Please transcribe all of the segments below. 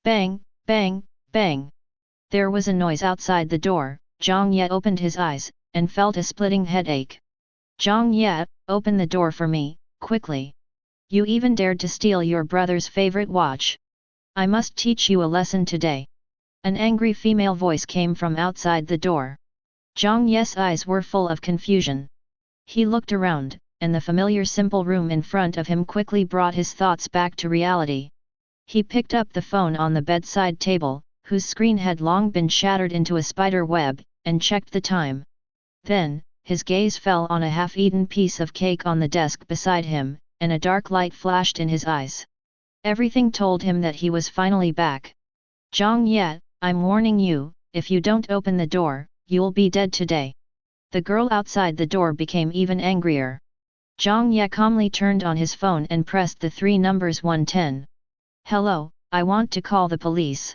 Bang, bang, bang. There was a noise outside the door. Jiang Ye opened his eyes, and felt a splitting headache. Jiang Ye, open the door for me, quickly. You even dared to steal your brother's favorite watch. I must teach you a lesson today. An angry female voice came from outside the door. Jiang Ye's eyes were full of confusion. He looked around, and the familiar simple room in front of him quickly brought his thoughts back to reality. He picked up the phone on the bedside table, whose screen had long been shattered into a spider web, and checked the time. Then, his gaze fell on a half-eaten piece of cake on the desk beside him, and a dark light flashed in his eyes. Everything told him that he was finally back. Jiang Ye, I'm warning you, if you don't open the door, you'll be dead today. The girl outside the door became even angrier. Jiang Ye calmly turned on his phone and pressed the 3 numbers 110. Hello, I want to call the police.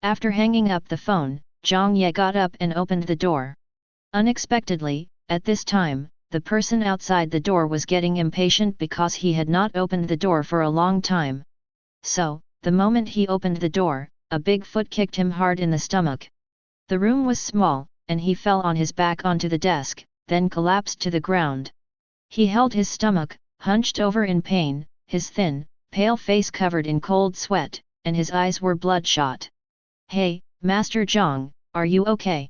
After hanging up the phone, Jiang Ye got up and opened the door. Unexpectedly, at this time, the person outside the door was getting impatient because he had not opened the door for a long time. So, the moment he opened the door, a big foot kicked him hard in the stomach. The room was small, and he fell on his back onto the desk, then collapsed to the ground. He held his stomach, hunched over in pain, his thin, pale face covered in cold sweat, and his eyes were bloodshot. Hey, Master Jiang, are you okay?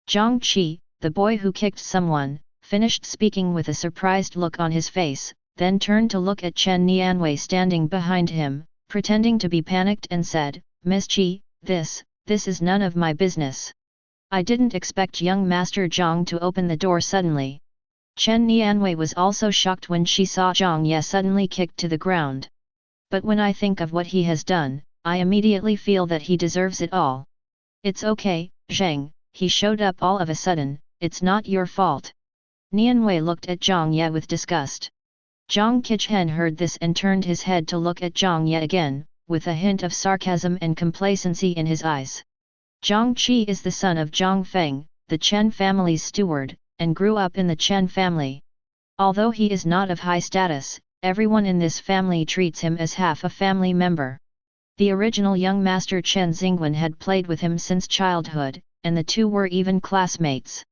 Jiang Qi, the boy who kicked someone, finished speaking with a surprised look on his face, then turned to look at Chen Nianwei standing behind him, pretending to be panicked and said, Miss Qi, this is none of my business. I didn't expect young Master Jiang to open the door suddenly. Chen Nianwei was also shocked when she saw Jiang Ye suddenly kicked to the ground. But when I think of what he has done, I immediately feel that he deserves it all. It's okay, Zheng, he showed up all of a sudden, it's not your fault. Nianwei looked at Jiang Ye with disgust. Jiang Qichen heard this and turned his head to look at Jiang Ye again, with a hint of sarcasm and complacency in his eyes. Jiang Qi is the son of Jiang Feng, the Chen family's steward, and grew up in the Chen family. Although he is not of high status, everyone in this family treats him as half a family member. The original young master Chen Xingwen had played with him since childhood, and the two were even classmates.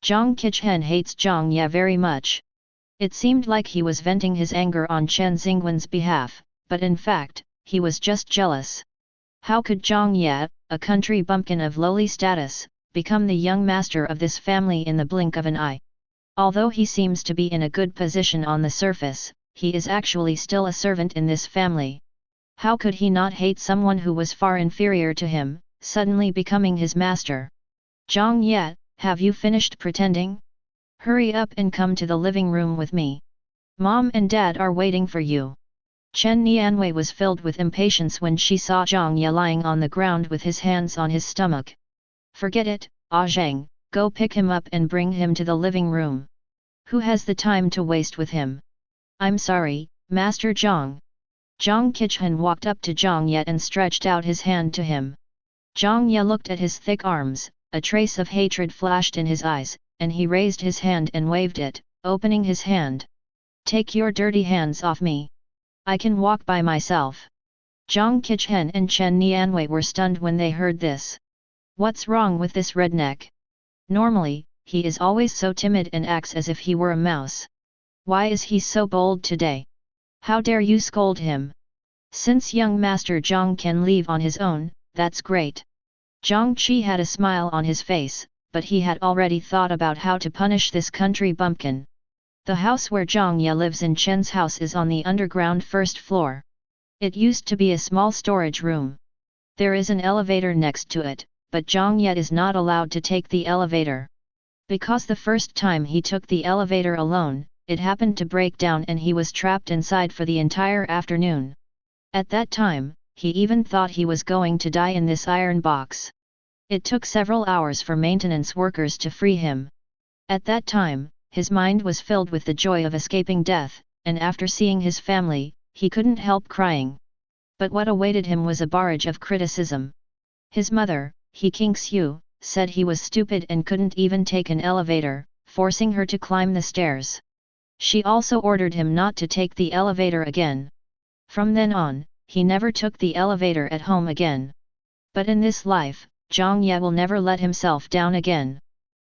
Jiang Qichen hates Jiang Ye very much. It seemed like he was venting his anger on Chen Xingwen's behalf, but in fact, he was just jealous. How could Jiang Ye, a country bumpkin of lowly status, become the young master of this family in the blink of an eye? Although he seems to be in a good position on the surface, he is actually still a servant in this family. How could he not hate someone who was far inferior to him, suddenly becoming his master? Jiang Ye, have you finished pretending? Hurry up and come to the living room with me. Mom and Dad are waiting for you. Chen Nianwei was filled with impatience when she saw Jiang Ye lying on the ground with his hands on his stomach. Forget it, Zheng, go pick him up and bring him to the living room. Who has the time to waste with him? I'm sorry, Master Jiang. Jiang Qichen walked up to Jiang Ye and stretched out his hand to him. Jiang Ye looked at his thick arms, a trace of hatred flashed in his eyes, and he raised his hand and waved it, opening his hand. Take your dirty hands off me. I can walk by myself. Jiang Qichen and Chen Nianwei were stunned when they heard this. What's wrong with this redneck? Normally, he is always so timid and acts as if he were a mouse. Why is he so bold today? How dare you scold him? Since young Master Jiang can leave on his own, that's great. Jiang Qi had a smile on his face, but he had already thought about how to punish this country bumpkin. The house where Jiang Ye lives in Chen's house is on the underground first floor. It used to be a small storage room. There is an elevator next to it, but Jiang Ye is not allowed to take the elevator. Because the first time he took the elevator alone, it happened to break down and he was trapped inside for the entire afternoon. At that time, he even thought he was going to die in this iron box. It took several hours for maintenance workers to free him. At that time, his mind was filled with the joy of escaping death, and after seeing his family, he couldn't help crying. But what awaited him was a barrage of criticism. His mother, He King-Xiu, said he was stupid and couldn't even take an elevator, forcing her to climb the stairs. She also ordered him not to take the elevator again. From then on, he never took the elevator at home again. But in this life, Jiang Ye will never let himself down again.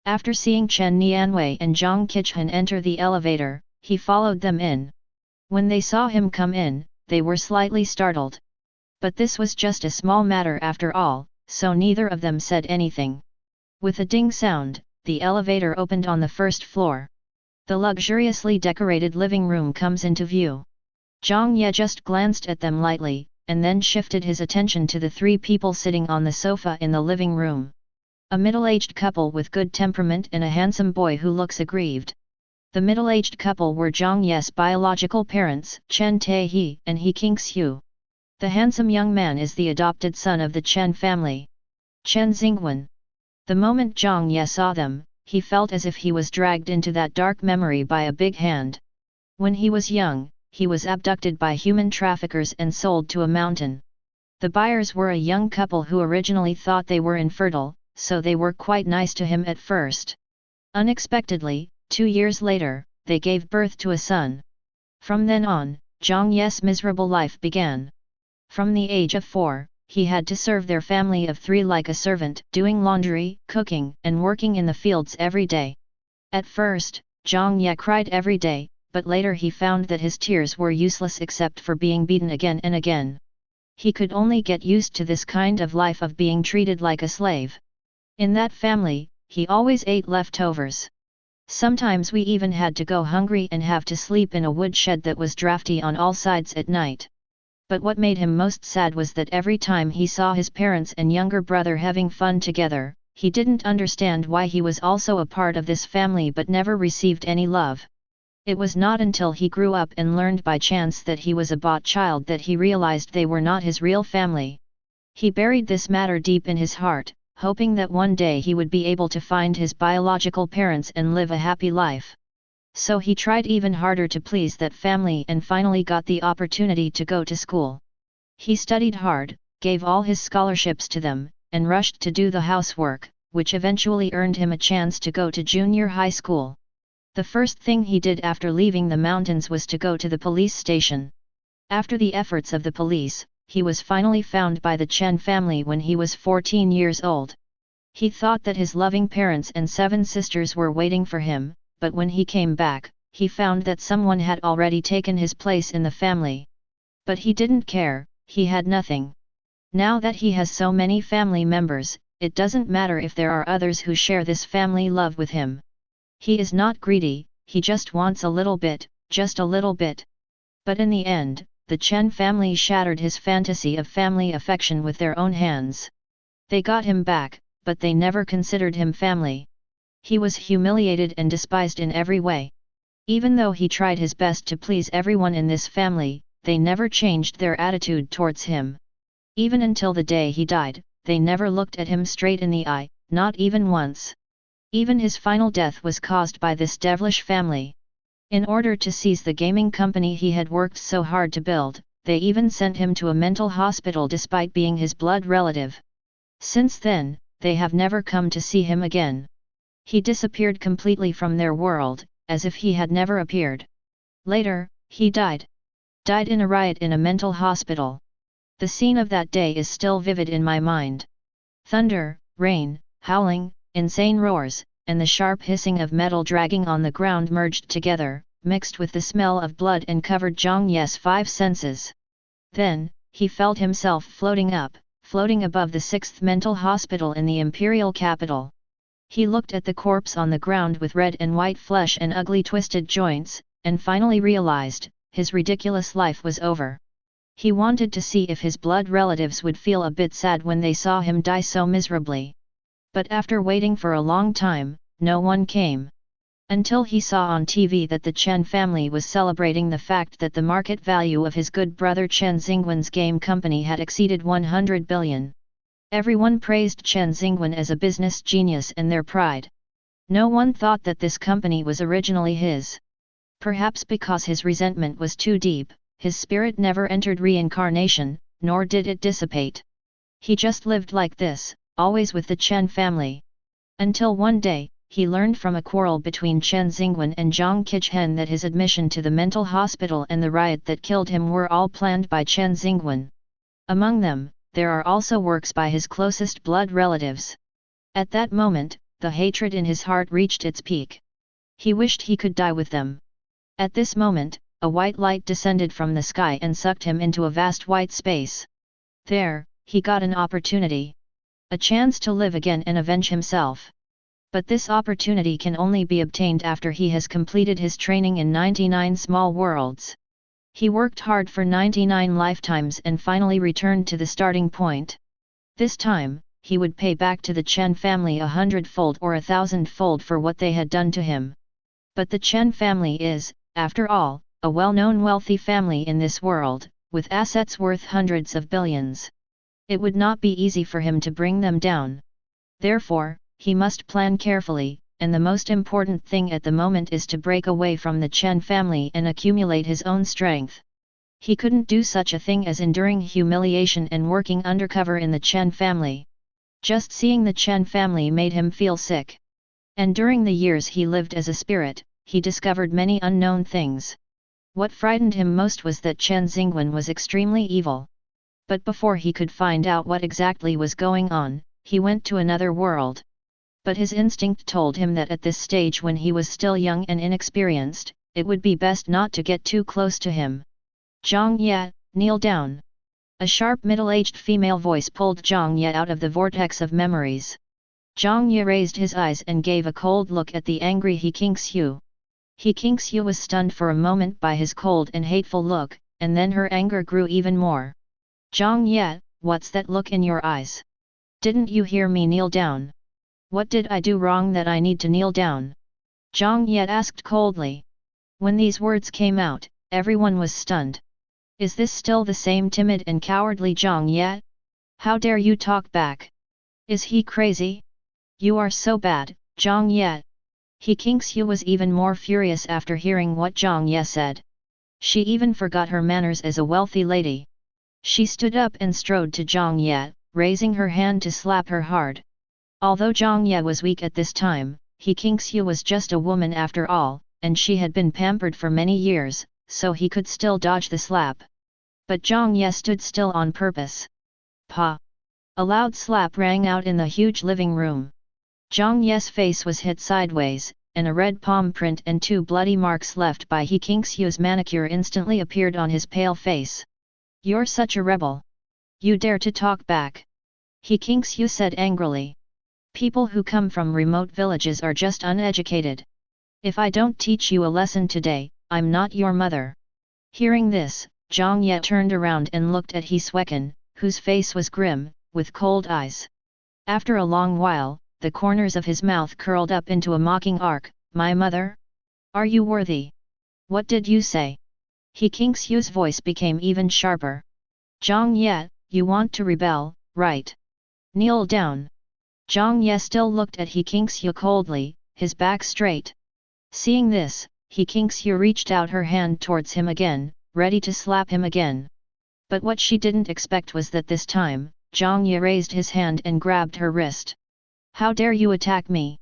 After seeing Chen Nianwei and Zhang Qichen enter the elevator, he followed them in. When they saw him come in, they were slightly startled. But this was just a small matter after all, so neither of them said anything. With a ding sound, the elevator opened on the first floor. The luxuriously decorated living room comes into view. Jiang Ye just glanced at them lightly, and then shifted his attention to the three people sitting on the sofa in the living room. A middle-aged couple with good temperament and a handsome boy who looks aggrieved. The middle-aged couple were Jiang Ye's biological parents, Chen Taehe and He Qingxiu. The handsome young man is the adopted son of the Chen family, Chen Xingwen. The moment Jiang Ye saw them, he felt as if he was dragged into that dark memory by a big hand. When he was young, he was abducted by human traffickers and sold to a mountain. The buyers were a young couple who originally thought they were infertile, so they were quite nice to him at first. Unexpectedly, 2 years later, they gave birth to a son. From then on, Jiang Ye's miserable life began. From the age of 4, he had to serve their family of 3 like a servant, doing laundry, cooking, and working in the fields every day. At first, Jiang Ye cried every day, but later he found that his tears were useless except for being beaten again and again. He could only get used to this kind of life of being treated like a slave. In that family, he always ate leftovers. Sometimes we even had to go hungry and have to sleep in a woodshed that was drafty on all sides at night. But what made him most sad was that every time he saw his parents and younger brother having fun together, he didn't understand why he was also a part of this family but never received any love. It was not until he grew up and learned by chance that he was a bought child that he realized they were not his real family. He buried this matter deep in his heart, hoping that one day he would be able to find his biological parents and live a happy life. So he tried even harder to please that family and finally got the opportunity to go to school. He studied hard, gave all his scholarships to them, and rushed to do the housework, which eventually earned him a chance to go to junior high school. The first thing he did after leaving the mountains was to go to the police station. After the efforts of the police, he was finally found by the Chen family when he was 14 years old. He thought that his loving parents and 7 sisters were waiting for him, but when he came back, he found that someone had already taken his place in the family. But he didn't care, he had nothing. Now that he has so many family members, it doesn't matter if there are others who share this family love with him. He is not greedy, he just wants a little bit, just a little bit. But in the end, the Chen family shattered his fantasy of family affection with their own hands. They got him back, but they never considered him family. He was humiliated and despised in every way. Even though he tried his best to please everyone in this family, they never changed their attitude towards him. Even until the day he died, they never looked at him straight in the eye, not even once. Even his final death was caused by this devilish family. In order to seize the gaming company he had worked so hard to build, they even sent him to a mental hospital despite being his blood relative. Since then, they have never come to see him again. He disappeared completely from their world, as if he had never appeared. Later, he died. Died in a riot in a mental hospital. The scene of that day is still vivid in my mind. Thunder, rain, howling, insane roars, and the sharp hissing of metal dragging on the ground merged together, mixed with the smell of blood and covered Jiang Ye's 5 senses. Then, he felt himself floating above the 6th mental hospital in the imperial capital. He looked at the corpse on the ground with red and white flesh and ugly twisted joints, and finally realized, his ridiculous life was over. He wanted to see if his blood relatives would feel a bit sad when they saw him die so miserably. But after waiting for a long time, no one came. Until he saw on TV that the Chen family was celebrating the fact that the market value of his good brother Chen Xingwen's game company had exceeded 100 billion. Everyone praised Chen Xingwen as a business genius and their pride. No one thought that this company was originally his. Perhaps because his resentment was too deep, his spirit never entered reincarnation, nor did it dissipate. He just lived like this, always with the Chen family. Until one day, he learned from a quarrel between Chen Xingwen and Zhang Qichen that his admission to the mental hospital and the riot that killed him were all planned by Chen Xingwen. Among them, there are also works by his closest blood relatives. At that moment, the hatred in his heart reached its peak. He wished he could die with them. At this moment, a white light descended from the sky and sucked him into a vast white space. There, he got an opportunity. A chance to live again and avenge himself. But this opportunity can only be obtained after he has completed his training in 99 small worlds. He worked hard for 99 lifetimes and finally returned to the starting point. This time, he would pay back to the Chen family 100-fold or 1,000-fold for what they had done to him. But the Chen family is, after all, a well-known wealthy family in this world, with assets worth hundreds of billions. It would not be easy for him to bring them down. Therefore, he must plan carefully, and the most important thing at the moment is to break away from the Chen family and accumulate his own strength. He couldn't do such a thing as enduring humiliation and working undercover in the Chen family. Just seeing the Chen family made him feel sick. And during the years he lived as a spirit, he discovered many unknown things. What frightened him most was that Chen Xingwen was extremely evil. But before he could find out what exactly was going on, he went to another world. But his instinct told him that at this stage when he was still young and inexperienced, it would be best not to get too close to him. Jiang Ye, kneel down. A sharp middle-aged female voice pulled Jiang Ye out of the vortex of memories. Jiang Ye raised his eyes and gave a cold look at the angry He Qingxiu. He Qingxiu was stunned for a moment by his cold and hateful look, and then her anger grew even more. Jiang Ye, what's that look in your eyes? Didn't you hear me kneel down? What did I do wrong that I need to kneel down? Jiang Ye asked coldly. When these words came out, everyone was stunned. Is this still the same timid and cowardly Jiang Ye? How dare you talk back? Is he crazy? You are so bad, Jiang Ye. He Qingxiu was even more furious after hearing what Jiang Ye said. She even forgot her manners as a wealthy lady. She stood up and strode to Jiang Ye, raising her hand to slap her hard. Although Jiang Ye was weak at this time, He Qingxiu was just a woman after all, and she had been pampered for many years, so he could still dodge the slap. But Jiang Ye stood still on purpose. Pa! A loud slap rang out in the huge living room. Jiang Ye's face was hit sideways, and a red palm print and 2 bloody marks left by He Qingxiu's manicure instantly appeared on his pale face. You're such a rebel! You dare to talk back! He Qingxiu said angrily. People who come from remote villages are just uneducated. If I don't teach you a lesson today, I'm not your mother. Hearing this, Jiang Ye turned around and looked at He Xueqin, whose face was grim, with cold eyes. After a long while, the corners of his mouth curled up into a mocking arc. My mother? Are you worthy? What did you say? He Qingxiu's voice became even sharper. Jiang Ye, you want to rebel, right? Kneel down. Jiang Ye still looked at He Qingxiu coldly, his back straight. Seeing this, He Qingxiu reached out her hand towards him again, ready to slap him again. But what she didn't expect was that this time, Jiang Ye raised his hand and grabbed her wrist. How dare you attack me?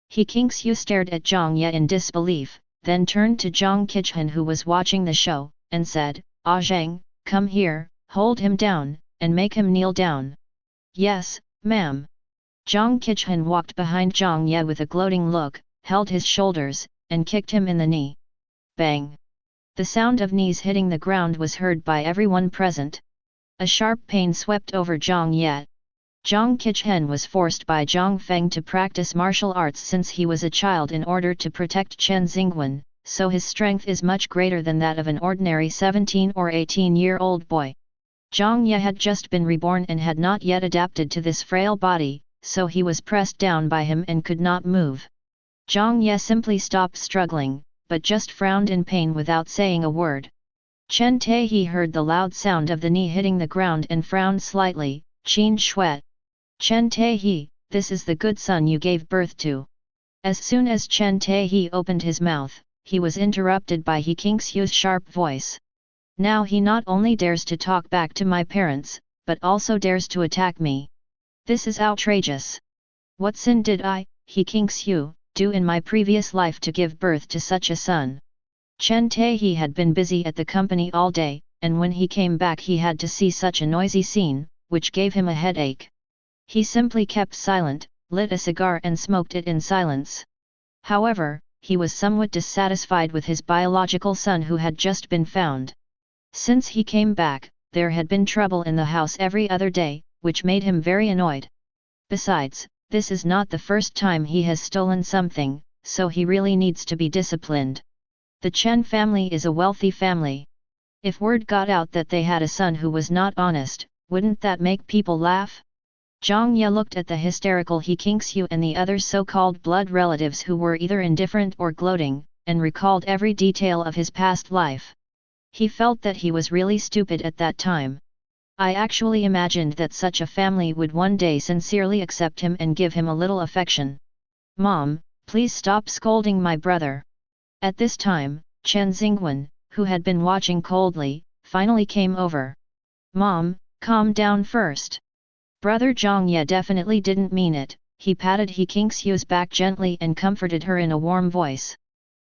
He Qingxiu stared at Jiang Ye in disbelief, then turned to Jiang Qichen who was watching the show, and said, Ah Zhang, come here, hold him down, and make him kneel down. Yes, ma'am. Jiang Qichen walked behind Jiang Ye with a gloating look, held his shoulders, and kicked him in the knee. Bang! The sound of knees hitting the ground was heard by everyone present. A sharp pain swept over Jiang Ye. Jiang Qichen was forced by Jiang Feng to practice martial arts since he was a child in order to protect Chen Xingwen, so his strength is much greater than that of an ordinary 17 or 18-year-old boy. Jiang Ye had just been reborn and had not yet adapted to this frail body, so he was pressed down by him and could not move. Jiang Ye simply stopped struggling, but just frowned in pain without saying a word. Chen Taiji heard the loud sound of the knee hitting the ground and frowned slightly. Qin Shui. Chen Taiji, this is the good son you gave birth to. As soon as Chen Taiji opened his mouth, he was interrupted by He Qingxiu's sharp voice. Now he not only dares to talk back to my parents, but also dares to attack me. This is outrageous. What sin did I, He Qingxiu, do in my previous life to give birth to such a son? Chen Taiji had been busy at the company all day, and when he came back he had to see such a noisy scene, which gave him a headache. He simply kept silent, lit a cigar and smoked it in silence. However, he was somewhat dissatisfied with his biological son who had just been found. Since he came back, there had been trouble in the house every other day, which made him very annoyed. Besides, this is not the first time he has stolen something, so he really needs to be disciplined. The Chen family is a wealthy family. If word got out that they had a son who was not honest, wouldn't that make people laugh? Jiang Ye looked at the hysterical He Kingxiu and the other so-called blood relatives who were either indifferent or gloating, and recalled every detail of his past life. He felt that he was really stupid at that time. I actually imagined that such a family would one day sincerely accept him and give him a little affection. Mom, please stop scolding my brother. At this time, Chen Xingwen, who had been watching coldly, finally came over. Mom, calm down first. Brother Jiang Ye definitely didn't mean it. He patted He Kingxiu's back gently and comforted her in a warm voice.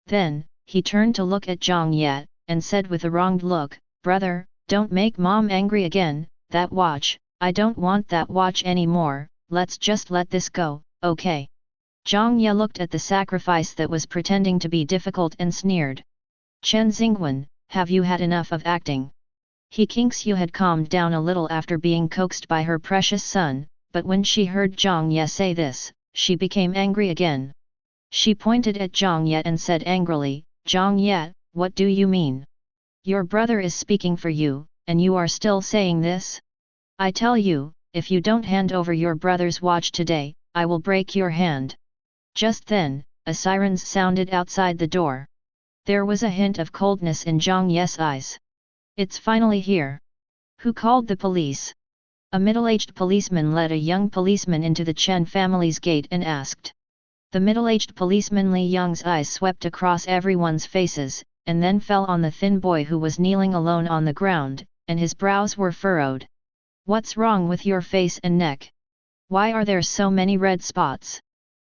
Then, he turned to look at Jiang Ye, and said with a wronged look, Brother, don't make Mom angry again, that watch, I don't want that watch anymore, let's just let this go, okay? Jiang Ye looked at the sacrifice that was pretending to be difficult and sneered. Chen Xingwen, have you had enough of acting? He Kingxiu had calmed down a little after being coaxed by her precious son, but when she heard Jiang Ye say this, she became angry again. She pointed at Jiang Ye and said angrily, Jiang Ye, what do you mean? Your brother is speaking for you, and you are still saying this? I tell you, if you don't hand over your brother's watch today, I will break your hand. Just then, a siren sounded outside the door. There was a hint of coldness in Jiang Ye's eyes. It's finally here. Who called the police? A middle-aged policeman led a young policeman into the Chen family's gate and asked. The middle-aged policeman Li Yang's eyes swept across everyone's faces, and then fell on the thin boy who was kneeling alone on the ground, and his brows were furrowed. What's wrong with your face and neck? Why are there so many red spots?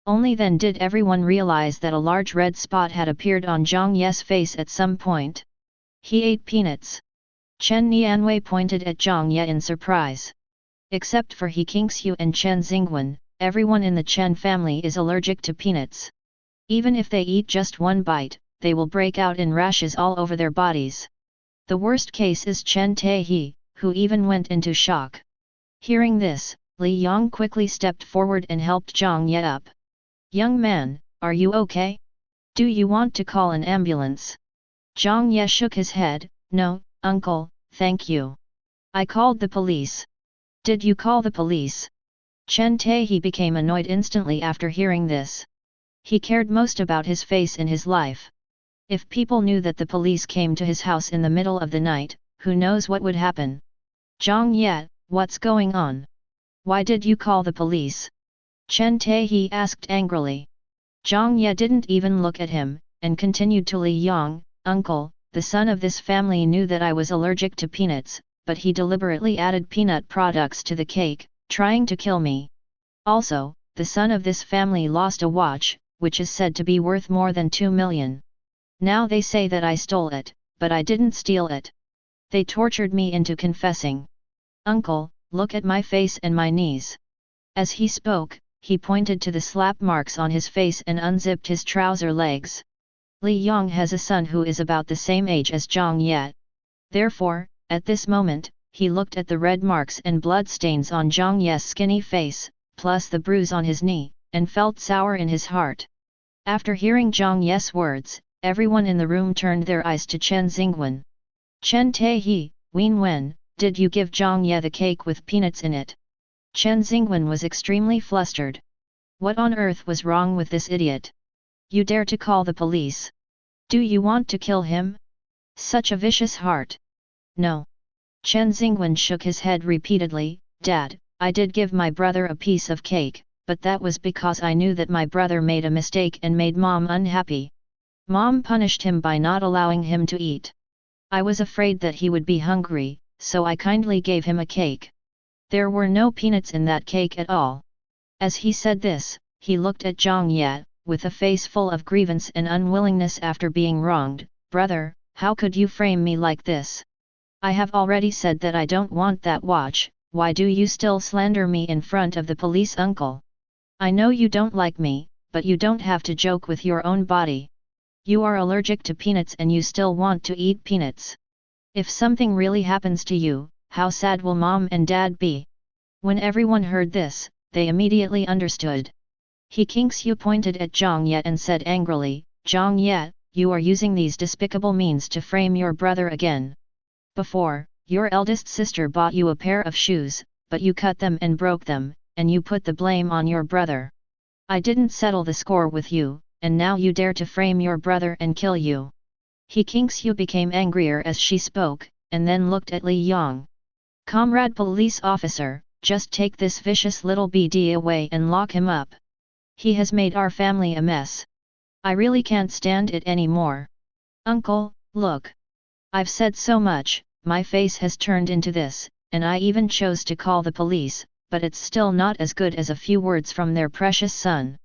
Only then did everyone realize that a large red spot had appeared on Jiang Ye's face at some point. He ate peanuts. Chen Nianwei pointed at Jiang Ye in surprise. Except for He Kingxiu and Chen Xingwen, everyone in the Chen family is allergic to peanuts. Even if they eat just one bite, they will break out in rashes all over their bodies. The worst case is Chen Taehe, who even went into shock. Hearing this, Li Yang quickly stepped forward and helped Jiang Ye up. Young man, are you okay? Do you want to call an ambulance? Jiang Ye shook his head, no, uncle, thank you. I called the police. Did you call the police? Chen Taehe became annoyed instantly after hearing this. He cared most about his face in his life. If people knew that the police came to his house in the middle of the night, who knows what would happen? Jiang Ye, what's going on? Why did you call the police? Chen Taehe asked angrily. Jiang Ye didn't even look at him, and continued to Li Yang, Uncle, the son of this family knew that I was allergic to peanuts, but he deliberately added peanut products to the cake, trying to kill me. Also, the son of this family lost a watch, which is said to be worth more than 2 million. Now they say that I stole it, but I didn't steal it. They tortured me into confessing. Uncle, look at my face and my knees. As he spoke, he pointed to the slap marks on his face and unzipped his trouser legs. Li Yang has a son who is about the same age as Jiang Ye. Therefore, at this moment, he looked at the red marks and blood stains on Jiang Ye's skinny face, plus the bruise on his knee, and felt sour in his heart. After hearing Jiang Ye's words, everyone in the room turned their eyes to Chen Xingwen. Chen Taehe, when did you give Jiang Ye the cake with peanuts in it? Chen Xingwen was extremely flustered. What on earth was wrong with this idiot? You dare to call the police? Do you want to kill him? Such a vicious heart. No. Chen Xingwen shook his head repeatedly, Dad, I did give my brother a piece of cake, but that was because I knew that my brother made a mistake and made Mom unhappy. Mom punished him by not allowing him to eat. I was afraid that he would be hungry, so I kindly gave him a cake. There were no peanuts in that cake at all. As he said this, he looked at Jiang Ye, with a face full of grievance and unwillingness after being wronged. Brother, how could you frame me like this? I have already said that I don't want that watch, why do you still slander me in front of the police, uncle? I know you don't like me, but you don't have to joke with your own body. You are allergic to peanuts and you still want to eat peanuts. If something really happens to you, how sad will mom and dad be? When everyone heard this, they immediately understood. He Kingsyu pointed at Jiang Ye and said angrily, Jiang Ye, you are using these despicable means to frame your brother again. Before, your eldest sister bought you a pair of shoes, but you cut them and broke them, and you put the blame on your brother. I didn't settle the score with you, and now you dare to frame your brother and kill you. He Kingsyu became angrier as she spoke, and then looked at Li Yang. Comrade police officer, just take this vicious little BD away and lock him up. He has made our family a mess. I really can't stand it anymore. Uncle, look. I've said so much, my face has turned into this, and I even chose to call the police, but it's still not as good as a few words from their precious son.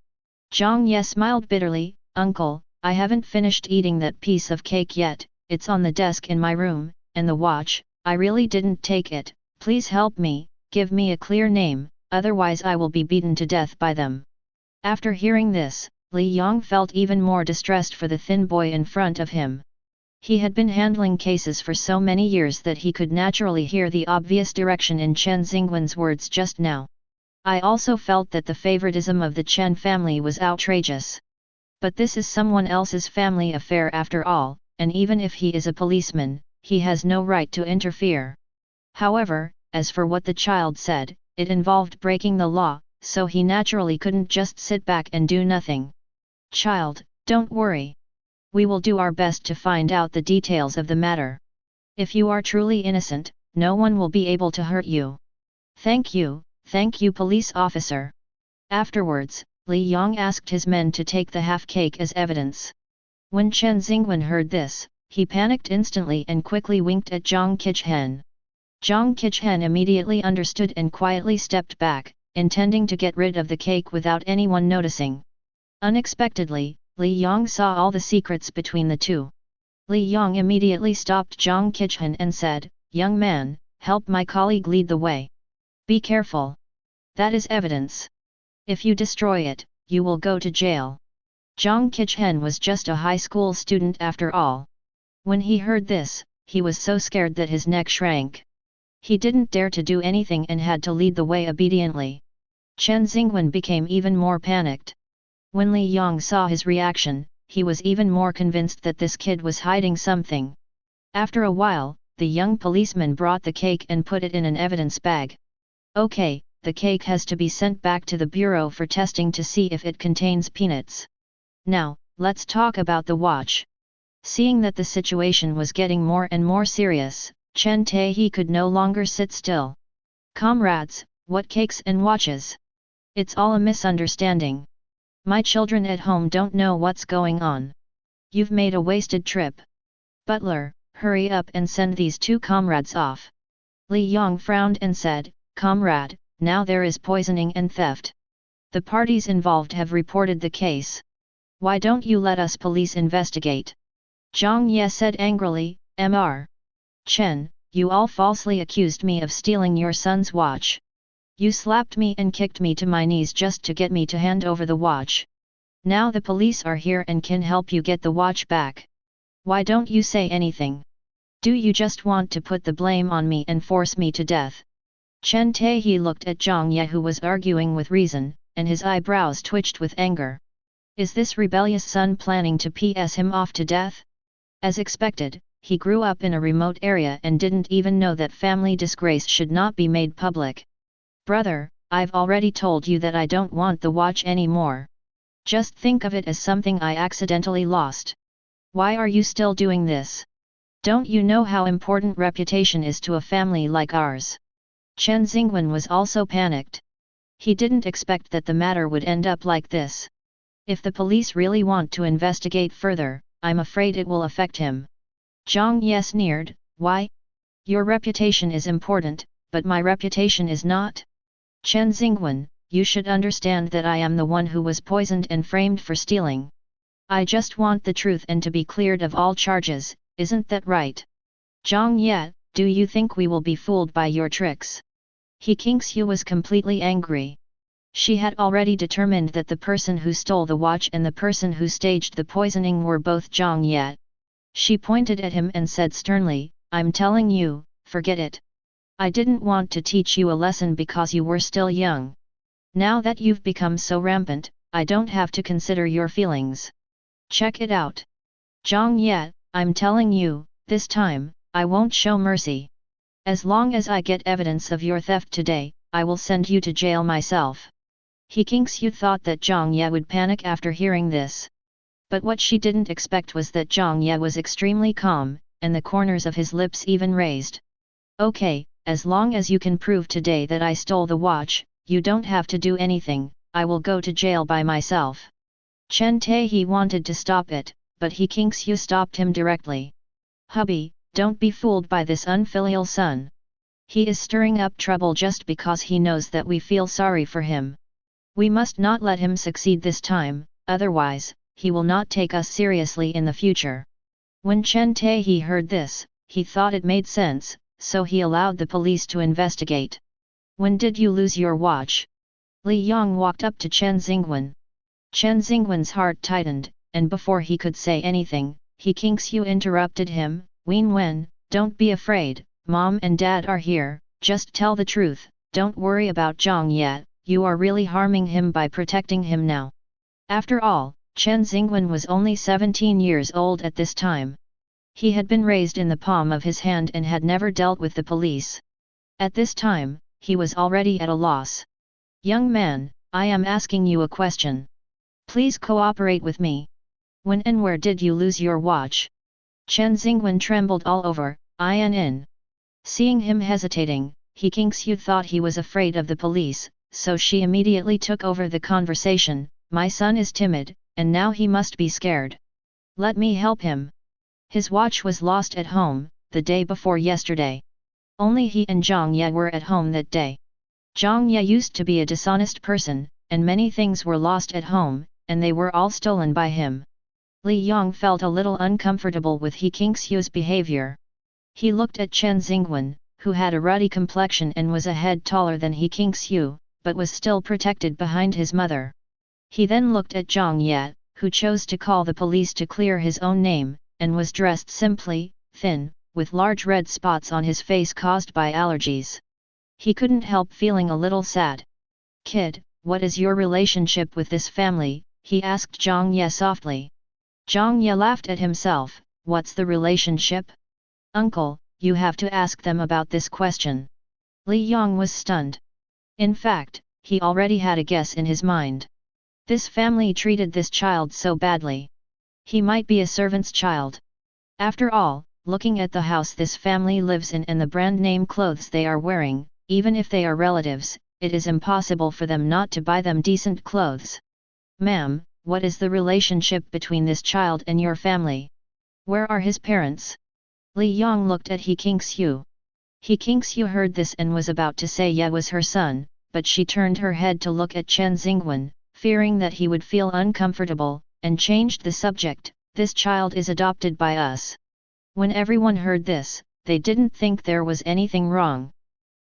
Jiang Ye smiled bitterly, Uncle, I haven't finished eating that piece of cake yet, it's on the desk in my room, and the watch, I really didn't take it, please help me, give me a clear name, otherwise I will be beaten to death by them. After hearing this, Li Yang felt even more distressed for the thin boy in front of him. He had been handling cases for so many years that he could naturally hear the obvious direction in Chen Xingwen's words just now. I also felt that the favoritism of the Chen family was outrageous. But this is someone else's family affair after all, and even if he is a policeman, he has no right to interfere. However, as for what the child said, it involved breaking the law, so he naturally couldn't just sit back and do nothing. Child, don't worry. We will do our best to find out the details of the matter. If you are truly innocent, no one will be able to hurt you. Thank you, police officer. Afterwards, Li Yang asked his men to take the half cake as evidence. When Chen Xingwen heard this, he panicked instantly and quickly winked at Jiang Qichen. Jiang Qichen immediately understood and quietly stepped back, intending to get rid of the cake without anyone noticing. Unexpectedly, Li Yang saw all the secrets between the two. Li Yang immediately stopped Jiang Qichen and said, Young man, help my colleague lead the way. Be careful. That is evidence. If you destroy it, you will go to jail. Jiang Qichen was just a high school student after all. When he heard this, he was so scared that his neck shrank. He didn't dare to do anything and had to lead the way obediently. Chen Xingwen became even more panicked. When Li Yang saw his reaction, he was even more convinced that this kid was hiding something. After a while, the young policeman brought the cake and put it in an evidence bag. Okay, the cake has to be sent back to the bureau for testing to see if it contains peanuts. Now, let's talk about the watch. Seeing that the situation was getting more and more serious, Chen Taehi could no longer sit still. Comrades, what cakes and watches? It's all a misunderstanding. My children at home don't know what's going on. You've made a wasted trip. Butler, hurry up and send these two comrades off. Li Yang frowned and said, Comrade, now there is poisoning and theft. The parties involved have reported the case. Why don't you let us police investigate? Jiang Ye said angrily, Mr. Chen, you all falsely accused me of stealing your son's watch. You slapped me and kicked me to my knees just to get me to hand over the watch. Now the police are here and can help you get the watch back. Why don't you say anything? Do you just want to put the blame on me and force me to death? Chen Taehi looked at Jiang Ye, who was arguing with reason, and his eyebrows twitched with anger. Is this rebellious son planning to PS him off to death? As expected, he grew up in a remote area and didn't even know that family disgrace should not be made public. Brother, I've already told you that I don't want the watch anymore. Just think of it as something I accidentally lost. Why are you still doing this? Don't you know how important reputation is to a family like ours? Chen Xingwen was also panicked. He didn't expect that the matter would end up like this. If the police really want to investigate further, I'm afraid it will affect him. Jiang Ye sneered, why? Your reputation is important, but my reputation is not? Chen Xingwen, you should understand that I am the one who was poisoned and framed for stealing. I just want the truth and to be cleared of all charges, isn't that right? Jiang Ye, do you think we will be fooled by your tricks? He Kingxiu was completely angry. She had already determined that the person who stole the watch and the person who staged the poisoning were both Jiang Ye. She pointed at him and said sternly, "I'm telling you, forget it. I didn't want to teach you a lesson because you were still young. Now that you've become so rampant, I don't have to consider your feelings. Check it out. Jiang Ye, I'm telling you, this time, I won't show mercy. As long as I get evidence of your theft today, I will send you to jail myself." He Kingxiu thought that Jiang Ye would panic after hearing this. But what she didn't expect was that Jiang Ye was extremely calm, and the corners of his lips even raised. "Okay, as long as you can prove today that I stole the watch, you don't have to do anything, I will go to jail by myself." Chen He wanted to stop it, but He Kingxiu stopped him directly. "Hubby, don't be fooled by this unfilial son. He is stirring up trouble just because he knows that we feel sorry for him. We must not let him succeed this time, otherwise, he will not take us seriously in the future." When Chen He heard this, he thought it made sense, so he allowed the police to investigate. "When did you lose your watch?" Li Yang walked up to Chen Xingwen. Chen Xingwen's heart tightened, and before he could say anything, He Kingxiu interrupted him, "Wen, don't be afraid, Mom and Dad are here, just tell the truth, don't worry about Jiang Ye, you are really harming him by protecting him now." After all, Chen Xingwen was only 17 years old at this time. He had been raised in the palm of his hand and had never dealt with the police. At this time, he was already at a loss. "Young man, I am asking you a question. Please cooperate with me. When and where did you lose your watch?" Chen Xingwen trembled all over, in. Seeing him hesitating, He Kingxiu thought he was afraid of the police, so she immediately took over the conversation. "My son is timid, and now he must be scared. Let me help him. His watch was lost at home, the day before yesterday. Only he and Jiang Ye were at home that day. Jiang Ye used to be a dishonest person, and many things were lost at home, and they were all stolen by him." Li Yang felt a little uncomfortable with He Kingxiu's behavior. He looked at Chen Xingwen, who had a ruddy complexion and was a head taller than He Kingxiu, but was still protected behind his mother. He then looked at Jiang Ye, who chose to call the police to clear his own name, and was dressed simply, thin, with large red spots on his face caused by allergies. He couldn't help feeling a little sad. "Kid, what is your relationship with this family?" he asked Jiang Ye softly. Jiang Ye laughed at himself. "What's the relationship? Uncle, you have to ask them about this question." Li Yang was stunned. In fact, he already had a guess in his mind. This family treated this child so badly. He might be a servant's child. After all, looking at the house this family lives in and the brand name clothes they are wearing, even if they are relatives, it is impossible for them not to buy them decent clothes. "Ma'am, what is the relationship between this child and your family? Where are his parents?" Li Yang looked at He Kingxiu. He Kingxiu heard this and was about to say Ye was her son, but she turned her head to look at Chen Xingwen, fearing that he would feel uncomfortable, and changed the subject. "This child is adopted by us." When everyone heard this, they didn't think there was anything wrong.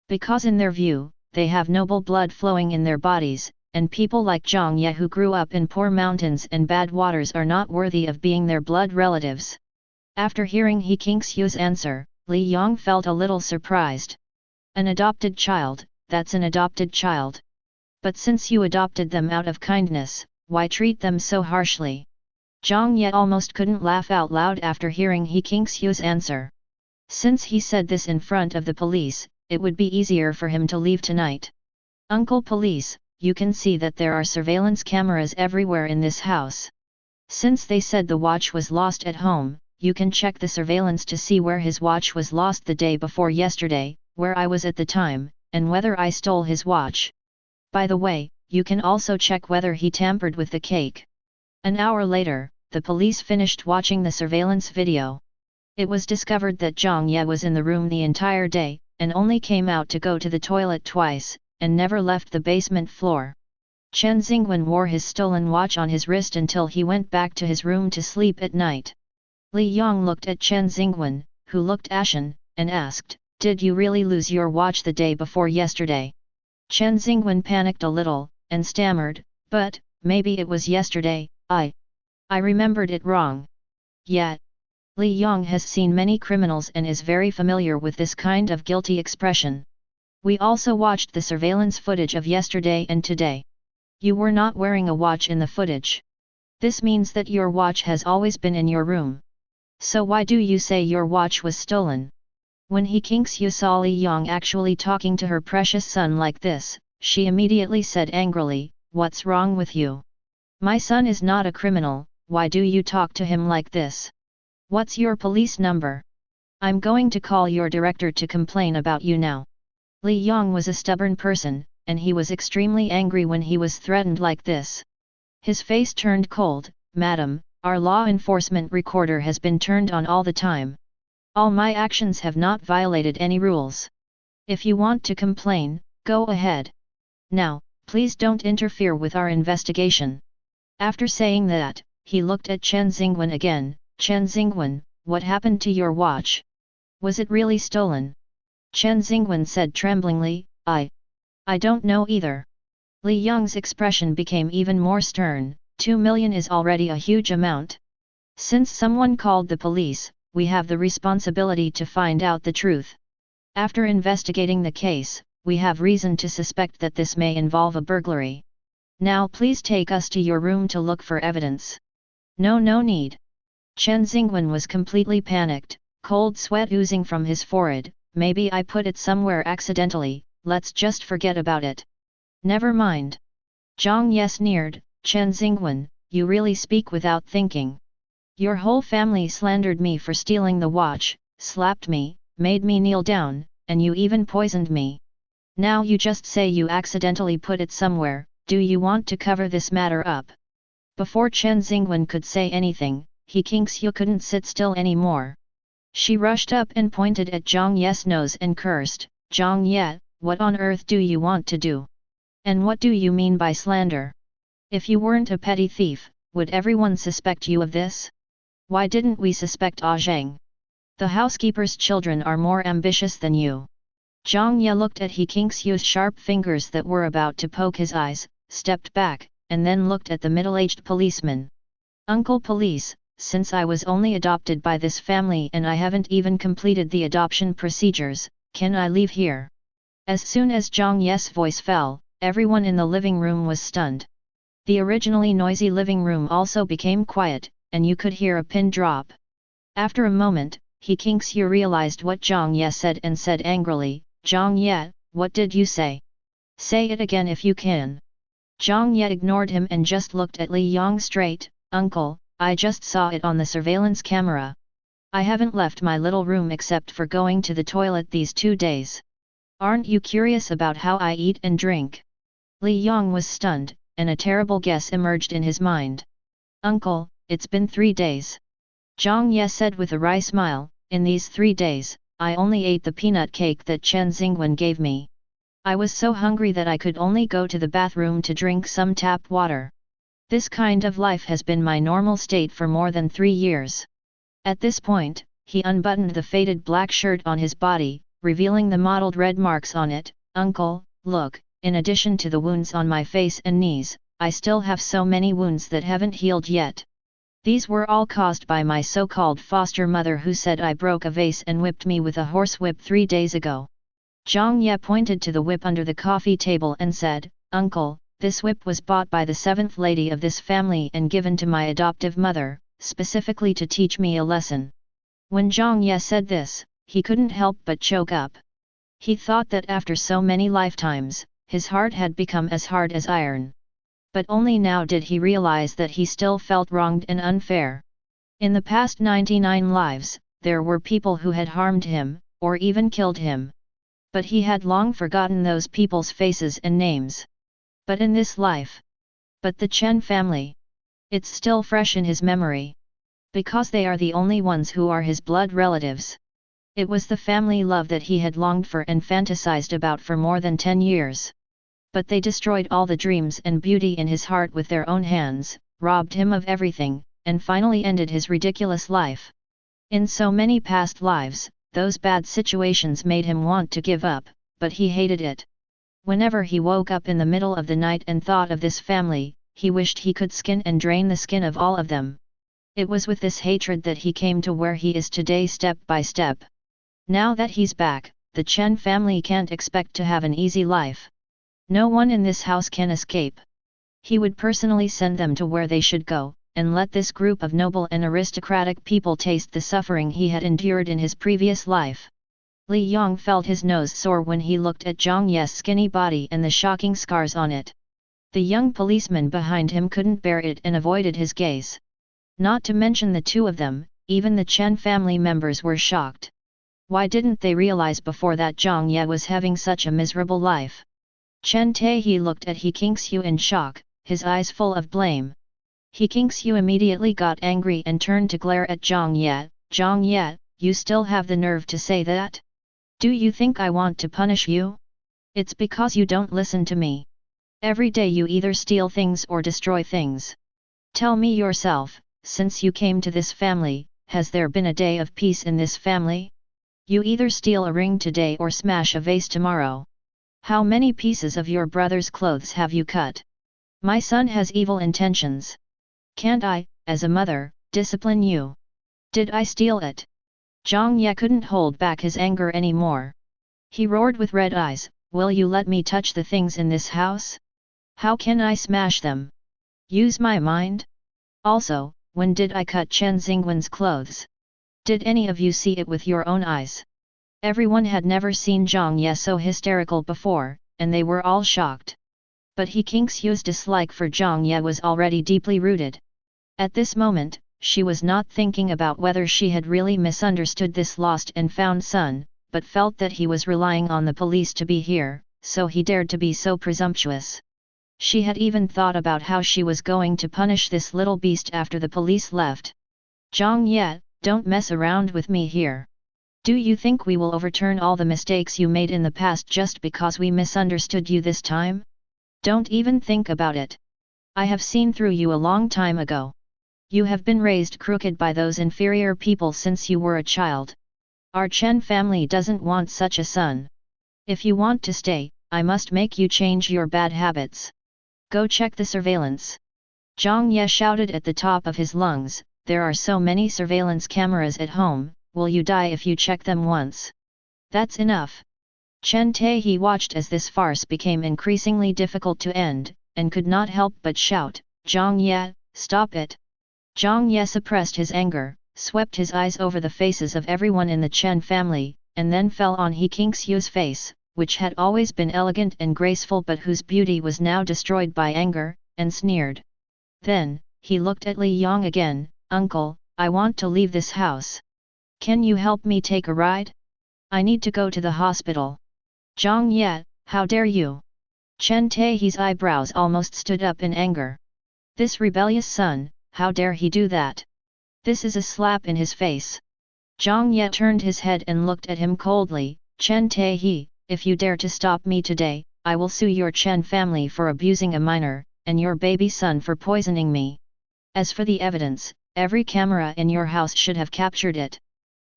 Because in their view, they have noble blood flowing in their bodies, and people like Jiang Ye who grew up in poor mountains and bad waters are not worthy of being their blood relatives. After hearing He Kingxiu's answer, Li Yang felt a little surprised. "An adopted child, that's an adopted child. But since you adopted them out of kindness, why treat them so harshly?" Jiang Ye almost couldn't laugh out loud after hearing He Kingxiu's answer. Since he said this in front of the police, it would be easier for him to leave tonight. "Uncle Police, you can see that there are surveillance cameras everywhere in this house. Since they said the watch was lost at home, you can check the surveillance to see where his watch was lost the day before yesterday, where I was at the time, and whether I stole his watch. By the way, you can also check whether he tampered with the cake." An hour later, the police finished watching the surveillance video. It was discovered that Jiang Ye was in the room the entire day, and only came out to go to the toilet twice, and never left the basement floor. Chen Xingwen wore his stolen watch on his wrist until he went back to his room to sleep at night. Li Yang looked at Chen Xingwen, who looked ashen, and asked, Did you really lose your watch the day before yesterday? Chen Xingwen panicked a little, and stammered, but, maybe it was yesterday, I remembered it wrong. Yet, Li Yong has seen many criminals and is very familiar with this kind of guilty expression. We also watched the surveillance footage of yesterday and today. You were not wearing a watch in the footage. This means that your watch has always been in your room. So why do you say your watch was stolen? When He Kingxiu saw Li Yong actually talking to her precious son like this, she immediately said angrily, "What's wrong with you? My son is not a criminal, why do you talk to him like this? What's your police number? I'm going to call your director to complain about you now." Li Yong was a stubborn person, and he was extremely angry when he was threatened like this. His face turned cold. "Madam, our law enforcement recorder has been turned on all the time. All my actions have not violated any rules. If you want to complain, go ahead. Now, please don't interfere with our investigation." After saying that, he looked at Chen Xingwen again. "Chen Xingwen, what happened to your watch? Was it really stolen?" Chen Xingwen said tremblingly, I don't know either." Li Yong's expression became even more stern. 2 million is already a huge amount. Since someone called the police, we have the responsibility to find out the truth. After investigating the case, we have reason to suspect that this may involve a burglary. Now please take us to your room to look for evidence. No need. Chen Xingwen was completely panicked, cold sweat oozing from his forehead. "Maybe I put it somewhere accidentally, let's just forget about it." "Never mind." Jiang Ye sneered, "Chen Xingwen, you really speak without thinking. Your whole family slandered me for stealing the watch, slapped me, made me kneel down, and you even poisoned me. Now you just say you accidentally put it somewhere. Do you want to cover this matter up?" Before Chen Xingwen could say anything, He Kingxiu couldn't sit still anymore. She rushed up and pointed at Jiang Ye's nose and cursed, "Jiang Ye, what on earth do you want to do? And what do you mean by slander? If you weren't a petty thief, would everyone suspect you of this? Why didn't we suspect Zhang? The housekeeper's children are more ambitious than you." Jiang Ye looked at He Kingxiu's sharp fingers that were about to poke his eyes, stepped back, and then looked at the middle-aged policeman. "Uncle Police, since I was only adopted by this family and I haven't even completed the adoption procedures, can I leave here?" As soon as Jiang Ye's voice fell, everyone in the living room was stunned. The originally noisy living room also became quiet, and you could hear a pin drop. After a moment, He Kingxiu realized what Jiang Ye said and said angrily, "Jiang Ye, what did you say? Say it again if you can." Jiang Ye ignored him and just looked at Li Yong straight. "Uncle, I just saw it on the surveillance camera. I haven't left my little room except for going to the toilet these 2 days. Aren't you curious about how I eat and drink?" Li Yong was stunned, and a terrible guess emerged in his mind. "Uncle, it's been 3 days. Jiang Ye said with a wry smile, "In these 3 days, I only ate the peanut cake that Chen Xingwen gave me. I was so hungry that I could only go to the bathroom to drink some tap water. This kind of life has been my normal state for more than 3 years." At this point, he unbuttoned the faded black shirt on his body, revealing the mottled red marks on it. "Uncle, look, in addition to the wounds on my face and knees, I still have so many wounds that haven't healed yet. These were all caused by my so-called foster mother who said I broke a vase and whipped me with a horsewhip 3 days ago." Jiang Ye pointed to the whip under the coffee table and said, "Uncle, this whip was bought by the 7th lady of this family and given to my adoptive mother, specifically to teach me a lesson." When Jiang Ye said this, he couldn't help but choke up. He thought that after so many lifetimes, his heart had become as hard as iron. But only now did he realize that he still felt wronged and unfair. In the past 99 lives, there were people who had harmed him, or even killed him. But he had long forgotten those people's faces and names. But in this life, but the Chen family, it's still fresh in his memory. Because they are the only ones who are his blood relatives. It was the family love that he had longed for and fantasized about for more than 10 years. But they destroyed all the dreams and beauty in his heart with their own hands, robbed him of everything, and finally ended his ridiculous life. In so many past lives, those bad situations made him want to give up, but he hated it. Whenever he woke up in the middle of the night and thought of this family, he wished he could skin and drain the skin of all of them. It was with this hatred that he came to where he is today step by step. Now that he's back, the Chen family can't expect to have an easy life. No one in this house can escape. He would personally send them to where they should go, and let this group of noble and aristocratic people taste the suffering he had endured in his previous life. Li Yong felt his nose sore when he looked at Jiang Ye's skinny body and the shocking scars on it. The young policeman behind him couldn't bear it and avoided his gaze. Not to mention the two of them, even the Chen family members were shocked. Why didn't they realize before that Jiang Ye was having such a miserable life? Chen Taehi looked at He Kingxiu in shock, his eyes full of blame. He Kingxiu immediately got angry and turned to glare at Jiang Ye. Jiang Ye, you still have the nerve to say that? Do you think I want to punish you? It's because you don't listen to me. Every day you either steal things or destroy things. Tell me yourself, since you came to this family, has there been a day of peace in this family? You either steal a ring today or smash a vase tomorrow. How many pieces of your brother's clothes have you cut? My son has evil intentions. Can't I, as a mother, discipline you? Did I steal it? Jiang Ye couldn't hold back his anger anymore. He roared with red eyes, will you let me touch the things in this house? How can I smash them? Use my mind? Also, when did I cut Chen Xingwen's clothes? Did any of you see it with your own eyes? Everyone had never seen Jiang Ye so hysterical before, and they were all shocked. But He Kingxiu's dislike for Jiang Ye was already deeply rooted. At this moment, she was not thinking about whether she had really misunderstood this lost and found son, but felt that he was relying on the police to be here, so he dared to be so presumptuous. She had even thought about how she was going to punish this little beast after the police left. Jiang Ye, don't mess around with me here. Do you think we will overturn all the mistakes you made in the past just because we misunderstood you this time? Don't even think about it. I have seen through you a long time ago. You have been raised crooked by those inferior people since you were a child. Our Chen family doesn't want such a son. If you want to stay, I must make you change your bad habits. Go check the surveillance. Jiang Ye shouted at the top of his lungs, there are so many surveillance cameras at home, will you die if you check them once? That's enough. Chen Taehi watched as this farce became increasingly difficult to end, and could not help but shout, Jiang Ye, stop it. Jiang Ye suppressed his anger, swept his eyes over the faces of everyone in the Chen family, and then fell on He Kingxiu's face, which had always been elegant and graceful but whose beauty was now destroyed by anger, and sneered. Then, he looked at Li Yong again, Uncle, I want to leave this house. Can you help me take a ride? I need to go to the hospital. Jiang Ye, how dare you? Chen Taehi's eyebrows almost stood up in anger. This rebellious son, how dare he do that? This is a slap in his face. Jiang Ye turned his head and looked at him coldly, Chen Taehi, if you dare to stop me today, I will sue your Chen family for abusing a minor, and your baby son for poisoning me. As for the evidence, every camera in your house should have captured it.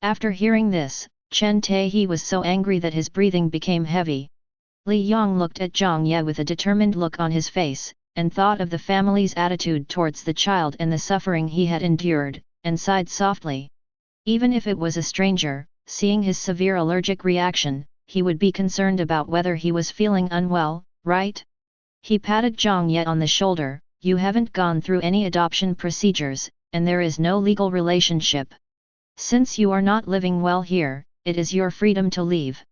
After hearing this, Chen Taehi was so angry that his breathing became heavy. Li Yong looked at Jiang Ye with a determined look on his face, and thought of the family's attitude towards the child and the suffering he had endured, and sighed softly. Even if it was a stranger, seeing his severe allergic reaction, he would be concerned about whether he was feeling unwell, right? He patted Jiang Ye on the shoulder, you haven't gone through any adoption procedures, and there is no legal relationship. Since you are not living well here, it is your freedom to leave.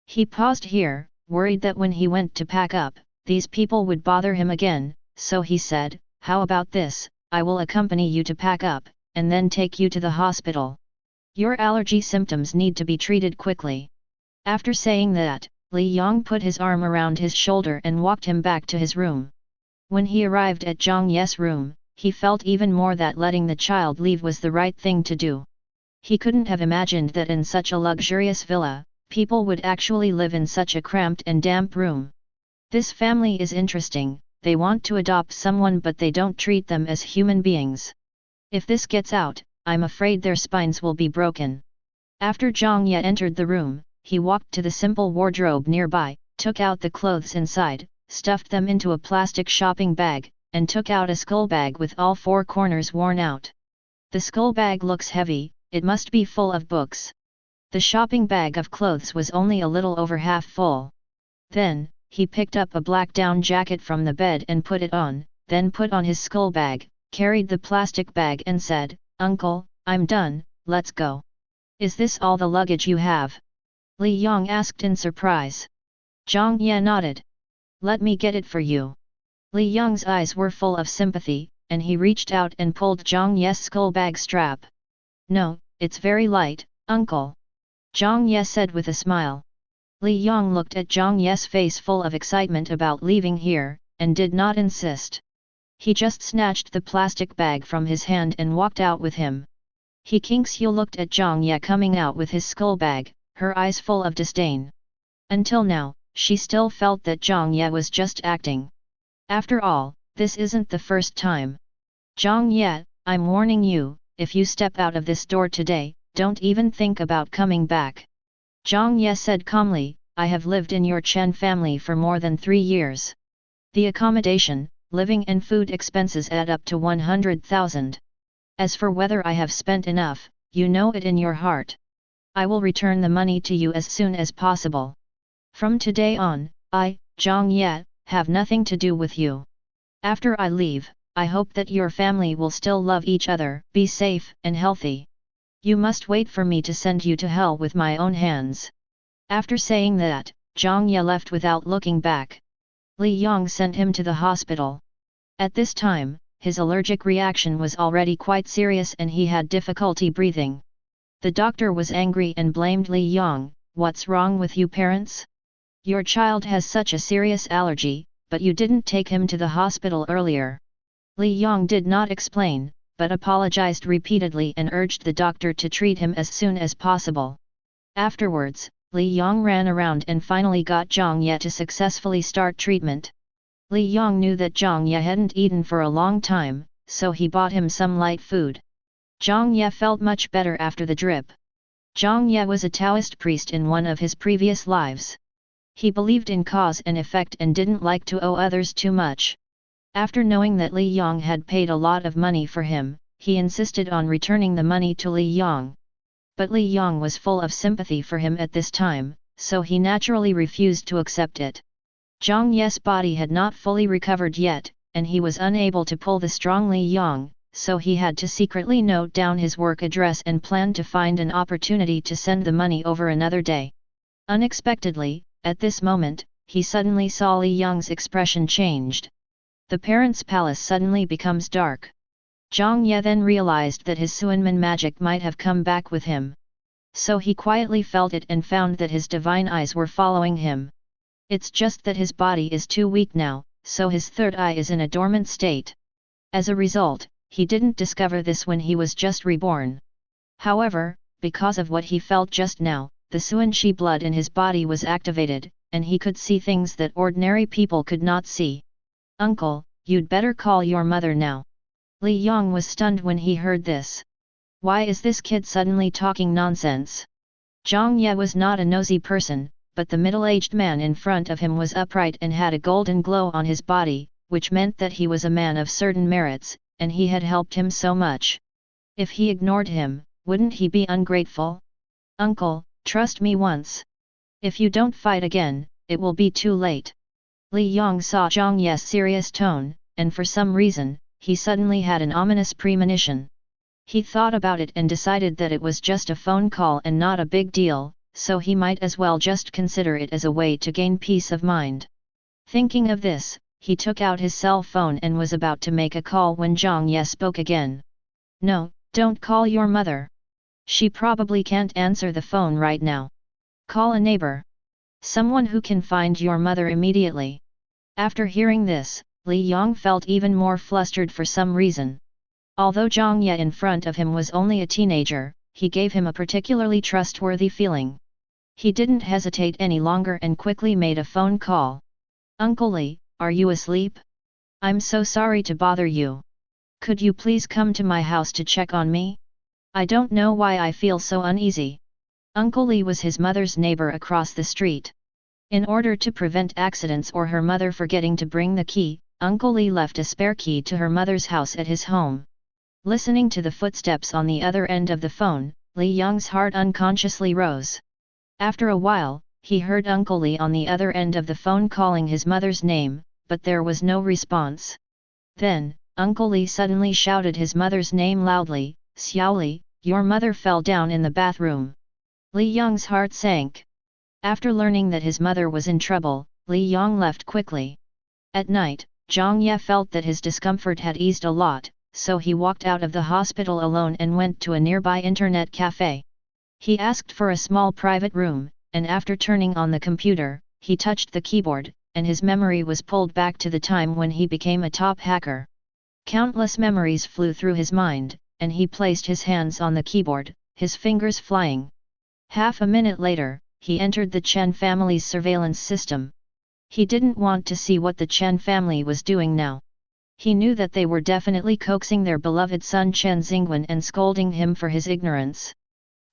He paused here, worried that when he went to pack up, these people would bother him again, so he said, how about this, I will accompany you to pack up, and then take you to the hospital. Your allergy symptoms need to be treated quickly. After saying that, Li Yong put his arm around his shoulder and walked him back to his room. When he arrived at Jiang Ye's room, he felt even more that letting the child leave was the right thing to do. He couldn't have imagined that in such a luxurious villa, people would actually live in such a cramped and damp room. This family is interesting, they want to adopt someone but they don't treat them as human beings. If this gets out, I'm afraid their spines will be broken. After Jiang Ye entered the room, he walked to the simple wardrobe nearby, took out the clothes inside, stuffed them into a plastic shopping bag, and took out a skull bag with all four corners worn out. The skull bag looks heavy, it must be full of books. The shopping bag of clothes was only a little over half full. Then, he picked up a black down jacket from the bed and put it on, then put on his skull bag, carried the plastic bag and said, "Uncle, I'm done, let's go." "Is this all the luggage you have?" Li Yang asked in surprise. Jiang Ye nodded. "Let me get it for you." Li Yang's eyes were full of sympathy, and he reached out and pulled Jiang Ye's skull bag strap. "No, it's very light, uncle," Jiang Ye said with a smile. Li Yang looked at Jiang Ye's face full of excitement about leaving here, and did not insist. He just snatched the plastic bag from his hand and walked out with him. He looked at Jiang Ye coming out with his skull bag, her eyes full of disdain. Until now, she still felt that Jiang Ye was just acting. After all, this isn't the first time. "Jiang Ye, I'm warning you, if you step out of this door today, don't even think about coming back." Jiang Ye said calmly, "I have lived in your Chen family for more than 3 years. The accommodation, living and food expenses add up to 100,000. As for whether I have spent enough, you know it in your heart. I will return the money to you as soon as possible. From today on, I, Jiang Ye, have nothing to do with you. After I leave, I hope that your family will still love each other, be safe and healthy. You must wait for me to send you to hell with my own hands." After saying that, Jiang Ye left without looking back. Li Yang sent him to the hospital. At this time, his allergic reaction was already quite serious and he had difficulty breathing. The doctor was angry and blamed Li Yang. "What's wrong with you parents? Your child has such a serious allergy, but you didn't take him to the hospital earlier." Li Yang did not explain, but apologized repeatedly and urged the doctor to treat him as soon as possible. Afterwards, Li Yang ran around and finally got Jiang Ye to successfully start treatment. Li Yang knew that Jiang Ye hadn't eaten for a long time, so he bought him some light food. Jiang Ye felt much better after the drip. Jiang Ye was a Taoist priest in one of his previous lives. He believed in cause and effect and didn't like to owe others too much. After knowing that Li Yang had paid a lot of money for him, he insisted on returning the money to Li Yang. But Li Yang was full of sympathy for him at this time, so he naturally refused to accept it. Jiang Ye's body had not fully recovered yet, and he was unable to pull the strong Li Yang, so he had to secretly note down his work address and planned to find an opportunity to send the money over another day. Unexpectedly, at this moment, he suddenly saw Li Yang's expression changed. The parents' palace suddenly becomes dark. Jiang Ye then realized that his Suanman magic might have come back with him. So he quietly felt it and found that his divine eyes were following him. It's just that his body is too weak now, so his third eye is in a dormant state. As a result, he didn't discover this when he was just reborn. However, because of what he felt just now, the Suanshi blood in his body was activated, and he could see things that ordinary people could not see. "Uncle, you'd better call your mother now." Li Yang was stunned when he heard this. Why is this kid suddenly talking nonsense? Jiang Ye was not a nosy person, but the middle-aged man in front of him was upright and had a golden glow on his body, which meant that he was a man of certain merits, and he had helped him so much. If he ignored him, wouldn't he be ungrateful? "Uncle, trust me once. If you don't fight again, it will be too late." Li Yang saw Jiang Ye's serious tone, and for some reason, he suddenly had an ominous premonition. He thought about it and decided that it was just a phone call and not a big deal, so he might as well just consider it as a way to gain peace of mind. Thinking of this, he took out his cell phone and was about to make a call when Jiang Ye spoke again. "No, don't call your mother. She probably can't answer the phone right now. Call a neighbor. Someone who can find your mother immediately." After hearing this, Li Yang felt even more flustered for some reason. Although Jiang Ye in front of him was only a teenager, he gave him a particularly trustworthy feeling. He didn't hesitate any longer and quickly made a phone call. "Uncle Li, are you asleep? I'm so sorry to bother you. Could you please come to my house to check on me? I don't know why I feel so uneasy." Uncle Li was his mother's neighbor across the street. In order to prevent accidents or her mother forgetting to bring the key, Uncle Li left a spare key to her mother's house at his home. Listening to the footsteps on the other end of the phone, Li Yang's heart unconsciously rose. After a while, he heard Uncle Li on the other end of the phone calling his mother's name, but there was no response. Then, Uncle Li suddenly shouted his mother's name loudly, "Xiao Li, your mother fell down in the bathroom." Li Yang's heart sank. After learning that his mother was in trouble, Li Yang left quickly. At night, Jiang Ye felt that his discomfort had eased a lot, so he walked out of the hospital alone and went to a nearby internet cafe. He asked for a small private room, and after turning on the computer, he touched the keyboard, and his memory was pulled back to the time when he became a top hacker. Countless memories flew through his mind, and he placed his hands on the keyboard, his fingers flying. Half a minute later, he entered the Chen family's surveillance system. He didn't want to see what the Chen family was doing now. He knew that they were definitely coaxing their beloved son Chen Xingwen and scolding him for his ignorance.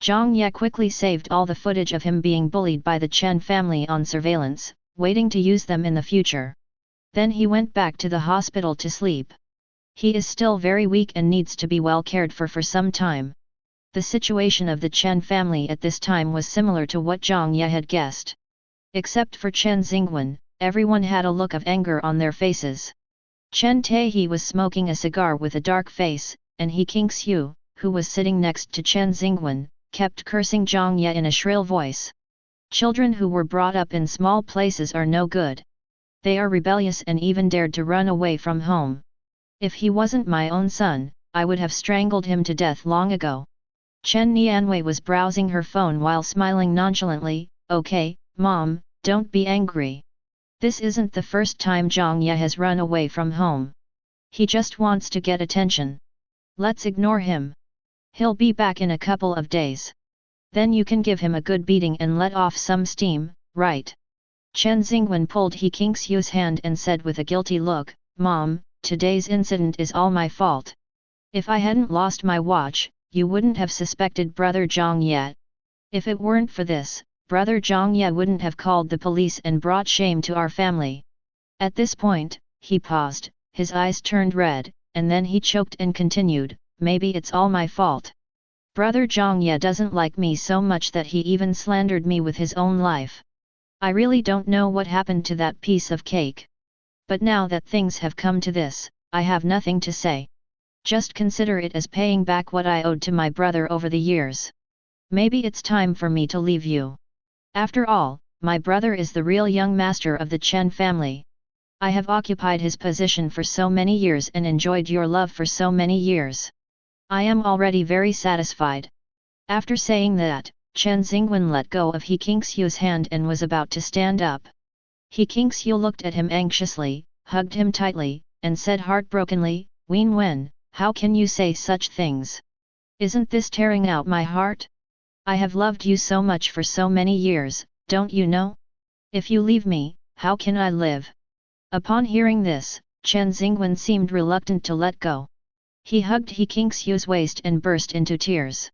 Jiang Ye quickly saved all the footage of him being bullied by the Chen family on surveillance, waiting to use them in the future. Then he went back to the hospital to sleep. He is still very weak and needs to be well cared for some time. The situation of the Chen family at this time was similar to what Jiang Ye had guessed. Except for Chen Xingwen, everyone had a look of anger on their faces. Chen Taehe was smoking a cigar with a dark face, and He Qingxiu, who was sitting next to Chen Xingwen, kept cursing Jiang Ye in a shrill voice. Children who were brought up in small places are no good. They are rebellious and even dared to run away from home. If he wasn't my own son, I would have strangled him to death long ago. Chen Nianwei was browsing her phone while smiling nonchalantly. "Okay, Mom, don't be angry. This isn't the first time Jiang Ye has run away from home. He just wants to get attention. Let's ignore him. He'll be back in a couple of days. Then you can give him a good beating and let off some steam, right?" Chen Xingwen pulled He Qingxiu's hand and said with a guilty look, "Mom, today's incident is all my fault. If I hadn't lost my watch, you wouldn't have suspected Brother Jiang Ye. If it weren't for this, Brother Jiang Ye wouldn't have called the police and brought shame to our family." At this point, he paused, his eyes turned red, and then he choked and continued, "Maybe it's all my fault. Brother Jiang Ye doesn't like me so much that he even slandered me with his own life. I really don't know what happened to that piece of cake. But now that things have come to this, I have nothing to say. Just consider it as paying back what I owed to my brother over the years. Maybe it's time for me to leave you. After all, my brother is the real young master of the Chen family. I have occupied his position for so many years and enjoyed your love for so many years. I am already very satisfied." After saying that, Chen Xingwen let go of He Qingxiu's hand and was about to stand up. He Qingxiu looked at him anxiously, hugged him tightly, and said heartbrokenly, "Wen Wen, how can you say such things? Isn't this tearing out my heart? I have loved you so much for so many years, don't you know? If you leave me, how can I live?" Upon hearing this, Chen Xingwen seemed reluctant to let go. He hugged He Qingxiu's waist and burst into tears.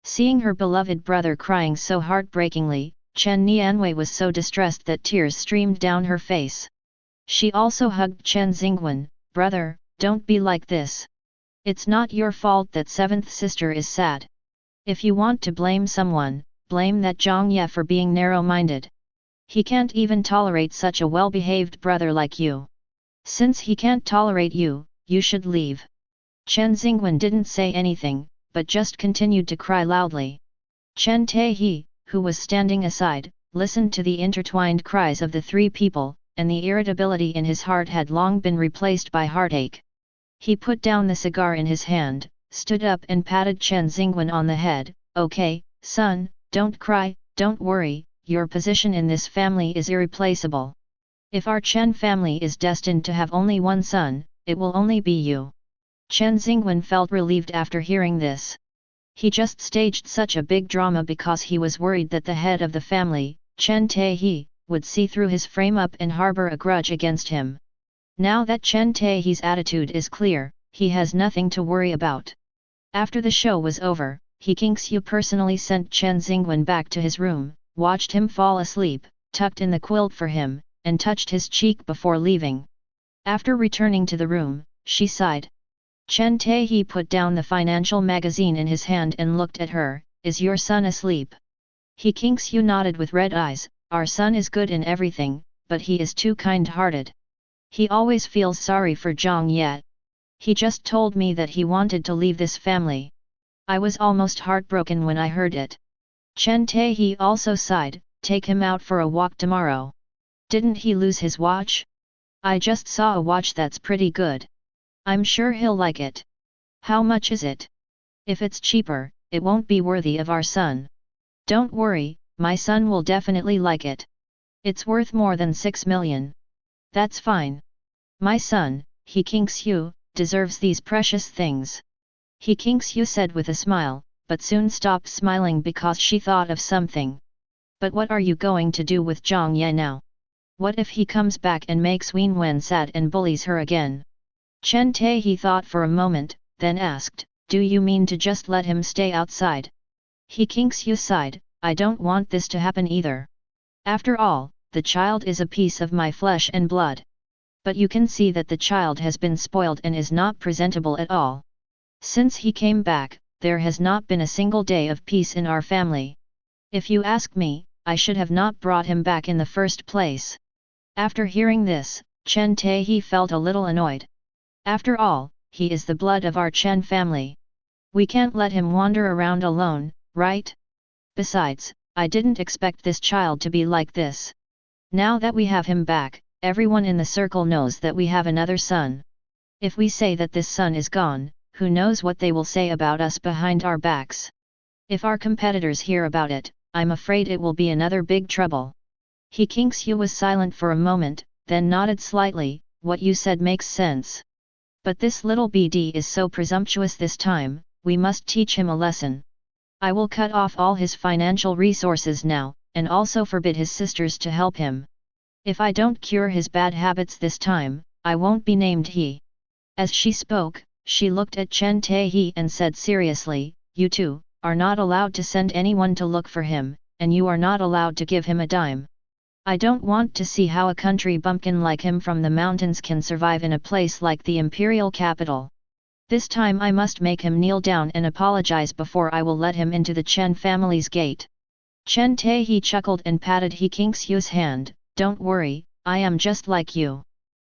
Seeing her beloved brother crying so heartbreakingly, Chen Nianwei was so distressed that tears streamed down her face. She also hugged Chen Xingwen, "Brother, don't be like this. It's not your fault that seventh sister is sad. If you want to blame someone, blame that Jiang Ye for being narrow-minded. He can't even tolerate such a well-behaved brother like you. Since he can't tolerate you, you should leave." Chen Xingwen didn't say anything, but just continued to cry loudly. Chen Taehe, who was standing aside, listened to the intertwined cries of the three people, and the irritability in his heart had long been replaced by heartache. He put down the cigar in his hand, stood up and patted Chen Xingwen on the head. "Okay, son, don't cry, don't worry, your position in this family is irreplaceable. If our Chen family is destined to have only one son, it will only be you." Chen Xingwen felt relieved after hearing this. He just staged such a big drama because he was worried that the head of the family, Chen Taehe, would see through his frame-up and harbor a grudge against him. Now that Chen Taehe's attitude is clear, he has nothing to worry about. After the show was over, He Kingxiu personally sent Chen Xingwen back to his room, watched him fall asleep, tucked in the quilt for him, and touched his cheek before leaving. After returning to the room, she sighed. Chen Taehi put down the financial magazine in his hand and looked at her. Is your son asleep? He Kingxiu nodded with red eyes. Our son is good in everything, but he is too kind-hearted. He always feels sorry for Jiang Ye. He just told me that he wanted to leave this family. I was almost heartbroken when I heard it. Chen Taehi also sighed. Take him out for a walk tomorrow. Didn't he lose his watch? I just saw a watch that's pretty good. I'm sure he'll like it. How much is it? If it's cheaper, it won't be worthy of our son. Don't worry, my son will definitely like it. It's worth more than 6 million. That's fine. My son, He Kingxiu, deserves these precious things. He Kingxiu said with a smile, but soon stopped smiling because she thought of something. But what are you going to do with Jiang Ye now? What if he comes back and makes Wen Wen sad and bullies her again? Chen Taehi thought for a moment, then asked, do you mean to just let him stay outside? He Kingxiu sighed, I don't want this to happen either. After all, the child is a piece of my flesh and blood. But you can see that the child has been spoiled and is not presentable at all. Since he came back, there has not been a single day of peace in our family. If you ask me, I should have not brought him back in the first place. After hearing this, Chen Taehi felt a little annoyed. After all, he is the blood of our Chen family. We can't let him wander around alone, right? Besides, I didn't expect this child to be like this. Now that we have him back, everyone in the circle knows that we have another son. If we say that this son is gone, who knows what they will say about us behind our backs. If our competitors hear about it, I'm afraid it will be another big trouble. He Kingxiu was silent for a moment, then nodded slightly, what you said makes sense. But this little BD is so presumptuous this time, we must teach him a lesson. I will cut off all his financial resources now, and also forbid his sisters to help him. If I don't cure his bad habits this time, I won't be named he. As she spoke, she looked at Chen Taehi and said seriously, you two are not allowed to send anyone to look for him, and you are not allowed to give him a dime. I don't want to see how a country bumpkin like him from the mountains can survive in a place like the imperial capital. This time I must make him kneel down and apologize before I will let him into the Chen family's gate. Chen Taehi chuckled and patted He Kingxiu's hand, don't worry, I am just like you.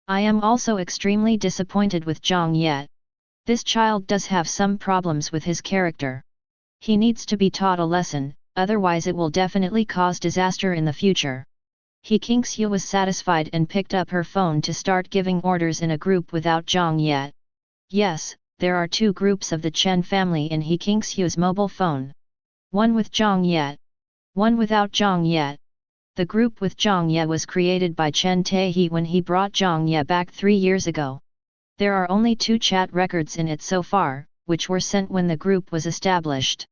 I am also extremely disappointed with Jiang Ye. This child does have some problems with his character. He needs to be taught a lesson, otherwise it will definitely cause disaster in the future. He Kingxiu was satisfied and picked up her phone to start giving orders in a group without Jiang Ye. Yes, there are two groups of the Chen family in He Kingxiu's mobile phone. One with Jiang Ye. One without Jiang Ye. The group with Jiang Ye was created by Chen Taehi when he brought Jiang Ye back 3 years ago. There are only 2 chat records in it so far, which were sent when the group was established.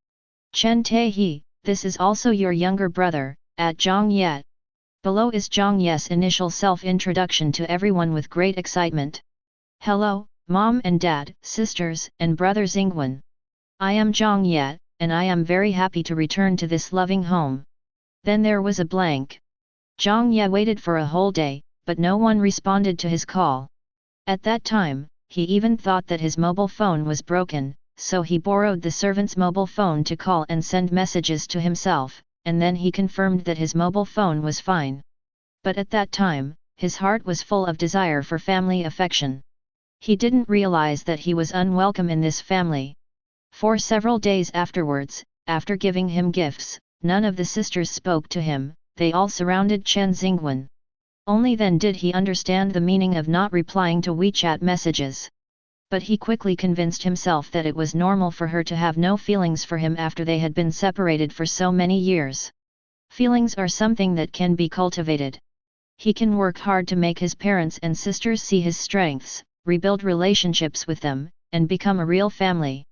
Chen Taehi, this is also your younger brother, at Jiang Ye. Below is Jiang Ye's initial self-introduction to everyone with great excitement. Hello, Mom and Dad, sisters and brother Xingwen. I am Jiang Ye, and I am very happy to return to this loving home. Then there was a blank. Jiang Ye waited for a whole day, but no one responded to his call. At that time, he even thought that his mobile phone was broken, so he borrowed the servant's mobile phone to call and send messages to himself, and then he confirmed that his mobile phone was fine. But at that time, his heart was full of desire for family affection. He didn't realize that he was unwelcome in this family. For several days afterwards, after giving him gifts, none of the sisters spoke to him, they all surrounded Chen Xingwen. Only then did he understand the meaning of not replying to WeChat messages. But he quickly convinced himself that it was normal for her to have no feelings for him after they had been separated for so many years. Feelings are something that can be cultivated. He can work hard to make his parents and sisters see his strengths, rebuild relationships with them, and become a real family.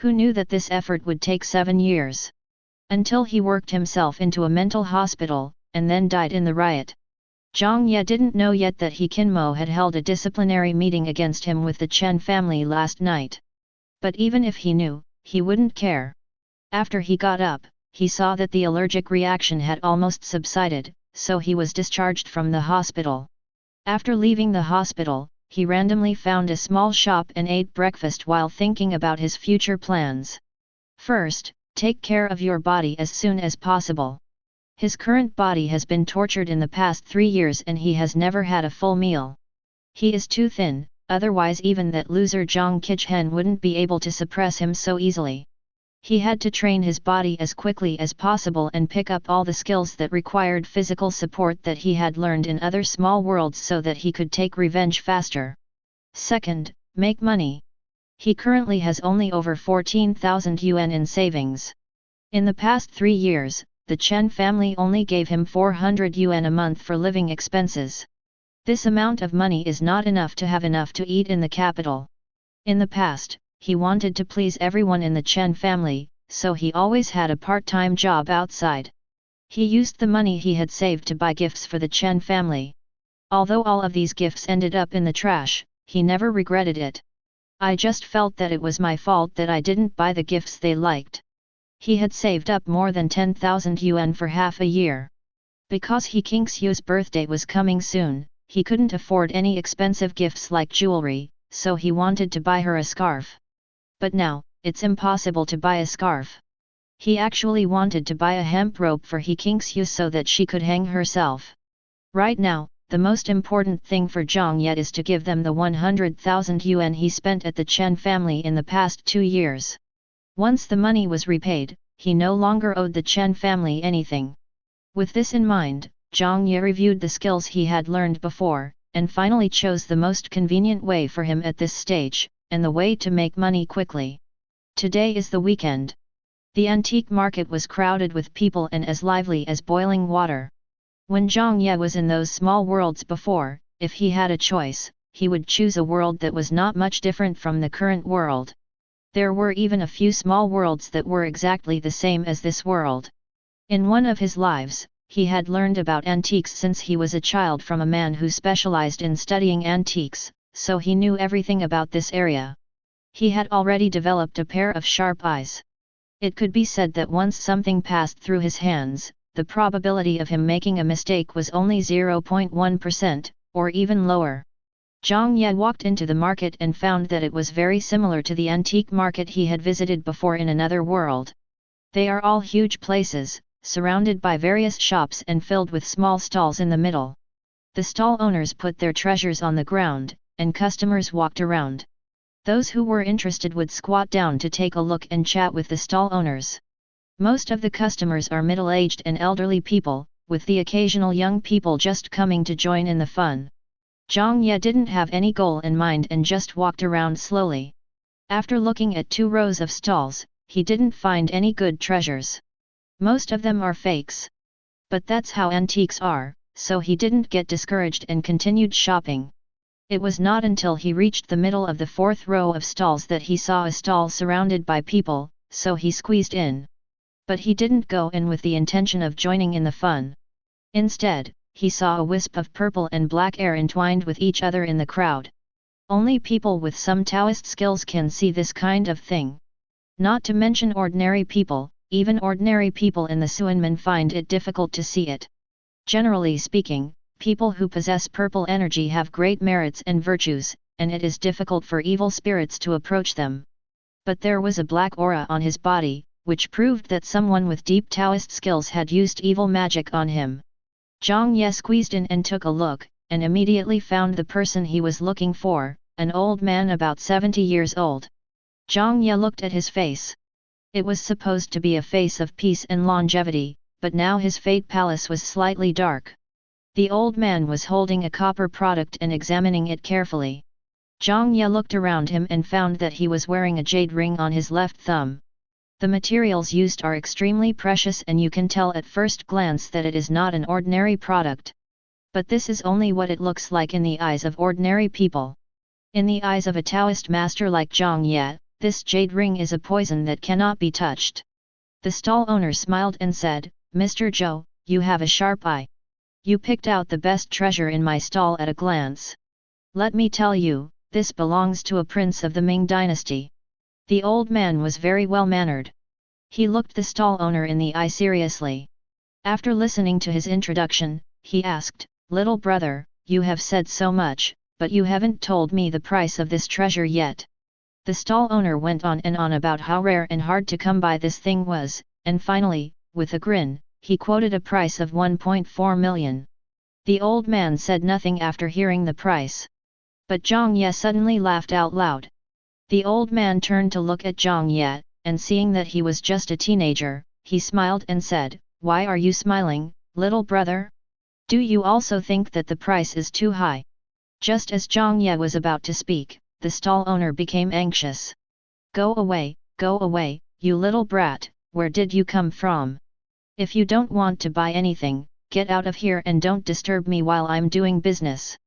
Who knew that this effort would take 7 years? Until he worked himself into a mental hospital, and then died in the riot. Jiang Ye didn't know yet that He Kinmo had held a disciplinary meeting against him with the Chen family last night. But even if he knew, he wouldn't care. After he got up, he saw that the allergic reaction had almost subsided, so he was discharged from the hospital. After leaving the hospital, he randomly found a small shop and ate breakfast while thinking about his future plans. First, take care of your body as soon as possible. His current body has been tortured in the past 3 years and he has never had a full meal. He is too thin, otherwise even that loser Jiang Ye wouldn't be able to suppress him so easily. He had to train his body as quickly as possible and pick up all the skills that required physical support that he had learned in other small worlds so that he could take revenge faster. Second, make money. He currently has only over 14,000 yuan in savings. In the past 3 years, the Chen family only gave him 400 yuan a month for living expenses. This amount of money is not enough to have enough to eat in the capital. In the past, he wanted to please everyone in the Chen family, so he always had a part-time job outside. He used the money he had saved to buy gifts for the Chen family. Although all of these gifts ended up in the trash, he never regretted it. I just felt that it was my fault that I didn't buy the gifts they liked. He had saved up more than 10,000 yuan for half a year. Because King Xu's birthday was coming soon, he couldn't afford any expensive gifts like jewelry, so he wanted to buy her a scarf. But now, it's impossible to buy a scarf. He actually wanted to buy a hemp rope for King Xu so that she could hang herself. Right now, the most important thing for Jiang Ye is to give them the 100,000 yuan he spent at the Chen family in the past 2 years. Once the money was repaid, he no longer owed the Chen family anything. With this in mind, Jiang Ye reviewed the skills he had learned before, and finally chose the most convenient way for him at this stage, and the way to make money quickly. Today is the weekend. The antique market was crowded with people and as lively as boiling water. When Jiang Ye was in those small worlds before, if he had a choice, he would choose a world that was not much different from the current world. There were even a few small worlds that were exactly the same as this world. In one of his lives, he had learned about antiques since he was a child from a man who specialized in studying antiques, so he knew everything about this area. He had already developed a pair of sharp eyes. It could be said that once something passed through his hands, the probability of him making a mistake was only 0.1%, or even lower. Jiang Ye walked into the market and found that it was very similar to the antique market he had visited before in another world. They are all huge places, surrounded by various shops and filled with small stalls in the middle. The stall owners put their treasures on the ground, and customers walked around. Those who were interested would squat down to take a look and chat with the stall owners. Most of the customers are middle-aged and elderly people, with the occasional young people just coming to join in the fun. Jiang Ye didn't have any goal in mind and just walked around slowly. After looking at 2 rows of stalls, he didn't find any good treasures. Most of them are fakes. But that's how antiques are, so he didn't get discouraged and continued shopping. It was not until he reached the middle of the 4th row of stalls that he saw a stall surrounded by people, so he squeezed in. But he didn't go in with the intention of joining in the fun. Instead, he saw a wisp of purple and black air entwined with each other in the crowd. Only people with some Taoist skills can see this kind of thing. Not to mention ordinary people, even ordinary people in the Suanmen find it difficult to see it. Generally speaking, people who possess purple energy have great merits and virtues, and it is difficult for evil spirits to approach them. But there was a black aura on his body, which proved that someone with deep Taoist skills had used evil magic on him. Jiang Ye squeezed in and took a look, and immediately found the person he was looking for, an old man about 70 years old. Jiang Ye looked at his face. It was supposed to be a face of peace and longevity, but now his fate palace was slightly dark. The old man was holding a copper product and examining it carefully. Jiang Ye looked around him and found that he was wearing a jade ring on his left thumb. The materials used are extremely precious and you can tell at first glance that it is not an ordinary product. But this is only what it looks like in the eyes of ordinary people. In the eyes of a Taoist master like Jiang Ye, this jade ring is a poison that cannot be touched. The stall owner smiled and said, "Mr. Zhou, you have a sharp eye. You picked out the best treasure in my stall at a glance. Let me tell you, this belongs to a prince of the Ming dynasty." The old man was very well-mannered. He looked the stall owner in the eye seriously. After listening to his introduction, he asked, "Little brother, you have said so much, but you haven't told me the price of this treasure yet." The stall owner went on and on about how rare and hard to come by this thing was, and finally, with a grin, he quoted a price of 1.4 million. The old man said nothing after hearing the price. But Jiang Ye suddenly laughed out loud. The old man turned to look at Jiang Ye, and seeing that he was just a teenager, he smiled and said, "Why are you smiling, little brother? Do you also think that the price is too high?" Just as Jiang Ye was about to speak, the stall owner became anxious. Go away, you little brat, where did you come from? If you don't want to buy anything, get out of here and don't disturb me while I'm doing business."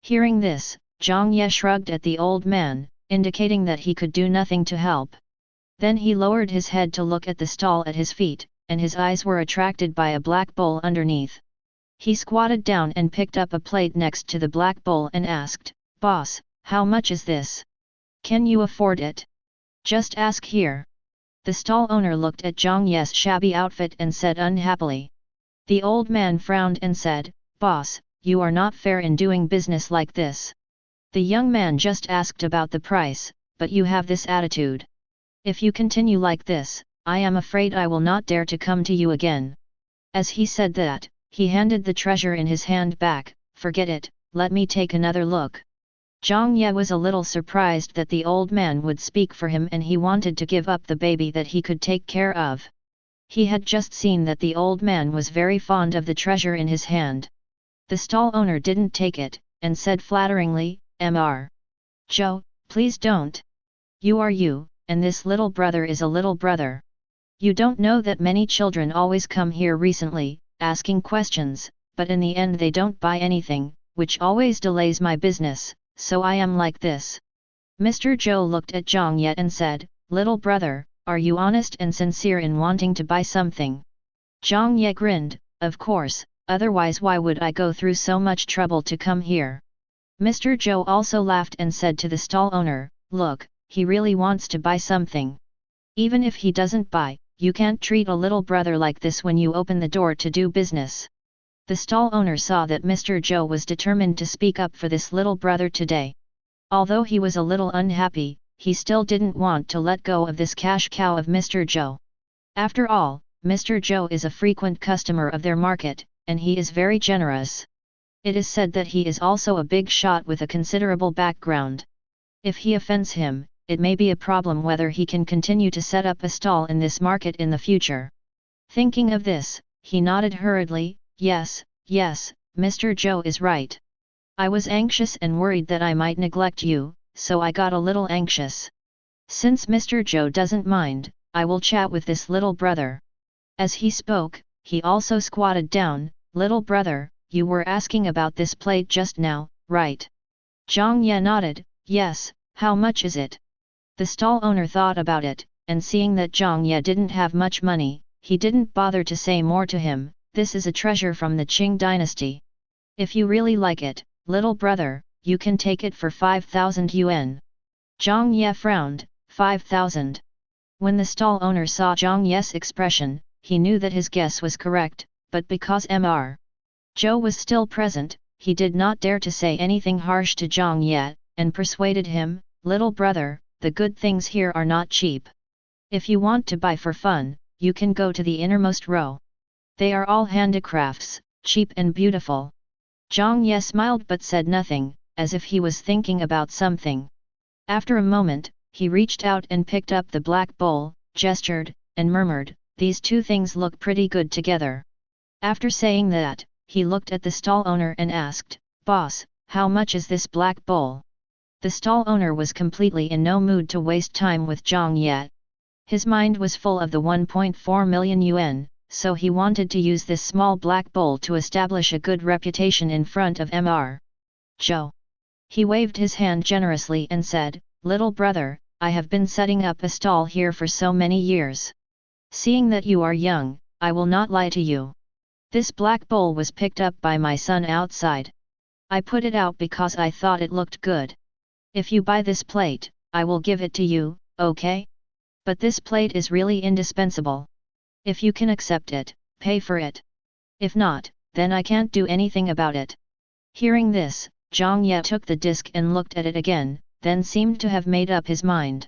Hearing this, Jiang Ye shrugged at the old man, indicating that he could do nothing to help. Then he lowered his head to look at the stall at his feet, and his eyes were attracted by a black bowl underneath. He squatted down and picked up a plate next to the black bowl and asked, "Boss, how much is this? Can you afford it? Just ask here." The stall owner looked at Jiang Ye's shabby outfit and said unhappily. The old man frowned and said, "Boss, you are not fair in doing business like this. The young man just asked about the price, but you have this attitude. If you continue like this, I am afraid I will not dare to come to you again." As he said that, he handed the treasure in his hand back. "Forget it, let me take another look." Jiang Ye was a little surprised that the old man would speak for him, and he wanted to give up the baby that he could take care of. He had just seen that the old man was very fond of the treasure in his hand. The stall owner didn't take it, and said flatteringly, "Mr. Joe, please don't. You are you, and this little brother is a little brother. You don't know that many children always come here recently, asking questions, but in the end they don't buy anything, which always delays my business, so I am like this." Mr. Joe looked at Jiang Ye and said, "Little brother, are you honest and sincere in wanting to buy something?" Jiang Ye grinned, "Of course, otherwise why would I go through so much trouble to come here?" Mr. Joe also laughed and said to the stall owner, "Look, he really wants to buy something. Even if he doesn't buy, you can't treat a little brother like this when you open the door to do business." The stall owner saw that Mr. Joe was determined to speak up for this little brother today. Although he was a little unhappy, he still didn't want to let go of this cash cow of Mr. Joe. After all, Mr. Joe is a frequent customer of their market, and he is very generous. It is said that he is also a big shot with a considerable background. If he offends him, it may be a problem whether he can continue to set up a stall in this market in the future. Thinking of this, he nodded hurriedly, Yes, Mr. Joe is right. I was anxious and worried that I might neglect you, so I got a little anxious. Since Mr. Joe doesn't mind, I will chat with this little brother." As he spoke, he also squatted down. "Little brother, you were asking about this plate just now, right?" Jiang Ye nodded, "Yes, how much is it?" The stall owner thought about it, and seeing that Jiang Ye didn't have much money, he didn't bother to say more to him. "This is a treasure from the Qing dynasty. If you really like it, little brother, you can take it for 5,000 yuan. Jiang Ye frowned, 5,000. When the stall owner saw Jiang Ye's expression, he knew that his guess was correct, but because Mr. Joe was still present, he did not dare to say anything harsh to Jiang Ye, and persuaded him, "Little brother, the good things here are not cheap. If you want to buy for fun, you can go to the innermost row. They are all handicrafts, cheap and beautiful." Jiang Ye smiled but said nothing, as if he was thinking about something. After a moment, he reached out and picked up the black bowl, gestured, and murmured, "These two things look pretty good together." After saying that, he looked at the stall owner and asked, "Boss, how much is this black bowl?" The stall owner was completely in no mood to waste time with Jiang Ye. His mind was full of the 1.4 million yuan, so he wanted to use this small black bowl to establish a good reputation in front of Mr. Joe. He waved his hand generously and said, "Little brother, I have been setting up a stall here for so many years. Seeing that you are young, I will not lie to you. This black bowl was picked up by my son outside. I put it out because I thought it looked good. If you buy this plate, I will give it to you, okay?" But this plate is really indispensable. If you can accept it, pay for it. If not, then I can't do anything about it. Hearing this, Jiang Ye took the disc and looked at it again, then seemed to have made up his mind.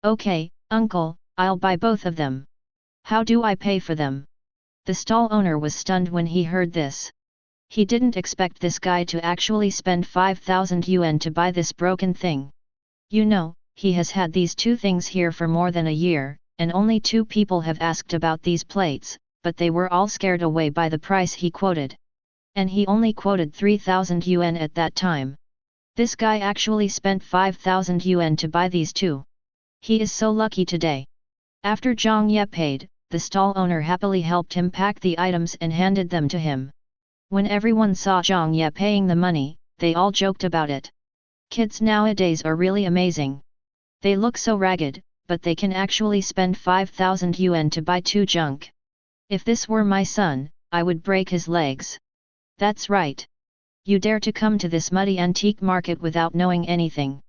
Okay, uncle, I'll buy both of them. How do I pay for them? The stall owner was stunned when he heard this. He didn't expect this guy to actually spend 5,000 yuan to buy this broken thing. You know, he has had these two things here for more than a year, and only 2 people have asked about these plates, but they were all scared away by the price he quoted. And he only quoted 3,000 yuan at that time. This guy actually spent 5,000 yuan to buy these two. He is so lucky today. After Jiang Ye paid, the stall owner happily helped him pack the items and handed them to him. When everyone saw Jiang Ye paying the money, they all joked about it. Kids nowadays are really amazing. They look so ragged, but they can actually spend 5,000 yuan to buy 2 junk. If this were my son, I would break his legs. That's right. You dare to come to this muddy antique market without knowing anything.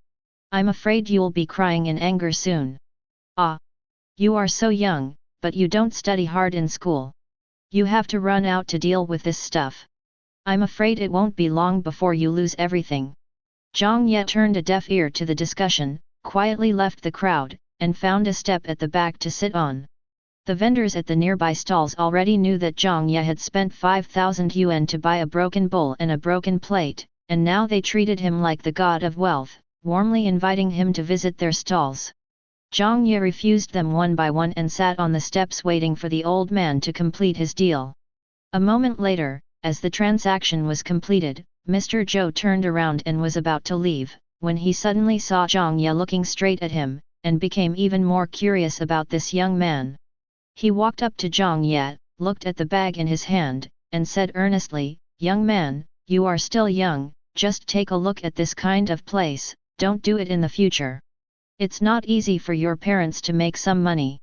I'm afraid you'll be crying in anger soon. Ah! You are so young, but you don't study hard in school. You have to run out to deal with this stuff. I'm afraid it won't be long before you lose everything. Jiang Ye turned a deaf ear to the discussion, quietly left the crowd, and found a step at the back to sit on. The vendors at the nearby stalls already knew that Jiang Ye had spent 5,000 yuan to buy a broken bowl and a broken plate, and now they treated him like the god of wealth, warmly inviting him to visit their stalls. Jiang Ye refused them one by one and sat on the steps waiting for the old man to complete his deal. A moment later, as the transaction was completed, Mr. Zhou turned around and was about to leave, when he suddenly saw Jiang Ye looking straight at him, and became even more curious about this young man. He walked up to Jiang Ye, looked at the bag in his hand, and said earnestly, "Young man, you are still young, just take a look at this kind of place, don't do it in the future. It's not easy for your parents to make some money."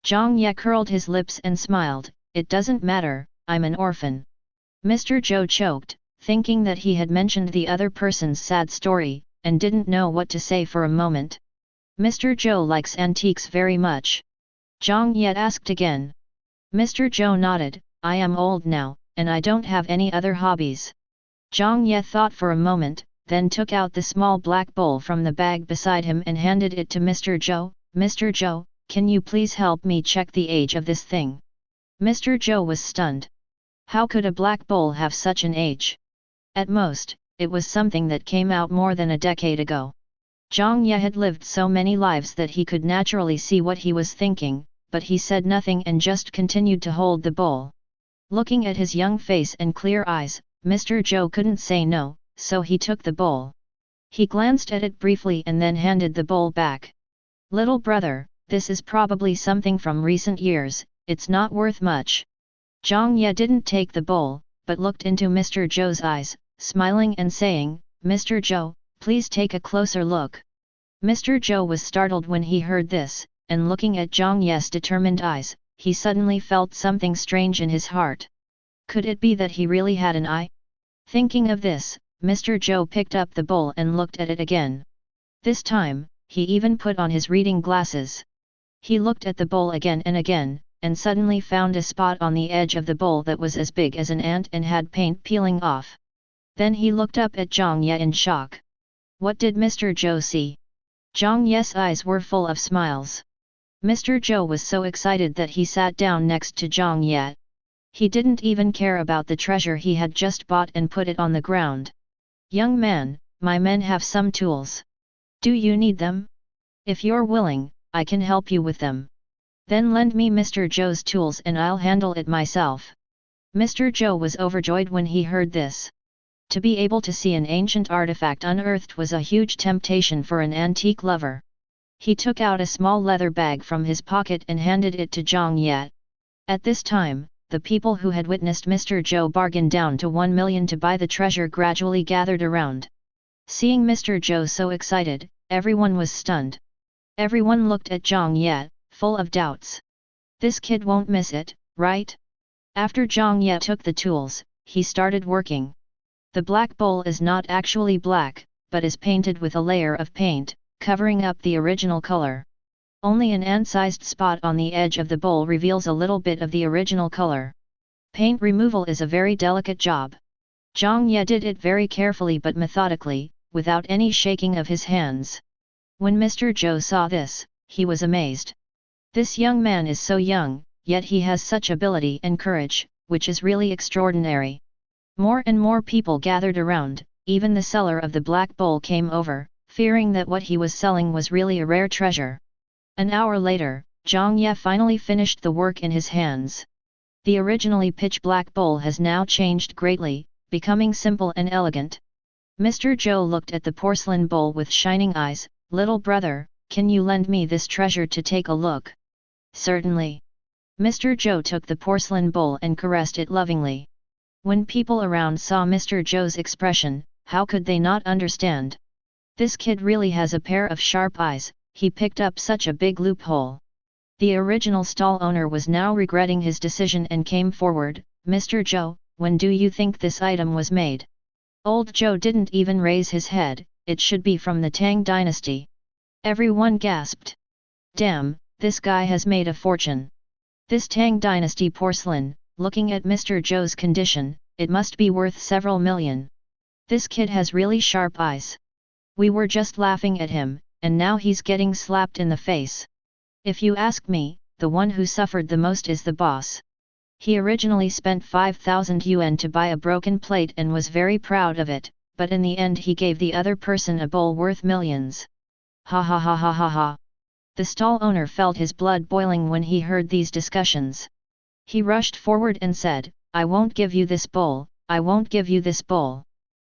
Jiang Ye curled his lips and smiled, "It doesn't matter, I'm an orphan." Mr. Zhou choked, thinking that he had mentioned the other person's sad story, and didn't know what to say for a moment. "Mr. Zhou likes antiques very much?" Jiang Ye asked again. Mr. Zhou nodded, "I am old now, and I don't have any other hobbies." Jiang Ye thought for a moment, then took out the small black bowl from the bag beside him and handed it to Mr. Zhou. "Mr. Zhou, can you please help me check the age of this thing?" Mr. Zhou was stunned. How could a black bowl have such an age? At most, it was something that came out more than a decade ago. Jiang Ye had lived so many lives that he could naturally see what he was thinking, but he said nothing and just continued to hold the bowl. Looking at his young face and clear eyes, Mr. Zhou couldn't say no, so he took the bowl. He glanced at it briefly and then handed the bowl back. "Little brother, this is probably something from recent years, it's not worth much." Jiang Ye didn't take the bowl, but looked into Mr. Zhou's eyes, smiling and saying, "Mr. Zhou, please take a closer look." Mr. Zhou was startled when he heard this, and looking at Jiang Ye's determined eyes, he suddenly felt something strange in his heart. Could it be that he really had an eye? Thinking of this, Mr. Zhou picked up the bowl and looked at it again. This time, he even put on his reading glasses. He looked at the bowl again and again, and suddenly found a spot on the edge of the bowl that was as big as an ant and had paint peeling off. Then he looked up at Jiang Ye in shock. What did Mr. Zhou see? Jiang Ye's eyes were full of smiles. Mr. Zhou was so excited that he sat down next to Jiang Ye. He didn't even care about the treasure he had just bought and put it on the ground. "Young man, my men have some tools. Do you need them? If you're willing, I can help you with them. Then lend me Mr. Zhou's tools and I'll handle it myself." Mr. Zhou was overjoyed when he heard this. To be able to see an ancient artifact unearthed was a huge temptation for an antique lover. He took out a small leather bag from his pocket and handed it to Jiang Ye. At this time, the people who had witnessed Mr. Zhou bargain down to 1 million to buy the treasure gradually gathered around. Seeing Mr. Zhou so excited, everyone was stunned. Everyone looked at Jiang Ye, full of doubts. This kid won't miss it, right? After Jiang Ye took the tools, he started working. The black bowl is not actually black, but is painted with a layer of paint, covering up the original color. Only an ant-sized spot on the edge of the bowl reveals a little bit of the original color. Paint removal is a very delicate job. Jiang Ye did it very carefully but methodically, without any shaking of his hands. When Mr. Zhou saw this, he was amazed. This young man is so young, yet he has such ability and courage, which is really extraordinary. More and more people gathered around, even the seller of the black bowl came over, fearing that what he was selling was really a rare treasure. An hour later, Jiang Ye finally finished the work in his hands. The originally pitch-black bowl has now changed greatly, becoming simple and elegant. Mr. Zhou looked at the porcelain bowl with shining eyes. "Little brother, can you lend me this treasure to take a look?" "Certainly." Mr. Zhou took the porcelain bowl and caressed it lovingly. When people around saw Mr. Zhou's expression, how could they not understand? This kid really has a pair of sharp eyes, he picked up such a big loophole. The original stall owner was now regretting his decision and came forward. "Mr. Zhou, when do you think this item was made?" Old Zhou didn't even raise his head. "It should be from the Tang dynasty." Everyone gasped. "Damn, this guy has made a fortune. This Tang dynasty porcelain, looking at Mr. Zhou's condition, it must be worth several million. This kid has really sharp eyes. We were just laughing at him, and now he's getting slapped in the face. If you ask me, the one who suffered the most is the boss. He originally spent 5,000 yuan to buy a broken plate and was very proud of it, but in the end he gave the other person a bowl worth millions." Ha ha ha ha ha ha. The stall owner felt his blood boiling when he heard these discussions. He rushed forward and said, "I won't give you this bowl, I won't give you this bowl."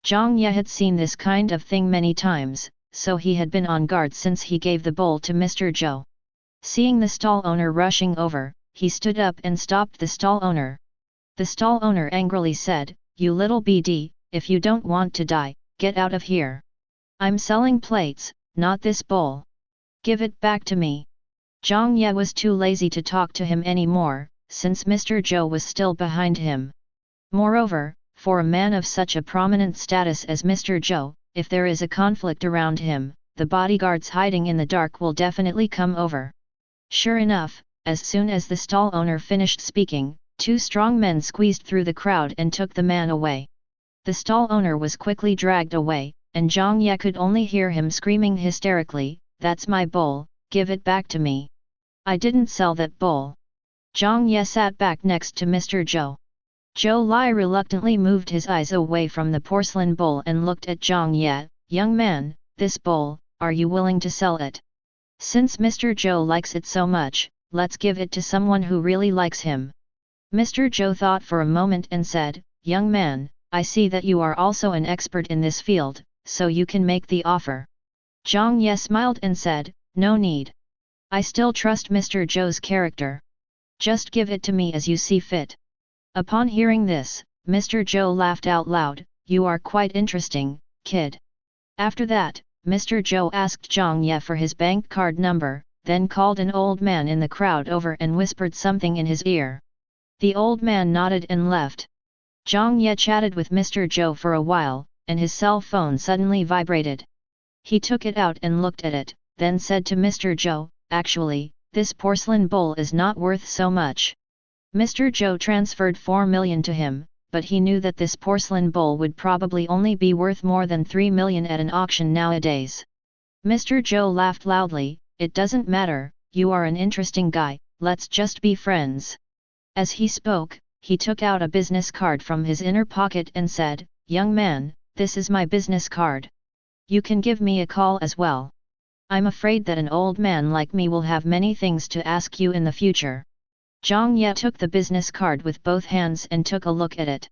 Jiang Ye had seen this kind of thing many times, so he had been on guard since he gave the bowl to Mr. Zhou. Seeing the stall owner rushing over, he stood up and stopped the stall owner. The stall owner angrily said, "You little BD, if you don't want to die, get out of here. I'm selling plates, not this bowl. Give it back to me." Jiang Ye was too lazy to talk to him anymore, since Mr. Zhou was still behind him. Moreover, for a man of such a prominent status as Mr. Zhou, if there is a conflict around him, the bodyguards hiding in the dark will definitely come over. Sure enough, as soon as the stall owner finished speaking, two strong men squeezed through the crowd and took the man away. The stall owner was quickly dragged away, and Jiang Ye could only hear him screaming hysterically, "That's my bowl, give it back to me. I didn't sell that bowl." Jiang Ye sat back next to Mr. Zhou. Zhou Lai reluctantly moved his eyes away from the porcelain bowl and looked at Jiang Ye. "Young man, this bowl, are you willing to sell it? Since Mr. Zhou likes it so much, let's give it to someone who really likes him." Mr. Zhou thought for a moment and said, "Young man, I see that you are also an expert in this field, so you can make the offer." Jiang Ye smiled and said, "No need. I still trust Mr. Zhou's character. Just give it to me as you see fit." Upon hearing this, Mr. Zhou laughed out loud, "You are quite interesting, kid." After that, Mr. Zhou asked Jiang Ye for his bank card number, then called an old man in the crowd over and whispered something in his ear. The old man nodded and left. Jiang Ye chatted with Mr. Zhou for a while, and his cell phone suddenly vibrated. He took it out and looked at it, then said to Mr. Zhou, "Actually, this porcelain bowl is not worth so much." Mr. Zhou transferred 4 million to him, but he knew that this porcelain bowl would probably only be worth more than 3 million at an auction nowadays. Mr. Zhou laughed loudly, "It doesn't matter, you are an interesting guy, let's just be friends." As he spoke, he took out a business card from his inner pocket and said, "Young man, this is my business card. You can give me a call as well. I'm afraid that an old man like me will have many things to ask you in the future." Jiang Ye took the business card with both hands and took a look at it.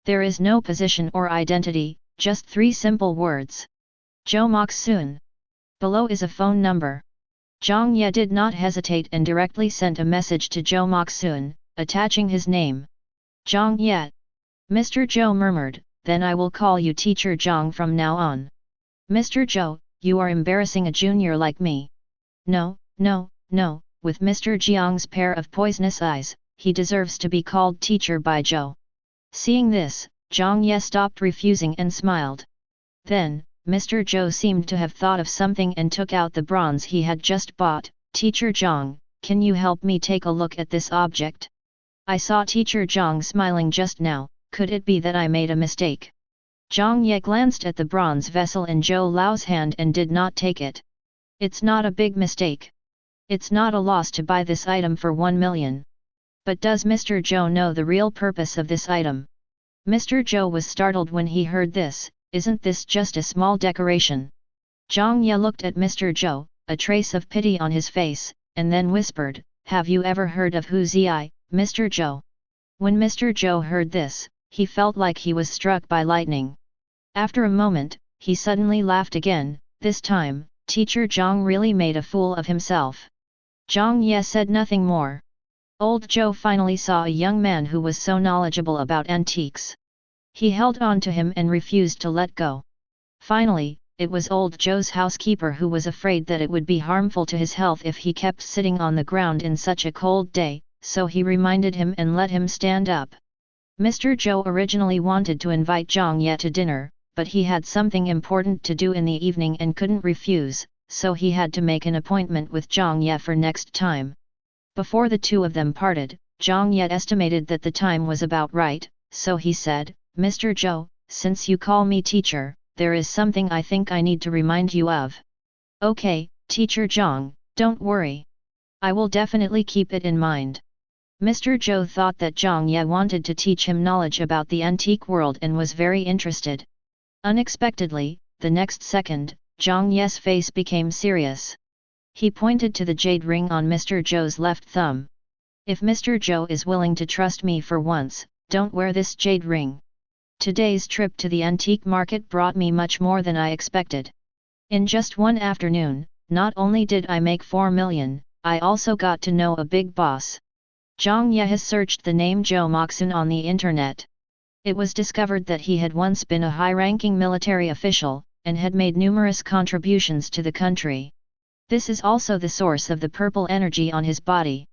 There is no position or identity, just 3 simple words. Zhou Moxun. Below is a phone number. Jiang Ye did not hesitate and directly sent a message to Zhou Moxun, attaching his name. "Jiang Ye." Mr. Zhou murmured, "Then I will call you Teacher Jiang from now on." "Mr. Zhou, you are embarrassing a junior like me." "No, no, no. With Mr. Jiang's pair of poisonous eyes, he deserves to be called teacher by Zhou." Seeing this, Jiang Ye stopped refusing and smiled. Then, Mr. Zhou seemed to have thought of something and took out the bronze he had just bought, Teacher Jiang, can you help me take a look at this object? I saw Teacher Jiang smiling just now, could it be that I made a mistake? Jiang Ye glanced at the bronze vessel in Zhou Lao's hand and did not take it. It's not a big mistake. It's not a loss to buy this item for 1 million. But does Mr. Zhou know the real purpose of this item? Mr. Zhou was startled when he heard this. Isn't this just a small decoration? Jiang Ye looked at Mr. Zhou, a trace of pity on his face, and then whispered, have you ever heard of Hu Zi, Mr. Zhou? When Mr. Zhou heard this, he felt like he was struck by lightning. After a moment, he suddenly laughed again. This time, Teacher Jiang really made a fool of himself. Jiang Ye said nothing more. Old Zhou finally saw a young man who was so knowledgeable about antiques. He held on to him and refused to let go. Finally, it was old Zhou's housekeeper who was afraid that it would be harmful to his health if he kept sitting on the ground in such a cold day, so he reminded him and let him stand up. Mr. Zhou originally wanted to invite Jiang Ye to dinner, but he had something important to do in the evening and couldn't refuse, so he had to make an appointment with Jiang Ye for next time. Before the two of them parted, Jiang Ye estimated that the time was about right, so he said, Mr. Zhou, since you call me teacher, there is something I think I need to remind you of. Okay, Teacher Jiang, don't worry. I will definitely keep it in mind. Mr. Zhou thought that Jiang Ye wanted to teach him knowledge about the antique world and was very interested. Unexpectedly, the next second, Jiang Ye's face became serious. He pointed to the jade ring on Mr. Zhou's left thumb. If Mr. Zhou is willing to trust me for once, don't wear this jade ring. Today's trip to the antique market brought me much more than I expected. In just one afternoon, not only did I make 4 million, I also got to know a big boss. Jiang Ye has searched the name Zhou Moxun on the internet. It was discovered that he had once been a high-ranking military official, and had made numerous contributions to the country. This is also the source of the purple energy on his body.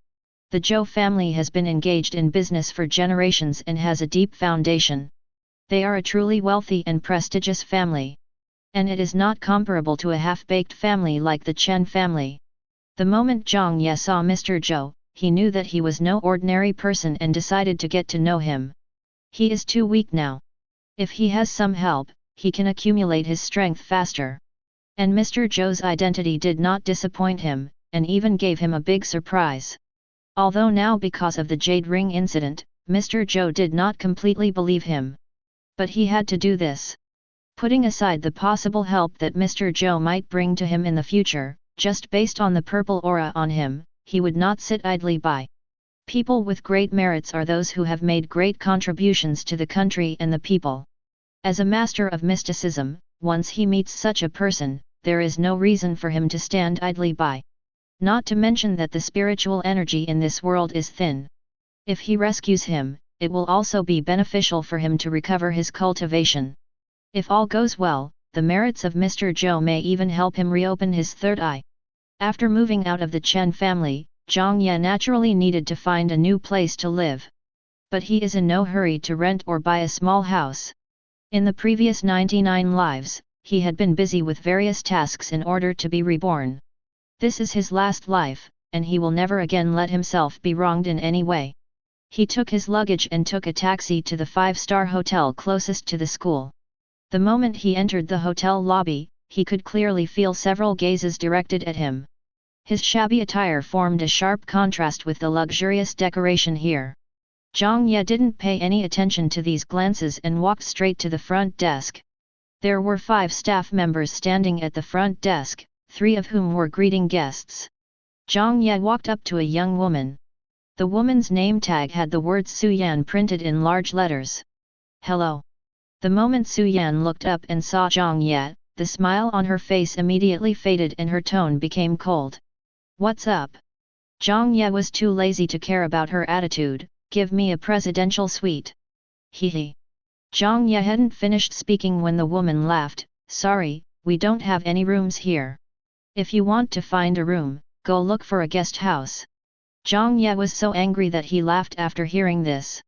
The Zhou family has been engaged in business for generations and has a deep foundation. They are a truly wealthy and prestigious family. And it is not comparable to a half-baked family like the Chen family. The moment Jiang Ye saw Mr. Zhou, he knew that he was no ordinary person and decided to get to know him. He is too weak now. If he has some help, he can accumulate his strength faster. And Mr. Zhou's identity did not disappoint him, and even gave him a big surprise. Although now because of the jade ring incident, Mr. Zhou did not completely believe him. But he had to do this. Putting aside the possible help that Mr. Zhou might bring to him in the future, just based on the purple aura on him, he would not sit idly by. People with great merits are those who have made great contributions to the country and the people. As a master of mysticism, once he meets such a person, there is no reason for him to stand idly by. Not to mention that the spiritual energy in this world is thin. If he rescues him, it will also be beneficial for him to recover his cultivation. If all goes well, the merits of Mr. Zhou may even help him reopen his third eye. After moving out of the Chen family, Jiang Ye naturally needed to find a new place to live. But he is in no hurry to rent or buy a small house. In the previous 99 lives, he had been busy with various tasks in order to be reborn. This is his last life, and he will never again let himself be wronged in any way. He took his luggage and took a taxi to the 5-star hotel closest to the school. The moment he entered the hotel lobby, he could clearly feel several gazes directed at him. His shabby attire formed a sharp contrast with the luxurious decoration here. Jiang Ye didn't pay any attention to these glances and walked straight to the front desk. There were 5 staff members standing at the front desk, 3 of whom were greeting guests. Jiang Ye walked up to a young woman. The woman's name tag had the word Su Yan printed in large letters. Hello. The moment Su Yan looked up and saw Jiang Ye, the smile on her face immediately faded and her tone became cold. What's up? Jiang Ye was too lazy to care about her attitude. Give me a presidential suite. Hee. Jiang Ye hadn't finished speaking when the woman laughed. Sorry, we don't have any rooms here. If you want to find a room, go look for a guest house. Jiang Ye was so angry that he laughed after hearing this.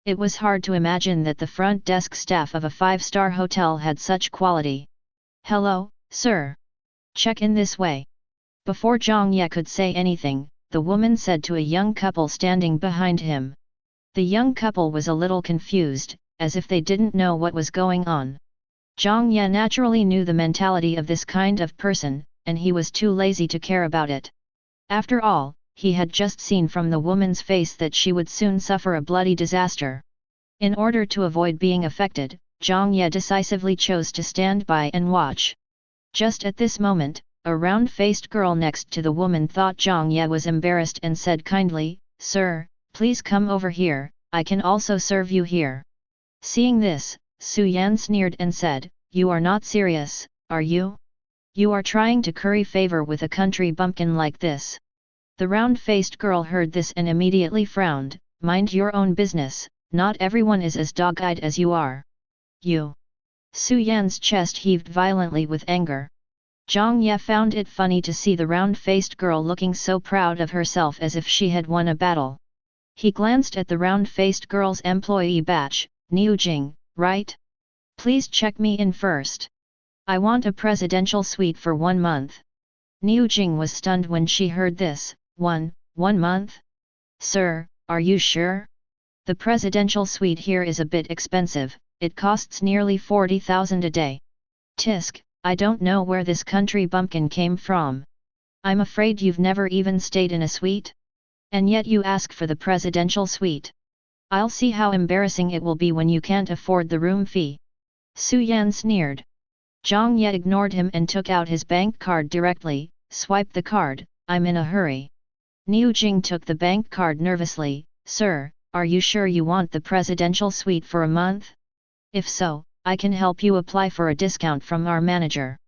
It was hard to imagine that the front desk staff of a 5-star hotel had such quality. Hello, sir. Check in this way. Before Jiang Ye could say anything, the woman said to a young couple standing behind him. The young couple was a little confused, as if they didn't know what was going on. Jiang Ye naturally knew the mentality of this kind of person, and he was too lazy to care about it. After all, he had just seen from the woman's face that she would soon suffer a bloody disaster. In order to avoid being affected, Jiang Ye decisively chose to stand by and watch. Just at this moment, a round-faced girl next to the woman thought Jiang Ye was embarrassed and said kindly, "Sir, please come over here, I can also serve you here." Seeing this, Su Yan sneered and said, "You are not serious, are you? You are trying to curry favor with a country bumpkin like this." The round-faced girl heard this and immediately frowned. "Mind your own business, not everyone is as dog-eyed as you are." "You?" Su Yan's chest heaved violently with anger. Jiang Ye found it funny to see the round-faced girl looking so proud of herself as if she had won a battle. He glanced at the round-faced girl's employee badge. "Niu Jing, right? Please check me in first. I want a presidential suite for 1 month." Niu Jing was stunned when she heard this. One month? "Sir, are you sure? The presidential suite here is a bit expensive, it costs nearly 40,000 a day." "Tisk, I don't know where this country bumpkin came from. I'm afraid you've never even stayed in a suite? And yet you ask for the presidential suite. I'll see how embarrassing it will be when you can't afford the room fee." Su Yan sneered. Jiang Ye ignored him and took out his bank card directly. "Swipe the card, I'm in a hurry." Niu Jing took the bank card nervously. "Sir, are you sure you want the presidential suite for a month? If so, I can help you apply for a discount from our manager."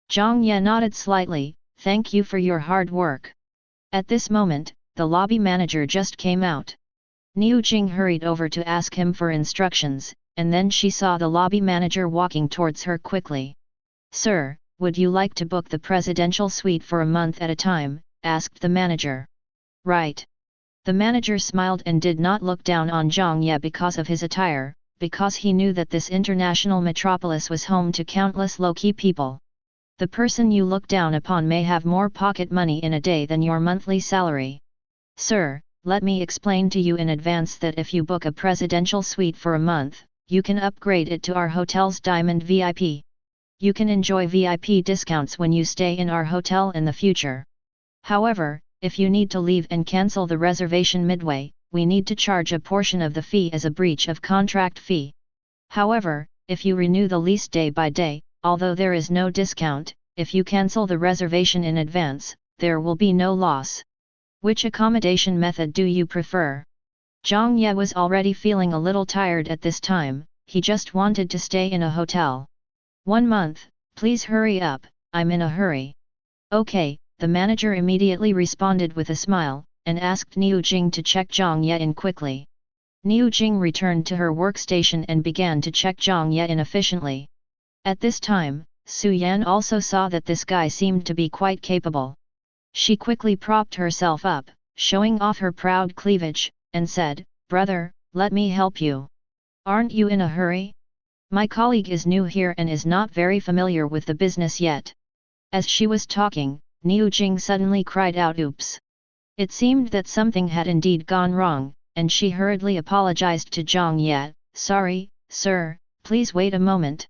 Jiang Ye nodded slightly. "Thank you for your hard work." At this moment, the lobby manager just came out. Niu Jing hurried over to ask him for instructions, and then she saw the lobby manager walking towards her quickly. "Sir, would you like to book the presidential suite for a month at a time?" asked the manager. "Right." The manager smiled and did not look down on Jiang Ye because of his attire, because he knew that this international metropolis was home to countless low-key people. The person you look down upon may have more pocket money in a day than your monthly salary. "Sir, let me explain to you in advance that if you book a presidential suite for a month, you can upgrade it to our hotel's Diamond VIP. You can enjoy VIP discounts when you stay in our hotel in the future. However, if you need to leave and cancel the reservation midway, we need to charge a portion of the fee as a breach of contract fee. However, if you renew the lease day by day, although there is no discount, if you cancel the reservation in advance, there will be no loss. Which accommodation method do you prefer?" Jiang Ye was already feeling a little tired at this time, he just wanted to stay in a hotel. 1 month, please hurry up, I'm in a hurry." "Okay," the manager immediately responded with a smile, and asked Niu Jing to check Jiang Ye in quickly. Niu Jing returned to her workstation and began to check Jiang Ye in efficiently. At this time, Su Yan also saw that this guy seemed to be quite capable. She quickly propped herself up, showing off her proud cleavage, and said, "Brother, let me help you. Aren't you in a hurry? My colleague is new here and is not very familiar with the business yet." As she was talking, Niu Jing suddenly cried out, "Oops!" It seemed that something had indeed gone wrong, and she hurriedly apologized to Jiang Ye. "Sorry, sir, please wait a moment."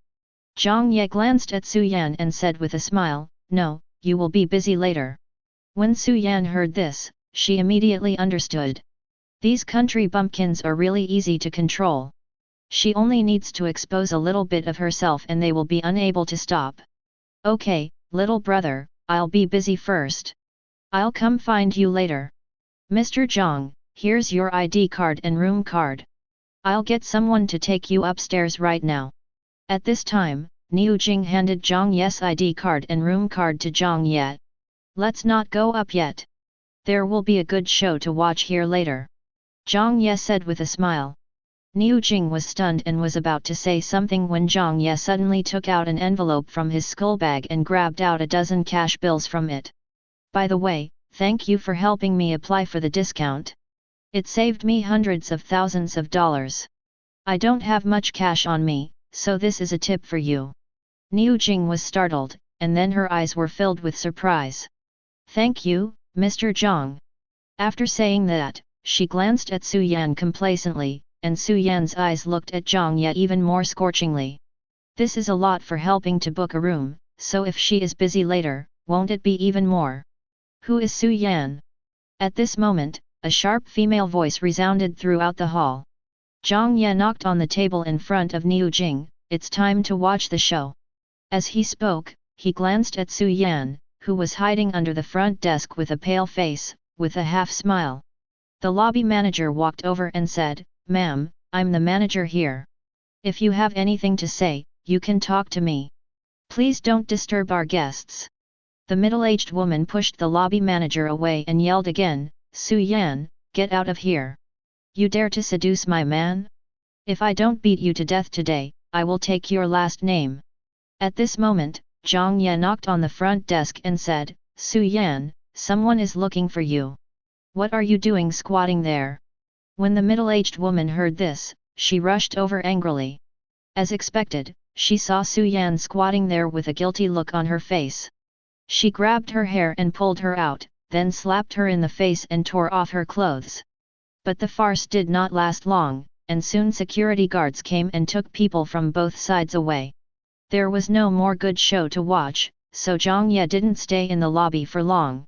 Jiang Ye glanced at Su Yan and said with a smile, "No, you will be busy later." When Su Yan heard this, she immediately understood. These country bumpkins are really easy to control. She only needs to expose a little bit of herself and they will be unable to stop. "Okay, little brother, I'll be busy first. I'll come find you later. Mr. Jiang, here's your ID card and room card. I'll get someone to take you upstairs right now." At this time, Niu Jing handed Jiang Ye's ID card and room card to Jiang Ye. "Let's not go up yet. There will be a good show to watch here later," Jiang Ye said with a smile. Niu Jing was stunned and was about to say something when Jiang Ye suddenly took out an envelope from his skull bag and grabbed out a dozen cash bills from it. "By the way, thank you for helping me apply for the discount. It saved me hundreds of thousands of dollars. I don't have much cash on me, so this is a tip for you." Niu Jing was startled, and then her eyes were filled with surprise. Thank you, Mr. Jiang. After saying that, she glanced at Su Yan complacently, and Su Yan's eyes looked at Jiang Ye even more scorchingly. This is a lot for helping to book a room, so if she is busy later, won't it be even more? Who is Su Yan? At this moment, a sharp female voice resounded throughout the hall. Jiang Ye knocked on the table in front of Niu Jing. It's time to watch the show. As he spoke, he glanced at Su Yan, who was hiding under the front desk with a pale face, with a half-smile. The lobby manager walked over and said, "Ma'am, I'm the manager here. If you have anything to say, you can talk to me. Please don't disturb our guests." The middle-aged woman pushed the lobby manager away and yelled again, "Su Yan, get out of here. You dare to seduce my man? If I don't beat you to death today, I will take your last name." At this moment, Jiang Ye knocked on the front desk and said, "Su Yan, someone is looking for you. What are you doing squatting there?" When the middle-aged woman heard this, she rushed over angrily. As expected, she saw Su Yan squatting there with a guilty look on her face. She grabbed her hair and pulled her out, then slapped her in the face and tore off her clothes. But the farce did not last long, and soon security guards came and took people from both sides away. There was no more good show to watch, so Jiang Ye didn't stay in the lobby for long.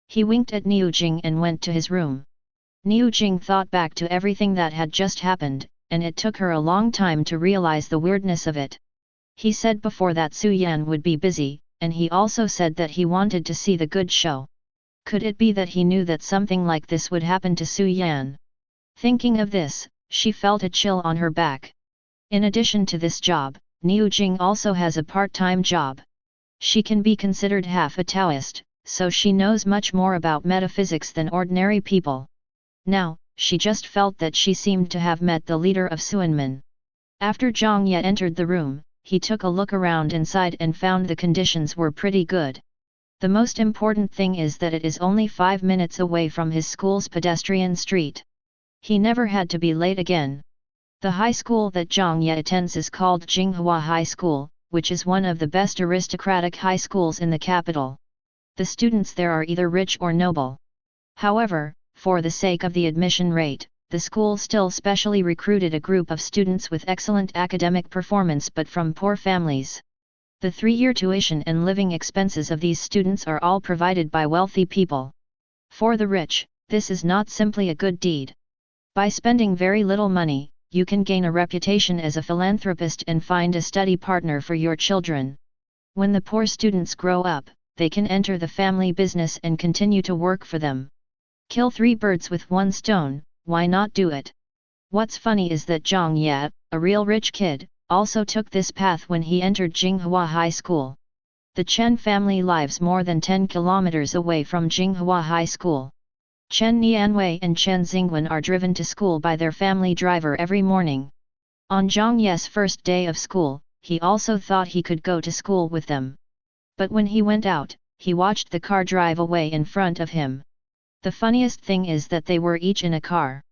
He winked at Niu Jing and went to his room. Niu Jing thought back to everything that had just happened, and it took her a long time to realize the weirdness of it. He said before that Su Yan would be busy, and he also said that he wanted to see the good show. Could it be that he knew that something like this would happen to Su Yan? Thinking of this, she felt a chill on her back. In addition to this job, Niu Jing also has a part-time job. She can be considered half a Taoist, so she knows much more about metaphysics than ordinary people. Now, she just felt that she seemed to have met the leader of Suanmen. After Jiang Ye entered the room, he took a look around inside and found the conditions were pretty good. The most important thing is that it is only 5 minutes away from his school's pedestrian street. He never had to be late again. The high school that Jiang Ye attends is called Jinghua High School, which is one of the best aristocratic high schools in the capital. The students there are either rich or noble. However, for the sake of the admission rate, the school still specially recruited a group of students with excellent academic performance but from poor families. The 3-year tuition and living expenses of these students are all provided by wealthy people. For the rich, this is not simply a good deed. By spending very little money, you can gain a reputation as a philanthropist and find a study partner for your children. When the poor students grow up, they can enter the family business and continue to work for them. Kill 3 birds with 1 stone, why not do it? What's funny is that Jiang Ye, a real rich kid, also took this path when he entered Jinghua High School. The Chen family lives more than 10 kilometers away from Jinghua High School. Chen Nianwei and Chen Xingwen are driven to school by their family driver every morning. On Jiang Ye's first day of school, he also thought he could go to school with them. But when he went out, he watched the car drive away in front of him. The funniest thing is that they were each in a car.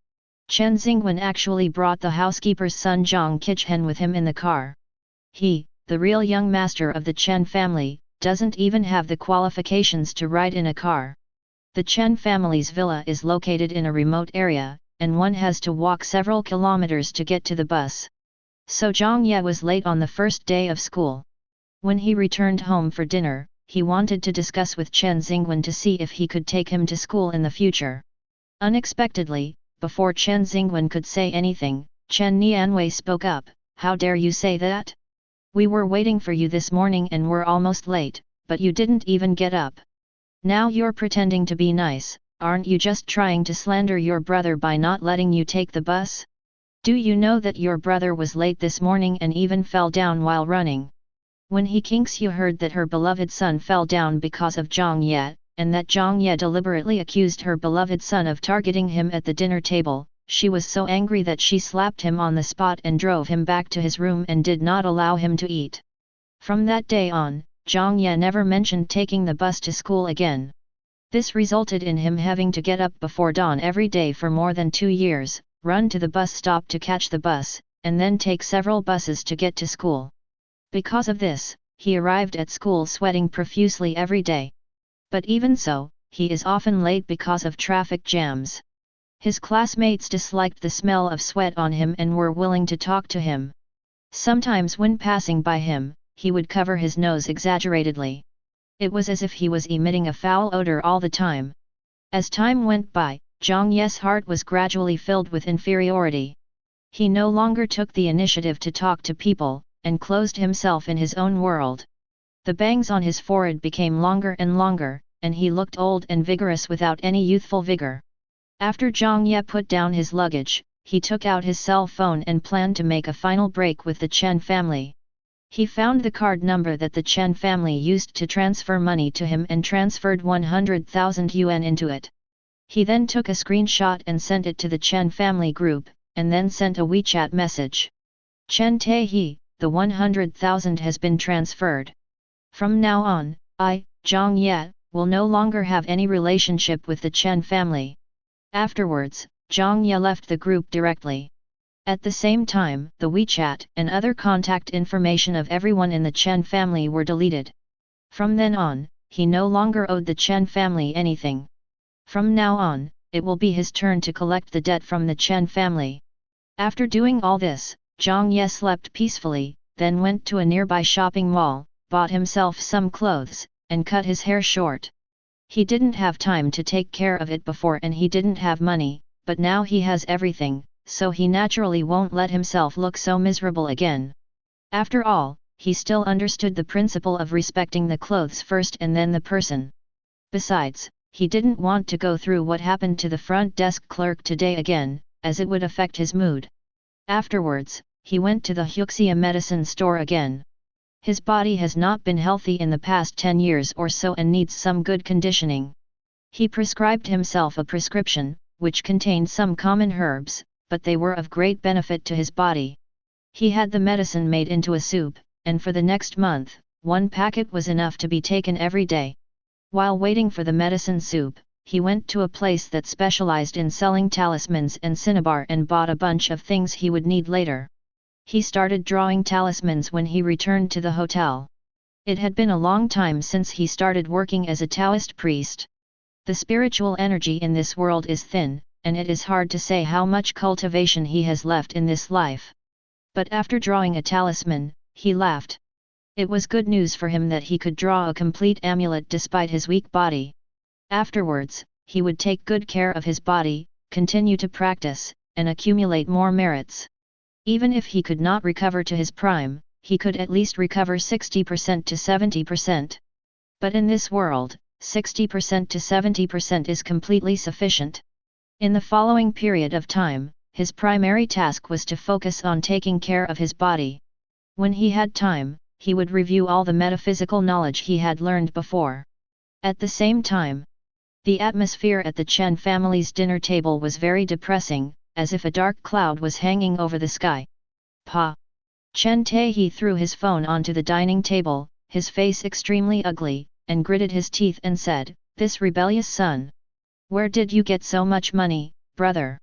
Chen Xingwen actually brought the housekeeper's son Zhang Qichen with him in the car. He, the real young master of the Chen family, doesn't even have the qualifications to ride in a car. The Chen family's villa is located in a remote area, and one has to walk several kilometers to get to the bus. So Jiang Ye was late on the first day of school. When he returned home for dinner, he wanted to discuss with Chen Xingwen to see if he could take him to school in the future. Unexpectedly, before Chen Xingwen could say anything, Chen Nianwei spoke up, "How dare you say that? We were waiting for you this morning and were almost late, but you didn't even get up. Now you're pretending to be nice, aren't you just trying to slander your brother by not letting you take the bus? Do you know that your brother was late this morning and even fell down while running?" When He heard that her beloved son fell down because of Jiang Ye, and that Jiang Ye deliberately accused her beloved son of targeting him at the dinner table, she was so angry that she slapped him on the spot and drove him back to his room and did not allow him to eat. From that day on, Jiang Ye never mentioned taking the bus to school again. This resulted in him having to get up before dawn every day for more than 2 years, run to the bus stop to catch the bus, and then take several buses to get to school. Because of this, he arrived at school sweating profusely every day. But even so, he is often late because of traffic jams. His classmates disliked the smell of sweat on him and were willing to talk to him. Sometimes when passing by him, he would cover his nose exaggeratedly. It was as if he was emitting a foul odor all the time. As time went by, Jiang Ye's heart was gradually filled with inferiority. He no longer took the initiative to talk to people, and closed himself in his own world. The bangs on his forehead became longer and longer, and he looked old and vigorous without any youthful vigor. After Jiang Ye put down his luggage, he took out his cell phone and planned to make a final break with the Chen family. He found the card number that the Chen family used to transfer money to him and transferred 100,000 yuan into it. He then took a screenshot and sent it to the Chen family group, and then sent a WeChat message. Chen Taehi, the 100,000 has been transferred. From now on, I, Jiang Ye, will no longer have any relationship with the Chen family. Afterwards, Jiang Ye left the group directly. At the same time, the WeChat and other contact information of everyone in the Chen family were deleted. From then on, he no longer owed the Chen family anything. From now on, it will be his turn to collect the debt from the Chen family. After doing all this, Jiang Ye slept peacefully, then went to a nearby shopping mall, bought himself some clothes, and cut his hair short. He didn't have time to take care of it before and he didn't have money, but now he has everything, so he naturally won't let himself look so miserable again. After all, he still understood the principle of respecting the clothes first and then the person. Besides, he didn't want to go through what happened to the front desk clerk today again, as it would affect his mood. Afterwards, he went to the Huxia medicine store again. His body has not been healthy in the past 10 years or so and needs some good conditioning. He prescribed himself a prescription, which contained some common herbs, but they were of great benefit to his body. He had the medicine made into a soup, and for the next month, 1 packet was enough to be taken every day. While waiting for the medicine soup, he went to a place that specialized in selling talismans and cinnabar and bought a bunch of things he would need later. He started drawing talismans when he returned to the hotel. It had been a long time since he started working as a Taoist priest. The spiritual energy in this world is thin, and it is hard to say how much cultivation he has left in this life. But after drawing a talisman, he laughed. It was good news for him that he could draw a complete amulet despite his weak body. Afterwards, he would take good care of his body, continue to practice, and accumulate more merits. Even if he could not recover to his prime, he could at least recover 60% to 70%. But in this world, 60% to 70% is completely sufficient. In the following period of time, his primary task was to focus on taking care of his body. When he had time, he would review all the metaphysical knowledge he had learned before. At the same time, the atmosphere at the Chen family's dinner table was very depressing, as if a dark cloud was hanging over the sky. Pa! Chen Taehi threw his phone onto the dining table, his face extremely ugly, and gritted his teeth and said, "This rebellious son! Where did you get so much money, brother?"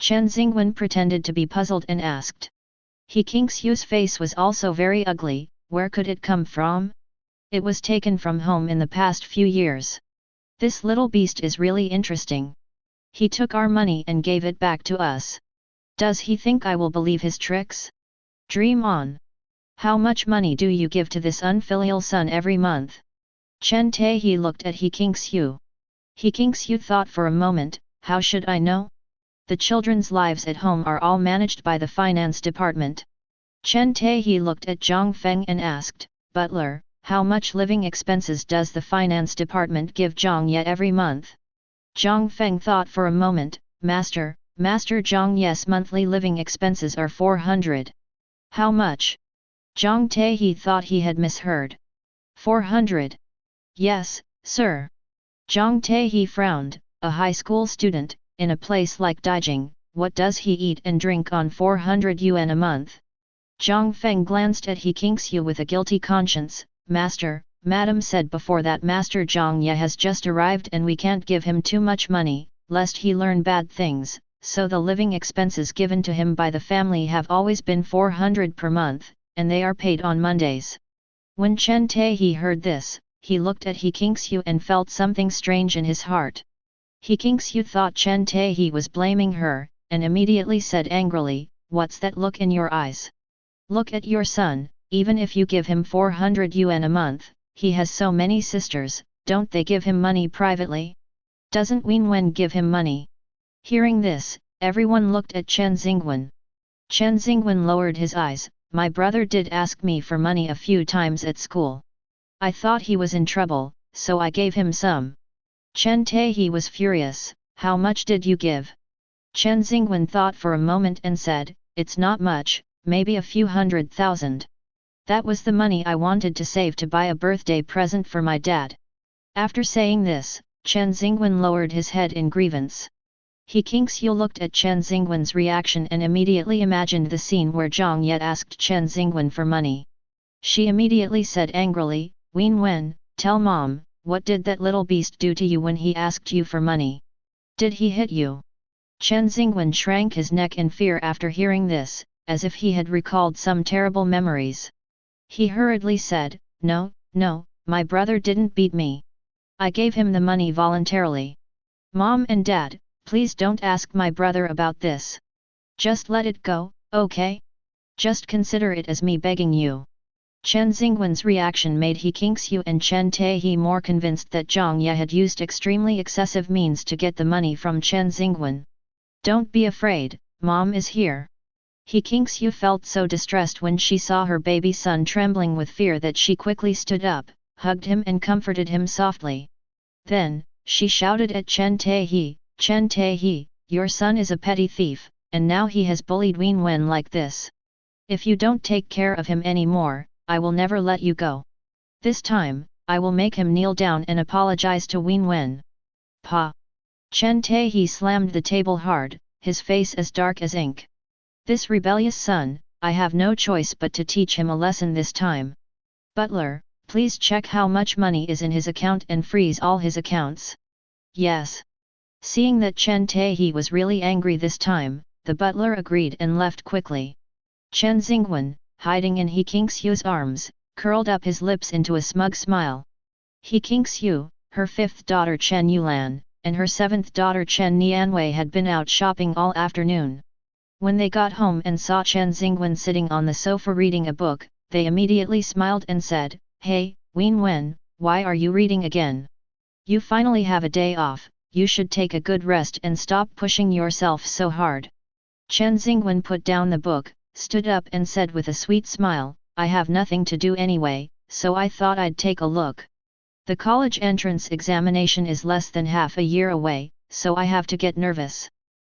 Chen Xingwen pretended to be puzzled and asked. He Kingxiu's face was also very ugly. Where could it come from? It was taken from home in the past few years. This little beast is really interesting. He took our money and gave it back to us. Does he think I will believe his tricks? Dream on. How much money do you give to this unfilial son every month? Chen Taehi looked at He Kingxiu. He Kingxiu thought for a moment, how should I know? The children's lives at home are all managed by the finance department. Chen Taehi looked at Zhang Feng and asked, "Butler, how much living expenses does the finance department give Jiang Ye every month?" Zhang Feng thought for a moment, Master Jiang Ye's monthly living expenses are 400. How much? Zhang Taehi thought he had misheard. 400. Yes, sir. Zhang Taehi frowned, a high school student, in a place like Daijing, what does he eat and drink on 400 yuan a month? Zhang Feng glanced at He Kingxiu with a guilty conscience. Master, Madam said before that Master Jiang Ye has just arrived and we can't give him too much money, lest he learn bad things, so the living expenses given to him by the family have always been 400 per month, and they are paid on Mondays. When Chen Taehi heard this, he looked at He Kingxiu and felt something strange in his heart. He Kingxiu thought Chen Taehi was blaming her, and immediately said angrily, "What's that look in your eyes? Look at your son, even if you give him 400 yuan a month, he has so many sisters, don't they give him money privately? Doesn't Wenwen give him money?" Hearing this, everyone looked at Chen Xingwen. Chen Xingwen lowered his eyes, "My brother did ask me for money a few times at school. I thought he was in trouble, so I gave him some." Chen Taehi was furious, "How much did you give?" Chen Xingwen thought for a moment and said, "It's not much, maybe a few 100,000. That was the money I wanted to save to buy a birthday present for my dad." After saying this, Chen Xingwen lowered his head in grievance. He Kingxiu looked at Chen Xingwen's reaction and immediately imagined the scene where Jiang Ye asked Chen Xingwen for money. She immediately said angrily, "Wenwen, tell mom, what did that little beast do to you when he asked you for money? Did he hit you?" Chen Xingwen shrank his neck in fear after hearing this, as if he had recalled some terrible memories. He hurriedly said, "No, no, my brother didn't beat me. I gave him the money voluntarily. Mom and Dad, please don't ask my brother about this. Just let it go, okay? Just consider it as me begging you." Chen Xingwen's reaction made He Kingxiu and Chen Taehi more convinced that Jiang Ye had used extremely excessive means to get the money from Chen Xingwen. "Don't be afraid, Mom is here." He Kingxiu felt so distressed when she saw her baby son trembling with fear that she quickly stood up, hugged him and comforted him softly. Then, she shouted at Chen Taehi, "Chen Taehi, your son is a petty thief, and now he has bullied Wenwen like this. If you don't take care of him anymore, I will never let you go. This time, I will make him kneel down and apologize to Wenwen." "Pa!" Chen Taehi slammed the table hard, his face as dark as ink. "This rebellious son, I have no choice but to teach him a lesson this time. Butler, please check how much money is in his account and freeze all his accounts." "Yes." Seeing that Chen Taehi was really angry this time, the butler agreed and left quickly. Chen Xingwen, hiding in He Kingxiu's arms, curled up his lips into a smug smile. He Kingxiu, her fifth daughter Chen Yulan, and her seventh daughter Chen Nianwei had been out shopping all afternoon. When they got home and saw Chen Xingwen sitting on the sofa reading a book, they immediately smiled and said, "Hey, Wenwen, why are you reading again? You finally have a day off, you should take a good rest and stop pushing yourself so hard." Chen Xingwen put down the book, stood up and said with a sweet smile, "I have nothing to do anyway, so I thought I'd take a look. The college entrance examination is less than half a year away, so I have to get nervous."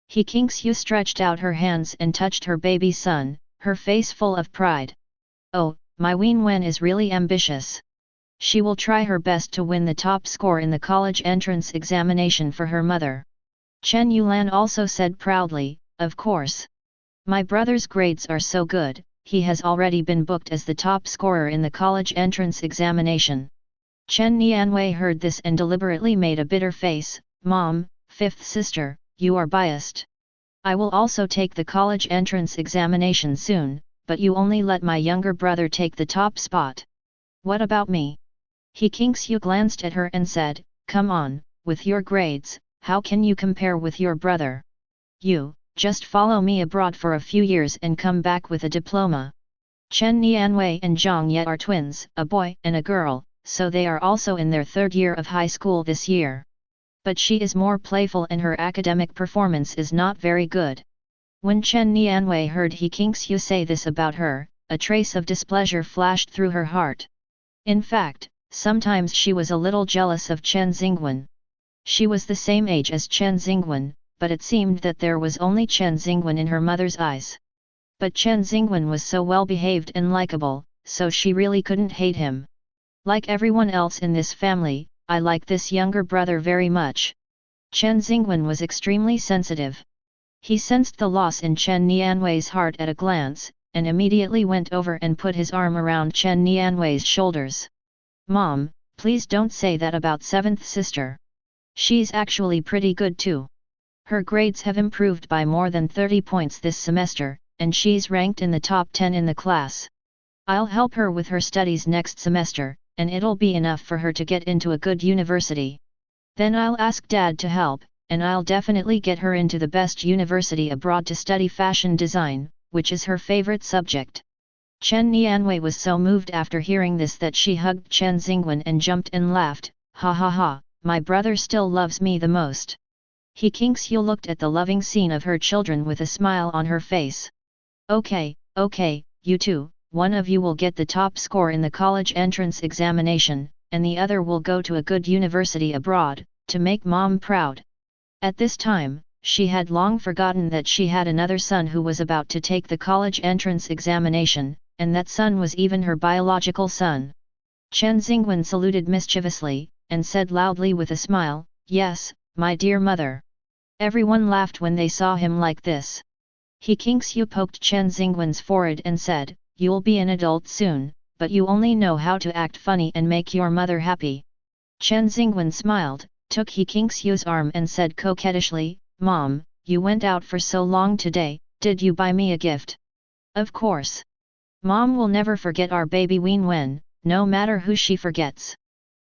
He Kingxiu stretched out her hands and touched her baby son, her face full of pride. "Oh, my Wenwen is really ambitious. She will try her best to win the top score in the college entrance examination for her mother." Chen Yulan also said proudly, "Of course. My brother's grades are so good, he has already been booked as the top scorer in the college entrance examination." Chen Nianwei heard this and deliberately made a bitter face, "Mom, fifth sister, you are biased. I will also take the college entrance examination soon, but you only let my younger brother take the top spot. What about me?" He Kingxiu glanced at her and said, "Come on, with your grades, how can you compare with your brother? You, just follow me abroad for a few years and come back with a diploma." Chen Nianwei and Jiang Ye are twins, a boy and a girl, so they are also in their third year of high school this year. But she is more playful and her academic performance is not very good. When Chen Nianwei heard He Kingxiu say this about her, a trace of displeasure flashed through her heart. In fact, sometimes she was a little jealous of Chen Xingwen. She was the same age as Chen Xingwen, but it seemed that there was only Chen Xingwen in her mother's eyes. But Chen Xingwen was so well behaved and likable, so she really couldn't hate him. "Like everyone else in this family, I like this younger brother very much." Chen Xingwen was extremely sensitive. He sensed the loss in Chen Nianwei's heart at a glance, and immediately went over and put his arm around Chen Nianwei's shoulders. "Mom, please don't say that about seventh sister. She's actually pretty good too. Her grades have improved by more than 30 points this semester, and she's ranked in the top 10 in the class. I'll help her with her studies next semester, and it'll be enough for her to get into a good university. Then I'll ask Dad to help, and I'll definitely get her into the best university abroad to study fashion design, which is her favorite subject. Chen Nianwei was so moved after hearing this that she hugged Chen Xingwen and jumped and laughed, ha ha ha, my brother still loves me the most. He Kingxiu looked at the loving scene of her children with a smile on her face. Okay, you two, one of you will get the top score in the college entrance examination, and the other will go to a good university abroad, to make mom proud. At this time, she had long forgotten that she had another son who was about to take the college entrance examination, and that son was even her biological son. Chen Xingwen saluted mischievously, and said loudly with a smile, yes, my dear mother. Everyone laughed when they saw him like this. He Kingxiu poked Chen Xingwen's forehead and said, you'll be an adult soon, but you only know how to act funny and make your mother happy. Chen Xingwen smiled, took He Kingxiu's arm and said coquettishly, Mom, you went out for so long today, did you buy me a gift? Of course. Mom will never forget our baby Wen Wen, no matter who she forgets.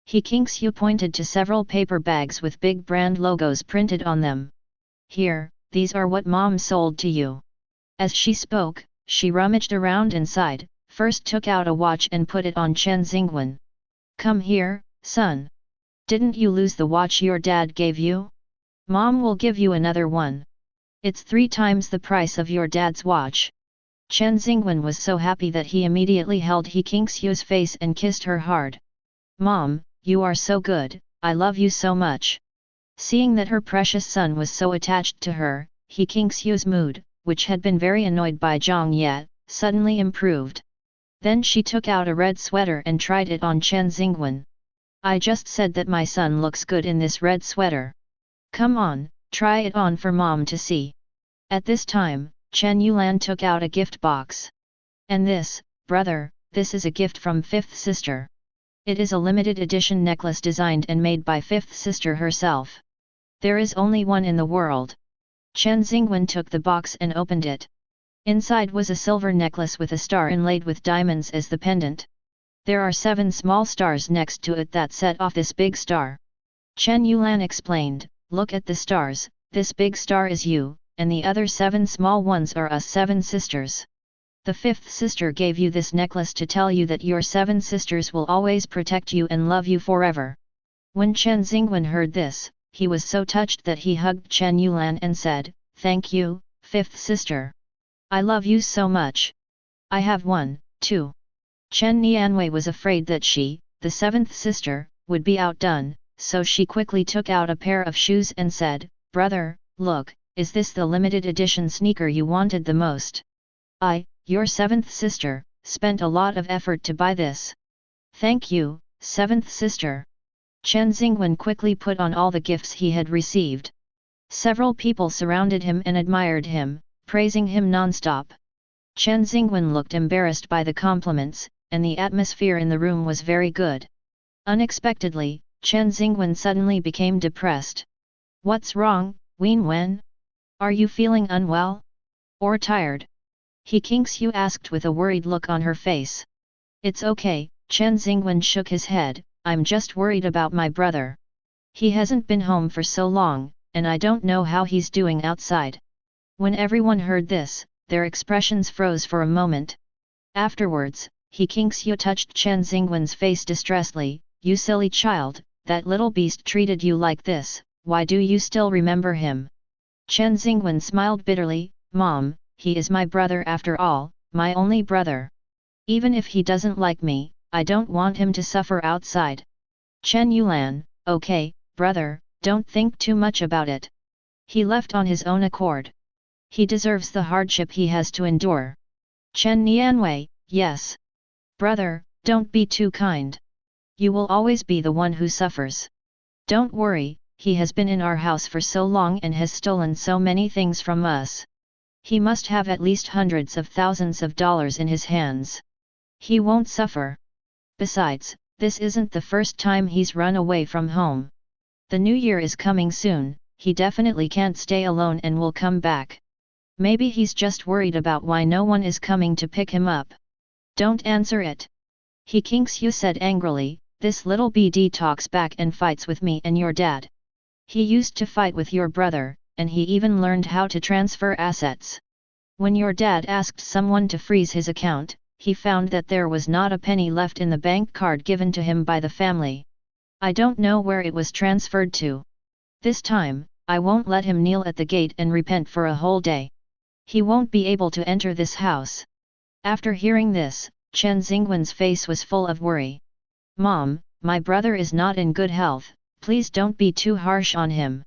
He Kingxiu pointed to several paper bags with big brand logos printed on them. Here, these are what Mom sold to you. As she spoke, she rummaged around inside, first took out a watch and put it on Chen Xingwen. Come here, son. Didn't you lose the watch your dad gave you? Mom will give you another one. It's 3 times the price of your dad's watch. Chen Xingwen was so happy that he immediately held He Kingxiu's face and kissed her hard. Mom, you are so good, I love you so much. Seeing that her precious son was so attached to her, He Kingxiu's mood, which had been very annoyed by Jiang Ye, suddenly improved. Then she took out a red sweater and tried it on Chen Xingwen. I just said that my son looks good in this red sweater. Come on, try it on for Mom to see. At this time, Chen Yulan took out a gift box. And this, brother, this is a gift from 5th sister. It is a limited edition necklace designed and made by 5th sister herself. There is only one in the world. Chen Xingwen took the box and opened it. Inside was a silver necklace with a star inlaid with diamonds as the pendant. There are 7 small stars next to it that set off this big star. Chen Yulan explained, look at the stars, this big star is you, and the other 7 small ones are us 7 sisters. The 5th sister gave you this necklace to tell you that your 7 sisters will always protect you and love you forever. When Chen Xingwen heard this, he was so touched that he hugged Chen Yulan and said, thank you, 5th sister. I love you so much. I have one, too. Chen Nianwei was afraid that she, the 7th sister, would be outdone, so she quickly took out a pair of shoes and said, brother, look, is this the limited edition sneaker you wanted the most? I, your 7th sister, spent a lot of effort to buy this. Thank you, 7th sister. Chen Xingwen quickly put on all the gifts he had received. Several people surrounded him and admired him, praising him non-stop. Chen Xingwen looked embarrassed by the compliments, and the atmosphere in the room was very good. Unexpectedly, Chen Xingwen suddenly became depressed. What's wrong, Wen Wen? Are you feeling unwell? Or tired? He Kingxiu asked with a worried look on her face. It's okay, Chen Xingwen shook his head, I'm just worried about my brother. He hasn't been home for so long, and I don't know how he's doing outside. When everyone heard this, their expressions froze for a moment. Afterwards, He Kingxiu touched Chen Xingwen's face distressedly, you silly child, that little beast treated you like this, why do you still remember him? Chen Xingwen smiled bitterly, Mom, he is my brother after all, my only brother. Even if he doesn't like me, I don't want him to suffer outside. Chen Yulan, okay, brother, don't think too much about it. He left on his own accord. He deserves the hardship he has to endure. Chen Nianwei, yes. Brother, don't be too kind. You will always be the one who suffers. Don't worry, he has been in our house for so long and has stolen so many things from us. He must have at least hundreds of thousands of dollars in his hands. He won't suffer. Besides, this isn't the first time he's run away from home. The new year is coming soon, he definitely can't stay alone and will come back. Maybe he's just worried about why no one is coming to pick him up. Don't answer it. He Kingxiu said angrily, this little BD talks back and fights with me and your dad. He used to fight with your brother, and he even learned how to transfer assets. When your dad asked someone to freeze his account, he found that there was not a penny left in the bank card given to him by the family. I don't know where it was transferred to. This time, I won't let him kneel at the gate and repent for a whole day. He won't be able to enter this house. After hearing this, Chen Xingwen's face was full of worry. Mom, my brother is not in good health, please don't be too harsh on him.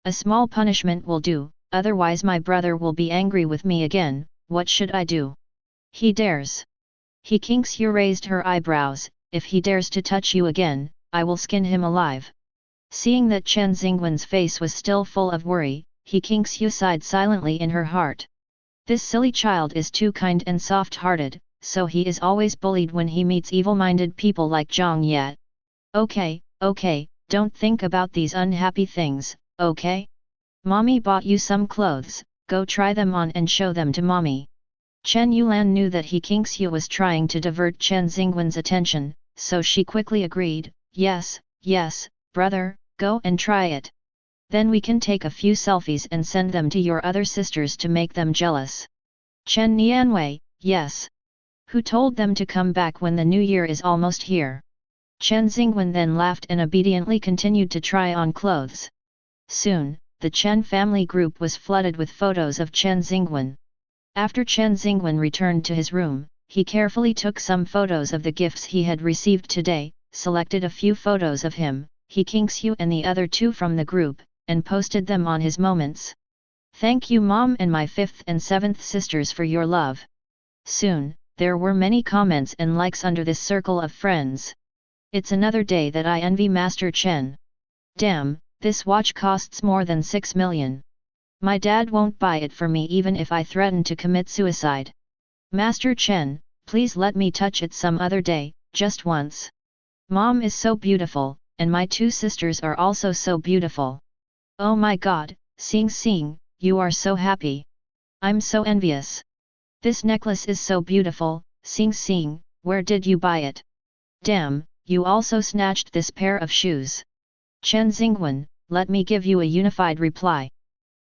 A small punishment will do, otherwise my brother will be angry with me again, what should I do? He dares. He Kingxiu raised her eyebrows, if he dares to touch you again, I will skin him alive. Seeing that Chen Xingwen's face was still full of worry, He Kingxiu sighed silently in her heart. This silly child is too kind and soft-hearted, so he is always bullied when he meets evil-minded people like Jiang Ye. Okay, don't think about these unhappy things, okay? Mommy bought you some clothes, go try them on and show them to mommy. Chen Yulan knew that He Kingxiu was trying to divert Chen Xingwen's attention, so she quickly agreed, yes, brother, go and try it. Then we can take a few selfies and send them to your other sisters to make them jealous. Chen Nianwei, yes. Who told them to come back when the new year is almost here? Chen Xingwen then laughed and obediently continued to try on clothes. Soon, the Chen family group was flooded with photos of Chen Xingwen. After Chen Xingwen returned to his room, he carefully took some photos of the gifts he had received today, selected a few photos of him, He Kingxiu and the other two from the group, and posted them on his moments. Thank you mom and my 5th and 7th sisters for your love. Soon, there were many comments and likes under this circle of friends. It's another day that I envy Master Chen. Damn, this watch costs more than 6 million. My dad won't buy it for me even if I threaten to commit suicide. Master Chen, please let me touch it some other day, just once. Mom is so beautiful, and my 2 sisters are also so beautiful. Oh my god, Xing, you are so happy. I'm so envious. This necklace is so beautiful, Xing, where did you buy it? Damn, you also snatched this pair of shoes. Chen Xingwen, let me give you a unified reply.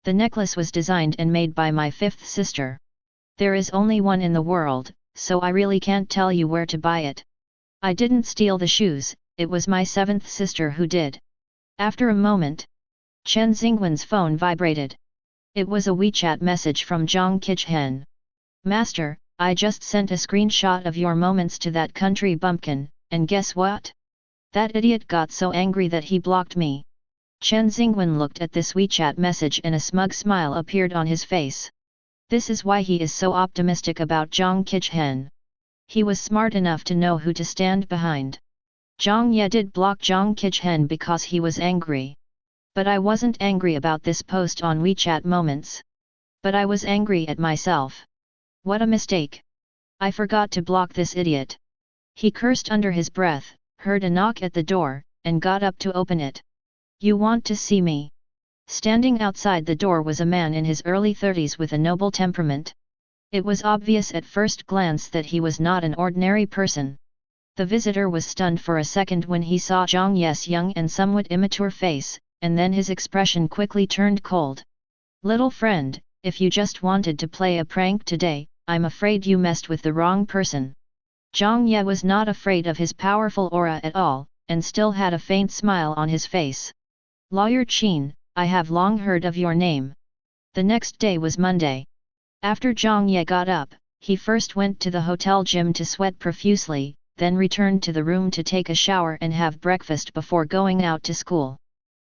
The necklace was designed and made by my 5th sister. There is only one in the world, so I really can't tell you where to buy it. I didn't steal the shoes, it was my 7th sister who did. After a moment, Chen Xingwen's phone vibrated. It was a WeChat message from Zhang Qichen. Master, I just sent a screenshot of your moments to that country bumpkin, and guess what? That idiot got so angry that he blocked me. Chen Xingwen looked at this WeChat message and a smug smile appeared on his face. This is why he is so optimistic about Zhang Qichen. He was smart enough to know who to stand behind. Jiang Ye did block Zhang Qichen because he was angry. But I wasn't angry about this post on WeChat moments. But I was angry at myself. What a mistake. I forgot to block this idiot. He cursed under his breath, heard a knock at the door, and got up to open it. You want to see me? Standing outside the door was a man in his early 30s with a noble temperament. It was obvious at first glance that he was not an ordinary person. The visitor was stunned for a second when he saw Jiang Ye's young and somewhat immature face, and then his expression quickly turned cold. Little friend, if you just wanted to play a prank today, I'm afraid you messed with the wrong person. Jiang Ye was not afraid of his powerful aura at all, and still had a faint smile on his face. Lawyer Qin, I have long heard of your name. The next day was Monday. After Jiang Ye got up, he first went to the hotel gym to sweat profusely, then returned to the room to take a shower and have breakfast before going out to school.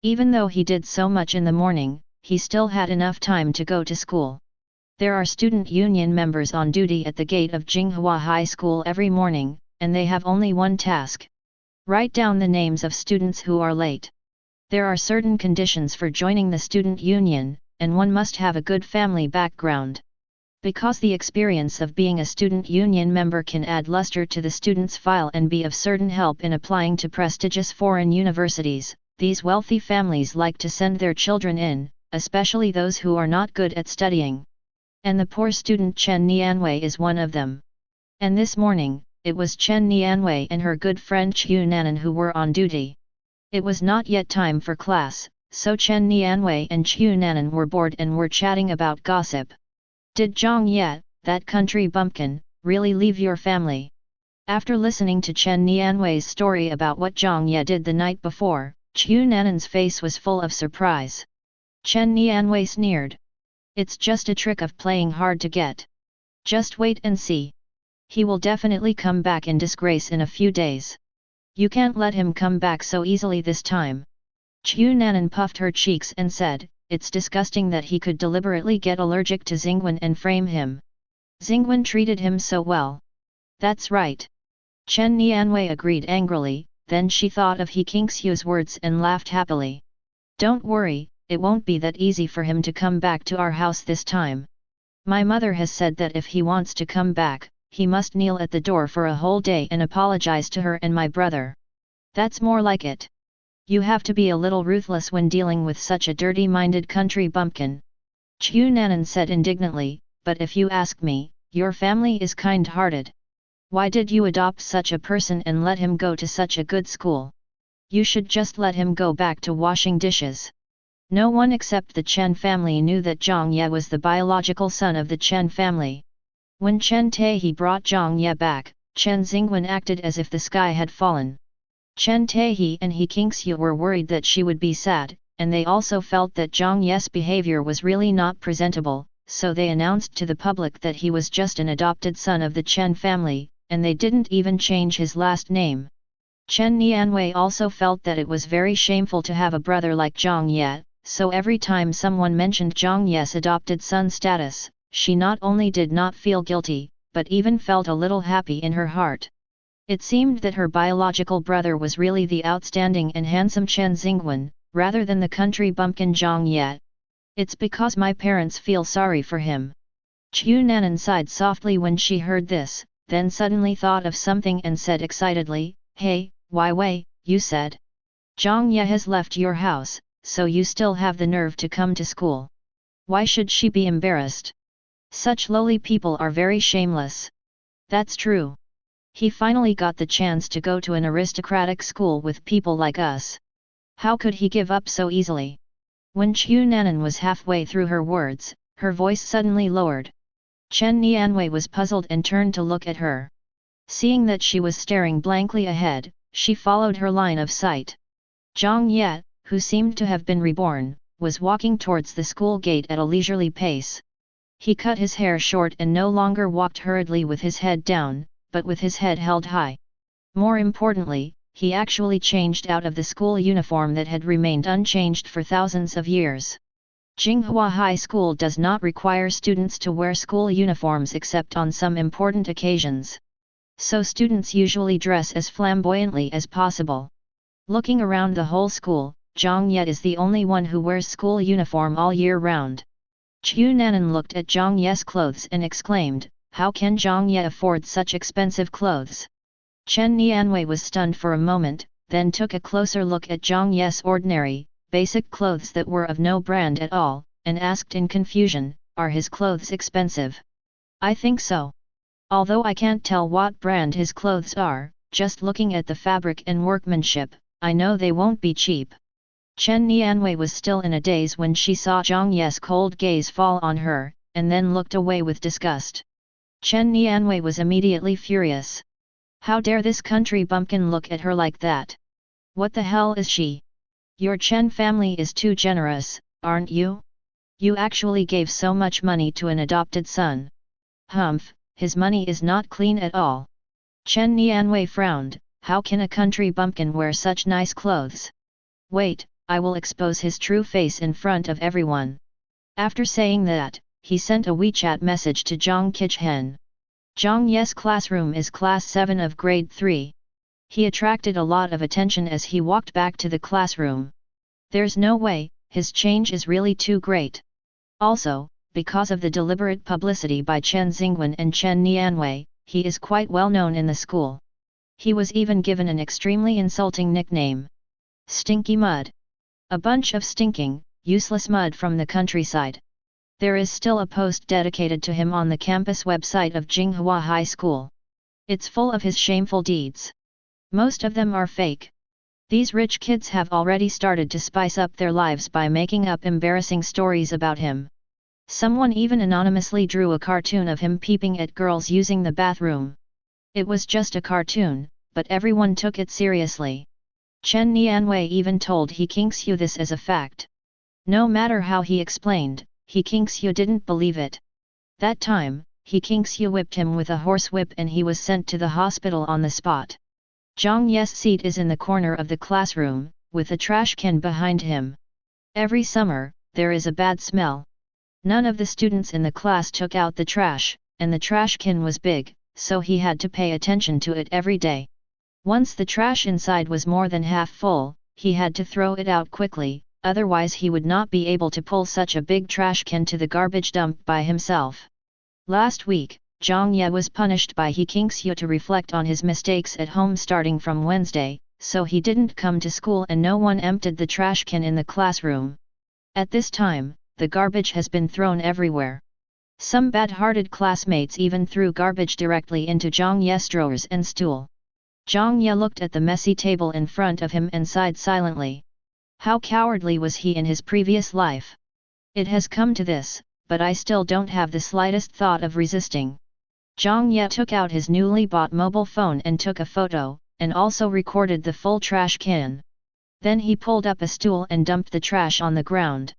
Even though he did so much in the morning, he still had enough time to go to school. There are student union members on duty at the gate of Jinghua High School every morning, and they have only one task. Write down the names of students who are late. There are certain conditions for joining the student union, and one must have a good family background. Because the experience of being a student union member can add luster to the student's file and be of certain help in applying to prestigious foreign universities, these wealthy families like to send their children in, especially those who are not good at studying. And the poor student Chen Nianwei is one of them. And this morning, it was Chen Nianwei and her good friend Chu Nanan who were on duty. It was not yet time for class, so Chen Nianwei and Chu Nanan were bored and were chatting about gossip. Did Jiang Ye, that country bumpkin, really leave your family? After listening to Chen Nianwei's story about what Jiang Ye did the night before, Chu Nanan's face was full of surprise. Chen Nianwei sneered. It's just a trick of playing hard to get. Just wait and see. He will definitely come back in disgrace in a few days. You can't let him come back so easily this time. Chu Nanan puffed her cheeks and said, it's disgusting that he could deliberately get allergic to Xingwen and frame him. Xingwen treated him so well. That's right. Chen Nianwei agreed angrily, then she thought of He Kingxiu's words and laughed happily. Don't worry, it won't be that easy for him to come back to our house this time. My mother has said that if he wants to come back, he must kneel at the door for a whole day and apologize to her and my brother. That's more like it. You have to be a little ruthless when dealing with such a dirty-minded country bumpkin. Chu Nanan said indignantly, but if you ask me, your family is kind-hearted. Why did you adopt such a person and let him go to such a good school? You should just let him go back to washing dishes. No one except the Chen family knew that Jiang Ye was the biological son of the Chen family. When Chen Taihe brought Jiang Ye back, Chen Xingwen acted as if the sky had fallen. Chen Taihe and He Kingxiu were worried that she would be sad, and they also felt that Jiang Ye's behavior was really not presentable, so they announced to the public that he was just an adopted son of the Chen family, and they didn't even change his last name. Chen Nianwei also felt that it was very shameful to have a brother like Jiang Ye, so every time someone mentioned Jiang Ye's adopted son status, she not only did not feel guilty, but even felt a little happy in her heart. It seemed that her biological brother was really the outstanding and handsome Chen Xingwen, rather than the country bumpkin Jiang Ye. It's because my parents feel sorry for him. Chu Nanan sighed softly when she heard this, then suddenly thought of something and said excitedly, Hey, Wei, you said. Jiang Ye has left your house, so you still have the nerve to come to school. Why should she be embarrassed? Such lowly people are very shameless. That's true. He finally got the chance to go to an aristocratic school with people like us. How could he give up so easily? When Chu Nanan was halfway through her words, her voice suddenly lowered. Chen Nianwei was puzzled and turned to look at her. Seeing that she was staring blankly ahead, she followed her line of sight. Jiang Ye, who seemed to have been reborn, was walking towards the school gate at a leisurely pace. He cut his hair short and no longer walked hurriedly with his head down, but with his head held high. More importantly, he actually changed out of the school uniform that had remained unchanged for thousands of years. Jinghua High School does not require students to wear school uniforms except on some important occasions. So students usually dress as flamboyantly as possible. Looking around the whole school, Jiang Ye is the only one who wears school uniform all year round. Chu Nanan looked at Jiang Ye's clothes and exclaimed, how can Jiang Ye afford such expensive clothes? Chen Nianwei was stunned for a moment, then took a closer look at Jiang Ye's ordinary, basic clothes that were of no brand at all, and asked in confusion, are his clothes expensive? I think so. Although I can't tell what brand his clothes are, just looking at the fabric and workmanship, I know they won't be cheap. Chen Nianwei was still in a daze when she saw Jiang Ye's cold gaze fall on her, and then looked away with disgust. Chen Nianwei was immediately furious. How dare this country bumpkin look at her like that? What the hell is she? Your Chen family is too generous, aren't you? You actually gave so much money to an adopted son. Humph, his money is not clean at all. Chen Nianwei frowned, how can a country bumpkin wear such nice clothes? Wait, I will expose his true face in front of everyone. After saying that, he sent a WeChat message to Zhang Qichen. Jiang Ye's classroom is class 7 of grade 3. He attracted a lot of attention as he walked back to the classroom. There's no way, his change is really too great. Also, because of the deliberate publicity by Chen Xingwen and Chen Nianwei, he is quite well known in the school. He was even given an extremely insulting nickname. Stinky Mud. A bunch of stinking, useless mud from the countryside. There is still a post dedicated to him on the campus website of Jinghua High School. It's full of his shameful deeds. Most of them are fake. These rich kids have already started to spice up their lives by making up embarrassing stories about him. Someone even anonymously drew a cartoon of him peeping at girls using the bathroom. It was just a cartoon, but everyone took it seriously. Chen Nianwei even told He Qingxiu this as a fact. No matter how he explained, He Qingxiu didn't believe it. That time, He Qingxiu whipped him with a horsewhip and he was sent to the hospital on the spot. Jiang Ye's seat is in the corner of the classroom, with a trash can behind him. Every summer, there is a bad smell. None of the students in the class took out the trash, and the trash can was big, so he had to pay attention to it every day. Once the trash inside was more than half full, he had to throw it out quickly, otherwise he would not be able to pull such a big trash can to the garbage dump by himself. Last week, Jiang Ye was punished by He Qingxiu to reflect on his mistakes at home starting from Wednesday, so he didn't come to school and no one emptied the trash can in the classroom. At this time, the garbage has been thrown everywhere. Some bad-hearted classmates even threw garbage directly into Jiang Ye's drawers and stool. Jiang Ye looked at the messy table in front of him and sighed silently. How cowardly was he in his previous life? It has come to this, but I still don't have the slightest thought of resisting. Jiang Ye took out his newly bought mobile phone and took a photo, and also recorded the full trash can. Then he pulled up a stool and dumped the trash on the ground.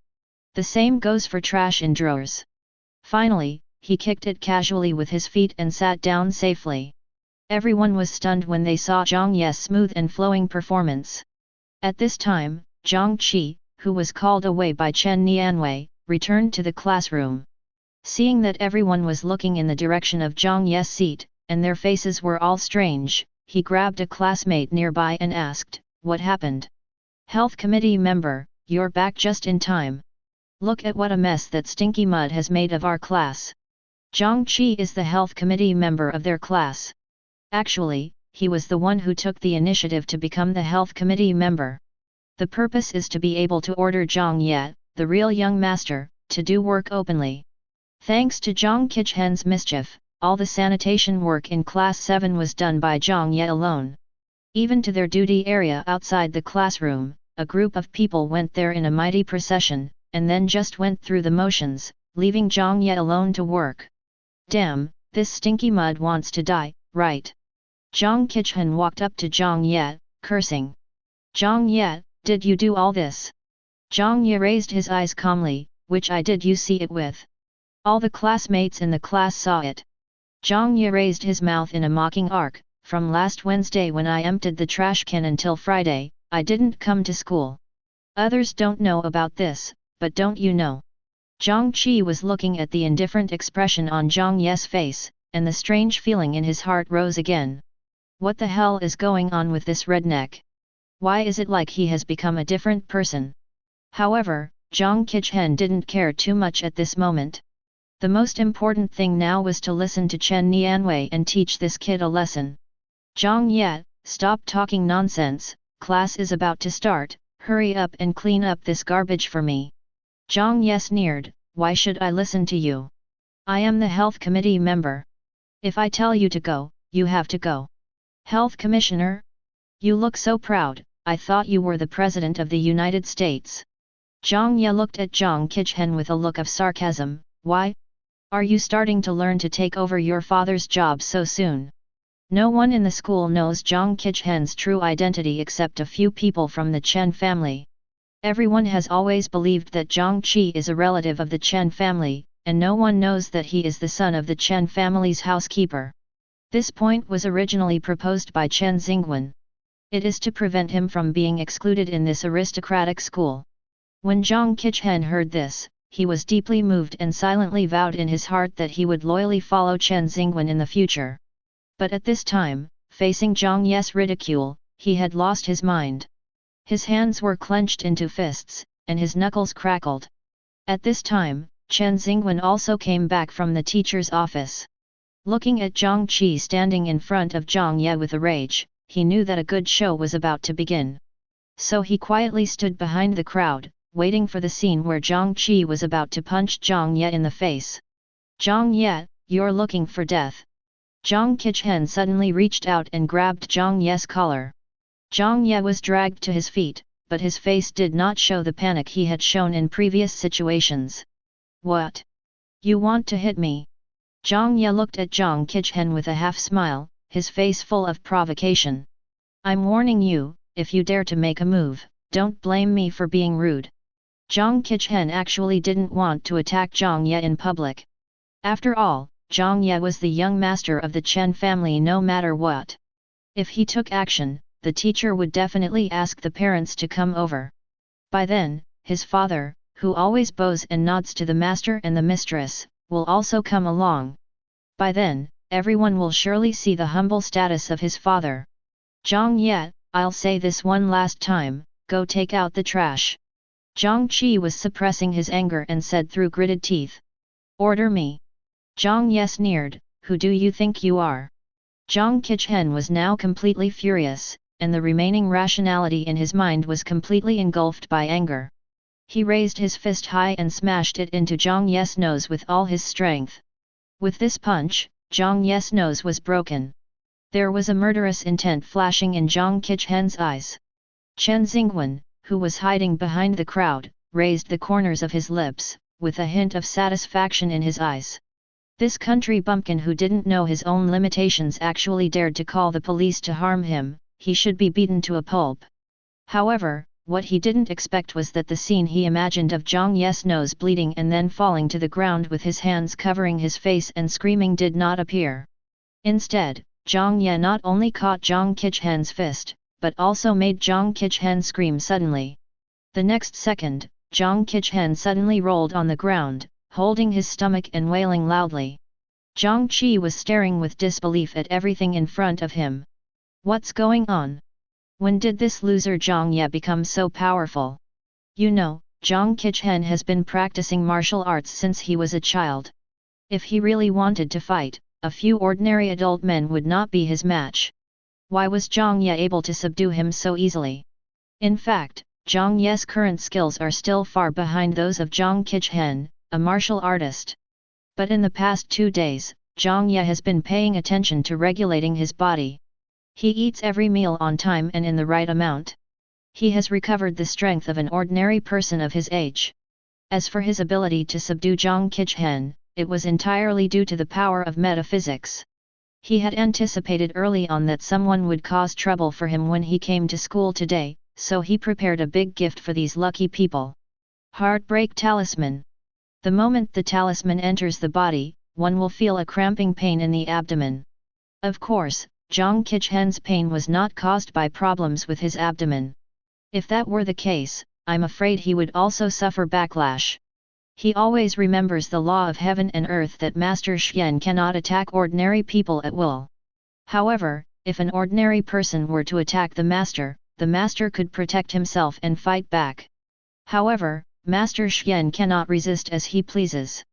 The same goes for trash in drawers. Finally, he kicked it casually with his feet and sat down safely. Everyone was stunned when they saw Jiang Ye's smooth and flowing performance. At this time, Zhang Qi, who was called away by Chen Nianwei, returned to the classroom. Seeing that everyone was looking in the direction of Jiang Ye's seat, and their faces were all strange, he grabbed a classmate nearby and asked, "What happened?" "Health committee member, you're back just in time. Look at what a mess that stinky mud has made of our class." Zhang Qi is the health committee member of their class. Actually, he was the one who took the initiative to become the health committee member. The purpose is to be able to order Jiang Ye, the real young master, to do work openly. Thanks to Zhang Qichhen's mischief, all the sanitation work in Class 7 was done by Jiang Ye alone. Even to their duty area outside the classroom, a group of people went there in a mighty procession, and then just went through the motions, leaving Jiang Ye alone to work. Damn, this stinky mud wants to die, right? Zhang Qichen walked up to Jiang Ye, cursing. "Jiang Ye, did you do all this?" Jiang Ye raised his eyes calmly, "Which eye did you see it with?" All the classmates in the class saw it. Jiang Ye raised his mouth in a mocking arc, "From last Wednesday when I emptied the trash can until Friday, I didn't come to school. Others don't know about this, but don't you know?" Zhang Qi was looking at the indifferent expression on Jiang Ye's face, and the strange feeling in his heart rose again. What the hell is going on with this redneck? Why is it like he has become a different person? However, Zhang Qichen didn't care too much at this moment. The most important thing now was to listen to Chen Nianwei and teach this kid a lesson. "Jiang Ye, stop talking nonsense, class is about to start, hurry up and clean up this garbage for me." Jiang Ye sneered, "Why should I listen to you? I am the health committee member. If I tell you to go, you have to go." "Health commissioner? You look so proud, I thought you were the President of the United States." Jiang Ye looked at Zhang Qichen with a look of sarcasm, "Why? Are you starting to learn to take over your father's job so soon?" No one in the school knows Zhang Qichhen's true identity except a few people from the Chen family. Everyone has always believed that Zhang Qi is a relative of the Chen family, and no one knows that he is the son of the Chen family's housekeeper. This point was originally proposed by Chen Xingwen. It is to prevent him from being excluded in this aristocratic school. When Zhang Qichen heard this, he was deeply moved and silently vowed in his heart that he would loyally follow Chen Xingwen in the future. But at this time, facing Jiang Ye's ridicule, he had lost his mind. His hands were clenched into fists, and his knuckles crackled. At this time, Chen Xingwen also came back from the teacher's office. Looking at Zhang Qi standing in front of Jiang Ye with a rage, he knew that a good show was about to begin. So he quietly stood behind the crowd, waiting for the scene where Zhang Qi was about to punch Jiang Ye in the face. "Jiang Ye, you're looking for death. Jiang Qichen suddenly reached out and grabbed Jiang Ye's collar. Jiang Ye was dragged to his feet, but his face did not show the panic he had shown in previous situations. What? You want to hit me? Jiang Ye looked at Jiang Qichen with a half-smile, his face full of provocation. I'm warning you, if you dare to make a move, don't blame me for being rude. Jiang Qichen actually didn't want to attack Jiang Ye in public. After all, Jiang Ye was the young master of the Chen family no matter what. If he took action, the teacher would definitely ask the parents to come over. By then, his father, who always bows and nods to the master and the mistress, will also come along. By then, everyone will surely see the humble status of his father. Jiang Ye, I'll say this one last time, go take out the trash. Jiang Qi was suppressing his anger and said through gritted teeth. Order me. Jiang Ye sneered, who do you think you are? Jiang Qichen was now completely furious, and the remaining rationality in his mind was completely engulfed by anger. He raised his fist high and smashed it into Jiang Ye's nose with all his strength. With this punch, Jiang Ye's nose was broken. There was a murderous intent flashing in Jiang Qichen's eyes. Chen Xingwen, who was hiding behind the crowd, raised the corners of his lips, with a hint of satisfaction in his eyes. This country bumpkin who didn't know his own limitations actually dared to call the police to harm him, he should be beaten to a pulp. However, what he didn't expect was that the scene he imagined of Jiang Ye's nose bleeding and then falling to the ground with his hands covering his face and screaming did not appear. Instead, Jiang Ye not only caught Jiang Qichen's fist, but also made Jiang Qichen scream suddenly. The next second, Jiang Qichen suddenly rolled on the ground, holding his stomach and wailing loudly. Jiang Qi was staring with disbelief at everything in front of him. What's going on? When did this loser Jiang Ye become so powerful? You know, Jiang Qichen has been practicing martial arts since he was a child. If he really wanted to fight, a few ordinary adult men would not be his match. Why was Jiang Ye able to subdue him so easily? In fact, Jiang Ye's current skills are still far behind those of Jiang Qichen, a martial artist. But in the past 2 days, Jiang Ye has been paying attention to regulating his body. He eats every meal on time and in the right amount. He has recovered the strength of an ordinary person of his age. As for his ability to subdue Jiang Qichen, it was entirely due to the power of metaphysics. He had anticipated early on that someone would cause trouble for him when he came to school today, so he prepared a big gift for these lucky people. Heartbreak Talisman. The moment the talisman enters the body, one will feel a cramping pain in the abdomen. Of course, Jiang Qichen's pain was not caused by problems with his abdomen. If that were the case, I'm afraid he would also suffer backlash. He always remembers the law of heaven and earth that Master Xian cannot attack ordinary people at will. However, if an ordinary person were to attack the Master could protect himself and fight back. However, Master Xian cannot resist as he pleases.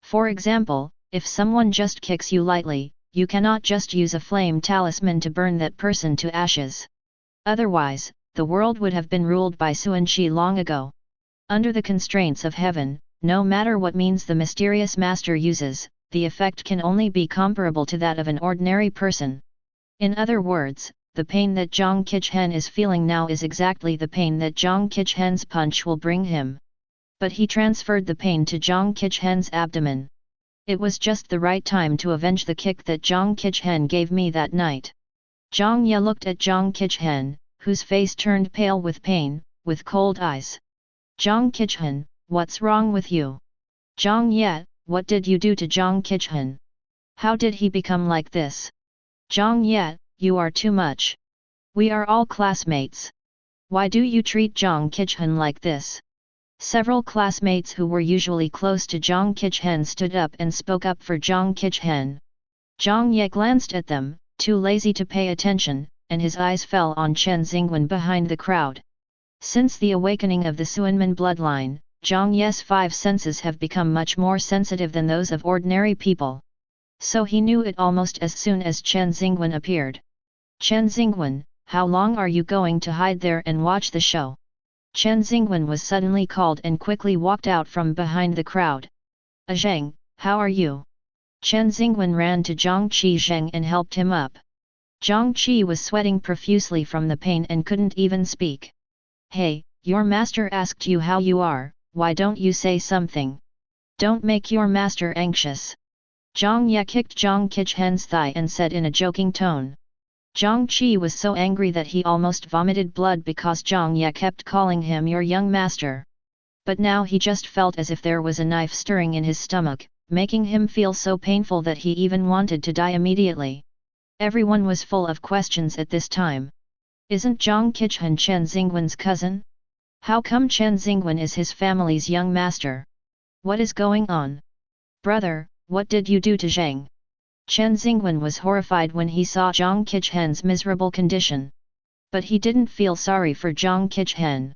For example, if someone just kicks you lightly, you cannot just use a flame talisman to burn that person to ashes. Otherwise, the world would have been ruled by Suanqi long ago. Under the constraints of heaven, no matter what means the mysterious master uses, the effect can only be comparable to that of an ordinary person. In other words, the pain that Jiang Qichen is feeling now is exactly the pain that Jiang Qichen's punch will bring him. But he transferred the pain to Jiang Qichen's abdomen. It was just the right time to avenge the kick that Jiang Qichen gave me that night. Jiang Ye looked at Jiang Qichen, whose face turned pale with pain, with cold eyes. Jiang Qichen, what's wrong with you? Jiang Ye, what did you do to Jiang Qichen? How did he become like this? Jiang Ye, you are too much. We are all classmates. Why do you treat Jiang Qichen like this? Several classmates who were usually close to Jiang Qichen stood up and spoke up for Jiang Qichen. Jiang Ye glanced at them, too lazy to pay attention, and his eyes fell on Chen Xingwen behind the crowd. Since the awakening of the Suanmen bloodline, Jiang Ye's 5 senses have become much more sensitive than those of ordinary people. So he knew it almost as soon as Chen Xingwen appeared. Chen Xingwen, how long are you going to hide there and watch the show? Chen Xingwen was suddenly called and quickly walked out from behind the crowd. Zhang, how are you? Chen Xingwen ran to Jiang Zheng and helped him up. Jiang Qi was sweating profusely from the pain and couldn't even speak. Hey, your master asked you how you are, why don't you say something? Don't make your master anxious. Jiang Ye kicked Jiang Qichhen's thigh and said in a joking tone. Jiang Qi was so angry that he almost vomited blood because Jiang Ye kept calling him your young master. But now he just felt as if there was a knife stirring in his stomach, making him feel so painful that he even wanted to die immediately. Everyone was full of questions at this time. Isn't Jiang Qichhen Chen Xingwen's cousin? How come Chen Xingwen is his family's young master? What is going on? Brother, what did you do to Zhang? Chen Xingwen was horrified when he saw Jiang Qichhen's miserable condition. But he didn't feel sorry for Jiang Qichen.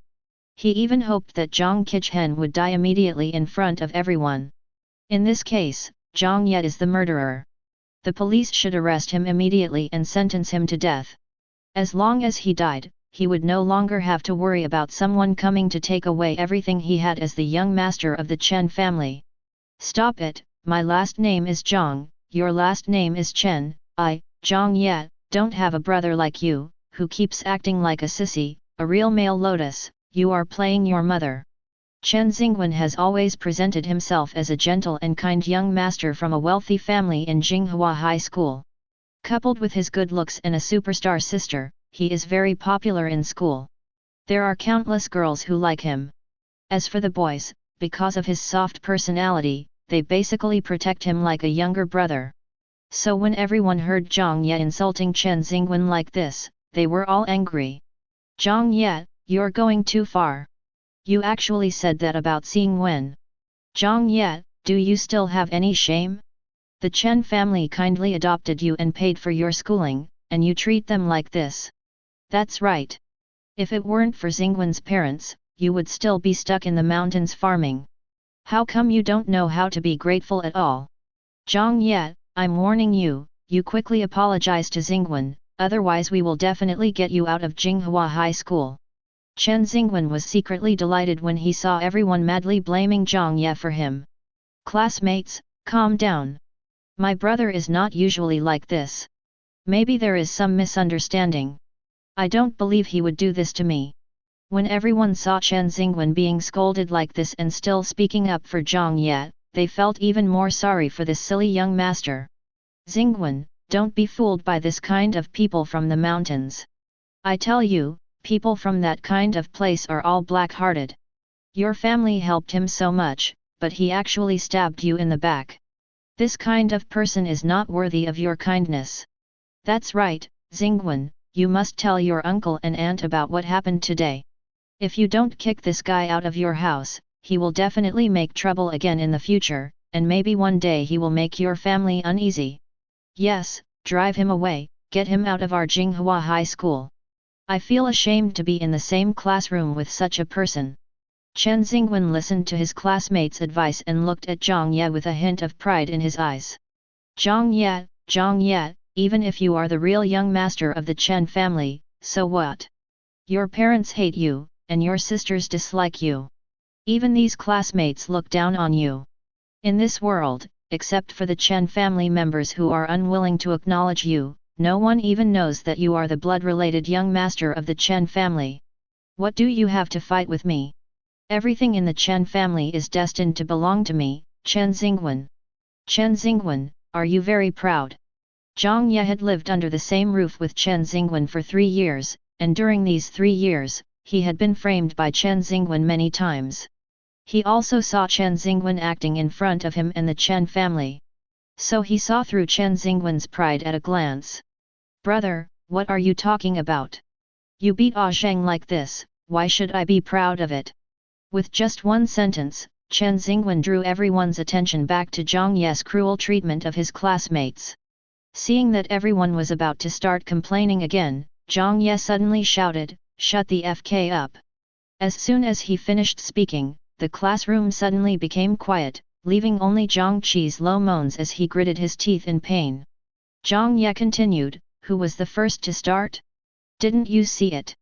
He even hoped that Jiang Qichen would die immediately in front of everyone. In this case, Jiang Ye is the murderer. The police should arrest him immediately and sentence him to death. As long as he died, he would no longer have to worry about someone coming to take away everything he had as the young master of the Chen family. Stop it, my last name is Jiang, your last name is Chen, I, Jiang Ye, don't have a brother like you, who keeps acting like a sissy, a real male lotus, you are playing your mother. Chen Xingwen has always presented himself as a gentle and kind young master from a wealthy family in Jinghua High School. Coupled with his good looks and a superstar sister, he is very popular in school. There are countless girls who like him. As for the boys, because of his soft personality, they basically protect him like a younger brother. So when everyone heard Jiang Ye insulting Chen Xingwen like this, they were all angry. Jiang Ye, you're going too far. You actually said that about seeing Wen. Jiang Ye, do you still have any shame? The Chen family kindly adopted you and paid for your schooling, and you treat them like this. That's right. If it weren't for Xingwen's parents, you would still be stuck in the mountains farming. How come you don't know how to be grateful at all? Jiang Ye, I'm warning you, you quickly apologize to Xingwen, otherwise we will definitely get you out of Jinghua High School. Chen Xingwen was secretly delighted when he saw everyone madly blaming Jiang Ye for him. Classmates, calm down. My brother is not usually like this. Maybe there is some misunderstanding. I don't believe he would do this to me. When everyone saw Chen Xingwen being scolded like this and still speaking up for Jiang Ye, they felt even more sorry for this silly young master. Xingwen, don't be fooled by this kind of people from the mountains. I tell you, people from that kind of place are all black-hearted. Your family helped him so much, but he actually stabbed you in the back. This kind of person is not worthy of your kindness. That's right, Xingwen, you must tell your uncle and aunt about what happened today. If you don't kick this guy out of your house, he will definitely make trouble again in the future, and maybe one day he will make your family uneasy. Yes, drive him away, get him out of our Jinghua High School. I feel ashamed to be in the same classroom with such a person. Chen Xingwen listened to his classmates' advice and looked at Jiang Ye with a hint of pride in his eyes. Jiang Ye, even if you are the real young master of the Chen family, so what? Your parents hate you, and your sisters dislike you. Even these classmates look down on you. In this world, except for the Chen family members who are unwilling to acknowledge you, no one even knows that you are the blood-related young master of the Chen family. What do you have to fight with me? Everything in the Chen family is destined to belong to me, Chen Xingwen. Chen Xingwen, are you very proud? Jiang Ye had lived under the same roof with Chen Xingwen for 3 years, and during these 3 years, he had been framed by Chen Xingwen many times. He also saw Chen Xingwen acting in front of him and the Chen family. So he saw through Chen Xingwen's pride at a glance. Brother, what are you talking about? You beat Zhang like this, why should I be proud of it? With just one sentence, Chen Xingwen drew everyone's attention back to Jiang Ye's cruel treatment of his classmates. Seeing that everyone was about to start complaining again, Jiang Ye suddenly shouted, "Shut the FK up!" As soon as he finished speaking, the classroom suddenly became quiet, leaving only Jiang Qi's low moans as he gritted his teeth in pain. Jiang Ye continued, "Who was the first to start? Didn't you see it?"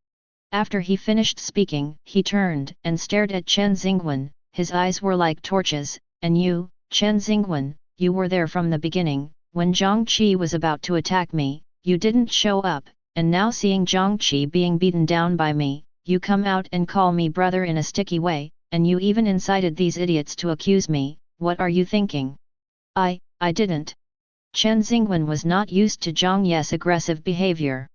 After he finished speaking, he turned and stared at Chen Xingwen, his eyes were like torches, "And you, Chen Xingwen, you were there from the beginning. When Jiang Qi was about to attack me, you didn't show up, and now seeing Jiang Qi being beaten down by me, you come out and call me brother in a sticky way, and you even incited these idiots to accuse me. What are you thinking? I didn't. Chen Xingwen was not used to Jiang Ye's aggressive behavior.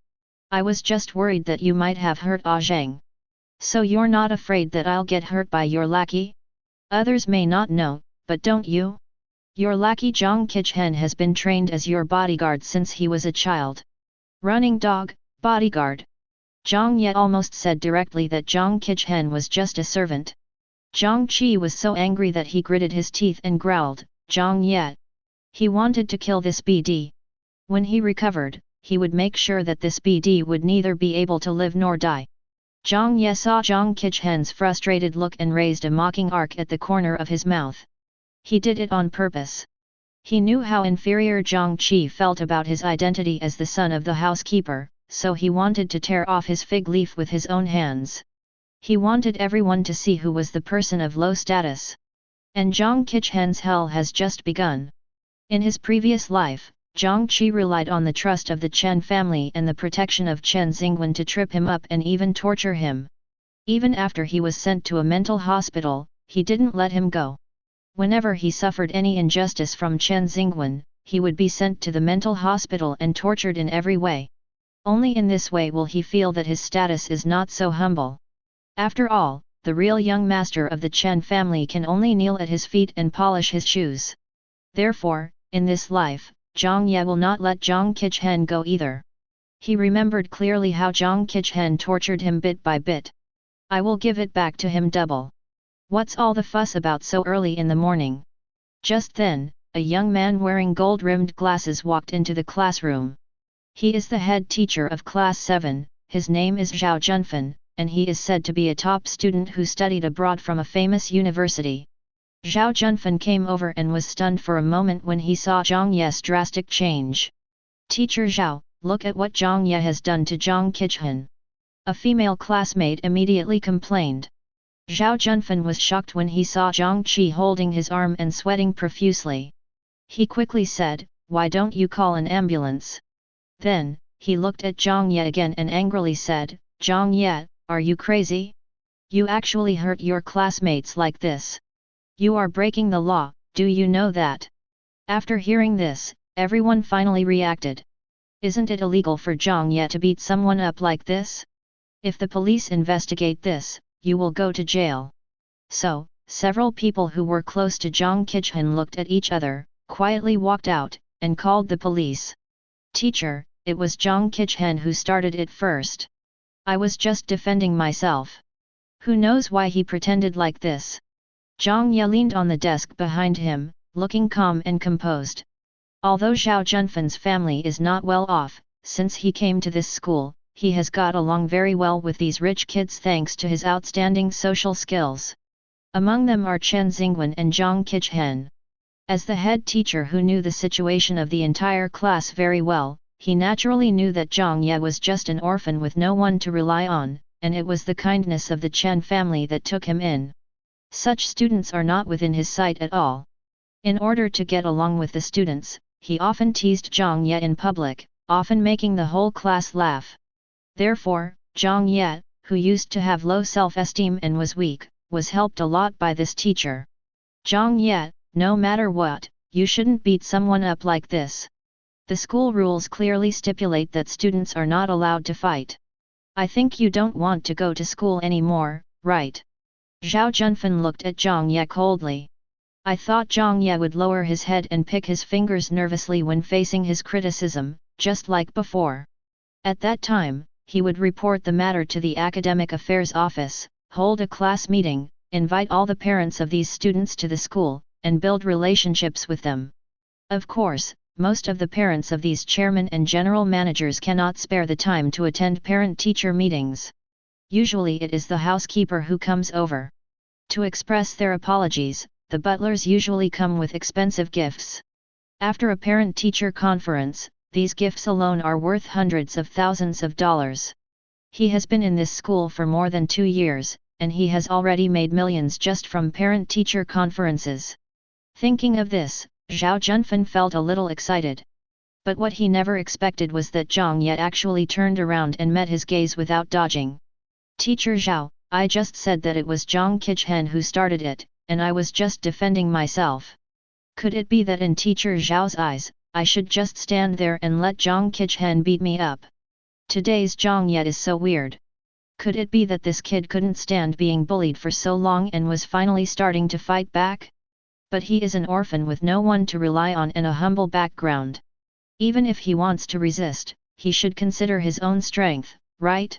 I was just worried that you might have hurt Zhang. So you're not afraid that I'll get hurt by your lackey? Others may not know, but don't you? Your lackey Jiang Qichen has been trained as your bodyguard since he was a child. Running dog, bodyguard. Jiang Ye almost said directly that Jiang Qichen was just a servant. Jiang Qi was so angry that he gritted his teeth and growled, Jiang Ye. He wanted to kill this BD. When he recovered, he would make sure that this BD would neither be able to live nor die. Jiang Ye saw Jiang Qichen's frustrated look and raised a mocking arc at the corner of his mouth. He did it on purpose. He knew how inferior Jiang Qi felt about his identity as the son of the housekeeper, so he wanted to tear off his fig leaf with his own hands. He wanted everyone to see who was the person of low status. And Jiang Qichen's hell has just begun. In his previous life, Jiang Qi relied on the trust of the Chen family and the protection of Chen Xingwen to trip him up and even torture him. Even after he was sent to a mental hospital, he didn't let him go. Whenever he suffered any injustice from Chen Xingwen, he would be sent to the mental hospital and tortured in every way. Only in this way will he feel that his status is not so humble. After all, the real young master of the Chen family can only kneel at his feet and polish his shoes. Therefore, in this life, Jiang Ye will not let Jiang Qichen go either. He remembered clearly how Jiang Qichen tortured him bit by bit. I will give it back to him double. What's all the fuss about so early in the morning? Just then, a young man wearing gold-rimmed glasses walked into the classroom. He is the head teacher of Class 7, his name is Zhao Junfen, and he is said to be a top student who studied abroad from a famous university. Zhao Junfen came over and was stunned for a moment when he saw Jiang Ye's drastic change. Teacher Zhao, look at what Jiang Ye has done to Jiang Qichen. A female classmate immediately complained. Zhao Junfen was shocked when he saw Jiang Qi holding his arm and sweating profusely. He quickly said, why don't you call an ambulance? Then, he looked at Jiang Ye again and angrily said, Jiang Ye, are you crazy? You actually hurt your classmates like this. You are breaking the law, do you know that? After hearing this, everyone finally reacted. Isn't it illegal for Jiang Ye to beat someone up like this? If the police investigate this, you will go to jail. So, several people who were close to Jiang Qichen looked at each other, quietly walked out, and called the police. Teacher, it was Jiang Qichen who started it first. I was just defending myself. Who knows why he pretended like this? Jiang Ye leaned on the desk behind him, looking calm and composed. Although Zhao Junfen's family is not well off, since he came to this school, he has got along very well with these rich kids thanks to his outstanding social skills. Among them are Chen Xingwen and Jiang Qichen. As the head teacher who knew the situation of the entire class very well, he naturally knew that Jiang Ye was just an orphan with no one to rely on, and it was the kindness of the Chen family that took him in. Such students are not within his sight at all. In order to get along with the students, he often teased Jiang Ye in public, often making the whole class laugh. Therefore, Jiang Ye, who used to have low self-esteem and was weak, was helped a lot by this teacher. Jiang Ye, no matter what, you shouldn't beat someone up like this. The school rules clearly stipulate that students are not allowed to fight. I think you don't want to go to school anymore, right? Zhao Junfen looked at Jiang Ye coldly. I thought Jiang Ye would lower his head and pick his fingers nervously when facing his criticism, just like before. At that time, he would report the matter to the Academic Affairs Office, hold a class meeting, invite all the parents of these students to the school, and build relationships with them. Of course, most of the parents of these chairmen and general managers cannot spare the time to attend parent-teacher meetings. Usually it is the housekeeper who comes over. To express their apologies, the butlers usually come with expensive gifts. After a parent-teacher conference, these gifts alone are worth hundreds of thousands of dollars. He has been in this school for more than 2 years, and he has already made millions just from parent-teacher conferences. Thinking of this, Zhao Junfen felt a little excited. But what he never expected was that Jiang Ye actually turned around and met his gaze without dodging. Teacher Zhao, I just said that it was Jiang Qichen who started it, and I was just defending myself. Could it be that in Teacher Zhao's eyes, I should just stand there and let Jiang Qichen beat me up? Today's Jiang Ye is so weird. Could it be that this kid couldn't stand being bullied for so long and was finally starting to fight back? But he is an orphan with no one to rely on and a humble background. Even if he wants to resist, he should consider his own strength, right?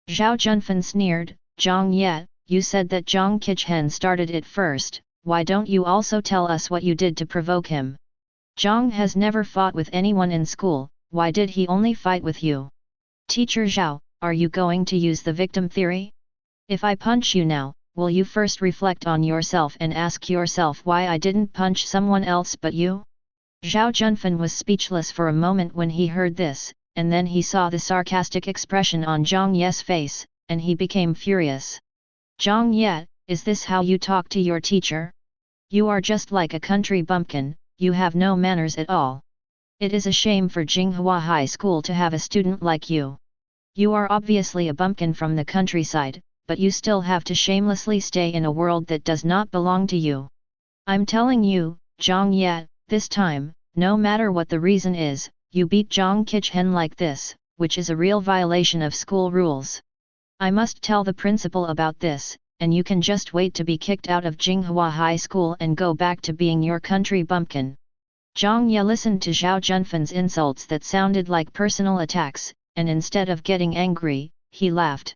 Zhao Junfen sneered, Jiang Ye, you said that Jiang Qichen started it first, why don't you also tell us what you did to provoke him? Jiang has never fought with anyone in school, why did he only fight with you? Teacher Zhao, are you going to use the victim theory? If I punch you now, will you first reflect on yourself and ask yourself why I didn't punch someone else but you? Zhao Junfen was speechless for a moment when he heard this, and then he saw the sarcastic expression on Jiang Ye's face, and he became furious. Jiang Ye, is this how you talk to your teacher? You are just like a country bumpkin, you have no manners at all. It is a shame for Jinghua High School to have a student like you. You are obviously a bumpkin from the countryside, but you still have to shamelessly stay in a world that does not belong to you. I'm telling you, Jiang Ye, this time, no matter what the reason is, you beat Jiang Qichen like this, which is a real violation of school rules. I must tell the principal about this, and you can just wait to be kicked out of Jinghua High School and go back to being your country bumpkin. Jiang Ye listened to Zhao Junfen's insults that sounded like personal attacks, and instead of getting angry, he laughed.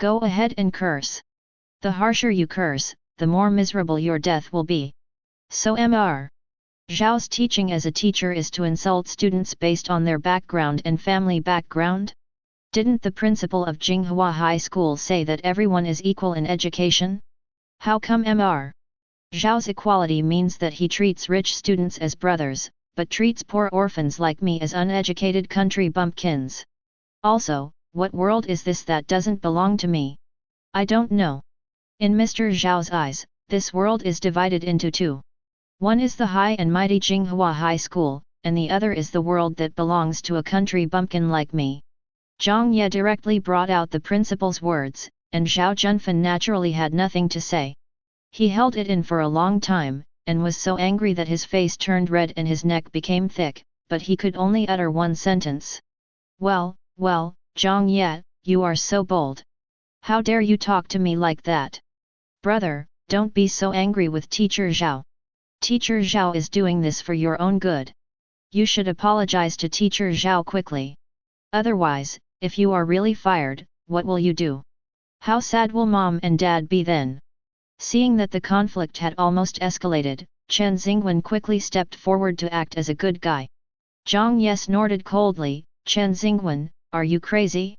Go ahead and curse. The harsher you curse, the more miserable your death will be. So Mr. Zhao's teaching as a teacher is to insult students based on their background and family background? Didn't the principal of Jinghua High School say that everyone is equal in education? How come Mr. Zhao's equality means that he treats rich students as brothers, but treats poor orphans like me as uneducated country bumpkins? Also, what world is this that doesn't belong to me? I don't know. In Mr. Zhao's eyes, this world is divided into two. One is the high and mighty Jinghua High School, and the other is the world that belongs to a country bumpkin like me. Jiang Ye directly brought out the principal's words, and Zhao Junfen naturally had nothing to say. He held it in for a long time, and was so angry that his face turned red and his neck became thick, but he could only utter one sentence. Well, Jiang Ye, you are so bold. How dare you talk to me like that? Brother, don't be so angry with Teacher Zhao. Teacher Zhao is doing this for your own good. You should apologize to Teacher Zhao quickly. Otherwise, if you are really fired, what will you do? How sad will mom and dad be then? Seeing that the conflict had almost escalated, Chen Xingwen quickly stepped forward to act as a good guy. Jiang Ye snorted coldly, Chen Xingwen, are you crazy?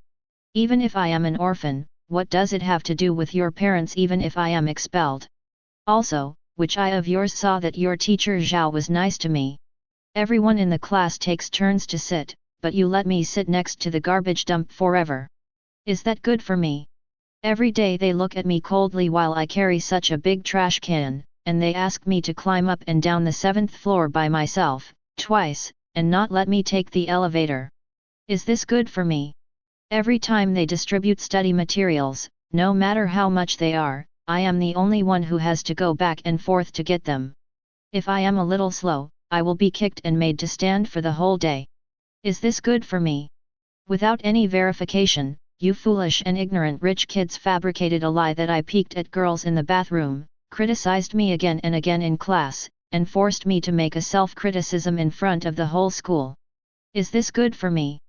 Even if I am an orphan, what does it have to do with your parents even if I am expelled? Also, which eye of yours saw that your teacher Zhao was nice to me? Everyone in the class takes turns to sit, but you let me sit next to the garbage dump forever. Is that good for me? Every day they look at me coldly while I carry such a big trash can, and they ask me to climb up and down the 7th floor by myself, twice, and not let me take the elevator. Is this good for me? Every time they distribute study materials, no matter how much they are, I am the only one who has to go back and forth to get them. If I am a little slow, I will be kicked and made to stand for the whole day. Is this good for me? Without any verification, you foolish and ignorant rich kids fabricated a lie that I peeked at girls in the bathroom, criticized me again and again in class, and forced me to make a self-criticism in front of the whole school. Is this good for me?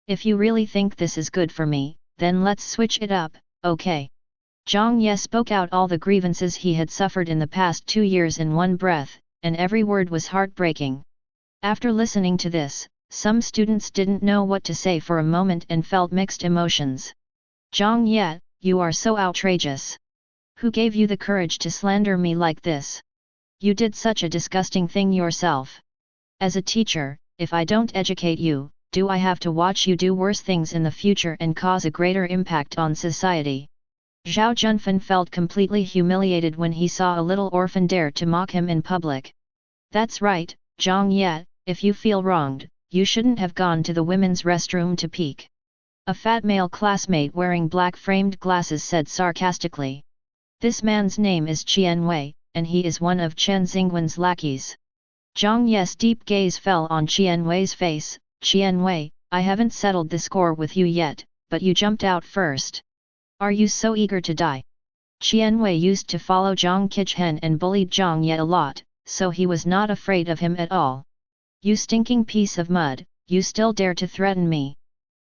If you really think this is good for me, then let's switch it up, okay? Jiang Ye spoke out all the grievances he had suffered in the past 2 years in one breath, and every word was heartbreaking. After listening to this, some students didn't know what to say for a moment and felt mixed emotions. Jiang Ye, you are so outrageous. Who gave you the courage to slander me like this? You did such a disgusting thing yourself. As a teacher, if I don't educate you, do I have to watch you do worse things in the future and cause a greater impact on society? Zhao Junfen felt completely humiliated when he saw a little orphan dare to mock him in public. That's right, Jiang Ye, if you feel wronged, you shouldn't have gone to the women's restroom to peek. A fat male classmate wearing black-framed glasses said sarcastically. This man's name is Chen Wei, and he is one of Chen Xingwen's lackeys. Jiang Ye's deep gaze fell on Chen Wei's face. Chen Wei, I haven't settled the score with you yet, but you jumped out first. Are you so eager to die? Chen Wei used to follow Jiang Qichen and bullied Jiang Ye a lot, so he was not afraid of him at all. You stinking piece of mud, you still dare to threaten me?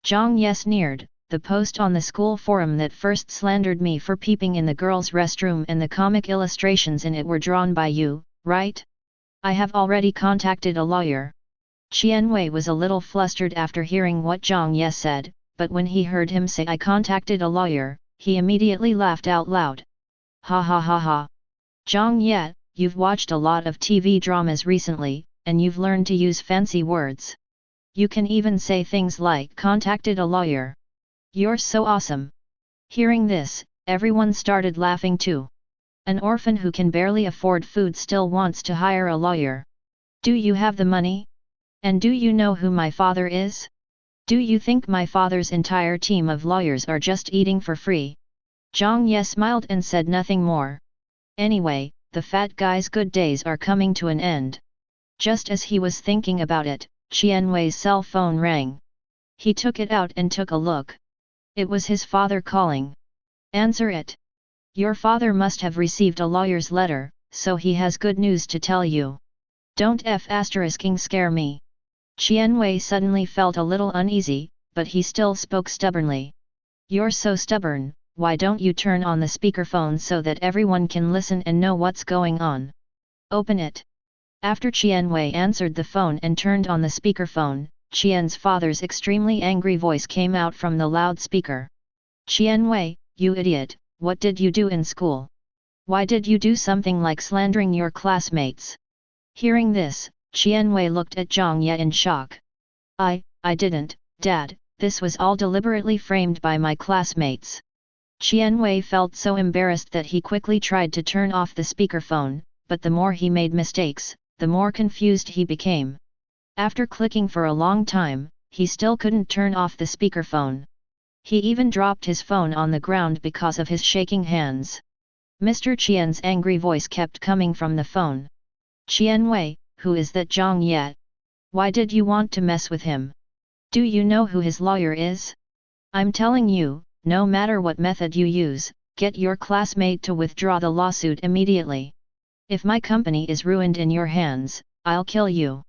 Jiang Ye sneered, the post on the school forum that first slandered me for peeping in the girls' restroom and the comic illustrations in it were drawn by you, right? I have already contacted a lawyer. Chen Wei was a little flustered after hearing what Jiang Ye said, but when he heard him say I contacted a lawyer, he immediately laughed out loud. Ha ha ha ha. Jiang Ye, you've watched a lot of TV dramas recently, and you've learned to use fancy words. You can even say things like contacted a lawyer. You're so awesome. Hearing this, everyone started laughing too. An orphan who can barely afford food still wants to hire a lawyer. Do you have the money? And do you know who my father is? Do you think my father's entire team of lawyers are just eating for free? Jiang Ye smiled and said nothing more. Anyway, the fat guy's good days are coming to an end. Just as he was thinking about it, Chen Wei's cell phone rang. He took it out and took a look. It was his father calling. Answer it. Your father must have received a lawyer's letter, so he has good news to tell you. Don't scare me. Chen Wei suddenly felt a little uneasy, but he still spoke stubbornly. You're so stubborn, why don't you turn on the speakerphone so that everyone can listen and know what's going on? Open it. After Chen Wei answered the phone and turned on the speakerphone, Chen's father's extremely angry voice came out from the loudspeaker. Chen Wei, you idiot, what did you do in school? Why did you do something like slandering your classmates? Hearing this, Chen Wei looked at Jiang Ye in shock. I didn't, Dad, this was all deliberately framed by my classmates. Chen Wei felt so embarrassed that he quickly tried to turn off the speakerphone, but the more he made mistakes, the more confused he became. After clicking for a long time, he still couldn't turn off the speakerphone. He even dropped his phone on the ground because of his shaking hands. Mr. Chen's angry voice kept coming from the phone. Chen Wei, who is that Jiang Ye? Why did you want to mess with him? Do you know who his lawyer is? I'm telling you, no matter what method you use, get your classmate to withdraw the lawsuit immediately. If my company is ruined in your hands, I'll kill you.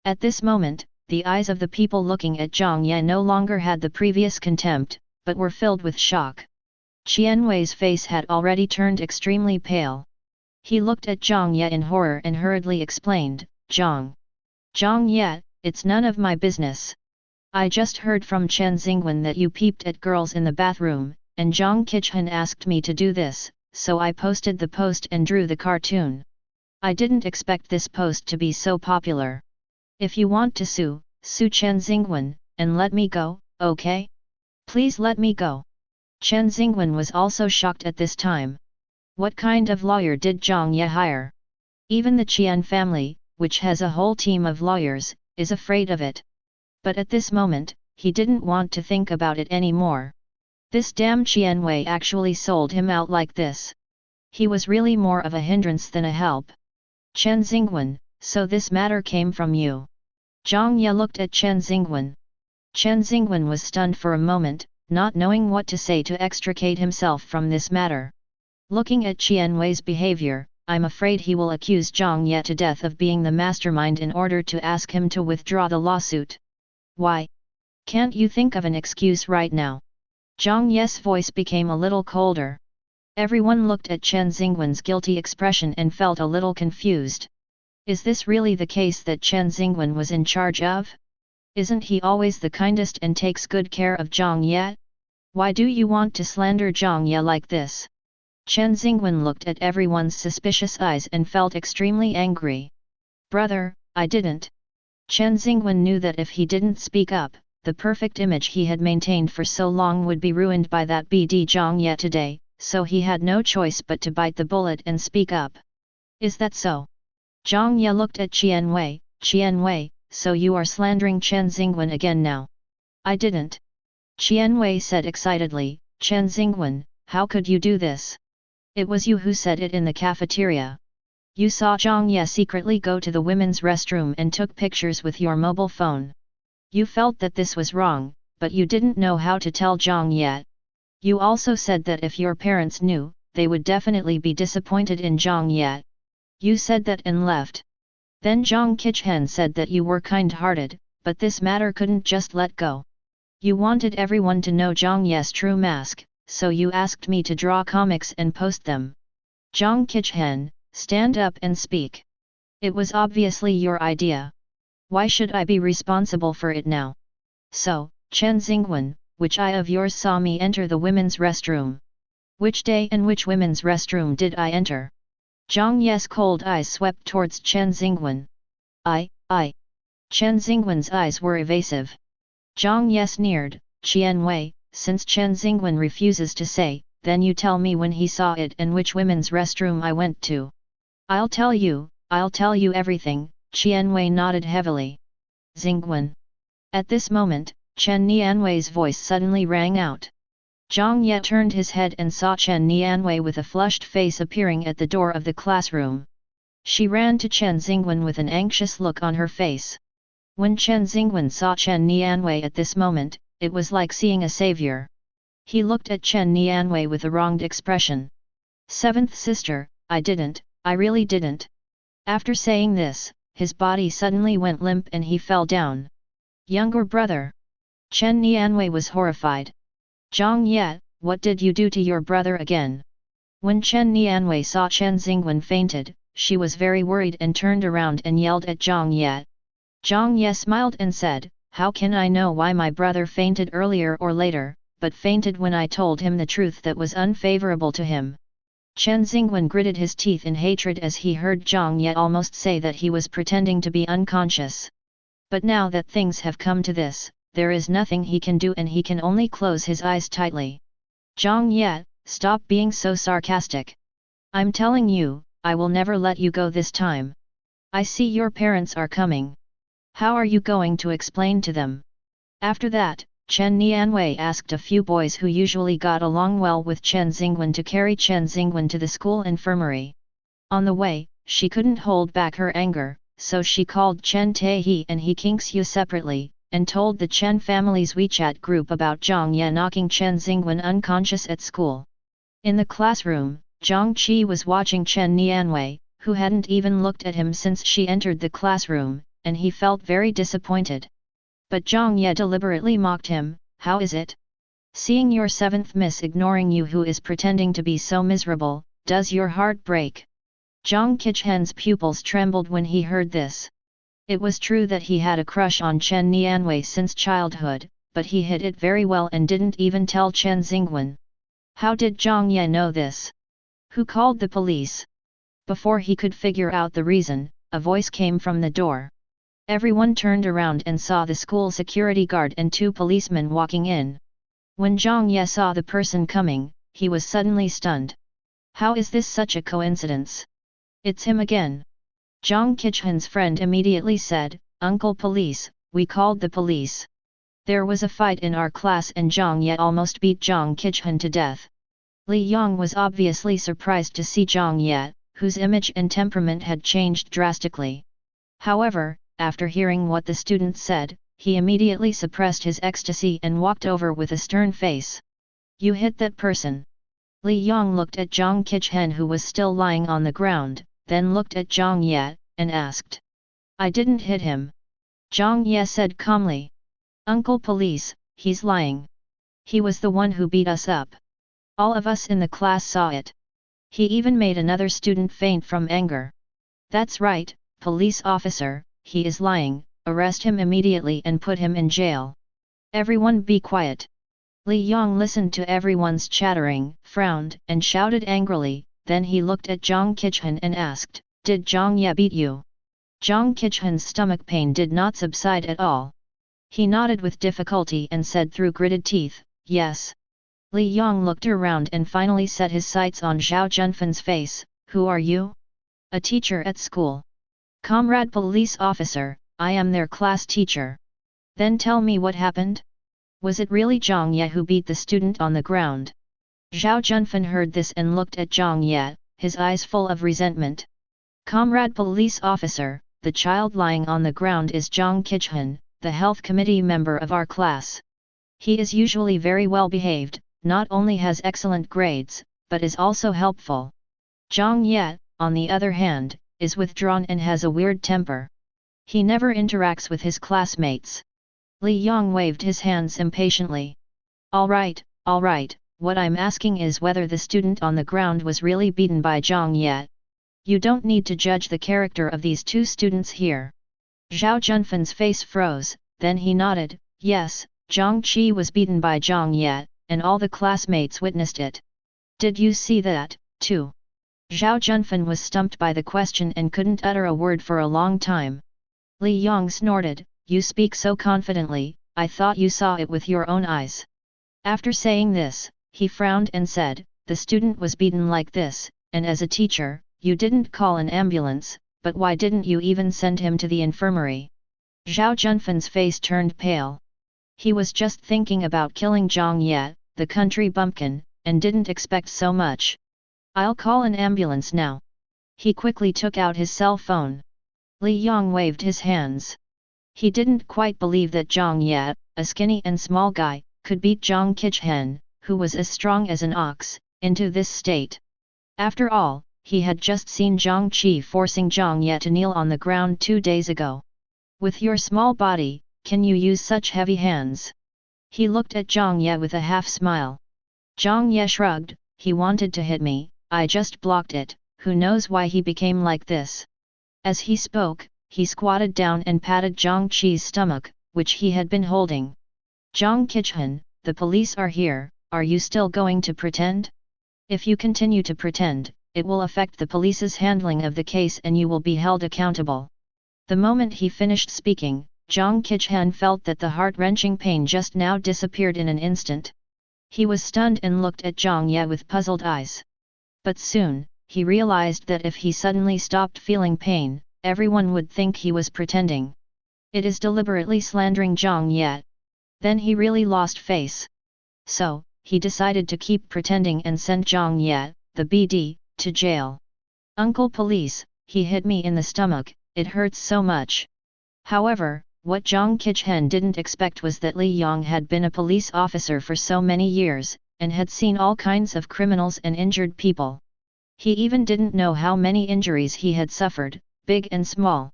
At this moment, the eyes of the people looking at Jiang Ye no longer had the previous contempt, but were filled with shock. Chen Wei's face had already turned extremely pale. He looked at Jiang Ye in horror and hurriedly explained, Jiang Ye, it's none of my business. I just heard from Chen Xingwen that you peeped at girls in the bathroom, and Jiang Qichen asked me to do this, so I posted the post and drew the cartoon. I didn't expect this post to be so popular. If you want to sue Chen Xingwen, and let me go, okay? Please let me go. Chen Xingwen was also shocked at this time. What kind of lawyer did Jiang Ye hire? Even the Qian family, which has a whole team of lawyers, is afraid of it. But at this moment, he didn't want to think about it anymore. This damn Chen Wei actually sold him out like this. He was really more of a hindrance than a help. Chen Xingwen, so this matter came from you. Jiang Ye looked at Chen Xingwen. Chen Xingwen was stunned for a moment, not knowing what to say to extricate himself from this matter. Looking at Chen Wei's behavior, I'm afraid he will accuse Jiang Ye to death of being the mastermind in order to ask him to withdraw the lawsuit. Why? Can't you think of an excuse right now? Jiang Ye's voice became a little colder. Everyone looked at Chen Xingwen's guilty expression and felt a little confused. Is this really the case that Chen Xingwen was in charge of? Isn't he always the kindest and takes good care of Jiang Ye? Why do you want to slander Jiang Ye like this? Chen Xingwen looked at everyone's suspicious eyes and felt extremely angry. Brother, I didn't. Chen Xingwen knew that if he didn't speak up, the perfect image he had maintained for so long would be ruined by that BD Jiang Ye today, so he had no choice but to bite the bullet and speak up. Is that so? Jiang Ye looked at Chen Wei. Chen Wei, so you are slandering Chen Xingwen again now. I didn't. Chen Wei said excitedly, Chen Xingwen, how could you do this? It was you who said it in the cafeteria. You saw Jiang Ye secretly go to the women's restroom and took pictures with your mobile phone. You felt that this was wrong, but you didn't know how to tell Jiang Ye. You also said that if your parents knew, they would definitely be disappointed in Jiang Ye. You said that and left. Then Jiang Qichen said that you were kind-hearted, but this matter couldn't just let go. You wanted everyone to know Jiang Ye's true mask, so you asked me to draw comics and post them. Jiang Qichen, stand up and speak. It was obviously your idea. Why should I be responsible for it now? So, Chen Xingwen, which eye of yours saw me enter the women's restroom? Which day and which women's restroom did I enter? Jiang Ye's cold eyes swept towards Chen Xingwen. I. Chen Xingwen's eyes were evasive. Jiang Ye sneered, Chen Wei, since Chen Xingwen refuses to say, then you tell me when he saw it and which women's restroom I went to. I'll tell you everything, Chen Wei nodded heavily. Xingwen. At this moment, Chen Nianwei's voice suddenly rang out. Jiang Ye turned his head and saw Chen Nianwei with a flushed face appearing at the door of the classroom. She ran to Chen Xingwen with an anxious look on her face. When Chen Xingwen saw Chen Nianwei at this moment, it was like seeing a savior. He looked at Chen Nianwei with a wronged expression. Seventh sister, I really didn't. After saying this, his body suddenly went limp and he fell down. Younger brother. Chen Nianwei was horrified. Jiang Ye, what did you do to your brother again? When Chen Nianwei saw Chen Xingwen fainted, she was very worried and turned around and yelled at Jiang Ye. Jiang Ye smiled and said, how can I know why my brother fainted earlier or later, but fainted when I told him the truth that was unfavorable to him. Chen Xingwen gritted his teeth in hatred as he heard Jiang Ye almost say that he was pretending to be unconscious. But now that things have come to this, there is nothing he can do and he can only close his eyes tightly. Jiang Ye, stop being so sarcastic. I'm telling you, I will never let you go this time. I see your parents are coming. How are you going to explain to them? After that, Chen Nianwei asked a few boys who usually got along well with Chen Xingwen to carry Chen Xingwen to the school infirmary. On the way, she couldn't hold back her anger, so she called Chen Taehi and He Kingsyu separately, and told the Chen family's WeChat group about Jiang Ye knocking Chen Xingwen unconscious at school. In the classroom, Zhang Qi was watching Chen Nianwei, who hadn't even looked at him since she entered the classroom, and he felt very disappointed. But Jiang Ye deliberately mocked him, how is it? Seeing your seventh miss ignoring you who is pretending to be so miserable, does your heart break? Jiang Qichen's pupils trembled when he heard this. It was true that he had a crush on Chen Nianwei since childhood, but he hid it very well and didn't even tell Chen Xingwen. How did Jiang Ye know this? Who called the police? Before he could figure out the reason, a voice came from the door. Everyone turned around and saw the school security guard and two policemen walking in. When Jiang Ye saw the person coming, he was suddenly stunned. How is this such a coincidence? It's him again. Jiang Qichen's friend immediately said, Uncle Police, we called the police. There was a fight in our class and Jiang Ye almost beat Jiang Qichen to death. Li Yang was obviously surprised to see Jiang Ye, whose image and temperament had changed drastically. However, after hearing what the student said, he immediately suppressed his ecstasy and walked over with a stern face. You hit that person. Li Yang looked at Jiang Qichen who was still lying on the ground, then looked at Jiang Ye, and asked. I didn't hit him. Jiang Ye said calmly. Uncle Police, he's lying. He was the one who beat us up. All of us in the class saw it. He even made another student faint from anger. That's right, police officer, he is lying, arrest him immediately and put him in jail. Everyone be quiet. Li Yang listened to everyone's chattering, frowned, and shouted angrily, then he looked at Jiang Qichen and asked, Did Jiang Ye beat you? Jiang Qichen's stomach pain did not subside at all. He nodded with difficulty and said through gritted teeth, Yes. Li Yang looked around and finally set his sights on Zhao Junfan's face, Who are you? A teacher at school. Comrade police officer, I am their class teacher. Then tell me what happened? Was it really Jiang Ye who beat the student on the ground? Zhao Junfen heard this and looked at Jiang Ye, his eyes full of resentment. Comrade police officer, the child lying on the ground is Jiang Qichen, the health committee member of our class. He is usually very well behaved, not only has excellent grades, but is also helpful. Jiang Ye, on the other hand, is withdrawn and has a weird temper. He never interacts with his classmates. Li Yang waved his hands impatiently. All right, what I'm asking is whether the student on the ground was really beaten by Jiang Ye. You don't need to judge the character of these two students here. Zhao Junfen's face froze, then he nodded, yes, Zhang Qi was beaten by Jiang Ye, and all the classmates witnessed it. Did you see that, too? Zhao Junfen was stumped by the question and couldn't utter a word for a long time. Li Yang snorted, you speak so confidently, I thought you saw it with your own eyes. After saying this, he frowned and said, the student was beaten like this, and as a teacher, you didn't call an ambulance, but why didn't you even send him to the infirmary? Zhao Junfen's face turned pale. He was just thinking about killing Jiang Ye, the country bumpkin, and didn't expect so much. I'll call an ambulance now. He quickly took out his cell phone. Li Yang waved his hands. He didn't quite believe that Jiang Ye, a skinny and small guy, could beat Jiang Qichen, who was as strong as an ox, into this state. After all, he had just seen Jiang Qi forcing Jiang Ye to kneel on the ground 2 days ago. With your small body, can you use such heavy hands? He looked at Jiang Ye with a half smile. Jiang Ye shrugged, he wanted to hit me, I just blocked it, who knows why he became like this. As he spoke, he squatted down and patted Jiang Qi's stomach, which he had been holding. Jiang Qichen, the police are here, are you still going to pretend? If you continue to pretend, it will affect the police's handling of the case and you will be held accountable. The moment he finished speaking, Jiang Qichen felt that the heart-wrenching pain just now disappeared in an instant. He was stunned and looked at Jiang Ye with puzzled eyes. But soon, he realized that if he suddenly stopped feeling pain, everyone would think he was pretending. It is deliberately slandering Jiang Ye. Then he really lost face. So, he decided to keep pretending and send Jiang Ye, the BD, to jail. Uncle Police, he hit me in the stomach, it hurts so much. However, what Jiang Qichen didn't expect was that Li Yang had been a police officer for so many years, and had seen all kinds of criminals and injured people. He even didn't know how many injuries he had suffered, big and small.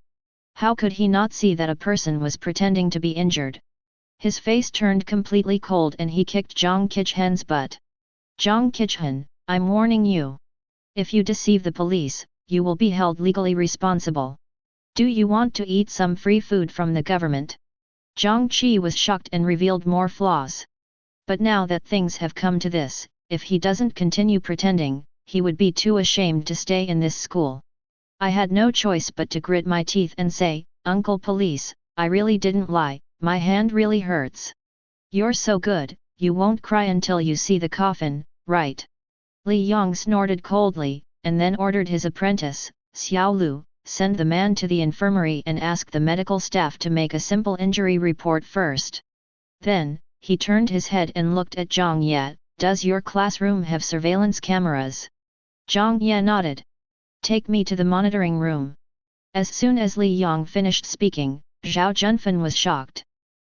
How could he not see that a person was pretending to be injured? His face turned completely cold and he kicked Jiang Qichen's butt. Jiang Qichen, I'm warning you. If you deceive the police, you will be held legally responsible. Do you want to eat some free food from the government? Jiang Qi was shocked and revealed more flaws. But now that things have come to this, if he doesn't continue pretending, he would be too ashamed to stay in this school. I had no choice but to grit my teeth and say, Uncle Police, I really didn't lie, my hand really hurts. You're so good, you won't cry until you see the coffin, right? Li Yang snorted coldly, and then ordered his apprentice, Xiao Lu, send the man to the infirmary and ask the medical staff to make a simple injury report first. Then, he turned his head and looked at Jiang Ye, does your classroom have surveillance cameras? Jiang Ye nodded. Take me to the monitoring room. As soon as Li Yang finished speaking, Zhao Junfen was shocked.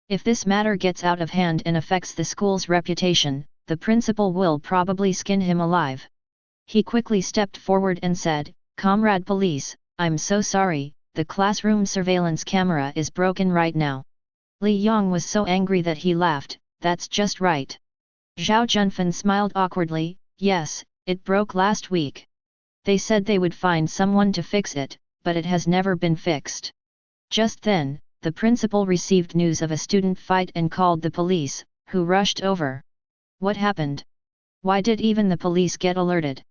If this matter gets out of hand and affects the school's reputation, the principal will probably skin him alive. He quickly stepped forward and said, Comrade Police, I'm so sorry, the classroom surveillance camera is broken right now. Li Yang was so angry that he laughed, that's just right. Zhao Junfen smiled awkwardly, yes, it broke last week. They said they would find someone to fix it, but it has never been fixed. Just then, the principal received news of a student fight and called the police, who rushed over. What happened? Why did even the police get alerted?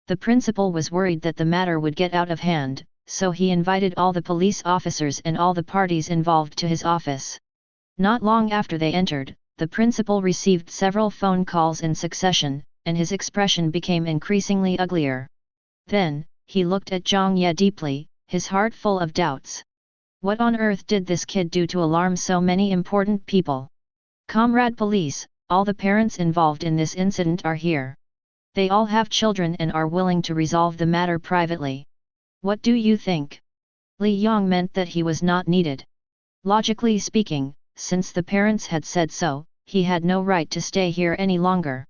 The principal was worried that the matter would get out of hand, so he invited all the police officers and all the parties involved to his office. Not long after they entered, the principal received several phone calls in succession, and his expression became increasingly uglier. Then, he looked at Jiang Ye deeply, his heart full of doubts. What on earth did this kid do to alarm so many important people? Comrade police, all the parents involved in this incident are here. They all have children and are willing to resolve the matter privately. What do you think? Li Yang meant that he was not needed. Logically speaking, since the parents had said so, he had no right to stay here any longer.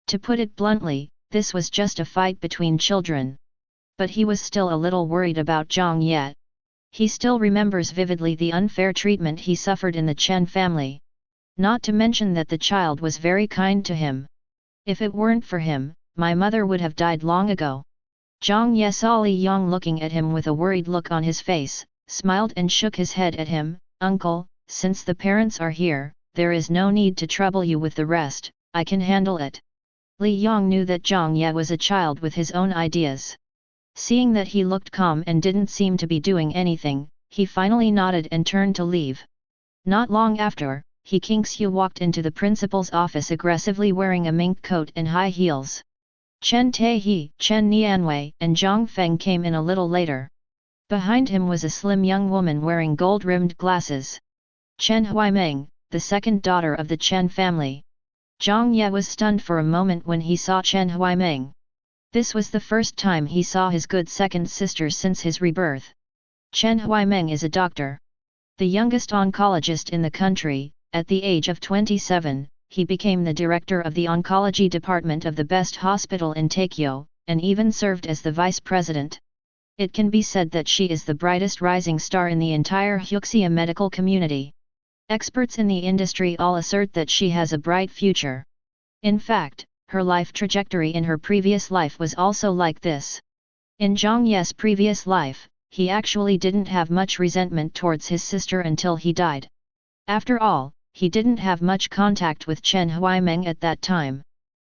To put it bluntly, this was just a fight between children. But he was still a little worried about Jiang Ye. He still remembers vividly the unfair treatment he suffered in the Chen family. Not to mention that the child was very kind to him. If it weren't for him, my mother would have died long ago. Jiang Ye saw Li Yang looking at him with a worried look on his face, smiled and shook his head at him. Uncle, since the parents are here, there is no need to trouble you with the rest, I can handle it. Li Yang knew that Jiang Ye was a child with his own ideas. Seeing that he looked calm and didn't seem to be doing anything, he finally nodded and turned to leave. Not long after, He Kingxiu walked into the principal's office aggressively wearing a mink coat and high heels. Chen Taihe, Chen Nianwei and Zhang Feng came in a little later. Behind him was a slim young woman wearing gold-rimmed glasses. Chen Huaimeng, the second daughter of the Chen family. Jiang Ye was stunned for a moment when he saw Chen Huaimeng. This was the first time he saw his good second sister since his rebirth. Chen Huaimeng is a doctor. The youngest oncologist in the country. At the age of 27, he became the director of the oncology department of the best hospital in Tokyo, and even served as the vice president. It can be said that she is the brightest rising star in the entire Huxia medical community. Experts in the industry all assert that she has a bright future. In fact, her life trajectory in her previous life was also like this. In Jiang Ye's previous life, he actually didn't have much resentment towards his sister until he died. After all, he didn't have much contact with Chen Huaimeng at that time.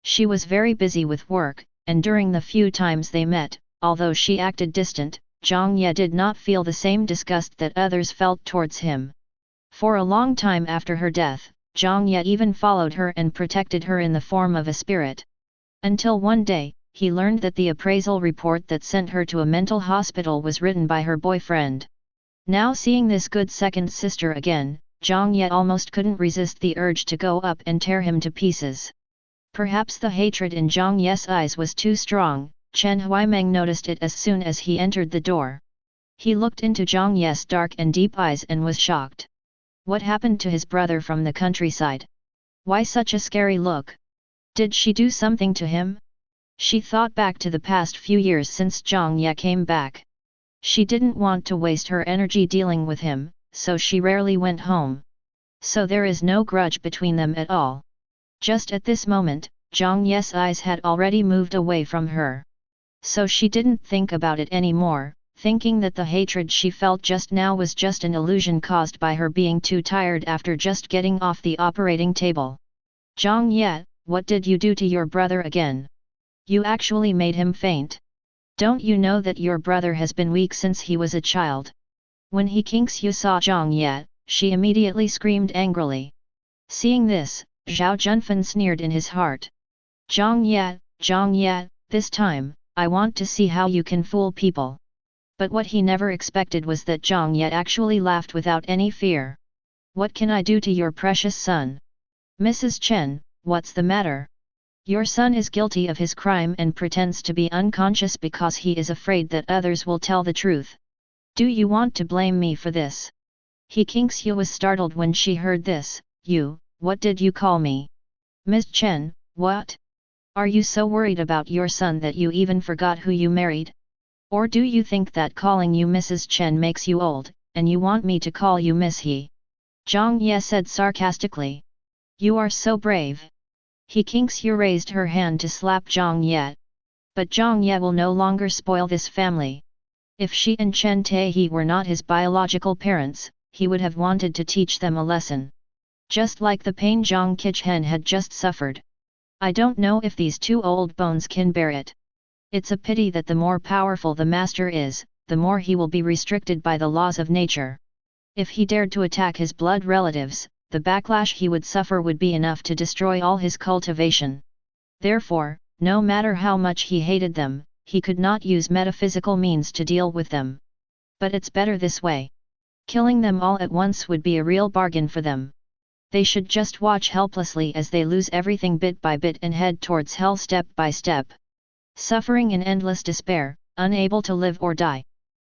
She was very busy with work, and during the few times they met, although she acted distant, Jiang Ye did not feel the same disgust that others felt towards him. For a long time after her death, Jiang Ye even followed her and protected her in the form of a spirit. Until one day, he learned that the appraisal report that sent her to a mental hospital was written by her boyfriend. Now seeing this good second sister again, Jiang Ye almost couldn't resist the urge to go up and tear him to pieces. Perhaps the hatred in Jiang Ye's eyes was too strong. Chen Huaimeng noticed it as soon as he entered the door. He looked into Jiang Ye's dark and deep eyes and was shocked. What happened to his brother from the countryside? Why such a scary look? Did she do something to him? She thought back to the past few years since Jiang Ye came back. She didn't want to waste her energy dealing with him, so she rarely went home. So there is no grudge between them at all. Just at this moment, Jiang Ye's eyes had already moved away from her. So she didn't think about it anymore, thinking that the hatred she felt just now was just an illusion caused by her being too tired after just getting off the operating table. Jiang Ye, what did you do to your brother again? You actually made him faint. Don't you know that your brother has been weak since he was a child? When He Kingxiu saw Jiang Ye, she immediately screamed angrily. Seeing this, Zhao Junfen sneered in his heart. Jiang Ye, this time, I want to see how you can fool people. But what he never expected was that Jiang Ye actually laughed without any fear. What can I do to your precious son? Mrs. Chen, what's the matter? Your son is guilty of his crime and pretends to be unconscious because he is afraid that others will tell the truth. Do you want to blame me for this? He Kingxiu was startled when she heard this. What did you call me? Ms. Chen, what? Are you so worried about your son that you even forgot who you married? Or do you think that calling you Mrs. Chen makes you old, and you want me to call you Miss He? Jiang Ye said sarcastically. You are so brave. He Kingxiu raised her hand to slap Jiang Ye. But Jiang Ye will no longer spoil this family. If she and Chen Taihe were not his biological parents, he would have wanted to teach them a lesson. Just like the pain Jiang Qichen had just suffered. I don't know if these two old bones can bear it. It's a pity that the more powerful the master is, the more he will be restricted by the laws of nature. If he dared to attack his blood relatives, the backlash he would suffer would be enough to destroy all his cultivation. Therefore, no matter how much he hated them, he could not use metaphysical means to deal with them. But it's better this way. Killing them all at once would be a real bargain for them. They should just watch helplessly as they lose everything bit by bit and head towards hell step by step. Suffering in endless despair, unable to live or die.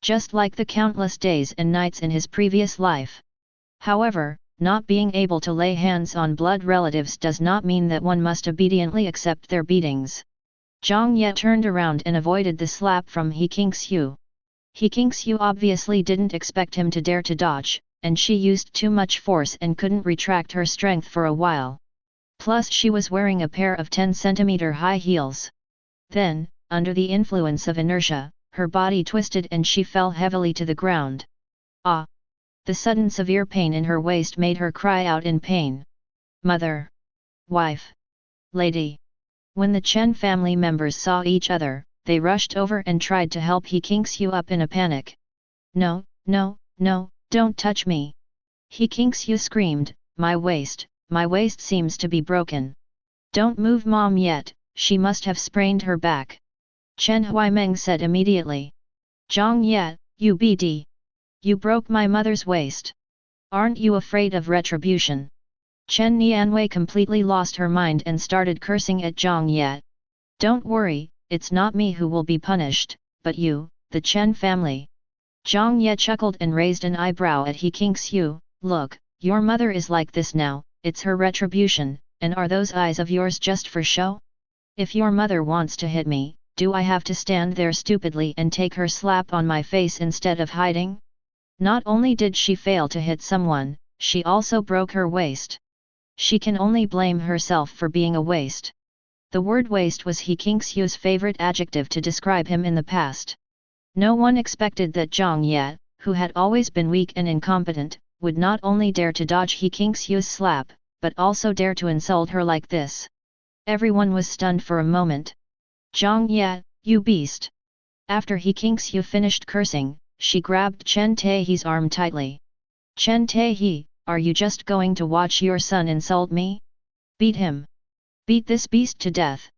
Just like the countless days and nights in his previous life. However, not being able to lay hands on blood relatives does not mean that one must obediently accept their beatings. Jiang Ye turned around and avoided the slap from He Qingxiu. He Qingxiu obviously didn't expect him to dare to dodge, and she used too much force and couldn't retract her strength for a while. Plus she was wearing a pair of 10-centimeter high heels. Then, under the influence of inertia, her body twisted and she fell heavily to the ground. Ah! The sudden severe pain in her waist made her cry out in pain. Mother! Wife! Lady! When the Chen family members saw each other, they rushed over and tried to help He Qingxiu up in a panic. No, no, no, don't touch me! He Qingxiu screamed, my waist seems to be broken. Don't move mom yet, she must have sprained her back. Chen Huaimeng said immediately. Jiang Ye, you BD! You broke my mother's waist. Aren't you afraid of retribution? Chen Nianwei completely lost her mind and started cursing at Jiang Ye. Don't worry, it's not me who will be punished, but you, the Chen family. Jiang Ye chuckled and raised an eyebrow at He Qingxiu. Look, your mother is like this now, it's her retribution, and are those eyes of yours just for show? If your mother wants to hit me, do I have to stand there stupidly and take her slap on my face instead of hiding? Not only did she fail to hit someone, she also broke her waist. She can only blame herself for being a waste. The word waste was He Qingxiu's favorite adjective to describe him in the past. No one expected that Jiang Ye, who had always been weak and incompetent, would not only dare to dodge He Qingxiu's slap, but also dare to insult her like this. Everyone was stunned for a moment. Jiang Ye, you beast! After He Qingxiu finished cursing, she grabbed Chen Taihe's arm tightly. Chen Taihe, are you just going to watch your son insult me? Beat him! Beat this beast to death!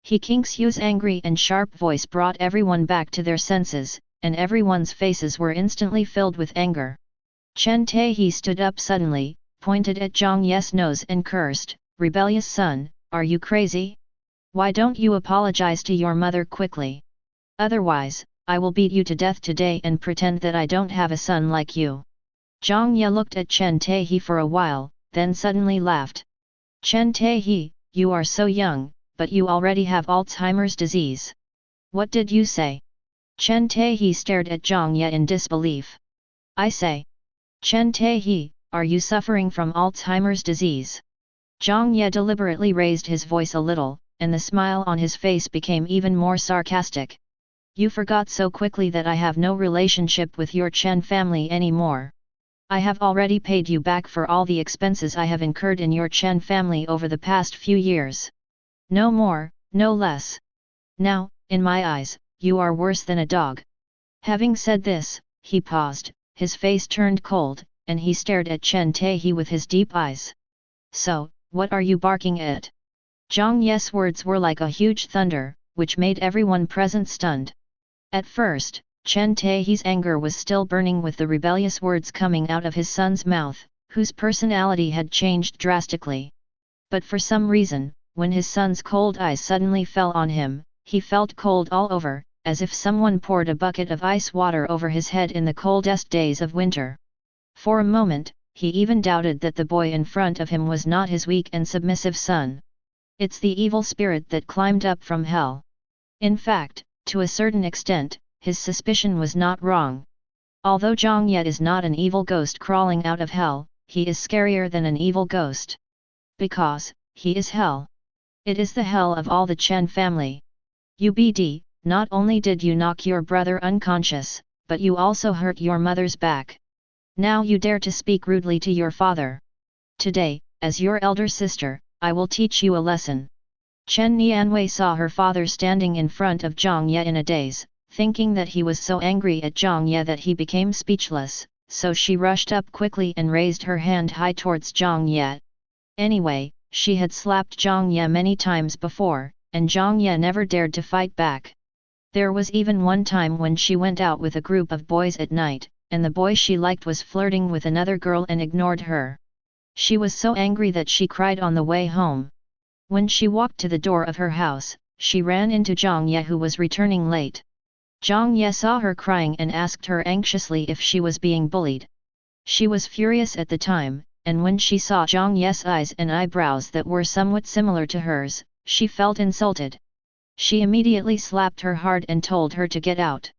He Qingxiu's angry and sharp voice brought everyone back to their senses, and everyone's faces were instantly filled with anger. Chen Taihe stood up suddenly, pointed at Jiang Ye's nose and cursed, rebellious son, are you crazy? Why don't you apologize to your mother quickly? Otherwise, I will beat you to death today and pretend that I don't have a son like you. Jiang Ye looked at Chen Taihe for a while, then suddenly laughed. Chen Taihe, you are so young, but you already have Alzheimer's disease. What did you say? Chen Taihe stared at Jiang Ye in disbelief. I say. Chen Taihe, are you suffering from Alzheimer's disease? Jiang Ye deliberately raised his voice a little, and the smile on his face became even more sarcastic. You forgot so quickly that I have no relationship with your Chen family anymore. I have already paid you back for all the expenses I have incurred in your Chen family over the past few years. No more, no less. Now, in my eyes, you are worse than a dog. Having said this, he paused, his face turned cold, and he stared at Chen Taihe with his deep eyes. So, what are you barking at? Jiang Ye's words were like a huge thunder, which made everyone present stunned. At first, Chen Taihe's anger was still burning with the rebellious words coming out of his son's mouth, whose personality had changed drastically. But for some reason, when his son's cold eyes suddenly fell on him, he felt cold all over, as if someone poured a bucket of ice water over his head in the coldest days of winter. For a moment, he even doubted that the boy in front of him was not his weak and submissive son. It's the evil spirit that climbed up from hell. In fact, to a certain extent, his suspicion was not wrong. Although Jiang Ye is not an evil ghost crawling out of hell, he is scarier than an evil ghost. Because, he is hell. It is the hell of all the Chen family. UBD, not only did you knock your brother unconscious, but you also hurt your mother's back. Now you dare to speak rudely to your father. Today, as your elder sister, I will teach you a lesson. Chen Nianwei saw her father standing in front of Jiang Ye in a daze, thinking that he was so angry at Jiang Ye that he became speechless, so she rushed up quickly and raised her hand high towards Jiang Ye. Anyway, she had slapped Jiang Ye many times before, and Jiang Ye never dared to fight back. There was even one time when she went out with a group of boys at night, and the boy she liked was flirting with another girl and ignored her. She was so angry that she cried on the way home. When she walked to the door of her house, she ran into Jiang Ye, who was returning late. Jiang Ye saw her crying and asked her anxiously if she was being bullied. She was furious at the time, and when she saw Jiang Ye's eyes and eyebrows that were somewhat similar to hers, she felt insulted. She immediately slapped her hard and told her to get out.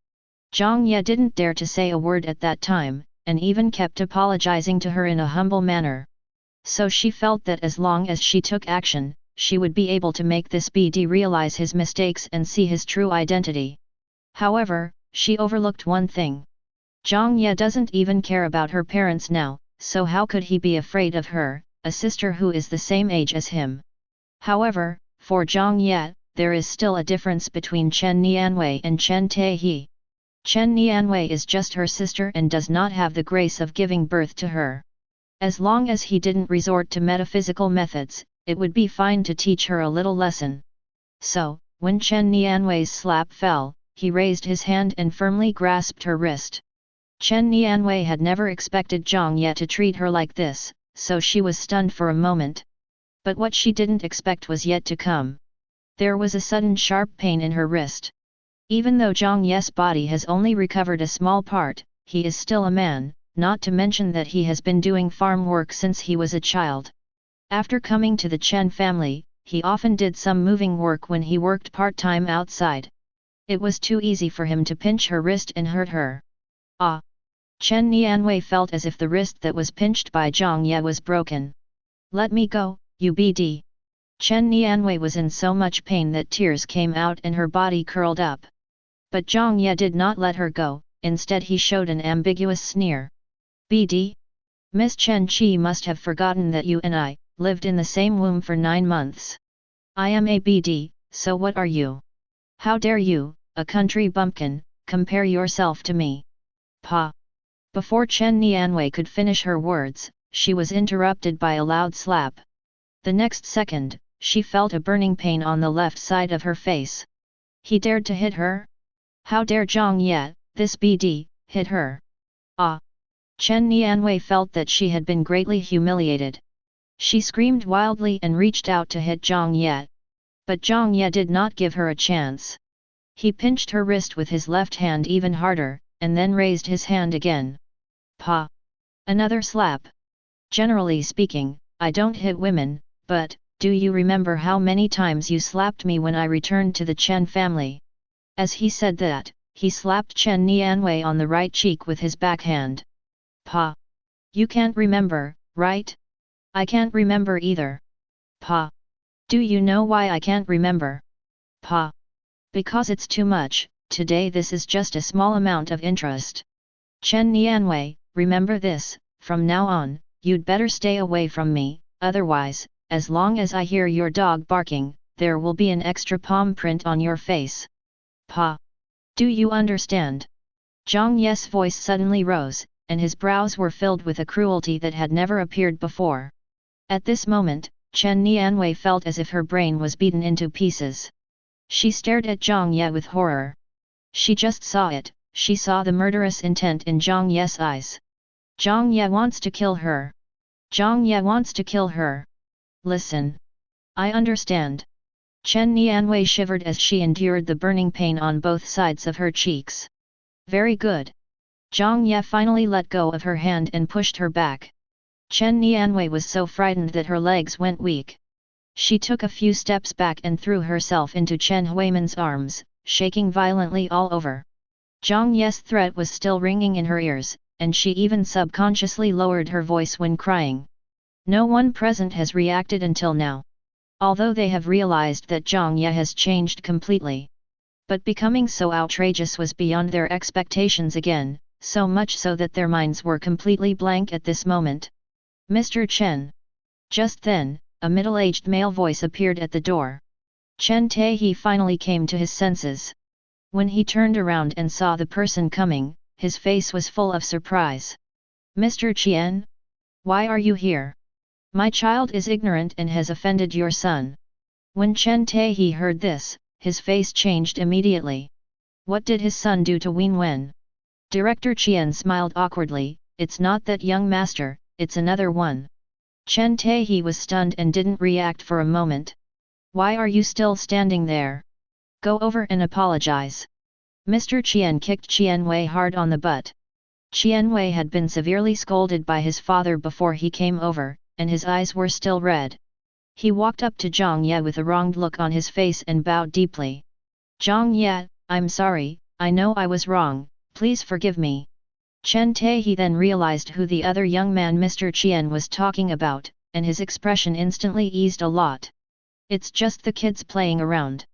Jiang Ye didn't dare to say a word at that time, and even kept apologizing to her in a humble manner. So she felt that as long as she took action, she would be able to make this BD realize his mistakes and see his true identity. However, she overlooked one thing. Jiang Ye doesn't even care about her parents now, so how could he be afraid of her, a sister who is the same age as him? However, for Jiang Ye, there is still a difference between Chen Nianwei and Chen Taehe. Chen Nianwei is just her sister and does not have the grace of giving birth to her. As long as he didn't resort to metaphysical methods, it would be fine to teach her a little lesson. So, when Chen Nianwei's slap fell, he raised his hand and firmly grasped her wrist. Chen Nianwei had never expected Jiang Ye to treat her like this, so she was stunned for a moment. But what she didn't expect was yet to come. There was a sudden sharp pain in her wrist. Even though Jiang Ye's body has only recovered a small part, he is still a man, not to mention that he has been doing farm work since he was a child. After coming to the Chen family, he often did some moving work when he worked part-time outside. It was too easy for him to pinch her wrist and hurt her. Ah! Chen Nianwei felt as if the wrist that was pinched by Jiang Ye was broken. Let me go, you BD. Chen Nianwei was in so much pain that tears came out and her body curled up. But Jiang Ye did not let her go, instead he showed an ambiguous sneer. BD? Miss Chen Qi must have forgotten that you and I lived in the same womb for 9 months. I am a BD, so what are you? How dare you, a country bumpkin, compare yourself to me? Pa! Before Chen Nianwei could finish her words, she was interrupted by a loud slap. The next second, she felt a burning pain on the left side of her face. He dared to hit her? How dare Jiang Ye, this BD, hit her? Ah! Chen Nianwei felt that she had been greatly humiliated. She screamed wildly and reached out to hit Jiang Ye. But Jiang Ye did not give her a chance. He pinched her wrist with his left hand even harder, and then raised his hand again. Pa! Another slap. Generally speaking, I don't hit women, but, do you remember how many times you slapped me when I returned to the Chen family? As he said that, he slapped Chen Nianwei on the right cheek with his backhand. Pa! You can't remember, right? I can't remember either. Pa! Do you know why I can't remember? Pa! Because it's too much, today this is just a small amount of interest. Chen Nianwei, remember this, from now on, you'd better stay away from me, otherwise, as long as I hear your dog barking, there will be an extra palm print on your face. Pa! Do you understand? Jiang Ye's voice suddenly rose, and his brows were filled with a cruelty that had never appeared before. At this moment, Chen Nianwei felt as if her brain was beaten into pieces. She stared at Jiang Ye with horror. She just saw it, she saw the murderous intent in Jiang Ye's eyes. Jiang Ye wants to kill her. Jiang Ye wants to kill her. Listen. I understand. Chen Nianwei shivered as she endured the burning pain on both sides of her cheeks. Very good. Jiang Ye finally let go of her hand and pushed her back. Chen Nianwei was so frightened that her legs went weak. She took a few steps back and threw herself into Chen Huiman's arms, shaking violently all over. Jiang Ye's threat was still ringing in her ears, and she even subconsciously lowered her voice when crying. No one present has reacted until now. Although they have realized that Jiang Ye has changed completely. But becoming so outrageous was beyond their expectations again, so much so that their minds were completely blank at this moment. Mr. Chen. Just then, a middle-aged male voice appeared at the door. Chen Taehe finally came to his senses. When he turned around and saw the person coming, his face was full of surprise. Mr. Chen? Why are you here? My child is ignorant and has offended your son. When Chen Taehe heard this, his face changed immediately. What did his son do to Wen Wen? Director Chen smiled awkwardly. It's not that young master, it's another one. Chen Taehi was stunned and didn't react for a moment. Why are you still standing there? Go over and apologize. Mr. Chen kicked Chen Wei hard on the butt. Chen Wei had been severely scolded by his father before he came over, and his eyes were still red. He walked up to Jiang Ye with a wronged look on his face and bowed deeply. Jiang Ye, I'm sorry, I know I was wrong, please forgive me. Chen Taehi then realized who the other young man Mr. Chen was talking about, and his expression instantly eased a lot. It's just the kids playing around.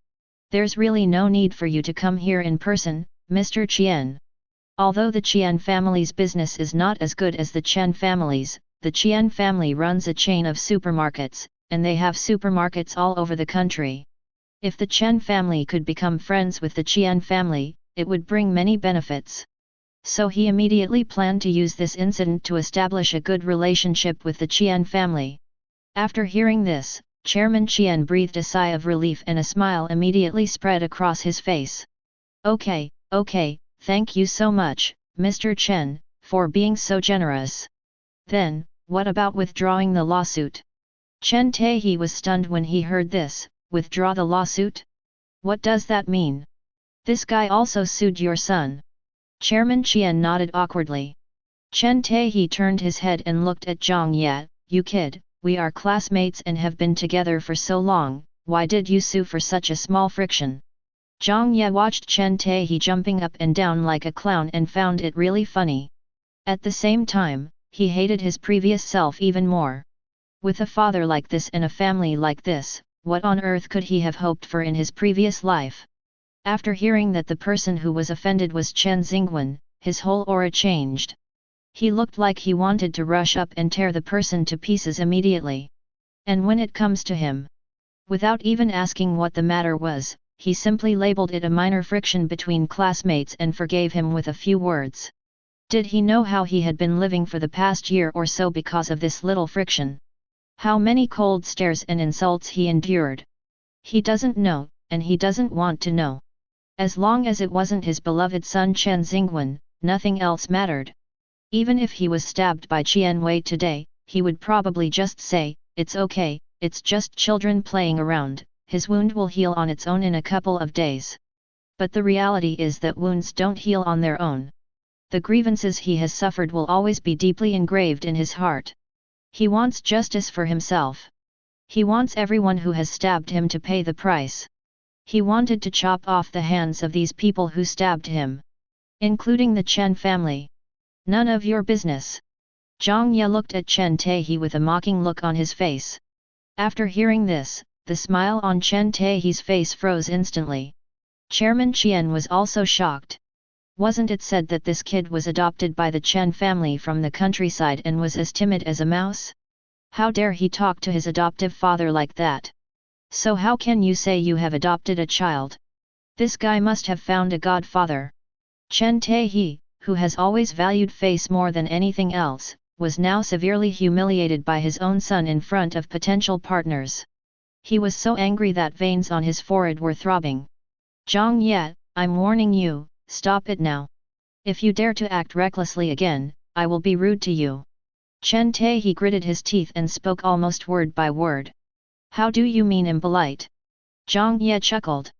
There's really no need for you to come here in person, Mr. Chen. Although the Chen family's business is not as good as the Chen family's, the Chen family runs a chain of supermarkets, and they have supermarkets all over the country. If the Chen family could become friends with the Chen family, it would bring many benefits. So he immediately planned to use this incident to establish a good relationship with the Chen family. After hearing this, Chairman Chen breathed a sigh of relief and a smile immediately spread across his face. Okay, thank you so much, Mr. Chen, for being so generous. Then, what about withdrawing the lawsuit? Chen Taehi was stunned when he heard this. Withdraw the lawsuit? What does that mean? This guy also sued your son. Chairman Chen nodded awkwardly. Chen Taehi turned his head and looked at Jiang Ye. You kid, we are classmates and have been together for so long, why did you sue for such a small friction? Jiang Ye watched Chen Taehi jumping up and down like a clown and found it really funny. At the same time, he hated his previous self even more. With a father like this and a family like this, what on earth could he have hoped for in his previous life? After hearing that the person who was offended was Chen Xingwen, his whole aura changed. He looked like he wanted to rush up and tear the person to pieces immediately. And when it comes to him, without even asking what the matter was, he simply labeled it a minor friction between classmates and forgave him with a few words. Did he know how he had been living for the past year or so because of this little friction? How many cold stares and insults he endured? He doesn't know, and he doesn't want to know. As long as it wasn't his beloved son Chen Xingwen, nothing else mattered. Even if he was stabbed by Chen Wei today, he would probably just say, it's okay, it's just children playing around, his wound will heal on its own in a couple of days. But the reality is that wounds don't heal on their own. The grievances he has suffered will always be deeply engraved in his heart. He wants justice for himself. He wants everyone who has stabbed him to pay the price. He wanted to chop off the hands of these people who stabbed him. Including the Chen family. None of your business. Jiang Ye looked at Chen Taehi with a mocking look on his face. After hearing this, the smile on Chen Taehi's face froze instantly. Chairman Chen was also shocked. Wasn't it said that this kid was adopted by the Chen family from the countryside and was as timid as a mouse? How dare he talk to his adoptive father like that? So how can you say you have adopted a child? This guy must have found a godfather. Chen Taehi, who has always valued face more than anything else, was now severely humiliated by his own son in front of potential partners. He was so angry that veins on his forehead were throbbing. Jiang Ye, I'm warning you, stop it now. If you dare to act recklessly again, I will be rude to you. Chen Taehi gritted his teeth and spoke almost word by word. How do you mean impolite? Jiang Ye chuckled.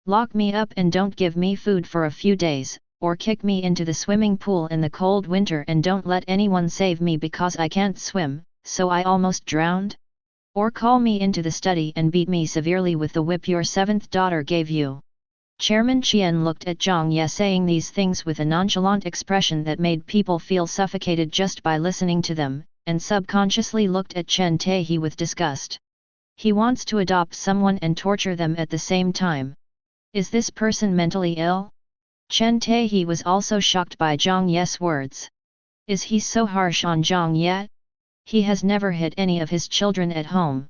Lock me up and don't give me food for a few days, or kick me into the swimming pool in the cold winter and don't let anyone save me because I can't swim, so I almost drowned? Or call me into the study and beat me severely with the whip your seventh daughter gave you. Chairman Chen looked at Jiang Ye saying these things with a nonchalant expression that made people feel suffocated just by listening to them, and subconsciously looked at Chen Taehi with disgust. He wants to adopt someone and torture them at the same time. Is this person mentally ill? Chen Taehi was also shocked by Jiang Ye's words. Is he so harsh on Jiang Ye? He has never hit any of his children at home.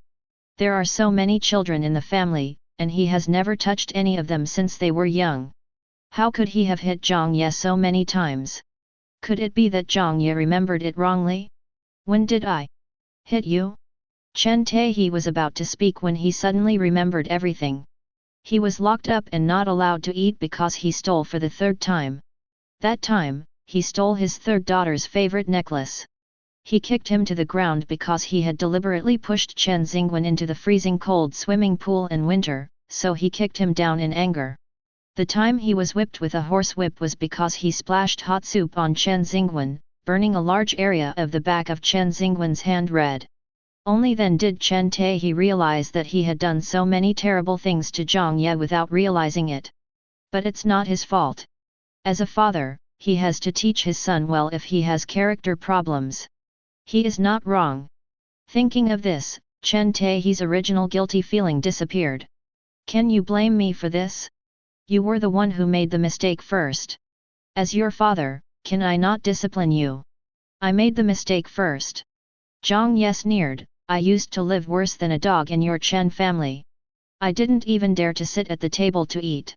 There are so many children in the family, and he has never touched any of them since they were young. How could he have hit Jiang Ye so many times? Could it be that Jiang Ye remembered it wrongly? When did I hit you? Chen Taehi was about to speak when he suddenly remembered everything. He was locked up and not allowed to eat because he stole for the third time. That time, he stole his third daughter's favorite necklace. He kicked him to the ground because he had deliberately pushed Chen Xingwen into the freezing cold swimming pool in winter, so he kicked him down in anger. The time he was whipped with a horsewhip was because he splashed hot soup on Chen Xingwen, burning a large area of the back of Chen Xingwen's hand red. Only then did Chen Taihe realize that he had done so many terrible things to Jiang Ye without realizing it. But it's not his fault. As a father, he has to teach his son well if he has character problems. He is not wrong. Thinking of this, Chen Taihe's original guilty feeling disappeared. Can you blame me for this? You were the one who made the mistake first. As your father, can I not discipline you? I made the mistake first. Jiang Ye sneered, I used to live worse than a dog in your Chen family. I didn't even dare to sit at the table to eat.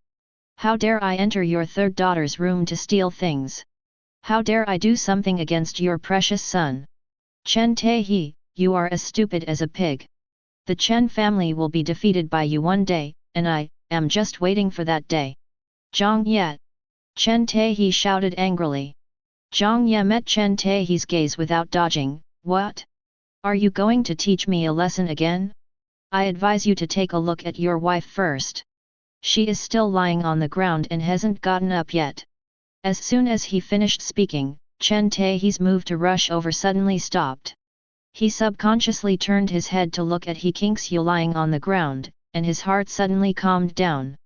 How dare I enter your third daughter's room to steal things? How dare I do something against your precious son? Chen Taihe, you are as stupid as a pig. The Chen family will be defeated by you one day, and I am just waiting for that day. Jiang Ye! Chen Taihe shouted angrily. Jiang Ye met Chen Taihe's gaze without dodging. What? Are you going to teach me a lesson again? I advise you to take a look at your wife first. She is still lying on the ground and hasn't gotten up yet. As soon as he finished speaking, Chen Taihe's move to rush over suddenly stopped. He subconsciously turned his head to look at He Kingxiu lying on the ground, and his heart suddenly calmed down.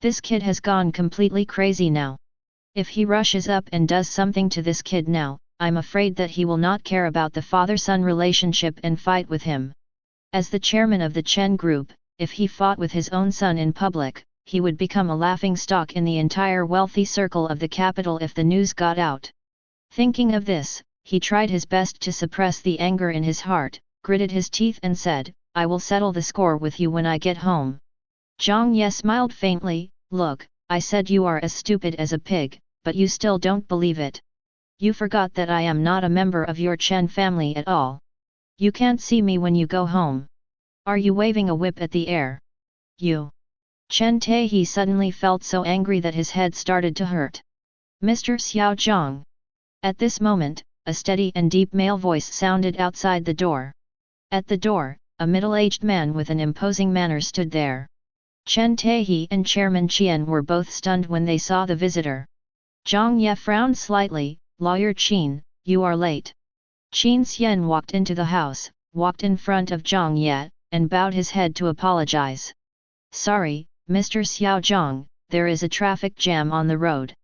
This kid has gone completely crazy now. If he rushes up and does something to this kid now, I'm afraid that he will not care about the father-son relationship and fight with him. As the chairman of the Chen group, if he fought with his own son in public, he would become a laughingstock in the entire wealthy circle of the capital if the news got out. Thinking of this, he tried his best to suppress the anger in his heart, gritted his teeth and said, I will settle the score with you when I get home. Jiang Ye smiled faintly, look, I said you are as stupid as a pig, but you still don't believe it. You forgot that I am not a member of your Chen family at all. You can't see me when you go home. Are you waving a whip at the air? You! Chen Taihe suddenly felt so angry that his head started to hurt. Mr. Xiao Zhang! At this moment, a steady and deep male voice sounded outside the door. At the door, a middle-aged man with an imposing manner stood there. Chen Taihe and Chairman Qian were both stunned when they saw the visitor. Jiang Ye frowned slightly. Lawyer Qin, you are late. Qin Xian walked into the house, walked in front of Jiang Ye, and bowed his head to apologize. Sorry, Mr. Xiao Zhang, there is a traffic jam on the road.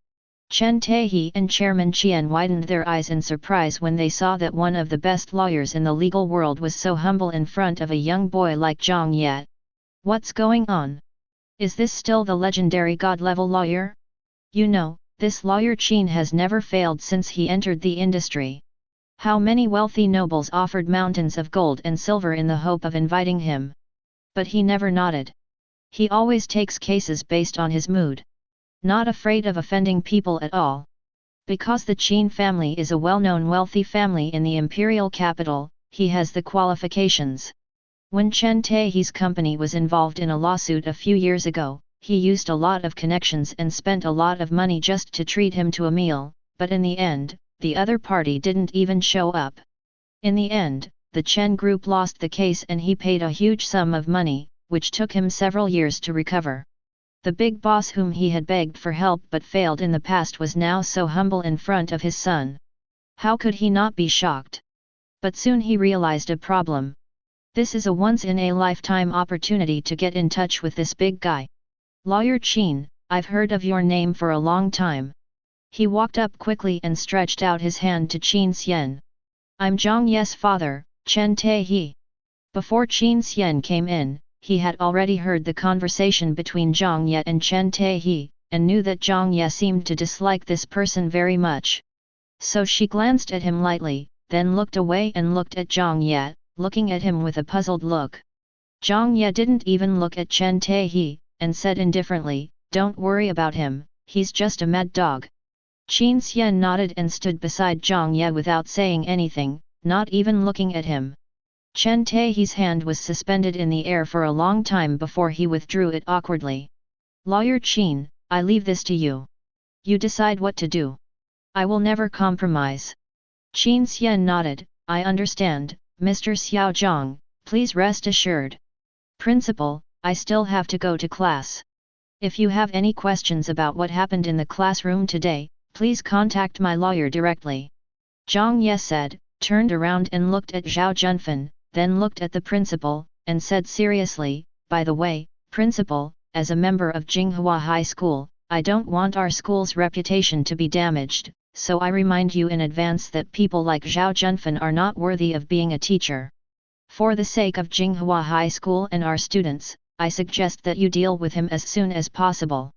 Chen Taihe and Chairman Qian widened their eyes in surprise when they saw that one of the best lawyers in the legal world was so humble in front of a young boy like Jiang Ye. What's going on? Is this still the legendary god-level lawyer? You know, this lawyer Qin has never failed since he entered the industry. How many wealthy nobles offered mountains of gold and silver in the hope of inviting him? But he never nodded. He always takes cases based on his mood. Not afraid of offending people at all. Because the Qin family is a well-known wealthy family in the imperial capital, he has the qualifications. When Chen Taihe's company was involved in a lawsuit a few years ago, he used a lot of connections and spent a lot of money just to treat him to a meal, but in the end, the other party didn't even show up. In the end, the Chen group lost the case and he paid a huge sum of money, which took him several years to recover. The big boss whom he had begged for help but failed in the past was now so humble in front of his son. How could he not be shocked? But soon he realized a problem. This is a once-in-a-lifetime opportunity to get in touch with this big guy. Lawyer Qin, I've heard of your name for a long time. He walked up quickly and stretched out his hand to Qin Xian. I'm Jiang Ye's father, Chen Taihe. Before Qin Xian came in, he had already heard the conversation between Jiang Ye and Chen Taihe, and knew that Jiang Ye seemed to dislike this person very much. So she glanced at him lightly, then looked away and looked at Jiang Ye, looking at him with a puzzled look. Jiang Ye didn't even look at Chen Taihe, and said indifferently, don't worry about him, he's just a mad dog. Qin Xian nodded and stood beside Jiang Ye without saying anything, not even looking at him. Chen Taihe's hand was suspended in the air for a long time before he withdrew it awkwardly. Lawyer Chen, I leave this to you. You decide what to do. I will never compromise. Qin Xian nodded, I understand, Mr. Xiaozhang, please rest assured. Principal, I still have to go to class. If you have any questions about what happened in the classroom today, please contact my lawyer directly. Jiang Ye said, turned around and looked at Zhao Junfen, then looked at the principal, and said seriously, by the way, principal, as a member of Jinghua High School, I don't want our school's reputation to be damaged, so I remind you in advance that people like Zhao Junfen are not worthy of being a teacher. For the sake of Jinghua High School and our students, I suggest that you deal with him as soon as possible.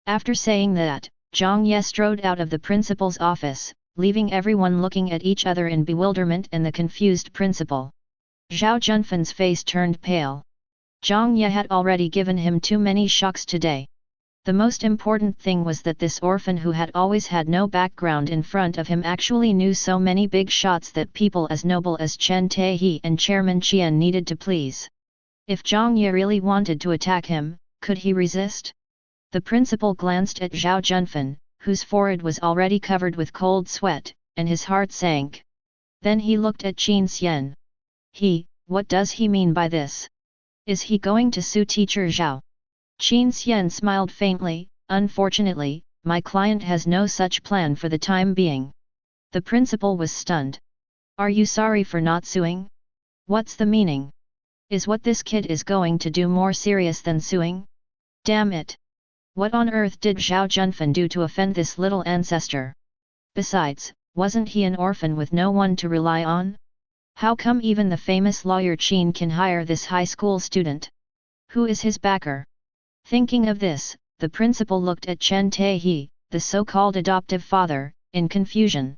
After saying that, Jiang Ye strode out of the principal's office, leaving everyone looking at each other in bewilderment and the confused principal. Zhao Junfen's face turned pale. Jiang Ye had already given him too many shocks today. The most important thing was that this orphan who had always had no background in front of him actually knew so many big shots that people as noble as Chen Taehi and Chairman Qian needed to please. If Jiang Ye really wanted to attack him, could he resist? The principal glanced at Zhao Junfen, whose forehead was already covered with cold sweat, and his heart sank. Then he looked at Qin Xian. What does he mean by this? Is he going to sue teacher Zhao? Qin Xian smiled faintly, unfortunately, my client has no such plan for the time being. The principal was stunned. Are you sorry for not suing? What's the meaning? Is what this kid is going to do more serious than suing? Damn it! What on earth did Zhao Junfen do to offend this little ancestor? Besides, wasn't he an orphan with no one to rely on? How come even the famous lawyer Chen can hire this high school student? Who is his backer? Thinking of this, the principal looked at Chen Taehi, the so-called adoptive father, in confusion.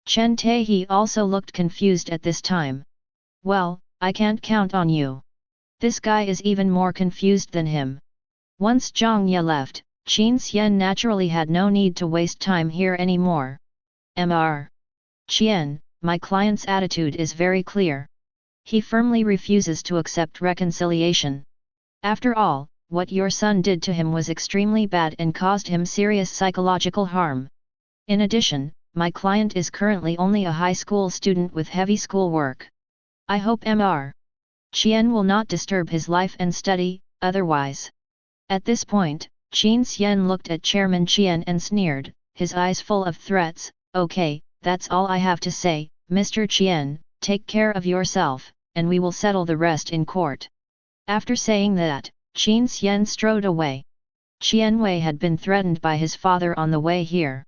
Chen Taehi also looked confused at this time. Well, I can't count on you. This guy is even more confused than him. Once Jiang Ye left, Qin Xian naturally had no need to waste time here anymore. Mr. Qian, my client's attitude is very clear. He firmly refuses to accept reconciliation. After all, what your son did to him was extremely bad and caused him serious psychological harm. In addition, my client is currently only a high school student with heavy schoolwork. I hope Mr. Qian will not disturb his life and study, otherwise. At this point, Qin Xian looked at Chairman Qian and sneered, his eyes full of threats. Okay, that's all I have to say, Mr. Qian, take care of yourself, and we will settle the rest in court. After saying that, Qin Xian strode away. Qian Wei had been threatened by his father on the way here.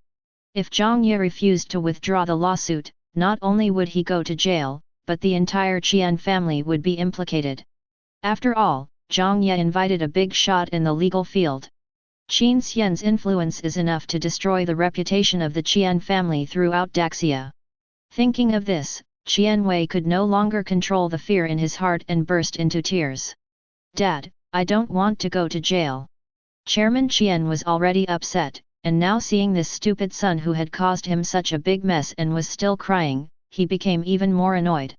If Jiang Ye refused to withdraw the lawsuit, not only would he go to jail, but the entire Qian family would be implicated. After all, Jiang Ye invited a big shot in the legal field. Qin Xian's influence is enough to destroy the reputation of the Qian family throughout Daxia. Thinking of this, Qian Wei could no longer control the fear in his heart and burst into tears. Dad, I don't want to go to jail. Chairman Qian was already upset, and now seeing this stupid son who had caused him such a big mess and was still crying, he became even more annoyed.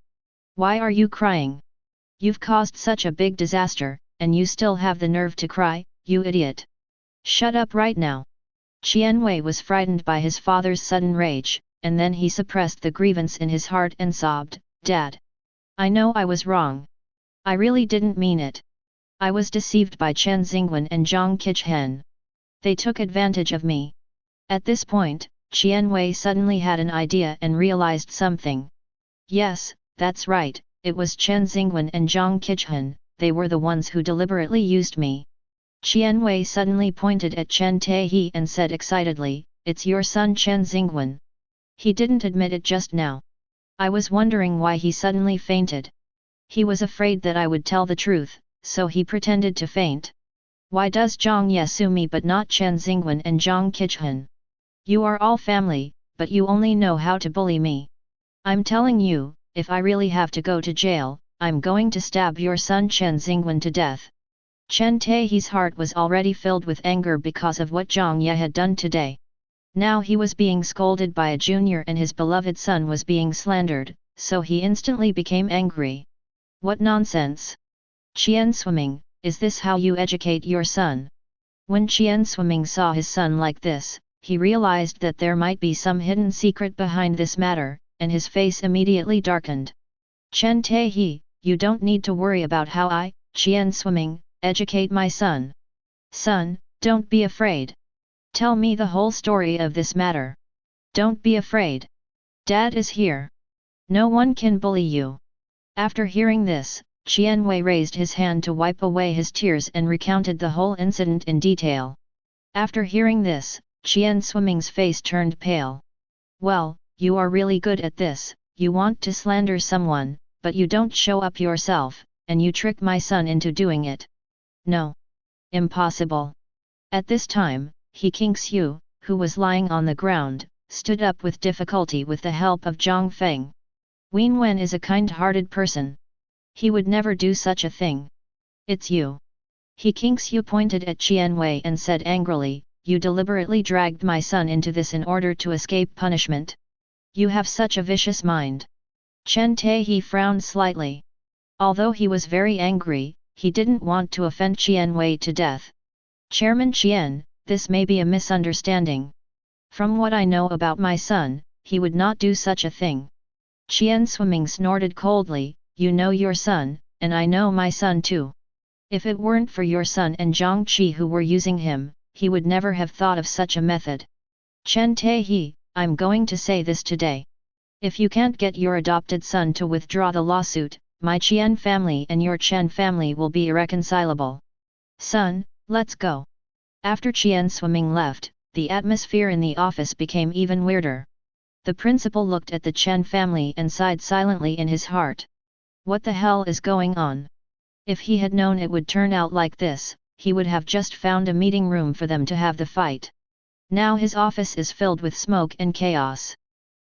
Why are you crying? You've caused such a big disaster, and you still have the nerve to cry, you idiot. Shut up right now. Qian Wei was frightened by his father's sudden rage, and then he suppressed the grievance in his heart and sobbed, Dad. I know I was wrong. I really didn't mean it. I was deceived by Chen Xingwen and Zhang Qichen. They took advantage of me. At this point, Qian Wei suddenly had an idea and realized something. Yes, that's right, it was Chen Xingwen and Zhang Qichen, they were the ones who deliberately used me. Qian Wei suddenly pointed at Chen Taehi and said excitedly, it's your son Chen Xingwen. He didn't admit it just now. I was wondering why he suddenly fainted. He was afraid that I would tell the truth, so he pretended to faint. Why does Jiang Ye sue me but not Chen Xingwen and Zhang Qichen? You are all family, but you only know how to bully me. I'm telling you, if I really have to go to jail, I'm going to stab your son Chen Xingwen to death. Chen Taehi's heart was already filled with anger because of what Jiang Ye had done today. Now he was being scolded by a junior and his beloved son was being slandered, so he instantly became angry. What nonsense! Qian Swimming, is this how you educate your son? When Chen Swimming saw his son like this, he realized that there might be some hidden secret behind this matter, and his face immediately darkened. Chen Taehi, you don't need to worry about how I, Chen Swimming, educate my son. Son, don't be afraid. Tell me the whole story of this matter. Don't be afraid. Dad is here. No one can bully you. After hearing this, Chen Wei raised his hand to wipe away his tears and recounted the whole incident in detail. After hearing this, Chen Swimming's face turned pale. Well, you are really good at this, you want to slander someone, but you don't show up yourself, and you trick my son into doing it. No. Impossible. At this time, He Qingshu, who was lying on the ground, stood up with difficulty with the help of Zhang Feng. Wen Wen is a kind-hearted person. He would never do such a thing. It's you. He Qingshu pointed at Chen Wei and said angrily, you deliberately dragged my son into this in order to escape punishment. You have such a vicious mind. Chen Taehi frowned slightly. Although he was very angry, he didn't want to offend Chen Wei to death. Chairman Chen, this may be a misunderstanding. From what I know about my son, he would not do such a thing. Chen Swimming snorted coldly, you know your son, and I know my son too. If it weren't for your son and Zhang Qi who were using him, he would never have thought of such a method. Chen Taehi, I'm going to say this today. If you can't get your adopted son to withdraw the lawsuit, my Chen family and your Chen family will be irreconcilable. Son, let's go. After Chen Swimming left, the atmosphere in the office became even weirder. The principal looked at the Chen family and sighed silently in his heart. What the hell is going on? If he had known it would turn out like this, he would have just found a meeting room for them to have the fight. Now his office is filled with smoke and chaos.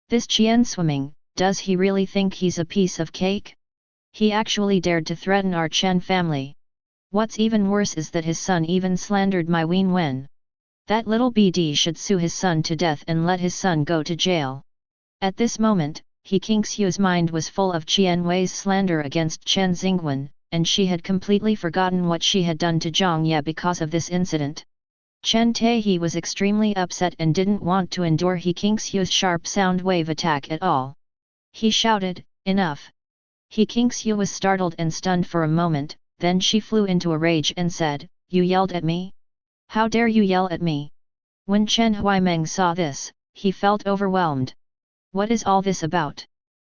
This Chen Swimming, does he really think he's a piece of cake? He actually dared to threaten our Chen family. What's even worse is that his son even slandered my Wen Wen. That little BD should sue his son to death and let his son go to jail. At this moment, He Qingshu's mind was full of Chen Wei's slander against Chen Xingwen, and she had completely forgotten what she had done to Jiang Ye because of this incident. Chen Taehi was extremely upset and didn't want to endure He Qingshu's sharp sound wave attack at all. He shouted, enough! He Qingshu was startled and stunned for a moment, then she flew into a rage and said, you yelled at me? How dare you yell at me? When Chen Huaimeng saw this, he felt overwhelmed. What is all this about?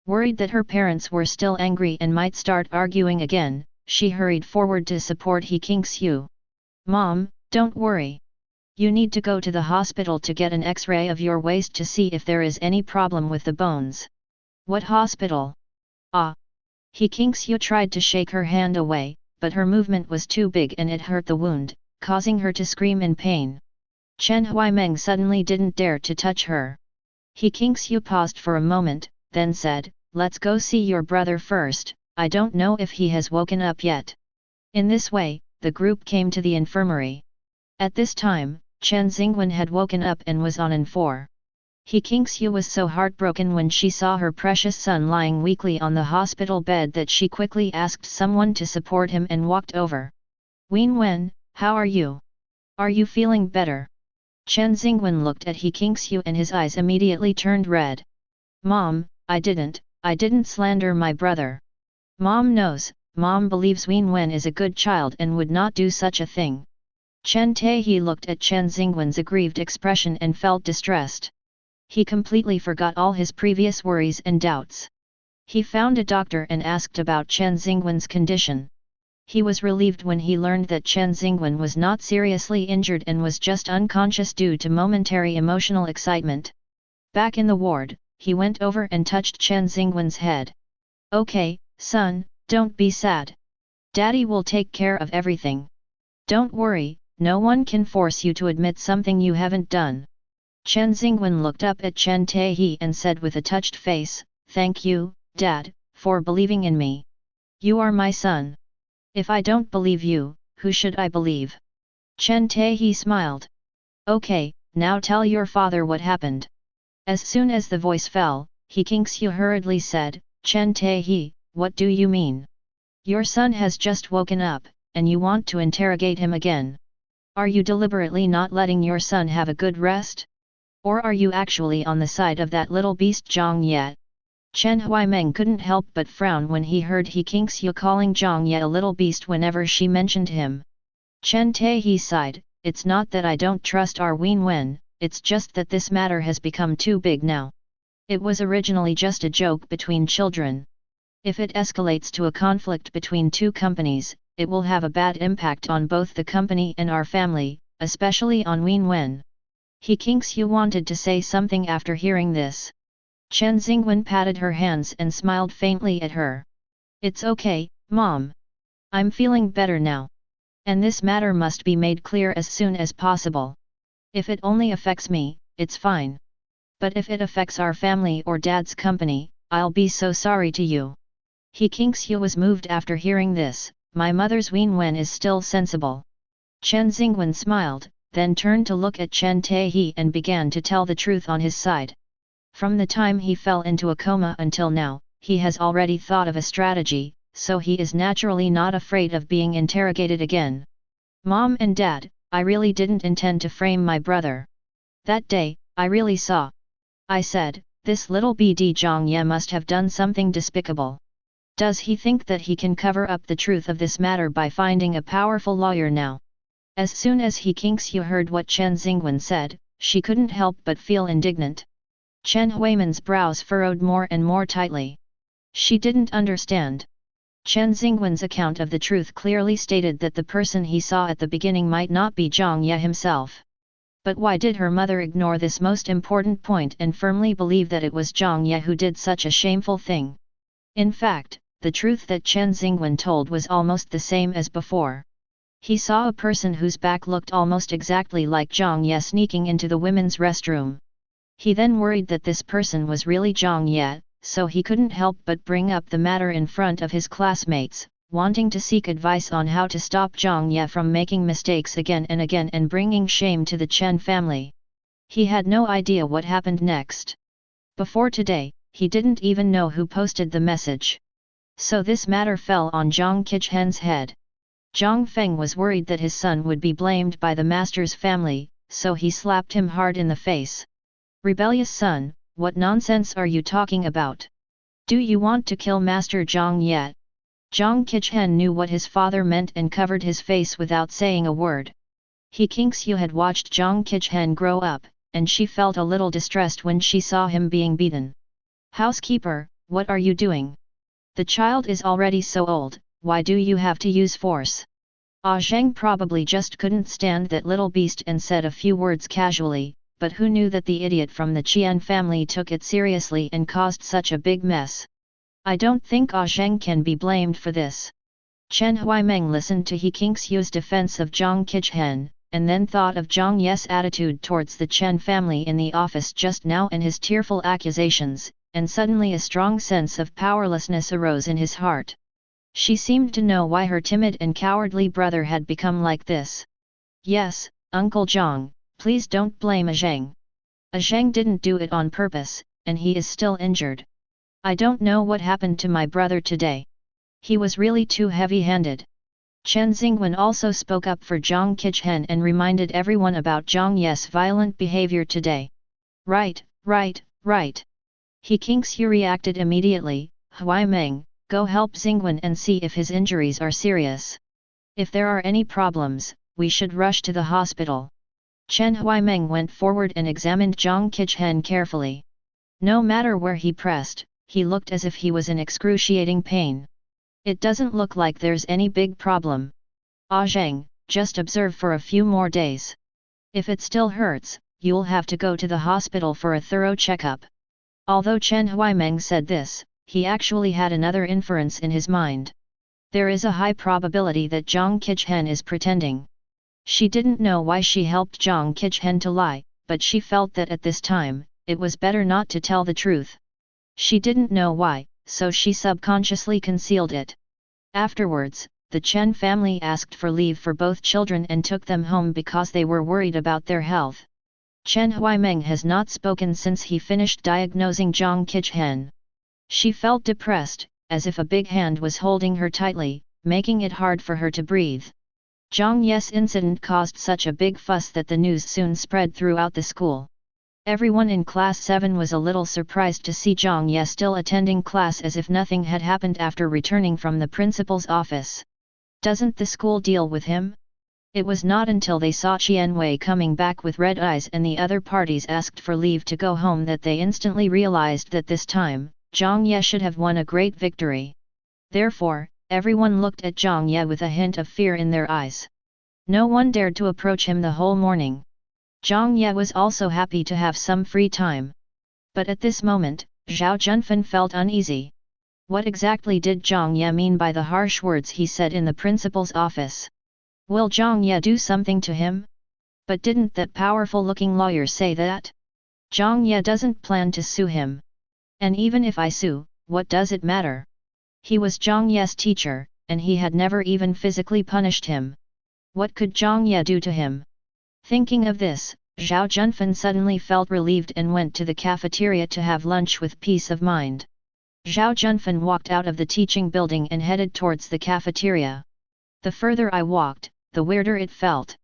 Worried that her parents were still angry and might start arguing again, she hurried forward to support He Qingshu. Mom, don't worry. You need to go to the hospital to get an X-ray of your waist to see if there is any problem with the bones. What hospital? Ah! He Qingshu tried to shake her hand away, but her movement was too big and it hurt the wound, causing her to scream in pain. Chen Huaimeng suddenly didn't dare to touch her. He Qingshu paused for a moment, then said, let's go see your brother first, I don't know if he has woken up yet. In this way, the group came to the infirmary. At this time, Chen Xingwen had woken up and was on N4. He Qingshu was so heartbroken when she saw her precious son lying weakly on the hospital bed that she quickly asked someone to support him and walked over. Wen Wen, how are you? Are you feeling better? Chen Xingwen looked at He Qingshu and his eyes immediately turned red. Mom, I didn't slander my brother. Mom knows, Mom believes Wen Wen is a good child and would not do such a thing. Chen Taehi looked at Chen Xingwen's aggrieved expression and felt distressed. He completely forgot all his previous worries and doubts. He found a doctor and asked about Chen Xingwen's condition. He was relieved when he learned that Chen Xingwen was not seriously injured and was just unconscious due to momentary emotional excitement. Back in the ward, he went over and touched Chen Xingwen's head. Okay, son, don't be sad. Daddy will take care of everything. Don't worry, no one can force you to admit something you haven't done. Chen Xingwen looked up at Chen Taehi and said with a touched face, thank you, Dad, for believing in me. You are my son. If I don't believe you, who should I believe? Chen Taehi smiled. Okay, now tell your father what happened. As soon as the voice fell, He Qingshu hurriedly said, Chen Taehi, what do you mean? Your son has just woken up, and you want to interrogate him again. Are you deliberately not letting your son have a good rest? Or are you actually on the side of that little beast Jiang Ye? Chen Huaimeng couldn't help but frown when he heard He Qingxiu calling Jiang Ye a little beast whenever she mentioned him. Chen Taihe sighed, it's not that I don't trust our Wen Wen, it's just that this matter has become too big now. It was originally just a joke between children. If it escalates to a conflict between two companies, it will have a bad impact on both the company and our family, especially on Wen Wen. He Qingxiu wanted to say something after hearing this. Chen Xingwen patted her hands and smiled faintly at her. It's okay, Mom. I'm feeling better now. And this matter must be made clear as soon as possible. If it only affects me, it's fine. But if it affects our family or Dad's company, I'll be so sorry to you. He Qingxiu was moved after hearing this. My mother's Wen Wen is still sensible. Chen Xingwen smiled, then turned to look at Chen Taihe and began to tell the truth on his side. From the time he fell into a coma until now, he has already thought of a strategy, so he is naturally not afraid of being interrogated again. Mom and Dad, I really didn't intend to frame my brother. That day, I really saw. I said, this little BD Jiang Ye must have done something despicable. Does he think that he can cover up the truth of this matter by finding a powerful lawyer now? As soon as He Qingxiu heard what Chen Xingwen said, she couldn't help but feel indignant. Chen Huimen's brows furrowed more and more tightly. She didn't understand. Chen Xingwen's account of the truth clearly stated that the person he saw at the beginning might not be Jiang Ye himself. But why did her mother ignore this most important point and firmly believe that it was Jiang Ye who did such a shameful thing? In fact, the truth that Chen Xingwen told was almost the same as before. He saw a person whose back looked almost exactly like Jiang Ye sneaking into the women's restroom. He then worried that this person was really Jiang Ye, so he couldn't help but bring up the matter in front of his classmates, wanting to seek advice on how to stop Jiang Ye from making mistakes again and bringing shame to the Chen family. He had no idea what happened next. Before today, he didn't even know who posted the message. So this matter fell on Zhang Qichhen's head. Zhang Feng was worried that his son would be blamed by the master's family, so he slapped him hard in the face. Rebellious son, what nonsense are you talking about? Do you want to kill Master Jiang Ye? Zhang Qichen knew what his father meant and covered his face without saying a word. He Qingxiu had watched Zhang Qichen grow up, and she felt a little distressed when she saw him being beaten. Housekeeper, what are you doing? The child is already so old, why do you have to use force? Zheng probably just couldn't stand that little beast and said a few words casually, but who knew that the idiot from the Qian family took it seriously and caused such a big mess? I don't think Zheng can be blamed for this. Chen Huaimeng listened to He Qingxiu's defense of Zhang Qichen, and then thought of Jiang Ye's attitude towards the Chen family in the office just now and his tearful accusations, and suddenly a strong sense of powerlessness arose in his heart. She seemed to know why her timid and cowardly brother had become like this. Yes, Uncle Jiang, please don't blame Zheng. Zheng didn't do it on purpose, and he is still injured. I don't know what happened to my brother today. He was really too heavy-handed. Chen Xingwen also spoke up for Zhang Qichen and reminded everyone about Jiang Ye's violent behavior today. Right. He Qingxiu reacted immediately. Huaimeng, go help Xingwen and see if his injuries are serious. If there are any problems, we should rush to the hospital. Chen Huaimeng went forward and examined Zhang Qichen carefully. No matter where he pressed, he looked as if he was in excruciating pain. It doesn't look like there's any big problem. Zheng, just observe for a few more days. If it still hurts, you'll have to go to the hospital for a thorough checkup. Although Chen Huaimeng said this, he actually had another inference in his mind. There is a high probability that Zhang Qichen is pretending. She didn't know why she helped Zhang Qichen to lie, but she felt that at this time, it was better not to tell the truth. She didn't know why, so she subconsciously concealed it. Afterwards, the Chen family asked for leave for both children and took them home because they were worried about their health. Chen Huaimeng has not spoken since he finished diagnosing Zhang Qichen. She felt depressed, as if a big hand was holding her tightly, making it hard for her to breathe. Jiang Ye's incident caused such a big fuss that the news soon spread throughout the school. Everyone in class 7 was a little surprised to see Jiang Ye still attending class as if nothing had happened after returning from the principal's office. Doesn't the school deal with him? It was not until they saw Chen Wei coming back with red eyes and the other parties asked for leave to go home that they instantly realized that this time, Jiang Ye should have won a great victory. Therefore, everyone looked at Jiang Ye with a hint of fear in their eyes. No one dared to approach him the whole morning. Jiang Ye was also happy to have some free time. But at this moment, Zhao Junfen felt uneasy. What exactly did Jiang Ye mean by the harsh words he said in the principal's office? Will Jiang Ye do something to him? But didn't that powerful-looking lawyer say that? Jiang Ye doesn't plan to sue him. And even if I sue, what does it matter? He was Jiang Ye's teacher, and he had never even physically punished him. What could Jiang Ye do to him? Thinking of this, Zhao Junfen suddenly felt relieved and went to the cafeteria to have lunch with peace of mind. Zhao Junfen walked out of the teaching building and headed towards the cafeteria. The further I walked, the weirder it felt.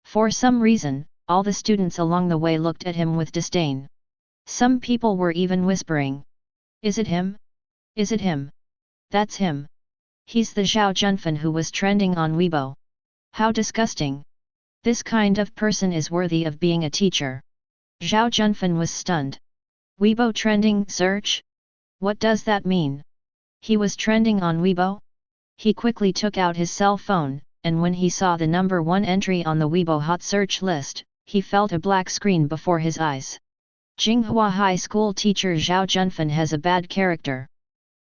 For some reason, all the students along the way looked at him with disdain. Some people were even whispering. Is it him? Is it him? That's him. He's the Zhao Junfen who was trending on Weibo. How disgusting. This kind of person is worthy of being a teacher. Zhao Junfen was stunned. Weibo trending search? What does that mean? He was trending on Weibo? He quickly took out his cell phone, and when he saw the number 1 entry on the Weibo hot search list, he felt a black screen before his eyes. Jinghua High School teacher Zhao Junfen has a bad character.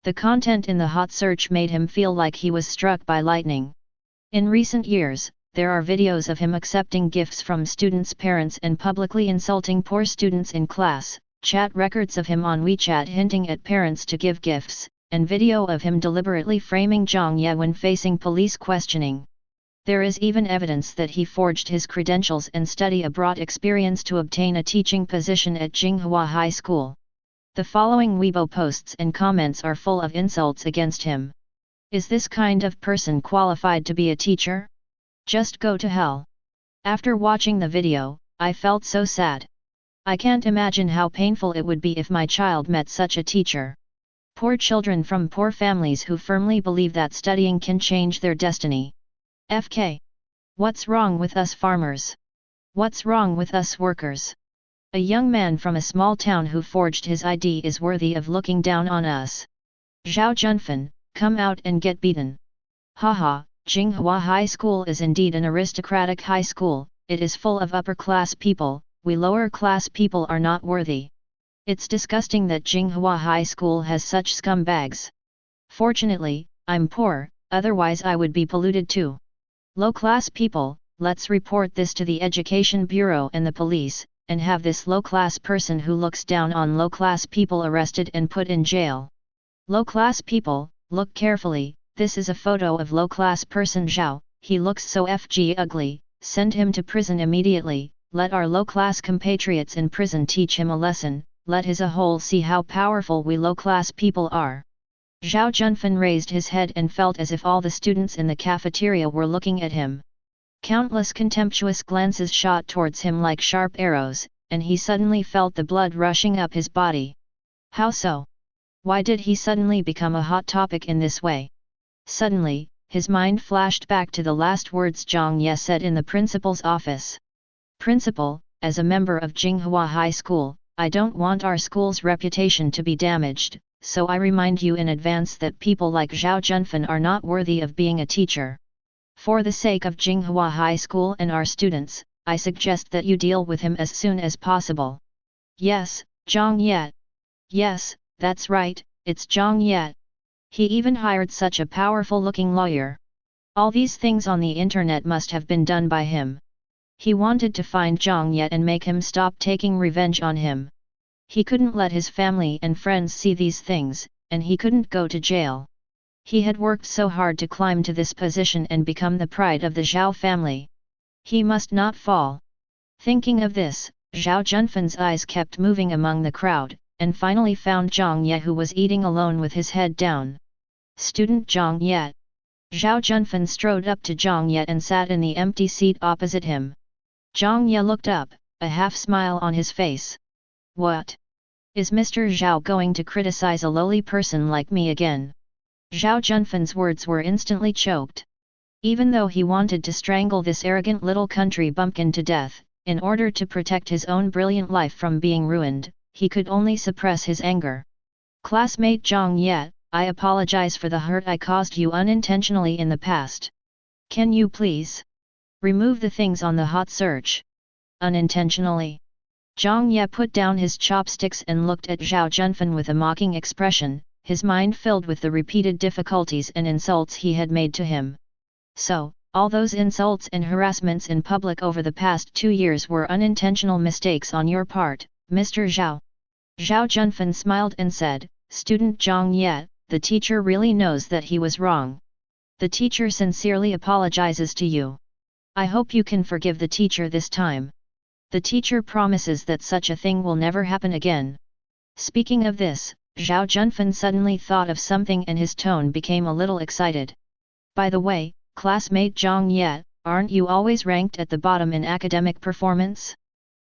The content in the hot search made him feel like he was struck by lightning. In recent years, there are videos of him accepting gifts from students' parents and publicly insulting poor students in class, chat records of him on WeChat hinting at parents to give gifts, and video of him deliberately framing Jiang Ye when facing police questioning. There is even evidence that he forged his credentials and study abroad experience to obtain a teaching position at Jinghua High School. The following Weibo posts and comments are full of insults against him. Is this kind of person qualified to be a teacher? Just go to hell. After watching the video, I felt so sad. I can't imagine how painful it would be if my child met such a teacher. Poor children from poor families who firmly believe that studying can change their destiny. FK. What's wrong with us farmers? What's wrong with us workers? A young man from a small town who forged his ID is worthy of looking down on us. Zhao Junfen, come out and get beaten. Haha, Jinghua High School is indeed an aristocratic high school, it is full of upper-class people, we lower-class people are not worthy. It's disgusting that Jinghua High School has such scumbags. Fortunately, I'm poor, otherwise I would be polluted too. Low-class people, let's report this to the Education Bureau and the police, and have this low-class person who looks down on low-class people arrested and put in jail. Low-class people, look carefully, this is a photo of low-class person Zhao, he looks so FG ugly, send him to prison immediately, let our low-class compatriots in prison teach him a lesson, let his a whole see how powerful we low-class people are. Zhao Junfen raised his head and felt as if all the students in the cafeteria were looking at him. Countless contemptuous glances shot towards him like sharp arrows, and he suddenly felt the blood rushing up his body. How so? Why did he suddenly become a hot topic in this way? Suddenly, his mind flashed back to the last words Jiang Ye said in the principal's office. Principal, as a member of Jinghua High School, I don't want our school's reputation to be damaged, so I remind you in advance that people like Zhao Junfen are not worthy of being a teacher. For the sake of Jinghua High School and our students, I suggest that you deal with him as soon as possible. Yes, Jiang Ye. Yes, that's right, it's Jiang Ye. He even hired such a powerful-looking lawyer. All these things on the internet must have been done by him. He wanted to find Jiang Ye and make him stop taking revenge on him. He couldn't let his family and friends see these things, and he couldn't go to jail. He had worked so hard to climb to this position and become the pride of the Zhao family. He must not fall. Thinking of this, Zhao Junfen's eyes kept moving among the crowd, and finally found Jiang Ye who was eating alone with his head down. Student Jiang Ye. Zhao Junfen strode up to Jiang Ye and sat in the empty seat opposite him. Jiang Ye looked up, a half-smile on his face. What? Is Mr. Zhao going to criticize a lowly person like me again? Zhao Junfen's words were instantly choked. Even though he wanted to strangle this arrogant little country bumpkin to death, in order to protect his own brilliant life from being ruined, he could only suppress his anger. Classmate Jiang Ye, I apologize for the hurt I caused you unintentionally in the past. Can you please remove the things on the hot search? Unintentionally. Jiang Ye put down his chopsticks and looked at Zhao Junfen with a mocking expression, his mind filled with the repeated difficulties and insults he had made to him. So, all those insults and harassments in public over the past 2 years were unintentional mistakes on your part, Mr. Zhao. Zhao Junfen smiled and said, Student Jiang Ye, the teacher really knows that he was wrong. The teacher sincerely apologizes to you. I hope you can forgive the teacher this time. The teacher promises that such a thing will never happen again. Speaking of this, Zhao Junfen suddenly thought of something and his tone became a little excited. By the way, classmate Jiang Ye, aren't you always ranked at the bottom in academic performance?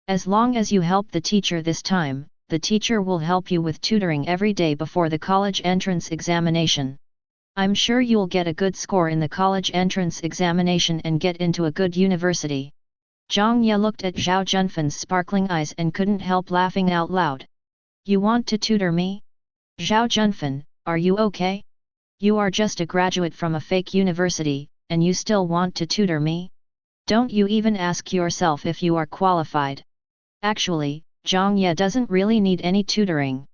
As long as you help the teacher this time, the teacher will help you with tutoring every day before the college entrance examination. I'm sure you'll get a good score in the college entrance examination and get into a good university. Jiang Ye looked at Zhao Junfen's sparkling eyes and couldn't help laughing out loud. You want to tutor me? Zhao Junfen, are you okay? You are just a graduate from a fake university, and you still want to tutor me? Don't you even ask yourself if you are qualified? Actually, Jiang Ye doesn't really need any tutoring.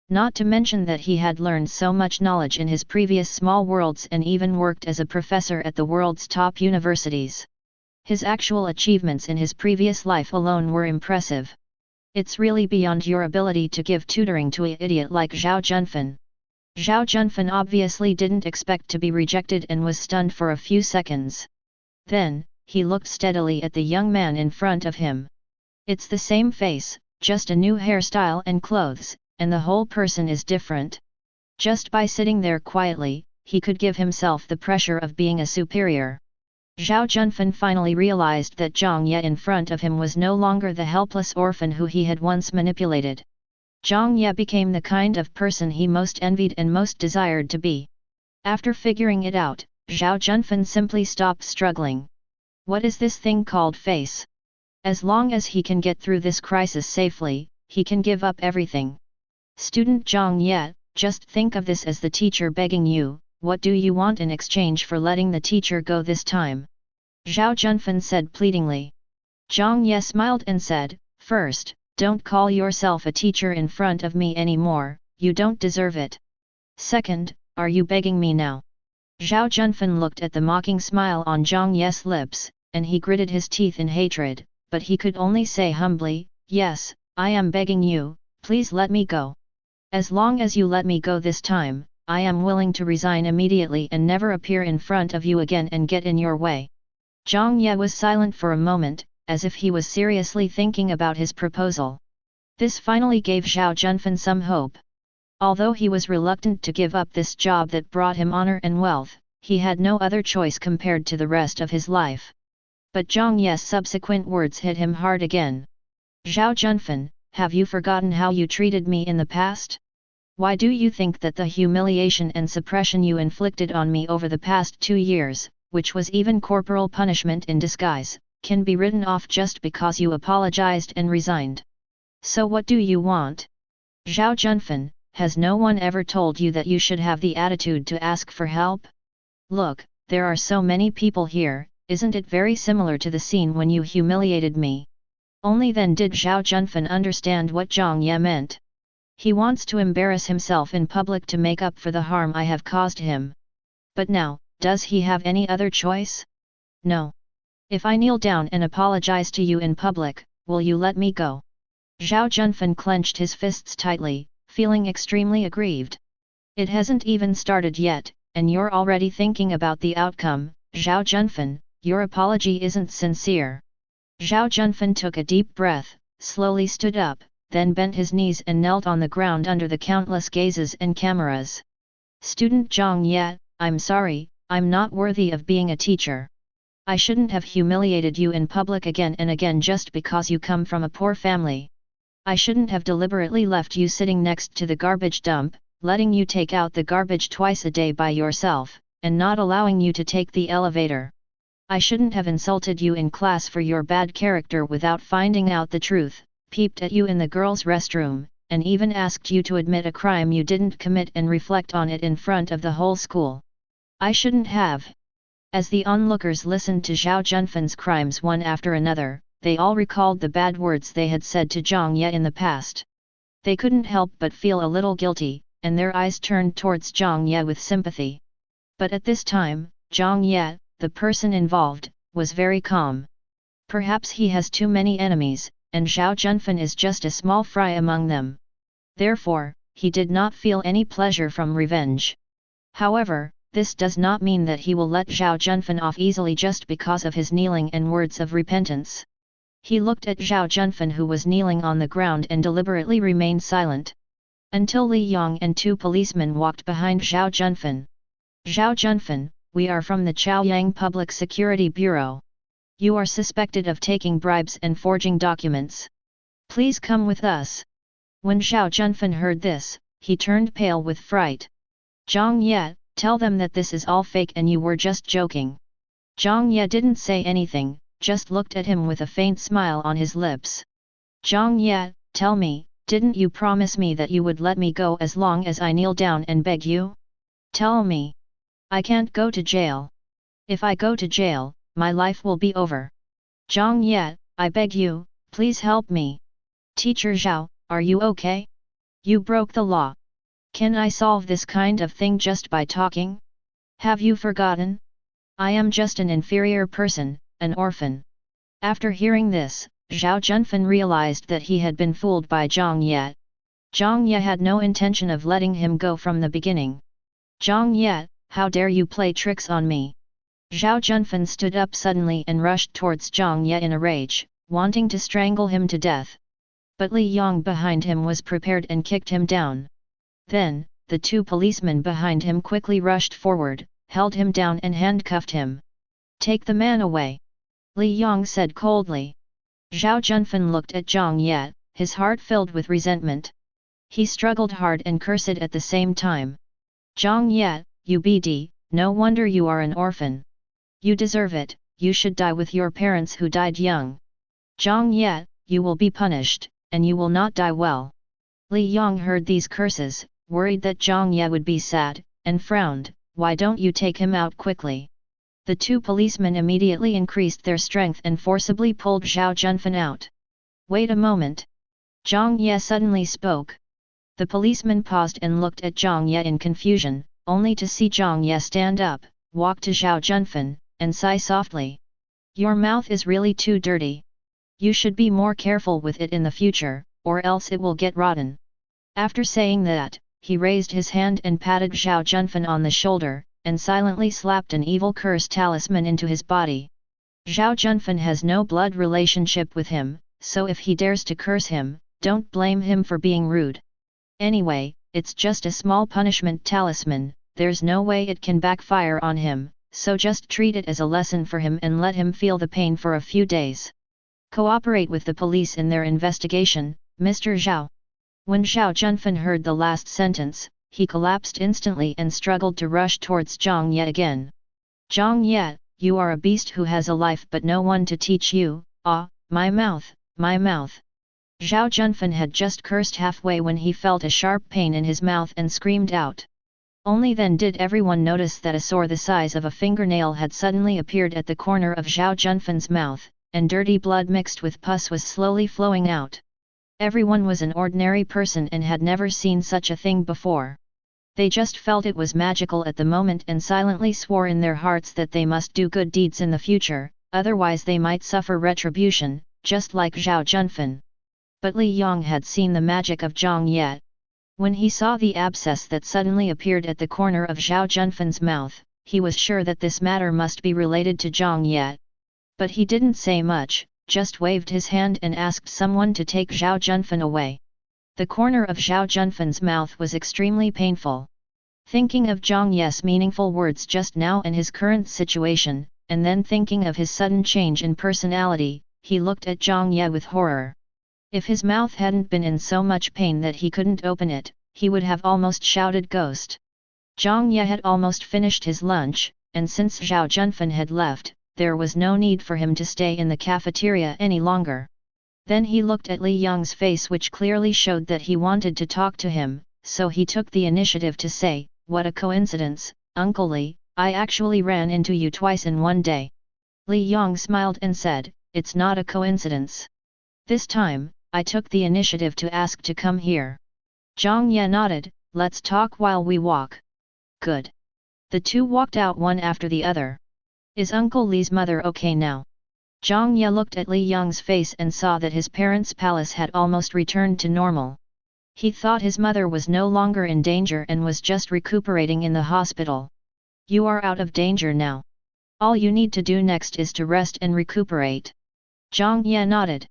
Not to mention that he had learned so much knowledge in his previous small worlds and even worked as a professor at the world's top universities. His actual achievements in his previous life alone were impressive. It's really beyond your ability to give tutoring to an idiot like Zhao Junfen. Zhao Junfen obviously didn't expect to be rejected and was stunned for a few seconds. Then, he looked steadily at the young man in front of him. It's the same face, just a new hairstyle and clothes, and the whole person is different. Just by sitting there quietly, he could give himself the pressure of being a superior. Zhao Junfen finally realized that Jiang Ye in front of him was no longer the helpless orphan who he had once manipulated. Jiang Ye became the kind of person he most envied and most desired to be. After figuring it out, Zhao Junfen simply stopped struggling. What is this thing called face? As long as he can get through this crisis safely, he can give up everything. Student Jiang Ye, just think of this as the teacher begging you, what do you want in exchange for letting the teacher go this time? Zhao Junfen said pleadingly. Jiang Ye smiled and said, First, don't call yourself a teacher in front of me anymore, you don't deserve it. Second, are you begging me now? Zhao Junfen looked at the mocking smile on Jiang Ye's lips, and he gritted his teeth in hatred, but he could only say humbly, Yes, I am begging you, please let me go. As long as you let me go this time, I am willing to resign immediately and never appear in front of you again and get in your way. Jiang Ye was silent for a moment, as if he was seriously thinking about his proposal. This finally gave Zhao Junfen some hope. Although he was reluctant to give up this job that brought him honor and wealth, he had no other choice compared to the rest of his life. But Jiang Ye's subsequent words hit him hard again. Zhao Junfen, have you forgotten how you treated me in the past? Why do you think that the humiliation and suppression you inflicted on me over the past 2 years, which was even corporal punishment in disguise, can be written off just because you apologized and resigned? So what do you want? Zhao Junfen, has no one ever told you that you should have the attitude to ask for help? Look, there are so many people here, isn't it very similar to the scene when you humiliated me? Only then did Zhao Junfen understand what Jiang Ye meant. He wants to embarrass himself in public to make up for the harm I have caused him. But now, does he have any other choice? No. If I kneel down and apologize to you in public, will you let me go? Zhao Junfen clenched his fists tightly, feeling extremely aggrieved. It hasn't even started yet, and you're already thinking about the outcome. Zhao Junfen, your apology isn't sincere. Zhao Junfen took a deep breath, slowly stood up, then bent his knees and knelt on the ground under the countless gazes and cameras. Student Jiang Ye, I'm sorry, I'm not worthy of being a teacher. I shouldn't have humiliated you in public again and again just because you come from a poor family. I shouldn't have deliberately left you sitting next to the garbage dump, letting you take out the garbage twice a day by yourself, and not allowing you to take the elevator. I shouldn't have insulted you in class for your bad character without finding out the truth, peeped at you in the girls' restroom, and even asked you to admit a crime you didn't commit and reflect on it in front of the whole school. I shouldn't have. As the onlookers listened to Zhao Junfan's crimes one after another, they all recalled the bad words they had said to Jiang Ye in the past. They couldn't help but feel a little guilty, and their eyes turned towards Jiang Ye with sympathy. But at this time, Jiang Ye, the person involved, was very calm. Perhaps he has too many enemies, and Zhao Junfan is just a small fry among them. Therefore, he did not feel any pleasure from revenge. However, this does not mean that he will let Zhao Junfan off easily just because of his kneeling and words of repentance. He looked at Zhao Junfan, who was kneeling on the ground, and deliberately remained silent. Until Li Yong and two policemen walked behind Zhao Junfan. Zhao Junfan, we are from the Chaoyang Public Security Bureau. You are suspected of taking bribes and forging documents. Please come with us. When Zhao Junfan heard this, he turned pale with fright. Jiang Ye, tell them that this is all fake and you were just joking. Jiang Ye didn't say anything, just looked at him with a faint smile on his lips. Jiang Ye, tell me, didn't you promise me that you would let me go as long as I kneel down and beg you? Tell me. I can't go to jail. If I go to jail, my life will be over. Jiang Ye, I beg you, please help me. Teacher Zhao, are you okay? You broke the law. Can I solve this kind of thing just by talking? Have you forgotten? I am just an inferior person, an orphan. After hearing this, Zhao Junfan realized that he had been fooled by Jiang Ye. Jiang Ye had no intention of letting him go from the beginning. Jiang Ye, how dare you play tricks on me? Zhao Junfan stood up suddenly and rushed towards Jiang Ye in a rage, wanting to strangle him to death. But Li Yong behind him was prepared and kicked him down. Then, the two policemen behind him quickly rushed forward, held him down and handcuffed him. Take the man away. Li Yong said coldly. Zhao Junfan looked at Jiang Ye, his heart filled with resentment. He struggled hard and cursed at the same time. Jiang Ye, you BD, no wonder you are an orphan. You deserve it, you should die with your parents who died young. Jiang Ye, you will be punished, and you will not die well. Li Yong heard these curses, worried that Jiang Ye would be sad, and frowned. Why don't you take him out quickly? The two policemen immediately increased their strength and forcibly pulled Zhao Junfan out. Wait a moment. Jiang Ye suddenly spoke. The policeman paused and looked at Jiang Ye in confusion, only to see Jiang Ye stand up, walk to Zhao Junfan, and sigh softly. Your mouth is really too dirty. You should be more careful with it in the future, or else it will get rotten. After saying that, he raised his hand and patted Zhao Junfan on the shoulder, and silently slapped an evil curse talisman into his body. Zhao Junfan has no blood relationship with him, so if he dares to curse him, don't blame him for being rude. Anyway, it's just a small punishment talisman, there's no way it can backfire on him, so just treat it as a lesson for him and let him feel the pain for a few days. Cooperate with the police in their investigation, Mr. Zhao. When Zhao Junfan heard the last sentence, he collapsed instantly and struggled to rush towards Jiang Ye again. Jiang Ye, you are a beast who has a life but no one to teach you. Ah, my mouth, my mouth. Zhao Junfan had just cursed halfway when he felt a sharp pain in his mouth and screamed out. Only then did everyone notice that a sore the size of a fingernail had suddenly appeared at the corner of Zhao Junfan's mouth, and dirty blood mixed with pus was slowly flowing out. Everyone was an ordinary person and had never seen such a thing before. They just felt it was magical at the moment and silently swore in their hearts that they must do good deeds in the future, otherwise they might suffer retribution, just like Zhao Junfan. But Li Yong had seen the magic of Jiang Ye. When he saw the abscess that suddenly appeared at the corner of Zhao Junfan's mouth, he was sure that this matter must be related to Jiang Ye. But he didn't say much, just waved his hand and asked someone to take Zhao Junfan away. The corner of Zhao Junfan's mouth was extremely painful. Thinking of Jiang Ye's meaningful words just now and his current situation, and then thinking of his sudden change in personality, he looked at Jiang Ye with horror. If his mouth hadn't been in so much pain that he couldn't open it, he would have almost shouted ghost. Jiang Ye had almost finished his lunch, and since Zhao Junfen had left, there was no need for him to stay in the cafeteria any longer. Then he looked at Li Yang's face, which clearly showed that he wanted to talk to him, so he took the initiative to say, "What a coincidence, Uncle Li, I actually ran into you twice in one day." Li Yang smiled and said, "It's not a coincidence. This time, I took the initiative to ask to come here." Jiang Ye nodded, "Let's talk while we walk." Good. The two walked out one after the other. Is Uncle Li's mother okay now? Jiang Ye looked at Li Yang's face and saw that his parents' palace had almost returned to normal. He thought his mother was no longer in danger and was just recuperating in the hospital. You are out of danger now. All you need to do next is to rest and recuperate. Jiang Ye nodded.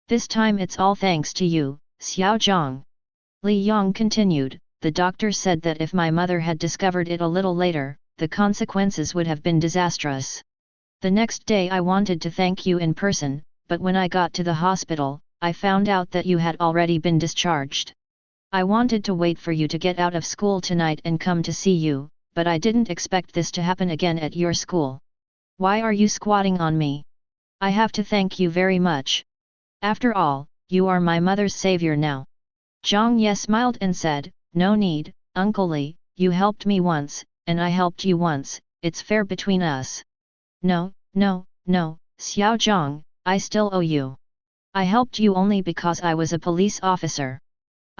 This time it's all thanks to you, Xiao Zhang. Li Yang continued, the doctor said that if my mother had discovered it a little later, the consequences would have been disastrous. The next day I wanted to thank you in person, but when I got to the hospital, I found out that you had already been discharged. I wanted to wait for you to get out of school tonight and come to see you, but I didn't expect this to happen again at your school. Why are you squatting on me? I have to thank you very much. After all, you are my mother's savior now. Jiang Ye smiled and said, no need, Uncle Li, you helped me once, and I helped you once, it's fair between us. No, Xiao Zhang, I still owe you. I helped you only because I was a police officer.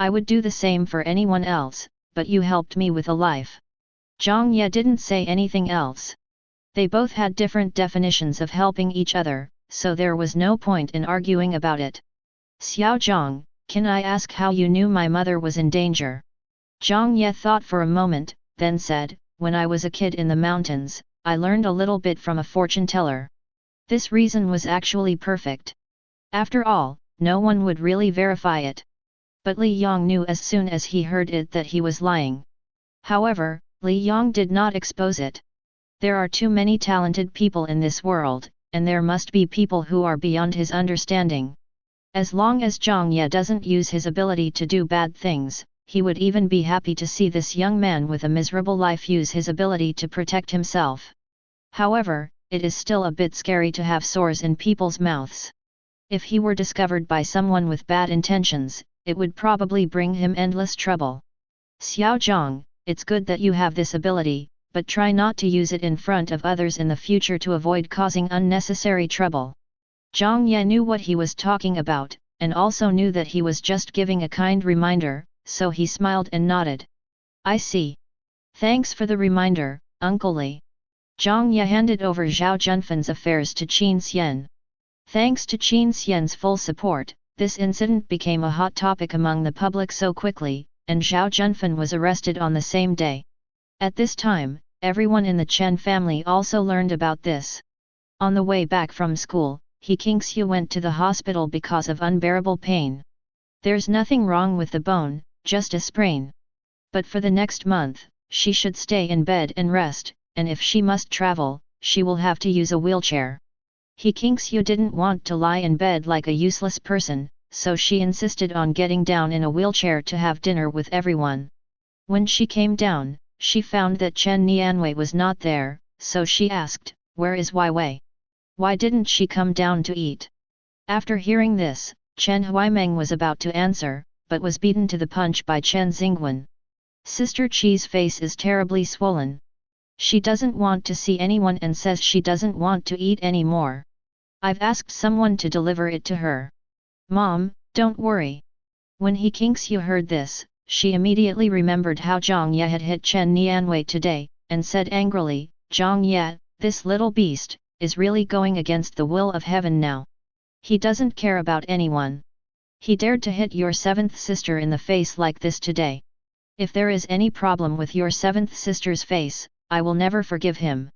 I would do the same for anyone else, but you helped me with a life. Jiang Ye didn't say anything else. They both had different definitions of helping each other, so there was no point in arguing about it. Xiao Zhang, can I ask how you knew my mother was in danger? Jiang Ye thought for a moment, then said, when I was a kid in the mountains, I learned a little bit from a fortune teller. This reason was actually perfect. After all, no one would really verify it. But Li Yang knew as soon as he heard it that he was lying. However, Li Yang did not expose it. There are too many talented people in this world, and there must be people who are beyond his understanding. As long as Jiang Ye doesn't use his ability to do bad things, he would even be happy to see this young man with a miserable life use his ability to protect himself. However, it is still a bit scary to have sores in people's mouths. If he were discovered by someone with bad intentions, it would probably bring him endless trouble. Xiao Zhang, it's good that you have this ability, but try not to use it in front of others in the future to avoid causing unnecessary trouble. Jiang Ye knew what he was talking about, and also knew that he was just giving a kind reminder, so he smiled and nodded. I see. Thanks for the reminder, Uncle Li. Jiang Ye handed over Zhao Junfen's affairs to Qin Xian. Thanks to Qin Xian's full support, this incident became a hot topic among the public so quickly, and Zhao Junfen was arrested on the same day. At this time, everyone in the Chen family also learned about this. On the way back from school, He Qingxiu went to the hospital because of unbearable pain. There's nothing wrong with the bone, just a sprain. But for the next month, she should stay in bed and rest, and if she must travel, she will have to use a wheelchair. He Qingxiu didn't want to lie in bed like a useless person, so she insisted on getting down in a wheelchair to have dinner with everyone. When she came down, she found that Chen Nianwei was not there, so she asked, where is Wei Wei? Why didn't she come down to eat? After hearing this, Chen Huaimeng was about to answer, but was beaten to the punch by Chen Xingwen. Sister Qi's face is terribly swollen. She doesn't want to see anyone and says she doesn't want to eat anymore. I've asked someone to deliver it to her. Mom, don't worry. When He Qingxiu heard this, she immediately remembered how Jiang Ye had hit Chen Nianwei today, and said angrily, Jiang Ye, this little beast, is really going against the will of heaven now. He doesn't care about anyone. He dared to hit your seventh sister in the face like this today. If there is any problem with your seventh sister's face, I will never forgive him.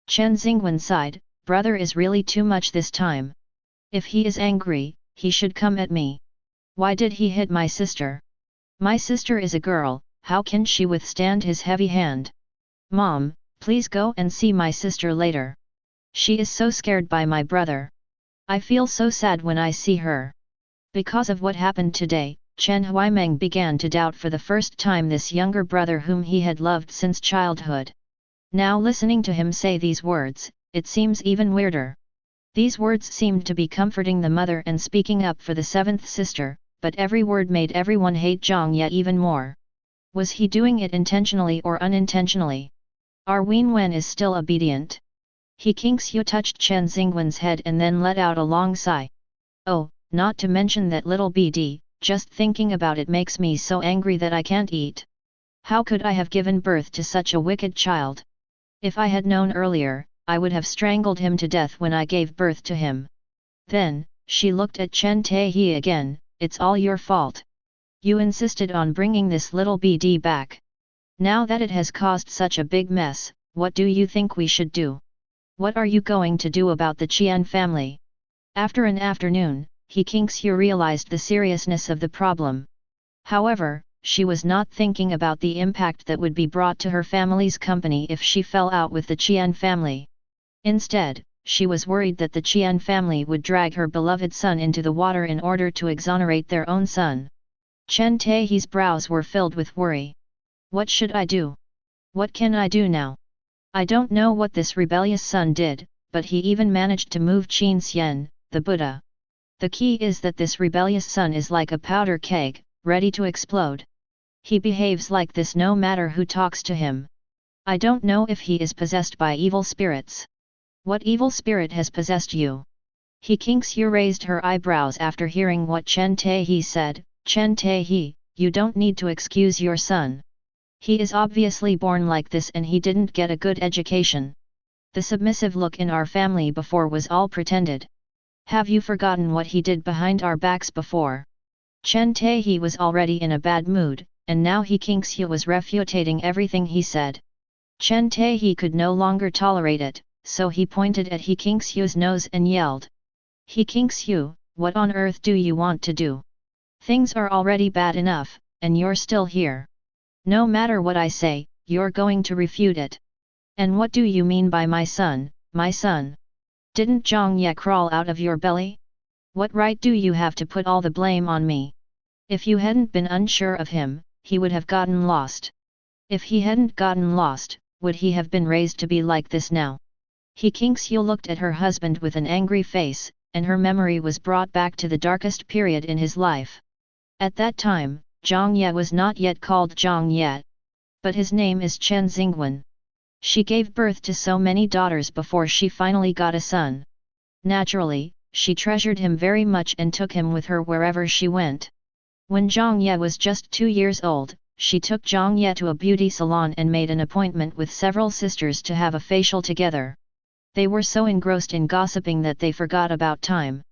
Chen Xingwen sighed, brother is really too much this time. If he is angry, he should come at me. Why did he hit my sister? My sister is a girl, how can she withstand his heavy hand? Mom, please go and see my sister later. She is so scared by my brother. I feel so sad when I see her. Because of what happened today, Chen Huaimeng began to doubt for the first time this younger brother whom he had loved since childhood. Now listening to him say these words, it seems even weirder. These words seemed to be comforting the mother and speaking up for the seventh sister, but every word made everyone hate Jiang Ye even more. Was he doing it intentionally or unintentionally? Our Wen is still obedient. He Kingxiu touched Chen Xingwen's head and then let out a long sigh. Oh, not to mention that little BD, just thinking about it makes me so angry that I can't eat. How could I have given birth to such a wicked child? If I had known earlier, I would have strangled him to death when I gave birth to him. Then, she looked at Chen Taiji again, it's all your fault. You insisted on bringing this little BD back. Now that it has caused such a big mess, what do you think we should do? What are you going to do about the Qian family? After an afternoon, He Kingxiu realized the seriousness of the problem. However, she was not thinking about the impact that would be brought to her family's company if she fell out with the Qian family. Instead, she was worried that the Qian family would drag her beloved son into the water in order to exonerate their own son. Chen Taiji's brows were filled with worry. What should I do? What can I do now? I don't know what this rebellious son did, but he even managed to move Qin Xian, the Buddha. The key is that this rebellious son is like a powder keg, ready to explode. He behaves like this no matter who talks to him. I don't know if he is possessed by evil spirits. What evil spirit has possessed you? He Kingxiu raised her eyebrows after hearing what Chen Taiji said. Chen Taiji, you don't need to excuse your son. He is obviously born like this and he didn't get a good education. The submissive look in our family before was all pretended. Have you forgotten what he did behind our backs before? Chen Taiji was already in a bad mood, and now He Kingxiu was refuting everything he said. Chen Taiji could no longer tolerate it, so he pointed at He Kingxiu's nose and yelled. He Kingxiu, what on earth do you want to do? Things are already bad enough, and you're still here. No matter what I say, you're going to refute it. And what do you mean by my son, my son? Didn't Jiang Ye crawl out of your belly? What right do you have to put all the blame on me? If you hadn't been unsure of him, he would have gotten lost. If he hadn't gotten lost, would he have been raised to be like this now? He Kingxiu looked at her husband with an angry face, and her memory was brought back to the darkest period in his life. At that time, Jiang Ye was not yet called Jiang Ye. But his name is Chen Xingwen. She gave birth to so many daughters before she finally got a son. Naturally, she treasured him very much and took him with her wherever she went. When Jiang Ye was just 2 years old, she took Jiang Ye to a beauty salon and made an appointment with several sisters to have a facial together. They were so engrossed in gossiping that they forgot about time.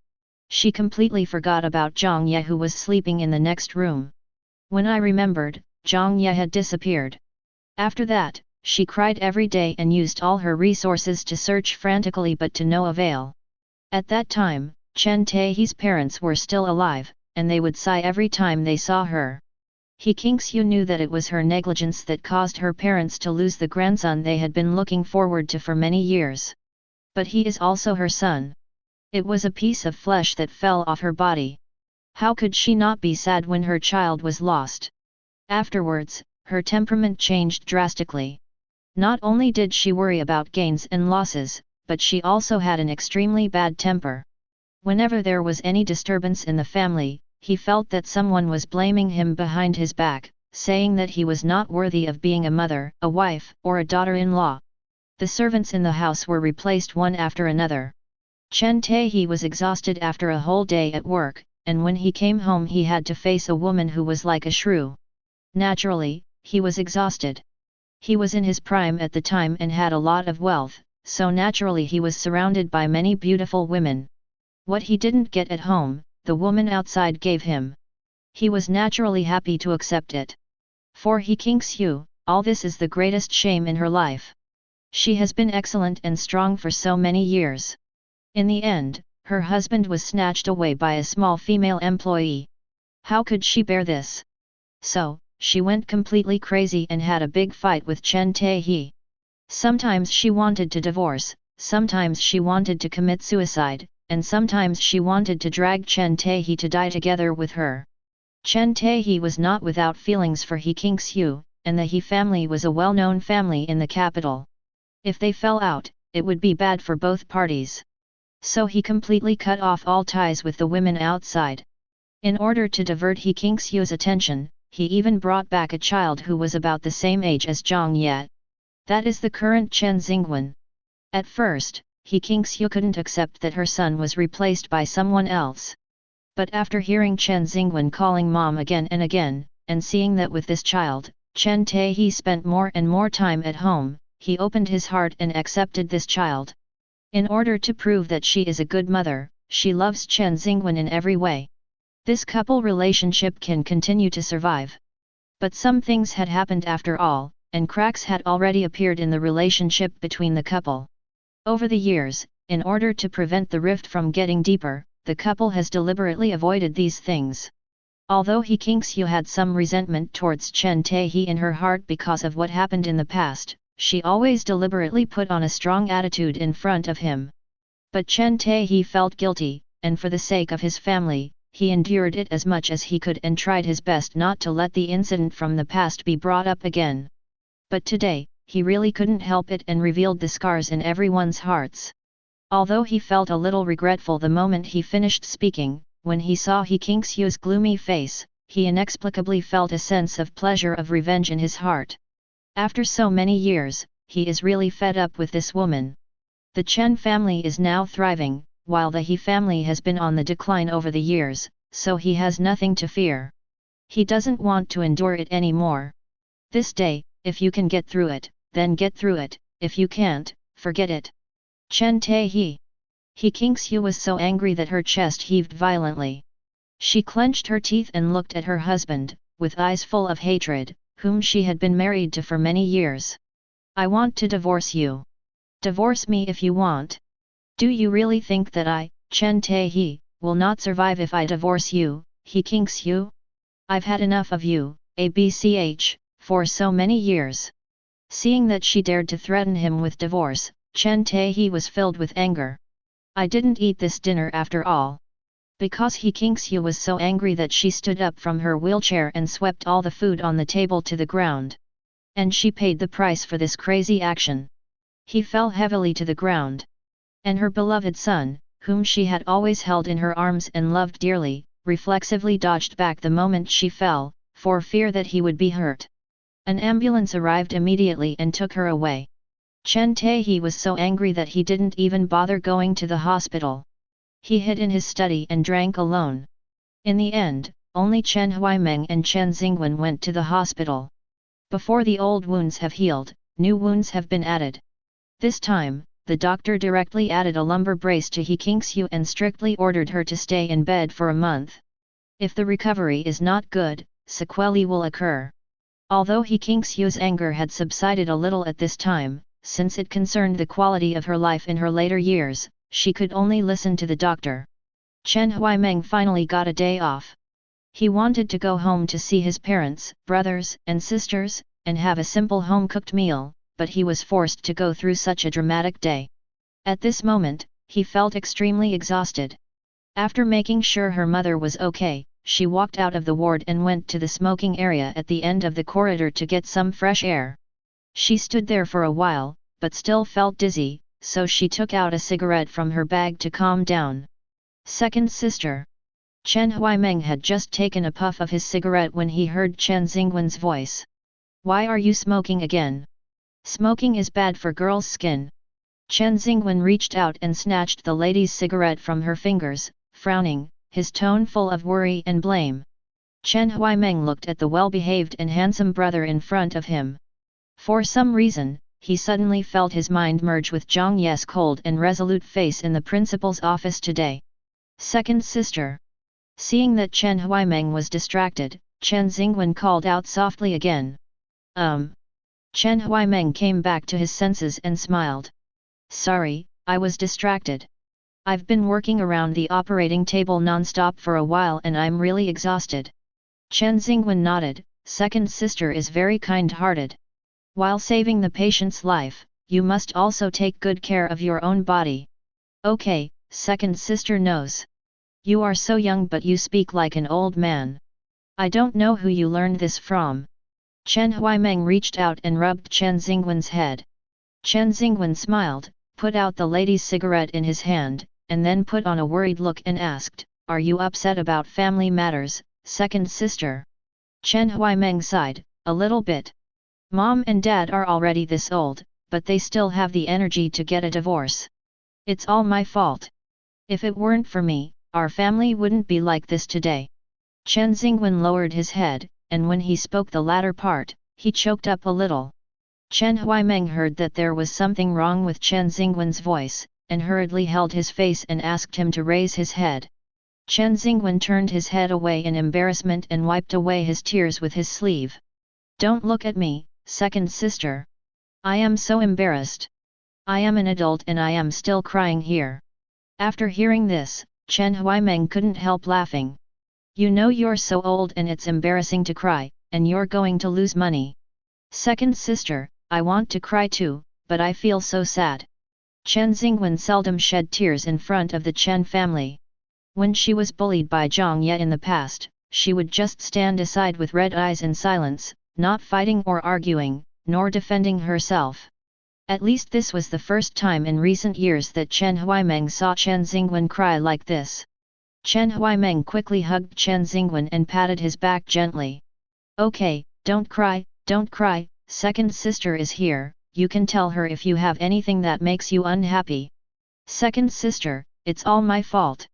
She completely forgot about Jiang Ye who was sleeping in the next room. When I remembered, Jiang Ye had disappeared. After that, she cried every day and used all her resources to search frantically but to no avail. At that time, Chen Taiji's parents were still alive, and they would sigh every time they saw her. He Kingxiu knew that it was her negligence that caused her parents to lose the grandson they had been looking forward to for many years. But he is also her son. It was a piece of flesh that fell off her body. How could she not be sad when her child was lost? Afterwards, her temperament changed drastically. Not only did she worry about gains and losses, but she also had an extremely bad temper. Whenever there was any disturbance in the family, he felt that someone was blaming him behind his back, saying that he was not worthy of being a mother, a wife, or a daughter-in-law. The servants in the house were replaced one after another. Chen Taiji was exhausted after a whole day at work, and when he came home he had to face a woman who was like a shrew. Naturally, he was exhausted. He was in his prime at the time and had a lot of wealth, so naturally he was surrounded by many beautiful women. What he didn't get at home, the woman outside gave him. He was naturally happy to accept it. For He Kingxiu, all this is the greatest shame in her life. She has been excellent and strong for so many years. In the end, her husband was snatched away by a small female employee. How could she bear this? So, she went completely crazy and had a big fight with Chen Taehi. Sometimes she wanted to divorce, sometimes she wanted to commit suicide, and sometimes she wanted to drag Chen Taehi to die together with her. Chen Taehi was not without feelings for He Kingxiu, and the He family was a well-known family in the capital. If they fell out, it would be bad for both parties. So he completely cut off all ties with the women outside. In order to divert He Kingxiu's attention, he even brought back a child who was about the same age as Jiang Ye. That is the current Chen Xingwen. At first, He Kingxiu couldn't accept that her son was replaced by someone else. But after hearing Chen Xingwen calling mom again and again, and seeing that with this child, Chen Taehi spent more and more time at home, he opened his heart and accepted this child. In order to prove that she is a good mother, she loves Chen Xingwen in every way. This couple relationship can continue to survive. But some things had happened after all, and cracks had already appeared in the relationship between the couple. Over the years, in order to prevent the rift from getting deeper, the couple has deliberately avoided these things. Although He Kingxiu had some resentment towards Chen Taehi in her heart because of what happened in the past, she always deliberately put on a strong attitude in front of him. But Chen Taehi felt guilty, and for the sake of his family, he endured it as much as he could and tried his best not to let the incident from the past be brought up again. But today, he really couldn't help it and revealed the scars in everyone's hearts. Although he felt a little regretful the moment he finished speaking, when he saw He Kingxiu's gloomy face, he inexplicably felt a sense of pleasure of revenge in his heart. After so many years, he is really fed up with this woman. The Chen family is now thriving, while the He family has been on the decline over the years, so he has nothing to fear. He doesn't want to endure it anymore. This day, if you can get through it, then get through it, if you can't, forget it. Chen Taehi. He Kingxiu was so angry that her chest heaved violently. She clenched her teeth and looked at her husband, with eyes full of hatred, whom she had been married to for many years. I want to divorce you. Divorce me if you want. Do you really think that I, Chen Taehi, will not survive if I divorce you, He Kingxiu? I've had enough of you, abch, for so many years. Seeing that she dared to threaten him with divorce, Chen Taehi was filled with anger. I didn't eat this dinner after all. Because He Kingxiu was so angry that she stood up from her wheelchair and swept all the food on the table to the ground. And she paid the price for this crazy action. He fell heavily to the ground. And her beloved son, whom she had always held in her arms and loved dearly, reflexively dodged back the moment she fell, for fear that he would be hurt. An ambulance arrived immediately and took her away. Chen Taehi was so angry that he didn't even bother going to the hospital. He hid in his study and drank alone. In the end, only Chen Huaimeng and Chen Xingwen went to the hospital. Before the old wounds have healed, new wounds have been added. This time, the doctor directly added a lumbar brace to He Kingxiu and strictly ordered her to stay in bed for a month. If the recovery is not good, sequelae will occur. Although He Kingxiu's anger had subsided a little at this time, since it concerned the quality of her life in her later years, she could only listen to the doctor. Chen Huaimeng finally got a day off. He wanted to go home to see his parents, brothers and sisters, and have a simple home-cooked meal, but he was forced to go through such a dramatic day. At this moment, he felt extremely exhausted. After making sure her mother was okay, she walked out of the ward and went to the smoking area at the end of the corridor to get some fresh air. She stood there for a while, but still felt dizzy, so she took out a cigarette from her bag to calm down. Second sister. Chen Huaimeng had just taken a puff of his cigarette when he heard Chen Xingwen's voice. Why are you smoking again? Smoking is bad for girls' skin. Chen Xingwen reached out and snatched the lady's cigarette from her fingers, frowning, his tone full of worry and blame. Chen Huaimeng looked at the well-behaved and handsome brother in front of him. For some reason, he suddenly felt his mind merge with Jiang Ye's cold and resolute face in the principal's office today. Second sister. Seeing that Chen Huaimeng was distracted, Chen Xingwen called out softly again. Chen Huaimeng came back to his senses and smiled. Sorry, I was distracted. I've been working around the operating table non-stop for a while and I'm really exhausted. Chen Xingwen nodded, second sister is very kind-hearted. While saving the patient's life, you must also take good care of your own body. Okay, second sister knows. You are so young but you speak like an old man. I don't know who you learned this from. Chen Huaimeng reached out and rubbed Chen Xingwen's head. Chen Xingwen smiled, put out the lady's cigarette in his hand, and then put on a worried look and asked, "Are you upset about family matters, second sister?" Chen Huaimeng sighed, "A little bit. Mom and Dad are already this old, but they still have the energy to get a divorce. It's all my fault. If it weren't for me, our family wouldn't be like this today." Chen Xingwen lowered his head, and when he spoke the latter part, he choked up a little. Chen Huaimeng heard that there was something wrong with Chen Xingwen's voice, and hurriedly held his face and asked him to raise his head. Chen Xingwen turned his head away in embarrassment and wiped away his tears with his sleeve. "Don't look at me, second sister. I am so embarrassed. I am an adult and I am still crying here." After hearing this, Chen Huaimeng couldn't help laughing. "You know you're so old and it's embarrassing to cry, and you're going to lose money. Second sister, I want to cry too, but I feel so sad." Chen Xingwen seldom shed tears in front of the Chen family. When she was bullied by Jiang Ye in the past, she would just stand aside with red eyes in silence, not fighting or arguing, nor defending herself. At least this was the first time in recent years that Chen Huaimeng saw Chen Xingwen cry like this. Chen Huaimeng quickly hugged Chen Xingwen and patted his back gently. "Okay, don't cry, second sister is here, you can tell her if you have anything that makes you unhappy." "Second sister, it's all my fault.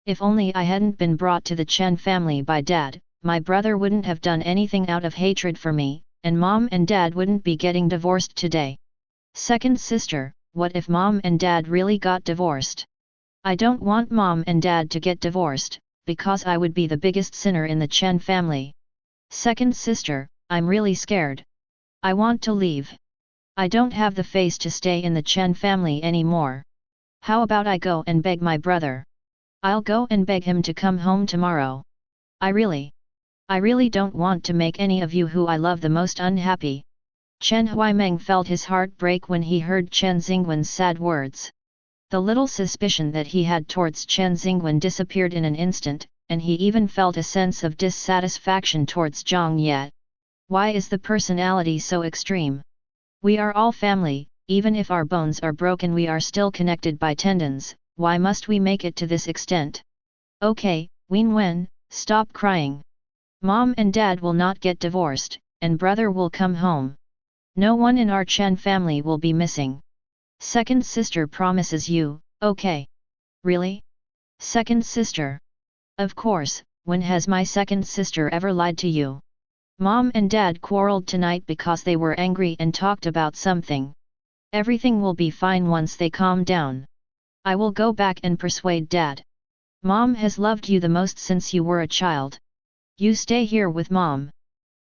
If only I hadn't been brought to the Chen family by Dad, my brother wouldn't have done anything out of hatred for me, and Mom and Dad wouldn't be getting divorced today." "Second sister, what if Mom and Dad really got divorced?" "I don't want Mom and Dad to get divorced, because I would be the biggest sinner in the Chen family." "Second sister, I'm really scared. I want to leave. I don't have the face to stay in the Chen family anymore. How about I go and beg my brother? I'll go and beg him to come home tomorrow. I really don't want to make any of you who I love the most unhappy." Chen Huaimeng felt his heart break when he heard Chen Xingwen's sad words. The little suspicion that he had towards Chen Xingwen disappeared in an instant, and he even felt a sense of dissatisfaction towards Jiang Ye. Why is the personality so extreme? We are all family, even if our bones are broken we are still connected by tendons, why must we make it to this extent? Okay, Wen, stop crying. Mom and Dad will not get divorced, and brother will come home. No one in our Chen family will be missing. Second sister promises you, okay? Really? Second sister? Of course, when has my second sister ever lied to you? Mom and Dad quarreled tonight because they were angry and talked about something. Everything will be fine once they calm down. I will go back and persuade Dad. Mom has loved you the most since you were a child. You stay here with Mom."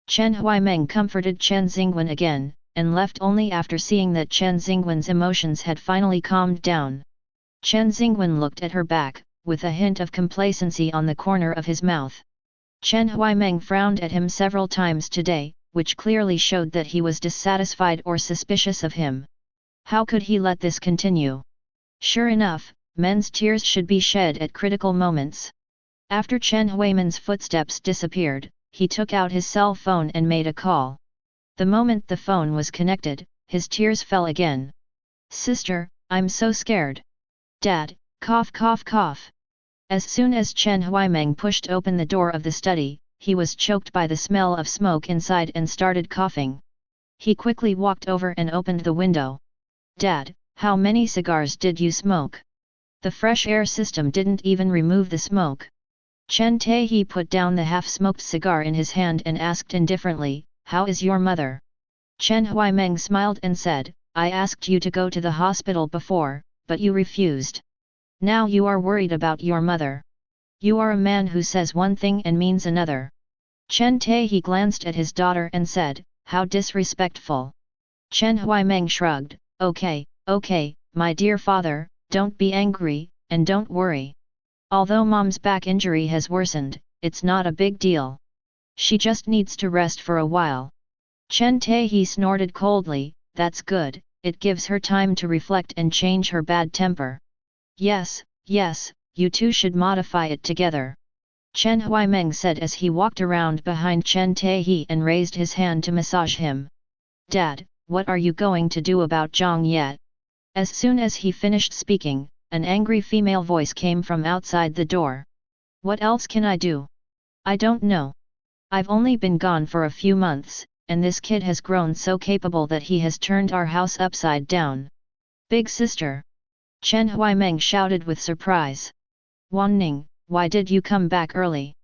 Chen Huaimeng comforted Chen Xingwen again, and left only after seeing that Chen Xingwen's emotions had finally calmed down. Chen Xingwen looked at her back, with a hint of complacency on the corner of his mouth. Chen Huaimeng frowned at him several times today, which clearly showed that he was dissatisfied or suspicious of him. How could he let this continue? Sure enough, men's tears should be shed at critical moments. After Chen Huaimeng's footsteps disappeared, he took out his cell phone and made a call. The moment the phone was connected, his tears fell again. "Sister, I'm so scared. Dad, cough cough cough." As soon as Chen Huaimeng pushed open the door of the study, he was choked by the smell of smoke inside and started coughing. He quickly walked over and opened the window. "Dad, how many cigars did you smoke? The fresh air system didn't even remove the smoke." Chen Taiji put down the half-smoked cigar in his hand and asked indifferently, "How is your mother?" Chen Huaimeng smiled and said, "I asked you to go to the hospital before, but you refused. Now you are worried about your mother. You are a man who says one thing and means another." Chen Taiji glanced at his daughter and said, "How disrespectful." Chen Huaimeng shrugged, Okay, my dear father, don't be angry, and don't worry. Although Mom's back injury has worsened, it's not a big deal. She just needs to rest for a while. Chen Taehi snorted coldly, that's good, it gives her time to reflect and change her bad temper. Yes, yes, you two should modify it together. Chen Huaimeng said as he walked around behind Chen Taehi and raised his hand to massage him. Dad, what are you going to do about Jiang Ye? As soon as he finished speaking, an angry female voice came from outside the door. What else can I do? I don't know. I've only been gone for a few months, and this kid has grown so capable that he has turned our house upside down. Big sister! Chen Huaimeng shouted with surprise. Wanning, why did you come back early?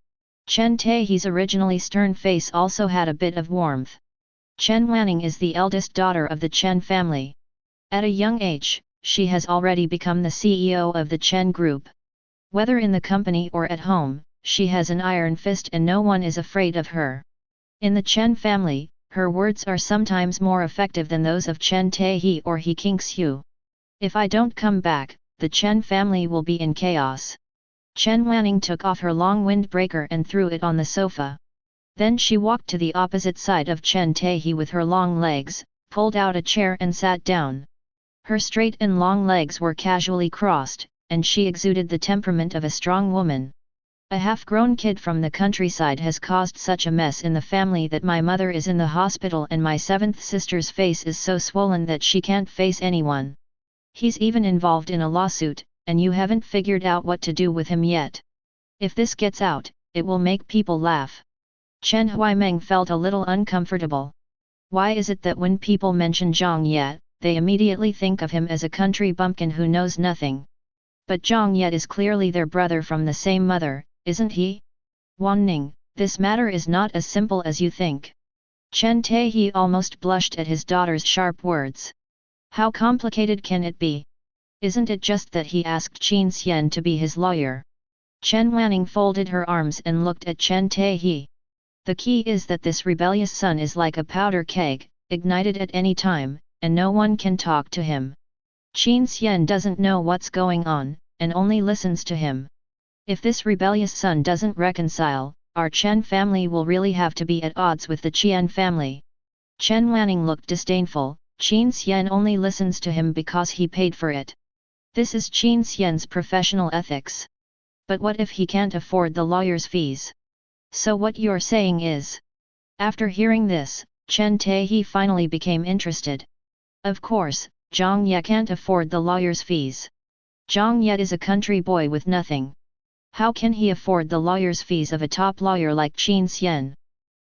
Chen Taehi's originally stern face also had a bit of warmth. Chen Wanning is the eldest daughter of the Chen family. At a young age, she has already become the CEO of the Chen Group. Whether in the company or at home, she has an iron fist and no one is afraid of her. In the Chen family, her words are sometimes more effective than those of Chen Taehi or He Kingxiu. If I don't come back, the Chen family will be in chaos. Chen Wanning took off her long windbreaker and threw it on the sofa. Then she walked to the opposite side of Chen Taehi with her long legs, pulled out a chair and sat down. Her straight and long legs were casually crossed, and she exuded the temperament of a strong woman. A half-grown kid from the countryside has caused such a mess in the family that my mother is in the hospital and my seventh sister's face is so swollen that she can't face anyone. He's even involved in a lawsuit, and you haven't figured out what to do with him yet. If this gets out, it will make people laugh. Chen Huaimeng felt a little uncomfortable. Why is it that when people mention Jiang Ye, they immediately think of him as a country bumpkin who knows nothing? But Jiang Ye is clearly their brother from the same mother, isn't he? Wanning, this matter is not as simple as you think. Chen Taehi almost blushed at his daughter's sharp words. How complicated can it be? Isn't it just that he asked Qin Xian to be his lawyer? Chen Wanning folded her arms and looked at Chen Taehi. The key is that this rebellious son is like a powder keg, ignited at any time, and no one can talk to him. Qin Xian doesn't know what's going on, and only listens to him. If this rebellious son doesn't reconcile, our Chen family will really have to be at odds with the Qian family. Chen Wanning looked disdainful. Qin Xian only listens to him because he paid for it. This is Qin Xian's professional ethics. But what if he can't afford the lawyer's fees? So what you're saying is... After hearing this, Chen Taehi finally became interested. Of course, Jiang Ye can't afford the lawyer's fees. Jiang Ye is a country boy with nothing. How can he afford the lawyer's fees of a top lawyer like Qin Xian?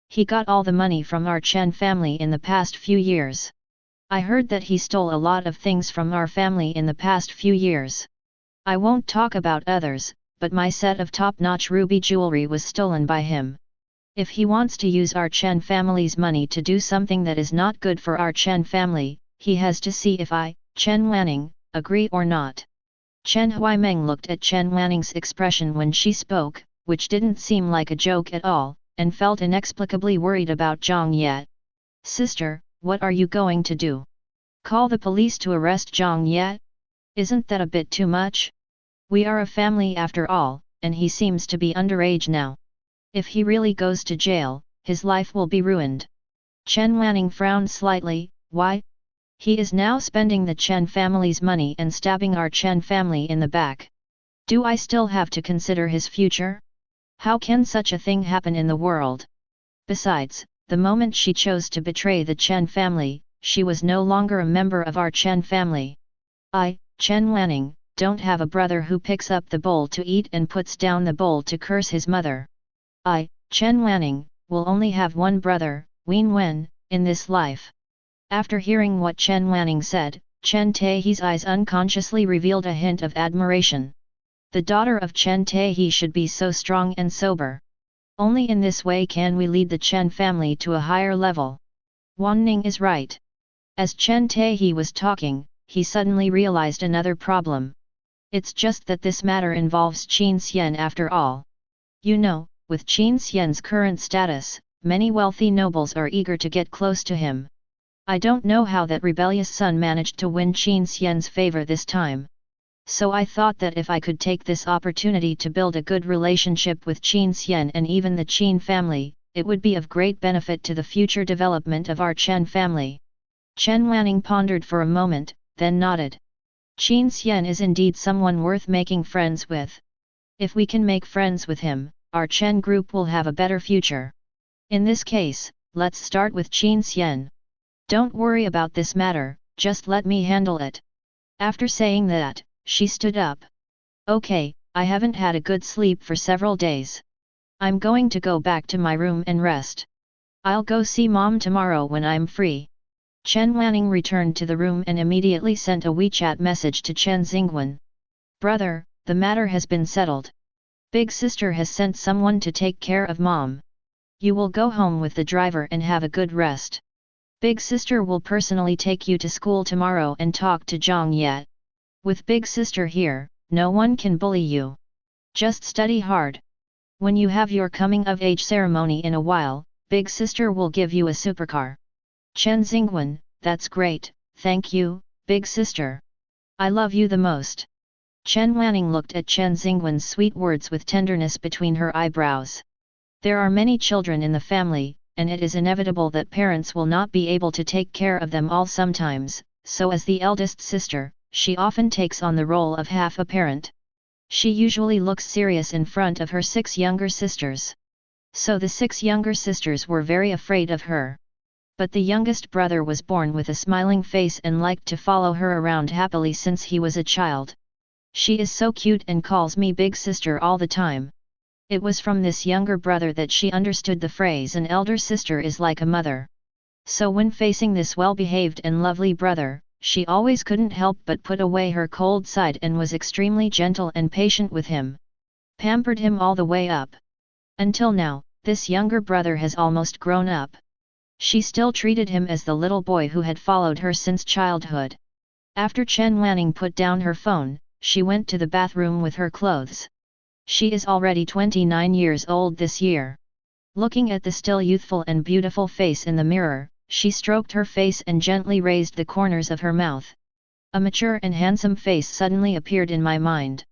He got all the money from our Chen family in the past few years. I heard that he stole a lot of things from our family in the past few years. I won't talk about others, but my set of top-notch ruby jewelry was stolen by him. If he wants to use our Chen family's money to do something that is not good for our Chen family, he has to see if I, Chen Wanning, agree or not. Chen Huaimeng looked at Chen Wanning's expression when she spoke, which didn't seem like a joke at all, and felt inexplicably worried about Jiang Ye. Sister, what are you going to do? Call the police to arrest Jiang Ye? Isn't that a bit too much? We are a family after all, and he seems to be underage now. If he really goes to jail, his life will be ruined. Chen Wanning frowned slightly. Why? He is now spending the Chen family's money and stabbing our Chen family in the back. Do I still have to consider his future? How can such a thing happen in the world? Besides, the moment she chose to betray the Chen family, she was no longer a member of our Chen family. I, Chen Wanning, don't have a brother who picks up the bowl to eat and puts down the bowl to curse his mother. I, Chen Wanning, will only have one brother, Wen Wen, in this life. After hearing what Chen Wanning said, Chen Taehi's eyes unconsciously revealed a hint of admiration. The daughter of Chen Taehi should be so strong and sober. Only in this way can we lead the Chen family to a higher level. Wanning is right. As Chen Taehi was talking, he suddenly realized another problem. It's just that this matter involves Qin Xian after all. You know, with Qin Xian's current status, many wealthy nobles are eager to get close to him. I don't know how that rebellious son managed to win Qin Xian's favor this time. So I thought that if I could take this opportunity to build a good relationship with Qin Xian and even the Qin family, it would be of great benefit to the future development of our Chen family. Chen Wanning pondered for a moment, then nodded. Qin Xian is indeed someone worth making friends with. If we can make friends with him, our Chen group will have a better future. In this case, let's start with Qin Xian. Don't worry about this matter, just let me handle it. After saying that, she stood up. Okay, I haven't had a good sleep for several days. I'm going to go back to my room and rest. I'll go see Mom tomorrow when I'm free. Chen Wanning returned to the room and immediately sent a WeChat message to Chen Xingwen. Brother, the matter has been settled. Big sister has sent someone to take care of Mom. You will go home with the driver and have a good rest. Big sister will personally take you to school tomorrow and talk to Jiang Ye. With Big sister here, no one can bully you. Just study hard. When you have your coming of age ceremony in a while, Big sister will give you a supercar. Chen Xingwen, that's great, thank you, Big sister. I love you the most. Chen Wanning looked at Chen Xingwen's sweet words with tenderness between her eyebrows. There are many children in the family, and it is inevitable that parents will not be able to take care of them all sometimes, so as the eldest sister, she often takes on the role of half a parent. She usually looks serious in front of her 6 younger sisters. So the 6 younger sisters were very afraid of her. But the youngest brother was born with a smiling face and liked to follow her around happily since he was a child. She is so cute and calls me big sister all the time. It was from this younger brother that she understood the phrase an elder sister is like a mother. So when facing this well-behaved and lovely brother, she always couldn't help but put away her cold side and was extremely gentle and patient with him. Pampered him all the way up. Until now, this younger brother has almost grown up. She still treated him as the little boy who had followed her since childhood. After Chen Wanning put down her phone, she went to the bathroom with her clothes. She is already 29 years old this year. Looking at the still youthful and beautiful face in the mirror, she stroked her face and gently raised the corners of her mouth. A mature and handsome face suddenly appeared in my mind.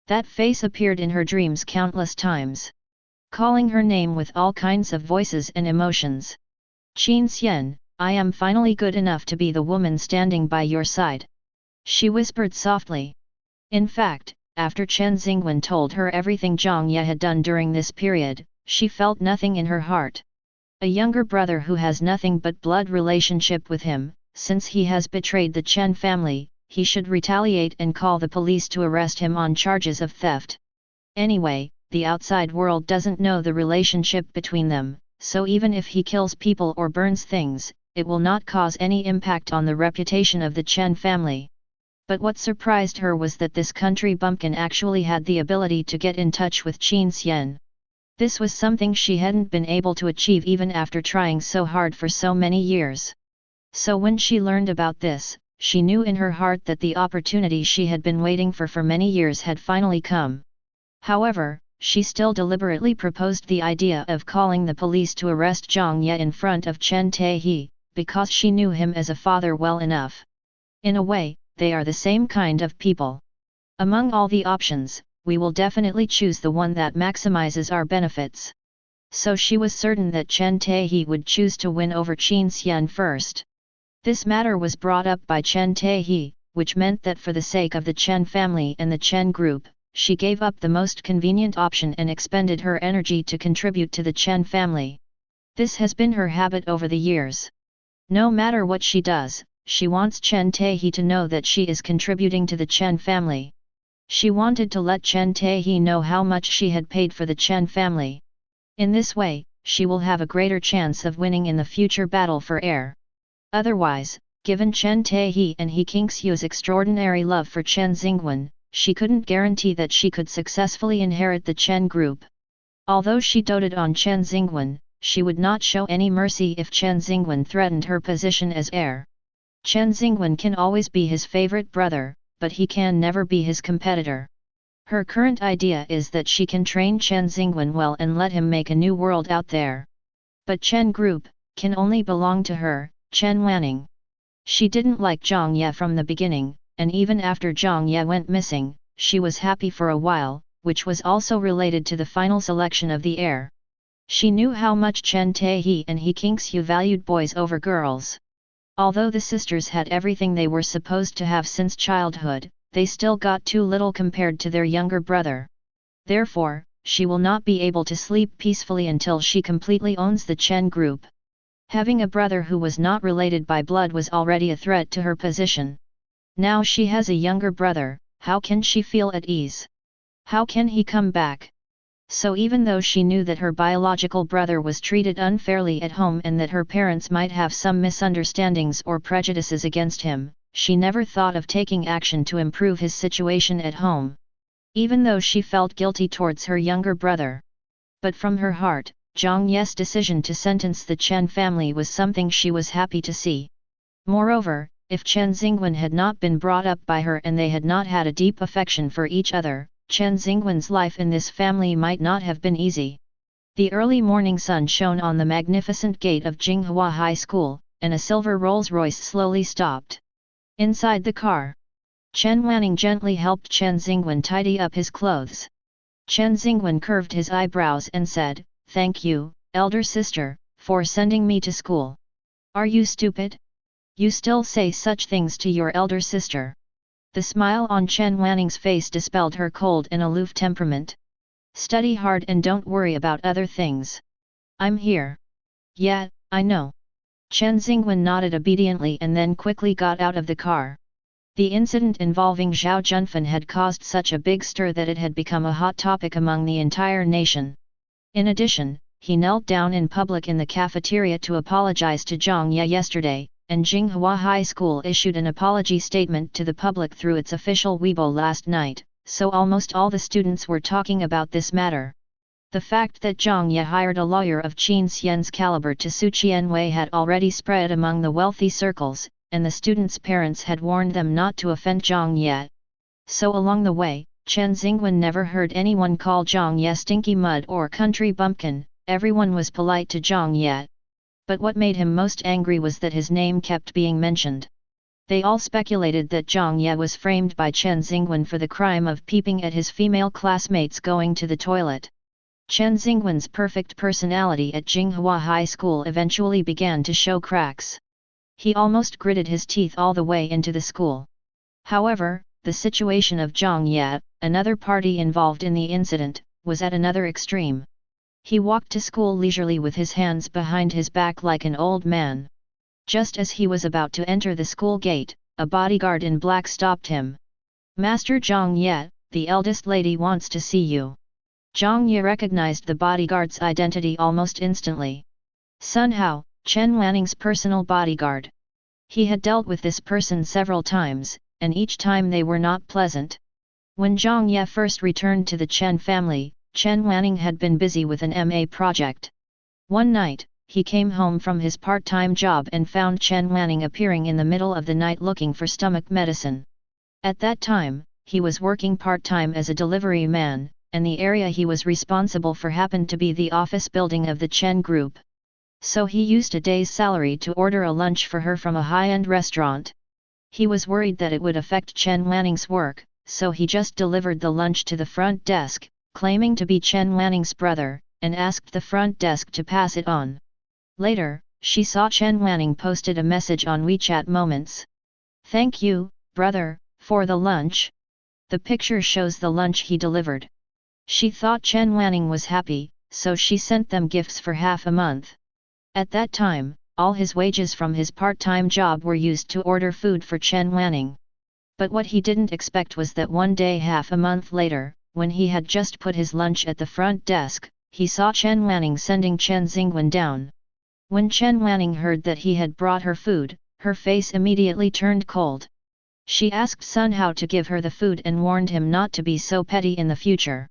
That face appeared in her dreams countless times, calling her name with all kinds of voices and emotions. Qin Xian, I am finally good enough to be the woman standing by your side. She whispered softly. In fact, after Chen Xingwen told her everything Jiang Ye had done during this period, she felt nothing in her heart. A younger brother who has nothing but blood relationship with him, since he has betrayed the Chen family, he should retaliate and call the police to arrest him on charges of theft. Anyway, the outside world doesn't know the relationship between them. So even if he kills people or burns things, it will not cause any impact on the reputation of the Chen family. But what surprised her was that this country bumpkin actually had the ability to get in touch with Qin Xian. This was something she hadn't been able to achieve even after trying so hard for so many years. So when she learned about this, she knew in her heart that the opportunity she had been waiting for many years had finally come. However, she still deliberately proposed the idea of calling the police to arrest Jiang Ye in front of Chen Taehe, because she knew him as a father well enough. In a way, they are the same kind of people. Among all the options, we will definitely choose the one that maximizes our benefits. So she was certain that Chen Taehe would choose to win over Qin Xian first. This matter was brought up by Chen Taehe, which meant that for the sake of the Chen family and the Chen group, she gave up the most convenient option and expended her energy to contribute to the Chen family. This has been her habit over the years. No matter what she does, she wants Chen Taehe to know that she is contributing to the Chen family. She wanted to let Chen Taehe know how much she had paid for the Chen family. In this way, she will have a greater chance of winning in the future battle for heir. Otherwise, given Chen Taehe and He Kingxiu's extraordinary love for Chen Xingwen, she couldn't guarantee that she could successfully inherit the Chen group. Although she doted on Chen Xingwen, she would not show any mercy if Chen Xingwen threatened her position as heir. Chen Xingwen can always be his favorite brother, but he can never be his competitor. Her current idea is that she can train Chen Xingwen well and let him make a new world out there. But Chen group can only belong to her, Chen Wanning. She didn't like Jiang Ye from the beginning, and even after Jiang Ye went missing, she was happy for a while, which was also related to the final selection of the heir. She knew how much Chen Taehi and He Kingshu valued boys over girls. Although the sisters had everything they were supposed to have since childhood, they still got too little compared to their younger brother. Therefore, she will not be able to sleep peacefully until she completely owns the Chen group. Having a brother who was not related by blood was already a threat to her position. Now she has a younger brother, how can she feel at ease? How can he come back? So even though she knew that her biological brother was treated unfairly at home and that her parents might have some misunderstandings or prejudices against him, she never thought of taking action to improve his situation at home. Even though she felt guilty towards her younger brother. But from her heart, Jiang Ye's decision to sentence the Chen family was something she was happy to see. Moreover, if Chen Xingwen had not been brought up by her and they had not had a deep affection for each other, Chen Xingwen's life in this family might not have been easy. The early morning sun shone on the magnificent gate of Jinghua High School, and a silver Rolls-Royce slowly stopped. Inside the car, Chen Wanning gently helped Chen Xingwen tidy up his clothes. Chen Xingwen curved his eyebrows and said, "Thank you, elder sister, for sending me to school. Are you stupid? You still say such things to your elder sister." The smile on Chen Wanning's face dispelled her cold and aloof temperament. "Study hard and don't worry about other things. I'm here." "Yeah, I know." Chen Xingwen nodded obediently and then quickly got out of the car. The incident involving Zhao Junfen had caused such a big stir that it had become a hot topic among the entire nation. In addition, he knelt down in public in the cafeteria to apologize to Jiang Ye yesterday, and Jinghua High School issued an apology statement to the public through its official Weibo last night, so almost all the students were talking about this matter. The fact that Jiang Ye hired a lawyer of Qin Xian's caliber to sue Qian Wei had already spread among the wealthy circles, and the students' parents had warned them not to offend Jiang Ye. So along the way, Chen Xingwen never heard anyone call Jiang Ye stinky mud or country bumpkin. Everyone was polite to Jiang Ye. But what made him most angry was that his name kept being mentioned. They all speculated that Jiang Ye was framed by Chen Xingwen for the crime of peeping at his female classmates going to the toilet. Chen Xingwen's perfect personality at Jinghua High School eventually began to show cracks. He almost gritted his teeth all the way into the school. However, the situation of Jiang Ye, another party involved in the incident, was at another extreme. He walked to school leisurely with his hands behind his back like an old man. Just as he was about to enter the school gate, a bodyguard in black stopped him. "Master Jiang Ye, the eldest lady wants to see you." Jiang Ye recognized the bodyguard's identity almost instantly. Sun Hao, Chen Wanning's personal bodyguard. He had dealt with this person several times, and each time they were not pleasant. When Jiang Ye first returned to the Chen family, Chen Wanning had been busy with an MA project. One night, he came home from his part-time job and found Chen Wanning appearing in the middle of the night looking for stomach medicine. At that time, he was working part-time as a delivery man, and the area he was responsible for happened to be the office building of the Chen Group. So he used a day's salary to order a lunch for her from a high-end restaurant. He was worried that it would affect Chen Wanning's work, so he just delivered the lunch to the front desk, claiming to be Chen Wanning's brother, and asked the front desk to pass it on. Later, she saw Chen Wanning posted a message on WeChat Moments. "Thank you, brother, for the lunch." The picture shows the lunch he delivered. She thought Chen Wanning was happy, so she sent them gifts for half a month. At that time, all his wages from his part-time job were used to order food for Chen Wanning. But what he didn't expect was that one day half a month later, when he had just put his lunch at the front desk, he saw Chen Wanning sending Chen Xingwen down. When Chen Wanning heard that he had brought her food, her face immediately turned cold. She asked Sun Hao to give her the food and warned him not to be so petty in the future.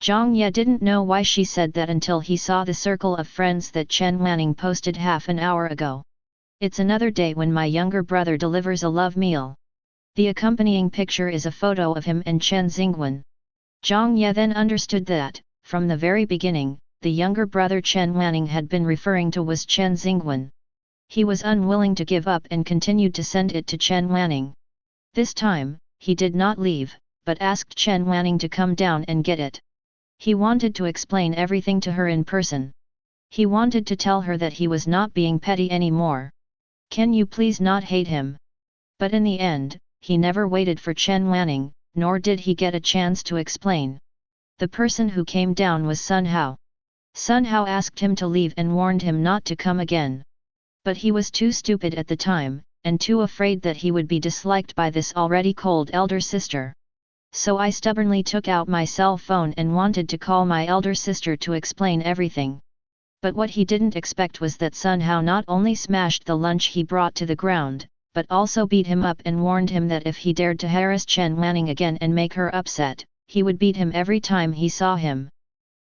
Jiang Ye didn't know why she said that until he saw the circle of friends that Chen Wanning posted half an hour ago. "It's another day when my younger brother delivers a love meal." The accompanying picture is a photo of him and Chen Xingwen. Jiang Ye then understood that, from the very beginning, the younger brother Chen Wanning had been referring to was Chen Xingwen. He was unwilling to give up and continued to send it to Chen Wanning. This time, he did not leave, but asked Chen Wanning to come down and get it. He wanted to explain everything to her in person. He wanted to tell her that he was not being petty anymore. Can you please not hate him? But in the end, he never waited for Chen Wanning, nor did he get a chance to explain. The person who came down was Sun Hao. Sun Hao asked him to leave and warned him not to come again. But he was too stupid at the time, and too afraid that he would be disliked by this already cold elder sister. So I stubbornly took out my cell phone and wanted to call my elder sister to explain everything. But what he didn't expect was that Sun Hao not only smashed the lunch he brought to the ground, but also beat him up and warned him that if he dared to harass Chen Wanning again and make her upset, he would beat him every time he saw him.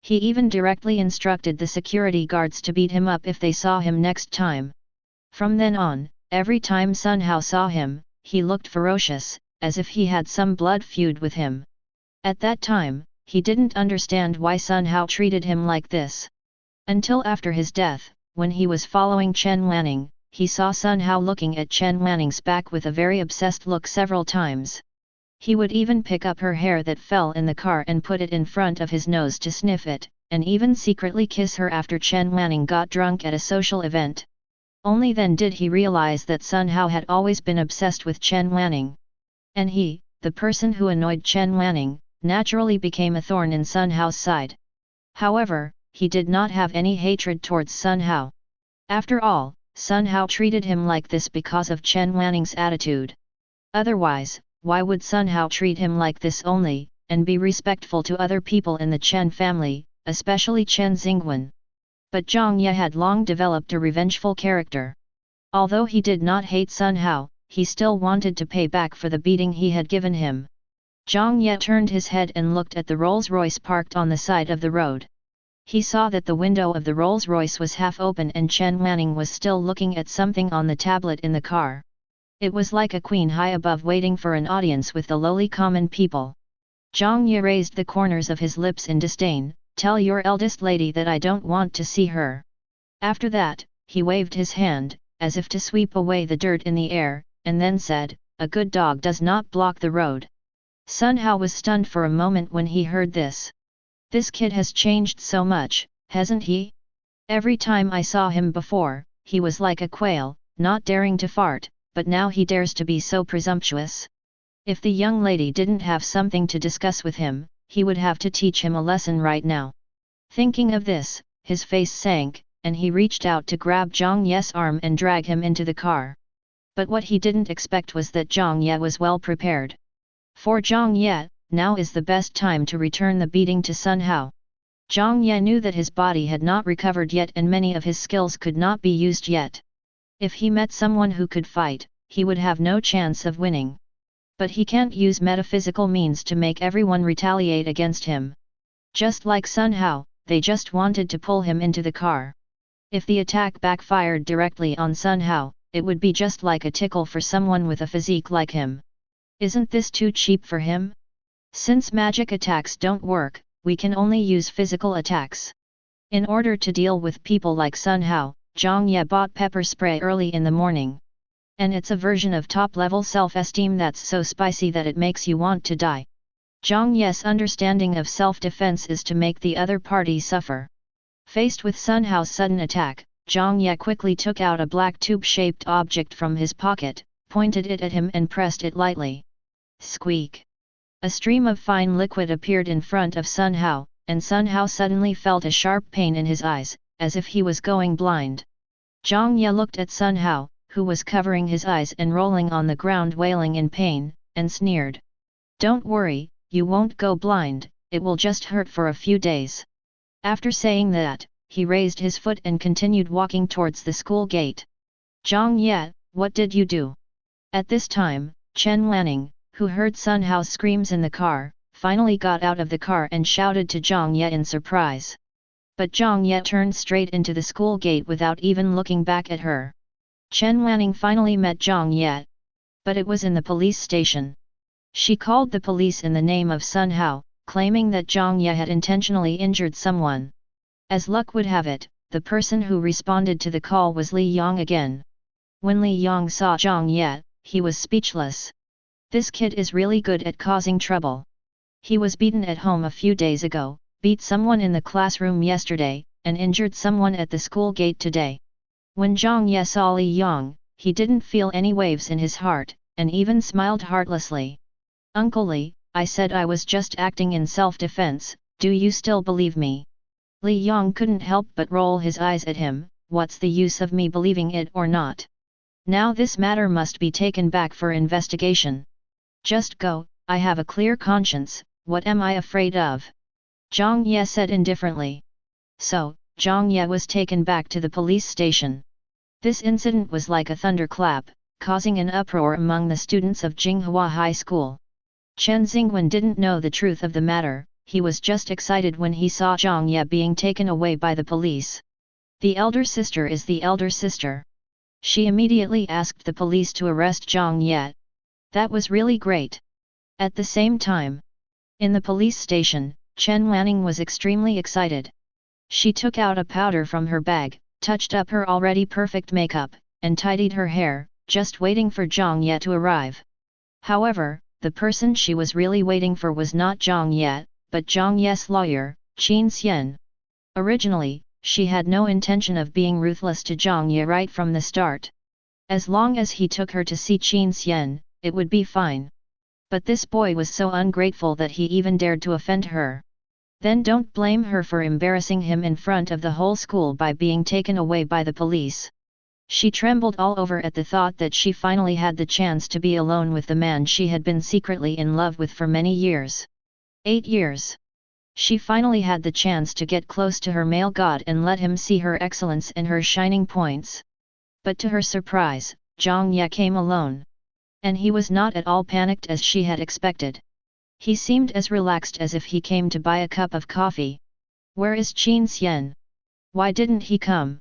He even directly instructed the security guards to beat him up if they saw him next time. From then on, every time Sun Hao saw him, he looked ferocious, as if he had some blood feud with him. At that time, he didn't understand why Sun Hao treated him like this. Until after his death, when he was following Chen Wanning, he saw Sun Hao looking at Chen Wanning's back with a very obsessed look several times. He would even pick up her hair that fell in the car and put it in front of his nose to sniff it, and even secretly kiss her after Chen Wanning got drunk at a social event. Only then did he realize that Sun Hao had always been obsessed with Chen Wanning. And he, the person who annoyed Chen Wanning, naturally became a thorn in Sun Hao's side. However, he did not have any hatred towards Sun Hao. After all, Sun Hao treated him like this because of Chen Wanning's attitude. Otherwise, why would Sun Hao treat him like this only, and be respectful to other people in the Chen family, especially Chen Xingwen? But Jiang Ye had long developed a revengeful character. Although he did not hate Sun Hao, he still wanted to pay back for the beating he had given him. Jiang Ye turned his head and looked at the Rolls-Royce parked on the side of the road. He saw that the window of the Rolls-Royce was half open and Chen Wanning was still looking at something on the tablet in the car. It was like a queen high above waiting for an audience with the lowly common people. Jiang Ye raised the corners of his lips in disdain. Tell your eldest lady that I don't want to see her. After that, he waved his hand, as if to sweep away the dirt in the air, and then said, a good dog does not block the road. Sun Hao was stunned for a moment when he heard this. This kid has changed so much, hasn't he? Every time I saw him before, he was like a quail, not daring to fart, but now he dares to be so presumptuous. If the young lady didn't have something to discuss with him, he would have to teach him a lesson right now. Thinking of this, his face sank, and he reached out to grab Jiang Ye's arm and drag him into the car. But what he didn't expect was that Jiang Ye was well prepared. For Jiang Ye, now is the best time to return the beating to Sun Hao. Jiang Ye knew that his body had not recovered yet and many of his skills could not be used yet. If he met someone who could fight, he would have no chance of winning. But he can't use metaphysical means to make everyone retaliate against him. Just like Sun Hao, they just wanted to pull him into the car. If the attack backfired directly on Sun Hao, it would be just like a tickle for someone with a physique like him. Isn't this too cheap for him? Since magic attacks don't work, we can only use physical attacks. In order to deal with people like Sun Hao, Jiang Ye bought pepper spray early in the morning. And it's a version of top-level self-esteem that's so spicy that it makes you want to die. Jiang Ye's understanding of self-defense is to make the other party suffer. Faced with Sun Hao's sudden attack, Jiang Ye quickly took out a black tube-shaped object from his pocket, pointed it at him and pressed it lightly. Squeak! A stream of fine liquid appeared in front of Sun Hao, and Sun Hao suddenly felt a sharp pain in his eyes, as if he was going blind. Jiang Ye looked at Sun Hao, who was covering his eyes and rolling on the ground wailing in pain, and sneered. Don't worry, you won't go blind, it will just hurt for a few days. After saying that, he raised his foot and continued walking towards the school gate. Jiang Ye, what did you do? At this time, Chen Wanning, who heard Sun Hao's screams in the car, finally got out of the car and shouted to Jiang Ye in surprise. But Jiang Ye turned straight into the school gate without even looking back at her. Chen Wanning finally met Jiang Ye. But it was in the police station. She called the police in the name of Sun Hao, claiming that Jiang Ye had intentionally injured someone. As luck would have it, the person who responded to the call was Li Yang again. When Li Yang saw Jiang Ye, he was speechless. This kid is really good at causing trouble. He was beaten at home a few days ago, beat someone in the classroom yesterday, and injured someone at the school gate today. When Jiang Ye saw Li Yang, he didn't feel any waves in his heart, and even smiled heartlessly. Uncle Li, I said I was just acting in self-defense, do you still believe me? Li Yang couldn't help but roll his eyes at him, what's the use of me believing it or not? Now this matter must be taken back for investigation. Just go, I have a clear conscience, what am I afraid of? Jiang Ye said indifferently. So, Jiang Ye was taken back to the police station. This incident was like a thunderclap, causing an uproar among the students of Jinghua High School. Chen Xingwen didn't know the truth of the matter, he was just excited when he saw Jiang Ye being taken away by the police. The elder sister is the elder sister. She immediately asked the police to arrest Jiang Ye. That was really great. At the same time, in the police station, Chen Wanning was extremely excited. She took out a powder from her bag, touched up her already perfect makeup, and tidied her hair, just waiting for Jiang Ye to arrive. However, the person she was really waiting for was not Jiang Ye, but Jiang Ye's lawyer, Qin Xian. Originally, she had no intention of being ruthless to Jiang Ye right from the start. As long as he took her to see Qin Xian, it would be fine. But this boy was so ungrateful that he even dared to offend her. Then don't blame her for embarrassing him in front of the whole school by being taken away by the police. She trembled all over at the thought that she finally had the chance to be alone with the man she had been secretly in love with for many years. 8 years. She finally had the chance to get close to her male god and let him see her excellence and her shining points. But to her surprise, Jiang Ye came alone. And he was not at all panicked as she had expected. He seemed as relaxed as if he came to buy a cup of coffee. Where is Qin Xian? Why didn't he come?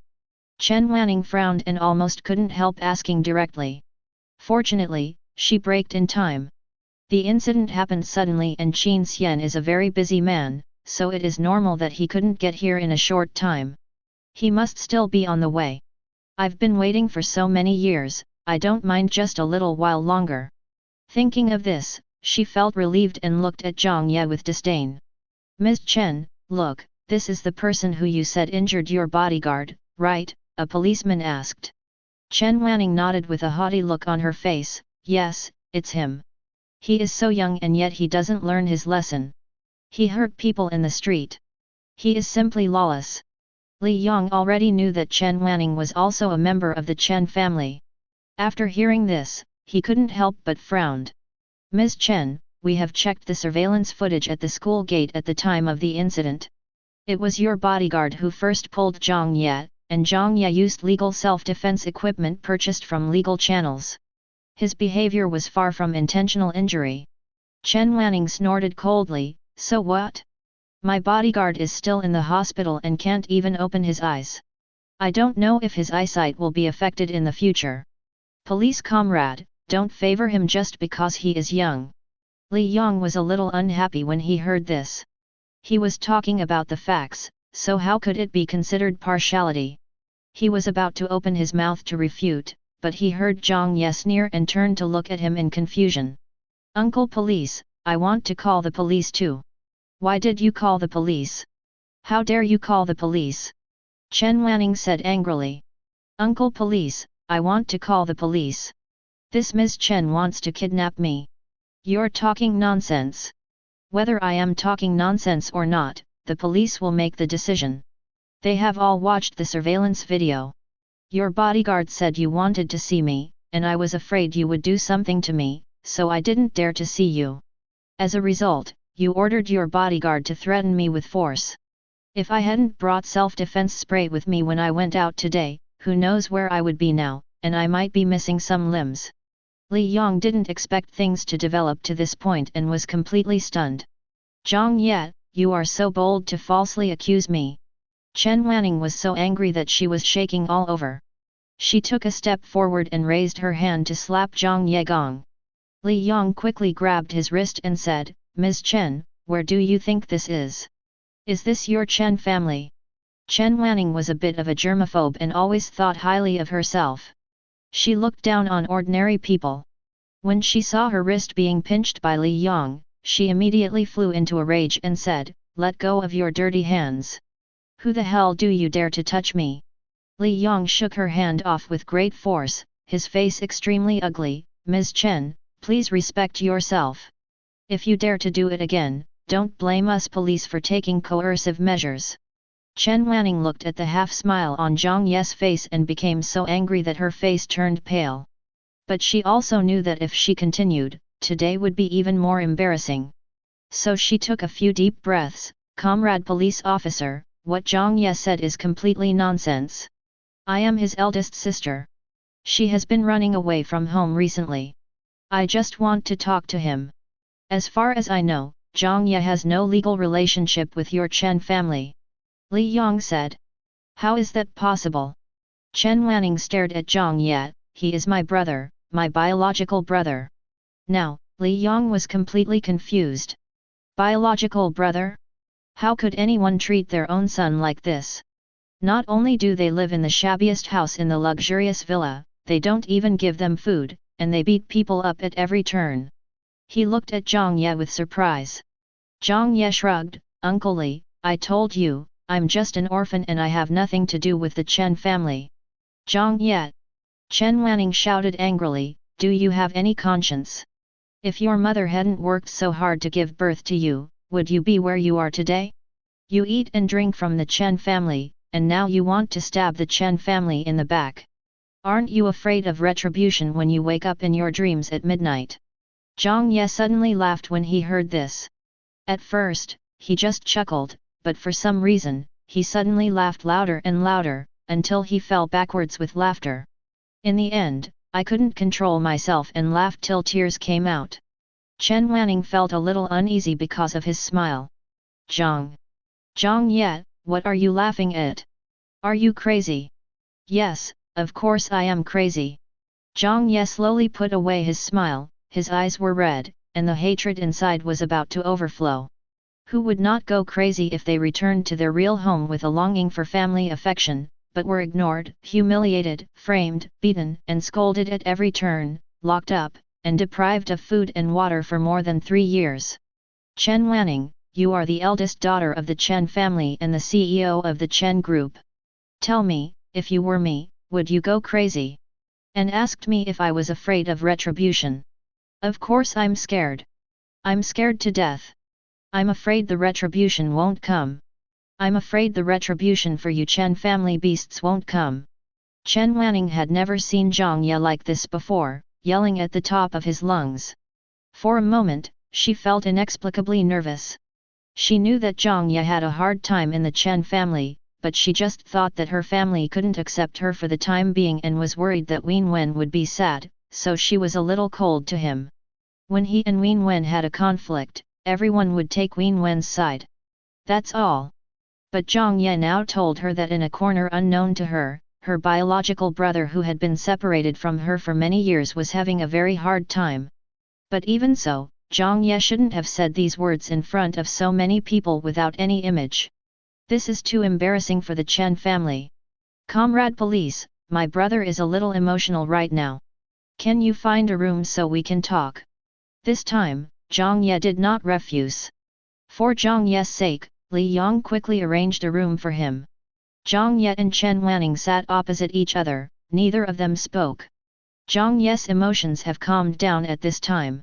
Chen Wanning frowned and almost couldn't help asking directly. Fortunately, she braked in time. The incident happened suddenly and Qin Xian is a very busy man, so it is normal that he couldn't get here in a short time. He must still be on the way. I've been waiting for so many years, I don't mind just a little while longer. Thinking of this, she felt relieved and looked at Jiang Ye with disdain. Ms. Chen, look, this is the person who you said injured your bodyguard, right? A policeman asked. Chen Wanning nodded with a haughty look on her face, yes, it's him. He is so young and yet he doesn't learn his lesson. He hurt people in the street. He is simply lawless. Li Yang already knew that Chen Wanning was also a member of the Chen family. After hearing this, he couldn't help but frowned. Ms. Chen, we have checked the surveillance footage at the school gate at the time of the incident. It was your bodyguard who first pulled Jiang Ye, and Jiang Ye used legal self-defense equipment purchased from legal channels. His behavior was far from intentional injury. Chen Wanning snorted coldly, so what? My bodyguard is still in the hospital and can't even open his eyes. I don't know if his eyesight will be affected in the future. Police comrade, don't favor him just because he is young. Li Yang was a little unhappy when he heard this. He was talking about the facts, so how could it be considered partiality? He was about to open his mouth to refute, but he heard Jiang Ye sneer and turned to look at him in confusion. Uncle Police, I want to call the police too. Why did you call the police? How dare you call the police? Chen Wanning said angrily. Uncle Police, I want to call the police. This Ms. Chen wants to kidnap me. You're talking nonsense. Whether I am talking nonsense or not, the police will make the decision. They have all watched the surveillance video. Your bodyguard said you wanted to see me, and I was afraid you would do something to me, so I didn't dare to see you. As a result, you ordered your bodyguard to threaten me with force. If I hadn't brought self-defense spray with me when I went out today, who knows where I would be now, and I might be missing some limbs. Li Yang didn't expect things to develop to this point and was completely stunned. Jiang Ye, you are so bold to falsely accuse me. Chen Wanning was so angry that she was shaking all over. She took a step forward and raised her hand to slap Jiang Ye gong. Li Yang quickly grabbed his wrist and said, Ms. Chen, where do you think this is? Is this your Chen family? Chen Wanning was a bit of a germaphobe and always thought highly of herself. She looked down on ordinary people. When she saw her wrist being pinched by Li Yang, she immediately flew into a rage and said, let go of your dirty hands. Who the hell do you dare to touch me? Li Yong shook her hand off with great force, his face extremely ugly. Ms. Chen, please respect yourself. If you dare to do it again, don't blame us police for taking coercive measures. Chen Wanning looked at the half-smile on Jiang Ye's face and became so angry that her face turned pale. But she also knew that if she continued, today would be even more embarrassing. So she took a few deep breaths. Comrade police officer, what Jiang Ye said is completely nonsense. I am his eldest sister. She has been running away from home recently. I just want to talk to him. As far as I know, Jiang Ye has no legal relationship with your Chen family. Li Yong said. How is that possible? Chen Wanning stared at Jiang Ye. He is my brother, my biological brother. Now, Li Yong was completely confused. Biological brother? How could anyone treat their own son like this? Not only do they live in the shabbiest house in the luxurious villa, they don't even give them food, and they beat people up at every turn. He looked at Jiang Ye with surprise. Jiang Ye shrugged, Uncle Li, I told you, I'm just an orphan and I have nothing to do with the Chen family. Jiang Ye! Chen Wanning shouted angrily, do you have any conscience? If your mother hadn't worked so hard to give birth to you, would you be where you are today? You eat and drink from the Chen family, and now you want to stab the Chen family in the back. Aren't you afraid of retribution when you wake up in your dreams at midnight? Jiang Ye suddenly laughed when he heard this. At first, he just chuckled, but for some reason, he suddenly laughed louder and louder, until he fell backwards with laughter. In the end, I couldn't control myself and laughed till tears came out. Chen Wanning felt a little uneasy because of his smile. Jiang Ye, what are you laughing at? Are you crazy? Yes, of course I am crazy. Jiang Ye slowly put away his smile, his eyes were red, and the hatred inside was about to overflow. Who would not go crazy if they returned to their real home with a longing for family affection, but were ignored, humiliated, framed, beaten and scolded at every turn, locked up, and deprived of food and water for more than 3 years? Chen Wanning, you are the eldest daughter of the Chen family and the CEO of the Chen Group. Tell me, if you were me, would you go crazy? And asked me if I was afraid of retribution. Of course I'm scared. I'm scared to death. I'm afraid the retribution won't come. I'm afraid the retribution for you Chen family beasts won't come. Chen Wanning had never seen Jiang Ye like this before, yelling at the top of his lungs. For a moment, she felt inexplicably nervous. She knew that Jiang Ye had a hard time in the Chen family, but she just thought that her family couldn't accept her for the time being and was worried that Wen Wen would be sad, so she was a little cold to him. When he and Wen Wen had a conflict, everyone would take Wen Wen's side. That's all. But Jiang Ye now told her that in a corner unknown to her, her biological brother who had been separated from her for many years was having a very hard time. But even so, Jiang Ye shouldn't have said these words in front of so many people without any image. This is too embarrassing for the Chen family. Comrade police, my brother is a little emotional right now. Can you find a room so we can talk? This time, Jiang Ye did not refuse. For Jiang Ye's sake, Li Yong quickly arranged a room for him. Jiang Ye and Chen Wanning sat opposite each other, neither of them spoke. Jiang Ye's emotions have calmed down at this time.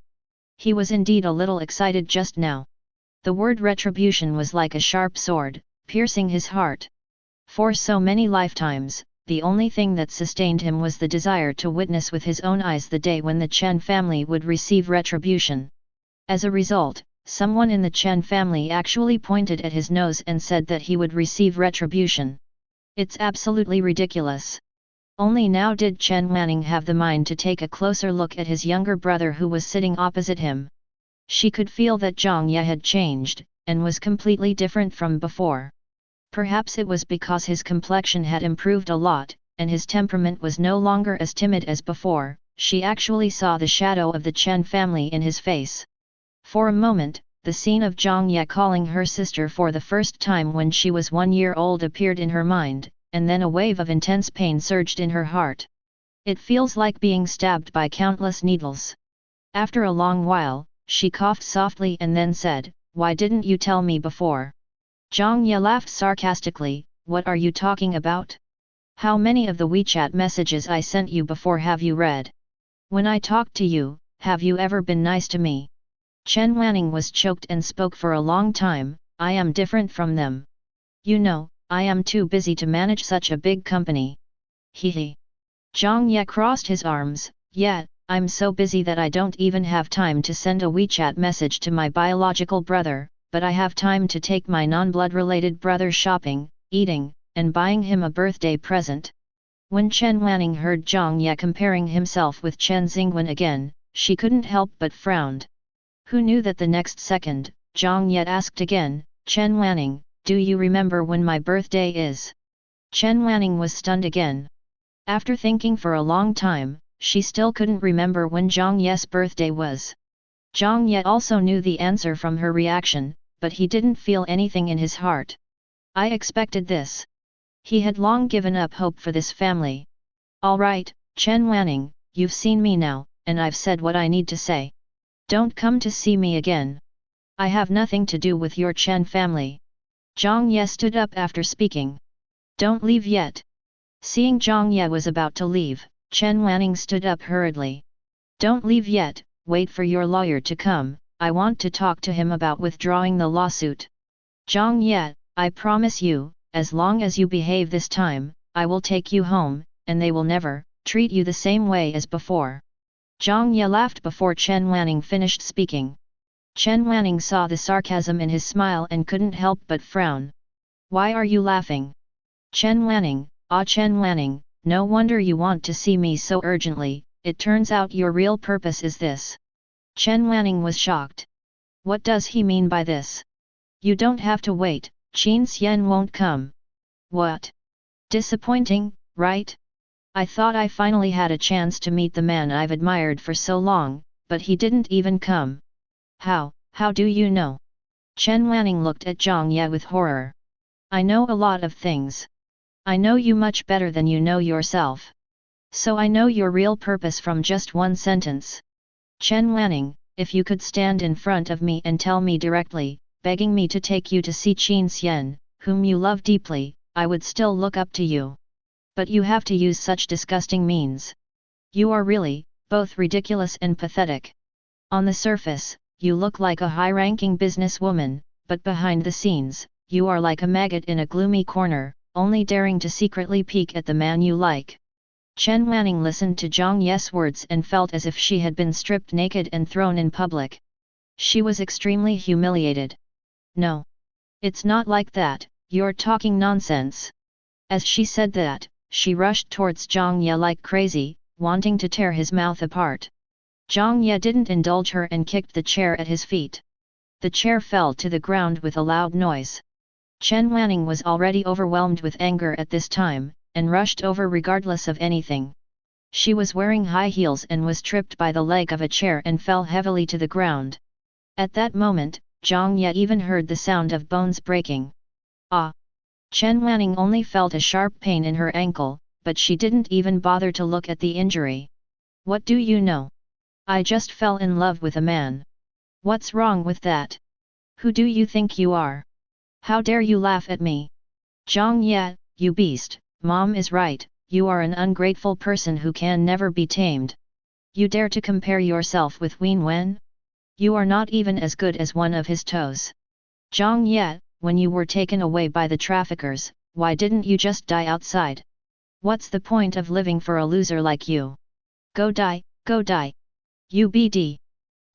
He was indeed a little excited just now. The word retribution was like a sharp sword, piercing his heart. For so many lifetimes, the only thing that sustained him was the desire to witness with his own eyes the day when the Chen family would receive retribution. As a result, someone in the Chen family actually pointed at his nose and said that he would receive retribution. It's absolutely ridiculous. Only now did Chen Wanning have the mind to take a closer look at his younger brother who was sitting opposite him. She could feel that Jiang Ye had changed, and was completely different from before. Perhaps it was because his complexion had improved a lot, and his temperament was no longer as timid as before. She actually saw the shadow of the Chen family in his face. For a moment, the scene of Jiang Ye calling her sister for the first time when she was 1 year old appeared in her mind, and then a wave of intense pain surged in her heart. It feels like being stabbed by countless needles. After a long while, she coughed softly and then said, "Why didn't you tell me before?" Jiang Ye laughed sarcastically, what are you talking about? How many of the WeChat messages I sent you before have you read? When I talked to you, have you ever been nice to me? Chen Wanning was choked and spoke for a long time. I am different from them. You know, I am too busy to manage such a big company. Hee. Jiang Ye crossed his arms. Yeah, I'm so busy that I don't even have time to send a WeChat message to my biological brother, but I have time to take my non-blood related brother shopping, eating, and buying him a birthday present. When Chen Wanning heard Jiang Ye comparing himself with Chen Xingwen again, she couldn't help but frowned. Who knew that the next second, Jiang Ye asked again, Chen Wanning, do you remember when my birthday is? Chen Wanning was stunned again. After thinking for a long time, she still couldn't remember when Jiang Ye's birthday was. Jiang Ye also knew the answer from her reaction, but he didn't feel anything in his heart. I expected this. He had long given up hope for this family. Alright, Chen Wanning, you've seen me now, and I've said what I need to say. Don't come to see me again. I have nothing to do with your Chen family. Jiang Ye stood up after speaking. Don't leave yet. Seeing Jiang Ye was about to leave, Chen Wanning stood up hurriedly. Don't leave yet, wait for your lawyer to come, I want to talk to him about withdrawing the lawsuit. Jiang Ye, I promise you, as long as you behave this time, I will take you home, and they will never treat you the same way as before. Jiang Ye laughed before Chen Wanning finished speaking. Chen Wanning saw the sarcasm in his smile and couldn't help but frown. Why are you laughing? Chen Wanning, Chen Wanning, no wonder you want to see me so urgently, it turns out your real purpose is this. Chen Wanning was shocked. What does he mean by this? You don't have to wait, Qin Xian won't come. What? Disappointing, right? I thought I finally had a chance to meet the man I've admired for so long, but he didn't even come. How do you know? Chen Wanning looked at Jiang Ye with horror. I know a lot of things. I know you much better than you know yourself. So I know your real purpose from just one sentence. Chen Wanning, if you could stand in front of me and tell me directly, begging me to take you to see Qin Xian, whom you love deeply, I would still look up to you. But you have to use such disgusting means. You are really, both ridiculous and pathetic. On the surface, you look like a high-ranking businesswoman, but behind the scenes, you are like a maggot in a gloomy corner, only daring to secretly peek at the man you like. Chen Wanning listened to Jiang Ye's words and felt as if she had been stripped naked and thrown in public. She was extremely humiliated. No. It's not like that, you're talking nonsense. As she said that, she rushed towards Jiang Ye like crazy, wanting to tear his mouth apart. Jiang Ye didn't indulge her and kicked the chair at his feet. The chair fell to the ground with a loud noise. Chen Wanning was already overwhelmed with anger at this time, and rushed over regardless of anything. She was wearing high heels and was tripped by the leg of a chair and fell heavily to the ground. At that moment, Jiang Ye even heard the sound of bones breaking. Ah! Chen Wanning only felt a sharp pain in her ankle, but she didn't even bother to look at the injury. What do you know? I just fell in love with a man. What's wrong with that? Who do you think you are? How dare you laugh at me? Jiang Ye, you beast, Mom is right, you are an ungrateful person who can never be tamed. You dare to compare yourself with Wen Wen? You are not even as good as one of his toes. Jiang Ye, when you were taken away by the traffickers, why didn't you just die outside? What's the point of living for a loser like you? Go die, go die. UBD.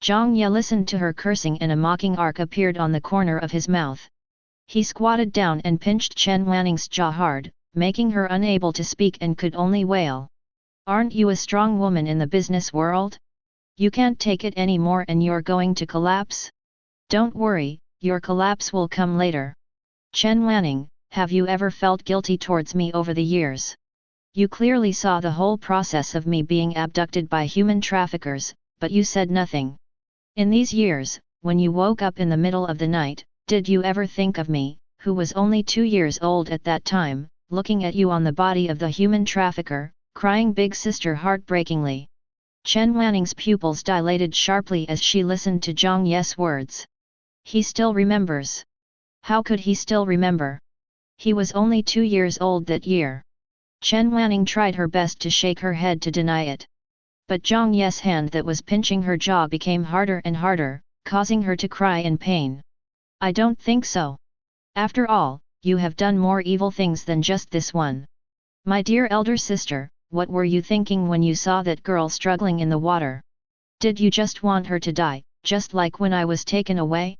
Jiang Ye listened to her cursing and a mocking arc appeared on the corner of his mouth. He squatted down and pinched Chen Wanning's jaw hard, making her unable to speak and could only wail. Aren't you a strong woman in the business world? You can't take it anymore and you're going to collapse? Don't worry, your collapse will come later. Chen Wanning, have you ever felt guilty towards me over the years? You clearly saw the whole process of me being abducted by human traffickers, but you said nothing. In these years, when you woke up in the middle of the night, did you ever think of me, who was only 2 years old at that time, looking at you on the body of the human trafficker, crying big sister heartbreakingly? Chen Wanning's pupils dilated sharply as she listened to Jiang Ye's words. He still remembers. How could he still remember? He was only 2 years old that year. Chen Wanning tried her best to shake her head to deny it. But Jiang Ye's hand that was pinching her jaw became harder and harder, causing her to cry in pain. I don't think so. After all, you have done more evil things than just this one. My dear elder sister, what were you thinking when you saw that girl struggling in the water? Did you just want her to die, just like when I was taken away?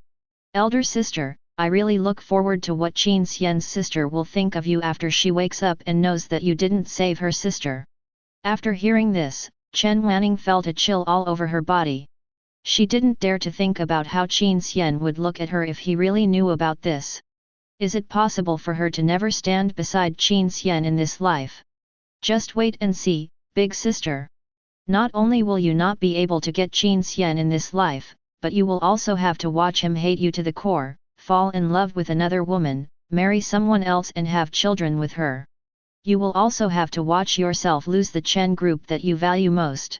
Elder sister, I really look forward to what Qin Xian's sister will think of you after she wakes up and knows that you didn't save her sister. After hearing this, Chen Wanning felt a chill all over her body. She didn't dare to think about how Qin Xian would look at her if he really knew about this. Is it possible for her to never stand beside Qin Xian in this life? Just wait and see, big sister. Not only will you not be able to get Qin Xian in this life, but you will also have to watch him hate you to the core, fall in love with another woman, marry someone else and have children with her. You will also have to watch yourself lose the Chen group that you value most.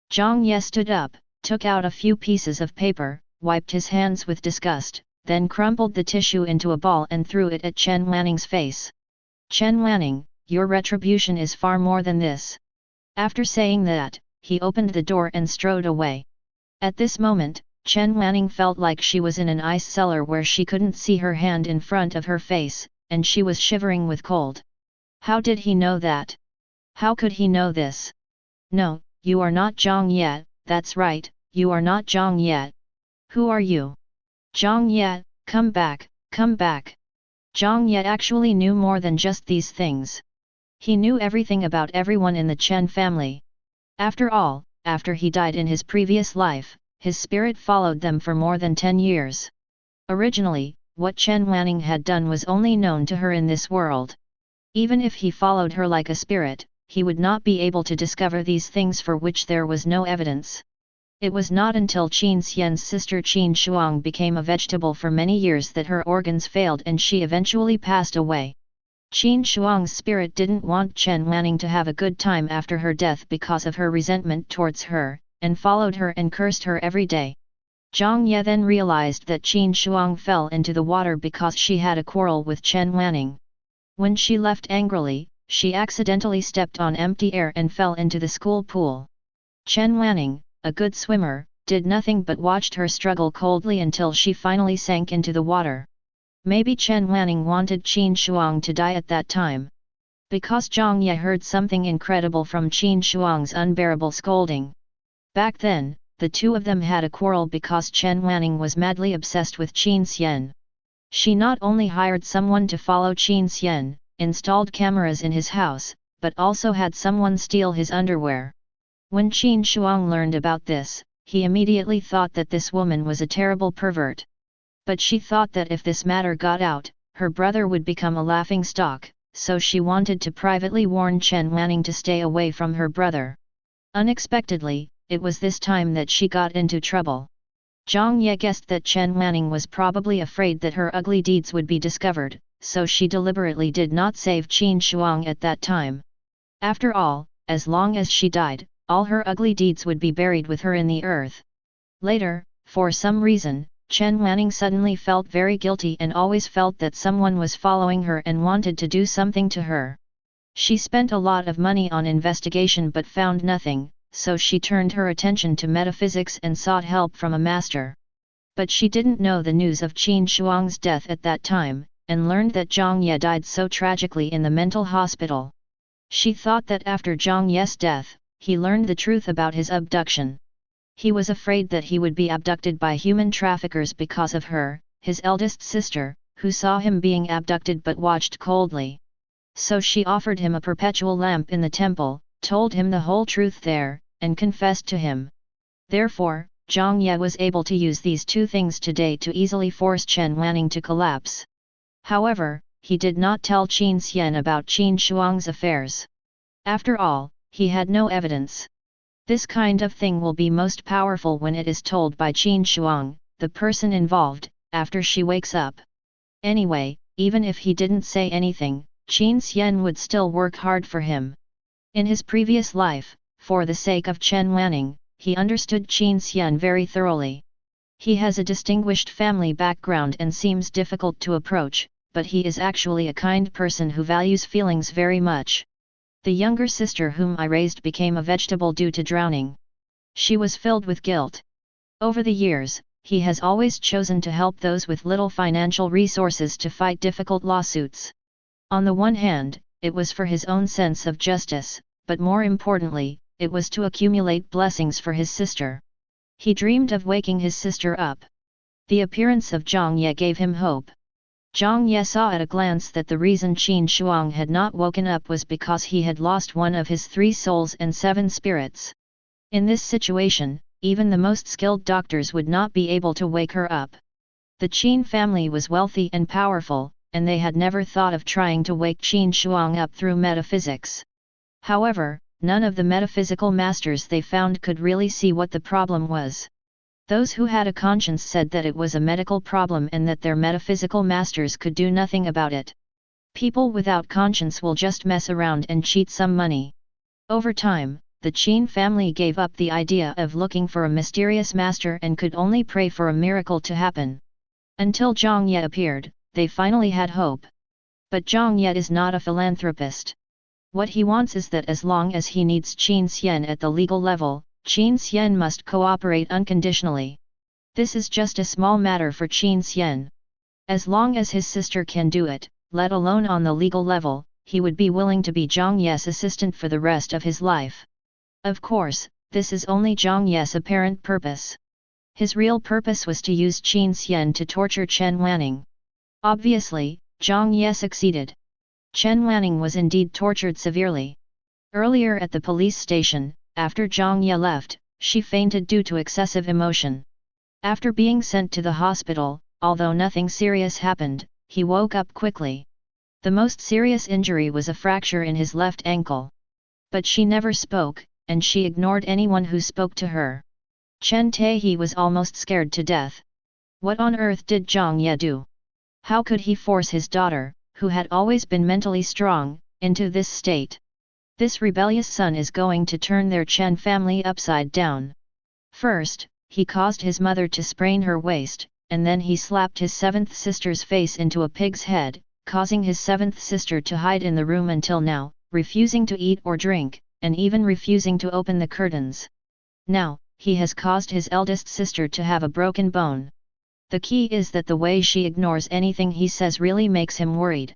Jiang Ye stood up, took out a few pieces of paper, wiped his hands with disgust, then crumpled the tissue into a ball and threw it at Chen Wanning's face. Chen Wanning, your retribution is far more than this. After saying that, he opened the door and strode away. At this moment, Chen Wanning felt like she was in an ice cellar where she couldn't see her hand in front of her face, and she was shivering with cold. How did he know that? How could he know this? No, you are not Jiang Ye, that's right, you are not Jiang Ye. Who are you? Jiang Ye, come back, come back. Jiang Ye actually knew more than just these things. He knew everything about everyone in the Chen family. After all, after he died in his previous life, his spirit followed them for more than 10 years. Originally, what Chen Wanning had done was only known to her in this world. Even if he followed her like a spirit, he would not be able to discover these things for which there was no evidence. It was not until Qin Xian's sister Qin Shuang became a vegetable for many years that her organs failed and she eventually passed away. Qin Shuang's spirit didn't want Chen Wanning to have a good time after her death because of her resentment towards her, and followed her and cursed her every day. Jiang Ye then realized that Qin Shuang fell into the water because she had a quarrel with Chen Wanning. When she left angrily, she accidentally stepped on empty air and fell into the school pool. Chen Wanning, a good swimmer, did nothing but watched her struggle coldly until she finally sank into the water. Maybe Chen Wanning wanted Qin Shuang to die at that time. Because Jiang Ye heard something incredible from Qin Shuang's unbearable scolding. Back then, the two of them had a quarrel because Chen Wanning was madly obsessed with Qin Xian. She not only hired someone to follow Qin Xian, installed cameras in his house, but also had someone steal his underwear. When Qin Shuang learned about this, he immediately thought that this woman was a terrible pervert. But she thought that if this matter got out, her brother would become a laughingstock, so she wanted to privately warn Chen Wanning to stay away from her brother. Unexpectedly, it was this time that she got into trouble. Jiang Ye guessed that Chen Wanning was probably afraid that her ugly deeds would be discovered, so she deliberately did not save Qin Shuang at that time. After all, as long as she died, all her ugly deeds would be buried with her in the earth. Later, for some reason, Chen Wanning suddenly felt very guilty and always felt that someone was following her and wanted to do something to her. She spent a lot of money on investigation but found nothing, so she turned her attention to metaphysics and sought help from a master. But she didn't know the news of Qin Shuang's death at that time, and learned that Jiang Ye died so tragically in the mental hospital. She thought that after Jiang Ye's death, he learned the truth about his abduction. He was afraid that he would be abducted by human traffickers because of her, his eldest sister, who saw him being abducted but watched coldly. So she offered him a perpetual lamp in the temple, told him the whole truth there, and confessed to him. Therefore, Jiang Ye was able to use these two things today to easily force Chen Wanning to collapse. However, he did not tell Qin Xian about Qin Shuang's affairs. After all, he had no evidence. This kind of thing will be most powerful when it is told by Qin Shuang, the person involved, after she wakes up. Anyway, even if he didn't say anything, Qin Xian would still work hard for him. In his previous life, for the sake of Chen Wanning, he understood Qin Xian very thoroughly. He has a distinguished family background and seems difficult to approach, but he is actually a kind person who values feelings very much. The younger sister whom I raised became a vegetable due to drowning. She was filled with guilt. Over the years, he has always chosen to help those with little financial resources to fight difficult lawsuits. On the one hand, it was for his own sense of justice, but more importantly, it was to accumulate blessings for his sister. He dreamed of waking his sister up. The appearance of Jiang Ye gave him hope. Jiang Ye saw at a glance that the reason Qin Shuang had not woken up was because he had lost one of his 3 souls and 7 spirits. In this situation, even the most skilled doctors would not be able to wake her up. The Qin family was wealthy and powerful, and they had never thought of trying to wake Qin Shuang up through metaphysics. However, none of the metaphysical masters they found could really see what the problem was. Those who had a conscience said that it was a medical problem and that their metaphysical masters could do nothing about it. People without conscience will just mess around and cheat some money. Over time, the Qin family gave up the idea of looking for a mysterious master and could only pray for a miracle to happen. Until Jiang Ye appeared, they finally had hope. But Jiang Ye is not a philanthropist. What he wants is that as long as he needs Qin Xian at the legal level, Qin Xian must cooperate unconditionally. This is just a small matter for Qin Xian. As long as his sister can do it, let alone on the legal level, he would be willing to be Jiang Ye's assistant for the rest of his life. Of course, this is only Jiang Ye's apparent purpose. His real purpose was to use Qin Xian to torture Chen Wanning. Obviously, Jiang Ye succeeded. Chen Wanning was indeed tortured severely. Earlier at the police station, after Jiang Ye left, she fainted due to excessive emotion. After being sent to the hospital, although nothing serious happened, he woke up quickly. The most serious injury was a fracture in his left ankle. But she never spoke, and she ignored anyone who spoke to her. Chen Taehi was almost scared to death. What on earth did Jiang Ye do? How could he force his daughter, who had always been mentally strong, into this state? This rebellious son is going to turn their Chen family upside down. First, he caused his mother to sprain her waist, and then he slapped his 7th sister's face into a pig's head, causing his 7th sister to hide in the room until now, refusing to eat or drink, and even refusing to open the curtains. Now, he has caused his eldest sister to have a broken bone. The key is that the way she ignores anything he says really makes him worried.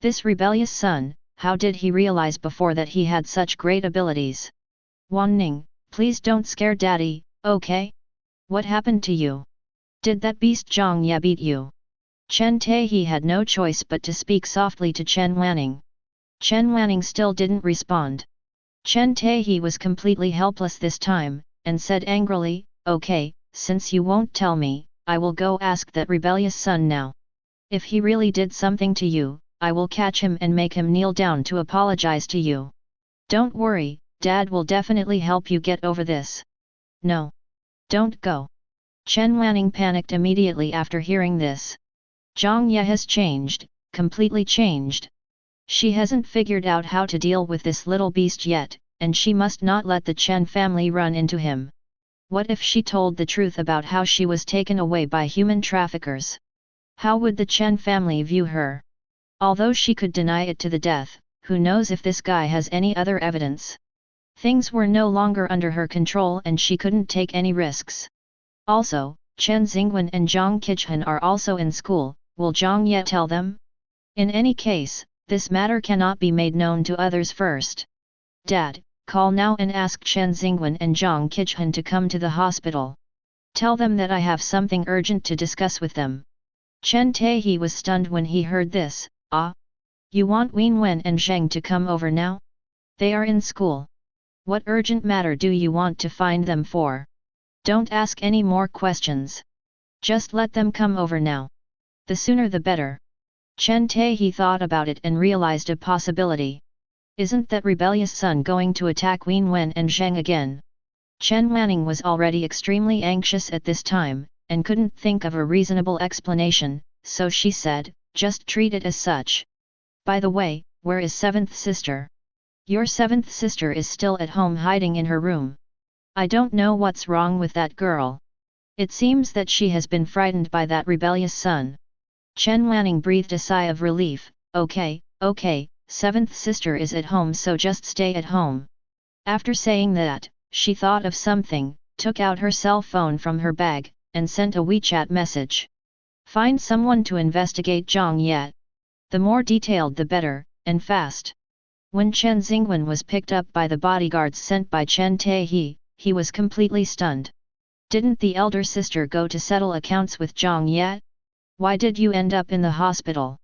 This rebellious son, how did he realize before that he had such great abilities? Wanning, please don't scare daddy, okay? What happened to you? Did that beast Jiang Ye beat you? Chen Taehi had no choice but to speak softly to Chen Wanning. Chen Wanning still didn't respond. Chen Taehi was completely helpless this time, and said angrily, okay, since you won't tell me, I will go ask that rebellious son now. If he really did something to you, I will catch him and make him kneel down to apologize to you. Don't worry, Dad will definitely help you get over this. No. Don't go. Chen Wanning panicked immediately after hearing this. Jiang Ye has changed, completely changed. She hasn't figured out how to deal with this little beast yet, and she must not let the Chen family run into him. What if she told the truth about how she was taken away by human traffickers? How would the Chen family view her? Although she could deny it to the death, who knows if this guy has any other evidence? Things were no longer under her control and she couldn't take any risks. Also, Chen Xingwen and Zhang Qichen are also in school, will Jiang Ye tell them? In any case, this matter cannot be made known to others first. Dad, call now and ask Chen Xingwen and Zhang Qichen to come to the hospital. Tell them that I have something urgent to discuss with them. Chen Taehi was stunned when he heard this. Ah? You want Wen Wen and Zheng to come over now? They are in school. What urgent matter do you want to find them for? Don't ask any more questions. Just let them come over now. The sooner the better. Chen Taehi thought about it and realized a possibility. Isn't that rebellious son going to attack Wen Wen and Zheng again? Chen Wanning was already extremely anxious at this time, and couldn't think of a reasonable explanation, so she said, just treat it as such. By the way, where is 7th sister? Your 7th sister is still at home hiding in her room. I don't know what's wrong with that girl. It seems that she has been frightened by that rebellious son. Chen Wanning breathed a sigh of relief. Okay, okay, seventh sister is at home, so just stay at home. After saying that, she thought of something, took out her cell phone from her bag, and sent a WeChat message. Find someone to investigate Jiang Ye. The more detailed the better, and fast. When Chen Xingwen was picked up by the bodyguards sent by Chen Taehe, he was completely stunned. Didn't the elder sister go to settle accounts with Jiang Ye? Why did you end up in the hospital?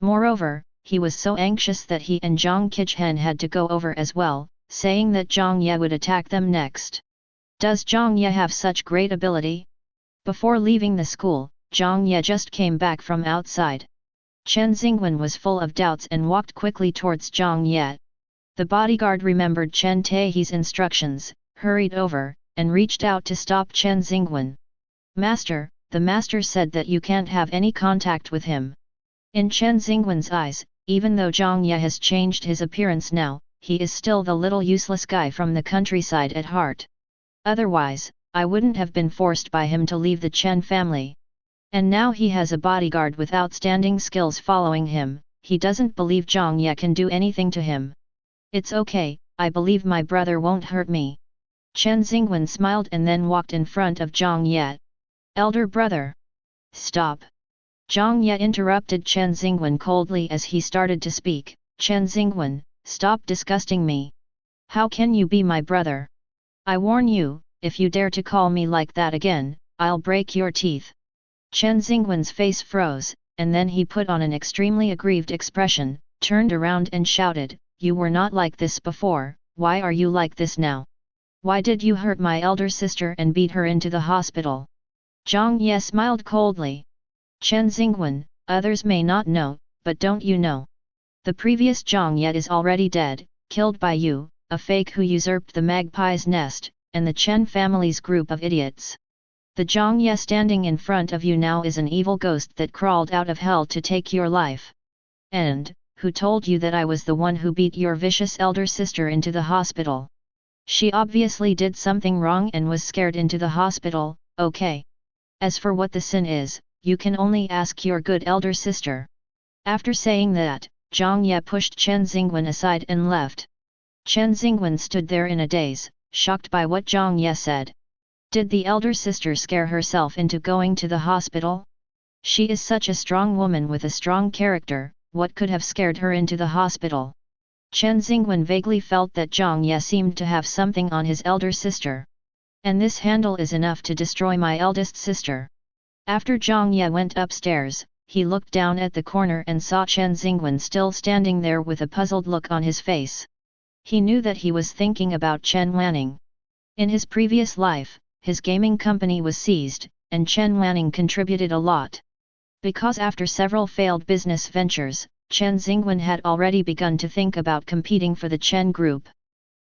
Moreover, he was so anxious that he and Jiang Qichen had to go over as well, saying that Jiang Ye would attack them next. Does Jiang Ye have such great ability? Before leaving the school, Jiang Ye just came back from outside. Chen Xingwen was full of doubts and walked quickly towards Jiang Ye. The bodyguard remembered Chen Taehe's instructions, hurried over, and reached out to stop Chen Xingwen. Master, the master said that you can't have any contact with him. In Chen Xingwen's eyes, even though Jiang Ye has changed his appearance now, he is still the little useless guy from the countryside at heart. Otherwise, I wouldn't have been forced by him to leave the Chen family. And now he has a bodyguard with outstanding skills following him, he doesn't believe Jiang Ye can do anything to him. It's okay, I believe my brother won't hurt me. Chen Xingwen smiled and then walked in front of Jiang Ye. Elder brother. Stop. Jiang Ye interrupted Chen Xingwen coldly as he started to speak. Chen Xingwen, stop disgusting me. How can you be my brother? I warn you, if you dare to call me like that again, I'll break your teeth. Chen Xingwen's face froze, and then he put on an extremely aggrieved expression, turned around and shouted, you were not like this before, why are you like this now? Why did you hurt my elder sister and beat her into the hospital? Jiang Ye smiled coldly. Chen Xingwen, others may not know, but don't you know? The previous Jiang Ye is already dead, killed by you, a fake who usurped the magpie's nest, and the Chen family's group of idiots. The Jiang Ye standing in front of you now is an evil ghost that crawled out of hell to take your life. And, who told you that I was the one who beat your vicious elder sister into the hospital? She obviously did something wrong and was scared into the hospital, okay. As for what the sin is, you can only ask your good elder sister. After saying that, Jiang Ye pushed Chen Xingwen aside and left. Chen Xingwen stood there in a daze, shocked by what Jiang Ye said. Did the elder sister scare herself into going to the hospital? She is such a strong woman with a strong character, what could have scared her into the hospital? Chen Xingwen vaguely felt that Jiang Ye seemed to have something on his elder sister. And this handle is enough to destroy my eldest sister. After Jiang Ye went upstairs, he looked down at the corner and saw Chen Xingwen still standing there with a puzzled look on his face. He knew that he was thinking about Chen Wanning. In his previous life, his gaming company was seized, and Chen Wanning contributed a lot. Because after several failed business ventures, Chen Xingwen had already begun to think about competing for the Chen group.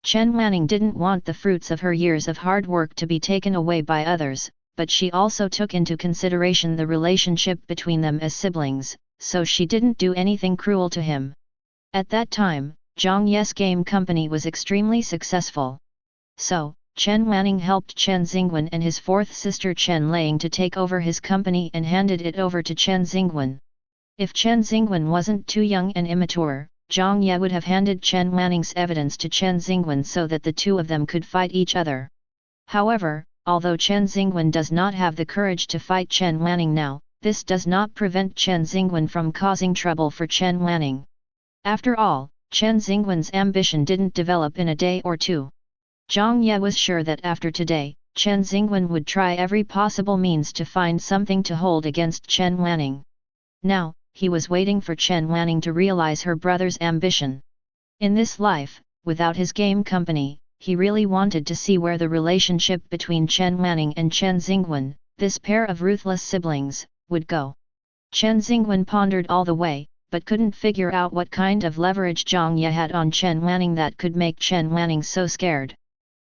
Chen Wanning didn't want the fruits of her years of hard work to be taken away by others, but she also took into consideration the relationship between them as siblings, so she didn't do anything cruel to him. At that time, Jiang Ye's game company was extremely successful. So, Chen Wanning helped Chen Xingwen and his fourth sister Chen Lang to take over his company and handed it over to Chen Xingwen. If Chen Xingwen wasn't too young and immature, Jiang Ye would have handed Chen Wanning's evidence to Chen Xingwen so that the two of them could fight each other. However, although Chen Xingwen does not have the courage to fight Chen Wanning now, this does not prevent Chen Xingwen from causing trouble for Chen Wanning. After all, Chen Xingwen's ambition didn't develop in a day or two. Jiang Ye was sure that after today, Chen Xingwen would try every possible means to find something to hold against Chen Wanning. Now, he was waiting for Chen Wanning to realize her brother's ambition. In this life, without his game company, he really wanted to see where the relationship between Chen Wanning and Chen Xingwen, this pair of ruthless siblings, would go. Chen Xingwen pondered all the way, but couldn't figure out what kind of leverage Jiang Ye had on Chen Wanning that could make Chen Wanning so scared.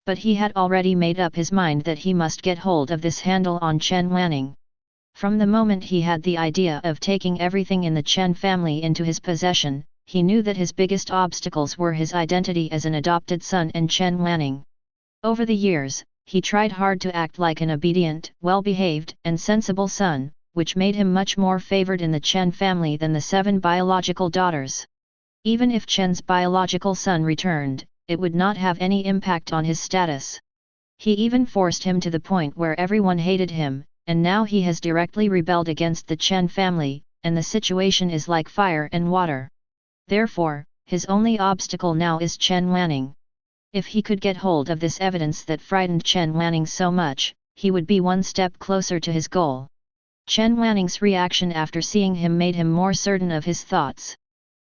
But he had already made up his mind that he must get hold of this handle on Chen Wanning. From the moment he had the idea of taking everything in the Chen family into his possession, he knew that his biggest obstacles were his identity as an adopted son and Chen Wanning. Over the years, he tried hard to act like an obedient, well-behaved, and sensible son, which made him much more favored in the Chen family than the 7 biological daughters. Even if Chen's biological son returned, it would not have any impact on his status. He even forced him to the point where everyone hated him, and now he has directly rebelled against the Chen family, and the situation is like fire and water. Therefore, his only obstacle now is Chen Wanning. If he could get hold of this evidence that frightened Chen Wanning so much, he would be one step closer to his goal. Chen Wanning's reaction after seeing him made him more certain of his thoughts.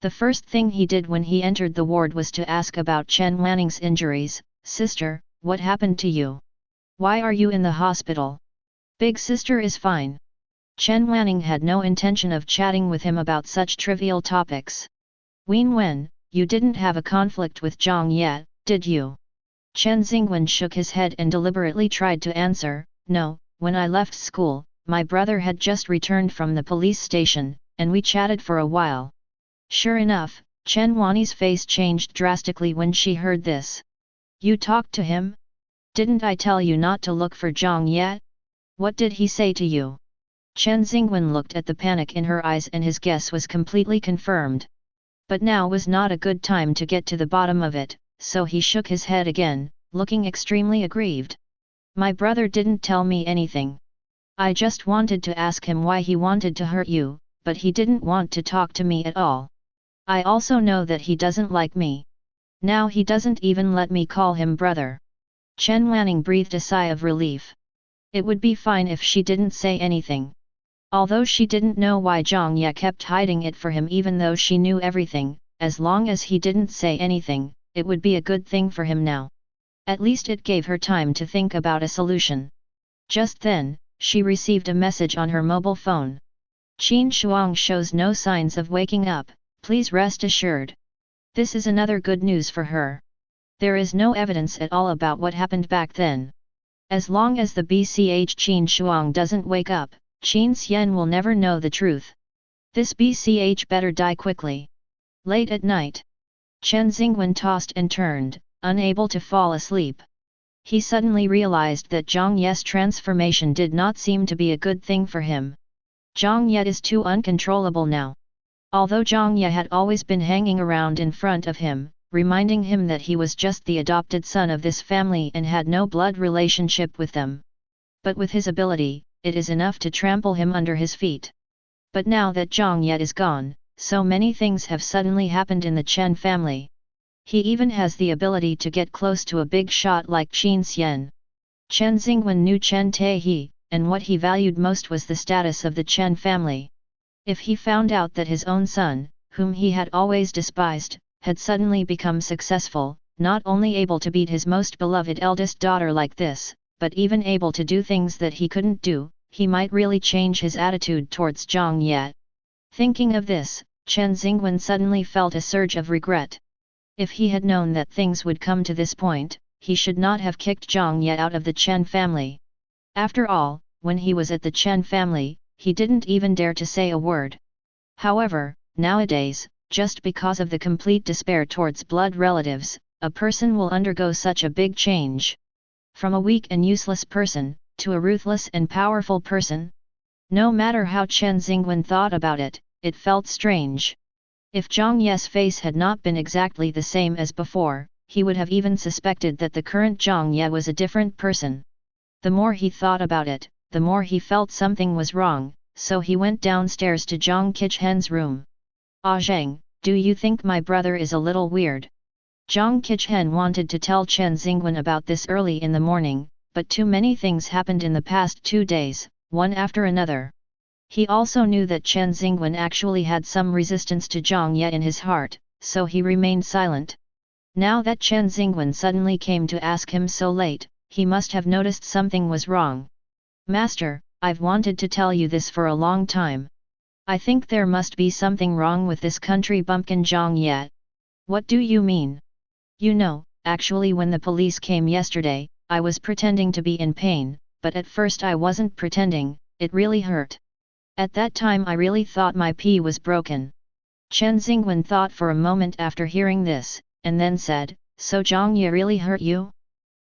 The first thing he did when he entered the ward was to ask about Chen Wanning's injuries. "Sister, what happened to you? Why are you in the hospital?" "Big sister is fine." Chen Wanning had no intention of chatting with him about such trivial topics. "Wen Wen, you didn't have a conflict with Jiang Ye, did you?" Chen Xingwen shook his head and deliberately tried to answer, "No, when I left school, my brother had just returned from the police station, and we chatted for a while." Sure enough, Chen Wanni's face changed drastically when she heard this. "You talked to him? Didn't I tell you not to look for Jiang Ye? What did he say to you?" Chen Xingwen looked at the panic in her eyes and his guess was completely confirmed. But now was not a good time to get to the bottom of it, so he shook his head again, looking extremely aggrieved. "My brother didn't tell me anything. I just wanted to ask him why he wanted to hurt you, but he didn't want to talk to me at all. I also know that he doesn't like me. Now he doesn't even let me call him brother." Chen Wanning breathed a sigh of relief. It would be fine if she didn't say anything. Although she didn't know why Jiang Ye kept hiding it for him even though she knew everything, as long as he didn't say anything, it would be a good thing for him now. At least it gave her time to think about a solution. Just then, she received a message on her mobile phone. "Qin Shuang shows no signs of waking up, please rest assured." This is another good news for her. There is no evidence at all about what happened back then. As long as the BCH Qin Shuang doesn't wake up, Qin Xian will never know the truth. This BCH better die quickly. Late at night, Chen Xingwen tossed and turned, unable to fall asleep. He suddenly realized that Jiang Ye's transformation did not seem to be a good thing for him. Jiang Ye is too uncontrollable now. Although Jiang Ye had always been hanging around in front of him, reminding him that he was just the adopted son of this family and had no blood relationship with them. But with his ability, it is enough to trample him under his feet. But now that Jiang Ye is gone, so many things have suddenly happened in the Chen family. He even has the ability to get close to a big shot like Qin Xian. Chen Xingwen knew Chen Taiji, and what he valued most was the status of the Chen family. If he found out that his own son, whom he had always despised, had suddenly become successful, not only able to beat his most beloved eldest daughter like this, but even able to do things that he couldn't do, he might really change his attitude towards Jiang Ye. Thinking of this, Chen Xingwen suddenly felt a surge of regret. If he had known that things would come to this point, he should not have kicked Jiang Ye out of the Chen family. After all, when he was at the Chen family, he didn't even dare to say a word. However, nowadays, just because of the complete despair towards blood relatives, a person will undergo such a big change. From a weak and useless person, to a ruthless and powerful person? No matter how Chen Xingwen thought about it, it felt strange. If Jiang Ye's face had not been exactly the same as before, he would have even suspected that the current Jiang Ye was a different person. The more he thought about it, the more he felt something was wrong, so he went downstairs to Jiang Qichhen's room. "Ah Zheng, do you think my brother is a little weird?" Jiang Qichen wanted to tell Chen Xingwen about this early in the morning, but too many things happened in the past 2 days, one after another. He also knew that Chen Xingwen actually had some resistance to Jiang Ye in his heart, so he remained silent. Now that Chen Xingwen suddenly came to ask him so late, he must have noticed something was wrong. "Master, I've wanted to tell you this for a long time. I think there must be something wrong with this country bumpkin Jiang Ye." "What do you mean?" "You know, actually when the police came yesterday, I was pretending to be in pain, but at first I wasn't pretending, it really hurt. At that time I really thought my pea was broken." Chen Xingwen thought for a moment after hearing this, and then said, "So Jiang Ye really hurt you?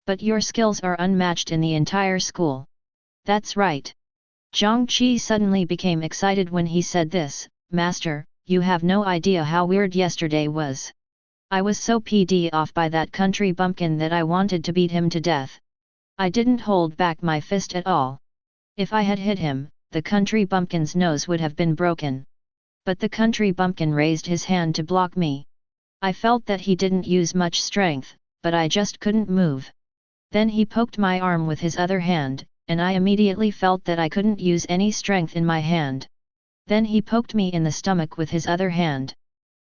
But your skills are unmatched in the entire school." "That's right. Jiang Ye suddenly became excited when he said this. Master, you have no idea how weird yesterday was. I was so pd off by that country bumpkin that I wanted to beat him to death. I didn't hold back my fist at all. If I had hit him, the country bumpkin's nose would have been broken. But the country bumpkin raised his hand to block me. I felt that he didn't use much strength, but I just couldn't move. Then he poked my arm with his other hand, and I immediately felt that I couldn't use any strength in my hand. Then he poked me in the stomach with his other hand.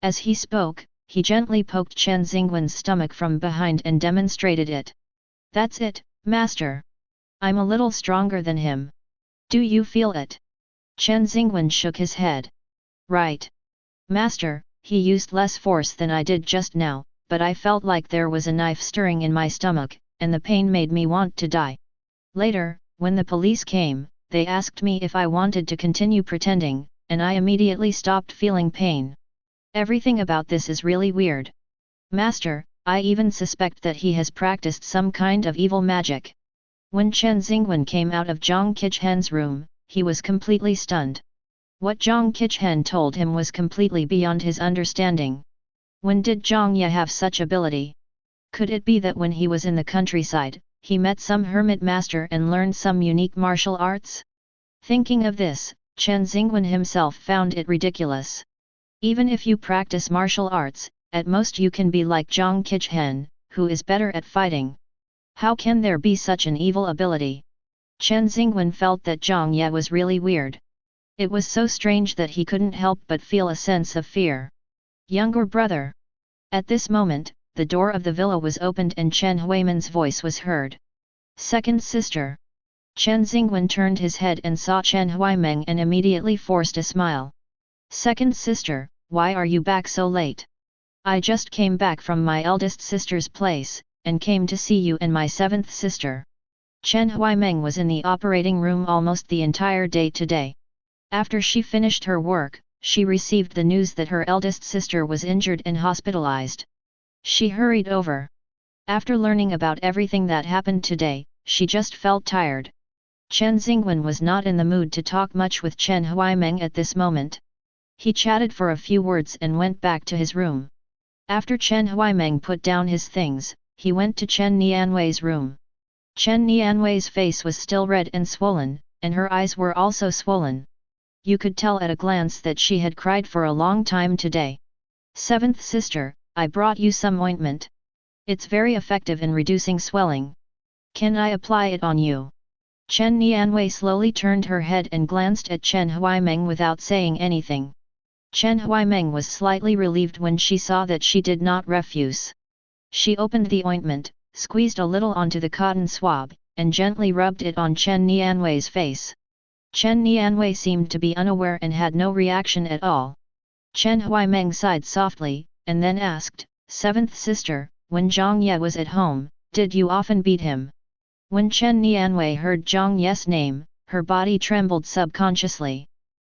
As he spoke, he gently poked Chen Xingwen's stomach from behind and demonstrated it. That's it, master. I'm a little stronger than him. Do you feel it? Chen Xingwen shook his head. Right. Master, he used less force than I did just now, but I felt like there was a knife stirring in my stomach, and the pain made me want to die. Later, when the police came, they asked me if I wanted to continue pretending, and I immediately stopped feeling pain. Everything about this is really weird. Master, I even suspect that he has practiced some kind of evil magic. When Chen Xingwen came out of Jiang Qichhen's room, he was completely stunned. What Jiang Qichen told him was completely beyond his understanding. When did Jiang Ye have such ability? Could it be that when he was in the countryside, he met some hermit master and learned some unique martial arts? Thinking of this, Chen Xingwen himself found it ridiculous. Even if you practice martial arts, at most you can be like Jiang Qichen, who is better at fighting. How can there be such an evil ability? Chen Xingwen felt that Jiang Ye was really weird. It was so strange that he couldn't help but feel a sense of fear. Younger brother. At this moment, the door of the villa was opened and Chen Huiman's voice was heard. Second sister. Chen Xingwen turned his head and saw Chen Huimeng and immediately forced a smile. Second sister, why are you back so late? I just came back from my eldest sister's place, and came to see you and my seventh sister. Chen Huimeng was in the operating room almost the entire day today. After she finished her work, she received the news that her eldest sister was injured and hospitalized. She hurried over. After learning about everything that happened today, she just felt tired. Chen Xingwen was not in the mood to talk much with Chen Huimeng at this moment. He chatted for a few words and went back to his room. After Chen Huimeng put down his things, he went to Chen Nianwei's room. Chen Nianwei's face was still red and swollen, and her eyes were also swollen. You could tell at a glance that she had cried for a long time today. Seventh sister, I brought you some ointment. It's very effective in reducing swelling. Can I apply it on you? Chen Nianwei slowly turned her head and glanced at Chen Huimeng without saying anything. Chen Huimeng was slightly relieved when she saw that she did not refuse. She opened the ointment, squeezed a little onto the cotton swab, and gently rubbed it on Chen Nianwei's face. Chen Nianwei seemed to be unaware and had no reaction at all. Chen Huimeng sighed softly, and then asked, Seventh sister, when Jiang Ye was at home, did you often beat him? When Chen Nianwei heard Jiang Ye's name, her body trembled subconsciously.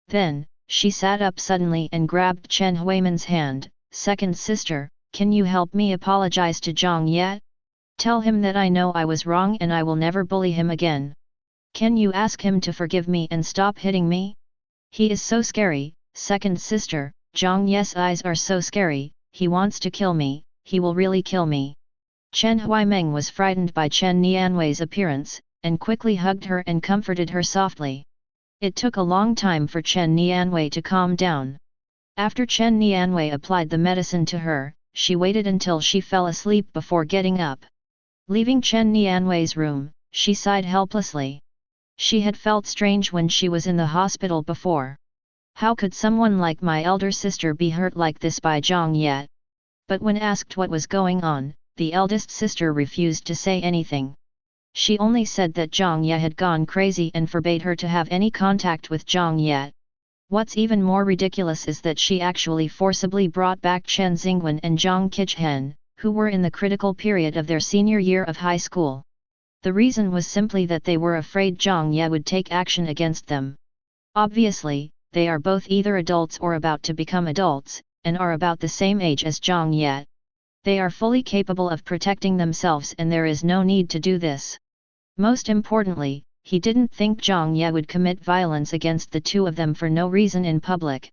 Then, she sat up suddenly and grabbed Chen Huiman's hand. Second sister, can you help me apologize to Jiang Ye? Tell him that I know I was wrong and I will never bully him again. Can you ask him to forgive me and stop hitting me? He is so scary. Second sister, Jiang Ye's eyes are so scary, he wants to kill me, he will really kill me. Chen Huimeng was frightened by Chen Nianwei's appearance, and quickly hugged her and comforted her softly. It took a long time for Chen Nianwei to calm down. After Chen Nianwei applied the medicine to her, she waited until she fell asleep before getting up. Leaving Chen Nianwei's room, she sighed helplessly. She had felt strange when she was in the hospital before. How could someone like my elder sister be hurt like this by Jiang Ye? But when asked what was going on, the eldest sister refused to say anything. She only said that Jiang Ye had gone crazy and forbade her to have any contact with Jiang Ye. What's even more ridiculous is that she actually forcibly brought back Chen Xingwen and Jiang Qichen, who were in the critical period of their senior year of high school. The reason was simply that they were afraid Jiang Ye would take action against them. Obviously, they are both either adults or about to become adults, and are about the same age as Jiang Ye. They are fully capable of protecting themselves and there is no need to do this. Most importantly, he didn't think Jiang Ye would commit violence against the two of them for no reason in public.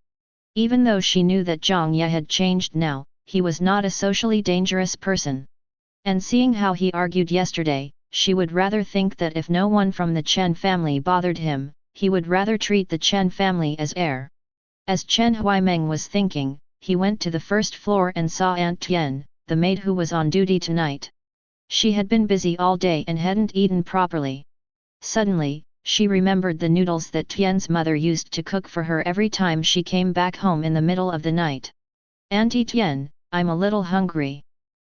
Even though she knew that Jiang Ye had changed now, he was not a socially dangerous person. And seeing how he argued yesterday, she would rather think that if no one from the Chen family bothered him, he would rather treat the Chen family as heir. As Chen Huaimeng was thinking, he went to the first floor and saw Aunt Tian, the maid who was on duty tonight. She had been busy all day and hadn't eaten properly. Suddenly, she remembered the noodles that Tian's mother used to cook for her every time she came back home in the middle of the night. "Auntie Tian, I'm a little hungry.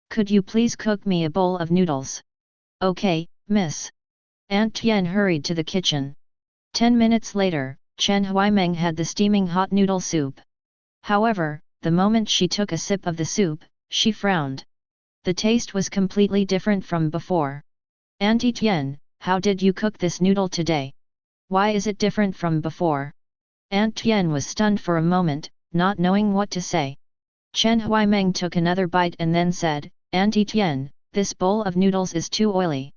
Could you please cook me a bowl of noodles?" "Okay, miss." Aunt Tian hurried to the kitchen. 10 minutes later, Chen Huaimeng had the steaming hot noodle soup. However, the moment she took a sip of the soup, she frowned. The taste was completely different from before. "Auntie Tian, how did you cook this noodle today? Why is it different from before?" Aunt Tian was stunned for a moment, not knowing what to say. Chen Huaimeng took another bite and then said, "Auntie Tian, this bowl of noodles is too oily.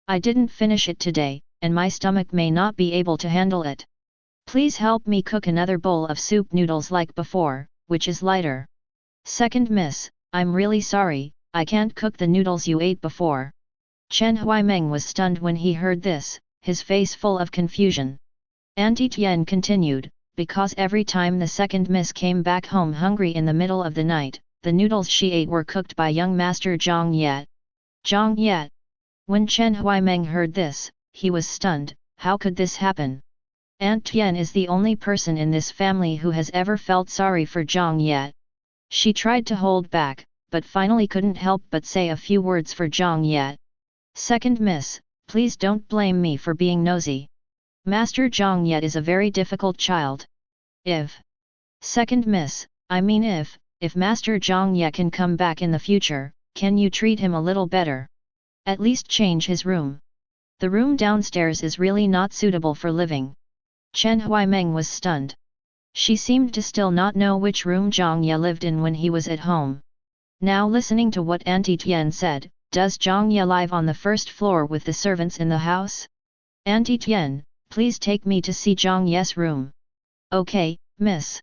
I didn't finish it today, and my stomach may not be able to handle it. Please help me cook another bowl of soup noodles like before, which is lighter." "Second miss, I'm really sorry, I can't cook the noodles you ate before." Chen Huaimeng was stunned when he heard this, his face full of confusion. Auntie Tian continued, "Because every time the second miss came back home hungry in the middle of the night, the noodles she ate were cooked by young master Jiang Ye." "Jiang Ye?" When Chen Huaimeng heard this, he was stunned. How could this happen? Aunt Tian is the only person in this family who has ever felt sorry for Jiang Ye. She tried to hold back, but finally couldn't help but say a few words for Jiang Ye. "Second miss, please don't blame me for being nosy. Master Jiang Ye is a very difficult child. Second miss, I mean if Master Jiang Ye can come back in the future, can you treat him a little better? At least change his room. The room downstairs is really not suitable for living." Chen Huaimeng was stunned. She seemed to still not know which room Jiang Ye lived in when he was at home. Now listening to what Auntie Tian said, "Does Jiang Ye live on the first floor with the servants in the house? Auntie Tian, please take me to see Jiang Ye's room." "Okay, miss."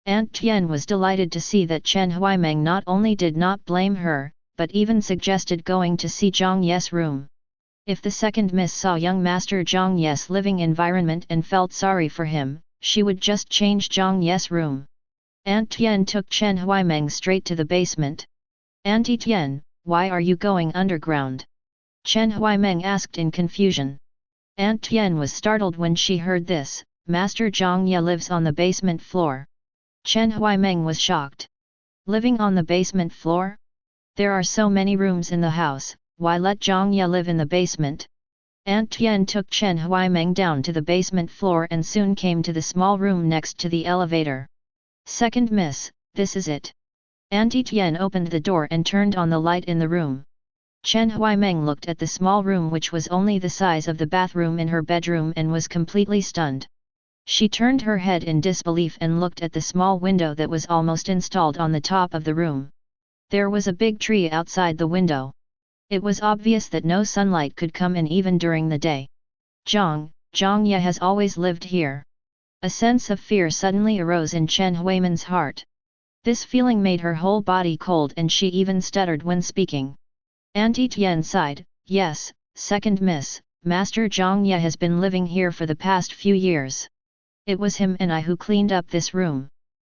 Aunt Tian was delighted to see that Chen Huaimeng not only did not blame her, but even suggested going to see Jiang Ye's room. If the second miss saw young master Jiang Ye's living environment and felt sorry for him, she would just change Jiang Ye's room. Aunt Tian took Chen Huaimeng straight to the basement. "Auntie Tian, why are you going underground?" Chen Huaimeng asked in confusion. Aunt Tian was startled when she heard this. "Master Jiang Ye lives on the basement floor." Chen Huaimeng was shocked. "Living on the basement floor? There are so many rooms in the house, why let Jiang Ye live in the basement?" Aunt Tian took Chen Huaimeng down to the basement floor and soon came to the small room next to the elevator. "Second miss, this is it." Auntie Tian opened the door and turned on the light in the room. Chen Huaimeng looked at the small room which was only the size of the bathroom in her bedroom and was completely stunned. She turned her head in disbelief and looked at the small window that was almost installed on the top of the room. There was a big tree outside the window. It was obvious that no sunlight could come in even during the day. Jiang Ye has always lived here. A sense of fear suddenly arose in Chen Huaimen's heart. This feeling made her whole body cold and she even stuttered when speaking. Auntie Tian sighed, "Yes, second miss, Master Jiang Ye has been living here for the past few years. It was him and I who cleaned up this room.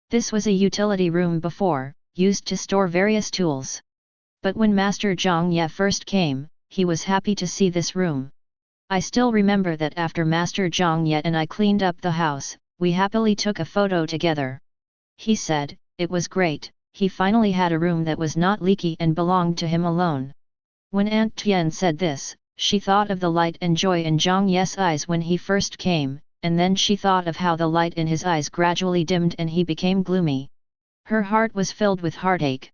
This was a utility room before, used to store various tools. But when Master Jiang Ye first came, he was happy to see this room. I still remember that after Master Jiang Ye and I cleaned up the house, we happily took a photo together. He said, it was great, he finally had a room that was not leaky and belonged to him alone." When Aunt Tian said this, she thought of the light and joy in Jiang Ye's eyes when he first came, and then she thought of how the light in his eyes gradually dimmed and he became gloomy. Her heart was filled with heartache.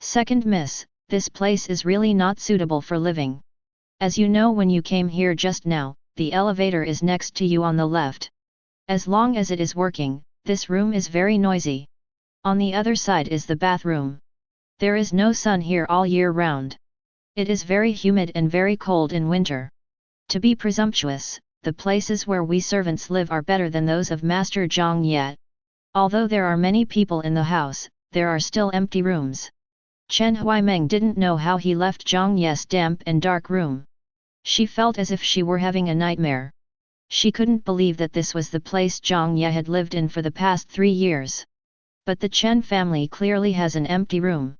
"Second miss, this place is really not suitable for living. As you know, when you came here just now, the elevator is next to you on the left. As long as it is working, this room is very noisy. On the other side is the bathroom. There is no sun here all year round. It is very humid and very cold in winter. To be presumptuous, the places where we servants live are better than those of Master Jiang Ye. Although there are many people in the house, there are still empty rooms. Chen Huaimeng didn't know how he left Jiang Ye's damp and dark room. She felt as if she were having a nightmare. She couldn't believe that this was the place Jiang Ye had lived in for the past 3 years. But the Chen family clearly has an empty room.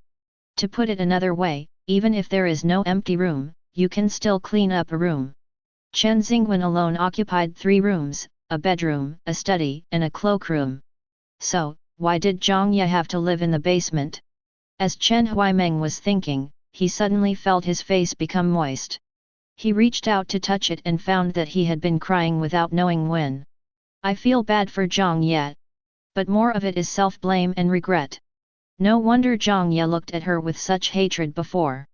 To put it another way, even if there is no empty room, you can still clean up a room. Chen Xingwen alone occupied 3 rooms, a bedroom, a study, and a cloakroom. So, why did Jiang Ye have to live in the basement? As Chen Huaimeng was thinking, he suddenly felt his face become moist. He reached out to touch it and found that he had been crying without knowing when. I feel bad for Jiang Ye. But more of it is self-blame and regret. No wonder Jiang Ye looked at her with such hatred before.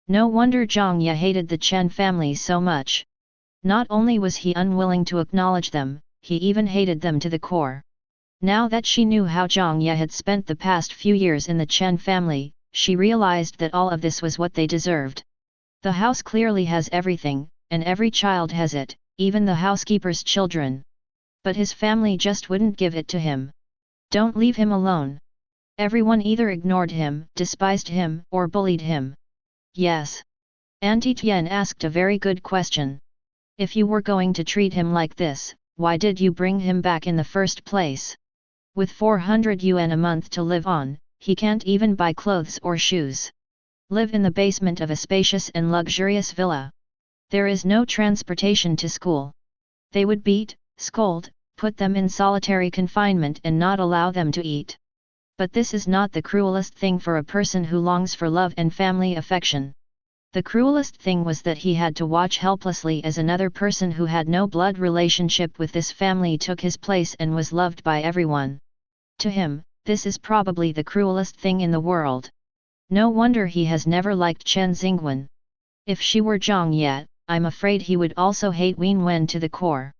No wonder Jiang Ye hated the Chen family so much. Not only was he unwilling to acknowledge them, he even hated them to the core. Now that she knew how Jiang Ye had spent the past few years in the Chen family, she realized that all of this was what they deserved. The house clearly has everything, and every child has it, even the housekeeper's children. But his family just wouldn't give it to him. Don't leave him alone. Everyone either ignored him, despised him, or bullied him. Yes. Auntie Tian asked a very good question. If you were going to treat him like this, why did you bring him back in the first place? With 400 yuan a month to live on, he can't even buy clothes or shoes. Live in the basement of a spacious and luxurious villa. There is no transportation to school. They would beat, scold, put them in solitary confinement and not allow them to eat. But this is not the cruelest thing for a person who longs for love and family affection. The cruelest thing was that he had to watch helplessly as another person who had no blood relationship with this family took his place and was loved by everyone. To him, this is probably the cruelest thing in the world. No wonder he has never liked Chen Xingwen. If she were Jiang Ye, I'm afraid he would also hate Wen Wen to the core.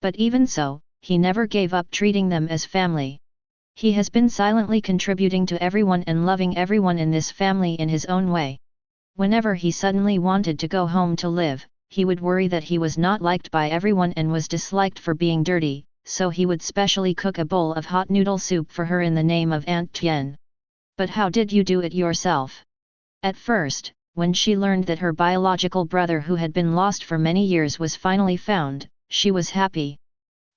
But even so, he never gave up treating them as family. He has been silently contributing to everyone and loving everyone in this family in his own way. Whenever he suddenly wanted to go home to live, he would worry that he was not liked by everyone and was disliked for being dirty, so he would specially cook a bowl of hot noodle soup for her in the name of Aunt Tian. But how did you do it yourself? At first, when she learned that her biological brother who had been lost for many years was finally found, she was happy.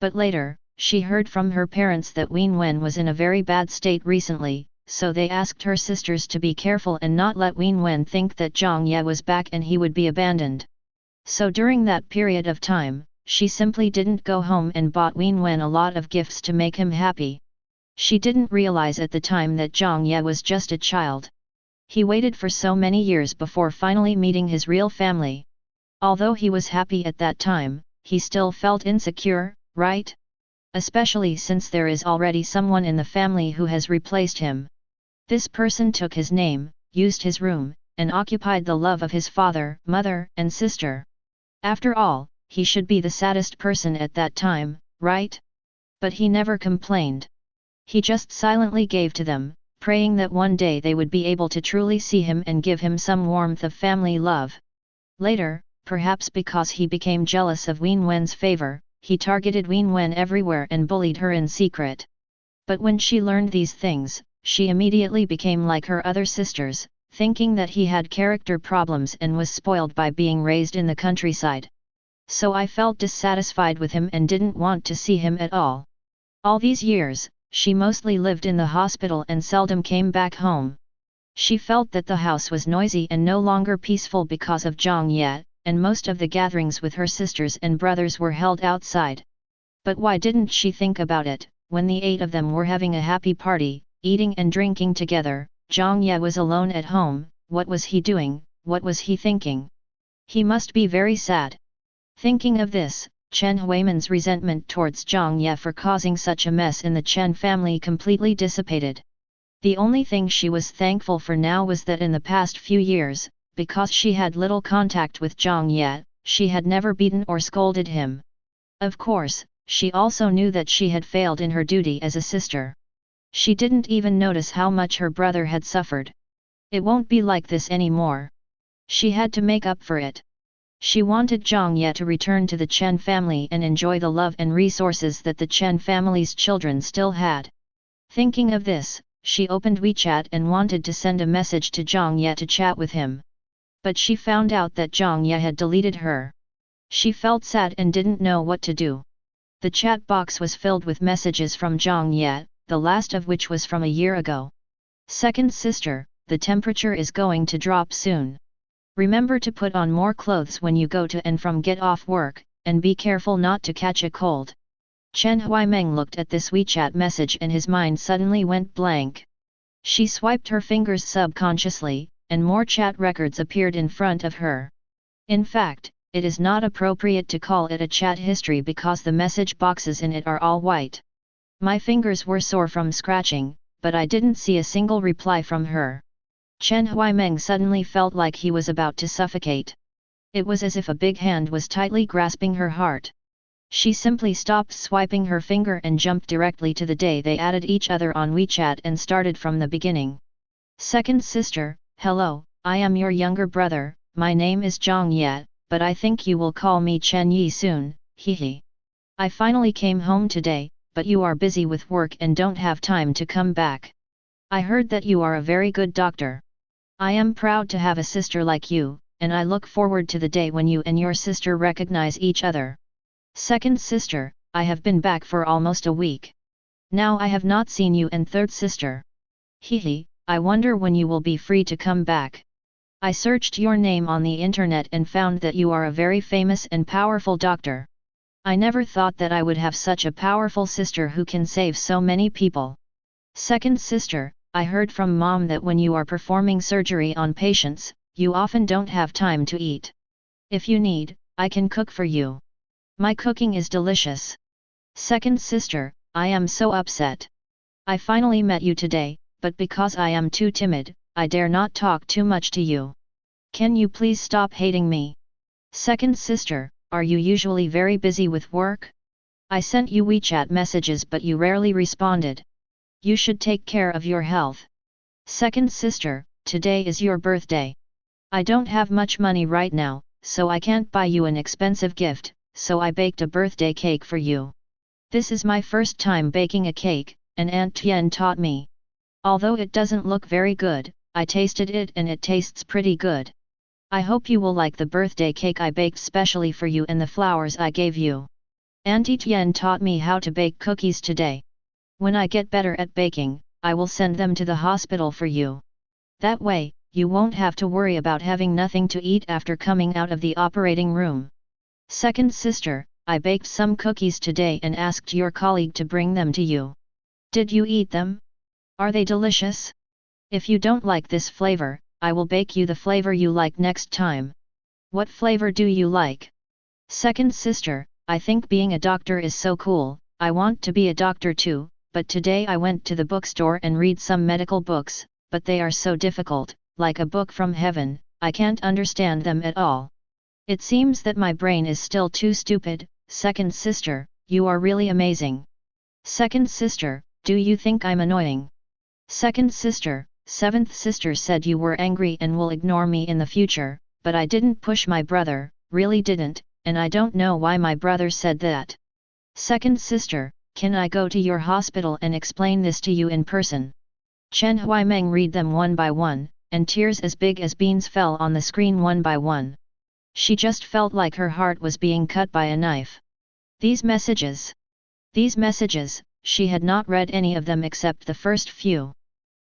But later, she heard from her parents that Wen Wen was in a very bad state recently, so they asked her sisters to be careful and not let Wen Wen think that Jiang Ye was back and he would be abandoned. So during that period of time, she simply didn't go home and bought Wen Wen a lot of gifts to make him happy. She didn't realize at the time that Jiang Ye was just a child. He waited for so many years before finally meeting his real family. Although he was happy at that time, he still felt insecure, right? Especially since there is already someone in the family who has replaced him. This person took his name, used his room, and occupied the love of his father, mother, and sister. After all, he should be the saddest person at that time, right? But he never complained. He just silently gave to them, praying that one day they would be able to truly see him and give him some warmth of family love. Later, perhaps because he became jealous of Wen Wen's favor, he targeted Wen Wen everywhere and bullied her in secret. But when she learned these things, she immediately became like her other sisters, thinking that he had character problems and was spoiled by being raised in the countryside. So I felt dissatisfied with him and didn't want to see him at all. All these years, she mostly lived in the hospital and seldom came back home. She felt that the house was noisy and no longer peaceful because of Jiang Ye, and most of the gatherings with her sisters and brothers were held outside. But why didn't she think about it? When the 8 of them were having a happy party, eating and drinking together, Jiang Ye was alone at home. What was he doing? What was he thinking? He must be very sad. Thinking of this, Chen Huimen's resentment towards Jiang Ye for causing such a mess in the Chen family completely dissipated. The only thing she was thankful for now was that in the past few years, because she had little contact with Jiang Ye, she had never beaten or scolded him. Of course, she also knew that she had failed in her duty as a sister. She didn't even notice how much her brother had suffered. It won't be like this anymore. She had to make up for it. She wanted Jiang Ye to return to the Chen family and enjoy the love and resources that the Chen family's children still had. Thinking of this, she opened WeChat and wanted to send a message to Jiang Ye to chat with him. But she found out that Jiang Ye had deleted her. She felt sad and didn't know what to do. The chat box was filled with messages from Jiang Ye, the last of which was from a year ago. Second sister, the temperature is going to drop soon. Remember to put on more clothes when you go to and from get off work, and be careful not to catch a cold. Chen Huaimeng looked at this WeChat message and his mind suddenly went blank. She swiped her fingers subconsciously, and more chat records appeared in front of her. In fact, it is not appropriate to call it a chat history because the message boxes in it are all white. My fingers were sore from scratching, but I didn't see a single reply from her. Chen Huaimeng suddenly felt like he was about to suffocate. It was as if a big hand was tightly grasping her heart. She simply stopped swiping her finger and jumped directly to the day they added each other on WeChat and started from the beginning. Second sister, hello, I am your younger brother, my name is Jiang Ye, but I think you will call me Chen Ye soon, hehe. I finally came home today, but you are busy with work and don't have time to come back. I heard that you are a very good doctor. I am proud to have a sister like you, and I look forward to the day when you and your sister recognize each other. Second sister, I have been back for almost a week. Now I have not seen you. And third sister. Hehe, I wonder when you will be free to come back. I searched your name on the internet and found that you are a very famous and powerful doctor. I never thought that I would have such a powerful sister who can save so many people. Second sister, I heard from mom that when you are performing surgery on patients, you often don't have time to eat. If you need, I can cook for you. My cooking is delicious. Second sister, I am so upset. I finally met you today, but because I am too timid, I dare not talk too much to you. Can you please stop hating me? Second sister, are you usually very busy with work? I sent you WeChat messages but you rarely responded. You should take care of your health. Second sister, today is your birthday. I don't have much money right now, so I can't buy you an expensive gift, so I baked a birthday cake for you. This is my first time baking a cake, and Aunt Tian taught me. Although it doesn't look very good, I tasted it and it tastes pretty good. I hope you will like the birthday cake I baked specially for you and the flowers I gave you. Auntie Tian taught me how to bake cookies today. When I get better at baking, I will send them to the hospital for you. That way, you won't have to worry about having nothing to eat after coming out of the operating room. Second sister, I baked some cookies today and asked your colleague to bring them to you. Did you eat them? Are they delicious? If you don't like this flavor, I will bake you the flavor you like next time. What flavor do you like? Second sister, I think being a doctor is so cool, I want to be a doctor too. But today I went to the bookstore and read some medical books, but they are so difficult, like a book from heaven, I can't understand them at all. It seems that my brain is still too stupid. Second sister, you are really amazing. Second sister, do you think I'm annoying? Second sister, seventh sister said you were angry and will ignore me in the future, but I didn't push my brother, really didn't, and I don't know why my brother said that. Second sister, can I go to your hospital and explain this to you in person? Chen Huaimeng read them one by one, and tears as big as beans fell on the screen one by one. She just felt like her heart was being cut by a knife. These messages, she had not read any of them except the first few.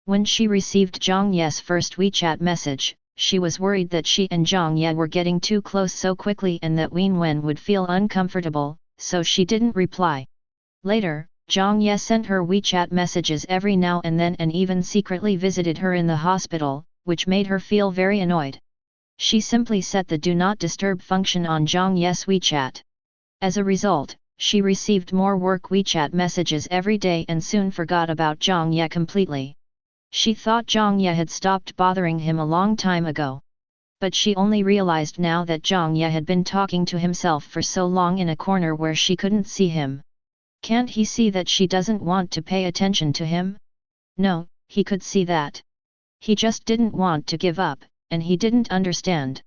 When she received Jiang Ye's first WeChat message, she was worried that she and Jiang Ye were getting too close so quickly and that Wen would feel uncomfortable, so she didn't reply. Later, Jiang Ye sent her WeChat messages every now and then and even secretly visited her in the hospital, which made her feel very annoyed. She simply set the Do Not Disturb function on Jiang Ye's WeChat. As a result, she received more work WeChat messages every day and soon forgot about Jiang Ye completely. She thought Jiang Ye had stopped bothering him a long time ago. But she only realized now that Jiang Ye had been talking to himself for so long in a corner where she couldn't see him. Can't he see that she doesn't want to pay attention to him? No, he could see that. He just didn't want to give up, and he didn't understand.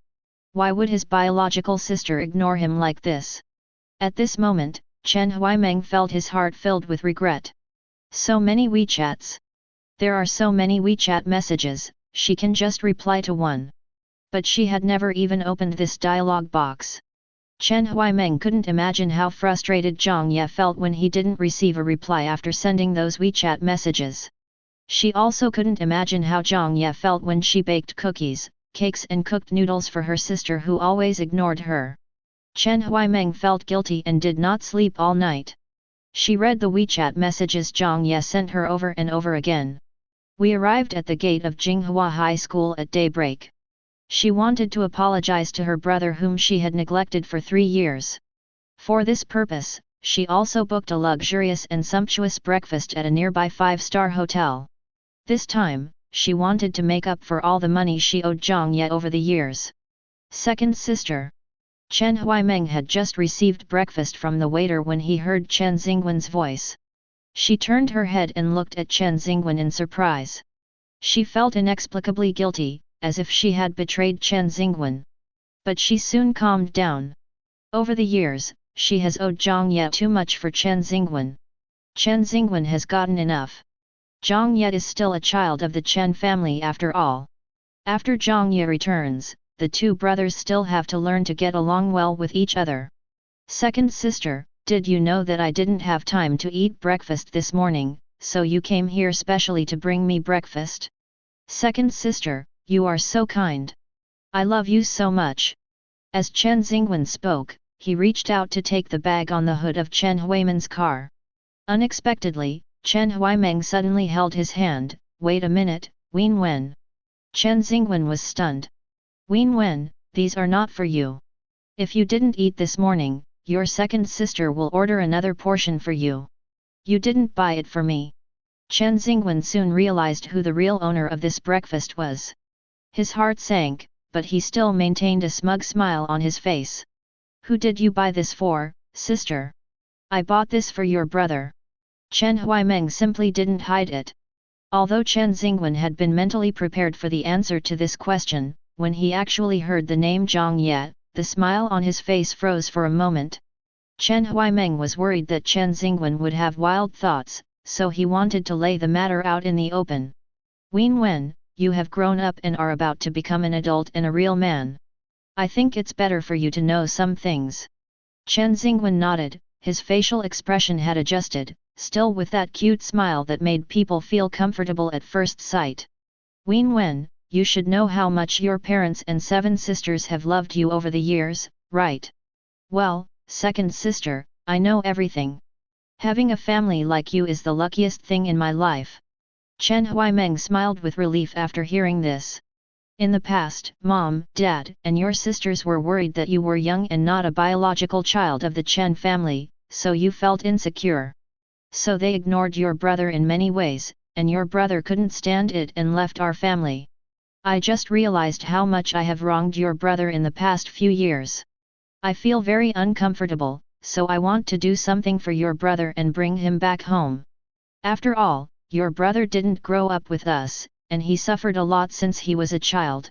Why would his biological sister ignore him like this? At this moment, Chen Huaimeng felt his heart filled with regret. So many WeChats. There are so many WeChat messages, she can just reply to one. But she had never even opened this dialogue box. Chen Huaimeng couldn't imagine how frustrated Jiang Ye felt when he didn't receive a reply after sending those WeChat messages. She also couldn't imagine how Jiang Ye felt when she baked cookies, cakes and cooked noodles for her sister who always ignored her. Chen Huaimeng felt guilty and did not sleep all night. She read the WeChat messages Jiang Ye sent her over and over again. We arrived at the gate of Jinghua High School at daybreak. She wanted to apologize to her brother whom she had neglected for 3 years. For this purpose, she also booked a luxurious and sumptuous breakfast at a nearby 5-star hotel. This time, she wanted to make up for all the money she owed Jiang Ye over the years. Second sister. Chen Huaimeng had just received breakfast from the waiter when he heard Chen Xingwen's voice. She turned her head and looked at Chen Xingwen in surprise. She felt inexplicably guilty, as if she had betrayed Chen Xingwen. But she soon calmed down. Over the years, she has owed Jiang Ye too much for Chen Xingwen. Chen Xingwen has gotten enough. Jiang Ye is still a child of the Chen family after all. After Jiang Ye returns, the two brothers still have to learn to get along well with each other. Second sister, did you know that I didn't have time to eat breakfast this morning, so you came here specially to bring me breakfast? Second sister, you are so kind. I love you so much. As Chen Xingwen spoke, he reached out to take the bag on the hood of Chen Huaimen's car. Unexpectedly, Chen Huaimeng suddenly held his hand. Wait a minute, Wen Wen. Chen Xingwen was stunned. Wen Wen, these are not for you. If you didn't eat this morning, your second sister will order another portion for you. You didn't buy it for me. Chen Xingwen soon realized who the real owner of this breakfast was. His heart sank, but he still maintained a smug smile on his face. Who did you buy this for, sister? I bought this for your brother. Chen Huaimeng simply didn't hide it. Although Chen Xingwen had been mentally prepared for the answer to this question, when he actually heard the name Jiang Ye, the smile on his face froze for a moment. Chen Huaimeng was worried that Chen Xingwen would have wild thoughts, so he wanted to lay the matter out in the open. Wen Wen, you have grown up and are about to become an adult and a real man. I think it's better for you to know some things. Chen Xingwen nodded, his facial expression had adjusted, still with that cute smile that made people feel comfortable at first sight. Wen Wen, you should know how much your parents and 7 sisters have loved you over the years, right? Well, second sister, I know everything. Having a family like you is the luckiest thing in my life. Chen Huaimeng smiled with relief after hearing this. In the past, Mom, Dad, and your sisters were worried that you were young and not a biological child of the Chen family, so you felt insecure. So they ignored your brother in many ways, and your brother couldn't stand it and left our family. I just realized how much I have wronged your brother in the past few years. I feel very uncomfortable, so I want to do something for your brother and bring him back home. After all, your brother didn't grow up with us, and he suffered a lot since he was a child.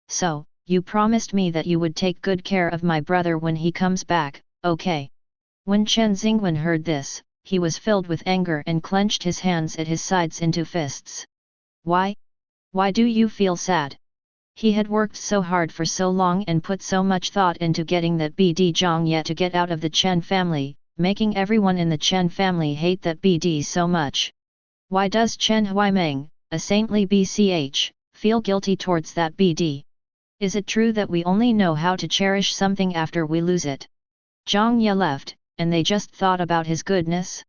So, you promised me that you would take good care of my brother when he comes back, okay? When Chen Xingwen heard this, he was filled with anger and clenched his hands at his sides into fists. Why? Why do you feel sad? He had worked so hard for so long and put so much thought into getting that BD Jiang Ye to get out of the Chen family, making everyone in the Chen family hate that BD so much. Why does Chen Huaimeng, a saintly BCH, feel guilty towards that BD? Is it true that we only know how to cherish something after we lose it? Jiang Ye left, and they just thought about his goodness?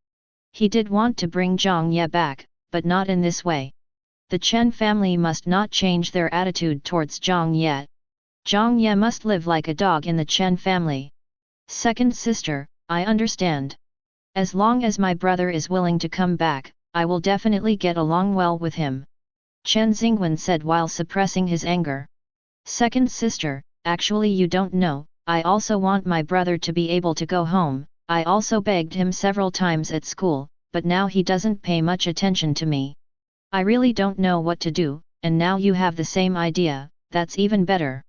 He did want to bring Jiang Ye back, but not in this way. The Chen family must not change their attitude towards Jiang Ye. Jiang Ye must live like a dog in the Chen family. Second sister, I understand. As long as my brother is willing to come back, I will definitely get along well with him. Chen Xingwen said while suppressing his anger. Second sister, actually you don't know, I also want my brother to be able to go home. I also begged him several times at school, but now he doesn't pay much attention to me. I really don't know what to do, and now you have the same idea, that's even better.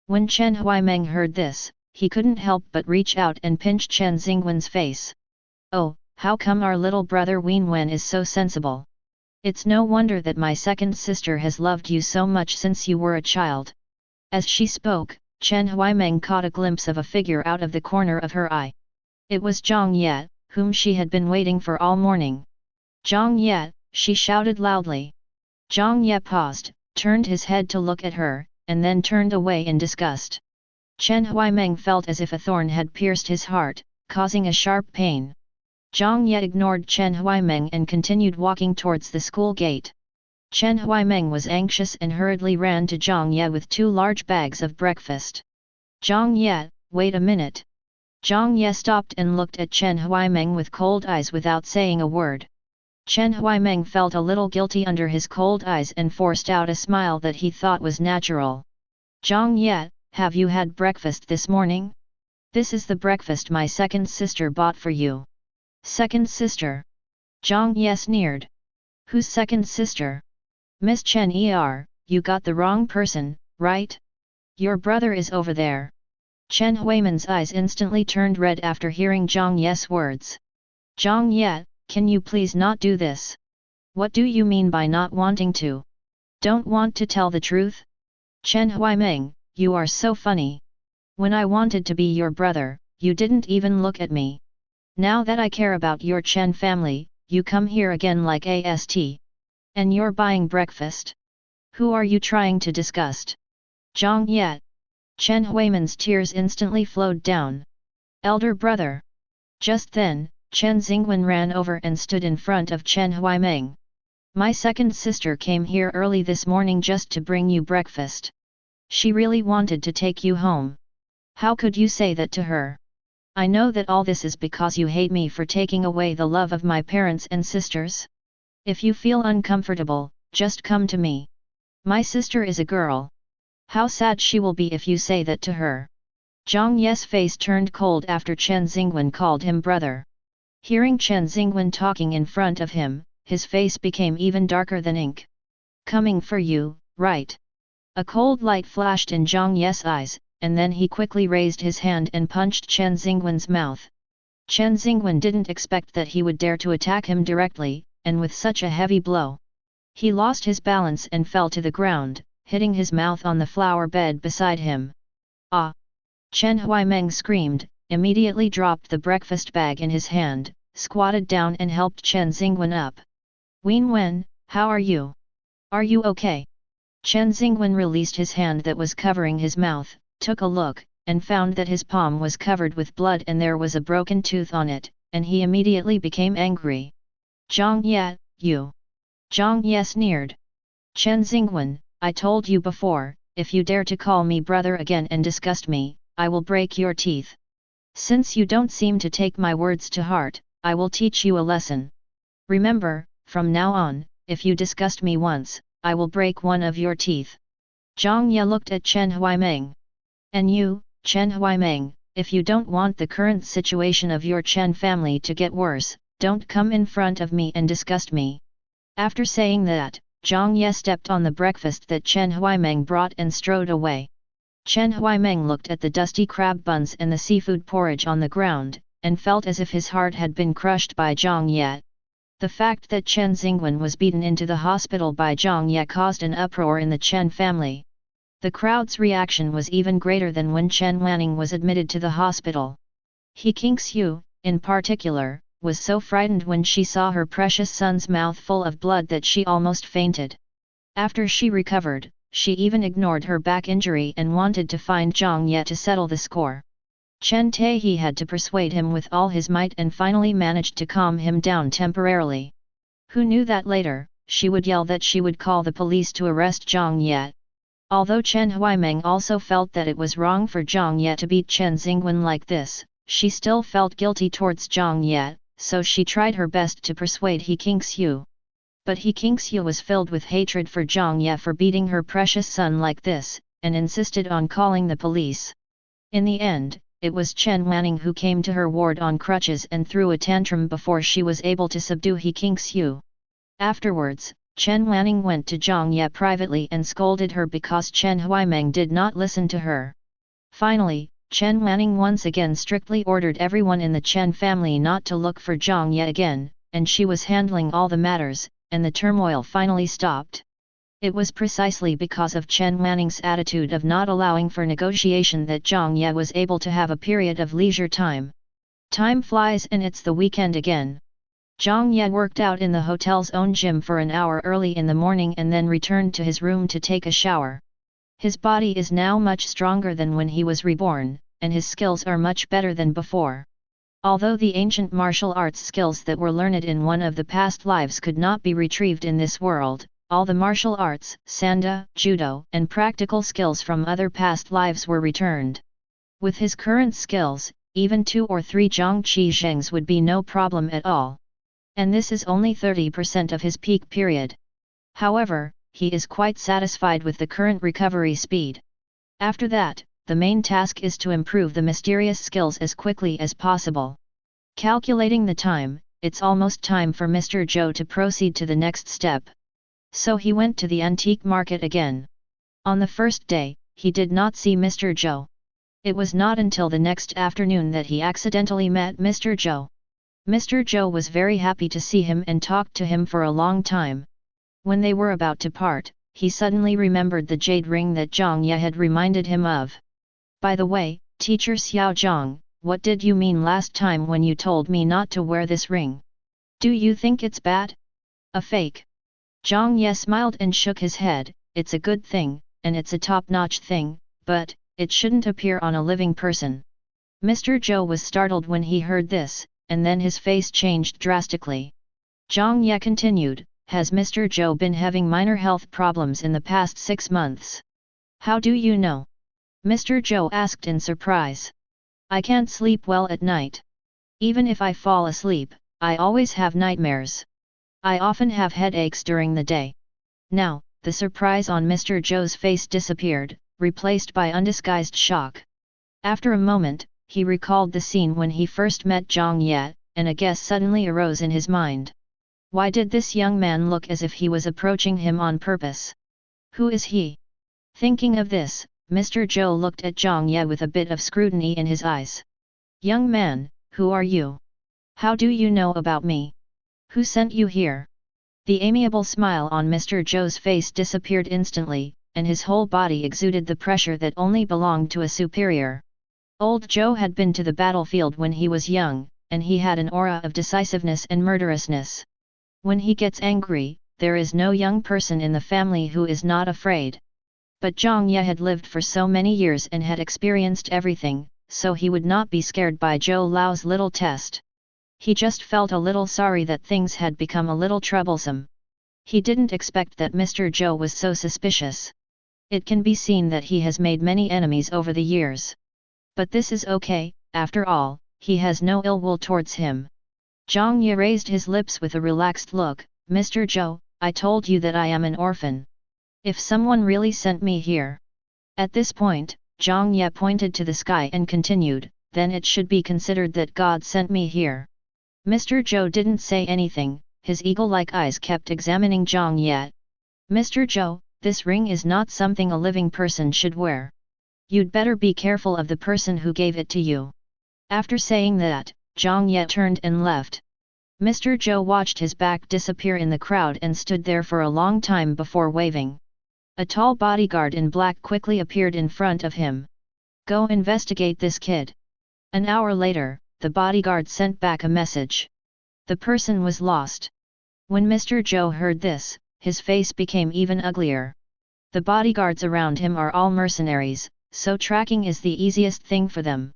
When Chen Huaimeng heard this, he couldn't help but reach out and pinch Chen Xingwen's face. Oh, how come our little brother Wenwen is so sensible? It's no wonder that my second sister has loved you so much since you were a child. As she spoke, Chen Huaimeng caught a glimpse of a figure out of the corner of her eye. It was Jiang Ye, whom she had been waiting for all morning. Jiang Ye, she shouted loudly. Jiang Ye paused, turned his head to look at her, and then turned away in disgust. Chen Huaimeng felt as if a thorn had pierced his heart, causing a sharp pain. Jiang Ye ignored Chen Huaimeng and continued walking towards the school gate. Chen Huaimeng was anxious and hurriedly ran to Jiang Ye with 2 large bags of breakfast. Jiang Ye, wait a minute. Jiang Ye stopped and looked at Chen Huaimeng with cold eyes without saying a word. Chen Huaimeng felt a little guilty under his cold eyes and forced out a smile that he thought was natural. Jiang Ye, have you had breakfast this morning? This is the breakfast my second sister bought for you. Second sister? Jiang Ye sneered. Whose second sister? Miss Chen you got the wrong person, right? Your brother is over there. Chen Huaimen's eyes instantly turned red after hearing Jiang Ye's words. Jiang Ye, can you please not do this? What do you mean by not wanting to? Don't want to tell the truth? Chen Huaimeng, you are so funny. When I wanted to be your brother, you didn't even look at me. Now that I care about your Chen family, you come here again like ast. And you're buying breakfast? Who are you trying to disgust? Jiang Ye. Chen Huaimen's tears instantly flowed down. Elder brother. Just then, Chen Xingwen ran over and stood in front of Chen Huaimeng. My second sister came here early this morning just to bring you breakfast. She really wanted to take you home. How could you say that to her? I know that all this is because you hate me for taking away the love of my parents and sisters. If you feel uncomfortable, just come to me. My sister is a girl. How sad she will be if you say that to her. Jiang Ye's face turned cold after Chen Xingwen called him brother. Hearing Chen Xingwen talking in front of him, his face became even darker than ink. Coming for you, right? A cold light flashed in Jiang Ye's eyes, and then he quickly raised his hand and punched Chen Xingwen's mouth. Chen Xingwen didn't expect that he would dare to attack him directly, and with such a heavy blow. He lost his balance and fell to the ground, hitting his mouth on the flower bed beside him. Ah! Chen Huaimeng screamed, immediately dropped the breakfast bag in his hand, squatted down and helped Chen Xingwen up. Wenwen, how are you? Are you okay? Chen Xingwen released his hand that was covering his mouth, took a look, and found that his palm was covered with blood and there was a broken tooth on it, and he immediately became angry. Jiang Ye, you! Jiang Ye sneered. Chen Xingwen, I told you before, if you dare to call me brother again and disgust me, I will break your teeth. Since you don't seem to take my words to heart, I will teach you a lesson. Remember, from now on, if you disgust me once, I will break one of your teeth. Jiang Ye looked at Chen Huaimeng. And you, Chen Huaimeng, if you don't want the current situation of your Chen family to get worse, don't come in front of me and disgust me. After saying that, Jiang Ye stepped on the breakfast that Chen Huaimeng brought and strode away. Chen Huaimeng looked at the dusty crab buns and the seafood porridge on the ground, and felt as if his heart had been crushed by Jiang Ye. The fact that Chen Xingwen was beaten into the hospital by Jiang Ye caused an uproar in the Chen family. The crowd's reaction was even greater than when Chen Wanning was admitted to the hospital. He Qingxiu, in particular, was so frightened when she saw her precious son's mouth full of blood that she almost fainted. After she recovered, she even ignored her back injury and wanted to find Jiang Ye to settle the score. Chen Taihe had to persuade him with all his might and finally managed to calm him down temporarily. Who knew that later, she would yell that she would call the police to arrest Jiang Ye. Although Chen Huaimeng also felt that it was wrong for Jiang Ye to beat Chen Xingwen like this, she still felt guilty towards Jiang Ye, so she tried her best to persuade He Qingxiu. But He Qingxiu was filled with hatred for Jiang Ye for beating her precious son like this, and insisted on calling the police. In the end, it was Chen Wanning who came to her ward on crutches and threw a tantrum before she was able to subdue He Qingxiu. Afterwards, Chen Wanning went to Jiang Ye privately and scolded her because Chen Huaimeng did not listen to her. Finally, Chen Wanning once again strictly ordered everyone in the Chen family not to look for Jiang Ye again, and she was handling all the matters, and the turmoil finally stopped. It was precisely because of Chen Wanning's attitude of not allowing for negotiation that Jiang Ye was able to have a period of leisure time. Time flies and it's the weekend again. Jiang Ye worked out in the hotel's own gym for an hour early in the morning and then returned to his room to take a shower. His body is now much stronger than when he was reborn, and his skills are much better than before. Although the ancient martial arts skills that were learned in one of the past lives could not be retrieved in this world, all the martial arts, sanda, judo, and practical skills from other past lives were returned. With his current skills, even 2 or 3 Zhangqi Zhengs would be no problem at all. And this is only 30% of his peak period. However, he is quite satisfied with the current recovery speed. After that, the main task is to improve the mysterious skills as quickly as possible. Calculating the time, it's almost time for Mr. Zhou to proceed to the next step. So he went to the antique market again. On the first day, he did not see Mr. Zhou. It was not until the next afternoon that he accidentally met Mr. Zhou. Mr. Zhou was very happy to see him and talked to him for a long time. When they were about to part, he suddenly remembered the jade ring that Jiang Ye had reminded him of. By the way, Teacher Xiao Zhang, what did you mean last time when you told me not to wear this ring? Do you think it's bad? A fake? Jiang Ye smiled and shook his head. It's a good thing, and it's a top-notch thing, but it shouldn't appear on a living person. Mr. Zhou was startled when he heard this, and then his face changed drastically. Jiang Ye continued, has Mr. Zhou been having minor health problems in the past 6 months? How do you know? Mr. Zhou asked in surprise. I can't sleep well at night. Even if I fall asleep, I always have nightmares. I often have headaches during the day. Now, the surprise on Mr. Zhou's face disappeared, replaced by undisguised shock. After a moment, he recalled the scene when he first met Jiang Ye, and a guess suddenly arose in his mind. Why did this young man look as if he was approaching him on purpose? Who is he? Thinking of this, Mr. Zhou looked at Jiang Ye with a bit of scrutiny in his eyes. Young man, who are you? How do you know about me? Who sent you here? The amiable smile on Mr. Zhou's face disappeared instantly, and his whole body exuded the pressure that only belonged to a superior. Old Zhou had been to the battlefield when he was young, and he had an aura of decisiveness and murderousness. When he gets angry, there is no young person in the family who is not afraid. But Jiang Ye had lived for so many years and had experienced everything, so he would not be scared by Zhou Lao's little test. He just felt a little sorry that things had become a little troublesome. He didn't expect that Mr. Zhou was so suspicious. It can be seen that he has made many enemies over the years. But this is okay, after all, he has no ill will towards him. Jiang Ye raised his lips with a relaxed look. Mr. Zhou, I told you that I am an orphan. If someone really sent me here. At this point, Jiang Ye pointed to the sky and continued, then it should be considered that God sent me here. Mr. Zhou didn't say anything, his eagle-like eyes kept examining Jiang Ye. Mr. Zhou, this ring is not something a living person should wear. You'd better be careful of the person who gave it to you. After saying that, Jiang Ye turned and left. Mr. Zhou watched his back disappear in the crowd and stood there for a long time before waving. A tall bodyguard in black quickly appeared in front of him. Go investigate this kid. An hour later, the bodyguard sent back a message. The person was lost. When Mr. Zhou heard this, his face became even uglier. The bodyguards around him are all mercenaries, so tracking is the easiest thing for them.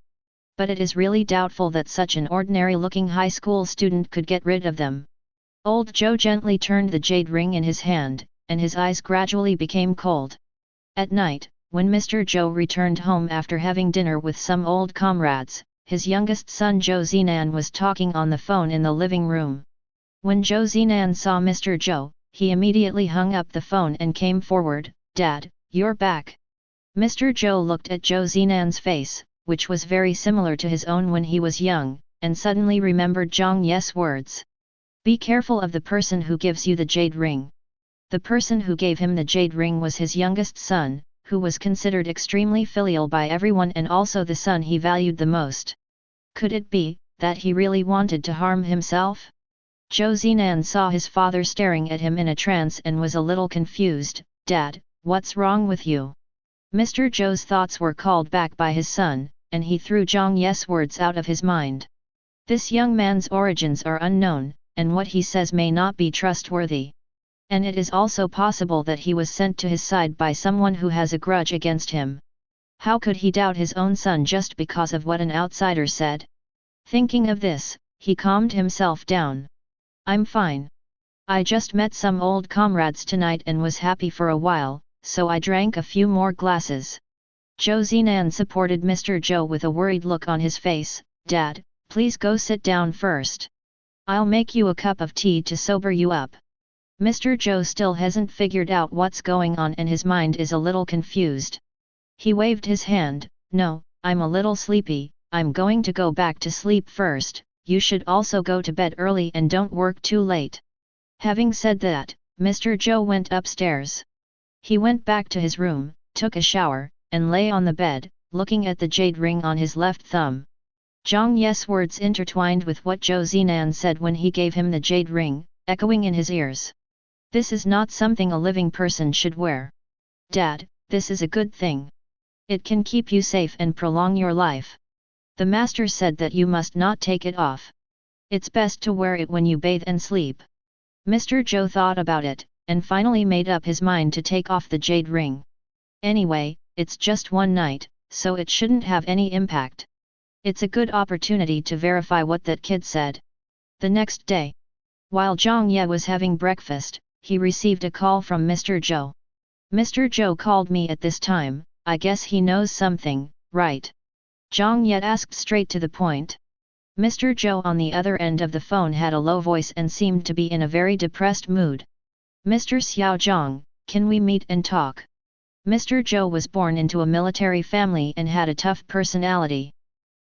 But it is really doubtful that such an ordinary-looking high school student could get rid of them. Old Zhou gently turned the jade ring in his hand, and his eyes gradually became cold. At night, when Mr. Zhou returned home after having dinner with some old comrades, his youngest son Zhou Zinan was talking on the phone in the living room. When Zhou Zinan saw Mr. Zhou, he immediately hung up the phone and came forward. Dad, you're back. Mr. Zhou looked at Zhou Zinan's face, which was very similar to his own when he was young, and suddenly remembered Jiang Ye's words. Be careful of the person who gives you the jade ring. The person who gave him the jade ring was his youngest son, who was considered extremely filial by everyone and also the son he valued the most. Could it be that he really wanted to harm himself? Zhou Zinan saw his father staring at him in a trance and was a little confused. "Dad, what's wrong with you?" Mr. Zhou's thoughts were called back by his son, and he threw Jiang Ye's words out of his mind. This young man's origins are unknown, and what he says may not be trustworthy. And it is also possible that he was sent to his side by someone who has a grudge against him. How could he doubt his own son just because of what an outsider said? Thinking of this, he calmed himself down. "I'm fine. I just met some old comrades tonight and was happy for a while, so I drank a few more glasses." Zhou Zinan supported Mr. Zhou with a worried look on his face. "Dad, please go sit down first. I'll make you a cup of tea to sober you up." Mr. Zhou still hasn't figured out what's going on and his mind is a little confused. He waved his hand. "No, I'm a little sleepy, I'm going to go back to sleep first. You should also go to bed early and don't work too late." Having said that, Mr. Zhou went upstairs. He went back to his room, took a shower, and lay on the bed, looking at the jade ring on his left thumb. Jiang Ye's words intertwined with what Zhou Zinan said when he gave him the jade ring, echoing in his ears. "This is not something a living person should wear. Dad, this is a good thing. It can keep you safe and prolong your life. The master said that you must not take it off. It's best to wear it when you bathe and sleep." Mr. Zhou thought about it, and finally made up his mind to take off the jade ring. Anyway, it's just one night, so it shouldn't have any impact. It's a good opportunity to verify what that kid said. The next day, while Jiang Ye was having breakfast, he received a call from Mr. Zhou. "Mr. Zhou called me at this time, I guess he knows something, right?" Jiang Ye asked straight to the point. Mr. Zhou on the other end of the phone had a low voice and seemed to be in a very depressed mood. "Mr. Xiao Zhang, can we meet and talk?" Mr. Zhou was born into a military family and had a tough personality.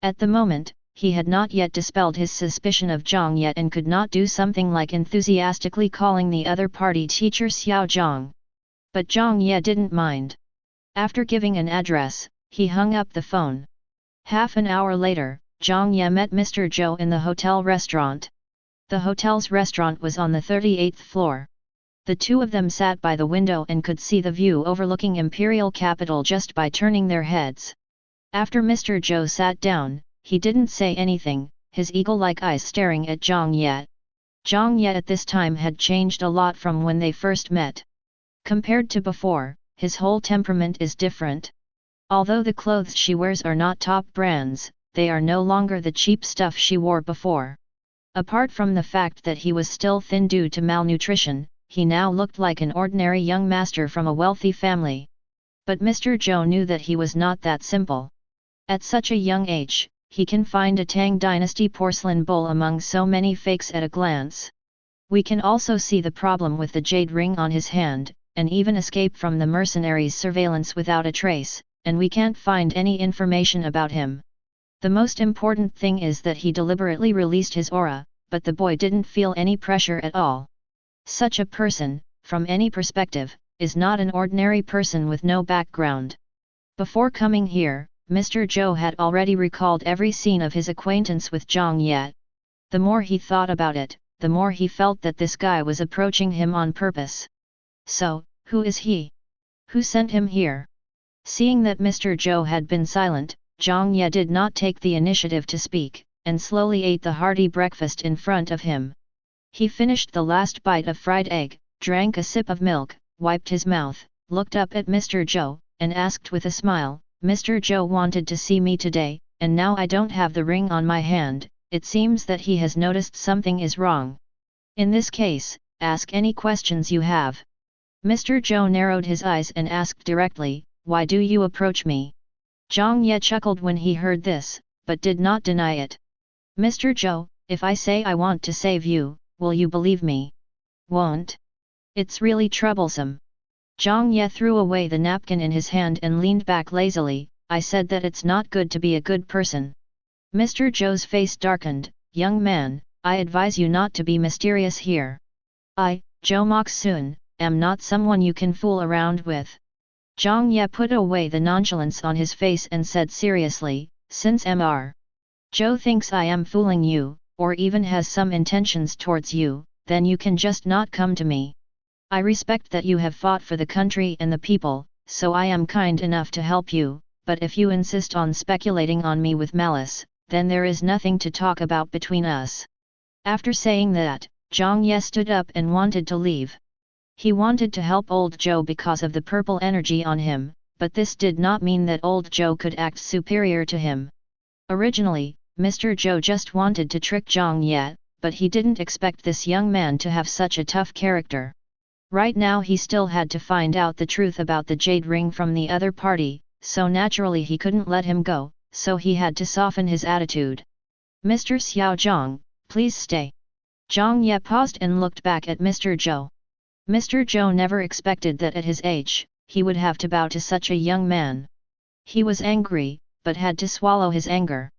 At the moment, he had not yet dispelled his suspicion of Jiang Ye and could not do something like enthusiastically calling the other party teacher Xiao Zhang. But Jiang Ye didn't mind. After giving an address, he hung up the phone. Half an hour later, Jiang Ye met Mr. Zhou in the hotel restaurant. The hotel's restaurant was on the 38th floor. The two of them sat by the window and could see the view overlooking imperial capital just by turning their heads. After Mr. Zhou sat down, he didn't say anything, his eagle-like eyes staring at Jiang Ye. Jiang Ye at this time had changed a lot from when they first met. Compared to before, his whole temperament is different. Although the clothes she wears are not top brands, they are no longer the cheap stuff she wore before. Apart from the fact that he was still thin due to malnutrition, he now looked like an ordinary young master from a wealthy family. But Mr. Zhou knew that he was not that simple. At such a young age, he can find a Tang dynasty porcelain bowl among so many fakes at a glance. We can also see the problem with the jade ring on his hand, and even escape from the mercenaries' surveillance without a trace, and we can't find any information about him. The most important thing is that he deliberately released his aura, but the boy didn't feel any pressure at all. Such a person, from any perspective, is not an ordinary person with no background. Before coming here, Mr. Zhou had already recalled every scene of his acquaintance with Jiang Ye. The more he thought about it, the more he felt that this guy was approaching him on purpose. So, who is he? Who sent him here? Seeing that Mr. Zhou had been silent, Jiang Ye did not take the initiative to speak, and slowly ate the hearty breakfast in front of him. He finished the last bite of fried egg, drank a sip of milk, wiped his mouth, looked up at Mr. Zhou, and asked with a smile, "Mr. Zhou wanted to see me today, and now I don't have the ring on my hand, it seems that he has noticed something is wrong. In this case, ask any questions you have." Mr. Zhou narrowed his eyes and asked directly, "Why do you approach me?" Jiang Ye chuckled when he heard this, but did not deny it. "Mr. Zhou, if I say I want to save you, will you believe me?" "Won't. It's really troublesome." Jiang Ye threw away the napkin in his hand and leaned back lazily. "I said that it's not good to be a good person." Mr. Zhou's face darkened. "Young man, I advise you not to be mysterious here. I, Zhou Moxun, am not someone you can fool around with." Jiang Ye put away the nonchalance on his face and said seriously, since Mr. Zhou thinks I am fooling you, or even has some intentions towards you, then you can just not come to me. I respect that you have fought for the country and the people, so I am kind enough to help you, but if you insist on speculating on me with malice, then there is nothing to talk about between us. After saying that, Jiang Ye stood up and wanted to leave. He wanted to help old Zhou because of the purple energy on him, but this did not mean that old Zhou could act superior to him. Originally, Mr. Zhou just wanted to trick Jiang Ye, but he didn't expect this young man to have such a tough character. Right now he still had to find out the truth about the jade ring from the other party, so naturally he couldn't let him go, so he had to soften his attitude. Mr. Xiaozhang, please stay. Jiang Ye paused and looked back at Mr. Zhou. Mr. Zhou never expected that at his age, he would have to bow to such a young man. He was angry, but had to swallow his anger.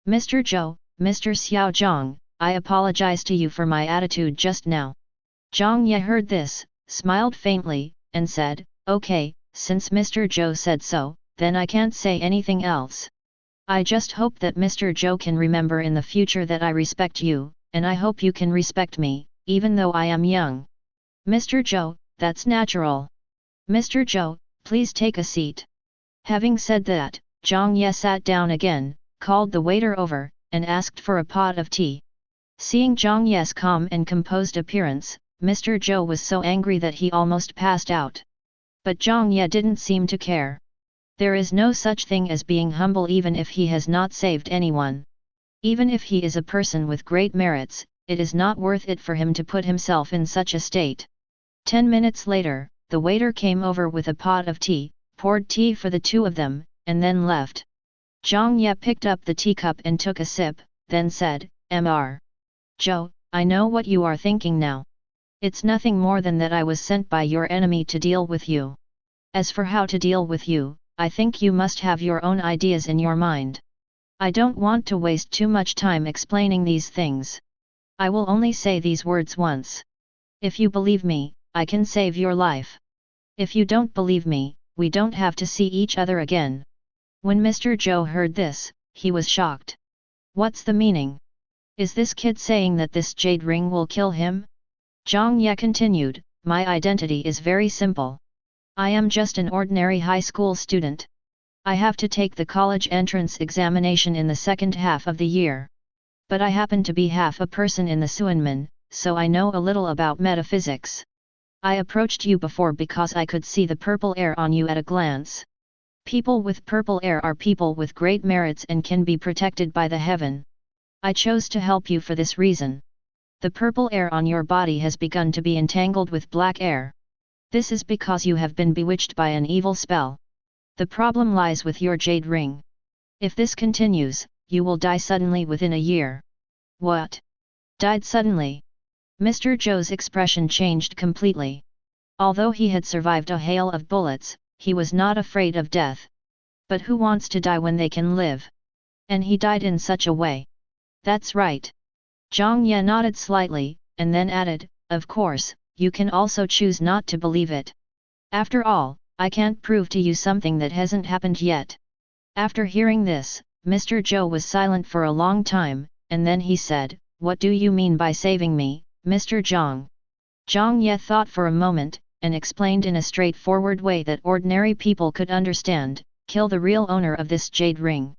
Mr. Zhou, Mr. Xiaozhang, I apologize to you for my attitude just now. Jiang Ye heard this, smiled faintly, and said, okay, since Mr. Zhou said so, then I can't say anything else. I just hope that Mr. Zhou can remember in the future that I respect you, and I hope you can respect me, even though I am young. Mr. Zhou, that's natural. Mr. Zhou, please take a seat. Having said that, Jiang Ye sat down again, called the waiter over, and asked for a pot of tea. Seeing Jiang Ye's calm and composed appearance, Mr. Zhou was so angry that he almost passed out. But Jiang Ye didn't seem to care. There is no such thing as being humble even if he has not saved anyone. Even if he is a person with great merits, it is not worth it for him to put himself in such a state. 10 minutes later, the waiter came over with a pot of tea, poured tea for the two of them, and then left. Jiang Ye picked up the teacup and took a sip, then said, Mr. Zhou, I know what you are thinking now. It's nothing more than that I was sent by your enemy to deal with you. As for how to deal with you, I think you must have your own ideas in your mind. I don't want to waste too much time explaining these things. I will only say these words once. If you believe me, I can save your life. If you don't believe me, we don't have to see each other again. When Mr. Zhou heard this, he was shocked. What's the meaning? Is this kid saying that this jade ring will kill him? Jiang Ye continued, my identity is very simple. I am just an ordinary high school student. I have to take the college entrance examination in the second half of the year. But I happen to be half a person in the Suanmen, so I know a little about metaphysics. I approached you before because I could see the purple air on you at a glance. People with purple air are people with great merits and can be protected by the heaven. I chose to help you for this reason. The purple air on your body has begun to be entangled with black air. This is because you have been bewitched by an evil spell. The problem lies with your jade ring. If this continues, you will die suddenly within a year. What? Died suddenly? Mr. Zhou's expression changed completely. Although he had survived a hail of bullets, he was not afraid of death. But who wants to die when they can live? And he died in such a way. That's right. Jiang Ye nodded slightly, and then added, of course, you can also choose not to believe it. After all, I can't prove to you something that hasn't happened yet. After hearing this, Mr. Zhou was silent for a long time, and then he said, what do you mean by saving me, Mr. Jiang? Jiang Ye thought for a moment, and explained in a straightforward way that ordinary people could understand, kill the real owner of this jade ring.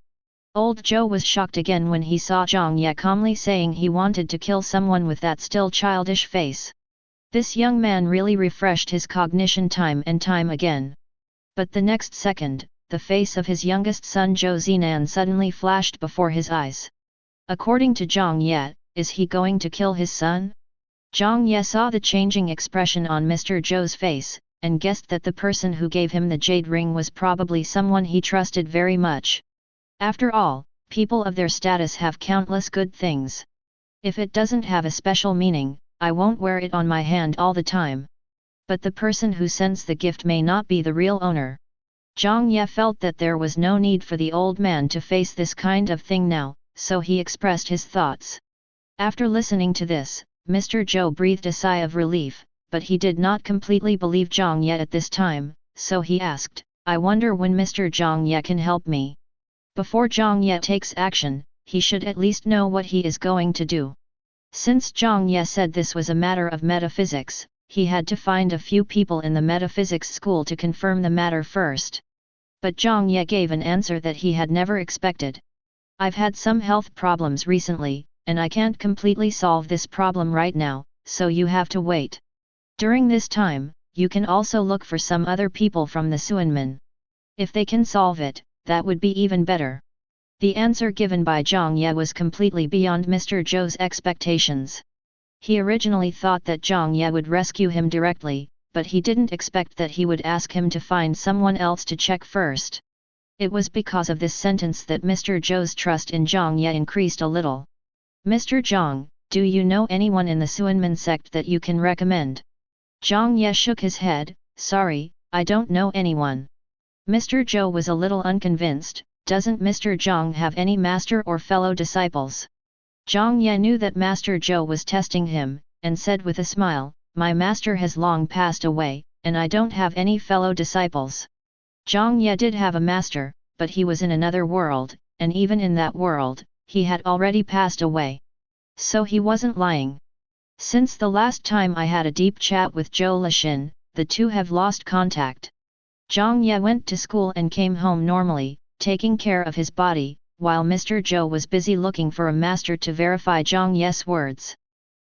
Old Zhou was shocked again when he saw Jiang Ye calmly saying he wanted to kill someone with that still childish face. This young man really refreshed his cognition time and time again. But the next second, the face of his youngest son Zhou Zinan suddenly flashed before his eyes. According to Jiang Ye, is he going to kill his son? Jiang Ye saw the changing expression on Mr. Zhou's face, and guessed that the person who gave him the jade ring was probably someone he trusted very much. After all, people of their status have countless good things. If it doesn't have a special meaning, I won't wear it on my hand all the time. But the person who sends the gift may not be the real owner. Jiang Ye felt that there was no need for the old man to face this kind of thing now, so he expressed his thoughts. After listening to this, Mr. Zhou breathed a sigh of relief, but he did not completely believe Jiang Ye at this time, so he asked, I wonder when Mr. Jiang Ye can help me. Before Jiang Ye takes action, he should at least know what he is going to do. Since Jiang Ye said this was a matter of metaphysics, he had to find a few people in the metaphysics school to confirm the matter first. But Jiang Ye gave an answer that he had never expected. I've had some health problems recently, and I can't completely solve this problem right now, so you have to wait. During this time, you can also look for some other people from the Suanmen. If they can solve it, that would be even better. The answer given by Jiang Ye was completely beyond Mr. Zhou's expectations. He originally thought that Jiang Ye would rescue him directly, but he didn't expect that he would ask him to find someone else to check first. It was because of this sentence that Mr. Zhou's trust in Jiang Ye increased a little. Mr. Jiang, do you know anyone in the Suanmen sect that you can recommend? Jiang Ye shook his head, sorry, I don't know anyone. Mr. Zhou was a little unconvinced, doesn't Mr. Jiang have any master or fellow disciples? Jiang Ye knew that Master Zhou was testing him, and said with a smile, my master has long passed away, and I don't have any fellow disciples. Jiang Ye did have a master, but he was in another world, and even in that world, he had already passed away. So he wasn't lying. Since the last time I had a deep chat with Zhou Lixin, the two have lost contact. Jiang Ye went to school and came home normally, taking care of his body, while Mr. Zhou was busy looking for a master to verify Jiang Ye's words.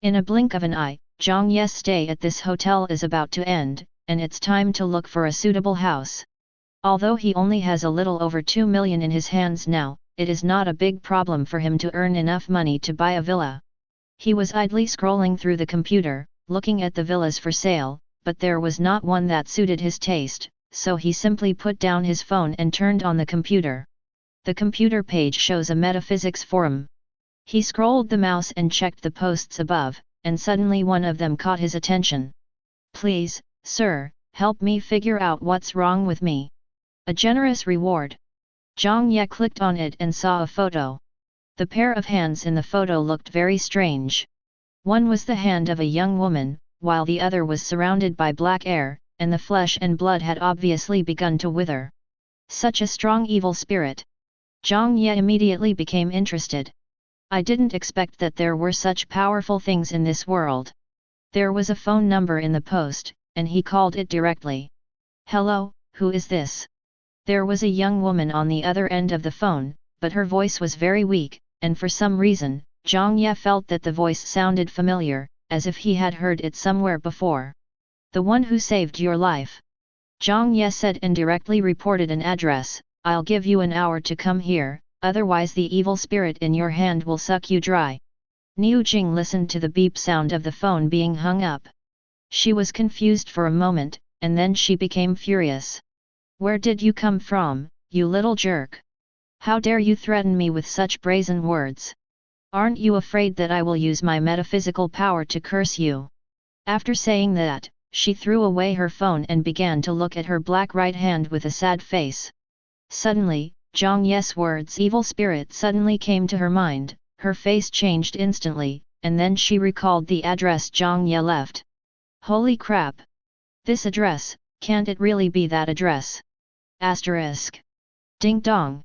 In a blink of an eye, Jiang Ye's stay at this hotel is about to end, and it's time to look for a suitable house. Although he only has a little over 2 million in his hands now, it is not a big problem for him to earn enough money to buy a villa. He was idly scrolling through the computer, looking at the villas for sale, but there was not one that suited his taste, so he simply put down his phone and turned on the computer. The computer page shows a metaphysics forum. He scrolled the mouse and checked the posts above, and suddenly one of them caught his attention. Please, sir, help me figure out what's wrong with me. A generous reward. Jiang Ye clicked on it and saw a photo. The pair of hands in the photo looked very strange. One was the hand of a young woman, while the other was surrounded by black air, and the flesh and blood had obviously begun to wither. Such a strong evil spirit. Jiang Ye immediately became interested. I didn't expect that there were such powerful things in this world. There was a phone number in the post, and he called it directly. Hello, who is this? There was a young woman on the other end of the phone, but her voice was very weak, and for some reason, Jiang Ye felt that the voice sounded familiar, as if he had heard it somewhere before. The one who saved your life. Jiang Ye said and directly reported an address. I'll give you an hour to come here, otherwise the evil spirit in your hand will suck you dry. Niu Jing listened to the beep sound of the phone being hung up. She was confused for a moment, and then she became furious. Where did you come from, you little jerk? How dare you threaten me with such brazen words? Aren't you afraid that I will use my metaphysical power to curse you? After saying that, she threw away her phone and began to look at her black right hand with a sad face. Suddenly, Jiang Ye's words evil spirit suddenly came to her mind, her face changed instantly, and then she recalled the address Jiang Ye left. Holy crap! This address, can't it really be that address? Asterisk. Ding dong!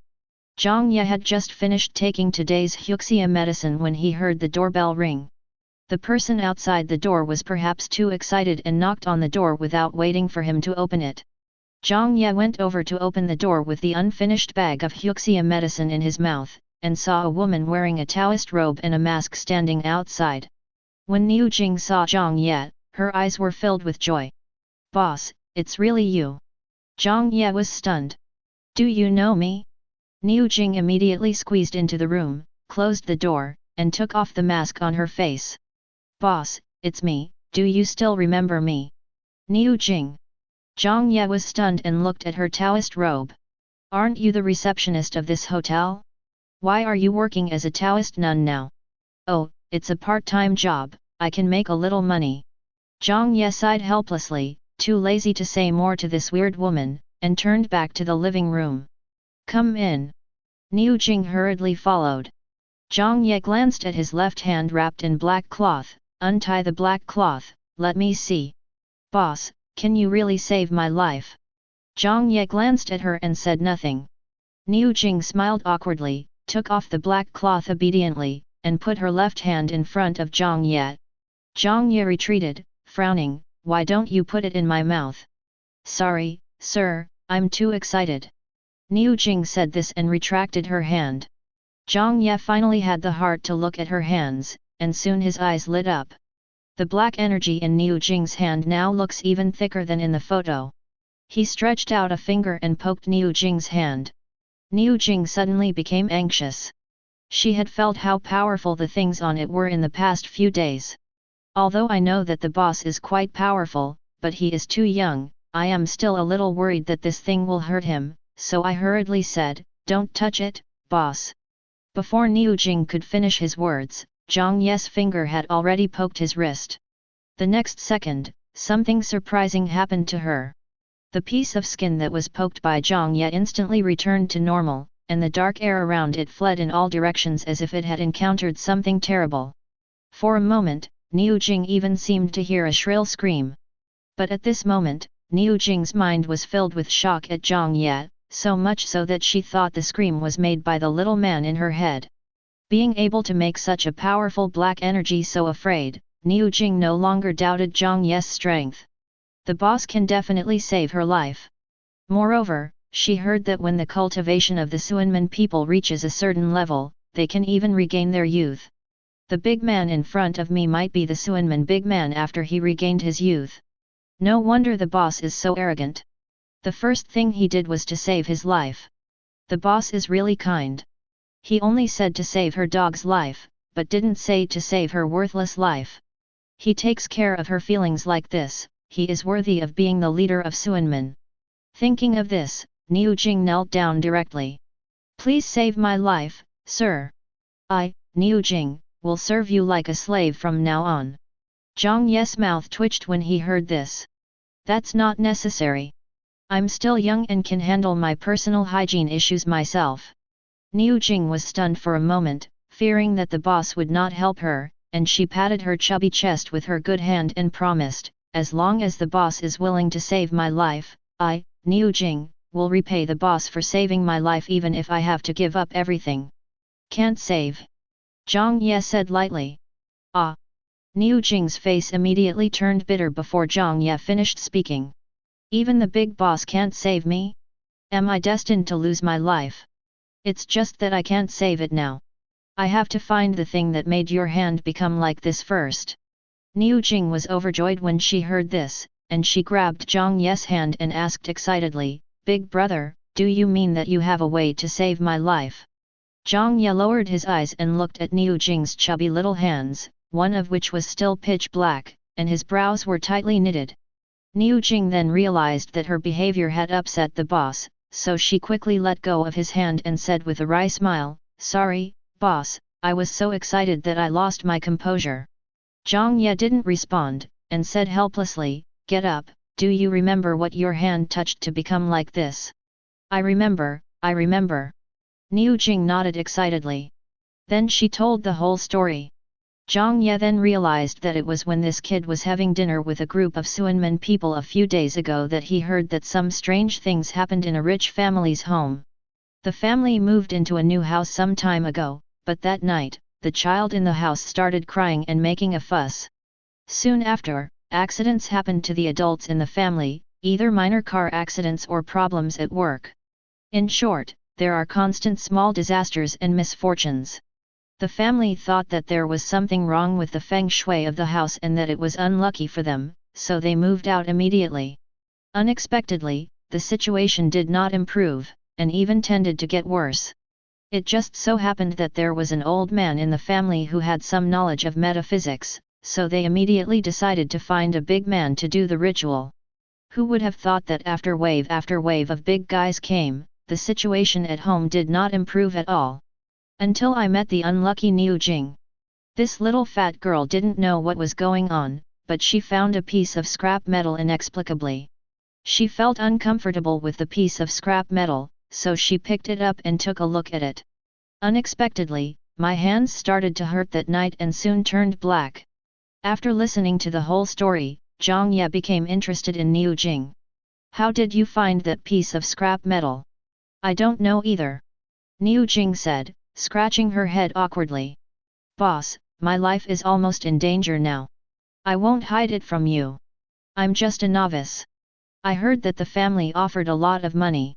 Jiang Ye had just finished taking today's Huxia medicine when he heard the doorbell ring. The person outside the door was perhaps too excited and knocked on the door without waiting for him to open it. Jiang Ye went over to open the door with the unfinished bag of Huxia medicine in his mouth, and saw a woman wearing a Taoist robe and a mask standing outside. When Niu Jing saw Jiang Ye, her eyes were filled with joy. Boss, it's really you. Jiang Ye was stunned. Do you know me? Niu Jing immediately squeezed into the room, closed the door, and took off the mask on her face. Boss, it's me, do you still remember me? Niu Jing. Jiang Ye was stunned and looked at her Taoist robe. Aren't you the receptionist of this hotel? Why are you working as a Taoist nun now? Oh, it's a part-time job, I can make a little money. Jiang Ye sighed helplessly, too lazy to say more to this weird woman, and turned back to the living room. Come in. Niu Jing hurriedly followed. Jiang Ye glanced at his left hand wrapped in black cloth. Untie the black cloth, let me see. Boss, can you really save my life? Jiang Ye glanced at her and said nothing. Niu Jing smiled awkwardly, took off the black cloth obediently, and put her left hand in front of Jiang Ye. Jiang Ye retreated, frowning, "Why don't you put it in my mouth?" "Sorry, sir, I'm too excited." Niu Jing said this and retracted her hand. Jiang Ye finally had the heart to look at her hands, and soon his eyes lit up. The black energy in Niu Jing's hand now looks even thicker than in the photo. He stretched out a finger and poked Niu Jing's hand. Niu Jing suddenly became anxious. She had felt how powerful the things on it were in the past few days. "Although I know that the boss is quite powerful, but he is too young, I am still a little worried that this thing will hurt him, so I hurriedly said, 'Don't touch it, boss.'" Before Niu Jing could finish his words, Jiang Ye's finger had already poked his wrist. The next second, something surprising happened to her. The piece of skin that was poked by Jiang Ye instantly returned to normal, and the dark air around it fled in all directions as if it had encountered something terrible. For a moment, Niu Jing even seemed to hear a shrill scream. But at this moment, Niu Jing's mind was filled with shock at Jiang Ye, so much so that she thought the scream was made by the little man in her head. Being able to make such a powerful black energy so afraid, Niu Jing no longer doubted Jiang Ye's strength. The boss can definitely save her life. Moreover, she heard that when the cultivation of the Suanmen people reaches a certain level, they can even regain their youth. The big man in front of me might be the Suanmen big man after he regained his youth. No wonder the boss is so arrogant. The first thing he did was to save his life. The boss is really kind. He only said to save her dog's life, but didn't say to save her worthless life. He takes care of her feelings like this, he is worthy of being the leader of Suanmen. Thinking of this, Niu Jing knelt down directly. "Please save my life, sir. I, Niu Jing, will serve you like a slave from now on." Jiang Ye's mouth twitched when he heard this. "That's not necessary. I'm still young and can handle my personal hygiene issues myself." Niu Jing was stunned for a moment, fearing that the boss would not help her, and she patted her chubby chest with her good hand and promised, "As long as the boss is willing to save my life, I, Niu Jing, will repay the boss for saving my life even if I have to give up everything." "Can't save," Jiang Ye said lightly. "Ah!" Niu Jing's face immediately turned bitter before Jiang Ye finished speaking. "Even the big boss can't save me? Am I destined to lose my life? It's just that I can't save it now. I have to find the thing that made your hand become like this first." Niu Jing was overjoyed when she heard this, and she grabbed Jiang Ye's hand and asked excitedly, "Big brother, do you mean that you have a way to save my life?" Jiang Ye lowered his eyes and looked at Niu Jing's chubby little hands, one of which was still pitch black, and his brows were tightly knitted. Niu Jing then realized that her behavior had upset the boss, so she quickly let go of his hand and said with a wry smile, "Sorry, boss, I was so excited that I lost my composure." Jiang Ye didn't respond, and said helplessly, "Get up, do you remember what your hand touched to become like this?" I remember. Niu Jing nodded excitedly. Then she told the whole story. Jiang Ye then realized that it was when this kid was having dinner with a group of Suanmen people a few days ago that he heard that some strange things happened in a rich family's home. The family moved into a new house some time ago, but that night, the child in the house started crying and making a fuss. Soon after, accidents happened to the adults in the family, either minor car accidents or problems at work. In short, there are constant small disasters and misfortunes. The family thought that there was something wrong with the feng shui of the house and that it was unlucky for them, so they moved out immediately. Unexpectedly, the situation did not improve, and even tended to get worse. It just so happened that there was an old man in the family who had some knowledge of metaphysics, so they immediately decided to find a big man to do the ritual. Who would have thought that after wave of big guys came, the situation at home did not improve at all. Until I met the unlucky Niu Jing. This little fat girl didn't know what was going on, but she found a piece of scrap metal inexplicably. She felt uncomfortable with the piece of scrap metal, so she picked it up and took a look at it. Unexpectedly, my hands started to hurt that night and soon turned black. After listening to the whole story, Jiang Ye became interested in Niu Jing. How did you find that piece of scrap metal? I don't know either. Niu Jing said, scratching her head awkwardly. Boss, my life is almost in danger now. I won't hide it from you. I'm just a novice. I heard that the family offered a lot of money.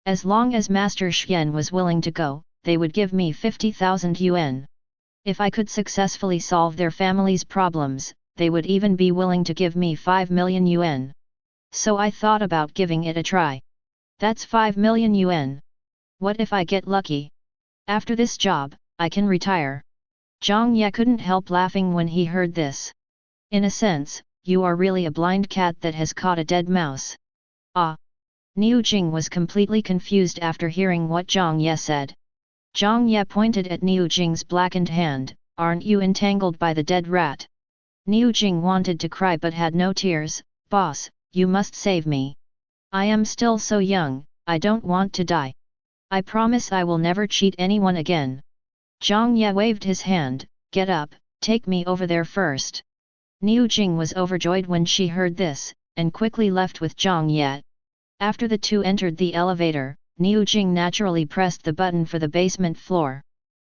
As long as Master Xian was willing to go, they would give me 50,000 yuan. If I could successfully solve their family's problems, they would even be willing to give me 5 million yuan. So I thought about giving it a try. That's 5 million yuan. What if I get lucky? After this job, I can retire. Jiang Ye couldn't help laughing when he heard this. In a sense, you are really a blind cat that has caught a dead mouse. Ah! Niu Jing was completely confused after hearing what Jiang Ye said. Jiang Ye pointed at Niu Jing's blackened hand, aren't you entangled by the dead rat? Niu Jing wanted to cry but had no tears. Boss, you must save me. I am still so young, I don't want to die. I promise I will never cheat anyone again. Jiang Ye waved his hand, get up, take me over there first. Niu Jing was overjoyed when she heard this, and quickly left with Jiang Ye. After the two entered the elevator, Niu Jing naturally pressed the button for the basement floor.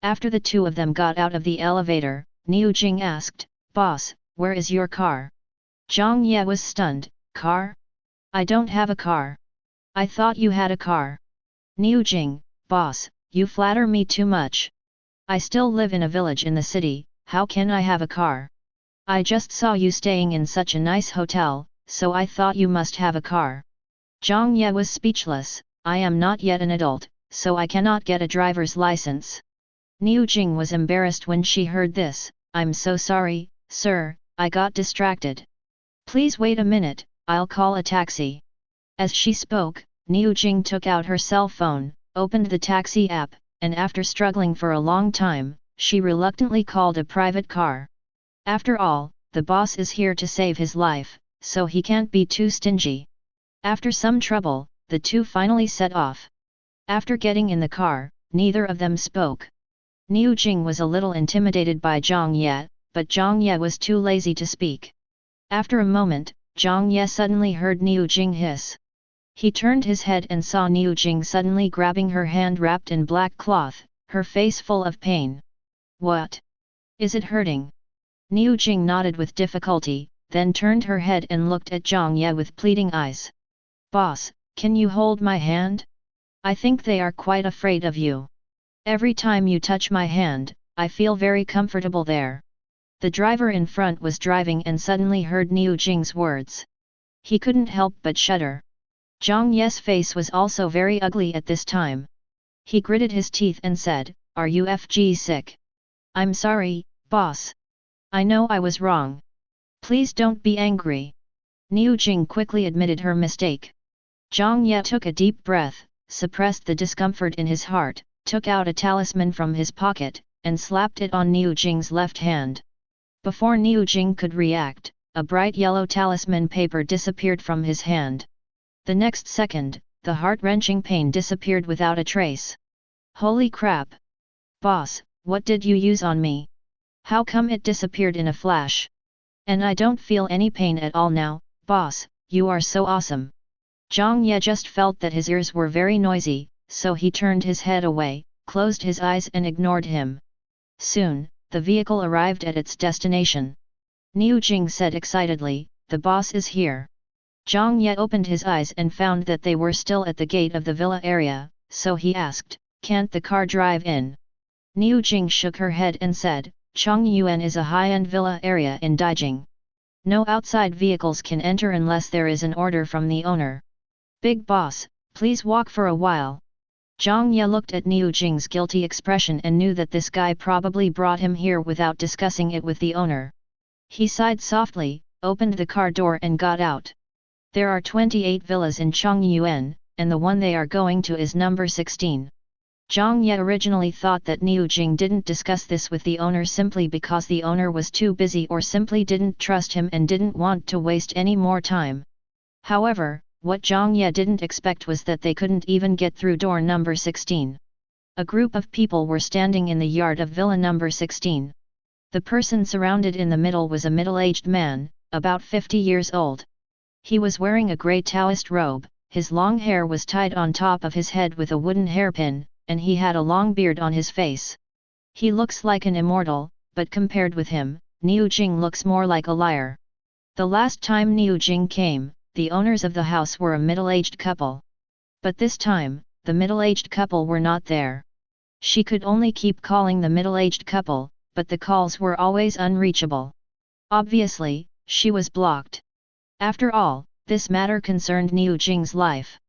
After the two of them got out of the elevator, Niu Jing asked, Boss, where is your car? Jiang Ye was stunned, car? I don't have a car. I thought you had a car. Niu Jing, boss, you flatter me too much. I still live in a village in the city, how can I have a car? I just saw you staying in such a nice hotel, so I thought you must have a car. Jiang Ye was speechless, I am not yet an adult, so I cannot get a driver's license. Niu Jing was embarrassed when she heard this, I'm so sorry, sir, I got distracted. Please wait a minute, I'll call a taxi. As she spoke, Niu Jing took out her cell phone, opened the taxi app, and after struggling for a long time, she reluctantly called a private car. After all, the boss is here to save his life, so he can't be too stingy. After some trouble, the two finally set off. After getting in the car, neither of them spoke. Niu Jing was a little intimidated by Jiang Ye, but Jiang Ye was too lazy to speak. After a moment, Jiang Ye suddenly heard Niu Jing hiss. He turned his head and saw Niu Jing suddenly grabbing her hand wrapped in black cloth, her face full of pain. What? Is it hurting? Niu Jing nodded with difficulty, then turned her head and looked at Jiang Ye with pleading eyes. Boss, can you hold my hand? I think they are quite afraid of you. Every time you touch my hand, I feel very comfortable there. The driver in front was driving and suddenly heard Niu Jing's words. He couldn't help but shudder. Jiang Ye's face was also very ugly at this time. He gritted his teeth and said, Are you FG sick? I'm sorry, boss. I know I was wrong. Please don't be angry. Niu Jing quickly admitted her mistake. Jiang Ye took a deep breath, suppressed the discomfort in his heart, took out a talisman from his pocket, and slapped it on Niu Jing's left hand. Before Niu Jing could react, a bright yellow talisman paper disappeared from his hand. The next second, the heart-wrenching pain disappeared without a trace. Holy crap! Boss, what did you use on me? How come it disappeared in a flash? And I don't feel any pain at all now, boss, you are so awesome. Jiang Ye just felt that his ears were very noisy, so he turned his head away, closed his eyes and ignored him. Soon, the vehicle arrived at its destination. Niu Jing said excitedly, the boss is here. Jiang Ye opened his eyes and found that they were still at the gate of the villa area, so he asked, can't the car drive in? Niu Jing shook her head and said, Chongyuan is a high-end villa area in Daijing. No outside vehicles can enter unless there is an order from the owner. Big boss, please walk for a while. Jiang Ye looked at Niu Jing's guilty expression and knew that this guy probably brought him here without discussing it with the owner. He sighed softly, opened the car door and got out. There are 28 villas in Chongyuan, and the one they are going to is number 16. Jiang Ye originally thought that Niu Jing didn't discuss this with the owner simply because the owner was too busy or simply didn't trust him and didn't want to waste any more time. However, what Jiang Ye didn't expect was that they couldn't even get through door number 16. A group of people were standing in the yard of villa number 16. The person surrounded in the middle was a middle-aged man, about 50 years old. He was wearing a grey Taoist robe, his long hair was tied on top of his head with a wooden hairpin, and he had a long beard on his face. He looks like an immortal, but compared with him, Niu Jing looks more like a liar. The last time Niu Jing came, the owners of the house were a middle-aged couple. But this time, the middle-aged couple were not there. She could only keep calling the middle-aged couple, but the calls were always unreachable. Obviously, she was blocked. After all, this matter concerned Niu Jing's life.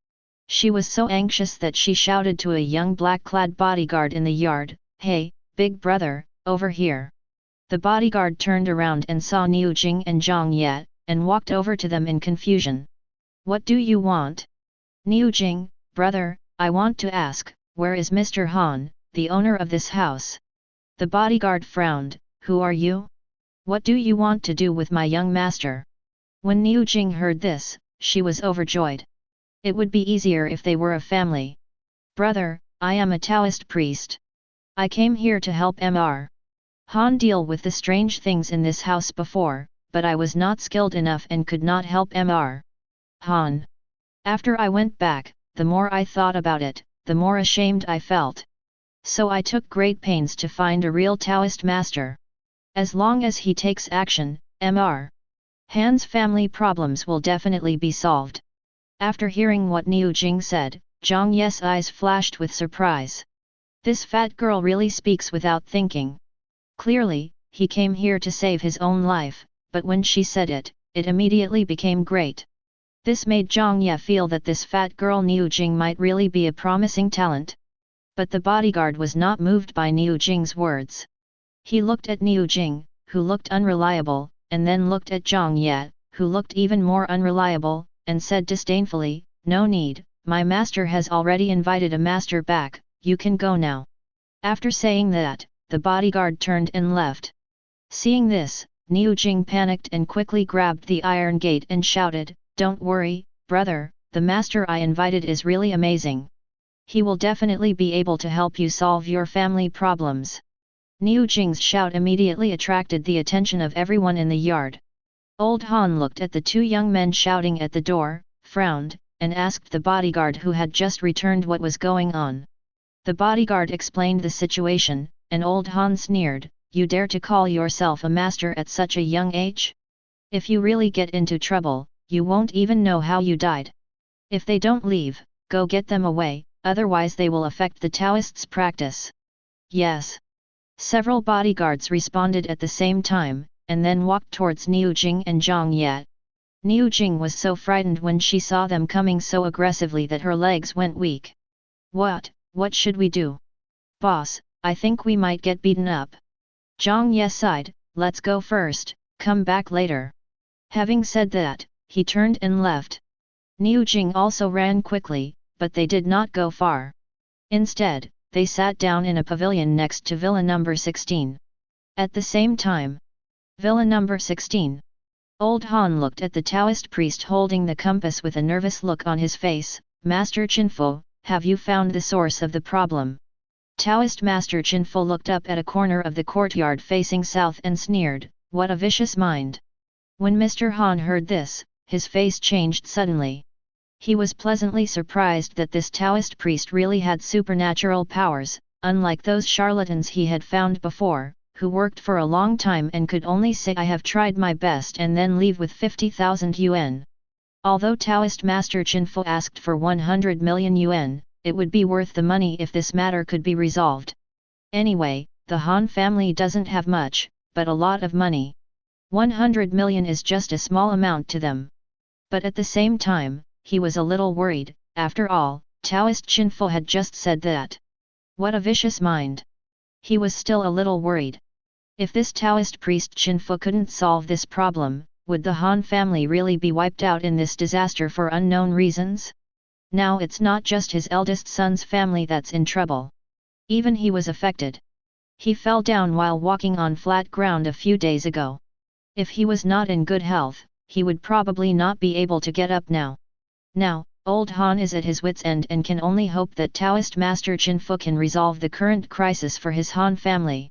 She was so anxious that she shouted to a young black-clad bodyguard in the yard, "Hey, big brother, over here." The bodyguard turned around and saw Niu Jing and Jiang Ye, and walked over to them in confusion. "What do you want?" "Niu Jing, brother, I want to ask, where is Mr. Han, the owner of this house?" The bodyguard frowned, "Who are you? What do you want to do with my young master?" When Niu Jing heard this, she was overjoyed. It would be easier if they were a family. "Brother, I am a Taoist priest. I came here to help Mr. Han deal with the strange things in this house before, but I was not skilled enough and could not help Mr. Han. After I went back, the more I thought about it, the more ashamed I felt. So I took great pains to find a real Taoist master. As long as he takes action, Mr. Han's family problems will definitely be solved." After hearing what Niu Jing said, Jiang Ye's eyes flashed with surprise. This fat girl really speaks without thinking. Clearly, he came here to save his own life, but when she said it, it immediately became great. This made Jiang Ye feel that this fat girl Niu Jing might really be a promising talent. But the bodyguard was not moved by Niu Jing's words. He looked at Niu Jing, who looked unreliable, and then looked at Jiang Ye, who looked even more unreliable, and said disdainfully, "No need, my master has already invited a master back, you can go now." After saying that, the bodyguard turned and left. Seeing this, Niu Jing panicked and quickly grabbed the iron gate and shouted, "Don't worry, brother, the master I invited is really amazing. He will definitely be able to help you solve your family problems." Niu Jing's shout immediately attracted the attention of everyone in the yard. Old Han looked at the two young men shouting at the door, frowned, and asked the bodyguard who had just returned what was going on. The bodyguard explained the situation, and Old Han sneered, "You dare to call yourself a master at such a young age? If you really get into trouble, you won't even know how you died. If they don't leave, go get them away, otherwise they will affect the Taoists' practice." "Yes." Several bodyguards responded at the same time, and then walked towards Niu Jing and Jiang Ye. Niu Jing was so frightened when she saw them coming so aggressively that her legs went weak. What should we do?" "Boss, I think we might get beaten up." Jiang Ye sighed, "Let's go first, come back later." Having said that, he turned and left. Niu Jing also ran quickly, but they did not go far. Instead, they sat down in a pavilion next to Villa number 16. At the same time, Villa number 16. Old Han looked at the Taoist priest holding the compass with a nervous look on his face. "Master Chinfo, have you found the source of the problem?" Taoist Master Chinfo looked up at a corner of the courtyard facing south and sneered, "What a vicious mind." When Mr. Han heard this, his face changed suddenly. He was pleasantly surprised that this Taoist priest really had supernatural powers, unlike those charlatans he had found before, who worked for a long time and could only say "I have tried my best" and then leave with 50,000 yuan. Although Taoist Master Chinfo asked for 100 million yuan, it would be worth the money if this matter could be resolved. Anyway, the Han family doesn't have much, but a lot of money. 100 million is just a small amount to them. But at the same time, he was a little worried. After all, Taoist Chinfo had just said that. What a vicious mind. He was still a little worried. If this Taoist priest Chinfo couldn't solve this problem, would the Han family really be wiped out in this disaster for unknown reasons? Now it's not just his eldest son's family that's in trouble. Even he was affected. He fell down while walking on flat ground a few days ago. If he was not in good health, he would probably not be able to get up now. Now, Old Han is at his wits' end and can only hope that Taoist Master Chinfo can resolve the current crisis for his Han family.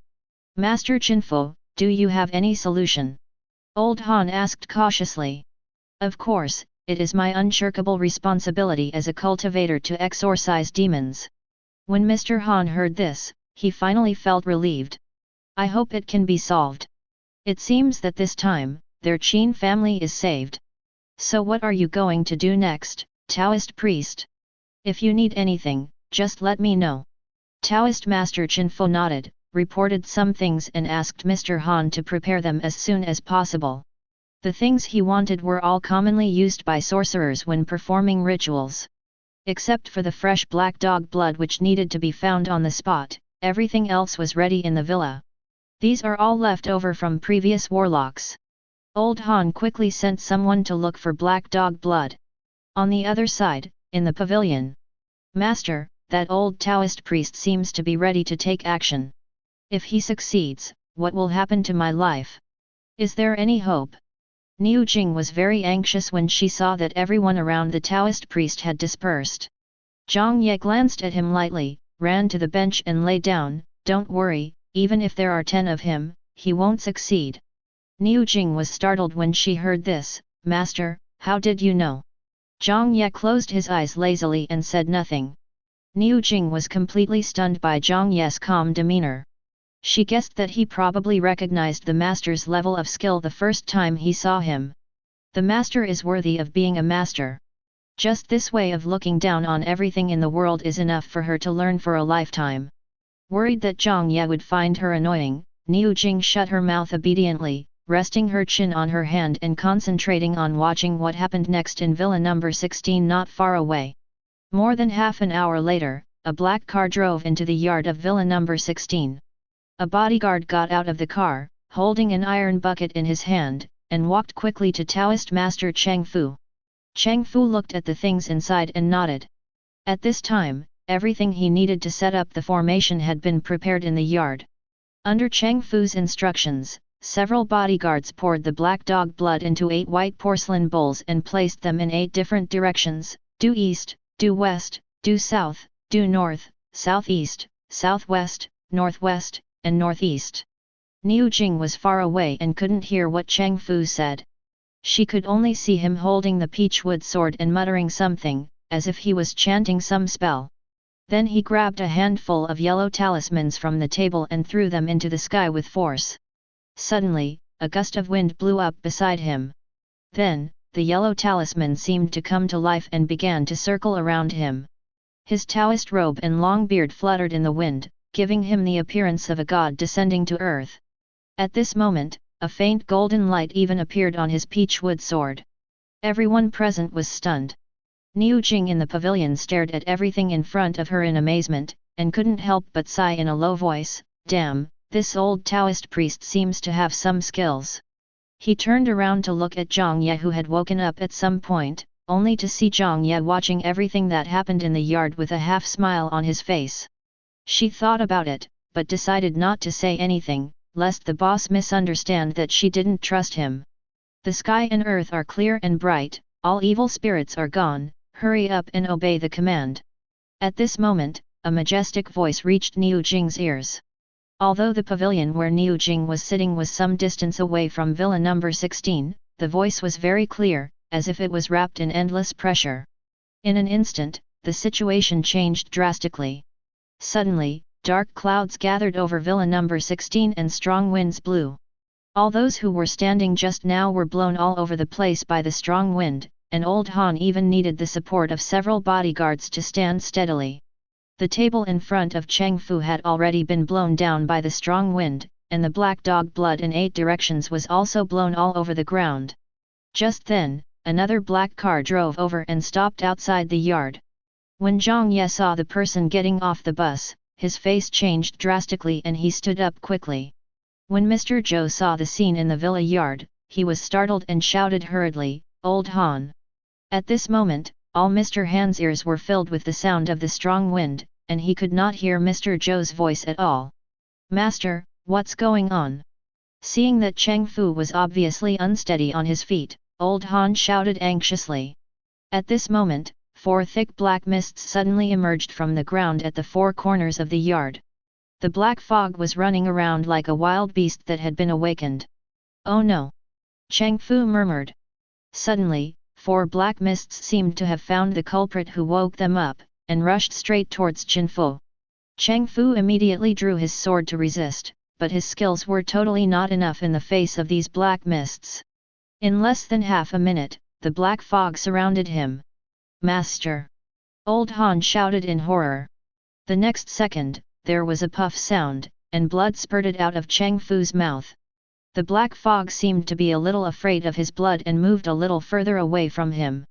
"Master Chinfo, do you have any solution?" Old Han asked cautiously. "Of course, it is my unshirkable responsibility as a cultivator to exorcise demons. When Mr. Han heard this, he finally felt relieved. I hope it can be solved. It seems that this time, their Chen family is saved. So what are you going to do next, Taoist priest? If you need anything, just let me know. Taoist Master Chen Fo nodded, reported some things and asked Mr. Han to prepare them as soon as possible. The things he wanted were all commonly used by sorcerers when performing rituals. Except for the fresh black dog blood which needed to be found on the spot, everything else was ready in the villa. These are all left over from previous warlocks. Old Han quickly sent someone to look for black dog blood. On the other side, in the pavilion. Master, that old Taoist priest seems to be ready to take action. If he succeeds, what will happen to my life? Is there any hope? Niu Jing was very anxious when she saw that everyone around the Taoist priest had dispersed. Jiang Ye glanced at him lightly, ran to the bench and lay down. Don't worry, even if there are 10 of him, he won't succeed. Niu Jing was startled when she heard this. Master, how did you know? Jiang Ye closed his eyes lazily and said nothing. Niu Jing was completely stunned by Jiang Ye's calm demeanor. She guessed that he probably recognized the master's level of skill the first time he saw him. The master is worthy of being a master. Just this way of looking down on everything in the world is enough for her to learn for a lifetime. Worried that Jiang Ye would find her annoying, Niu Jing shut her mouth obediently, resting her chin on her hand and concentrating on watching what happened next in Villa number 16 not far away. More than half an hour later, a black car drove into the yard of Villa number 16. A bodyguard got out of the car, holding an iron bucket in his hand, and walked quickly to Taoist Master Cheng Fu. Cheng Fu looked at the things inside and nodded. At this time, everything he needed to set up the formation had been prepared in the yard. Under Cheng Fu's instructions, several bodyguards poured the black dog blood into 8 white porcelain bowls and placed them in 8 different directions, due east, due west, due south, due north, southeast, southwest, northwest, and northeast. Niu Jing was far away and couldn't hear what Cheng Fu said. She could only see him holding the peachwood sword and muttering something, as if he was chanting some spell. Then he grabbed a handful of yellow talismans from the table and threw them into the sky with force. Suddenly, a gust of wind blew up beside him. Then, the yellow talisman seemed to come to life and began to circle around him. His Taoist robe and long beard fluttered in the wind, giving him the appearance of a god descending to earth. At this moment, a faint golden light even appeared on his peachwood sword. Everyone present was stunned. Niu Jing in the pavilion stared at everything in front of her in amazement, and couldn't help but sigh in a low voice, "Damn, this old Taoist priest seems to have some skills." He turned around to look at Jiang Ye who had woken up at some point, only to see Jiang Ye watching everything that happened in the yard with a half smile on his face. She thought about it, but decided not to say anything, lest the boss misunderstand that she didn't trust him. The sky and earth are clear and bright, all evil spirits are gone, hurry up and obey the command. At this moment, a majestic voice reached Niu Jing's ears. Although the pavilion where Niu Jing was sitting was some distance away from Villa number 16, the voice was very clear, as if it was wrapped in endless pressure. In an instant, the situation changed drastically. Suddenly, dark clouds gathered over Villa number 16 and strong winds blew. All those who were standing just now were blown all over the place by the strong wind, and old Han even needed the support of several bodyguards to stand steadily. The table in front of Cheng Fu had already been blown down by the strong wind, and the black dog blood in 8 directions was also blown all over the ground. Just then, another black car drove over and stopped outside the yard. When Jiang Ye saw the person getting off the bus, his face changed drastically and he stood up quickly. When Mr. Zhou saw the scene in the villa yard, he was startled and shouted hurriedly, "Old Han!" At this moment, all Mr. Han's ears were filled with the sound of the strong wind, and he could not hear Mr. Zhou's voice at all. "Master, what's going on?" Seeing that Cheng Fu was obviously unsteady on his feet, old Han shouted anxiously. At this moment, 4 thick black mists suddenly emerged from the ground at the 4 corners of the yard. The black fog was running around like a wild beast that had been awakened. "Oh no!" Cheng Fu murmured. Suddenly, 4 black mists seemed to have found the culprit who woke them up, and rushed straight towards Chen Fu. Cheng Fu immediately drew his sword to resist, but his skills were totally not enough in the face of these black mists. In less than half a minute, the black fog surrounded him. "Master!" Old Han shouted in horror. The next second, there was a puff sound, and blood spurted out of Cheng Fu's mouth. The black fog seemed to be a little afraid of his blood and moved a little further away from him.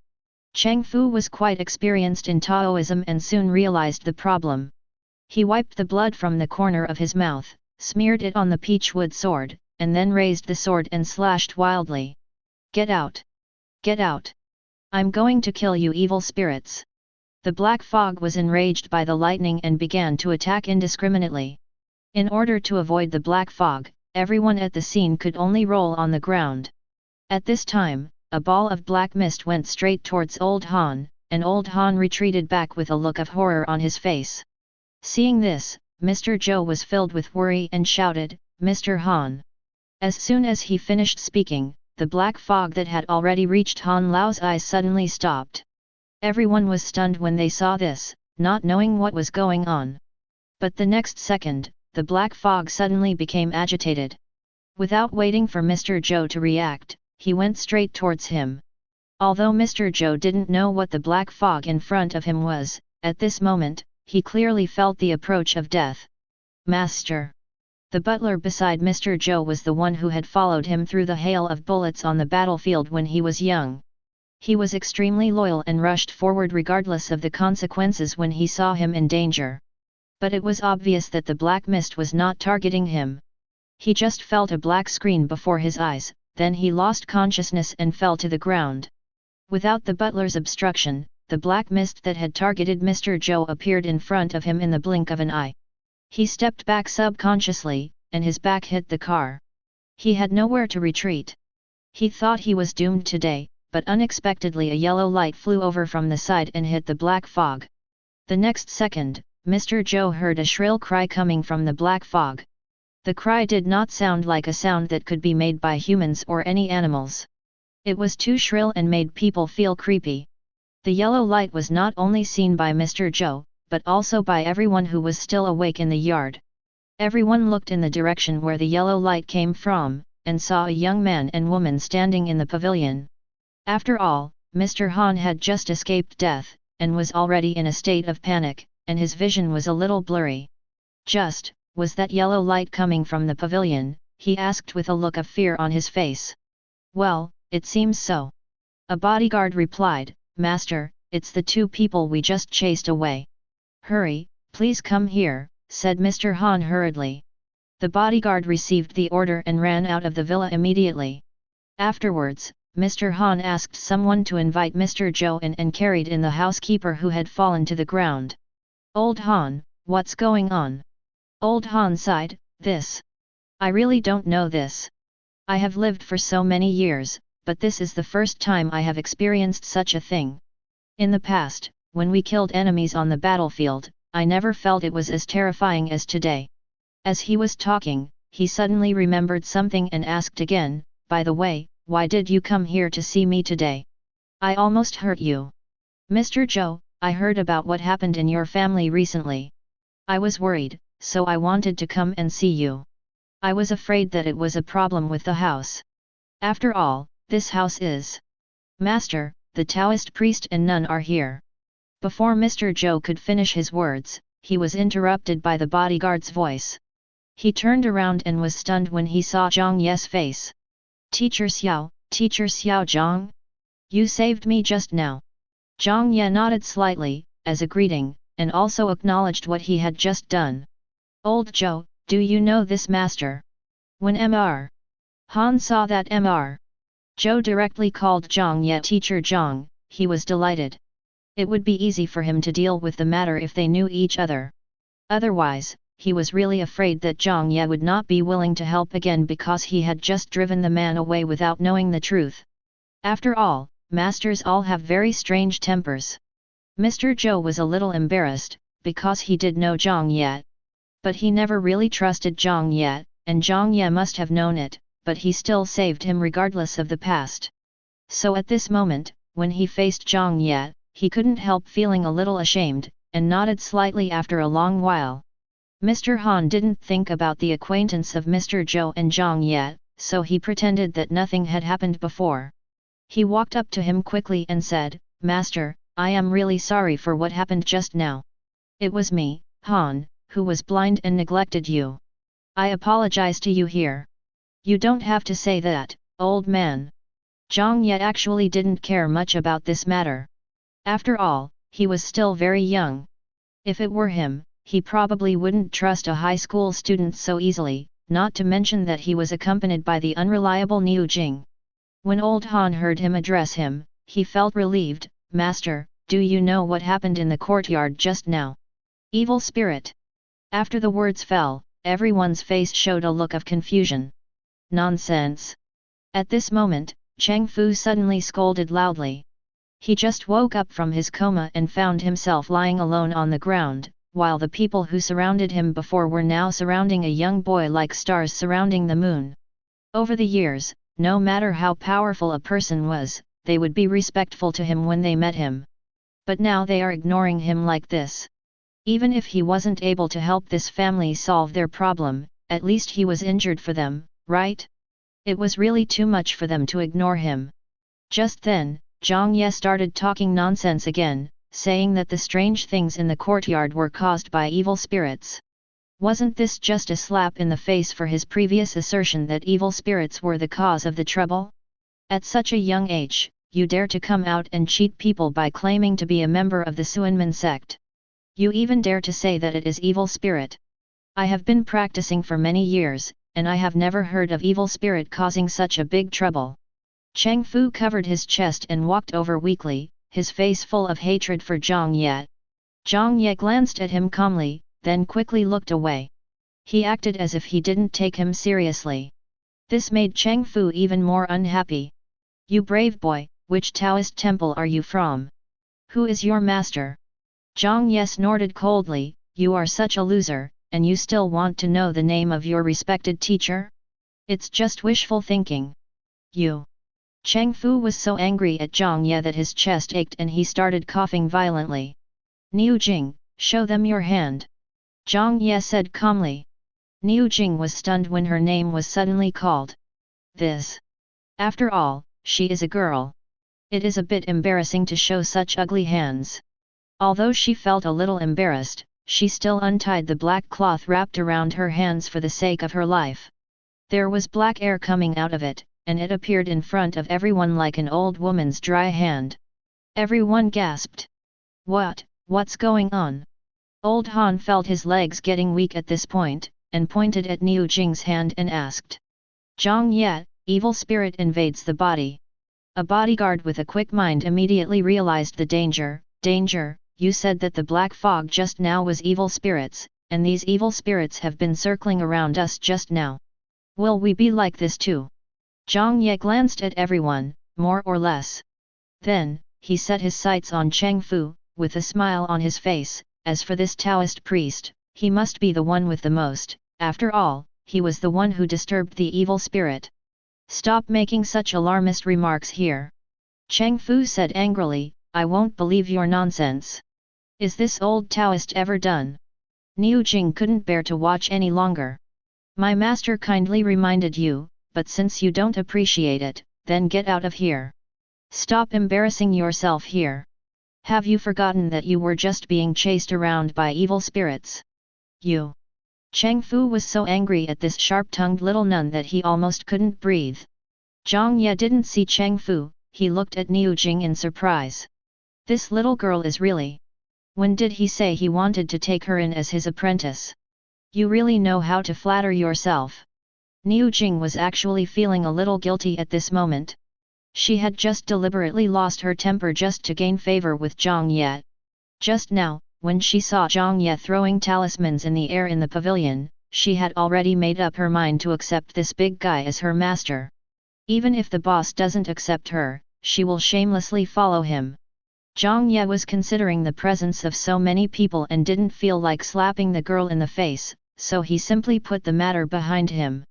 Cheng Fu was quite experienced in Taoism and soon realized the problem. He wiped the blood from the corner of his mouth, smeared it on the peachwood sword, and then raised the sword and slashed wildly. "Get out! Get out! I'm going to kill you, evil spirits!" The black fog was enraged by the lightning and began to attack indiscriminately. In order to avoid the black fog, everyone at the scene could only roll on the ground. At this time, a ball of black mist went straight towards Old Han, and Old Han retreated back with a look of horror on his face. Seeing this, Mr. Zhou was filled with worry and shouted, "Mr. Han!" As soon as he finished speaking, the black fog that had already reached Han Lao's eyes suddenly stopped. Everyone was stunned when they saw this, not knowing what was going on. But the next second, the black fog suddenly became agitated. Without waiting for Mr. Zhou to react, he went straight towards him. Although Mr. Zhou didn't know what the black fog in front of him was, at this moment, he clearly felt the approach of death. "Master!" The butler beside Mr. Zhou was the one who had followed him through the hail of bullets on the battlefield when he was young. He was extremely loyal and rushed forward regardless of the consequences when he saw him in danger. But it was obvious that the black mist was not targeting him. He just felt a black screen before his eyes, then he lost consciousness and fell to the ground. Without the butler's obstruction, the black mist that had targeted Mr. Zhou appeared in front of him in the blink of an eye. He stepped back subconsciously, and his back hit the car. He had nowhere to retreat. He thought he was doomed today, but unexpectedly a yellow light flew over from the side and hit the black fog. The next second, Mr. Zhou heard a shrill cry coming from the black fog. The cry did not sound like a sound that could be made by humans or any animals. It was too shrill and made people feel creepy. The yellow light was not only seen by Mr. Zhou, but also by everyone who was still awake in the yard. Everyone looked in the direction where the yellow light came from, and saw a young man and woman standing in the pavilion. After all, Mr. Han had just escaped death, and was already in a state of panic, and his vision was a little blurry. Was that yellow light coming from the pavilion?" he asked with a look of fear on his face. "Well, it seems so." A bodyguard replied, "Master, it's the 2 people we just chased away." "Hurry, please come here," said Mr. Han hurriedly. The bodyguard received the order and ran out of the villa immediately. Afterwards, Mr. Han asked someone to invite Mr. Zhou in and carried in the housekeeper who had fallen to the ground. "Old Han, what's going on?" Old Han sighed, I really don't know this. I have lived for so many years, but this is the first time I have experienced such a thing. In the past, when we killed enemies on the battlefield, I never felt it was as terrifying as today." As he was talking, he suddenly remembered something and asked again, "By the way, why did you come here to see me today? I almost hurt you." "Mr. Zhou, I heard about what happened in your family recently. I was worried, so I wanted to come and see you. I was afraid that it was a problem with the house. After all, this house is..." "Master, the Taoist priest and nun are here." Before Mr. Zhou could finish his words, he was interrupted by the bodyguard's voice. He turned around and was stunned when he saw Jiang Ye's face. Teacher Xiao Zhang? You saved me just now." Jiang Ye nodded slightly, as a greeting, and also acknowledged what he had just done. "Old Zhou, do you know this master?" When Mr. Han saw that Mr. Zhou directly called Jiang Ye Teacher Jiang, he was delighted. It would be easy for him to deal with the matter if they knew each other. Otherwise, he was really afraid that Jiang Ye would not be willing to help again because he had just driven the man away without knowing the truth. After all, masters all have very strange tempers. Mr. Zhou was a little embarrassed, because he did know Jiang Ye. But he never really trusted Jiang Ye, and Jiang Ye must have known it, but he still saved him regardless of the past. So at this moment, when he faced Jiang Ye, he couldn't help feeling a little ashamed, and nodded slightly after a long while. Mr. Han didn't think about the acquaintance of Mr. Zhou and Jiang Ye, so he pretended that nothing had happened before. He walked up to him quickly and said, "Master, I am really sorry for what happened just now. It was me, Han, who was blind and neglected you. I apologize to you here." "You don't have to say that, old man." Jiang Ye actually didn't care much about this matter. After all, he was still very young. If it were him, he probably wouldn't trust a high school student so easily, not to mention that he was accompanied by the unreliable Niu Jing. When old Han heard him address him, he felt relieved. "Master, do you know what happened in the courtyard just now?" "Evil spirit." After the words fell, everyone's face showed a look of confusion. "Nonsense." At this moment, Cheng Fu suddenly scolded loudly. He just woke up from his coma and found himself lying alone on the ground, while the people who surrounded him before were now surrounding a young boy like stars surrounding the moon. Over the years, no matter how powerful a person was, they would be respectful to him when they met him. But now they are ignoring him like this. Even if he wasn't able to help this family solve their problem, at least he was injured for them, right? It was really too much for them to ignore him. Just then, Jiang Ye started talking nonsense again, saying that the strange things in the courtyard were caused by evil spirits. Wasn't this just a slap in the face for his previous assertion that evil spirits were the cause of the trouble? At such a young age, you dare to come out and cheat people by claiming to be a member of the Suanmen sect. You even dare to say that it is evil spirit. I have been practicing for many years, and I have never heard of evil spirit causing such a big trouble. Cheng Fu covered his chest and walked over weakly, his face full of hatred for Jiang Ye. Jiang Ye glanced at him calmly, then quickly looked away. He acted as if he didn't take him seriously. This made Cheng Fu even more unhappy. "You brave boy, which Taoist temple are you from? Who is your master?" Jiang Ye snorted coldly, "You are such a loser, and you still want to know the name of your respected teacher? It's just wishful thinking. You." Cheng Fu was so angry at Jiang Ye that his chest ached and he started coughing violently. "Niu Jing, show them your hand," Jiang Ye said calmly. Niu Jing was stunned when her name was suddenly called. This. After all, she is a girl. It is a bit embarrassing to show such ugly hands. Although she felt a little embarrassed, she still untied the black cloth wrapped around her hands for the sake of her life. There was black air coming out of it, and it appeared in front of everyone like an old woman's dry hand. Everyone gasped. What's going on?" Old Han felt his legs getting weak at this point, and pointed at Niu Jing's hand and asked. "Jiang Ye, evil spirit invades the body." A bodyguard with a quick mind immediately realized the danger. "Danger, you said that the black fog just now was evil spirits, and these evil spirits have been circling around us just now. Will we be like this too?" Jiang Ye glanced at everyone, more or less. Then, he set his sights on Cheng Fu, with a smile on his face. As for this Taoist priest, he must be the one with the most, after all, he was the one who disturbed the evil spirit. "Stop making such alarmist remarks here," Cheng Fu said angrily, "I won't believe your nonsense. Is this old Taoist ever done?" Niu Jing couldn't bear to watch any longer. "My master kindly reminded you, but since you don't appreciate it, then get out of here. Stop embarrassing yourself here. Have you forgotten that you were just being chased around by evil spirits? You." Cheng Fu was so angry at this sharp-tongued little nun that he almost couldn't breathe. Jiang Ye didn't see Cheng Fu, he looked at Niu Jing in surprise. This little girl is really... When did he say he wanted to take her in as his apprentice? You really know how to flatter yourself. Niu Jing was actually feeling a little guilty at this moment. She had just deliberately lost her temper just to gain favor with Jiang Ye. Just now, when she saw Jiang Ye throwing talismans in the air in the pavilion, she had already made up her mind to accept this big guy as her master. Even if the boss doesn't accept her, she will shamelessly follow him. Jiang Ye was considering the presence of so many people and didn't feel like slapping the girl in the face, so he simply put the matter behind him.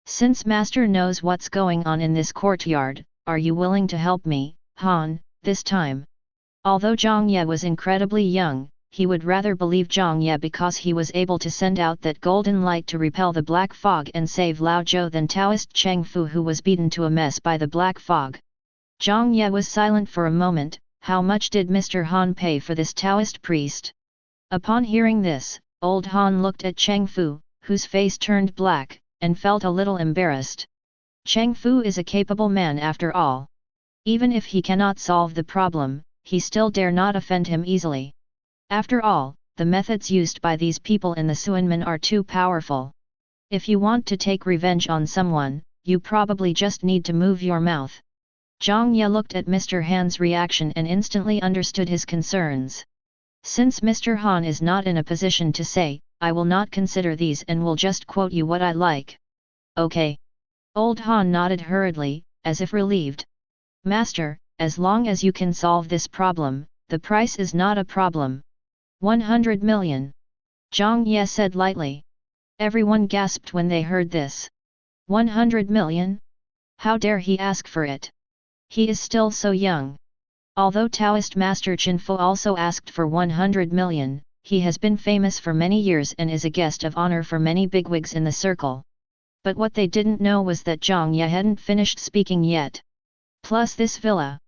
"Since master knows what's going on in this courtyard, are you willing to help me, Han, this time. Although Jiang Ye was incredibly young, he would rather believe Jiang Ye because he was able to send out that golden light to repel the black fog and save Lao Zhou than Taoist Cheng Fu, who was beaten to a mess by the black fog. Jiang Ye was silent for a moment. How much did Mr. Han pay for this Taoist priest? Upon hearing this, old Han looked at Cheng Fu, whose face turned black, and felt a little embarrassed. Cheng Fu is a capable man after all. Even if he cannot solve the problem, he still dare not offend him easily. After all, the methods used by these people in the Suanmen are too powerful. If you want to take revenge on someone, you probably just need to move your mouth. Jiang Ye looked at Mr. Han's reaction and instantly understood his concerns. Since Mr. Han is not in a position to say, I will not consider these and will just quote you what I like. Okay. Old Han nodded hurriedly, as if relieved. Master, as long as you can solve this problem, the price is not a problem. 100 million. Jiang Ye said lightly. Everyone gasped when they heard this. 100 million? How dare he ask for it? He is still so young. Although Taoist Master Chen Fu also asked for 100 million, he has been famous for many years and is a guest of honor for many bigwigs in the circle. But what they didn't know was that Jiang Ye hadn't finished speaking yet. Plus this villa.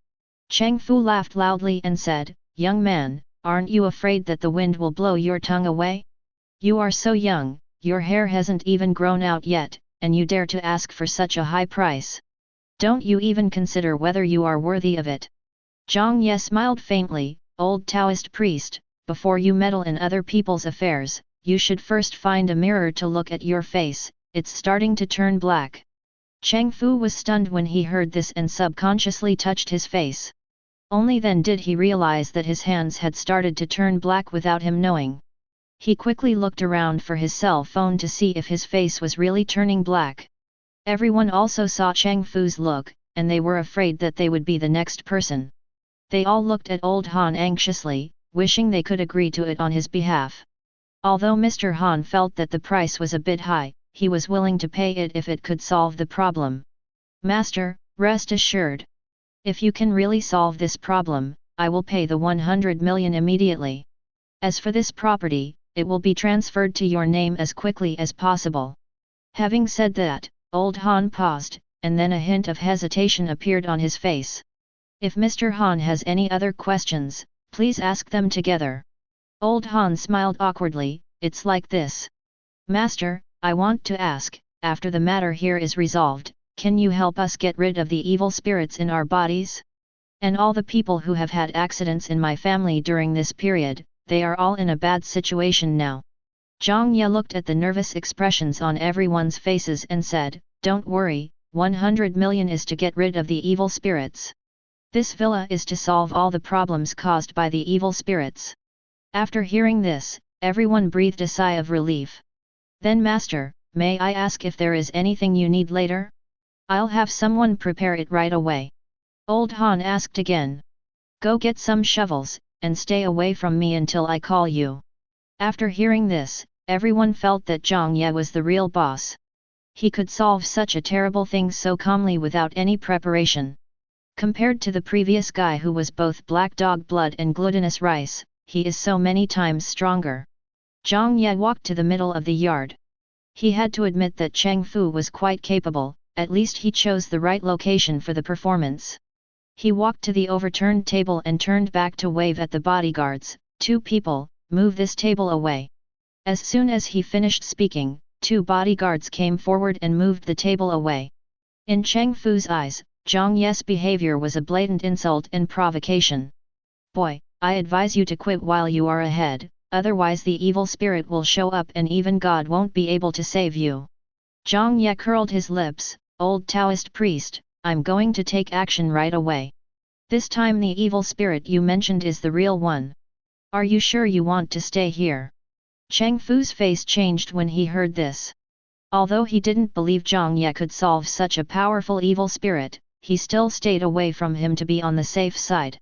Cheng Fu laughed loudly and said, Young man, aren't you afraid that the wind will blow your tongue away? You are so young, your hair hasn't even grown out yet, and you dare to ask for such a high price. Don't you even consider whether you are worthy of it? Jiang Ye smiled faintly. Old Taoist priest, before you meddle in other people's affairs, you should first find a mirror to look at your face, it's starting to turn black. Cheng Fu was stunned when he heard this and subconsciously touched his face. Only then did he realize that his hands had started to turn black without him knowing. He quickly looked around for his cell phone to see if his face was really turning black. Everyone also saw Cheng Fu's look, and they were afraid that they would be the next person. They all looked at old Han anxiously, wishing they could agree to it on his behalf. Although Mr. Han felt that the price was a bit high, he was willing to pay it if it could solve the problem. Master, rest assured. If you can really solve this problem, I will pay the 100 million immediately. As for this property, it will be transferred to your name as quickly as possible. Having said that, old Han paused, and then a hint of hesitation appeared on his face. If Mr. Han has any other questions, please ask them together. Old Han smiled awkwardly. It's like this. Master, I want to ask, after the matter here is resolved, can you help us get rid of the evil spirits in our bodies? And all the people who have had accidents in my family during this period, they are all in a bad situation now. Jiang Ye looked at the nervous expressions on everyone's faces and said, Don't worry, 100 million is to get rid of the evil spirits. This villa is to solve all the problems caused by the evil spirits. After hearing this, everyone breathed a sigh of relief. Then Master, may I ask if there is anything you need later? I'll have someone prepare it right away. Old Han asked again. Go get some shovels, and stay away from me until I call you. After hearing this, everyone felt that Jiang Ye was the real boss. He could solve such a terrible thing so calmly without any preparation. Compared to the previous guy who was both black dog blood and glutinous rice, he is so many times stronger. Jiang Ye walked to the middle of the yard. He had to admit that Cheng Fu was quite capable, at least he chose the right location for the performance. He walked to the overturned table and turned back to wave at the bodyguards. 2 people, move this table away. As soon as he finished speaking, 2 bodyguards came forward and moved the table away. In Cheng Fu's eyes, Jiang Ye's behavior was a blatant insult and provocation. Boy, I advise you to quit while you are ahead, otherwise the evil spirit will show up and even God won't be able to save you. Jiang Ye curled his lips. Old Taoist priest, I'm going to take action right away. This time the evil spirit you mentioned is the real one. Are you sure you want to stay here? Cheng Fu's face changed when he heard this. Although he didn't believe Jiang Ye could solve such a powerful evil spirit, he still stayed away from him to be on the safe side.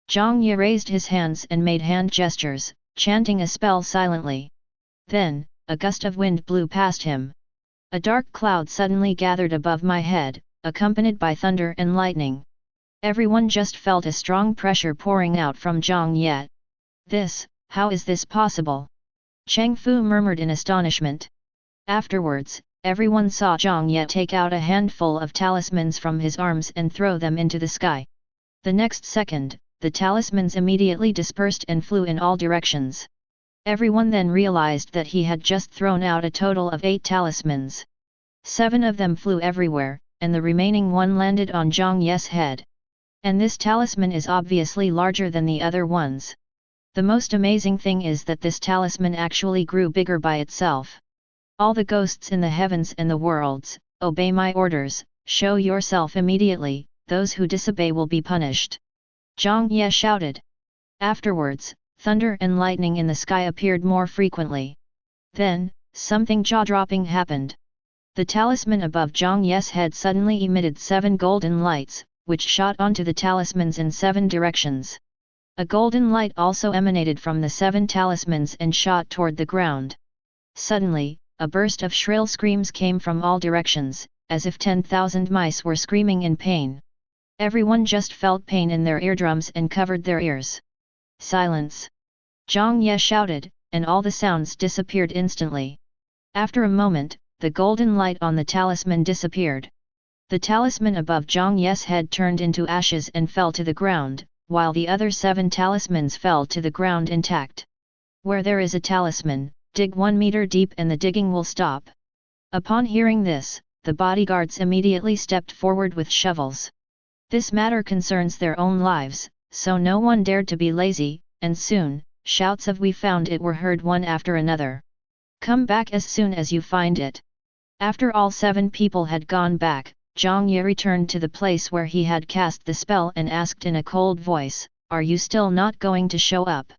Jiang Ye raised his hands and made hand gestures, chanting a spell silently. Then, a gust of wind blew past him. A dark cloud suddenly gathered above my head, accompanied by thunder and lightning. Everyone just felt a strong pressure pouring out from Jiang Ye. How is this possible? Cheng Fu murmured in astonishment. Afterwards, everyone saw Jiang Ye take out a handful of talismans from his arms and throw them into the sky. The next second, the talismans immediately dispersed and flew in all directions. Everyone then realized that he had just thrown out a total of 8 talismans. 7 of them flew everywhere, and the remaining one landed on Jiang Ye's head. And this talisman is obviously larger than the other ones. The most amazing thing is that this talisman actually grew bigger by itself. All the ghosts in the heavens and the worlds, obey my orders, show yourself immediately, those who disobey will be punished. Jiang Ye shouted. Afterwards, thunder and lightning in the sky appeared more frequently. Then, something jaw-dropping happened. The talisman above Jiang Ye's head suddenly emitted 7 golden lights, which shot onto the talismans in 7 directions. A golden light also emanated from the 7 talismans and shot toward the ground. Suddenly, a burst of shrill screams came from all directions, as if 10,000 mice were screaming in pain. Everyone just felt pain in their eardrums and covered their ears. Silence! Jiang Ye shouted, and all the sounds disappeared instantly. After a moment, the golden light on the talisman disappeared. The talisman above Jiang Ye's head turned into ashes and fell to the ground, while the other 7 talismans fell to the ground intact. Where there is a talisman, dig 1 meter deep and the digging will stop. Upon hearing this, the bodyguards immediately stepped forward with shovels. This matter concerns their own lives, so no one dared to be lazy, and soon, shouts of "we found it" were heard one after another. Come back as soon as you find it. After all 7 people had gone back, Jiang Ye returned to the place where he had cast the spell and asked in a cold voice, "Are you still not going to show up?"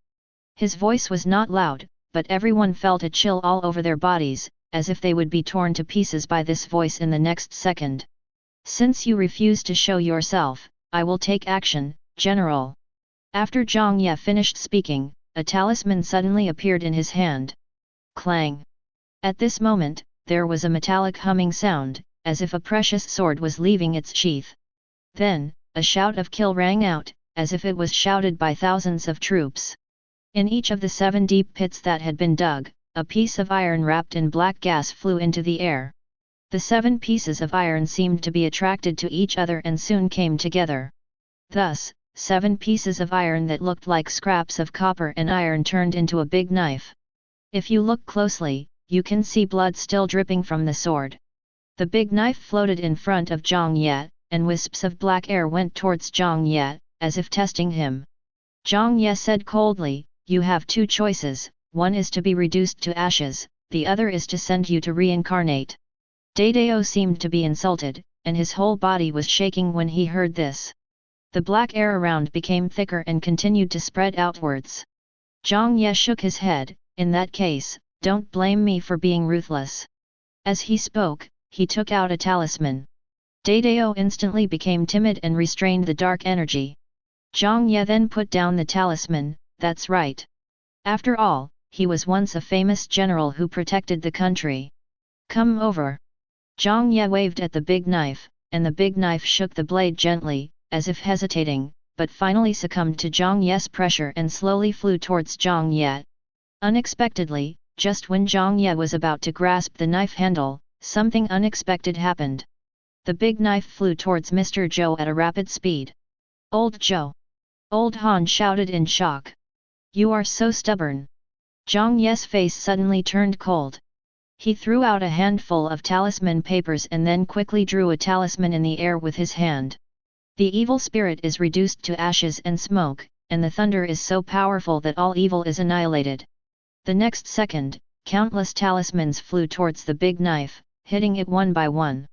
His voice was not loud, but everyone felt a chill all over their bodies, as if they would be torn to pieces by this voice in the next second. "Since you refuse to show yourself, I will take action, General." After Jiang Ye finished speaking, a talisman suddenly appeared in his hand. Clang! At this moment, there was a metallic humming sound, as if a precious sword was leaving its sheath. Then, a shout of "kill" rang out, as if it was shouted by thousands of troops. In each of the 7 deep pits that had been dug, a piece of iron wrapped in black gas flew into the air. The 7 pieces of iron seemed to be attracted to each other and soon came together. Thus, 7 pieces of iron that looked like scraps of copper and iron turned into a big knife. If you look closely, you can see blood still dripping from the sword. The big knife floated in front of Jiang Ye, and wisps of black air went towards Jiang Ye, as if testing him. Jiang Ye said coldly, "You have 2 choices, one is to be reduced to ashes, the other is to send you to reincarnate." Dadao seemed to be insulted, and his whole body was shaking when he heard this. The black air around became thicker and continued to spread outwards. Jiang Ye shook his head, "In that case, don't blame me for being ruthless." As he spoke, he took out a talisman. Dadao instantly became timid and restrained the dark energy. Jiang Ye then put down the talisman. "That's right. After all, he was once a famous general who protected the country. Come over." Jiang Ye waved at the big knife, and the big knife shook the blade gently, as if hesitating, but finally succumbed to Jiang Ye's pressure and slowly flew towards Jiang Ye. Unexpectedly, just when Jiang Ye was about to grasp the knife handle, something unexpected happened. The big knife flew towards Mr. Zhou at a rapid speed. "Old Zhou!" Old Han shouted in shock. "You are so stubborn." Jiang Ye's face suddenly turned cold. He threw out a handful of talisman papers and then quickly drew a talisman in the air with his hand. The evil spirit is reduced to ashes and smoke, and the thunder is so powerful that all evil is annihilated. The next second, countless talismans flew towards the big knife, hitting it one by one.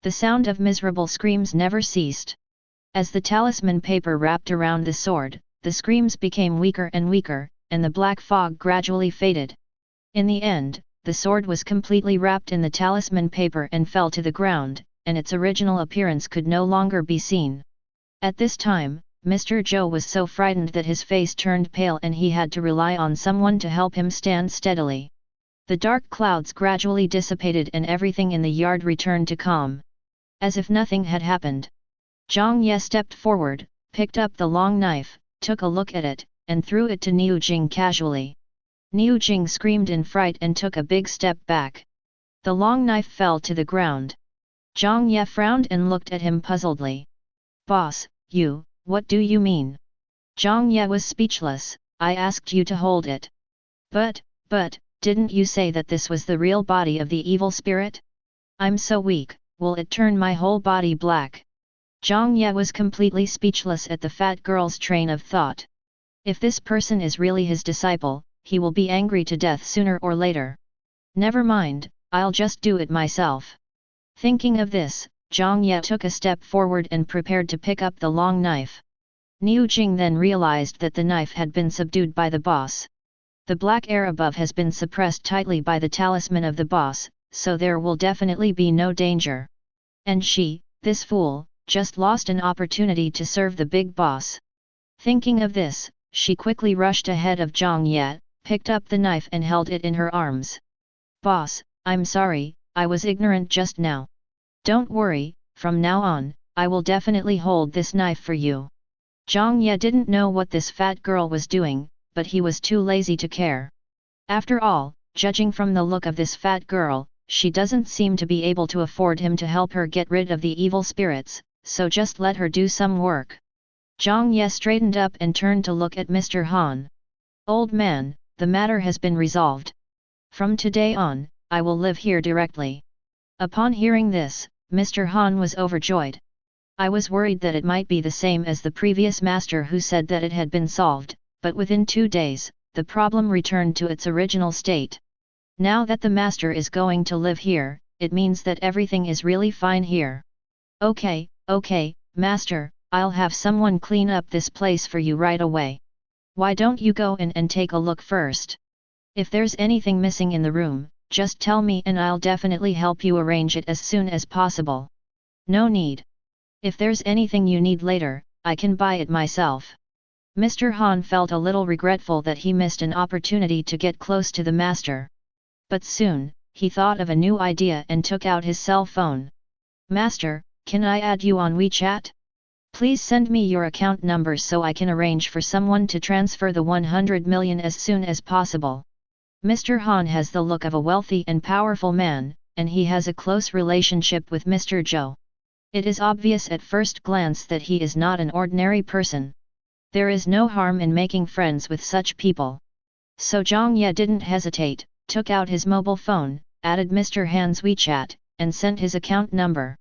The sound of miserable screams never ceased. As the talisman paper wrapped around the sword, the screams became weaker and weaker, and the black fog gradually faded. In the end, the sword was completely wrapped in the talisman paper and fell to the ground, and its original appearance could no longer be seen. At this time, Mr. Zhou was so frightened that his face turned pale and he had to rely on someone to help him stand steadily. The dark clouds gradually dissipated and everything in the yard returned to calm. As if nothing had happened. Jiang Ye stepped forward, picked up the long knife, took a look at it, and threw it to Niu Jing casually. Niu Jing screamed in fright and took a big step back. The long knife fell to the ground. Jiang Ye frowned and looked at him puzzledly. "Boss, what do you mean?" Jiang Ye was speechless. "I asked you to hold it." But, didn't you say that this was the real body of the evil spirit? I'm so weak, will it turn my whole body black?" Jiang Ye was completely speechless at the fat girl's train of thought. If this person is really his disciple, he will be angry to death sooner or later. Never mind, I'll just do it myself. Thinking of this, Jiang Ye took a step forward and prepared to pick up the long knife. Niu Jing then realized that the knife had been subdued by the boss. The black air above has been suppressed tightly by the talisman of the boss, so there will definitely be no danger. And she, this fool, just lost an opportunity to serve the big boss. Thinking of this, she quickly rushed ahead of Jiang Ye, picked up the knife and held it in her arms. "Boss, I'm sorry, I was ignorant just now. Don't worry, from now on, I will definitely hold this knife for you." Jiang Ye didn't know what this fat girl was doing, but he was too lazy to care. After all, judging from the look of this fat girl, she doesn't seem to be able to afford him to help her get rid of the evil spirits, so just let her do some work. Jiang Ye straightened up and turned to look at Mr. Han. "Old man, the matter has been resolved. From today on, I will live here directly." Upon hearing this, Mr. Han was overjoyed. "I was worried that it might be the same as the previous master who said that it had been solved, but within 2 days, the problem returned to its original state. Now that the master is going to live here, it means that everything is really fine here. Okay, master, I'll have someone clean up this place for you right away. Why don't you go in and take a look first? If there's anything missing in the room, just tell me and I'll definitely help you arrange it as soon as possible. No need. If there's anything you need later, I can buy it myself." Mr. Han felt a little regretful that he missed an opportunity to get close to the master. But soon, he thought of a new idea and took out his cell phone. "Master, can I add you on WeChat? Please send me your account number so I can arrange for someone to transfer the 100 million as soon as possible." Mr. Han has the look of a wealthy and powerful man, and he has a close relationship with Mr. Zhou. It is obvious at first glance that he is not an ordinary person. There is no harm in making friends with such people. So Jiang Ye didn't hesitate, took out his mobile phone, added Mr. Han's WeChat, and sent his account number.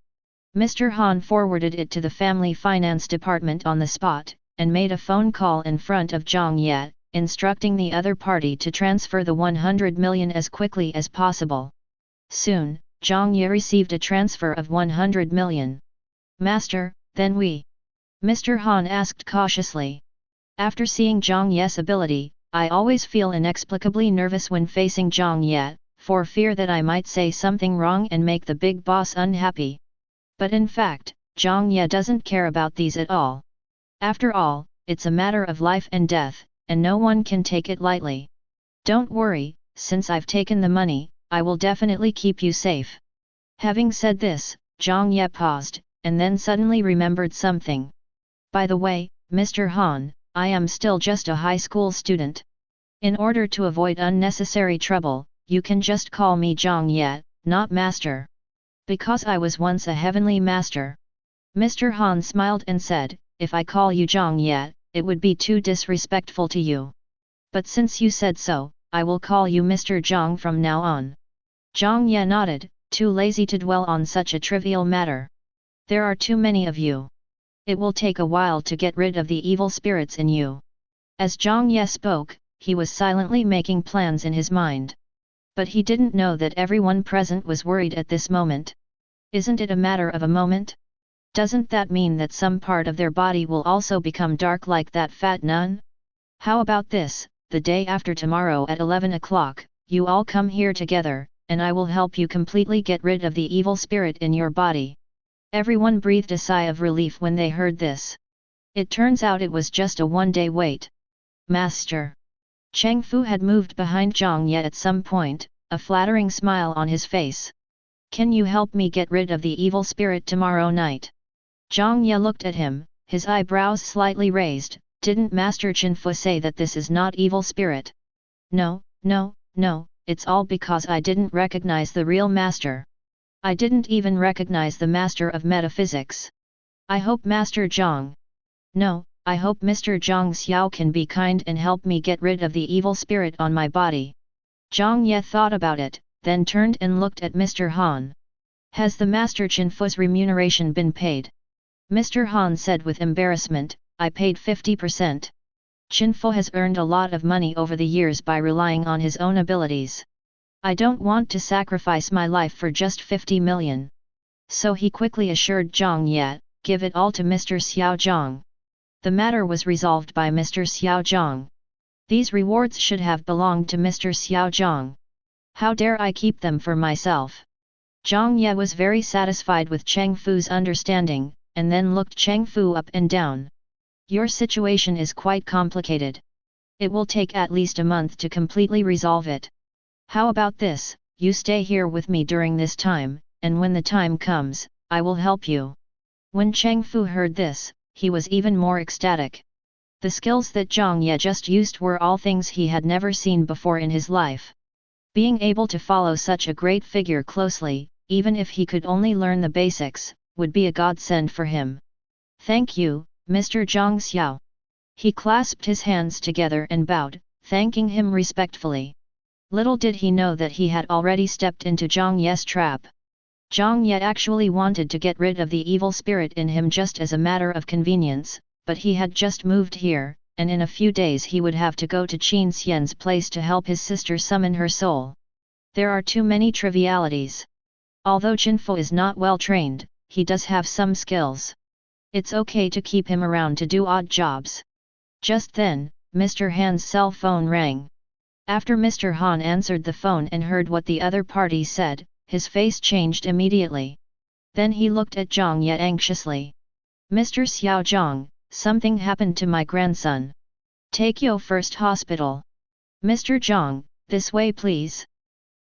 Mr. Han forwarded it to the family finance department on the spot, and made a phone call in front of Jiang Ye, instructing the other party to transfer the 100 million as quickly as possible. Soon, Jiang Ye received a transfer of 100 million. "Master, then we?" Mr. Han asked cautiously. After seeing Jiang Ye's ability, I always feel inexplicably nervous when facing Jiang Ye, for fear that I might say something wrong and make the big boss unhappy. But in fact, Jiang Ye doesn't care about these at all. After all, it's a matter of life and death, and no one can take it lightly. "Don't worry, since I've taken the money, I will definitely keep you safe." Having said this, Jiang Ye paused, and then suddenly remembered something. "By the way, Mr. Han, I am still just a high school student. In order to avoid unnecessary trouble, you can just call me Jiang Ye, not master. Because I was once a heavenly master." Mr. Han smiled and said, "If I call you Jiang Ye, it would be too disrespectful to you. But since you said so, I will call you Mr. Jiang from now on." Jiang Ye nodded, too lazy to dwell on such a trivial matter. "There are too many of you. It will take a while to get rid of the evil spirits in you." As Jiang Ye spoke, he was silently making plans in his mind. But he didn't know that everyone present was worried at this moment. Isn't it a matter of a moment? Doesn't that mean that some part of their body will also become dark like that fat nun? How about this, the day after tomorrow at 11 o'clock, you all come here together, and I will help you completely get rid of the evil spirit in your body. Everyone breathed a sigh of relief when they heard this. It turns out it was just a one-day wait. Master. Cheng Fu had moved behind Jiang Ye at some point, a flattering smile on his face. Can you help me get rid of the evil spirit tomorrow night? Jiang Ye looked at him, his eyebrows slightly raised. Didn't Master Chen Fu say that this is not evil spirit? No, no, no, it's all because I didn't recognize the real master. I didn't even recognize the master of metaphysics. I hope Master Jiang. No, I hope Mr. Jiang Xiao can be kind and help me get rid of the evil spirit on my body. Jiang Ye thought about it, then turned and looked at Mr. Han. Has the Master Chen Fu's remuneration been paid? Mr. Han said with embarrassment, I paid 50%. Chen Fu has earned a lot of money over the years by relying on his own abilities. I don't want to sacrifice my life for just 50 million. So he quickly assured Jiang Ye, give it all to Mr. Xiao Zhang. The matter was resolved by Mr. Xiao Zhang. These rewards should have belonged to Mr. Xiao Zhang. How dare I keep them for myself? Jiang Ye was very satisfied with Cheng Fu's understanding, and then looked Cheng Fu up and down. Your situation is quite complicated. It will take at least a month to completely resolve it. How about this, you stay here with me during this time, and when the time comes, I will help you. When Cheng Fu heard this, he was even more ecstatic. The skills that Jiang Ye just used were all things he had never seen before in his life. Being able to follow such a great figure closely, even if he could only learn the basics, would be a godsend for him. Thank you, Mr. Jiang Xiao. He clasped his hands together and bowed, thanking him respectfully. Little did he know that he had already stepped into Jiang Ye's trap. Jiang Ye actually wanted to get rid of the evil spirit in him just as a matter of convenience, but he had just moved here, and in a few days he would have to go to Qin Xian's place to help his sister summon her soul. There are too many trivialities. Although Chen Fu is not well trained, he does have some skills. It's okay to keep him around to do odd jobs. Just then, Mr. Han's cell phone rang. After Mr. Han answered the phone and heard what the other party said, his face changed immediately. Then he looked at Jiang Ye anxiously. Mr. Xiao Zhang, something happened to my grandson. Takeo First Hospital. Mr. Zhang, this way please.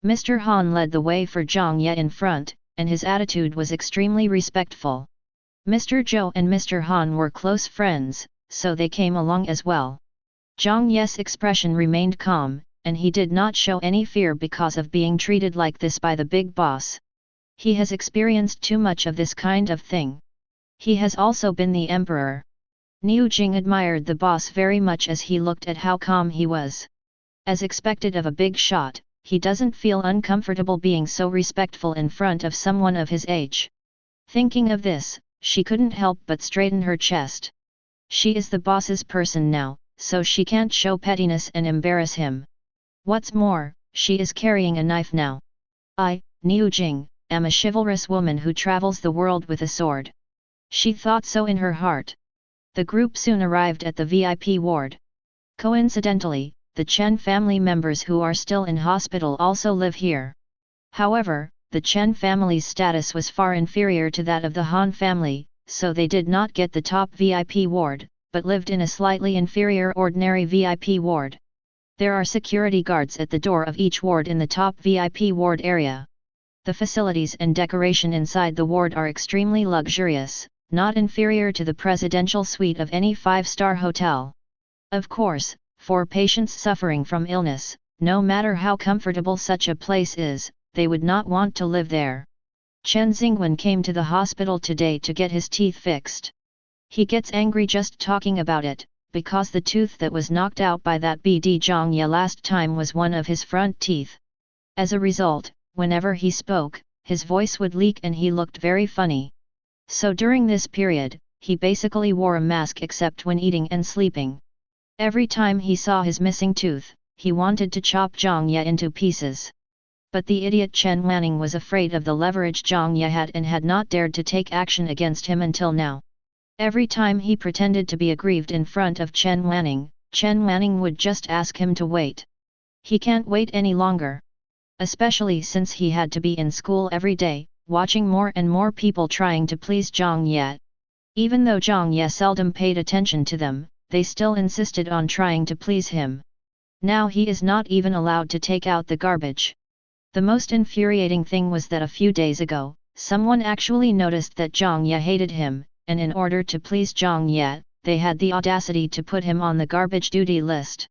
Mr. Han led the way for Jiang Ye in front, and his attitude was extremely respectful. Mr. Zhou and Mr. Han were close friends, so they came along as well. Jiang Ye's expression remained calm, and he did not show any fear because of being treated like this by the big boss. He has experienced too much of this kind of thing. He has also been the emperor. Niu Jing admired the boss very much as he looked at how calm he was. As expected of a big shot, he doesn't feel uncomfortable being so respectful in front of someone of his age. Thinking of this, she couldn't help but straighten her chest. She is the boss's person now, so she can't show pettiness and embarrass him. What's more, she is carrying a knife now. I, Niu Jing, am a chivalrous woman who travels the world with a sword. She thought so in her heart. The group soon arrived at the VIP ward. Coincidentally, the Chen family members who are still in hospital also live here. However, the Chen family's status was far inferior to that of the Han family, so they did not get the top VIP ward, but lived in a slightly inferior ordinary VIP ward. There are security guards at the door of each ward in the top VIP ward area. The facilities and decoration inside the ward are extremely luxurious, not inferior to the presidential suite of any five-star hotel. Of course, for patients suffering from illness, no matter how comfortable such a place is, they would not want to live there. Chen Xingwen came to the hospital today to get his teeth fixed. He gets angry just talking about it, because the tooth that was knocked out by that BD Jiang Ye last time was one of his front teeth. As a result, whenever he spoke, his voice would leak and he looked very funny. So during this period, he basically wore a mask except when eating and sleeping. Every time he saw his missing tooth, he wanted to chop Jiang Ye into pieces. But the idiot Chen Wanning was afraid of the leverage Jiang Ye had and had not dared to take action against him until now. Every time he pretended to be aggrieved in front of Chen Wanning would just ask him to wait. He can't wait any longer. Especially since he had to be in school every day, watching more and more people trying to please Jiang Ye. Even though Jiang Ye seldom paid attention to them, they still insisted on trying to please him. Now he is not even allowed to take out the garbage. The most infuriating thing was that a few days ago, someone actually noticed that Jiang Ye hated him, and in order to please Jiang Ye, they had the audacity to put him on the garbage duty list.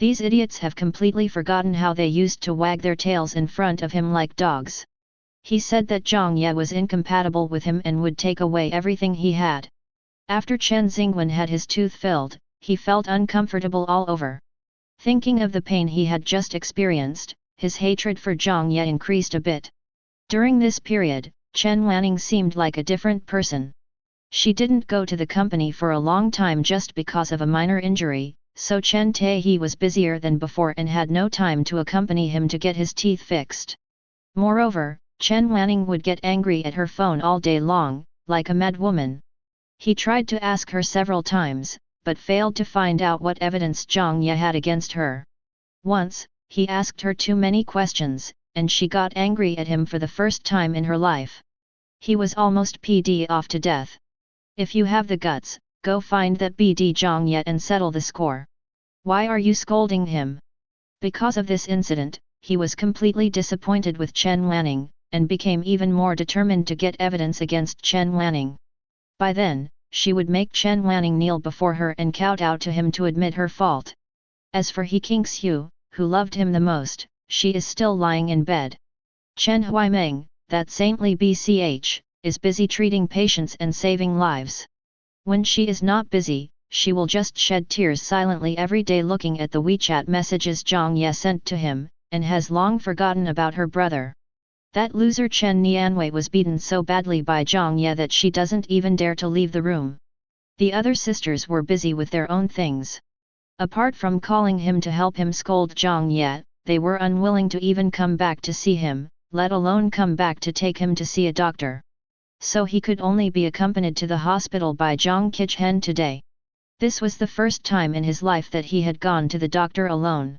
These idiots have completely forgotten how they used to wag their tails in front of him like dogs. He said that Jiang Ye was incompatible with him and would take away everything he had. After Chen Xingwen had his tooth filled, he felt uncomfortable all over. Thinking of the pain he had just experienced, his hatred for Jiang Ye increased a bit. During this period, Chen Lanning seemed like a different person. She didn't go to the company for a long time just because of a minor injury, so Chen Taehi was busier than before and had no time to accompany him to get his teeth fixed. Moreover, Chen Lanning would get angry at her phone all day long, like a mad woman. He tried to ask her several times, but failed to find out what evidence Jiang Ye had against her. Once, he asked her too many questions, and she got angry at him for the first time in her life. He was almost pd off to death. If you have the guts, go find that BD Jiang Ye and settle the score. Why are you scolding him? Because of this incident, he was completely disappointed with Chen Lanning, and became even more determined to get evidence against Chen Lanning. By then, she would make Chen Lanning kneel before her and kowtow to him to admit her fault. As for He Qingxiu, who loved him the most, she is still lying in bed. Chen Huaimeng, that saintly BCH, is busy treating patients and saving lives. When she is not busy, she will just shed tears silently every day looking at the WeChat messages Jiang Ye sent to him, and has long forgotten about her brother. That loser Chen Nianwei was beaten so badly by Jiang Ye that she doesn't even dare to leave the room. The other sisters were busy with their own things. Apart from calling him to help him scold Jiang Ye, they were unwilling to even come back to see him, let alone come back to take him to see a doctor. So he could only be accompanied to the hospital by Jiang Qichen today. This was the first time in his life that he had gone to the doctor alone.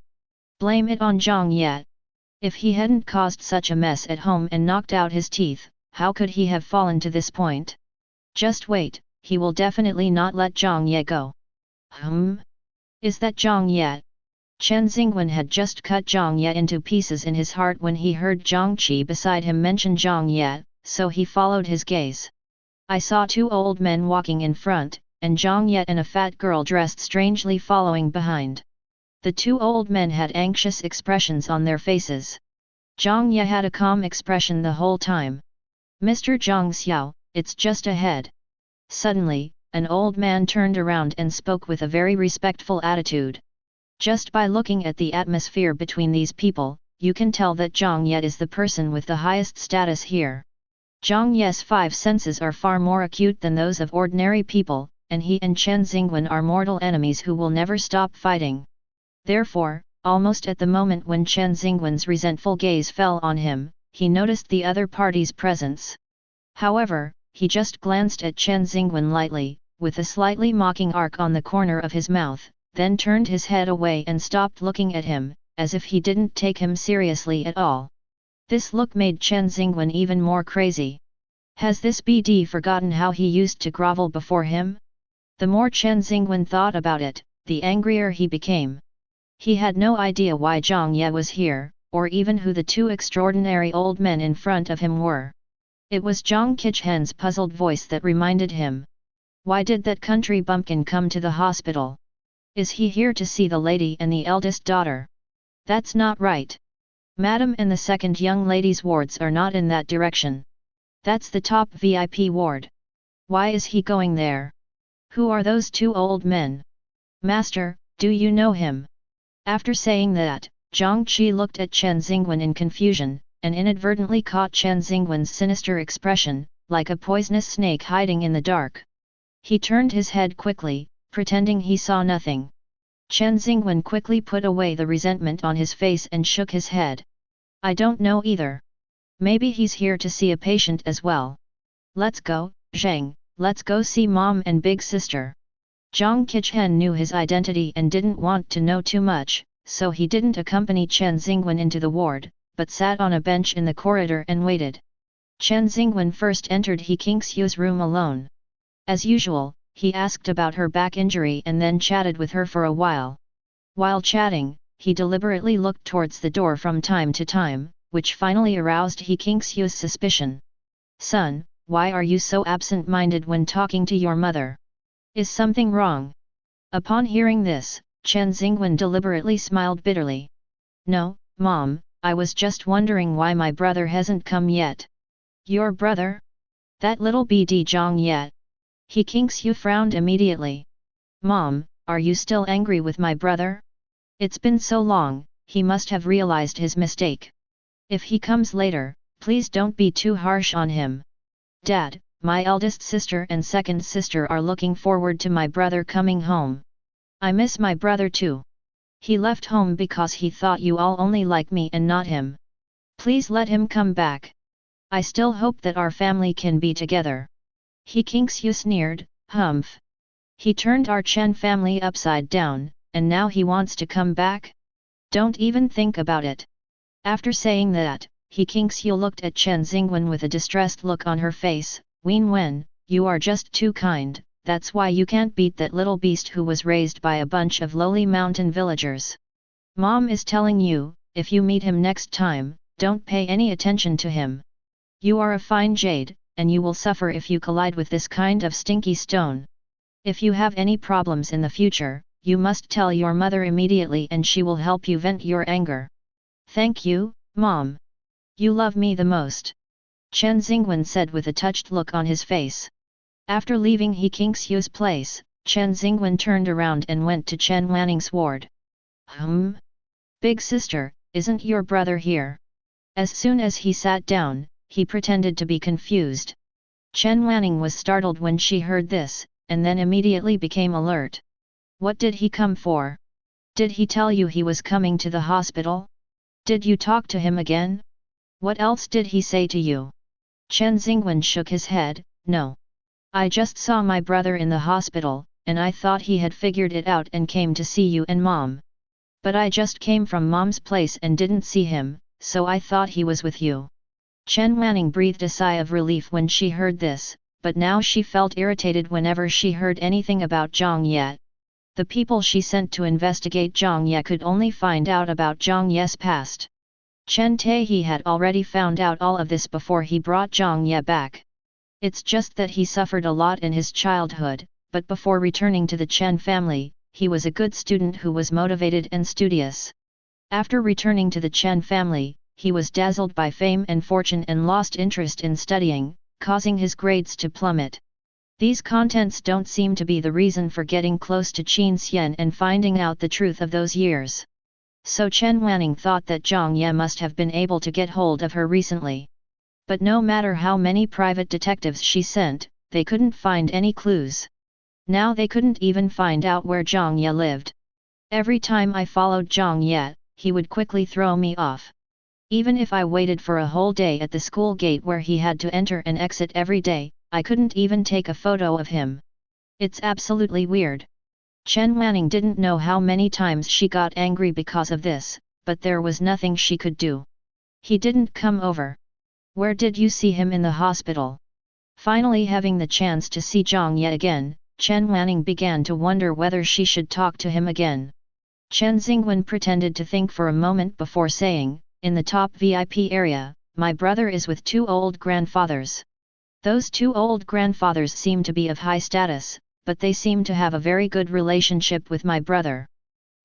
Blame it on Jiang Ye. If he hadn't caused such a mess at home and knocked out his teeth, how could he have fallen to this point? Just wait, he will definitely not let Jiang Ye go. Is that Jiang Ye? Chen Xingwen had just cut Jiang Ye into pieces in his heart when he heard Jiang Qi beside him mention Jiang Ye, so he followed his gaze. I saw two old men walking in front, and Jiang Ye and a fat girl dressed strangely following behind. The two old men had anxious expressions on their faces. Jiang Ye had a calm expression the whole time. Mr. Jiang Xiao, it's just ahead. Suddenly, an old man turned around and spoke with a very respectful attitude. Just by looking at the atmosphere between these people, you can tell that Jiang Ye is the person with the highest status here. Jiang Ye's five senses are far more acute than those of ordinary people, and he and Chen Xingwen are mortal enemies who will never stop fighting. Therefore, almost at the moment when Chen Xingwen's resentful gaze fell on him, he noticed the other party's presence. However, he just glanced at Chen Xingwen lightly, with a slightly mocking arc on the corner of his mouth, then turned his head away and stopped looking at him, as if he didn't take him seriously at all. This look made Chen Xingwen even more crazy. Has this BD forgotten how he used to grovel before him? The more Chen Xingwen thought about it, the angrier he became. He had no idea why Jiang Ye was here, or even who the two extraordinary old men in front of him were. It was Jiang Qichen's puzzled voice that reminded him. Why did that country bumpkin come to the hospital? Is he here to see the lady and the eldest daughter? That's not right. Madam and the second young lady's wards are not in that direction. That's the top VIP ward. Why is he going there? Who are those two old men? Master, do you know him? After saying that, Jiang Qi looked at Chen Xingwen in confusion, and inadvertently caught Chen Xingwen's sinister expression, like a poisonous snake hiding in the dark. He turned his head quickly, pretending he saw nothing. Chen Xingwen quickly put away the resentment on his face and shook his head. I don't know either. Maybe he's here to see a patient as well. Let's go, Zhang, let's go see mom and big sister. Jiang Qichen knew his identity and didn't want to know too much, so he didn't accompany Chen Xingwen into the ward, but sat on a bench in the corridor and waited. Chen Xingwen first entered He Qingxiu's room alone. As usual, he asked about her back injury and then chatted with her for a while. While chatting, he deliberately looked towards the door from time to time, which finally aroused He Qingxiu's suspicion. Son, why are you so absent-minded when talking to your mother? Is something wrong? Upon hearing this, Chen Xingwen deliberately smiled bitterly. No, Mom, I was just wondering why my brother hasn't come yet. Your brother? That little BD Jiang Ye. He Qingxiu frowned immediately. Mom, are you still angry with my brother? It's been so long, he must have realized his mistake. If he comes later, please don't be too harsh on him. Dad, my eldest sister and second sister are looking forward to my brother coming home. I miss my brother too. He left home because he thought you all only like me and not him. Please let him come back. I still hope that our family can be together. He Qingxiu sneered, humph. He turned our Chen family upside down, and now he wants to come back? Don't even think about it. After saying that, He Qingxiu looked at Chen Xingwen with a distressed look on her face. Wen Wen, you are just too kind, that's why you can't beat that little beast who was raised by a bunch of lowly mountain villagers. Mom is telling you, if you meet him next time, don't pay any attention to him. You are a fine jade, and you will suffer if you collide with this kind of stinky stone. If you have any problems in the future, you must tell your mother immediately and she will help you vent your anger. Thank you, Mom. You love me the most. Chen Xingwen said with a touched look on his face. After leaving He Qingxiu's place, Chen Xingwen turned around and went to Chen Wanning's ward. Big sister, isn't your brother here? As soon as he sat down, he pretended to be confused. Chen Wanning was startled when she heard this, and then immediately became alert. What did he come for? Did he tell you he was coming to the hospital? Did you talk to him again? What else did he say to you? Chen Xingwen shook his head, no. I just saw my brother in the hospital, and I thought he had figured it out and came to see you and Mom. But I just came from Mom's place and didn't see him, so I thought he was with you. Chen Wanning breathed a sigh of relief when she heard this, but now she felt irritated whenever she heard anything about Jiang Ye. The people she sent to investigate Jiang Ye could only find out about Jiang Ye's past. Chen Taihe had already found out all of this before he brought Jiang Ye back. It's just that he suffered a lot in his childhood, but before returning to the Chen family, he was a good student who was motivated and studious. After returning to the Chen family, he was dazzled by fame and fortune and lost interest in studying, causing his grades to plummet. These contents don't seem to be the reason for getting close to Qin Xian and finding out the truth of those years. So Chen Wanning thought that Jiang Ye must have been able to get hold of her recently. But no matter how many private detectives she sent, they couldn't find any clues. Now they couldn't even find out where Jiang Ye lived. Every time I followed Jiang Ye, he would quickly throw me off. Even if I waited for a whole day at the school gate where he had to enter and exit every day, I couldn't even take a photo of him. It's absolutely weird. Chen Wanning didn't know how many times she got angry because of this, but there was nothing she could do. He didn't come over. Where did you see him in the hospital? Finally having the chance to see Jiang Ye again, Chen Wanning began to wonder whether she should talk to him again. Chen Xingwen pretended to think for a moment before saying, in the top VIP area, my brother is with two old grandfathers. Those two old grandfathers seem to be of high status, but they seem to have a very good relationship with my brother.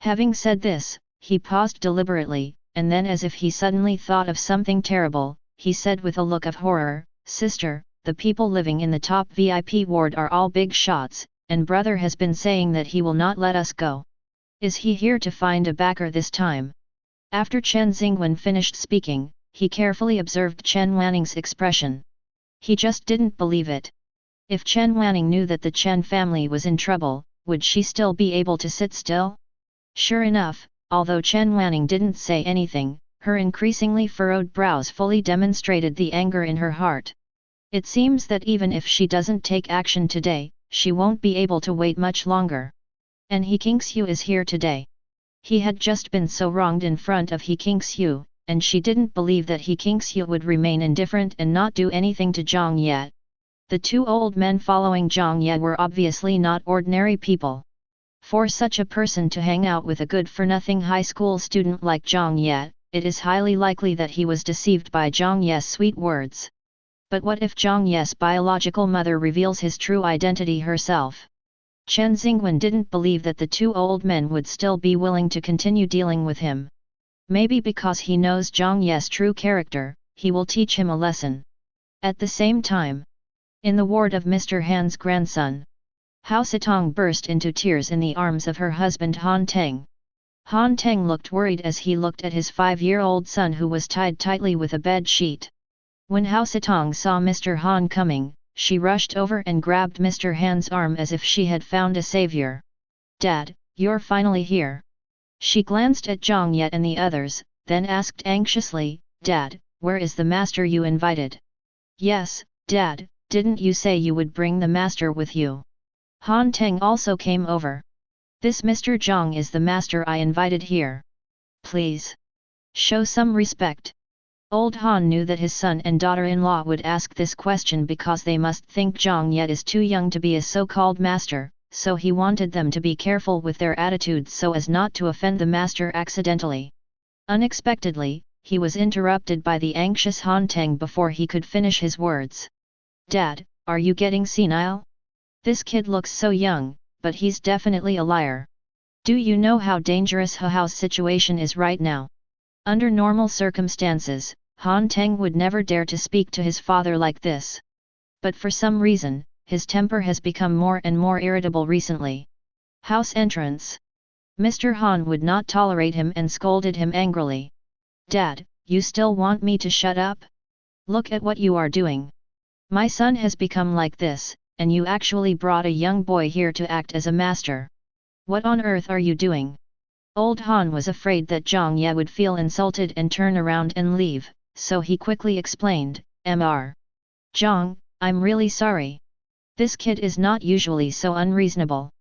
Having said this, he paused deliberately, and then as if he suddenly thought of something terrible, he said with a look of horror, Sister, the people living in the top VIP ward are all big shots, and brother has been saying that he will not let us go. Is he here to find a backer this time? After Chen Xingwen finished speaking, he carefully observed Chen Wanning's expression. He just didn't believe it. If Chen Wanning knew that the Chen family was in trouble, would she still be able to sit still? Sure enough, although Chen Wanning didn't say anything, her increasingly furrowed brows fully demonstrated the anger in her heart. It seems that even if she doesn't take action today, she won't be able to wait much longer. And He Qingxiu is here today. He had just been so wronged in front of He Qingxiu, and she didn't believe that He Qingxiu would remain indifferent and not do anything to Jiang Ye. The two old men following Jiang Ye were obviously not ordinary people. For such a person to hang out with a good-for-nothing high school student like Jiang Ye, it is highly likely that he was deceived by Jiang Ye's sweet words. But what if Jiang Ye's biological mother reveals his true identity herself? Chen Xingwen didn't believe that the two old men would still be willing to continue dealing with him. Maybe because he knows Jiang Ye's true character, he will teach him a lesson. At the same time, in the ward of Mr. Han's grandson, Hao Sitong burst into tears in the arms of her husband Han Teng. Han Teng looked worried as he looked at his 5-year-old son who was tied tightly with a bed sheet. When Hao Sitong saw Mr. Han coming, she rushed over and grabbed Mr. Han's arm as if she had found a savior. "Dad, you're finally here." She glanced at Jiang Ye and the others, then asked anxiously, "Dad, where is the master you invited?" "Yes, Dad, didn't you say you would bring the master with you?" Han Teng also came over. "This Mr. Jiang is the master I invited here. Please show some respect." Old Han knew that his son and daughter-in-law would ask this question because they must think Jiang Ye is too young to be a so-called master, so he wanted them to be careful with their attitudes so as not to offend the master accidentally. Unexpectedly, he was interrupted by the anxious Han Teng before he could finish his words. "Dad, are you getting senile? This kid looks so young, but he's definitely a liar. Do you know how dangerous Hao's situation is right now?" Under normal circumstances, Han Teng would never dare to speak to his father like this. But for some reason, his temper has become more and more irritable recently. House entrance. Mr. Han would not tolerate him and scolded him angrily. "Dad, you still want me to shut up? Look at what you are doing. My son has become like this, and you actually brought a young boy here to act as a master. What on earth are you doing?" Old Han was afraid that Jiang Ye would feel insulted and turn around and leave, so he quickly explained, "Mr. Jiang, I'm really sorry. This kid is not usually so unreasonable.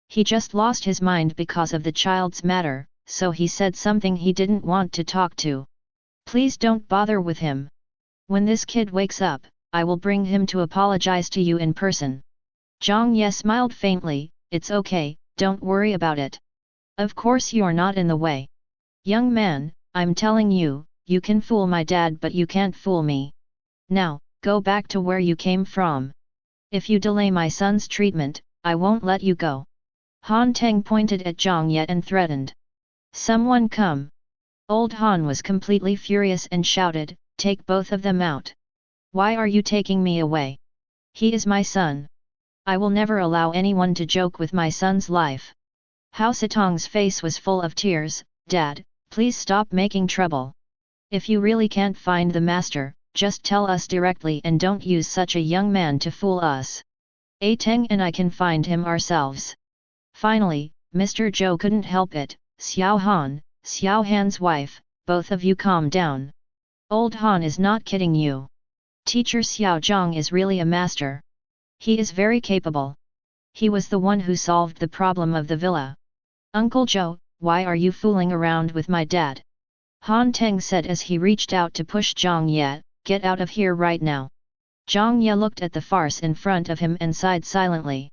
He just lost his mind because of the child's matter, so he said something he didn't want to talk to. Please don't bother with him. When this kid wakes up, I will bring him to apologize to you in person." Jiang Ye smiled faintly, "It's okay, don't worry about it. Of course you're not in the way. Young man, I'm telling you, you can fool my dad but you can't fool me. Now, go back to where you came from. If you delay my son's treatment, I won't let you go." Han Teng pointed at Jiang Ye and threatened. "Someone come." Old Han was completely furious and shouted, "Take both of them out. Why are you taking me away? He is my son. I will never allow anyone to joke with my son's life." Hao Sitong's face was full of tears. "Dad, please stop making trouble. If you really can't find the master, just tell us directly and don't use such a young man to fool us. A Teng and I can find him ourselves." Finally, Mr. Zhou couldn't help it. "Xiao Han, Xiao Han's wife, both of you calm down. Old Han is not kidding you. Teacher Xiao Zhang is really a master. He is very capable. He was the one who solved the problem of the villa. Uncle Zhou, why are you fooling around with my dad?" Han Teng said as he reached out to push Jiang Ye, "Get out of here right now." Jiang Ye looked at the farce in front of him and sighed silently.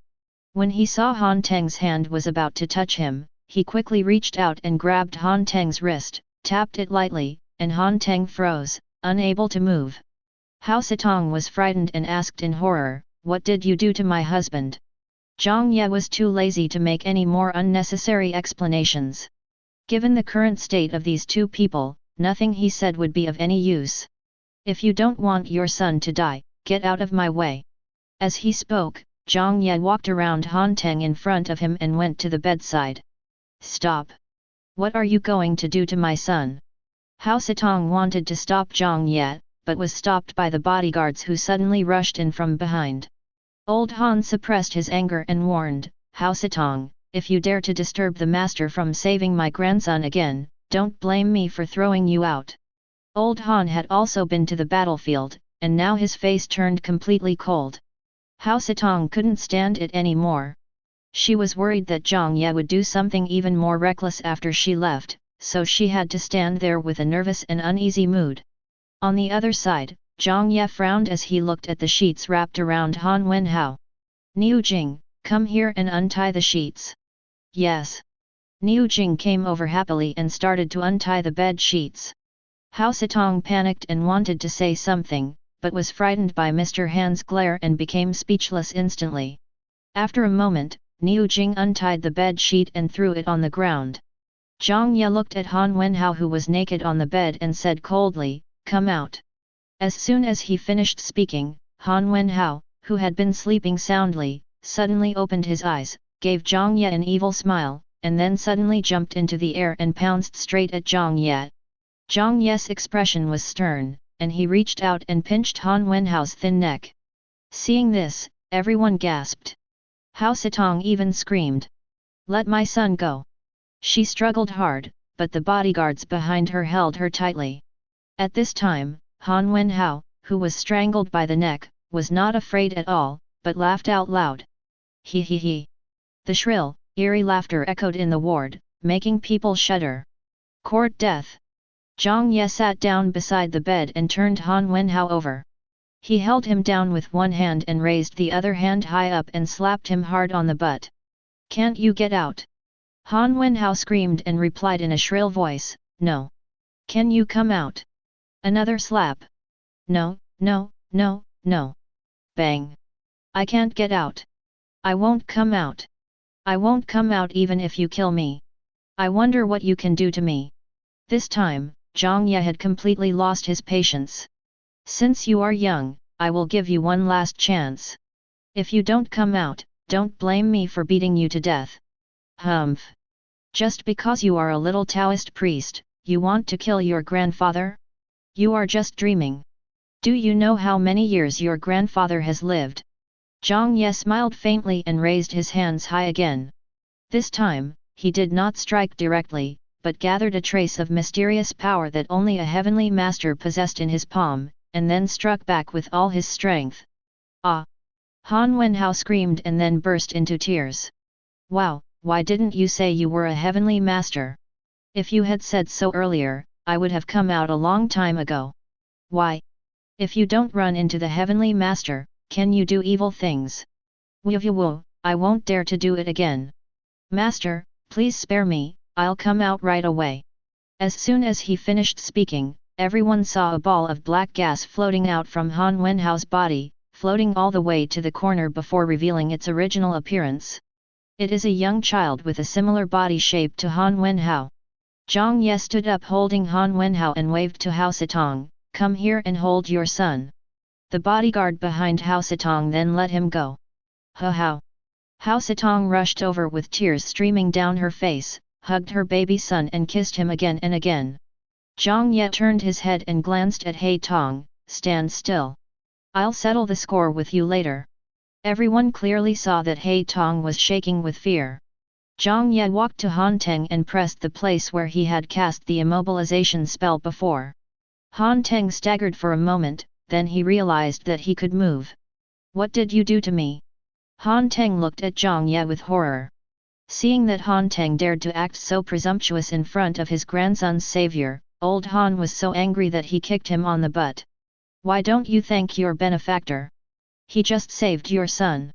When he saw Han Teng's hand was about to touch him, he quickly reached out and grabbed Han Teng's wrist, tapped it lightly, and Han Teng froze, unable to move. Hao Sitong was frightened and asked in horror, "What did you do to my husband?" Jiang Ye was too lazy to make any more unnecessary explanations. Given the current state of these two people, nothing he said would be of any use. "If you don't want your son to die, get out of my way." As he spoke, Jiang Ye walked around Han Teng in front of him and went to the bedside. "Stop! What are you going to do to my son?" Hao Sitong wanted to stop Jiang Ye, but was stopped by the bodyguards who suddenly rushed in from behind. Old Han suppressed his anger and warned, "Hao Sitong, if you dare to disturb the master from saving my grandson again, don't blame me for throwing you out." Old Han had also been to the battlefield, and now his face turned completely cold. Hao Sitong couldn't stand it anymore. She was worried that Jiang Ye would do something even more reckless after she left, so she had to stand there with a nervous and uneasy mood. On the other side, Jiang Ye frowned as he looked at the sheets wrapped around Han Wenhao. "Niu Jing, come here and untie the sheets." "Yes." Niu Jing came over happily and started to untie the bed sheets. Hao Sitong panicked and wanted to say something, but was frightened by Mr. Han's glare and became speechless instantly. After a moment, Niu Jing untied the bed sheet and threw it on the ground. Jiang Ye looked at Han Wenhao, who was naked on the bed, and said coldly, "Come out." As soon as he finished speaking, Han Wenhao, who had been sleeping soundly, suddenly opened his eyes, gave Jiang Ye an evil smile, and then suddenly jumped into the air and pounced straight at Jiang Ye. Jiang Ye's expression was stern, and he reached out and pinched Han Wenhao's thin neck. Seeing this, everyone gasped. Hao Sitong even screamed, "Let my son go!" She struggled hard, but the bodyguards behind her held her tightly. At this time, Han Wenhao, who was strangled by the neck, was not afraid at all, but laughed out loud. He he he. The shrill, eerie laughter echoed in the ward, making people shudder. Court death. Jiang Ye sat down beside the bed and turned Han Wenhao over. He held him down with one hand and raised the other hand high up and slapped him hard on the butt. "Can't you get out?" Han Wenhao screamed and replied in a shrill voice, "No." "Can you come out?" Another slap. "No, no, no, no." Bang. "I can't get out. I won't come out. I won't come out even if you kill me. I wonder what you can do to me." This time, Jiang Ye had completely lost his patience. "Since you are young, I will give you one last chance. If you don't come out, don't blame me for beating you to death." "Humph! Just because you are a little Taoist priest, you want to kill your grandfather? You are just dreaming. Do you know how many years your grandfather has lived?" Jiang Ye smiled faintly and raised his hands high again. This time, he did not strike directly, but gathered a trace of mysterious power that only a heavenly master possessed in his palm, and then struck back with all his strength. "Ah!" Han Wenhao screamed and then burst into tears. "Wow, why didn't you say you were a heavenly master? If you had said so earlier, I would have come out a long time ago. Why? If you don't run into the heavenly master, can you do evil things?" "Woo, I won't dare to do it again. Master, please spare me, I'll come out right away." As soon as he finished speaking, everyone saw a ball of black gas floating out from Han Wenhao's body, floating all the way to the corner before revealing its original appearance. It is a young child with a similar body shape to Han Wenhao. Jiang Ye stood up holding Han Wenhao and waved to Hao Sitong, "Come here and hold your son." The bodyguard behind Hao Sitong then let him go. Hao Sitong rushed over with tears streaming down her face, hugged her baby son and kissed him again and again. Jiang Ye turned his head and glanced at Hei Tong, "Stand still. I'll settle the score with you later." Everyone clearly saw that Hei Tong was shaking with fear. Jiang Ye walked to Han Teng and pressed the place where he had cast the immobilization spell before. Han Teng staggered for a moment, then he realized that he could move. "What did you do to me?" Han Teng looked at Jiang Ye with horror. Seeing that Han Teng dared to act so presumptuous in front of his grandson's savior, old Han was so angry that he kicked him on the butt. "Why don't you thank your benefactor? He just saved your son."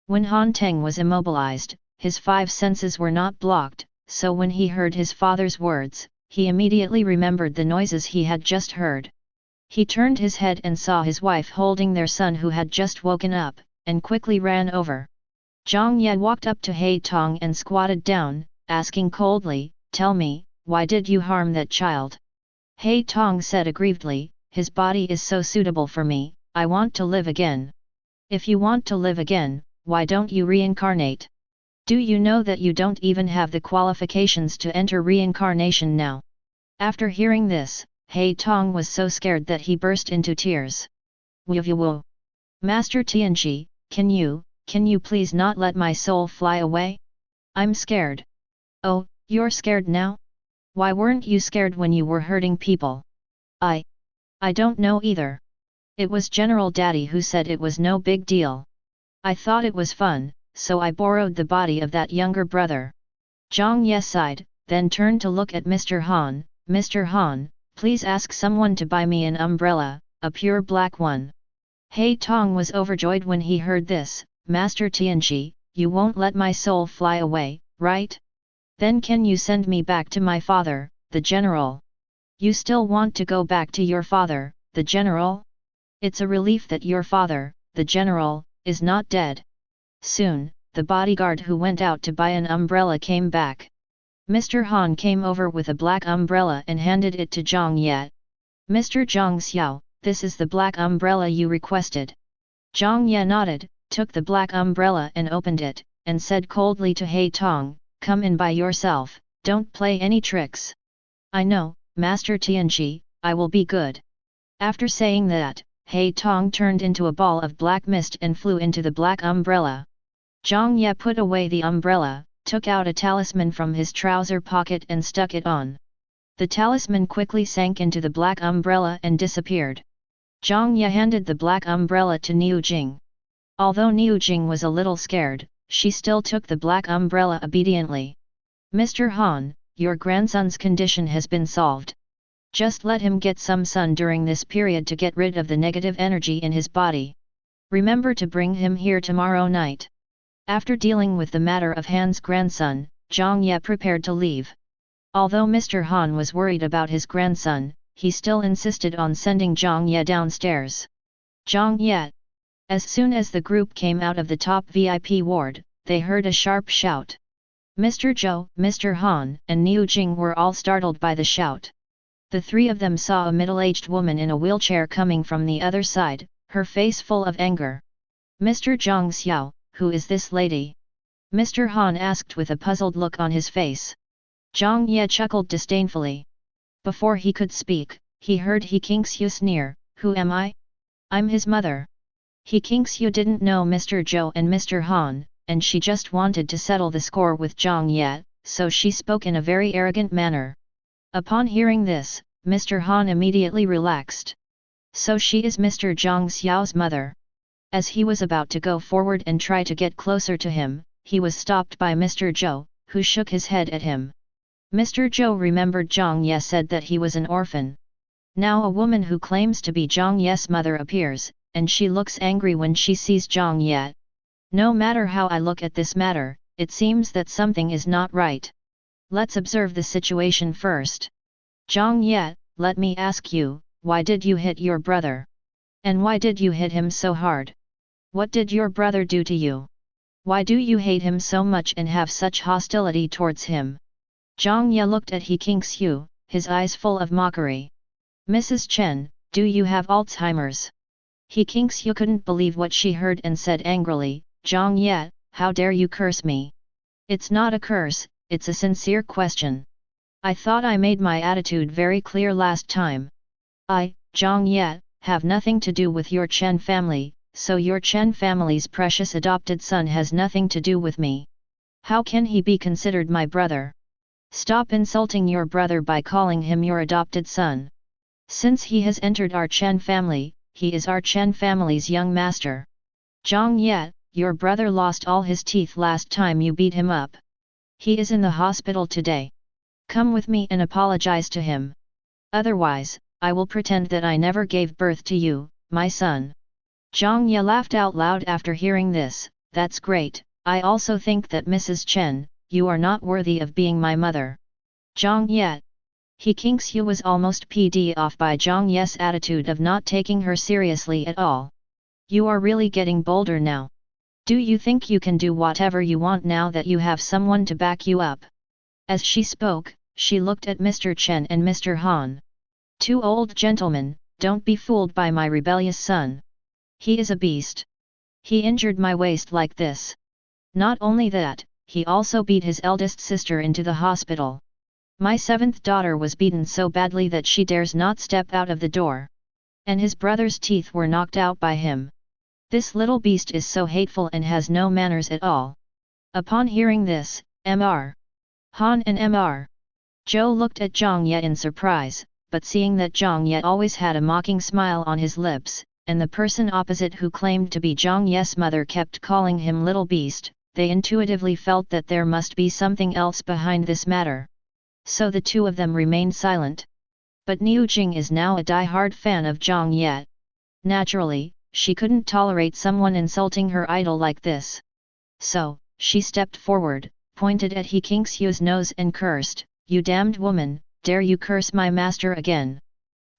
When Han Teng was immobilized, his five senses were not blocked, so when he heard his father's words, he immediately remembered the noises he had just heard. He turned his head and saw his wife holding their son who had just woken up, and quickly ran over. Jiang Ye walked up to Hei Tong and squatted down, asking coldly, "Tell me, why did you harm that child?" Hei Tong said aggrievedly, "His body is so suitable for me, I want to live again." "If you want to live again, why don't you reincarnate? Do you know that you don't even have the qualifications to enter reincarnation now?" After hearing this, Hei Tong was so scared that he burst into tears. "Woo! Master Tianqi, can you please not let my soul fly away? I'm scared." "Oh, you're scared now? Why weren't you scared when you were hurting people?" I don't know either. It was General Daddy who said it was no big deal. I thought it was fun, so I borrowed the body of that younger brother." Jiang Ye sighed, then turned to look at Mr. Han. "Mr. Han, please ask someone to buy me an umbrella, a pure black one." Hei Tong was overjoyed when he heard this. "Master Tianqi, you won't let my soul fly away, right? Then can you send me back to my father, the general?" "You still want to go back to your father, the general? It's a relief that your father, the general, is not dead. Soon, the bodyguard who went out to buy an umbrella came back. Mr. Han came over with a black umbrella and handed it to Jiang Ye. Mr. Zhang Xiao, this is the black umbrella you requested. Jiang Ye nodded, took the black umbrella and opened it, and said coldly to He Tong, come in by yourself, don't play any tricks. I know, Master Tianji, I will be good. After saying that, He Tong turned into a ball of black mist and flew into the black umbrella. Jiang Ye put away the umbrella, took out a talisman from his trouser pocket and stuck it on. The talisman quickly sank into the black umbrella and disappeared. Jiang Ye handed the black umbrella to Niu Jing. Although Niu Jing was a little scared, she still took the black umbrella obediently. Mr. Han, your grandson's condition has been solved. Just let him get some sun during this period to get rid of the negative energy in his body. Remember to bring him here tomorrow night. After dealing with the matter of Han's grandson, Jiang Ye prepared to leave. Although Mr. Han was worried about his grandson, he still insisted on sending Jiang Ye downstairs. Jiang Ye. As soon as the group came out of the top VIP ward, they heard a sharp shout. Mr. Zhou, Mr. Han, and Niu Jing were all startled by the shout. The three of them saw a middle-aged woman in a wheelchair coming from the other side, her face full of anger. Mr. Zhang Xiao, who is this lady? Mr. Han asked with a puzzled look on his face. Jiang Ye chuckled disdainfully. Before he could speak, he heard He Kingxiu sneer, who am I? I'm his mother. He Kingxiu didn't know Mr. Zhou and Mr. Han, and she just wanted to settle the score with Jiang Ye, so she spoke in a very arrogant manner. Upon hearing this, Mr. Han immediately relaxed. So she is Mr. Zhang Xiao's mother. As he was about to go forward and try to get closer to him, he was stopped by Mr. Zhou, who shook his head at him. Mr. Zhou remembered Jiang Ye said that he was an orphan. Now a woman who claims to be Jiang Ye's mother appears, and she looks angry when she sees Jiang Ye. No matter how I look at this matter, it seems that something is not right. Let's observe the situation first. Jiang Ye, let me ask you, why did you hit your brother? And why did you hit him so hard? What did your brother do to you? Why do you hate him so much and have such hostility towards him? Jiang Ye looked at He Kingxiu, his eyes full of mockery. Mrs. Chen, do you have Alzheimer's? He Kingxiu couldn't believe what she heard and said angrily, Jiang Ye, how dare you curse me? It's not a curse, it's a sincere question. I thought I made my attitude very clear last time. I, Jiang Ye, have nothing to do with your Chen family, so your Chen family's precious adopted son has nothing to do with me. How can he be considered my brother? Stop insulting your brother by calling him your adopted son. Since he has entered our Chen family, he is our Chen family's young master. Jiang Ye, your brother lost all his teeth last time you beat him up. He is in the hospital today. Come with me and apologize to him. Otherwise, I will pretend that I never gave birth to you, my son. Jiang Ye laughed out loud after hearing this. That's great. I also think that Mrs. Chen, you are not worthy of being my mother. Jiang Ye. He Kingxiu was almost peed off by Jiang Ye's attitude of not taking her seriously at all. You are really getting bolder now. Do you think you can do whatever you want now that you have someone to back you up? As she spoke, she looked at Mr. Chen and Mr. Han. Two old gentlemen, don't be fooled by my rebellious son. He is a beast. He injured my waist like this. Not only that, he also beat his eldest sister into the hospital. My seventh daughter was beaten so badly that she dares not step out of the door. And his brother's teeth were knocked out by him. This little beast is so hateful and has no manners at all. Upon hearing this, Mr. Han and Mr. Zhou looked at Jiang Ye in surprise, but seeing that Jiang Ye always had a mocking smile on his lips, and the person opposite who claimed to be Jiang Ye's mother kept calling him little beast, they intuitively felt that there must be something else behind this matter. So the two of them remained silent. But Niu Jing is now a die-hard fan of Jiang Ye. Naturally, she couldn't tolerate someone insulting her idol like this. So, she stepped forward, pointed at He Kingxiu's nose and cursed, "You damned woman, dare you curse my master again?"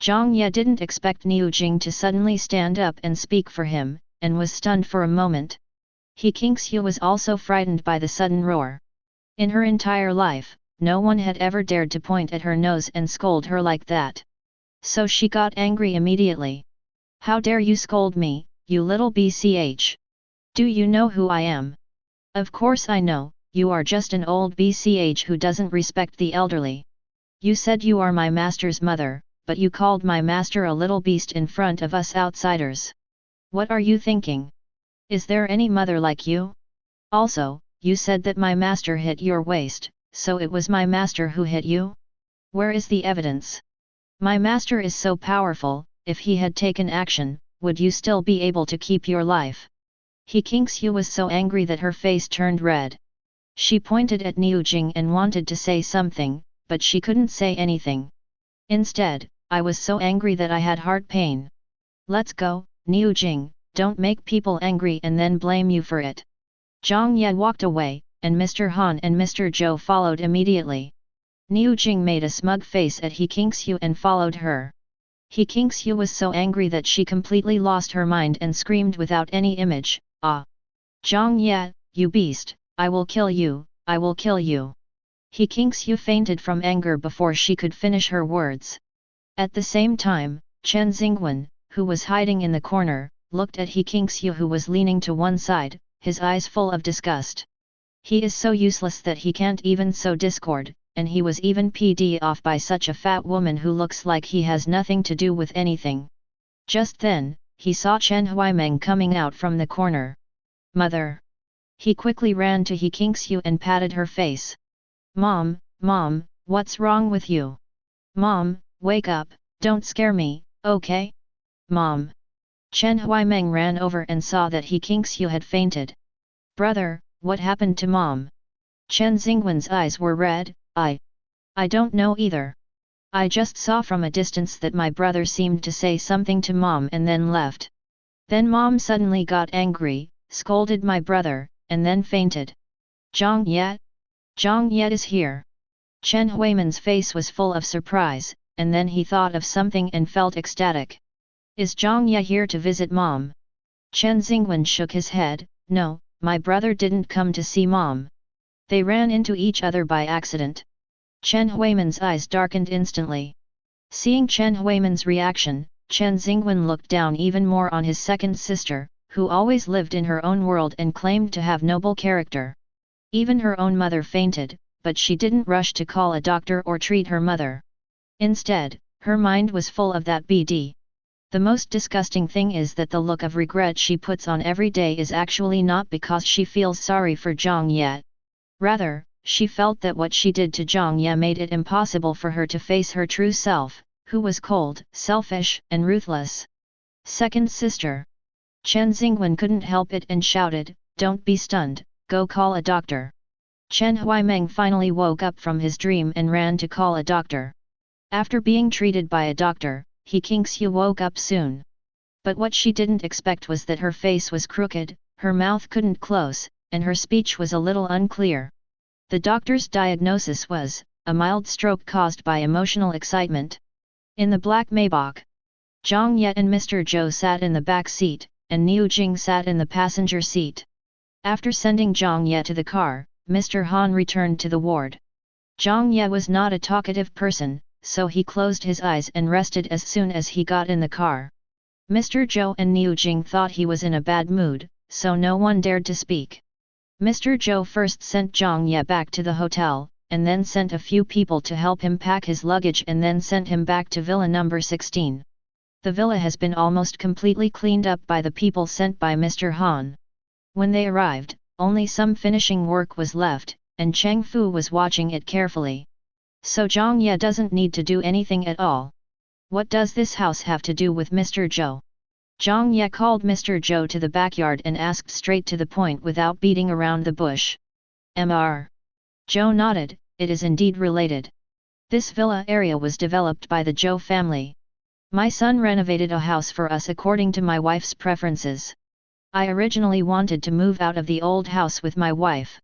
Jiang Ye didn't expect Niu Jing to suddenly stand up and speak for him, and was stunned for a moment. He Qingxiu was also frightened by the sudden roar. In her entire life, no one had ever dared to point at her nose and scold her like that. So she got angry immediately. How dare you scold me, you little bch? Do you know who I am? Of course I know, you are just an old bch who doesn't respect the elderly. You said you are my master's mother, but you called my master a little beast in front of us outsiders. What are you thinking? Is there any mother like you? Also, you said that my master hit your waist, so it was my master who hit you? Where is the evidence? My master is so powerful, if he had taken action, would you still be able to keep your life? He Qingxiu was so angry that her face turned red. She pointed at Niu Jing and wanted to say something, but she couldn't say anything. Instead, I was so angry that I had heart pain. Let's go, Niu Jing, don't make people angry and then blame you for it. Jiang Ye walked away, and Mr. Han and Mr. Zhou followed immediately. Niu Jing made a smug face at He Qingxiu and followed her. He Qingxiu was so angry that she completely lost her mind and screamed without any image, "Ah! Jiang Ye, you beast, I will kill you, I will kill you!" He Qingxiu fainted from anger before she could finish her words. At the same time, Chen Xingwen, who was hiding in the corner, looked at He Qingxiu who was leaning to one side, his eyes full of disgust. He is so useless that he can't even sow discord, and he was even pd off by such a fat woman who looks like he has nothing to do with anything. Just then, he saw Chen Huaimeng coming out from the corner. Mother! He quickly ran to He Qingxiu and patted her face. Mom, Mom, what's wrong with you? Mom, wake up, don't scare me, okay? Mom! Chen Huaimeng ran over and saw that He Qingxiu had fainted. Brother, what happened to Mom? Chen Xingwen's eyes were red. I don't know either. I just saw from a distance that my brother seemed to say something to Mom and then left. Then Mom suddenly got angry, scolded my brother, and then fainted. Jiang Ye? Jiang Ye is here. Chen Huiman's face was full of surprise, and then he thought of something and felt ecstatic. Is Jiang Ye here to visit Mom? Chen Xingwen shook his head. No, my brother didn't come to see Mom. They ran into each other by accident. Chen Huiman's eyes darkened instantly. Seeing Chen Huiman's reaction, Chen Xingwen looked down even more on his second sister, who always lived in her own world and claimed to have noble character. Even her own mother fainted, but she didn't rush to call a doctor or treat her mother. Instead, her mind was full of that BD. The most disgusting thing is that the look of regret she puts on every day is actually not because she feels sorry for Jiang Ye. Rather, she felt that what she did to Jiang Ye made it impossible for her to face her true self, who was cold, selfish, and ruthless. Second sister. Chen Xingwen couldn't help it and shouted, "Don't be stunned, go call a doctor." Chen Huaimeng finally woke up from his dream and ran to call a doctor. After being treated by a doctor, He Qingxiu woke up soon. But what she didn't expect was that her face was crooked, her mouth couldn't close, and her speech was a little unclear. The doctor's diagnosis was a mild stroke caused by emotional excitement. In the black Maybach, Jiang Ye and Mr. Zhou sat in the back seat, and Niu Jing sat in the passenger seat. After sending Jiang Ye to the car, Mr. Han returned to the ward. Jiang Ye was not a talkative person, so he closed his eyes and rested as soon as he got in the car. Mr. Zhou and Niu Jing thought he was in a bad mood, so no one dared to speak. Mr. Zhou first sent Jiang Ye back to the hotel, and then sent a few people to help him pack his luggage and then sent him back to villa number 16. The villa has been almost completely cleaned up by the people sent by Mr. Han. When they arrived, only some finishing work was left, and Cheng Fu was watching it carefully. So Jiang Ye doesn't need to do anything at all. What does this house have to do with Mr. Zhou? Jiang Ye called Mr. Zhou to the backyard and asked straight to the point without beating around the bush. Mr. Zhou nodded, it is indeed related. This villa area was developed by the Zhou family. My son renovated a house for us according to my wife's preferences. I originally wanted to move out of the old house with my wife.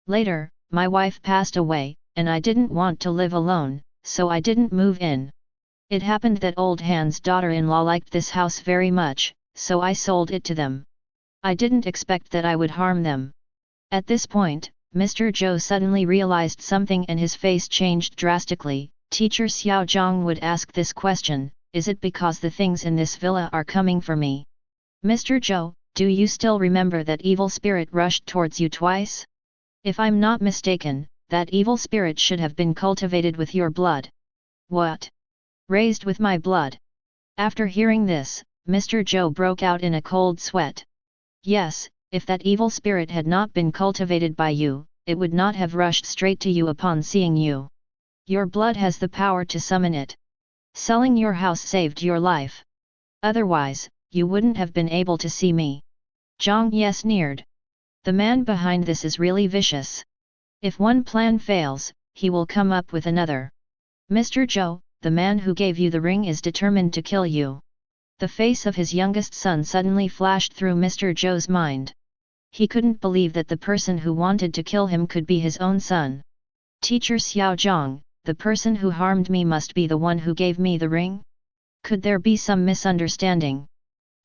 Later, my wife passed away, and I didn't want to live alone, so I didn't move in. It happened that old Han's daughter-in-law liked this house very much, so I sold it to them. I didn't expect that I would harm them. At this point, Mr. Zhou suddenly realized something and his face changed drastically. Teacher Xiao Zhang would ask this question, is it because the things in this villa are coming for me? Mr. Zhou, do you still remember that evil spirit rushed towards you twice? If I'm not mistaken, that evil spirit should have been cultivated with your blood. What? Raised with my blood? After hearing this, Mr. Zhou broke out in a cold sweat. Yes, if that evil spirit had not been cultivated by you, it would not have rushed straight to you upon seeing you. Your blood has the power to summon it. Selling your house saved your life. Otherwise, you wouldn't have been able to see me. Jiang Ye sneered. The man behind this is really vicious. If one plan fails, he will come up with another. Mr. Zhou, the man who gave you the ring is determined to kill you. The face of his youngest son suddenly flashed through Mr. Zhou's mind. He couldn't believe that the person who wanted to kill him could be his own son. Teacher Xiao Zhang, the person who harmed me must be the one who gave me the ring? Could there be some misunderstanding?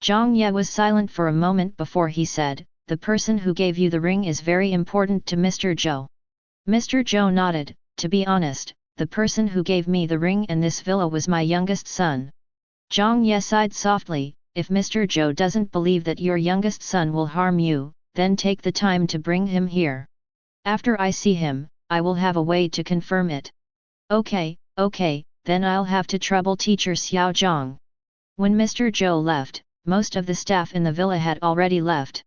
Jiang Ye was silent for a moment before he said, the person who gave you the ring is very important to Mr. Zhou. Mr. Zhou nodded, to be honest, the person who gave me the ring and this villa was my youngest son. Jiang Ye sighed softly, if Mr. Zhou doesn't believe that your youngest son will harm you, then take the time to bring him here. After I see him, I will have a way to confirm it. Okay, then I'll have to trouble teacher Xiao Zhang. When Mr. Zhou left, most of the staff in the villa had already left.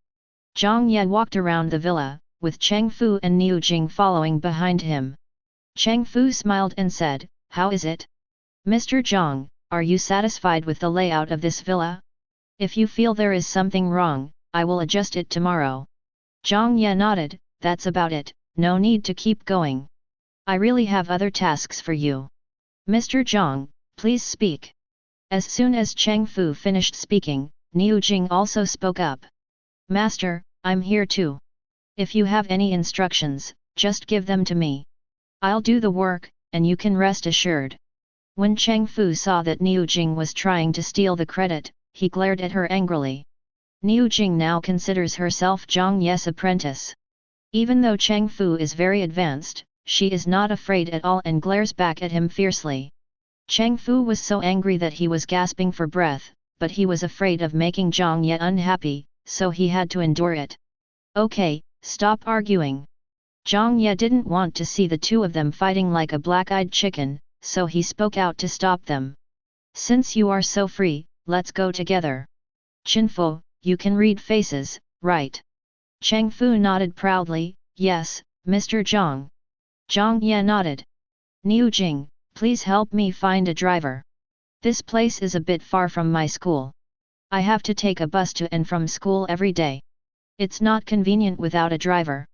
Jiang Ye walked around the villa, with Cheng Fu and Niu Jing following behind him. Cheng Fu smiled and said, how is it? Mr. Zhang, are you satisfied with the layout of this villa? If you feel there is something wrong, I will adjust it tomorrow. Jiang Ye nodded, that's about it, no need to keep going. I really have other tasks for you. Mr. Zhang, please speak. As soon as Cheng Fu finished speaking, Niu Jing also spoke up. Master, I'm here too. If you have any instructions, just give them to me. I'll do the work, and you can rest assured. When Cheng Fu saw that Niu Jing was trying to steal the credit, he glared at her angrily. Niu Jing now considers herself Jiang Ye's apprentice. Even though Cheng Fu is very advanced, she is not afraid at all and glares back at him fiercely. Cheng Fu was so angry that he was gasping for breath, but he was afraid of making Jiang Ye unhappy, so he had to endure it. Okay, stop arguing. Jiang Ye didn't want to see the two of them fighting like a black-eyed chicken, so he spoke out to stop them. Since you are so free, let's go together. Chinfu, you can read faces, right? Cheng Fu nodded proudly, yes, Mr. Jiang. Jiang Ye nodded. Niu Jing, please help me find a driver. This place is a bit far from my school. I have to take a bus to and from school every day. It's not convenient without a driver.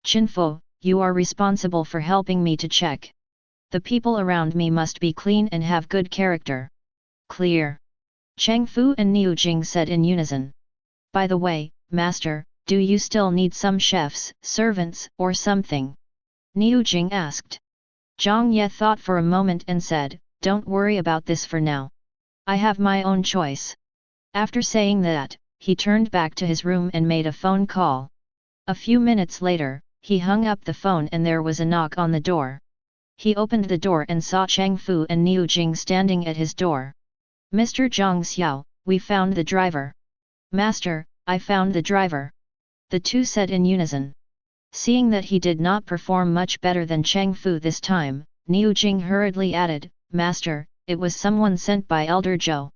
Chinfu, you are responsible for helping me to check. The people around me must be clean and have good character. Clear. Cheng Fu and Niu Jing said in unison. By the way, Master, do you still need some chefs, servants, or something? Niu Jing asked. Jiang Ye thought for a moment and said, don't worry about this for now. I have my own choice. After saying that, he turned back to his room and made a phone call. A few minutes later, he hung up the phone and there was a knock on the door. He opened the door and saw Cheng Fu and Niu Jing standing at his door. Mr. Zhang Xiao, we found the driver. Master, I found the driver. The two said in unison. Seeing that he did not perform much better than Cheng Fu this time, Niu Jing hurriedly added, Master, it was someone sent by Elder Zhou.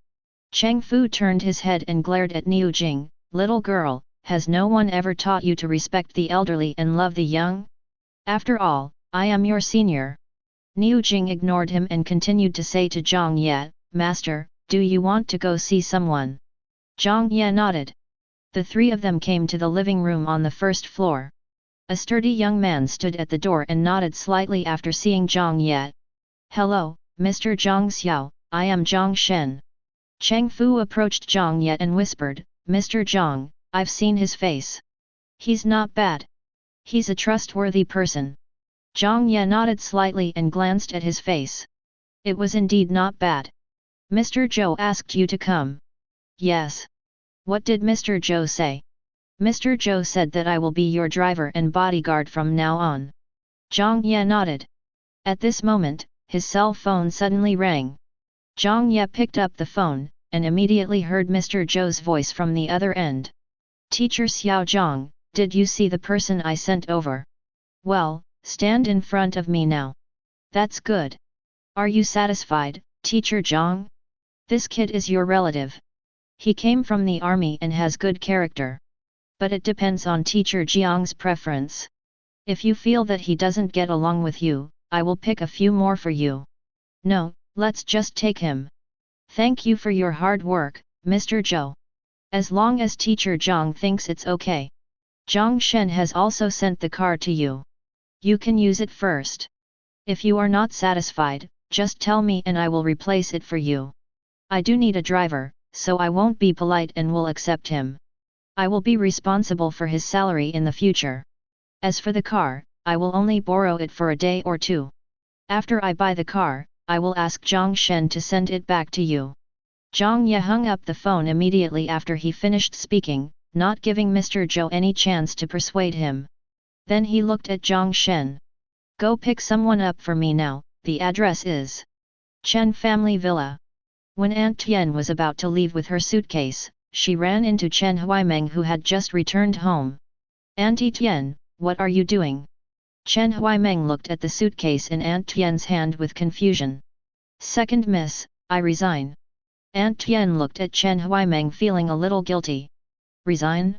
Cheng Fu turned his head and glared at Niu Jing, little girl, has no one ever taught you to respect the elderly and love the young? After all, I am your senior. Niu Jing ignored him and continued to say to Jiang Ye, Master, do you want to go see someone? Jiang Ye nodded. The three of them came to the living room on the first floor. A sturdy young man stood at the door and nodded slightly after seeing Jiang Ye. Hello, Mr. Zhang Xiao, I am Zhang Shen. Cheng Fu approached Jiang Ye and whispered, Mr. Zhang, I've seen his face. He's not bad. He's a trustworthy person. Jiang Ye nodded slightly and glanced at his face. It was indeed not bad. Mr. Zhou asked you to come. Yes. What did Mr. Zhou say? Mr. Zhou said that I will be your driver and bodyguard from now on. Jiang Ye nodded. At this moment, his cell phone suddenly rang. Jiang Ye picked up the phone, and immediately heard Mr. Zhou's voice from the other end. Teacher Xiao Zhang, did you see the person I sent over? Well, stand in front of me now. That's good. Are you satisfied, Teacher Zhang? This kid is your relative. He came from the army and has good character. But it depends on Teacher Jiang's preference. If you feel that he doesn't get along with you, I will pick a few more for you. No, let's just take him. Thank you for your hard work, Mr. Zhou. As long as Teacher Jiang thinks it's okay. Jiang Shen has also sent the car to you. You can use it first. If you are not satisfied, just tell me and I will replace it for you. I do need a driver, so I won't be polite and will accept him. I will be responsible for his salary in the future. As for the car, I will only borrow it for a day or two. After I buy the car, I will ask Jiang Shen to send it back to you. Jiang Ye hung up the phone immediately after he finished speaking, not giving Mr. Zhou any chance to persuade him. Then he looked at Jiang Shen. Go pick someone up for me now, the address is Chen Family Villa. When Aunt Tian was about to leave with her suitcase, she ran into Chen Huaimeng who had just returned home. Auntie Tian, what are you doing? Chen Huaimeng looked at the suitcase in Aunt Tian's hand with confusion. Second miss, I resign. Aunt Tian looked at Chen Huaimeng feeling a little guilty. Resign?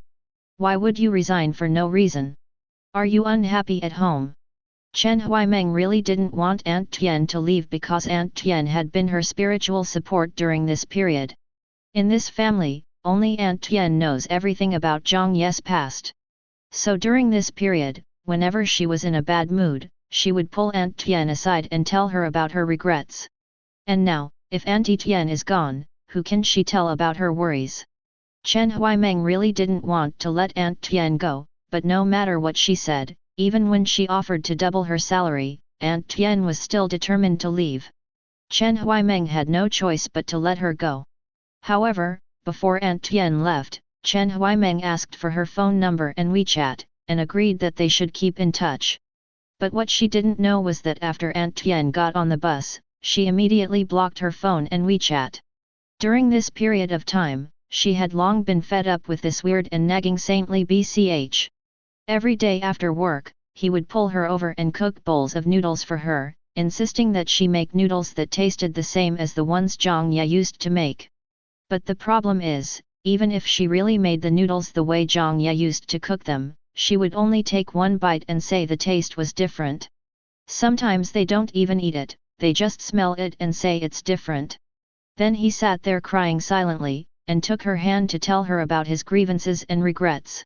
Why would you resign for no reason? Are you unhappy at home? Chen Huaimeng really didn't want Aunt Tian to leave because Aunt Tian had been her spiritual support during this period. In this family, only Aunt Tian knows everything about Jiang Ye's past. So during this period, whenever she was in a bad mood, she would pull Aunt Tian aside and tell her about her regrets. And now, if Auntie Tian is gone, who can she tell about her worries? Chen Huaimeng really didn't want to let Aunt Tian go, but no matter what she said, even when she offered to double her salary, Aunt Tian was still determined to leave. Chen Huaimeng had no choice but to let her go. However, before Aunt Tian left, Chen Huaimeng asked for her phone number and WeChat, and agreed that they should keep in touch. But what she didn't know was that after Aunt Tian got on the bus, she immediately blocked her phone and WeChat. During this period of time, she had long been fed up with this weird and nagging saintly BCH. Every day after work, he would pull her over and cook bowls of noodles for her, insisting that she make noodles that tasted the same as the ones Jiang Ye used to make. But the problem is, even if she really made the noodles the way Jiang Ye used to cook them, she would only take one bite and say the taste was different. Sometimes they don't even eat it, they just smell it and say it's different. Then he sat there crying silently, and took her hand to tell her about his grievances and regrets.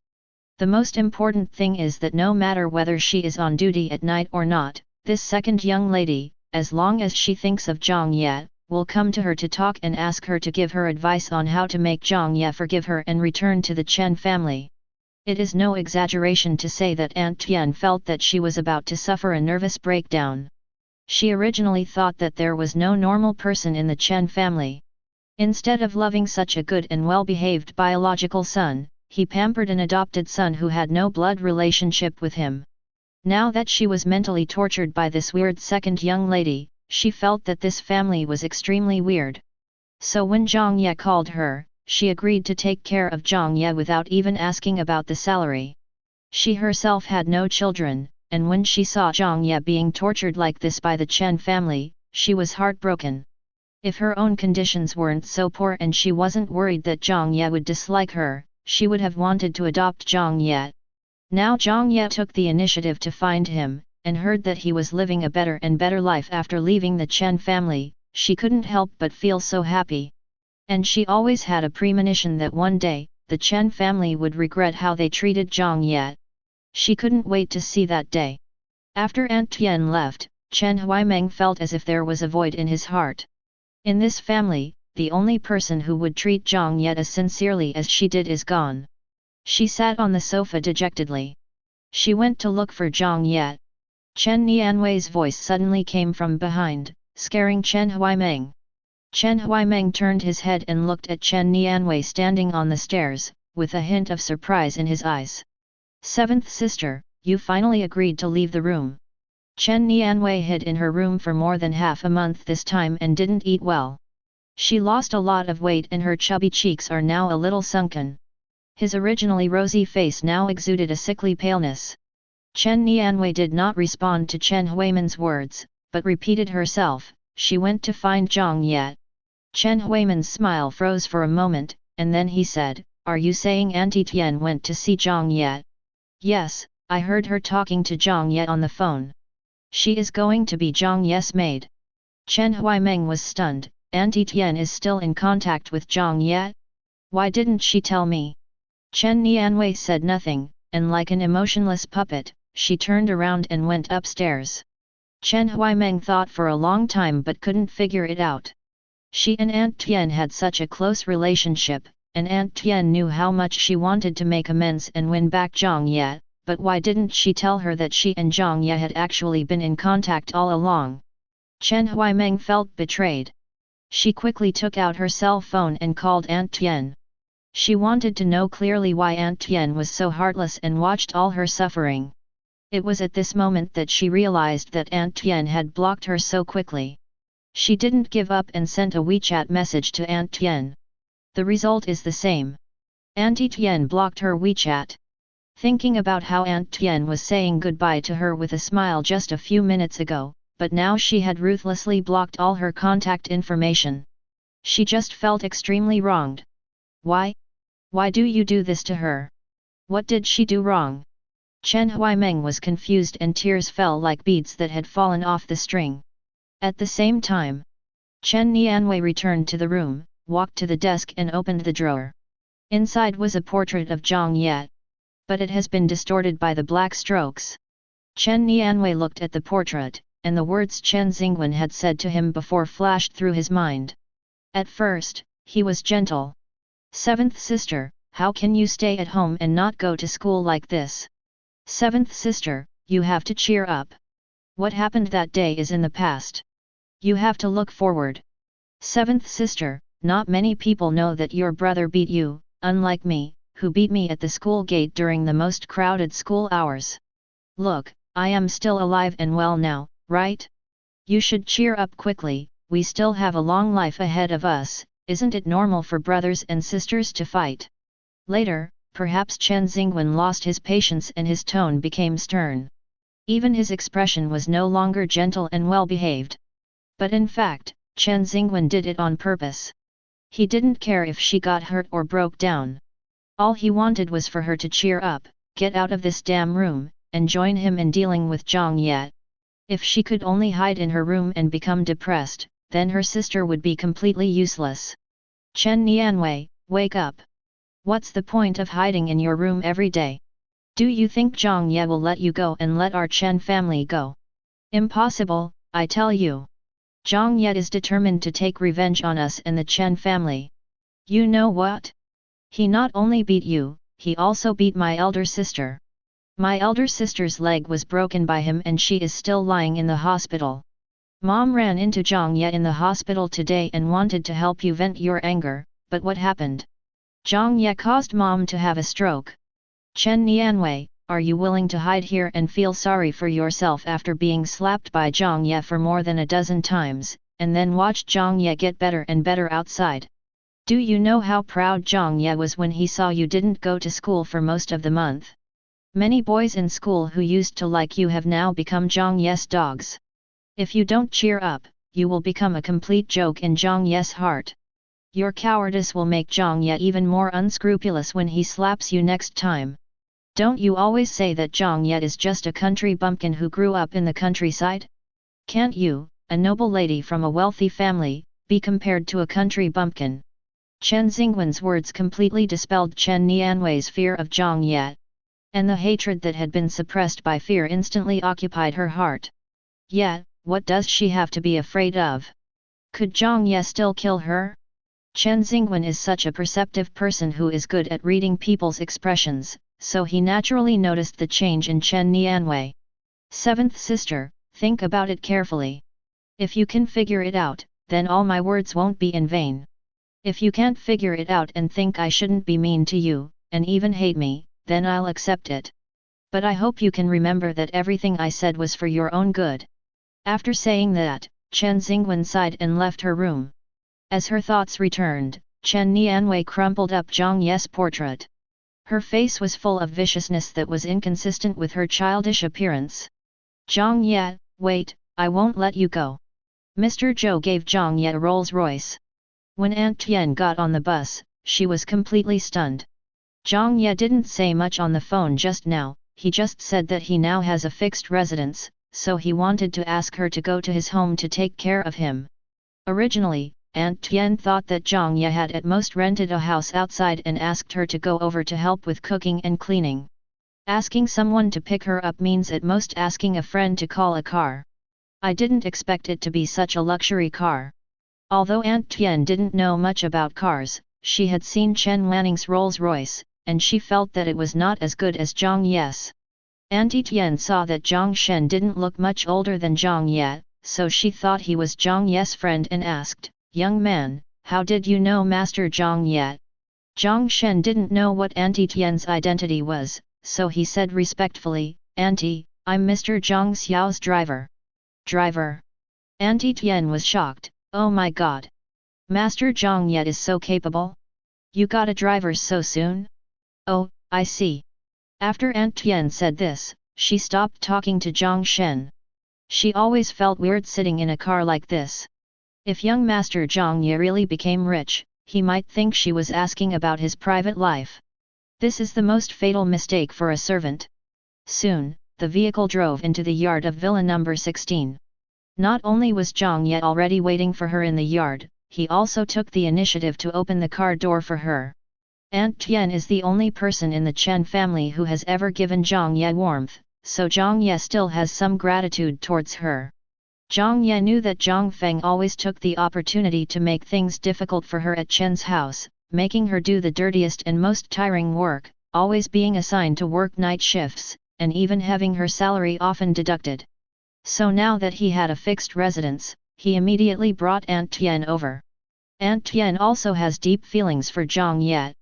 The most important thing is that no matter whether she is on duty at night or not, this second young lady, as long as she thinks of Jiang Ye, will come to her to talk and ask her to give her advice on how to make Jiang Ye forgive her and return to the Chen family. It is no exaggeration to say that Aunt Tian felt that she was about to suffer a nervous breakdown. She originally thought that there was no normal person in the Chen family. Instead of loving such a good and well-behaved biological son, he pampered an adopted son who had no blood relationship with him. Now that she was mentally tortured by this weird second young lady, she felt that this family was extremely weird. So when Jiang Ye called her, she agreed to take care of Jiang Ye without even asking about the salary. She herself had no children, and when she saw Jiang Ye being tortured like this by the Chen family, she was heartbroken. If her own conditions weren't so poor and she wasn't worried that Jiang Ye would dislike her, she would have wanted to adopt Jiang Ye. Now Jiang Ye took the initiative to find him, and heard that he was living a better and better life after leaving the Chen family. She couldn't help but feel so happy. And she always had a premonition that one day, the Chen family would regret how they treated Jiang Ye. She couldn't wait to see that day. After Aunt Tian left, Chen Huaimeng felt as if there was a void in his heart. In this family, the only person who would treat Jiang Ye as sincerely as she did is gone. She sat on the sofa dejectedly. She went to look for Jiang Ye. Chen Nianwei's voice suddenly came from behind, scaring Chen Huaimeng. Chen Huaimeng turned his head and looked at Chen Nianwei standing on the stairs, with a hint of surprise in his eyes. Seventh sister, you finally agreed to leave the room. Chen Nianwei hid in her room for more than half a month this time and didn't eat well. She lost a lot of weight and her chubby cheeks are now a little sunken. His originally rosy face now exuded a sickly paleness. Chen Nianwei did not respond to Chen Huimen's words, but repeated herself, she went to find Jiang Ye. Chen Huimen's smile froze for a moment, and then he said, are you saying Auntie Tian went to see Jiang Ye? Yes, I heard her talking to Jiang Ye on the phone. She is going to be Jiang Ye's maid. Chen Huaimeng was stunned. Auntie Tian is still in contact with Jiang Ye? Why didn't she tell me? Chen Nianwei said nothing, and like an emotionless puppet, she turned around and went upstairs. Chen Huaimeng thought for a long time but couldn't figure it out. She and Aunt Tian had such a close relationship, and Aunt Tian knew how much she wanted to make amends and win back Jiang Ye, but why didn't she tell her that she and Jiang Ye had actually been in contact all along? Chen Huaimeng felt betrayed. She quickly took out her cell phone and called Aunt Tian. She wanted to know clearly why Aunt Tian was so heartless and watched all her suffering. It was at this moment that she realized that Aunt Tian had blocked her so quickly. She didn't give up and sent a WeChat message to Aunt Tian. The result is the same. Auntie Tian blocked her WeChat. Thinking about how Aunt Tian was saying goodbye to her with a smile just a few minutes ago, but now she had ruthlessly blocked all her contact information. She just felt extremely wronged. Why? Why do you do this to her? What did she do wrong? Chen Huaimeng was confused and tears fell like beads that had fallen off the string. At the same time, Chen Nianwei returned to the room, walked to the desk and opened the drawer. Inside was a portrait of Jiang Ye. But it has been distorted by the black strokes. Chen Nianwei looked at the portrait, and the words Chen Xingwen had said to him before flashed through his mind. At first, he was gentle. Seventh sister, how can you stay at home and not go to school like this? Seventh sister, you have to cheer up. What happened that day is in the past. You have to look forward. Seventh sister, not many people know that your brother beat you, unlike me, who beat me at the school gate during the most crowded school hours. Look, I am still alive and well now, right? You should cheer up quickly, we still have a long life ahead of us, isn't it normal for brothers and sisters to fight? Later, perhaps Chen Xingwen lost his patience and his tone became stern. Even his expression was no longer gentle and well-behaved. But in fact, Chen Xingwen did it on purpose. He didn't care if she got hurt or broke down. All he wanted was for her to cheer up, get out of this damn room, and join him in dealing with Jiang Ye. If she could only hide in her room and become depressed, then her sister would be completely useless. Chen Nianwei, wake up. What's the point of hiding in your room every day? Do you think Jiang Ye will let you go and let our Chen family go? Impossible, I tell you. Jiang Ye is determined to take revenge on us and the Chen family. You know what? He not only beat you, he also beat my elder sister. My elder sister's leg was broken by him and she is still lying in the hospital. Mom ran into Jiang Ye in the hospital today and wanted to help you vent your anger, but what happened? Jiang Ye caused Mom to have a stroke. Chen Nianwei, are you willing to hide here and feel sorry for yourself after being slapped by Jiang Ye for more than a dozen times, and then watch Jiang Ye get better and better outside? Do you know how proud Jiang Ye was when he saw you didn't go to school for most of the month? Many boys in school who used to like you have now become Jiang Ye's dogs. If you don't cheer up, you will become a complete joke in Jiang Ye's heart. Your cowardice will make Jiang Ye even more unscrupulous when he slaps you next time. Don't you always say that Jiang Ye is just a country bumpkin who grew up in the countryside? Can't you, a noble lady from a wealthy family, be compared to a country bumpkin? Chen Xingwen's words completely dispelled Chen Nianwei's fear of Jiang Ye. And the hatred that had been suppressed by fear instantly occupied her heart. Yet, what does she have to be afraid of? Could Jiang Ye still kill her? Chen Xingwen is such a perceptive person who is good at reading people's expressions, so he naturally noticed the change in Chen Nianwei. Seventh sister, think about it carefully. If you can figure it out, then all my words won't be in vain. If you can't figure it out and think I shouldn't be mean to you, and even hate me, then I'll accept it. But I hope you can remember that everything I said was for your own good." After saying that, Chen Xingwen sighed and left her room. As her thoughts returned, Chen Nianwei crumpled up Jiang Ye's portrait. Her face was full of viciousness that was inconsistent with her childish appearance. "Jiang Ye, wait, I won't let you go." Mr. Zhou gave Jiang Ye a Rolls-Royce. When Aunt Tian got on the bus, she was completely stunned. Jiang Ye didn't say much on the phone just now, he just said that he now has a fixed residence, so he wanted to ask her to go to his home to take care of him. Originally, Aunt Tian thought that Jiang Ye had at most rented a house outside and asked her to go over to help with cooking and cleaning. Asking someone to pick her up means at most asking a friend to call a car. I didn't expect it to be such a luxury car. Although Aunt Tian didn't know much about cars, she had seen Chen Wanning's Rolls-Royce, and she felt that it was not as good as Jiang Ye's. Auntie Tian saw that Jiang Shen didn't look much older than Jiang Ye, so she thought he was Jiang Ye's friend and asked, "Young man, how did you know Master Jiang Ye?" Jiang Shen didn't know what Auntie Tian's identity was, so he said respectfully, "Auntie, I'm Mr. Jiang Xiao's driver." "Driver?" Auntie Tian was shocked, "Oh my god! Master Jiang Ye is so capable? You got a driver so soon? Oh, I see." After Aunt Tian said this, she stopped talking to Jiang Shen. She always felt weird sitting in a car like this. If young Master Jiang Ye really became rich, he might think she was asking about his private life. This is the most fatal mistake for a servant. Soon, the vehicle drove into the yard of Villa number 16. Not only was Jiang Ye already waiting for her in the yard, he also took the initiative to open the car door for her. Aunt Tian is the only person in the Chen family who has ever given Jiang Ye warmth, so Jiang Ye still has some gratitude towards her. Jiang Ye knew that Jiang Feng always took the opportunity to make things difficult for her at Chen's house, making her do the dirtiest and most tiring work, always being assigned to work night shifts, and even having her salary often deducted. So now that he had a fixed residence, he immediately brought Aunt Tian over. Aunt Tian also has deep feelings for Jiang Ye.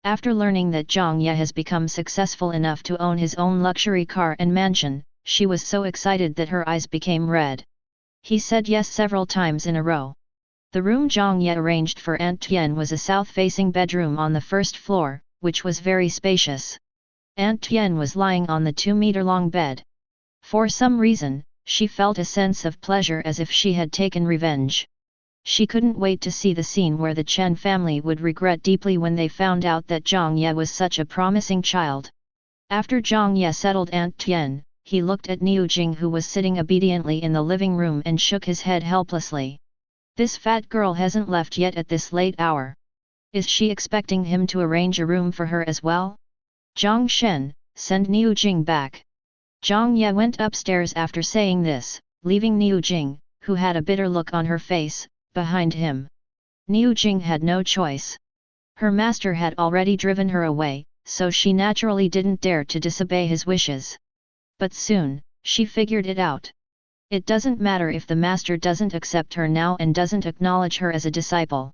After learning that Jiang Ye has become successful enough to own his own luxury car and mansion, she was so excited that her eyes became red. He said yes several times in a row. The room Jiang Ye arranged for Aunt Tian was a south-facing bedroom on the first floor, which was very spacious. Aunt Tian was lying on the 2-meter-long bed. For some reason, she felt a sense of pleasure as if she had taken revenge. She couldn't wait to see the scene where the Chen family would regret deeply when they found out that Jiang Ye was such a promising child. After Jiang Ye settled Aunt Tian, he looked at Niu Jing who was sitting obediently in the living room and shook his head helplessly. This fat girl hasn't left yet at this late hour. Is she expecting him to arrange a room for her as well? Jiang Shen, send Niu Jing back. Jiang Ye went upstairs after saying this, leaving Niu Jing, who had a bitter look on her face, behind him. Niu Jing had no choice. Her master had already driven her away, so she naturally didn't dare to disobey his wishes. But soon, she figured it out. It doesn't matter if the master doesn't accept her now and doesn't acknowledge her as a disciple.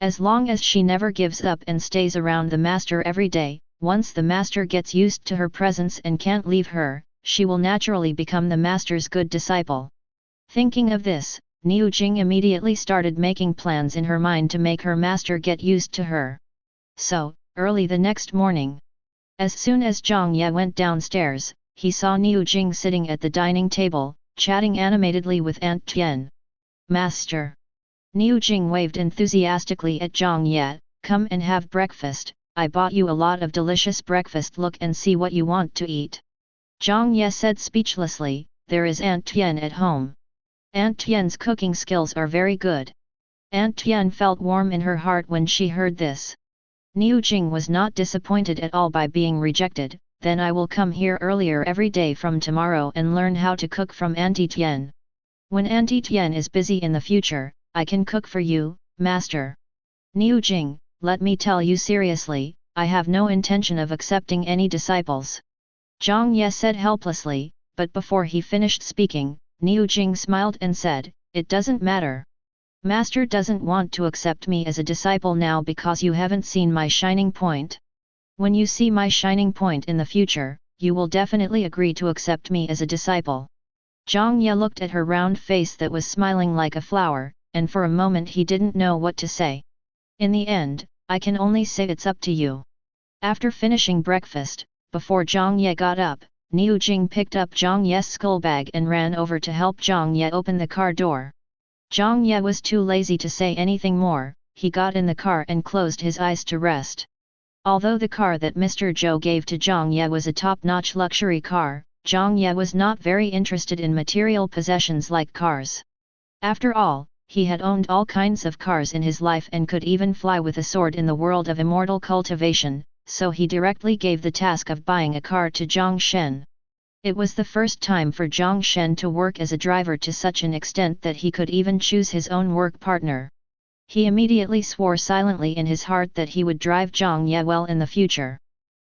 As long as she never gives up and stays around the master every day, once the master gets used to her presence and can't leave her, she will naturally become the master's good disciple. Thinking of this, Niu Jing immediately started making plans in her mind to make her master get used to her. So, early the next morning, as soon as Jiang Ye went downstairs, he saw Niu Jing sitting at the dining table, chatting animatedly with Aunt Tian. "Master!" Niu Jing waved enthusiastically at Jiang Ye, "Come and have breakfast, I bought you a lot of delicious breakfast, look and see what you want to eat." Jiang Ye said speechlessly, "There is Aunt Tian at home. Aunt Tian's cooking skills are very good." Aunt Tian felt warm in her heart when she heard this. Niu Jing was not disappointed at all by being rejected. "Then I will come here earlier every day from tomorrow and learn how to cook from Auntie Tian. When Auntie Tian is busy in the future, I can cook for you, master." "Niu Jing, let me tell you seriously, I have no intention of accepting any disciples." Jiang Ye said helplessly, but before he finished speaking, Niu Jing smiled and said, "It doesn't matter. Master doesn't want to accept me as a disciple now because you haven't seen my shining point. When you see my shining point in the future, you will definitely agree to accept me as a disciple." Jiang Ye looked at her round face that was smiling like a flower, and for a moment he didn't know what to say. "In the end, I can only say it's up to you." After finishing breakfast, before Jiang Ye got up, Niu Jing picked up Jiang Ye's skull bag and ran over to help Jiang Ye open the car door. Jiang Ye was too lazy to say anything more. He got in the car and closed his eyes to rest. Although the car that Mr. Zhou gave to Jiang Ye was a top-notch luxury car, Jiang Ye was not very interested in material possessions like cars. After all, he had owned all kinds of cars in his life and could even fly with a sword in the world of immortal cultivation, so he directly gave the task of buying a car to Zhang Shen. It was the first time for Zhang Shen to work as a driver to such an extent that he could even choose his own work partner. He immediately swore silently in his heart that he would drive Jiang Ye well in the future.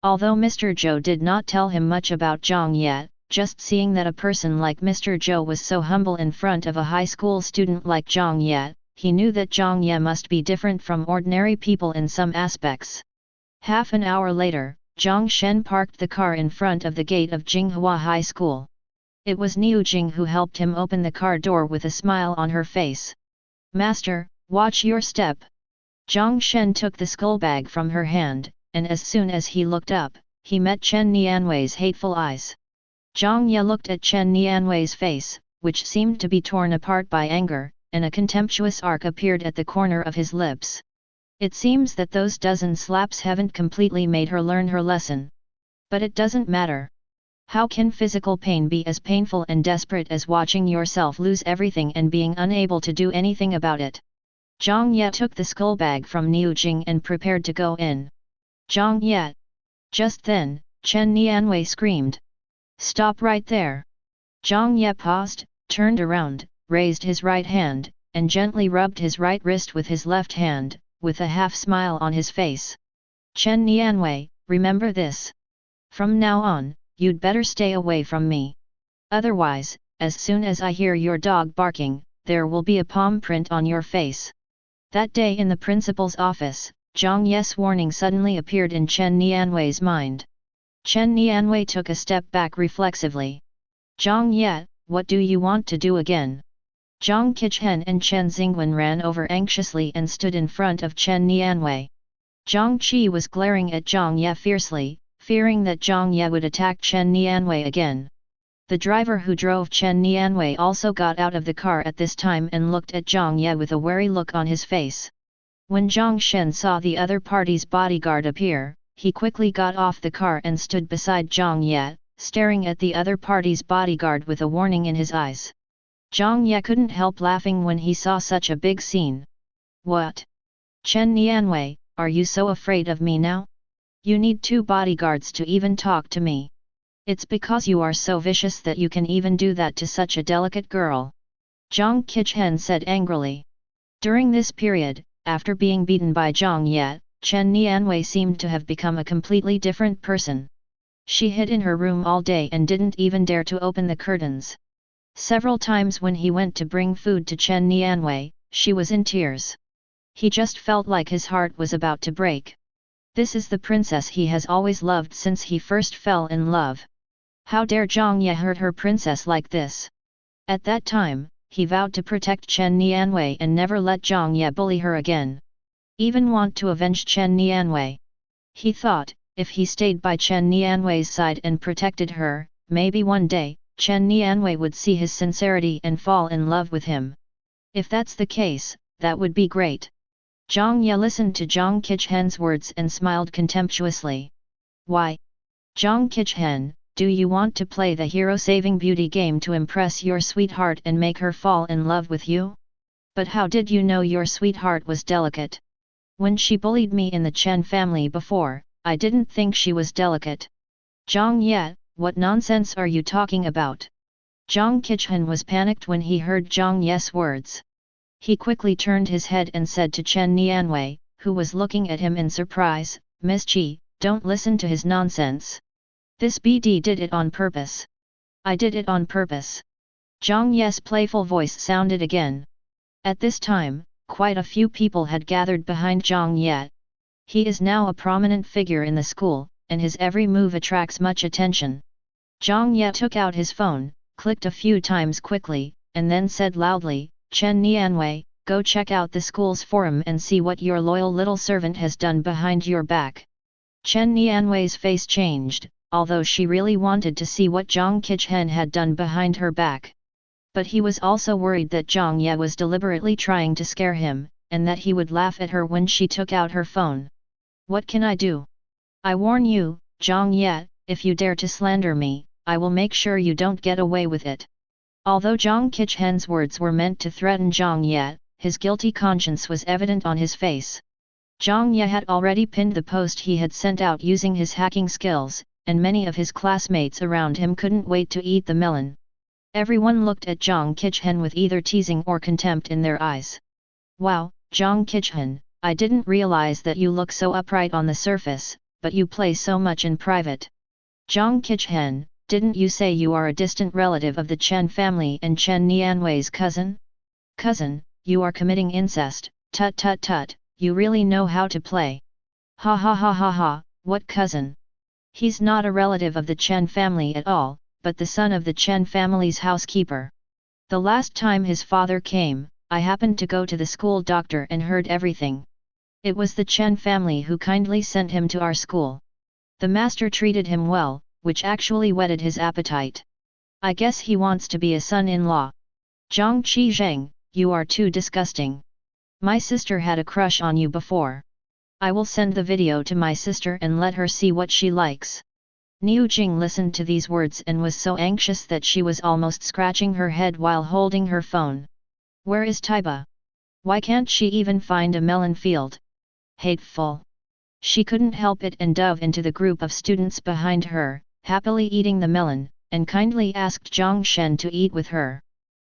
Although Mr. Zhou did not tell him much about Jiang Ye, just seeing that a person like Mr. Zhou was so humble in front of a high school student like Jiang Ye, he knew that Jiang Ye must be different from ordinary people in some aspects. Half an hour later, Zhang Shen parked the car in front of the gate of Jinghua High School. It was Niu Jing who helped him open the car door with a smile on her face. "Master, watch your step." Zhang Shen took the skull bag from her hand, and as soon as he looked up, he met Chen Nianwei's hateful eyes. Jiang Ye looked at Chen Nianwei's face, which seemed to be torn apart by anger, and a contemptuous arc appeared at the corner of his lips. It seems that those dozen slaps haven't completely made her learn her lesson. But it doesn't matter. How can physical pain be as painful and desperate as watching yourself lose everything and being unable to do anything about it? Jiang Ye took the skull bag from Niu Jing and prepared to go in. "Jiang Ye!" Just then, Chen Nianwei screamed. "Stop right there!" Jiang Ye paused, turned around, raised his right hand, and gently rubbed his right wrist with his left hand, with a half-smile on his face. "Chen Nianwei, remember this. From now on, you'd better stay away from me. Otherwise, as soon as I hear your dog barking, there will be a palm print on your face." That day in the principal's office, Jiang Ye's warning suddenly appeared in Chen Nianwei's mind. Chen Nianwei took a step back reflexively. "Jiang Ye, what do you want to do again?" Jiang Qichen and Chen Xingwen ran over anxiously and stood in front of Chen Nianwei. Jiang Qi was glaring at Jiang Ye fiercely, fearing that Jiang Ye would attack Chen Nianwei again. The driver who drove Chen Nianwei also got out of the car at this time and looked at Jiang Ye with a wary look on his face. When Zhang Shen saw the other party's bodyguard appear, he quickly got off the car and stood beside Jiang Ye, staring at the other party's bodyguard with a warning in his eyes. Jiang Ye couldn't help laughing when he saw such a big scene. "What? Chen Nianwei, are you so afraid of me now? You need 2 bodyguards to even talk to me. It's because you are so vicious that you can even do that to such a delicate girl," Jiang Qichen said angrily. During this period, after being beaten by Jiang Ye, Chen Nianwei seemed to have become a completely different person. She hid in her room all day and didn't even dare to open the curtains. Several times when he went to bring food to Chen Nianwei, she was in tears. He just felt like his heart was about to break. This is the princess he has always loved since he first fell in love. How dare Jiang Ye hurt her princess like this? At that time, he vowed to protect Chen Nianwei and never let Jiang Ye bully her again. Even want to avenge Chen Nianwei. He thought, if he stayed by Chen Nianwei's side and protected her, maybe one day, Chen Nianwei would see his sincerity and fall in love with him. If that's the case, that would be great. Jiang Ye listened to Jiang Qichen's words and smiled contemptuously. "Why? Jiang Qichen, do you want to play the hero-saving beauty game to impress your sweetheart and make her fall in love with you? But how did you know your sweetheart was delicate? When she bullied me in the Chen family before, I didn't think she was delicate." "Jiang Ye, what nonsense are you talking about?" Jiang Qichen was panicked when he heard Jiang Ye's words. He quickly turned his head and said to Chen Nianwei, who was looking at him in surprise, "Miss Qi, don't listen to his nonsense. This BD did it on purpose." "I did it on purpose." Jiang Ye's playful voice sounded again. At this time, quite a few people had gathered behind Jiang Ye. He is now a prominent figure in the school, and his every move attracts much attention. Jiang Ye took out his phone, clicked a few times quickly, and then said loudly, "Chen Nianwei, go check out the school's forum and see what your loyal little servant has done behind your back." Chen Nianwei's face changed, although she really wanted to see what Jiang Qichen had done behind her back. But he was also worried that Jiang Ye was deliberately trying to scare him, and that he would laugh at her when she took out her phone. "What can I do? I warn you, Jiang Ye, if you dare to slander me, I will make sure you don't get away with it." Although Jiang Qichen's words were meant to threaten Jiang Ye, his guilty conscience was evident on his face. Jiang Ye had already pinned the post he had sent out using his hacking skills, and many of his classmates around him couldn't wait to eat the melon. Everyone looked at Jiang Qichen with either teasing or contempt in their eyes. "Wow, Jiang Qichen, I didn't realize that you look so upright on the surface, but you play so much in private. Jiang Qichen, didn't you say you are a distant relative of the Chen family and Chen Nianwei's cousin? Cousin, you are committing incest, tut tut tut, you really know how to play. Ha ha ha ha ha, what cousin? He's not a relative of the Chen family at all, but the son of the Chen family's housekeeper. The last time his father came, I happened to go to the school doctor and heard everything. It was the Chen family who kindly sent him to our school. The master treated him well, which actually whetted his appetite. I guess he wants to be a son-in-law. Jiang Qizheng, you are too disgusting. My sister had a crush on you before. I will send the video to my sister and let her see what she likes." Niu Jing listened to these words and was so anxious that she was almost scratching her head while holding her phone. "Where is Taiba? Why can't she even find a melon field? Hateful!" She couldn't help it and dove into the group of students behind her, happily eating the melon, and kindly asked Zhang Shen to eat with her.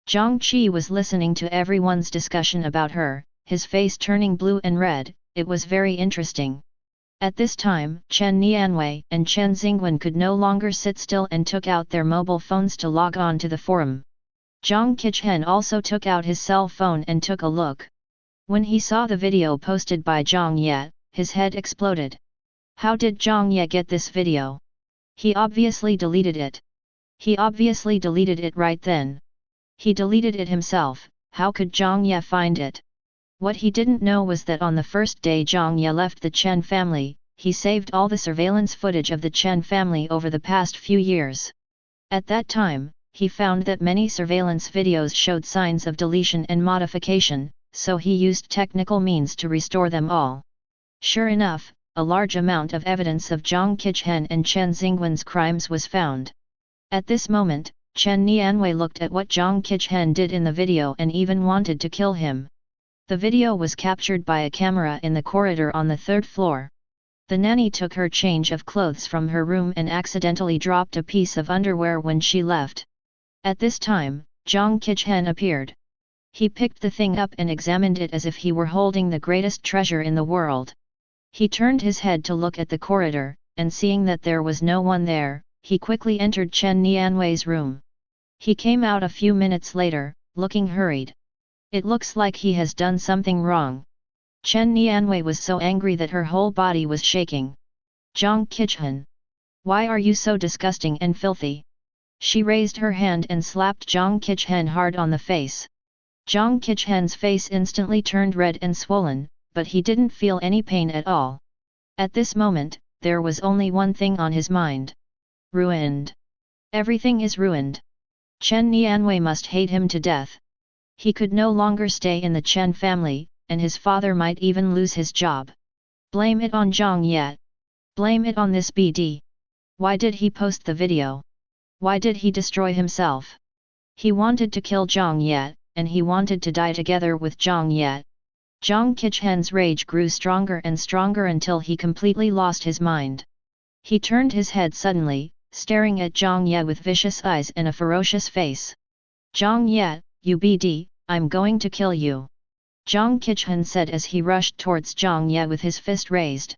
Zhang Qi was listening to everyone's discussion about her, his face turning blue and red. It was very interesting. At this time, Chen Nianwei and Chen Xingwen could no longer sit still and took out their mobile phones to log on to the forum. Jiang Qichen also took out his cell phone and took a look. When he saw the video posted by Jiang Ye, his head exploded. How did Jiang Ye get this video? He obviously deleted it. He obviously deleted it right then. He deleted it himself. How could Jiang Ye find it? What he didn't know was that on the first day Jiang Ye left the Chen family, he saved all the surveillance footage of the Chen family over the past few years. At that time, he found that many surveillance videos showed signs of deletion and modification, so he used technical means to restore them all. Sure enough, a large amount of evidence of Jiang Qichen and Chen Xingwen's crimes was found. At this moment, Chen Nianwei looked at what Jiang Qichen did in the video and even wanted to kill him. The video was captured by a camera in the corridor on the third floor. The nanny took her change of clothes from her room and accidentally dropped a piece of underwear when she left. At this time, Jiang Qichen appeared. He picked the thing up and examined it as if he were holding the greatest treasure in the world. He turned his head to look at the corridor, and seeing that there was no one there, he quickly entered Chen Nianwei's room. He came out a few minutes later, looking hurried. It looks like he has done something wrong. Chen Nianwei was so angry that her whole body was shaking. Jiang Qichen, why are you so disgusting and filthy? She raised her hand and slapped Jiang Qichen hard on the face. Jiang Qichen's face instantly turned red and swollen, but he didn't feel any pain at all. At this moment, there was only one thing on his mind. Ruined. Everything is ruined. Chen Nianwei must hate him to death. He could no longer stay in the Chen family, and his father might even lose his job. Blame it on Jiang Ye. Blame it on this BD. Why did he post the video? Why did he destroy himself? He wanted to kill Jiang Ye, and he wanted to die together with Jiang Ye. Jiang Qichen's rage grew stronger and stronger until he completely lost his mind. He turned his head suddenly, staring at Jiang Ye with vicious eyes and a ferocious face. Jiang Ye, you BD, I'm going to kill you. Jiang Qichen said as he rushed towards Jiang Ye with his fist raised.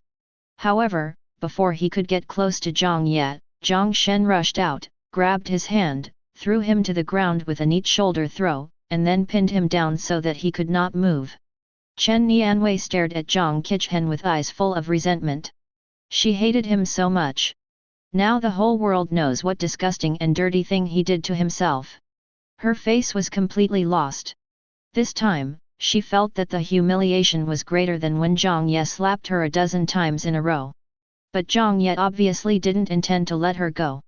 However, before he could get close to Jiang Ye, Jiang Shen rushed out, grabbed his hand, threw him to the ground with a neat shoulder throw, and then pinned him down so that he could not move. Chen Nianwei stared at Jiang Ye with eyes full of resentment. She hated him so much. Now the whole world knows what disgusting and dirty thing he did to himself. Her face was completely lost. This time, she felt that the humiliation was greater than when Jiang Ye slapped her a dozen times in a row. But Jiang Ye obviously didn't intend to let her go.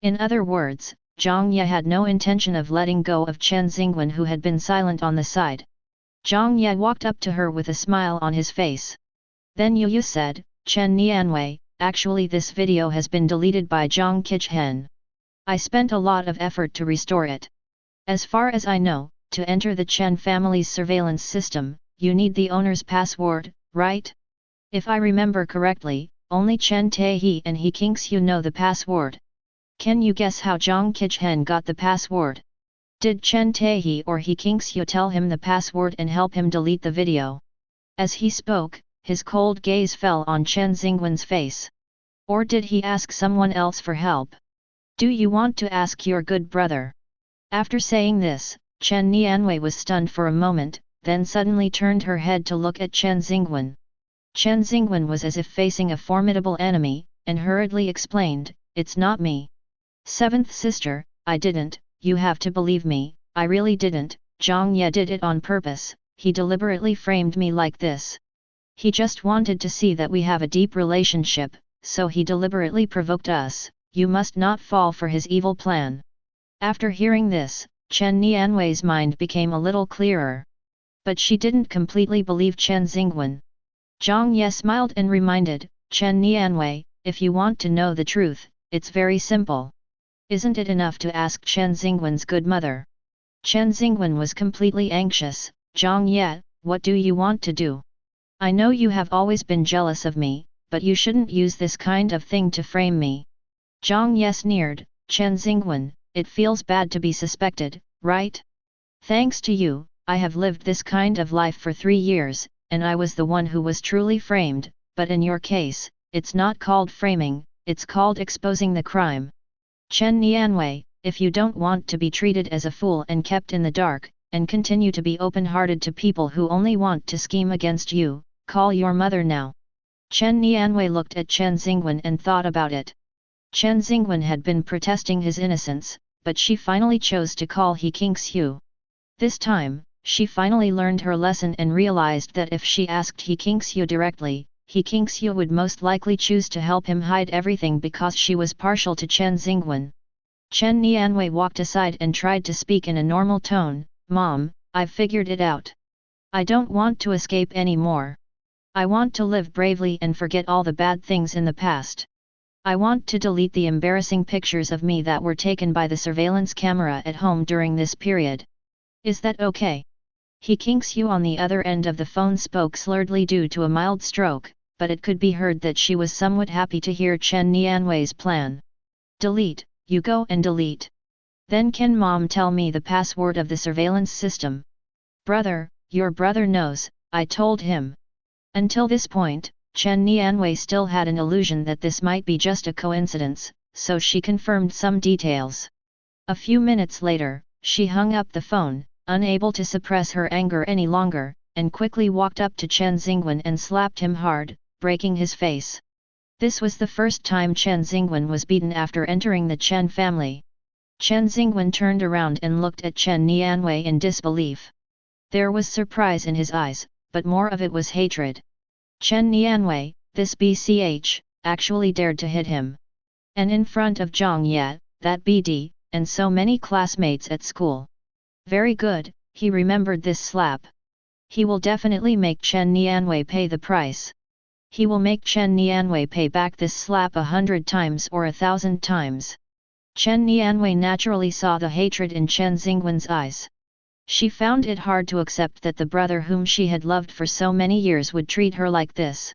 In other words, Jiang Ye had no intention of letting go of Chen Xingwen, who had been silent on the side. Jiang Ye walked up to her with a smile on his face. Then Yu said, "Chen Nianwei, actually this video has been deleted by Jiang Ye. I spent a lot of effort to restore it. As far as I know, to enter the Chen family's surveillance system, you need the owner's password, right? If I remember correctly, only Chen Taehe and He Kingxiu know the password. Can you guess how Jiang Ye got the password? Did Chen Taehe or He Kingxiu tell him the password and help him delete the video?" As he spoke, his cold gaze fell on Chen Xingwen's face. "Or did he ask someone else for help? Do you want to ask your good brother?" After saying this, Chen Nianwei was stunned for a moment, then suddenly turned her head to look at Chen Xingwen. Chen Xingwen was as if facing a formidable enemy, and hurriedly explained, "It's not me. Seventh sister, I didn't, you have to believe me, I really didn't, Jiang Ye did it on purpose, he deliberately framed me like this. He just wanted to see that we have a deep relationship, so he deliberately provoked us, you must not fall for his evil plan." After hearing this, Chen Nianwei's mind became a little clearer. But she didn't completely believe Chen Xingwen. Jiang Ye smiled and reminded, "Chen Nianwei, if you want to know the truth, it's very simple. Isn't it enough to ask Chen Xingwen's good mother?" Chen Xingwen was completely anxious. "Jiang Ye, what do you want to do? I know you have always been jealous of me, but you shouldn't use this kind of thing to frame me." Jiang Ye sneered, "Chen Xingwen, it feels bad to be suspected, right? Thanks to you, I have lived this kind of life for 3 years, and I was the one who was truly framed, but in your case, it's not called framing, it's called exposing the crime. Chen Nianwei, if you don't want to be treated as a fool and kept in the dark, and continue to be open-hearted to people who only want to scheme against you, call your mother now." Chen Nianwei looked at Chen Xingwen and thought about it. Chen Xingwen had been protesting his innocence, but she finally chose to call He Kingxiu. This time, she finally learned her lesson and realized that if she asked He Kingxiu directly, He Kingxiu would most likely choose to help him hide everything because she was partial to Chen Xingwen. Chen Nianwei walked aside and tried to speak in a normal tone, "Mom, I've figured it out. I don't want to escape anymore. I want to live bravely and forget all the bad things in the past. I want to delete the embarrassing pictures of me that were taken by the surveillance camera at home during this period. Is that okay?" He Kingxiu on the other end of the phone spoke slurredly due to a mild stroke, but it could be heard that she was somewhat happy to hear Chen Nianwei's plan. "Delete, you go and delete. Then can Mom tell me the password of the surveillance system?" "Brother, your brother knows, I told him." Until this point, Chen Nianwei still had an illusion that this might be just a coincidence, so she confirmed some details. A few minutes later, she hung up the phone, unable to suppress her anger any longer, and quickly walked up to Chen Xingwen and slapped him hard, breaking his face. This was the first time Chen Xingwen was beaten after entering the Chen family. Chen Xingwen turned around and looked at Chen Nianwei in disbelief. There was surprise in his eyes, but more of it was hatred. Chen Nianwei, this BCH, actually dared to hit him. And in front of Jiang Ye, that BD, and so many classmates at school. Very good, he remembered this slap. He will definitely make Chen Nianwei pay the price. He will make Chen Nianwei pay back this slap 100 times or 1,000 times. Chen Nianwei naturally saw the hatred in Chen Xingwen's eyes. She found it hard to accept that the brother whom she had loved for so many years would treat her like this.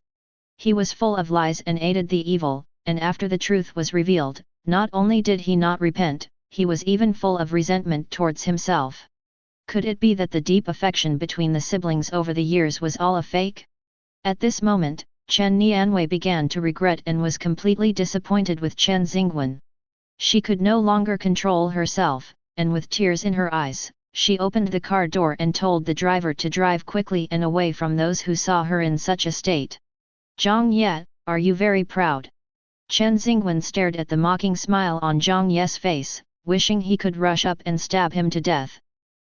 He was full of lies and aided the evil, and after the truth was revealed, not only did he not repent, he was even full of resentment towards himself. Could it be that the deep affection between the siblings over the years was all a fake? At this moment, Chen Nianwei began to regret and was completely disappointed with Chen Xingwen. She could no longer control herself, and with tears in her eyes, she opened the car door and told the driver to drive quickly and away from those who saw her in such a state. Jiang Ye, are you very proud? Chen Xingwen stared at the mocking smile on Jiang Ye's face, wishing he could rush up and stab him to death.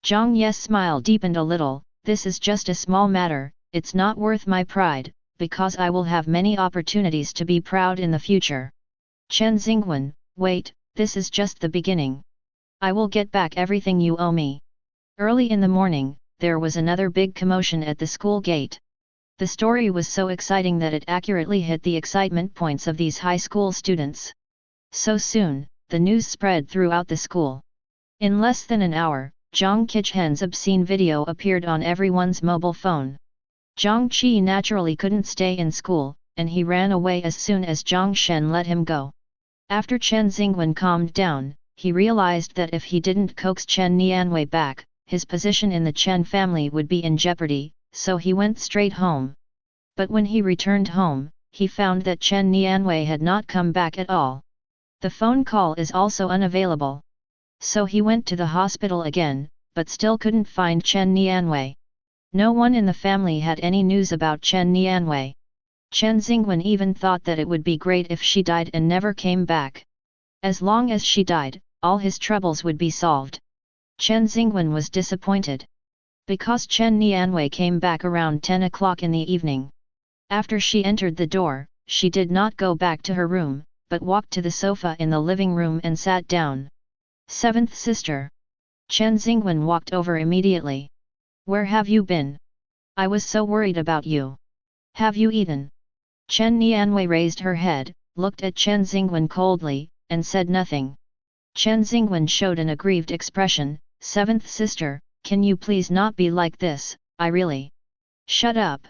Jiang Ye's smile deepened a little. This is just a small matter, it's not worth my pride, because I will have many opportunities to be proud in the future. Chen Xingwen, wait, this is just the beginning. I will get back everything you owe me. Early in the morning, there was another big commotion at the school gate. The story was so exciting that it accurately hit the excitement points of these high school students. So soon, the news spread throughout the school. In less than an hour, Zhang Qichhen's obscene video appeared on everyone's mobile phone. Zhang Qi naturally couldn't stay in school, and he ran away as soon as Zhang Shen let him go. After Chen Xingwen calmed down, he realized that if he didn't coax Chen Nianwei back, his position in the Chen family would be in jeopardy, so he went straight home. But when he returned home, he found that Chen Nianwei had not come back at all. The phone call is also unavailable. So he went to the hospital again, but still couldn't find Chen Nianwei. No one in the family had any news about Chen Nianwei. Chen Xingwen even thought that it would be great if she died and never came back. As long as she died, all his troubles would be solved. Chen Xingwen was disappointed. Because Chen Nianwei came back around 10 o'clock in the evening. After she entered the door, she did not go back to her room, but walked to the sofa in the living room and sat down. Seventh sister. Chen Xingwen walked over immediately. Where have you been? I was so worried about you. Have you eaten? Chen Nianwei raised her head, looked at Chen Xingwen coldly, and said nothing. Chen Xingwen showed an aggrieved expression. Seventh sister, can you please not be like this, I really... Shut up.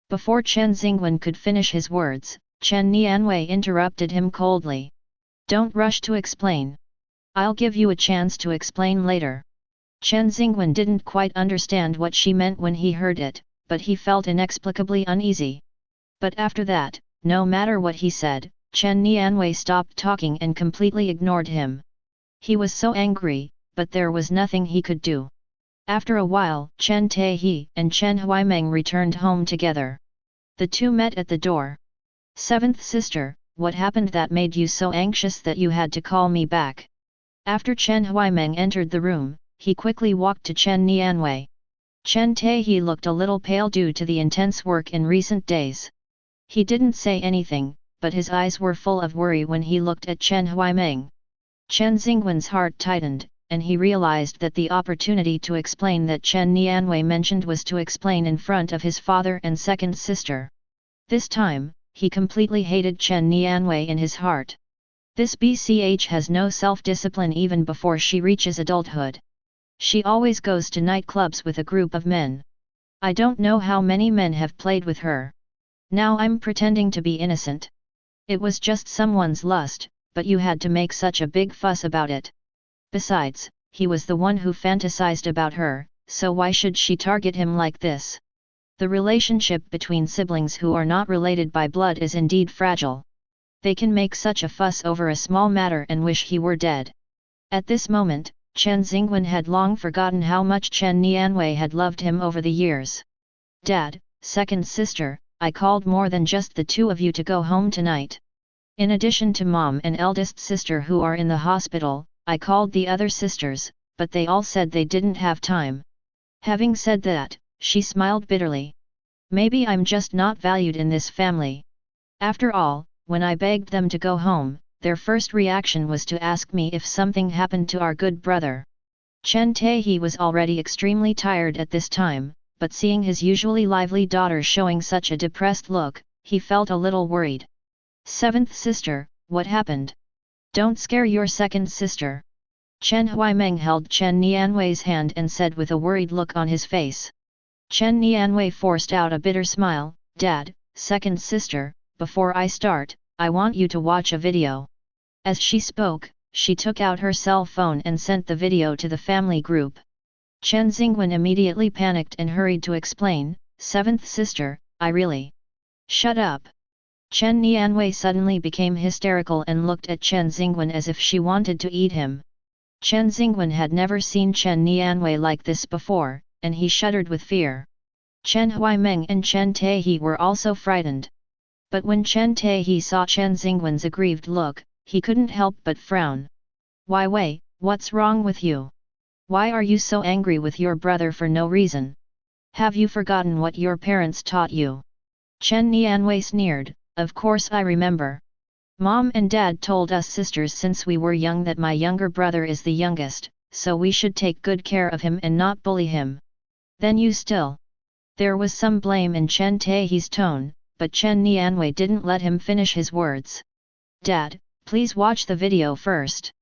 Before Chen Xingwen could finish his words, Chen Nianwei interrupted him coldly. Don't rush to explain. I'll give you a chance to explain later. Chen Xingwen didn't quite understand what she meant when he heard it, but he felt inexplicably uneasy. But after that, no matter what he said, Chen Nianwei stopped talking and completely ignored him. He was so angry, but there was nothing he could do. After a while, Chen Taihe and Chen Huaimeng returned home together. The two met at the door. Seventh sister, what happened that made you so anxious that you had to call me back? After Chen Huaimeng entered the room, he quickly walked to Chen Nianwei. Chen Taihe looked a little pale due to the intense work in recent days. He didn't say anything, but his eyes were full of worry when he looked at Chen Huaimeng. Chen Xingwen's heart tightened, and he realized that the opportunity to explain that Chen Nianwei mentioned was to explain in front of his father and second sister. This time, he completely hated Chen Nianwei in his heart. This BCH has no self-discipline even before she reaches adulthood. She always goes to nightclubs with a group of men. I don't know how many men have played with her. Now I'm pretending to be innocent. It was just someone's lust, but you had to make such a big fuss about it. Besides, he was the one who fantasized about her, so why should she target him like this? The relationship between siblings who are not related by blood is indeed fragile. They can make such a fuss over a small matter and wish he were dead. At this moment, Chen Xingwen had long forgotten how much Chen Nianwei had loved him over the years. Dad, second sister, I called more than just the two of you to go home tonight. In addition to mom and eldest sister who are in the hospital, I called the other sisters, but they all said they didn't have time. Having said that, she smiled bitterly. Maybe I'm just not valued in this family. After all, when I begged them to go home, their first reaction was to ask me if something happened to our good brother. Chen Taihe was already extremely tired at this time, but seeing his usually lively daughter showing such a depressed look, he felt a little worried. Seventh sister, what happened? Don't scare your second sister. Chen Huaimeng held Chen Nianwei's hand and said with a worried look on his face. Chen Nianwei forced out a bitter smile. Dad, second sister, before I start, I want you to watch a video. As she spoke, she took out her cell phone and sent the video to the family group. Chen Xingwen immediately panicked and hurried to explain, seventh sister, I really... Shut up. Chen Nianwei suddenly became hysterical and looked at Chen Xingwen as if she wanted to eat him. Chen Xingwen had never seen Chen Nianwei like this before, and he shuddered with fear. Chen Huaimeng and Chen Taihe were also frightened. But when Chen Taihe saw Chen Xingwen's aggrieved look, he couldn't help but frown. Why Wei, what's wrong with you? Why are you so angry with your brother for no reason? Have you forgotten what your parents taught you? Chen Nianwei sneered, of course I remember. Mom and Dad told us sisters since we were young that my younger brother is the youngest, so we should take good care of him and not bully him. Then you still. There was some blame in Chen Taihe's tone, but Chen Nianwei didn't let him finish his words. Dad, please watch the video first.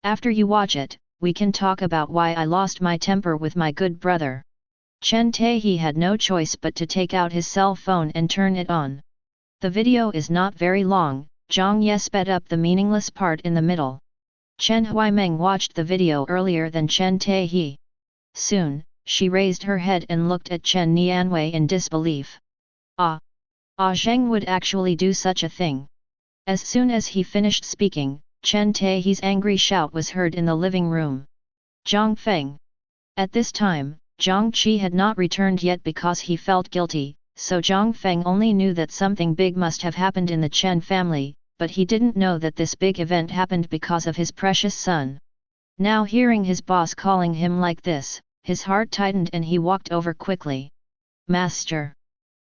After you watch it, we can talk about why I lost my temper with my good brother. Chen Taihe had no choice but to take out his cell phone and turn it on. The video is not very long. Jiang Ye sped up the meaningless part in the middle. Chen Huaimeng watched the video earlier than Chen Taihe. Soon, she raised her head and looked at Chen Nianwei in disbelief. Zheng would actually do such a thing. As soon as he finished speaking, Chen Taihe's angry shout was heard in the living room. Zhang Feng. At this time, Zhang Qi had not returned yet because he felt guilty, so Zhang Feng only knew that something big must have happened in the Chen family, but he didn't know that this big event happened because of his precious son. Now hearing his boss calling him like this, his heart tightened and he walked over quickly. Master!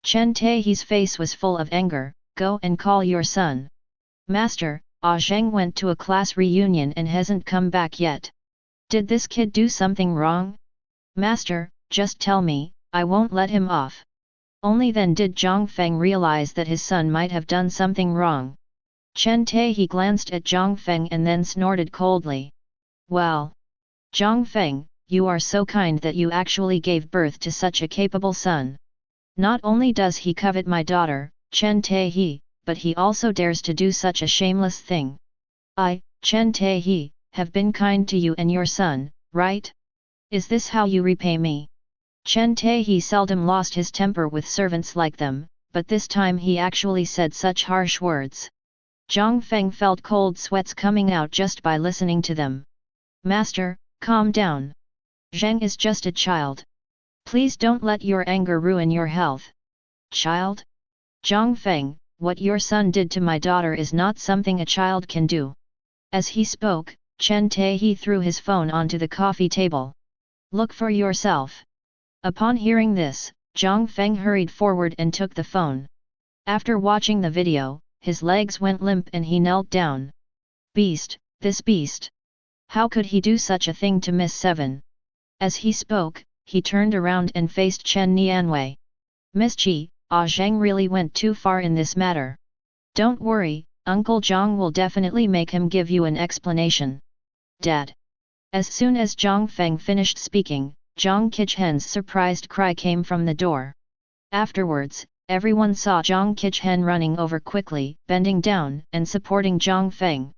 Chen Taihe's face was full of anger. Go and call your son. Master, Zheng went to a class reunion and hasn't come back yet. Did this kid do something wrong? Master, just tell me, I won't let him off. Only then did Zhang Feng realize that his son might have done something wrong. Chen Taihe glanced at Zhang Feng and then snorted coldly. Well, Zhang Feng, you are so kind that you actually gave birth to such a capable son. Not only does he covet my daughter, Chen Taihe, but he also dares to do such a shameless thing. I, Chen Taihe, have been kind to you and your son, right? Is this how you repay me? Chen Taihe seldom lost his temper with servants like them, but this time he actually said such harsh words. Zhang Feng felt cold sweats coming out just by listening to them. Master, calm down. Zheng is just a child. Please don't let your anger ruin your health. Child? Zhang Feng, what your son did to my daughter is not something a child can do. As he spoke, Chen Taihe threw his phone onto the coffee table. Look for yourself. Upon hearing this, Zhang Feng hurried forward and took the phone. After watching the video, his legs went limp and he knelt down. Beast, this beast! How could he do such a thing to Miss Seven? As he spoke, he turned around and faced Chen Nianwei. Miss Qi, Zheng really went too far in this matter. Don't worry, Uncle Zhang will definitely make him give you an explanation. Dad. As soon as Zhang Feng finished speaking, Zhang Qichhen's surprised cry came from the door. Afterwards, everyone saw Zhang Qichen running over quickly, bending down and supporting Zhang Feng.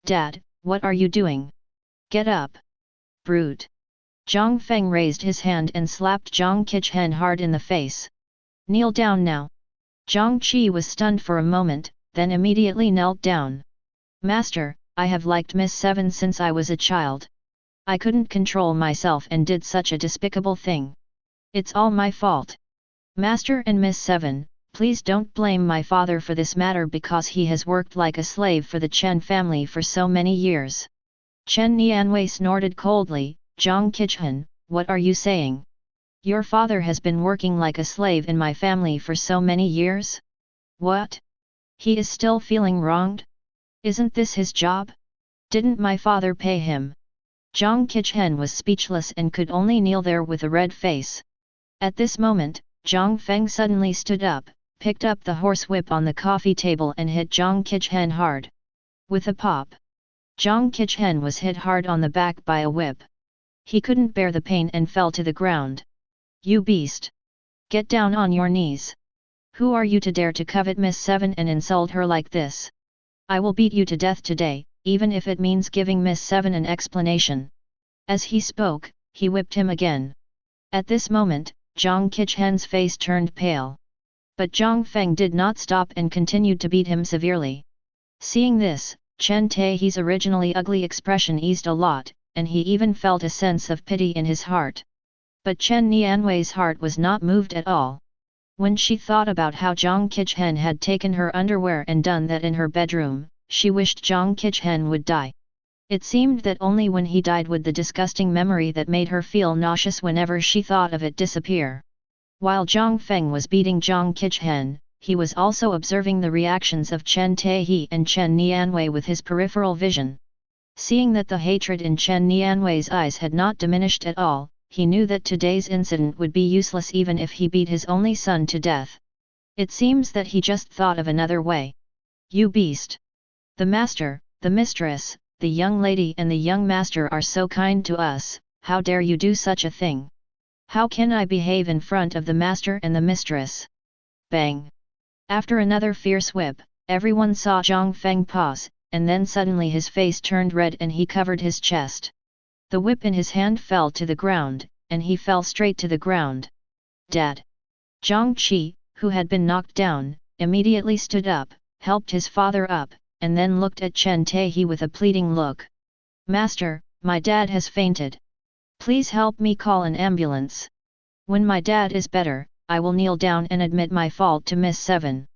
Dad, what are you doing? Get up! Brute! Zhang Feng raised his hand and slapped Zhang Qichen hard in the face. Kneel down now. Zhang Qi was stunned for a moment, then immediately knelt down. Master, I have liked Miss Seven since I was a child. I couldn't control myself and did such a despicable thing. It's all my fault. Master and Miss Seven, please don't blame my father for this matter because he has worked like a slave for the Chen family for so many years. Chen Nianwei snorted coldly. Zhang Qichen, what are you saying? Your father has been working like a slave in my family for so many years? What? He is still feeling wronged? Isn't this his job? Didn't my father pay him? Zhang Qichen was speechless and could only kneel there with a red face. At this moment, Zhang Feng suddenly stood up, picked up the horsewhip on the coffee table and hit Zhang Qichen hard. With a pop, Zhang Qichen was hit hard on the back by a whip. He couldn't bear the pain and fell to the ground. You beast! Get down on your knees! Who are you to dare to covet Miss Seven and insult her like this? I will beat you to death today, even if it means giving Miss Seven an explanation. As he spoke, he whipped him again. At this moment, Zhang Qichhen's face turned pale. But Zhang Feng did not stop and continued to beat him severely. Seeing this, Chen Taihe's originally ugly expression eased a lot, and he even felt a sense of pity in his heart. But Chen Nianwei's heart was not moved at all. When she thought about how Jiang Qichen had taken her underwear and done that in her bedroom, she wished Jiang Qichen would die. It seemed that only when he died would the disgusting memory that made her feel nauseous whenever she thought of it disappear. While Zhang Feng was beating Jiang Qichen, he was also observing the reactions of Chen Taihe and Chen Nianwei with his peripheral vision. Seeing that the hatred in Chen Nianwei's eyes had not diminished at all, he knew that today's incident would be useless even if he beat his only son to death. It seems that he just thought of another way. You beast! The master, the mistress, the young lady and the young master are so kind to us, how dare you do such a thing? How can I behave in front of the master and the mistress? Bang! After another fierce whip, everyone saw Zhang Feng pause, and then suddenly his face turned red and he covered his chest. The whip in his hand fell to the ground, and he fell straight to the ground. Dad! Zhang Qi, who had been knocked down, immediately stood up, helped his father up, and then looked at Chen Taihe with a pleading look. Master, my dad has fainted. Please help me call an ambulance. When my dad is better, I will kneel down and admit my fault to Miss Seven.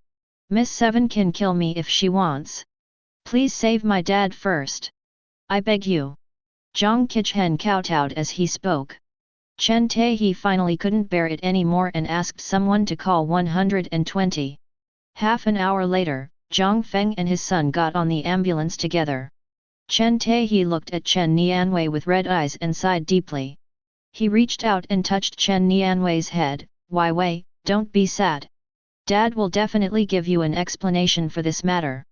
Miss Seven can kill me if she wants. Please save my dad first. I beg you. Jiang Qichen kowtowed as he spoke. Chen Taihe finally couldn't bear it anymore and asked someone to call 120. Half an hour later, Zhang Feng and his son got on the ambulance together. Chen Taihe looked at Chen Nianwei with red eyes and sighed deeply. He reached out and touched Chen Nianwei's head. Wei Wei, don't be sad. Dad will definitely give you an explanation for this matter.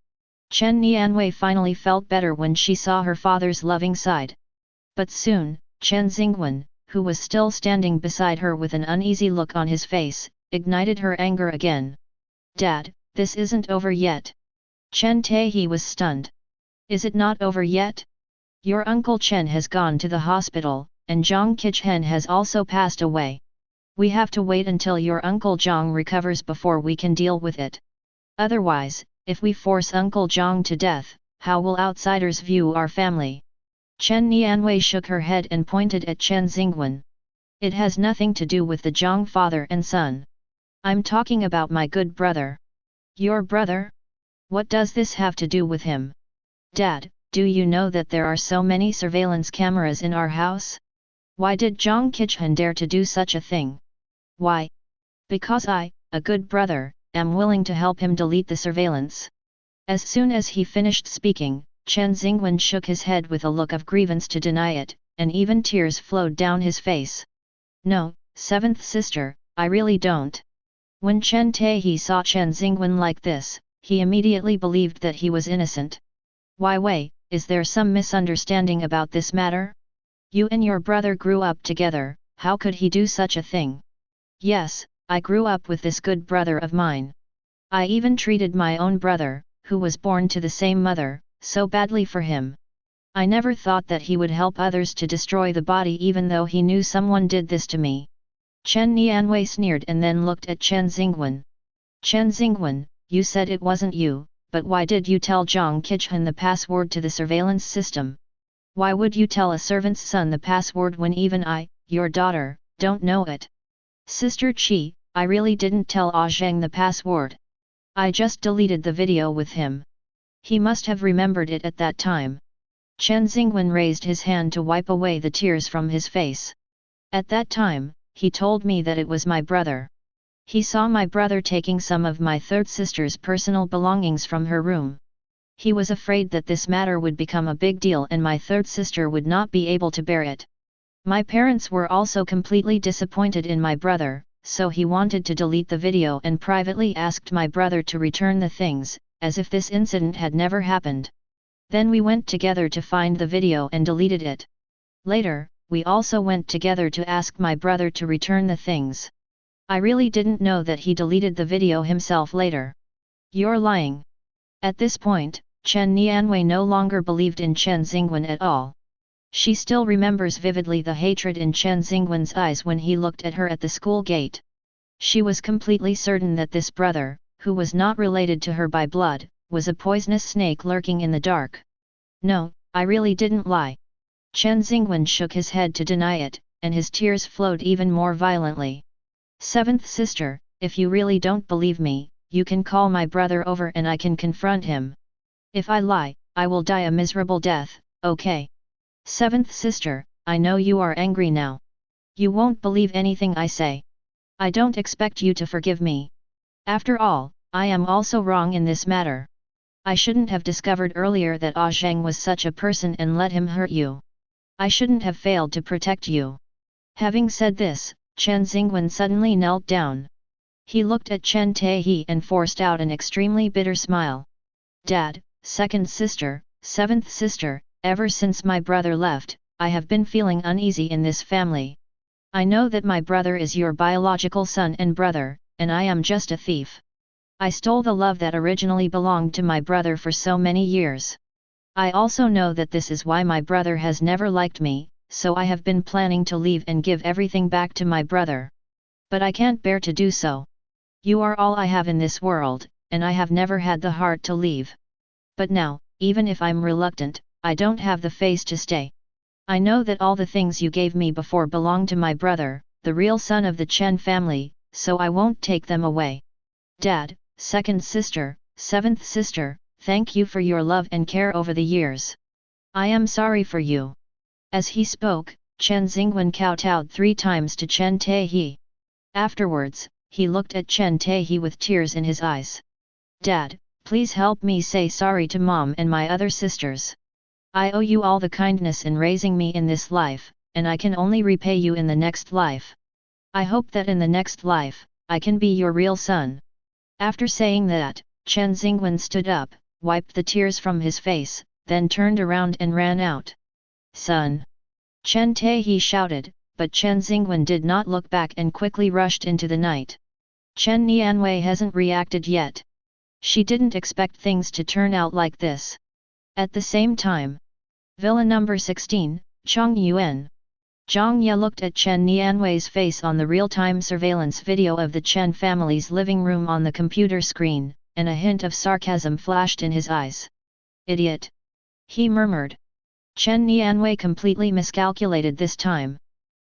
Chen Nianwei finally felt better when she saw her father's loving side. But soon, Chen Xingwen, who was still standing beside her with an uneasy look on his face, ignited her anger again. Dad, this isn't over yet. Chen Taihe was stunned. Is it not over yet? Your uncle Chen has gone to the hospital, and Jiang Qichen has also passed away. We have to wait until your uncle Jiang recovers before we can deal with it. Otherwise, if we force Uncle Jiang to death, how will outsiders view our family? Chen Nianwei shook her head and pointed at Chen Xingwen. It has nothing to do with the Jiang father and son. I'm talking about my good brother. Your brother? What does this have to do with him? Dad, do you know that there are so many surveillance cameras in our house? Why did Jiang Qichen dare to do such a thing? Why? Because I, a good brother, am willing to help him delete the surveillance. As soon as he finished speaking, Chen Xingwen shook his head with a look of grievance to deny it, and even tears flowed down his face. No, seventh sister, I really don't. When Chen Taihe saw Chen Xingwen like this, he immediately believed that he was innocent. Wei Wei, is there some misunderstanding about this matter? You and your brother grew up together, how could he do such a thing? Yes, I grew up with this good brother of mine. I even treated my own brother, who was born to the same mother, so badly for him. I never thought that he would help others to destroy the body even though he knew someone did this to me. Chen Nianwei sneered and then looked at Chen Xingwen. Chen Xingwen, you said it wasn't you, but why did you tell Jiang Qichen the password to the surveillance system? Why would you tell a servant's son the password when even I, your daughter, don't know it? Sister Qi, I really didn't tell Ah Zheng the password. I just deleted the video with him. He must have remembered it at that time. Chen Xingwen raised his hand to wipe away the tears from his face. At that time, he told me that it was my brother. He saw my brother taking some of my third sister's personal belongings from her room. He was afraid that this matter would become a big deal and my third sister would not be able to bear it. My parents were also completely disappointed in my brother, so he wanted to delete the video and privately asked my brother to return the things, as if this incident had never happened. Then we went together to find the video and deleted it. Later, we also went together to ask my brother to return the things. I really didn't know that he deleted the video himself later. You're lying. At this point, Chen Nianwei no longer believed in Chen Xingwen at all. She still remembers vividly the hatred in Chen Xingwen's eyes when he looked at her at the school gate. She was completely certain that this brother, who was not related to her by blood, was a poisonous snake lurking in the dark. No, I really didn't lie. Chen Xingwen shook his head to deny it, and his tears flowed even more violently. Seventh sister, if you really don't believe me, you can call my brother over and I can confront him. If I lie, I will die a miserable death, okay? Seventh sister, I know you are angry now. You won't believe anything I say. I don't expect you to forgive me. After all, I am also wrong in this matter. I shouldn't have discovered earlier that Zhang was such a person and let him hurt you. I shouldn't have failed to protect you. Having said this, Chen Xingwen suddenly knelt down. He looked at Chen Taihe and forced out an extremely bitter smile. Dad, second sister, seventh sister, ever since my brother left, I have been feeling uneasy in this family. I know that my brother is your biological son and brother, and I am just a thief. I stole the love that originally belonged to my brother for so many years. I also know that this is why my brother has never liked me, so I have been planning to leave and give everything back to my brother. But I can't bear to do so. You are all I have in this world, and I have never had the heart to leave. But now, even if I'm reluctant, I don't have the face to stay. I know that all the things you gave me before belong to my brother, the real son of the Chen family, so I won't take them away. Dad, second sister, seventh sister, thank you for your love and care over the years. I am sorry for you. As he spoke, Chen Xingwen kowtowed 3 times to Chen Taihe. Afterwards, he looked at Chen Taihe with tears in his eyes. Dad, please help me say sorry to Mom and my other sisters. I owe you all the kindness in raising me in this life, and I can only repay you in the next life. I hope that in the next life, I can be your real son. After saying that, Chen Xingwen stood up, wiped the tears from his face, then turned around and ran out. Son! Chen Taihe shouted, but Chen Xingwen did not look back and quickly rushed into the night. Chen Nianwei hasn't reacted yet. She didn't expect things to turn out like this. At the same time, Villa number 16, Chong Yuan. Jiang Ye looked at Chen Nianwei's face on the real-time surveillance video of the Chen family's living room on the computer screen, and a hint of sarcasm flashed in his eyes. Idiot! He murmured. Chen Nianwei completely miscalculated this time.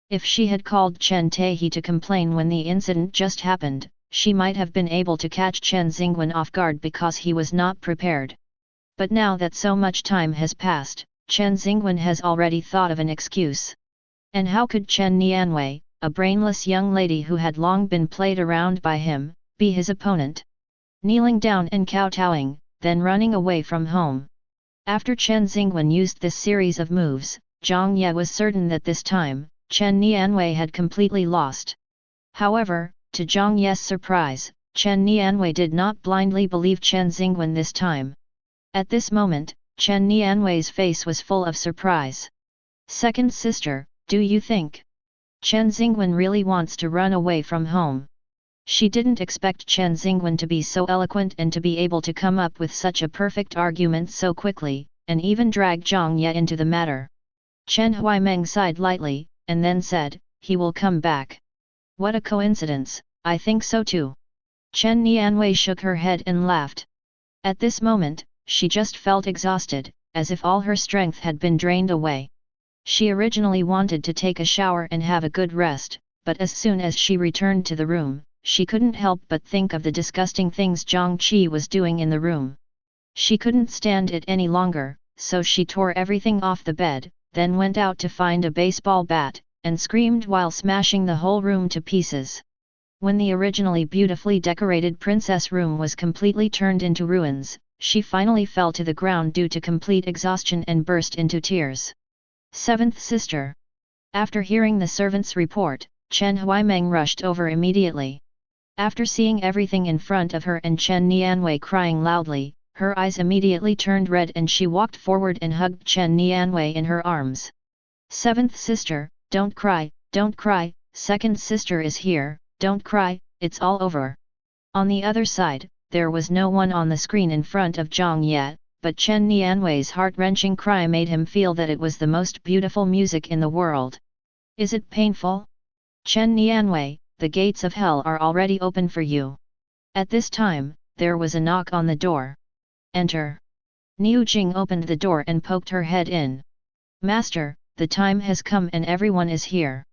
If she had called Chen Taihe to complain when the incident just happened, she might have been able to catch Chen Xingwen off guard because he was not prepared. But now that so much time has passed, Chen Xingwen has already thought of an excuse. And how could Chen Nianwei, a brainless young lady who had long been played around by him, be his opponent? Kneeling down and kowtowing, then running away from home. After Chen Xingwen used this series of moves, Jiang Ye was certain that this time, Chen Nianwei had completely lost. However, to Jiang Ye's surprise, Chen Nianwei did not blindly believe Chen Xingwen this time. At this moment, Chen Nianwei's face was full of surprise. Second sister, do you think Chen Xingwen really wants to run away from home? She didn't expect Chen Xingwen to be so eloquent and to be able to come up with such a perfect argument so quickly, and even drag Jiang Ye into the matter. Chen Huaimeng sighed lightly, and then said, he will come back. What a coincidence, I think so too. Chen Nianwei shook her head and laughed. At this moment, she just felt exhausted, as if all her strength had been drained away. She originally wanted to take a shower and have a good rest, but as soon as she returned to the room, she couldn't help but think of the disgusting things Zhang Qi was doing in the room. She couldn't stand it any longer, so she tore everything off the bed, then went out to find a baseball bat, and screamed while smashing the whole room to pieces. When the originally beautifully decorated princess room was completely turned into ruins, she finally fell to the ground due to complete exhaustion and burst into tears. Seventh sister. After hearing the servant's report, Chen Huaimeng rushed over immediately. After seeing everything in front of her and Chen Nianwei crying loudly, her eyes immediately turned red and she walked forward and hugged Chen Nianwei in her arms. Seventh sister, don't cry, second sister is here, don't cry, it's all over. On the other side, there was no one on the screen in front of Jiang Ye, but Chen Nianwei's heart-wrenching cry made him feel that it was the most beautiful music in the world. Is it painful? Chen Nianwei, the gates of hell are already open for you. At this time, there was a knock on the door. Enter. Niu Jing opened the door and poked her head in. Master, the time has come and everyone is here.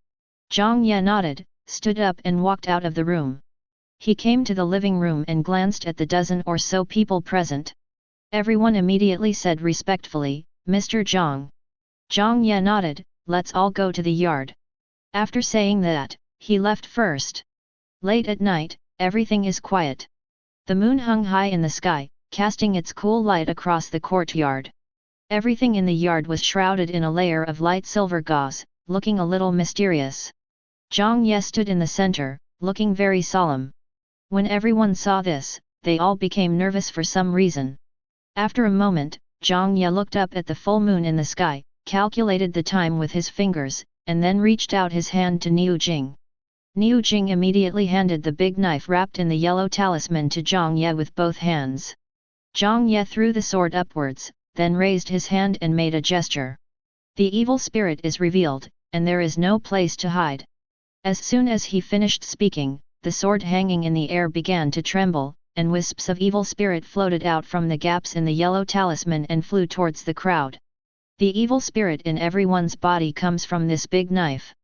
Jiang Ye nodded, stood up and walked out of the room. He came to the living room and glanced at the dozen or so people present. Everyone immediately said respectfully, "Mr. Jiang." Jiang Ye nodded, "Let's all go to the yard." After saying that, he left first. Late at night, everything is quiet. The moon hung high in the sky, casting its cool light across the courtyard. Everything in the yard was shrouded in a layer of light silver gauze, looking a little mysterious. Jiang Ye stood in the center, looking very solemn. When everyone saw this, they all became nervous for some reason. After a moment, Jiang Ye looked up at the full moon in the sky, calculated the time with his fingers, and then reached out his hand to Niu Jing. Niu Jing immediately handed the big knife wrapped in the yellow talisman to Jiang Ye with both hands. Jiang Ye threw the sword upwards, then raised his hand and made a gesture. The evil spirit is revealed, and there is no place to hide. As soon as he finished speaking, the sword hanging in the air began to tremble, and wisps of evil spirit floated out from the gaps in the yellow talisman and flew towards the crowd. The evil spirit in everyone's body comes from this big knife.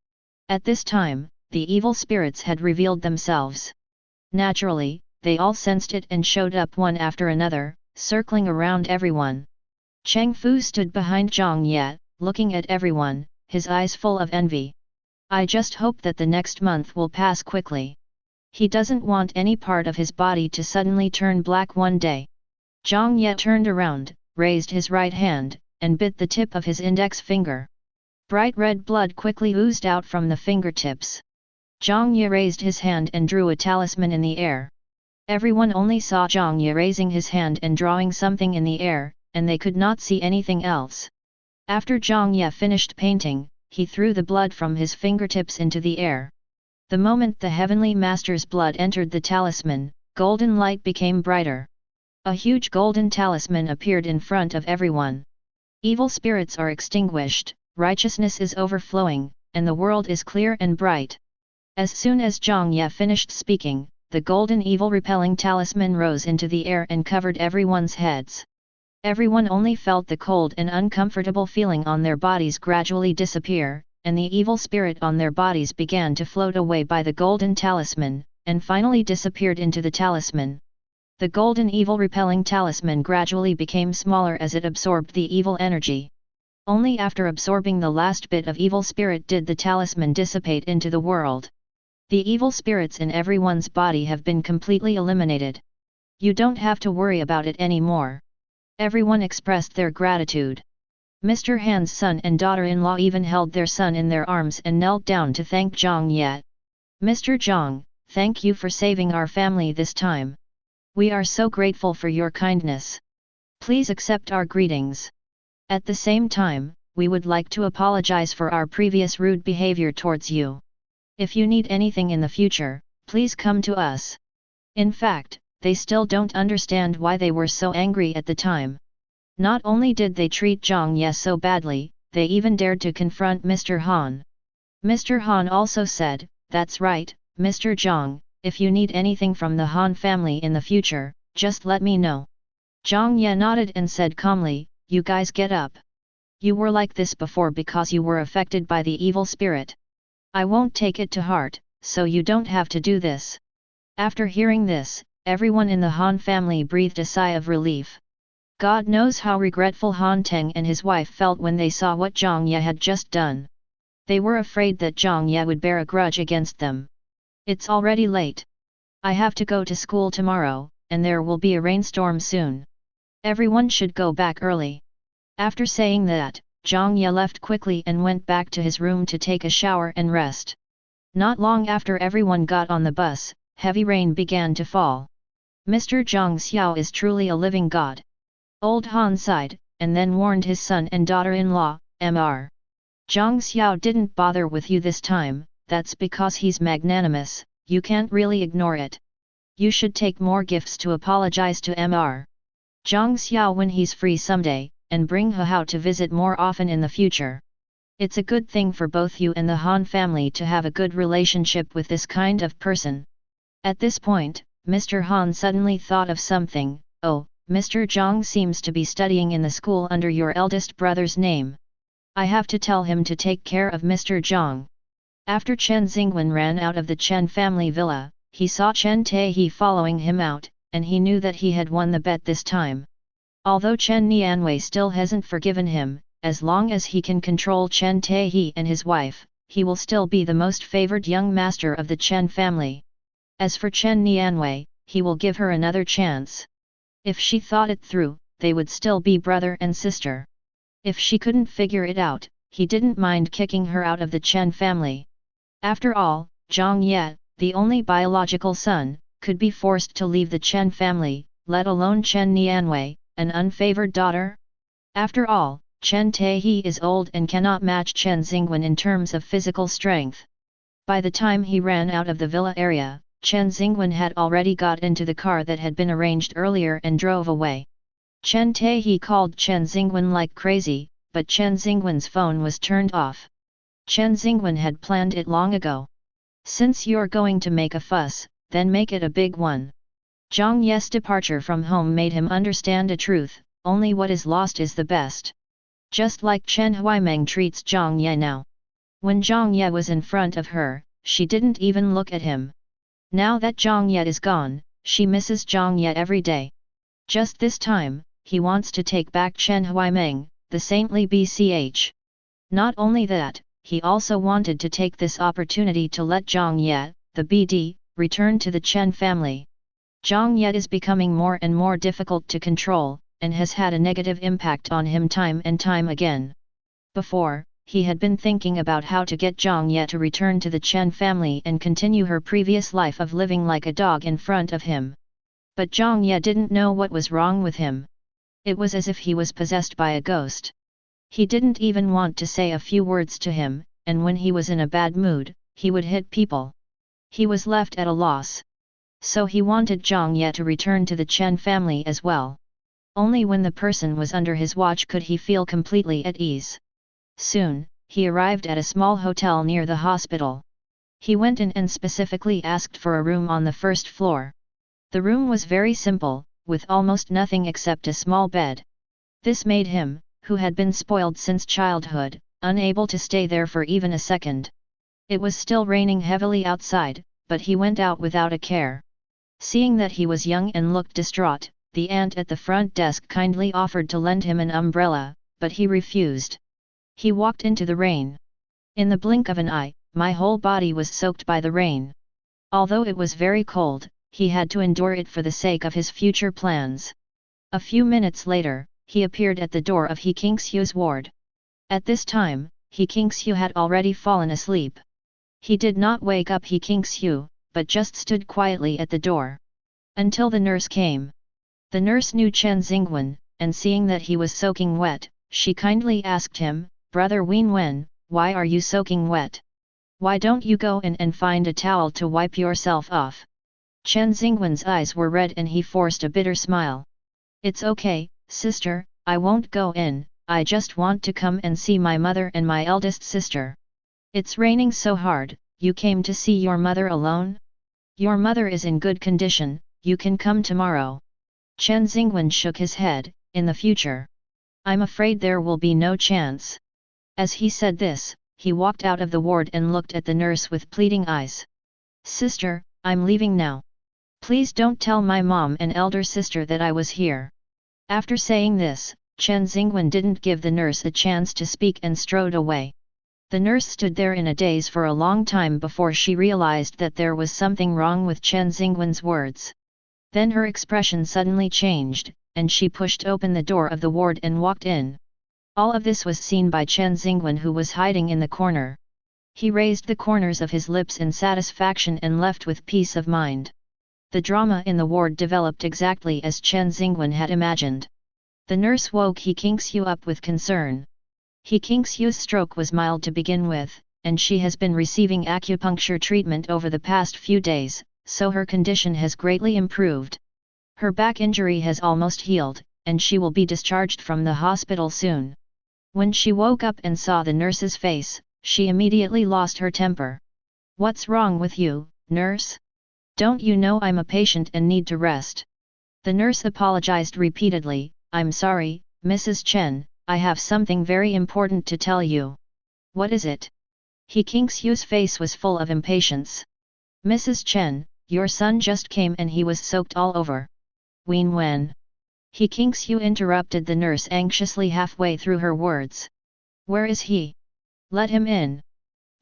At this time, the evil spirits had revealed themselves. Naturally, they all sensed it and showed up one after another, circling around everyone. Cheng Fu stood behind Jiang Ye, looking at everyone, his eyes full of envy. "I just hope that the next month will pass quickly. He doesn't want any part of his body to suddenly turn black one day." Jiang Ye turned around, raised his right hand, and bit the tip of his index finger. Bright red blood quickly oozed out from the fingertips. Jiang Ye raised his hand and drew a talisman in the air. Everyone only saw Jiang Ye raising his hand and drawing something in the air, and they could not see anything else. After Jiang Ye finished painting, he threw the blood from his fingertips into the air. The moment the heavenly master's blood entered the talisman, golden light became brighter. A huge golden talisman appeared in front of everyone. Evil spirits are extinguished, righteousness is overflowing, and the world is clear and bright. As soon as Jiang Ye finished speaking, the golden evil repelling talisman rose into the air and covered everyone's heads. Everyone only felt the cold and uncomfortable feeling on their bodies gradually disappear, and the evil spirit on their bodies began to float away by the golden talisman, and finally disappeared into the talisman. The golden evil repelling talisman gradually became smaller as it absorbed the evil energy. Only after absorbing the last bit of evil spirit did the talisman dissipate into the world. The evil spirits in everyone's body have been completely eliminated. You don't have to worry about it anymore. Everyone expressed their gratitude. Mr. Han's son and daughter-in-law even held their son in their arms and knelt down to thank Jiang Ye. "Mr. Jiang, thank you for saving our family this time. We are so grateful for your kindness. Please accept our greetings. At the same time, we would like to apologize for our previous rude behavior towards you. If you need anything in the future, please come to us." In fact, they still don't understand why they were so angry at the time. Not only did they treat Jiang Ye so badly, they even dared to confront Mr. Han. Mr. Han also said, "That's right, Mr. Jiang, if you need anything from the Han family in the future, just let me know." Jiang Ye nodded and said calmly, "You guys get up. You were like this before because you were affected by the evil spirit. I won't take it to heart, so you don't have to do this." After hearing this, everyone in the Han family breathed a sigh of relief. God knows how regretful Han Teng and his wife felt when they saw what Jiang Ye had just done. They were afraid that Jiang Ye would bear a grudge against them. "It's already late. I have to go to school tomorrow, and there will be a rainstorm soon. Everyone should go back early." After saying that, Jiang Ye left quickly and went back to his room to take a shower and rest. Not long after everyone got on the bus, heavy rain began to fall. Mr. Zhang Xiao is truly a living god. Old Han sighed, and then warned his son and daughter-in-law, Mr. Zhang Xiao didn't bother with you this time, that's because he's magnanimous, you can't really ignore it. You should take more gifts to apologize to Mr. Zhang Xiao when he's free someday, and bring He Hao to visit more often in the future. It's a good thing for both you and the Han family to have a good relationship with this kind of person. At this point, Mr. Han suddenly thought of something. "Oh, Mr. Zhang seems to be studying in the school under your eldest brother's name. I have to tell him to take care of Mr. Jiang. After Chen Xingwen ran out of the Chen family villa, he saw Chen Taihe following him out, and he knew that he had won the bet this time. Although Chen Nianwei still hasn't forgiven him, as long as he can control Chen Taihe and his wife, he will still be the most favored young master of the Chen family. As for Chen Nianwei, he will give her another chance. If she thought it through, they would still be brother and sister. If she couldn't figure it out, he didn't mind kicking her out of the Chen family. After all, Jiang Ye, the only biological son, could be forced to leave the Chen family, let alone Chen Nianwei, an unfavored daughter? After all, Chen Taihe is old and cannot match Chen Xingwen in terms of physical strength. By the time he ran out of the villa area, Chen Xingwen had already got into the car that had been arranged earlier and drove away. Chen Taihe called Chen Xingwen like crazy, but Chen Xingwen's phone was turned off. Chen Xingwen had planned it long ago. Since you're going to make a fuss, then make it a big one. Jiang Ye's departure from home made him understand a truth, only what is lost is the best. Just like Chen Huaimeng treats Jiang Ye now. When Jiang Ye was in front of her, she didn't even look at him. Now that Jiang Ye is gone, she misses Jiang Ye every day. Just this time, he wants to take back Chen Huaimeng, the saintly BCH. Not only that, he also wanted to take this opportunity to let Jiang Ye, the BD, return to the Chen family. Jiang Ye is becoming more and more difficult to control, and has had a negative impact on him time and time again. Before, he had been thinking about how to get Jiang Ye to return to the Chen family and continue her previous life of living like a dog in front of him. But Jiang Ye didn't know what was wrong with him. It was as if he was possessed by a ghost. He didn't even want to say a few words to him, and when he was in a bad mood, he would hit people. He was left at a loss. So he wanted Jiang Ye to return to the Chen family as well. Only when the person was under his watch could he feel completely at ease. Soon, he arrived at a small hotel near the hospital. He went in and specifically asked for a room on the first floor. The room was very simple, with almost nothing except a small bed. This made him, who had been spoiled since childhood, unable to stay there for even a second. It was still raining heavily outside, but he went out without a care. Seeing that he was young and looked distraught, the aunt at the front desk kindly offered to lend him an umbrella, but he refused. He walked into the rain. In the blink of an eye, my whole body was soaked by the rain. Although it was very cold, he had to endure it for the sake of his future plans. A few minutes later, he appeared at the door of He Kingxiu's ward. At this time, He Kingxiu had already fallen asleep. He did not wake up He Kingxiu, but just stood quietly at the door. Until the nurse came. The nurse knew Chen Xingwen, and seeing that he was soaking wet, she kindly asked him, "Brother Wenwen, why are you soaking wet? Why don't you go in and find a towel to wipe yourself off?" Chen Xingwen's eyes were red and he forced a bitter smile. "It's okay, sister, I won't go in, I just want to come and see my mother and my eldest sister." "It's raining so hard, you came to see your mother alone? Your mother is in good condition, you can come tomorrow." Chen Xingwen shook his head, "In the future. I'm afraid there will be no chance." As he said this, he walked out of the ward and looked at the nurse with pleading eyes. "Sister, I'm leaving now. Please don't tell my mom and elder sister that I was here." After saying this, Chen Xingwen didn't give the nurse a chance to speak and strode away. The nurse stood there in a daze for a long time before she realized that there was something wrong with Chen Xingwen's words. Then her expression suddenly changed, and she pushed open the door of the ward and walked in. All of this was seen by Chen Xingwen, who was hiding in the corner. He raised the corners of his lips in satisfaction and left with peace of mind. The drama in the ward developed exactly as Chen Xingwen had imagined. The nurse woke He Kingxiu up with concern. He Kingxiu's stroke was mild to begin with, and she has been receiving acupuncture treatment over the past few days, so her condition has greatly improved. Her back injury has almost healed, and she will be discharged from the hospital soon. When she woke up and saw the nurse's face, she immediately lost her temper. "What's wrong with you, nurse? Don't you know I'm a patient and need to rest?" The nurse apologized repeatedly. "I'm sorry, Mrs. Chen, I have something very important to tell you. What is it? He Kingxiu's face was full of impatience. Mrs. Chen, your son just came and he was soaked all over. Wen. He Kingxiu interrupted the nurse anxiously halfway through her words. Where is he? Let him in.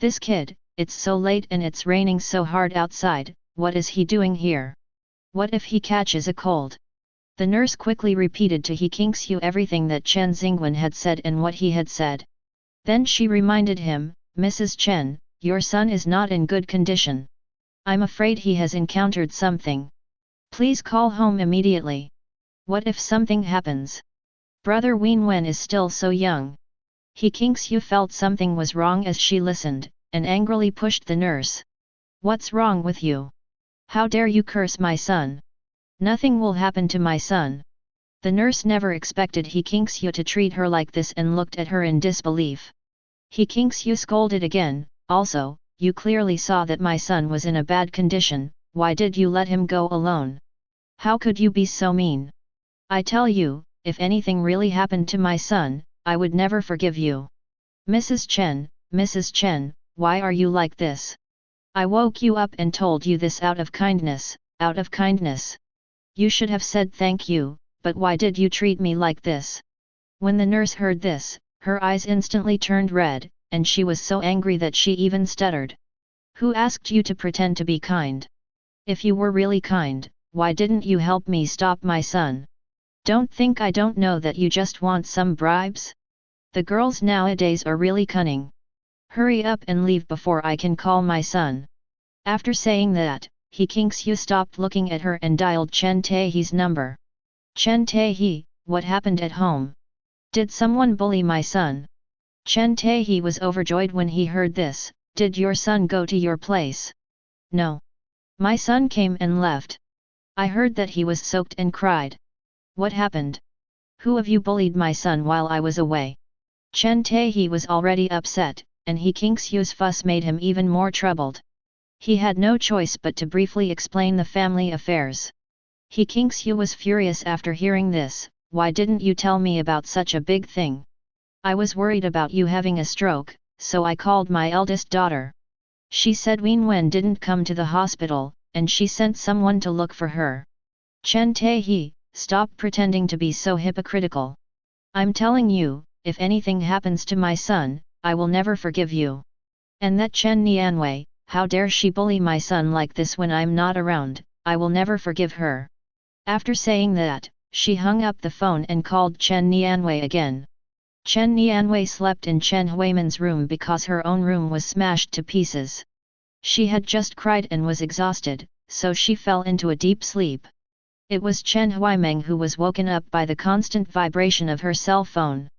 This kid, it's so late and it's raining so hard outside, what is he doing here? What if he catches a cold? The nurse quickly repeated to He Kingxiu everything that Chen Xingwen had said and what he had said. Then she reminded him, Mrs. Chen, your son is not in good condition. I'm afraid he has encountered something. Please call home immediately. What if something happens? Brother Wen is still so young. He Kingxiu felt something was wrong as she listened, and angrily pushed the nurse. What's wrong with you? How dare you curse my son? Nothing will happen to my son. The nurse never expected He Kingxiu to treat her like this and looked at her in disbelief. He Kingxiu scolded again, also, you clearly saw that my son was in a bad condition, why did you let him go alone? How could you be so mean? I tell you, if anything really happened to my son, I would never forgive you. Mrs. Chen, why are you like this? I woke you up and told you this out of kindness, out of kindness. You should have said thank you, but why did you treat me like this? When the nurse heard this, her eyes instantly turned red, and she was so angry that she even stuttered. Who asked you to pretend to be kind? If you were really kind, why didn't you help me stop my son? Don't think I don't know that you just want some bribes? The girls nowadays are really cunning. Hurry up and leave before I can call my son. After saying that, He Kingxiu stopped looking at her and dialed Chen Taihe's number. Chen Taihe, what happened at home? Did someone bully my son? Chen Taihe was overjoyed when he heard this. Did your son go to your place? No. My son came and left. I heard that he was soaked and cried. What happened? Who of you bullied my son while I was away? Chen Taihe was already upset, and He Kingxiu's fuss made him even more troubled. He had no choice but to briefly explain the family affairs. He Kingxiu was furious after hearing this. Why didn't you tell me about such a big thing? I was worried about you having a stroke, so I called my eldest daughter. She said Wen didn't come to the hospital, and she sent someone to look for her. Chen Taihe, stop pretending to be so hypocritical. I'm telling you, if anything happens to my son, I will never forgive you. And that Chen Nianwei, how dare she bully my son like this when I'm not around, I will never forgive her. After saying that, she hung up the phone and called Chen Nianwei again. Chen Nianwei slept in Chen Huiman's room because her own room was smashed to pieces. She had just cried and was exhausted, so she fell into a deep sleep. It was Chen Huimeng who was woken up by the constant vibration of her cell phone.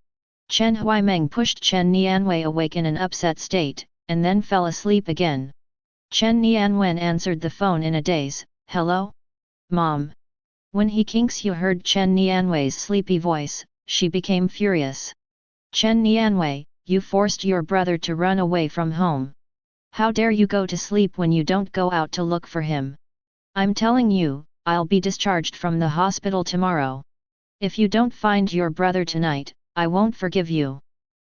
Chen Huimeng pushed Chen Nianwei awake in an upset state, and then fell asleep again. Chen Nianwen answered the phone in a daze. Hello? Mom. When He Kingxiu heard Chen Nianwei's sleepy voice, she became furious. Chen Nianwei, you forced your brother to run away from home. How dare you go to sleep when you don't go out to look for him? I'm telling you, I'll be discharged from the hospital tomorrow. If you don't find your brother tonight, I won't forgive you.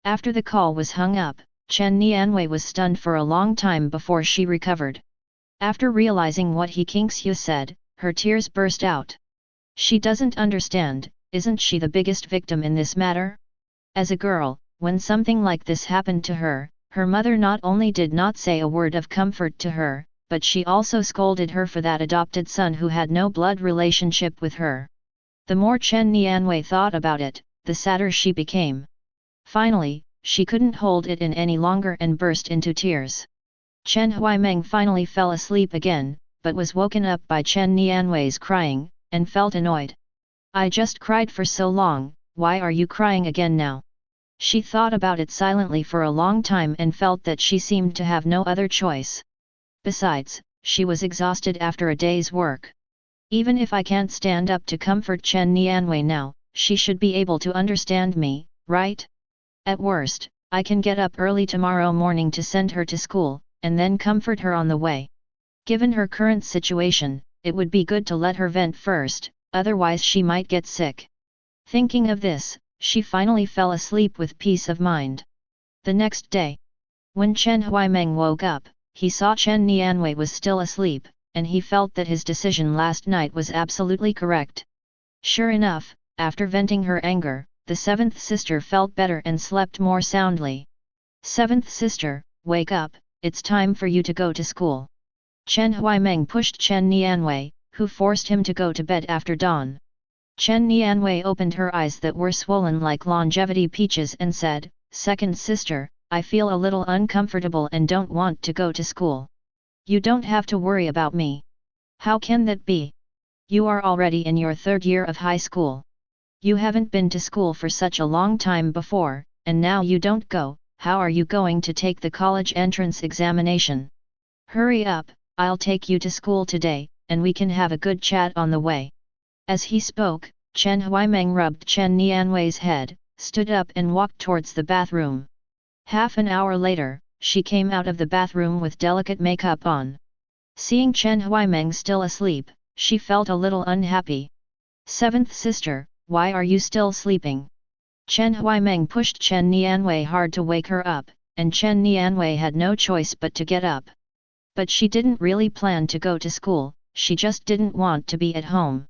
After the call was hung up, Chen Nianwei was stunned for a long time before she recovered. After realizing what He Kingxiu said, her tears burst out. She doesn't understand, isn't she the biggest victim in this matter? As a girl, when something like this happened to her, her mother not only did not say a word of comfort to her, but she also scolded her for that adopted son who had no blood relationship with her. The more Chen Nianwei thought about it, the sadder she became. Finally, she couldn't hold it in any longer and burst into tears. Chen Huimeng finally fell asleep again, but was woken up by Chen Nianwei's crying, and felt annoyed. I just cried for so long, why are you crying again now? She thought about it silently for a long time and felt that she seemed to have no other choice. Besides, she was exhausted after a day's work. Even if I can't stand up to comfort Chen Nianwei now, she should be able to understand me, right? At worst, I can get up early tomorrow morning to send her to school, and then comfort her on the way. Given her current situation, it would be good to let her vent first, otherwise she might get sick. Thinking of this, she finally fell asleep with peace of mind. The next day, when Chen Huaimeng woke up, he saw Chen Nianwei was still asleep, and he felt that his decision last night was absolutely correct. Sure enough, after venting her anger, the seventh sister felt better and slept more soundly. Seventh sister, wake up, it's time for you to go to school. Chen Huaimeng pushed Chen Nianwei, who forced him to go to bed after dawn. Chen Nianwei opened her eyes that were swollen like longevity peaches and said, "Second sister, I feel a little uncomfortable and don't want to go to school. You don't have to worry about me." "How can that be? You are already in your third year of high school. You haven't been to school for such a long time before, and now you don't go, how are you going to take the college entrance examination? Hurry up, I'll take you to school today, and we can have a good chat on the way." As he spoke, Chen Huaimeng rubbed Chen Nianwei's head, stood up and walked towards the bathroom. Half an hour later, she came out of the bathroom with delicate makeup on. Seeing Chen Huaimeng still asleep, she felt a little unhappy. "Seventh sister, why are you still sleeping?" Chen Huaimeng pushed Chen Nianwei hard to wake her up, and Chen Nianwei had no choice but to get up. But she didn't really plan to go to school, she just didn't want to be at home.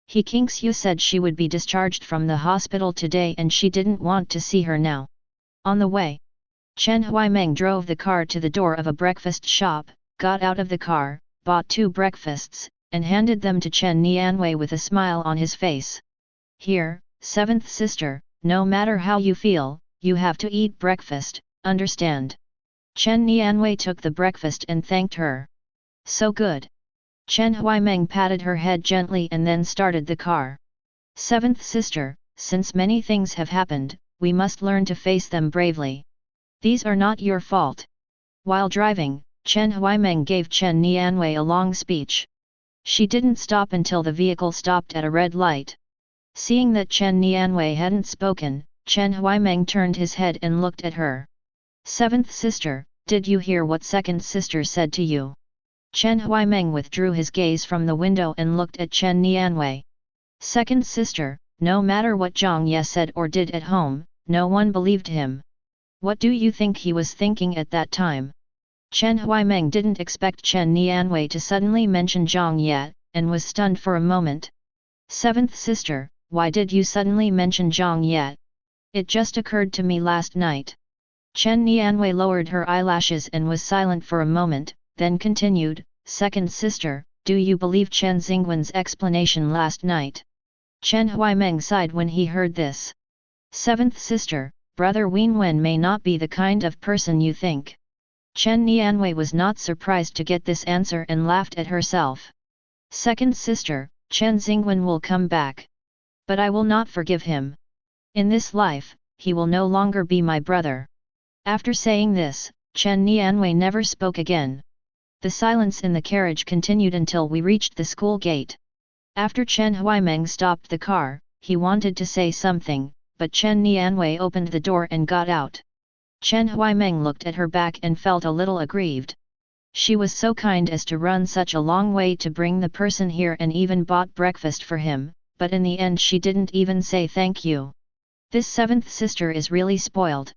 He Kingsyu said she would be discharged from the hospital today and she didn't want to see her now. On the way, Chen Huaimeng drove the car to the door of a breakfast shop, got out of the car, bought 2 breakfasts, and handed them to Chen Nianwei with a smile on his face. "Here, seventh sister, no matter how you feel, you have to eat breakfast, understand?" Chen Nianwei took the breakfast and thanked her. "So good." Chen Huaimeng patted her head gently and then started the car. "Seventh sister, since many things have happened, we must learn to face them bravely. These are not your fault." While driving, Chen Huaimeng gave Chen Nianwei a long speech. She didn't stop until the vehicle stopped at a red light. Seeing that Chen Nianwei hadn't spoken, Chen Huaimeng turned his head and looked at her. "Seventh sister, did you hear what second sister said to you?" Chen Huaimeng withdrew his gaze from the window and looked at Chen Nianwei. "Second sister, no matter what Jiang Ye said or did at home, no one believed him. What do you think he was thinking at that time?" Chen Huaimeng didn't expect Chen Nianwei to suddenly mention Jiang Ye, and was stunned for a moment. "Seventh sister, why did you suddenly mention Jiang Ye? It just occurred to me last night." Chen Nianwei lowered her eyelashes and was silent for a moment, then continued, "Second sister, do you believe Chen Xingwen's explanation last night?" Chen Huaimeng sighed when he heard this. "Seventh sister, Brother Wenwen may not be the kind of person you think." Chen Nianwei was not surprised to get this answer and laughed at herself. "Second sister, Chen Xingwen will come back. But I will not forgive him. In this life, he will no longer be my brother." After saying this, Chen Nianwei never spoke again. The silence in the carriage continued until we reached the school gate. After Chen Huaimeng stopped the car, he wanted to say something, but Chen Nianwei opened the door and got out. Chen Huaimeng looked at her back and felt a little aggrieved. She was so kind as to run such a long way to bring the person here and even bought breakfast for him, but in the end she didn't even say thank you. This seventh sister is really spoiled.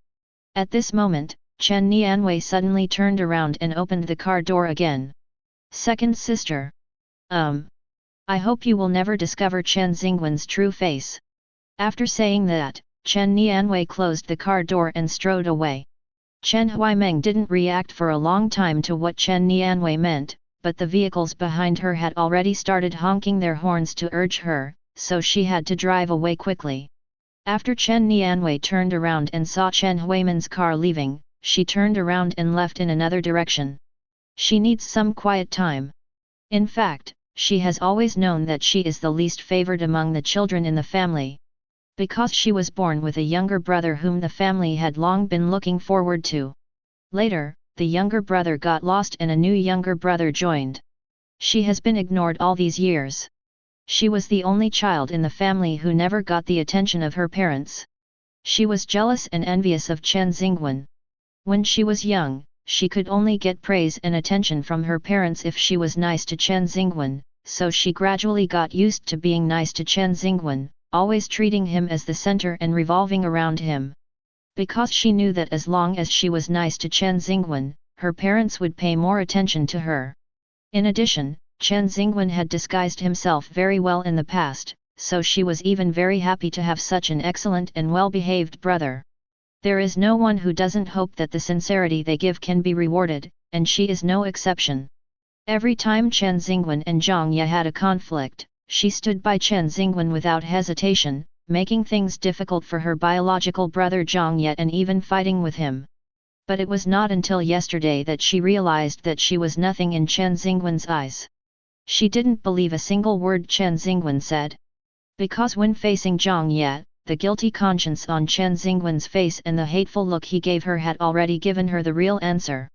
At this moment, Chen Nianwei suddenly turned around and opened the car door again. "Second sister. I hope you will never discover Chen Xingwen's true face." After saying that, Chen Nianwei closed the car door and strode away. Chen Huaimeng didn't react for a long time to what Chen Nianwei meant, but the vehicles behind her had already started honking their horns to urge her, so she had to drive away quickly. After Chen Nianwei turned around and saw Chen Huaimen's car leaving, she turned around and left in another direction. She needs some quiet time. In fact, she has always known that she is the least favored among the children in the family. Because she was born with a younger brother whom the family had long been looking forward to. Later, the younger brother got lost and a new younger brother joined. She has been ignored all these years. She was the only child in the family who never got the attention of her parents. She was jealous and envious of Chen Xingwen. When she was young, she could only get praise and attention from her parents if she was nice to Chen Xingwen, so she gradually got used to being nice to Chen Xingwen, always treating him as the center and revolving around him. Because she knew that as long as she was nice to Chen Xingwen, her parents would pay more attention to her. In addition, Chen Xingwen had disguised himself very well in the past, so she was even very happy to have such an excellent and well-behaved brother. There is no one who doesn't hope that the sincerity they give can be rewarded, and she is no exception. Every time Chen Xingwen and Jiang Ye had a conflict, she stood by Chen Xingwen without hesitation, making things difficult for her biological brother Jiang Ye and even fighting with him. But it was not until yesterday that she realized that she was nothing in Chen Xingwen's eyes. She didn't believe a single word Chen Xingwen said. Because when facing Jiang Ye, the guilty conscience on Chen Xingwen's face and the hateful look he gave her had already given her the real answer.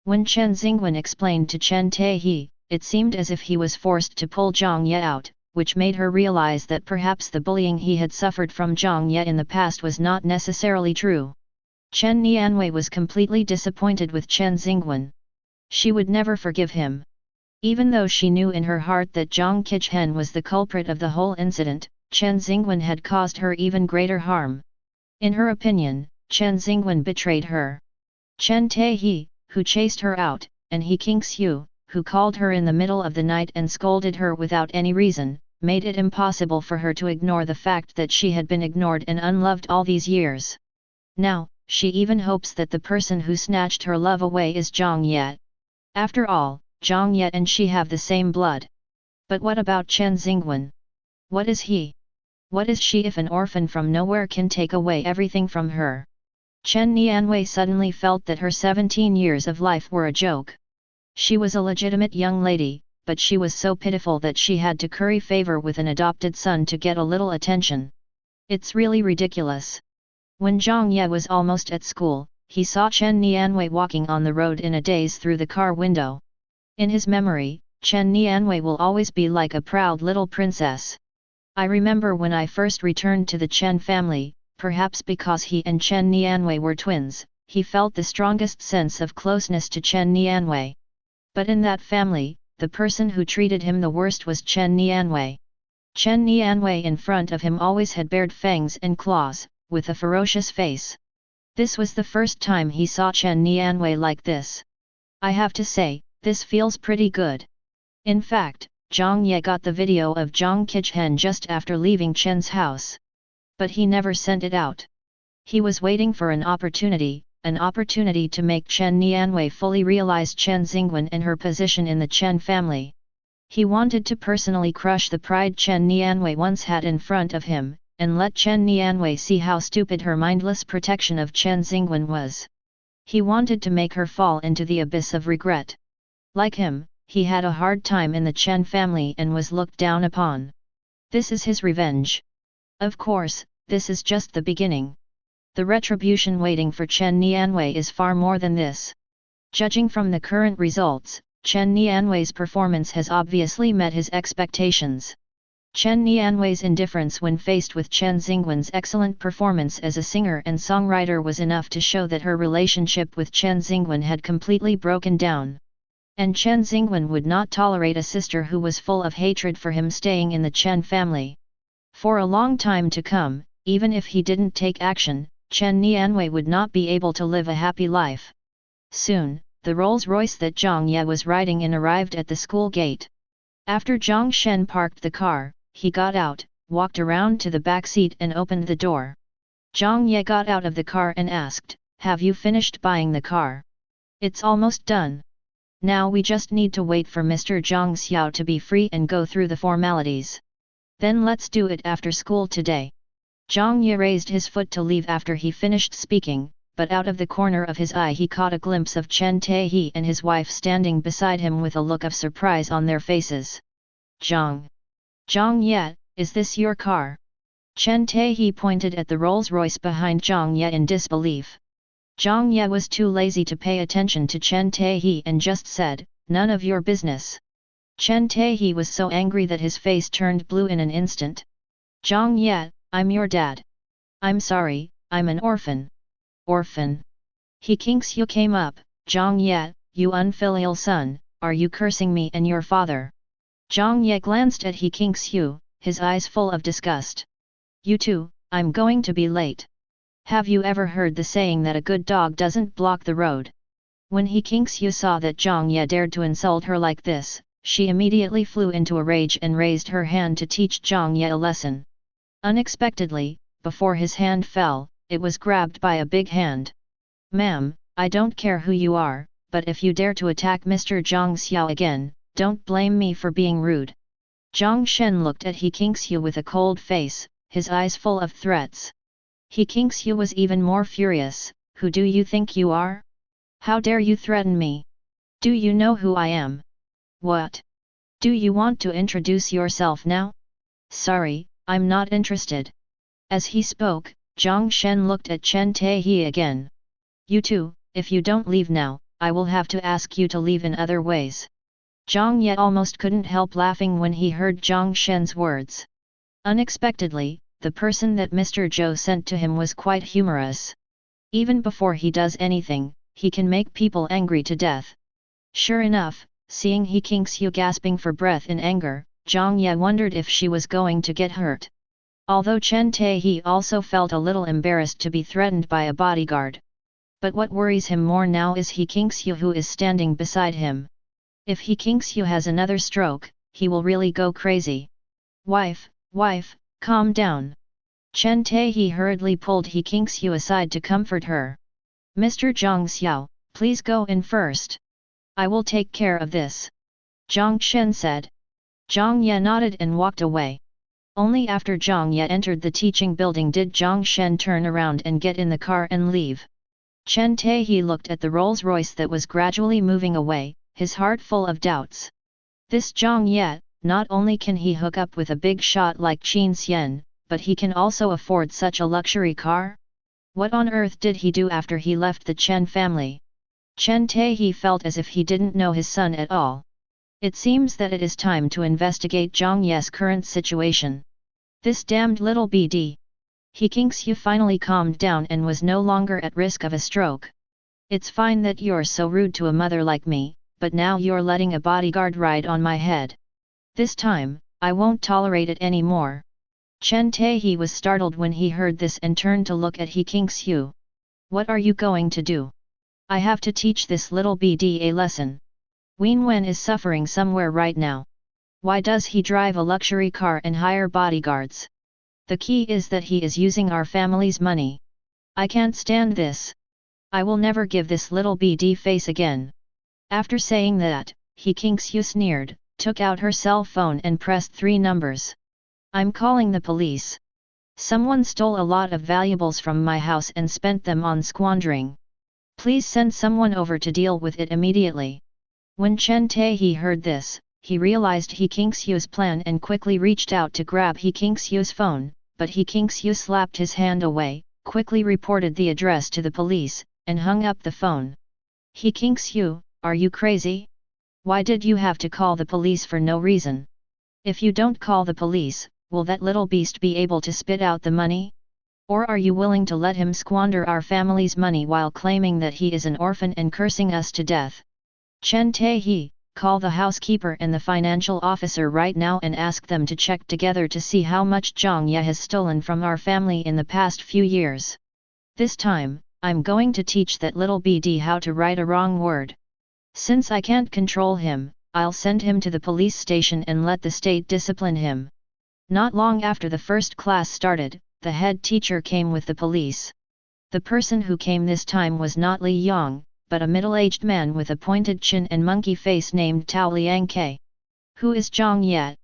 When Chen Xingwen explained to Chen Taihe, it seemed as if he was forced to pull Jiang Ye out, which made her realize that perhaps the bullying he had suffered from Jiang Ye in the past was not necessarily true. Chen Nianwei was completely disappointed with Chen Xingwen. She would never forgive him. Even though she knew in her heart that Jiang Qichen was the culprit of the whole incident, Chen Xingwen had caused her even greater harm. In her opinion, Chen Xingwen betrayed her. Chen Taihe, who chased her out, and He Qingxiu, who called her in the middle of the night and scolded her without any reason, made it impossible for her to ignore the fact that she had been ignored and unloved all these years. Now, she even hopes that the person who snatched her love away is Jiang Ye. After all, Jiang Ye and she have the same blood. But what about Chen Xingwen? What is he? What is she if an orphan from nowhere can take away everything from her? Chen Nianwei suddenly felt that her 17 years of life were a joke. She was a legitimate young lady, but she was so pitiful that she had to curry favor with an adopted son to get a little attention. It's really ridiculous. When Jiang Ye was almost at school, he saw Chen Nianwei walking on the road in a daze through the car window. In his memory, Chen Nianwei will always be like a proud little princess. I remember when I first returned to the Chen family, perhaps because he and Chen Nianwei were twins, he felt the strongest sense of closeness to Chen Nianwei. But in that family, the person who treated him the worst was Chen Nianwei. Chen Nianwei in front of him always had bared fangs and claws, with a ferocious face. This was the first time he saw Chen Nianwei like this. I have to say, this feels pretty good. In fact, Jiang Ye got the video of Jiang Qichen just after leaving Chen's house. But he never sent it out. He was waiting for an opportunity to make Chen Nianwei fully realize Chen Xingwen and her position in the Chen family. He wanted to personally crush the pride Chen Nianwei once had in front of him, and let Chen Nianwei see how stupid her mindless protection of Chen Xingwen was. He wanted to make her fall into the abyss of regret. Like him, he had a hard time in the Chen family and was looked down upon. This is his revenge. Of course, this is just the beginning. The retribution waiting for Chen Nianwei is far more than this. Judging from the current results, Chen Nianwei's performance has obviously met his expectations. Chen Nianwei's indifference when faced with Chen Xingwen's excellent performance as a singer and songwriter was enough to show that her relationship with Chen Xingwen had completely broken down. And Chen Xingwen would not tolerate a sister who was full of hatred for him staying in the Chen family. For a long time to come, even if he didn't take action, Chen Nianwei would not be able to live a happy life. Soon, the Rolls-Royce that Jiang Ye was riding in arrived at the school gate. After Jiang Shen parked the car, he got out, walked around to the back seat and opened the door. Jiang Ye got out of the car and asked, "Have you finished buying the car?" "It's almost done. Now we just need to wait for Mr. Zhang Xiao to be free and go through the formalities. Then let's do it after school today." Jiang Ye raised his foot to leave after he finished speaking, but out of the corner of his eye he caught a glimpse of Chen Taihe and his wife standing beside him with a look of surprise on their faces. "Jiang Ye, is this your car?" Chen Taihe pointed at the Rolls-Royce behind Jiang Ye in disbelief. Jiang Ye was too lazy to pay attention to Chen Taihe and just said, "None of your business." Chen Taihe was so angry that his face turned blue in an instant. "Jiang Ye, I'm your dad. I'm sorry, I'm an orphan." "Orphan?" He Qingxiu came up. "Jiang Ye, you unfilial son, are you cursing me and your father?" Jiang Ye glanced at He Qingxiu, his eyes full of disgust. You too, I'm going to be late. Have you ever heard the saying that a good dog doesn't block the road? When He Kingxiu saw that Jiang Ye dared to insult her like this, she immediately flew into a rage and raised her hand to teach Jiang Ye a lesson. Unexpectedly, before his hand fell, it was grabbed by a big hand. Ma'am, I don't care who you are, but if you dare to attack Mr. Zhang Xiao again, don't blame me for being rude. Zhang Shen looked at He Kingxiu with a cold face, his eyes full of threats. He Kingxiu was even more furious. Who do you think you are? How dare you threaten me? Do you know who I am? What? Do you want to introduce yourself now? Sorry, I'm not interested. As he spoke, Zhang Shen looked at Chen Taehe again. You too, if you don't leave now, I will have to ask you to leave in other ways. Jiang Ye almost couldn't help laughing when he heard Zhang Shen's words. Unexpectedly, the person that Mr. Zhou sent to him was quite humorous. Even before he does anything, he can make people angry to death. Sure enough, seeing He Kingxiu gasping for breath in anger, Jiang Ye wondered if she was going to get hurt. Although Chen Taehe also felt a little embarrassed to be threatened by a bodyguard. But what worries him more now is He Kingxiu who is standing beside him. If He Kingxiu has another stroke, he will really go crazy. Wife, calm down. Chen Taehe hurriedly pulled He Kingxiu aside to comfort her. Mr. Zhang Xiao, please go in first. I will take care of this. Zhang Shen said. Jiang Ye nodded and walked away. Only after Jiang Ye entered the teaching building did Zhang Shen turn around and get in the car and leave. Chen Taehe looked at the Rolls-Royce that was gradually moving away, his heart full of doubts. This Jiang Ye, not only can he hook up with a big shot like Qin Xian, but he can also afford such a luxury car? What on earth did he do after he left the Chen family? Chen Taehe felt as if he didn't know his son at all. It seems that it is time to investigate Jiang Ye's current situation. This damned little BD. He Kingxiu finally calmed down and was no longer at risk of a stroke. It's fine that you're so rude to a mother like me, but now you're letting a bodyguard ride on my head. This time, I won't tolerate it anymore. Chen Taehe was startled when he heard this and turned to look at He Kingxiu. What are you going to do? I have to teach this little BD a lesson. Wen is suffering somewhere right now. Why does he drive a luxury car and hire bodyguards? The key is that he is using our family's money. I can't stand this. I will never give this little BD face again. After saying that, He Kingxiu sneered, took out her cell phone and pressed 3 numbers. I'm calling the police. Someone stole a lot of valuables from my house and spent them on squandering. Please send someone over to deal with it immediately. When Chen Taehe heard this, he realized He Kingxiu's plan and quickly reached out to grab He Kingxiu's phone, but He Kingxiu slapped his hand away, quickly reported the address to the police, and hung up the phone. He Kingxiu, are you crazy? Why did you have to call the police for no reason? If you don't call the police, will that little beast be able to spit out the money? Or are you willing to let him squander our family's money while claiming that he is an orphan and cursing us to death? Chen Taehe, call the housekeeper and the financial officer right now and ask them to check together to see how much Jiang Ye has stolen from our family in the past few years. This time, I'm going to teach that little BD how to write a wrong word. Since I can't control him, I'll send him to the police station and let the state discipline him. Not long after the first class started, the head teacher came with the police. The person who came this time was not Li Yang, but a middle-aged man with a pointed chin and monkey face named Tao Liangke. Who is Jiang Ye?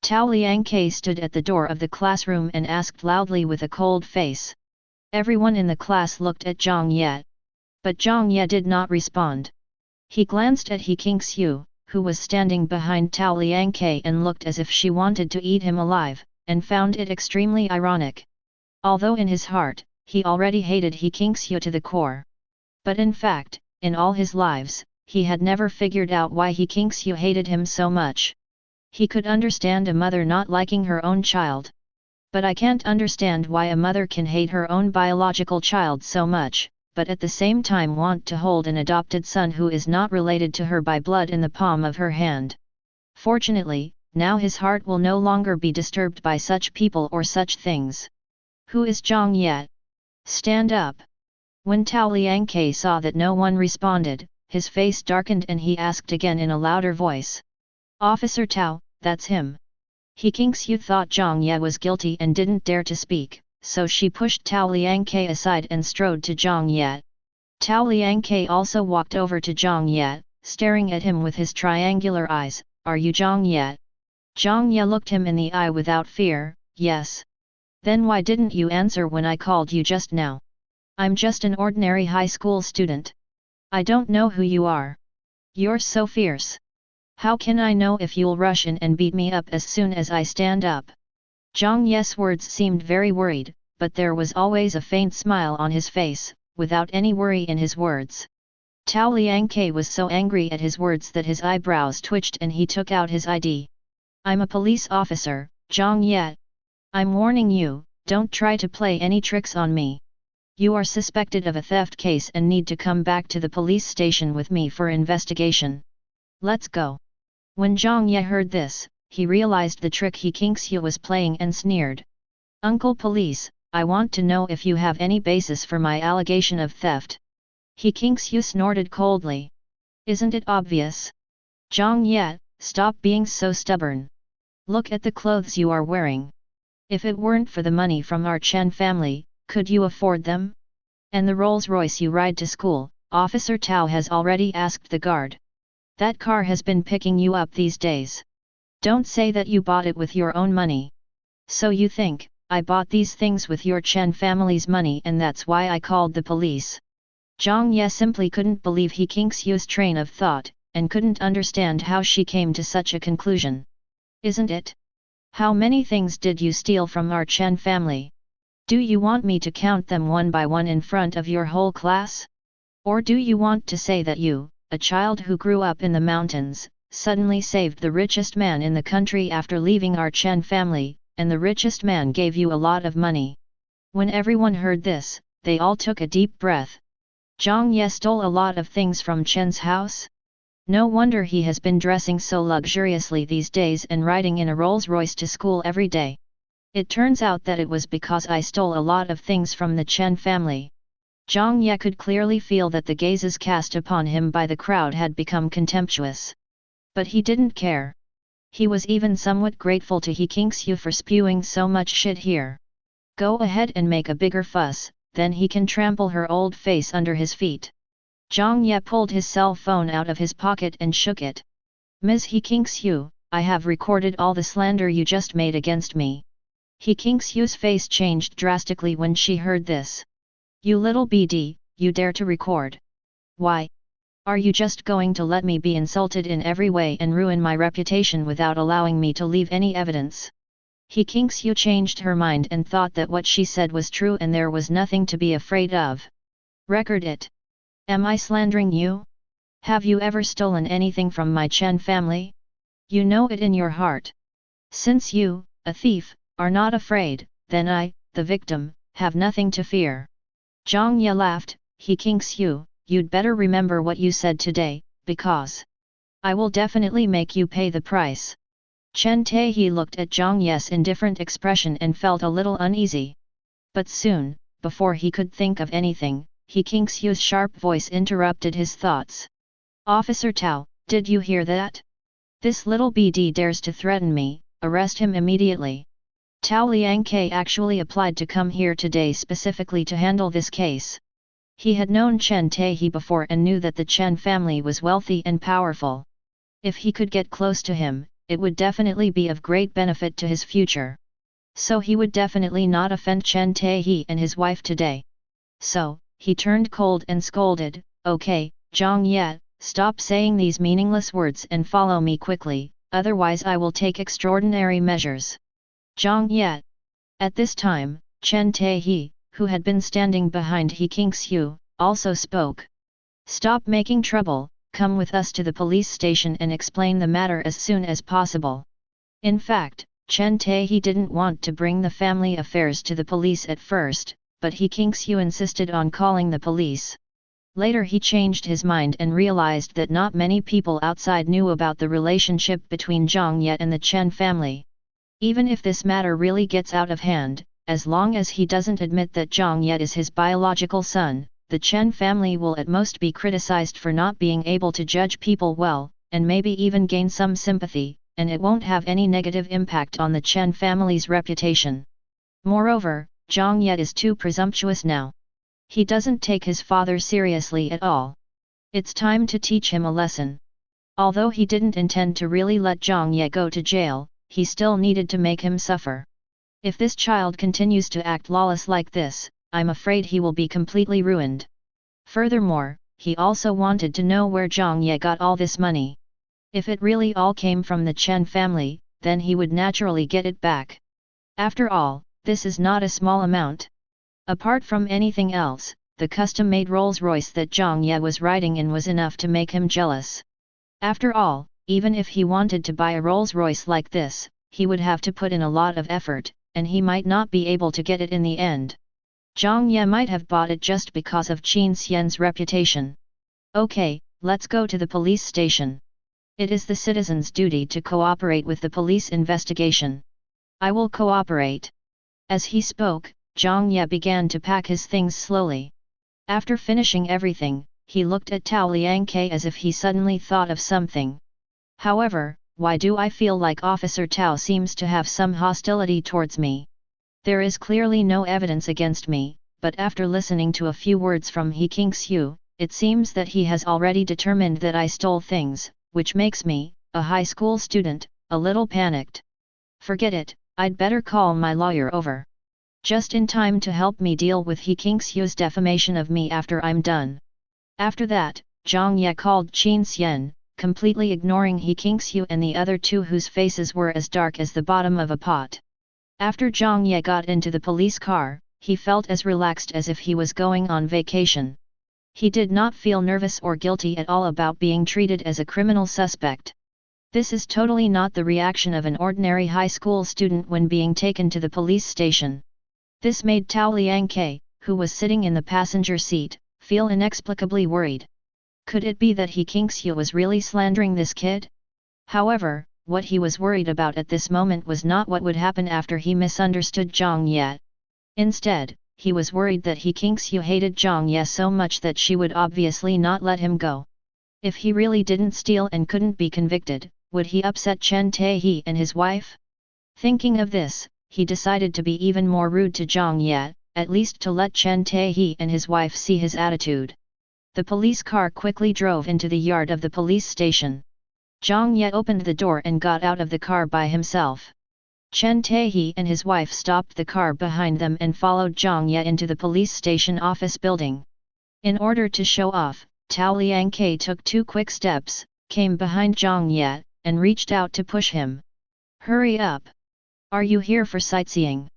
Tao Liangke stood at the door of the classroom and asked loudly with a cold face. Everyone in the class looked at Jiang Ye. But Jiang Ye did not respond. He glanced at He Kingxiu, who was standing behind Tao Liangke and looked as if she wanted to eat him alive, and found it extremely ironic. Although in his heart, he already hated He Kingxiu to the core. But in fact, in all his lives, he had never figured out why He Kingxiu hated him so much. He could understand a mother not liking her own child. But I can't understand why a mother can hate her own biological child so much, but at the same time want to hold an adopted son who is not related to her by blood in the palm of her hand. Fortunately, now his heart will no longer be disturbed by such people or such things. Who is Jiang Ye? Stand up. When Tao Liangke saw that no one responded, his face darkened and he asked again in a louder voice. Officer Tao, that's him. He Kingsyu thought Jiang Ye was guilty and didn't dare to speak, so she pushed Tao Liangke aside and strode to Jiang Ye. Tao Liangke also walked over to Jiang Ye, staring at him with his triangular eyes. Are you Jiang Ye? Jiang Ye looked him in the eye without fear. Yes. Then why didn't you answer when I called you just now? I'm just an ordinary high school student. I don't know who you are. You're so fierce. How can I know if you'll rush in and beat me up as soon as I stand up? Jiang Ye's words seemed very worried, but there was always a faint smile on his face, without any worry in his words. Tao Liangke was so angry at his words that his eyebrows twitched and he took out his ID. I'm a police officer, Jiang Ye. I'm warning you, don't try to play any tricks on me. You are suspected of a theft case and need to come back to the police station with me for investigation. Let's go. When Jiang Ye heard this, he realized the trick he Kingsyu was playing and sneered. Uncle Police, I want to know if you have any basis for my allegation of theft. He Kingsyu snorted coldly. Isn't it obvious? Jiang Ye, stop being so stubborn. Look at the clothes you are wearing. If it weren't for the money from our Chen family, could you afford them? And the Rolls-Royce you ride to school, Officer Tao has already asked the guard. That car has been picking you up these days. Don't say that you bought it with your own money. So you think, I bought these things with your Chen family's money and that's why I called the police. Jiang Ye simply couldn't believe he Kingsyu's train of thought, and couldn't understand how she came to such a conclusion. Isn't it? How many things did you steal from our Chen family? Do you want me to count them one by one in front of your whole class? Or do you want to say that you, a child who grew up in the mountains, suddenly saved the richest man in the country after leaving our Chen family, and the richest man gave you a lot of money? When everyone heard this, they all took a deep breath. Jiang Ye stole a lot of things from Chen's house? No wonder he has been dressing so luxuriously these days and riding in a Rolls-Royce to school every day. It turns out that it was because I stole a lot of things from the Chen family. Jiang Ye could clearly feel that the gazes cast upon him by the crowd had become contemptuous. But he didn't care. He was even somewhat grateful to He Kingsyu for spewing so much shit here. Go ahead and make a bigger fuss, then he can trample her old face under his feet. Jiang Ye pulled his cell phone out of his pocket and shook it. Ms. He Kingsyu, I have recorded all the slander you just made against me. He Kingsyu's face changed drastically when she heard this. You little BD, you dare to record. Why? Are you just going to let me be insulted in every way and ruin my reputation without allowing me to leave any evidence? He Kingsyu changed her mind and thought that what she said was true and there was nothing to be afraid of. Record it. Am I slandering you? Have you ever stolen anything from my Chen family? You know it in your heart. Since you, a thief, are not afraid, then I, the victim, have nothing to fear. Jiang Ye laughed. He Kingsyu, you'd better remember what you said today, because I will definitely make you pay the price. Chen Taehi looked at Jiang Ye's indifferent expression and felt a little uneasy. But soon, before he could think of anything, He Kingsyu's sharp voice interrupted his thoughts. Officer Tao, did you hear that? This little BD dares to threaten me, arrest him immediately. Tao Liangke actually applied to come here today specifically to handle this case. He had known Chen Taehi before and knew that the Chen family was wealthy and powerful. If he could get close to him, it would definitely be of great benefit to his future. So he would definitely not offend Chen Taehi and his wife today. So, he turned cold and scolded, Okay, Jiang Ye, stop saying these meaningless words and follow me quickly, otherwise I will take extraordinary measures. Jiang Ye. At this time, Chen Taehi, who had been standing behind He Kingsyu, also spoke. Stop making trouble, come with us to the police station and explain the matter as soon as possible. In fact, Chen Taehi didn't want to bring the family affairs to the police at first, but He Kingsyu insisted on calling the police. Later he changed his mind and realized that not many people outside knew about the relationship between Jiang Ye and the Chen family. Even if this matter really gets out of hand, as long as he doesn't admit that Jiang Ye is his biological son, the Chen family will at most be criticized for not being able to judge people well, and maybe even gain some sympathy, and it won't have any negative impact on the Chen family's reputation. Moreover, Jiang Ye is too presumptuous now. He doesn't take his father seriously at all. It's time to teach him a lesson. Although he didn't intend to really let Jiang Ye go to jail, he still needed to make him suffer. If this child continues to act lawless like this, I'm afraid he will be completely ruined. Furthermore, he also wanted to know where Jiang Ye got all this money. If it really all came from the Chen family, then he would naturally get it back. After all, this is not a small amount. Apart from anything else, the custom-made Rolls-Royce that Jiang Ye was riding in was enough to make him jealous. After all, even if he wanted to buy a Rolls-Royce like this, he would have to put in a lot of effort, and he might not be able to get it in the end. Jiang Ye might have bought it just because of Qin Xian's reputation. Okay, let's go to the police station. It is the citizens' duty to cooperate with the police investigation. I will cooperate. As he spoke, Jiang Ye began to pack his things slowly. After finishing everything, he looked at Tao Liangke as if he suddenly thought of something. However, why do I feel like Officer Tao seems to have some hostility towards me? There is clearly no evidence against me, but after listening to a few words from He Qingxiu, it seems that he has already determined that I stole things, which makes me, a high school student, a little panicked. Forget it, I'd better call my lawyer over. Just in time to help me deal with He Qingxiu's defamation of me after I'm done. After that, Jiang Ye called Qin Xian, completely ignoring He Qingxiu and the other two whose faces were as dark as the bottom of a pot. After Jiang Ye got into the police car, he felt as relaxed as if he was going on vacation. He did not feel nervous or guilty at all about being treated as a criminal suspect. This is totally not the reaction of an ordinary high school student when being taken to the police station. This made Tao Liangke, who was sitting in the passenger seat, feel inexplicably worried. Could it be that He Qingxiu was really slandering this kid? However, what he was worried about at this moment was not what would happen after he misunderstood Jiang Ye. Instead, he was worried that He Qingxiu hated Jiang Ye so much that she would obviously not let him go. If he really didn't steal and couldn't be convicted, would he upset Chen Taehi and his wife? Thinking of this, he decided to be even more rude to Jiang Ye, at least to let Chen Taehi and his wife see his attitude. The police car quickly drove into the yard of the police station. Jiang Ye opened the door and got out of the car by himself. Chen Taehi and his wife stopped the car behind them and followed Jiang Ye into the police station office building. In order to show off, Tao Liangke took 2 quick steps, came behind Jiang Ye, and reached out to push him. Hurry up! Are you here for sightseeing?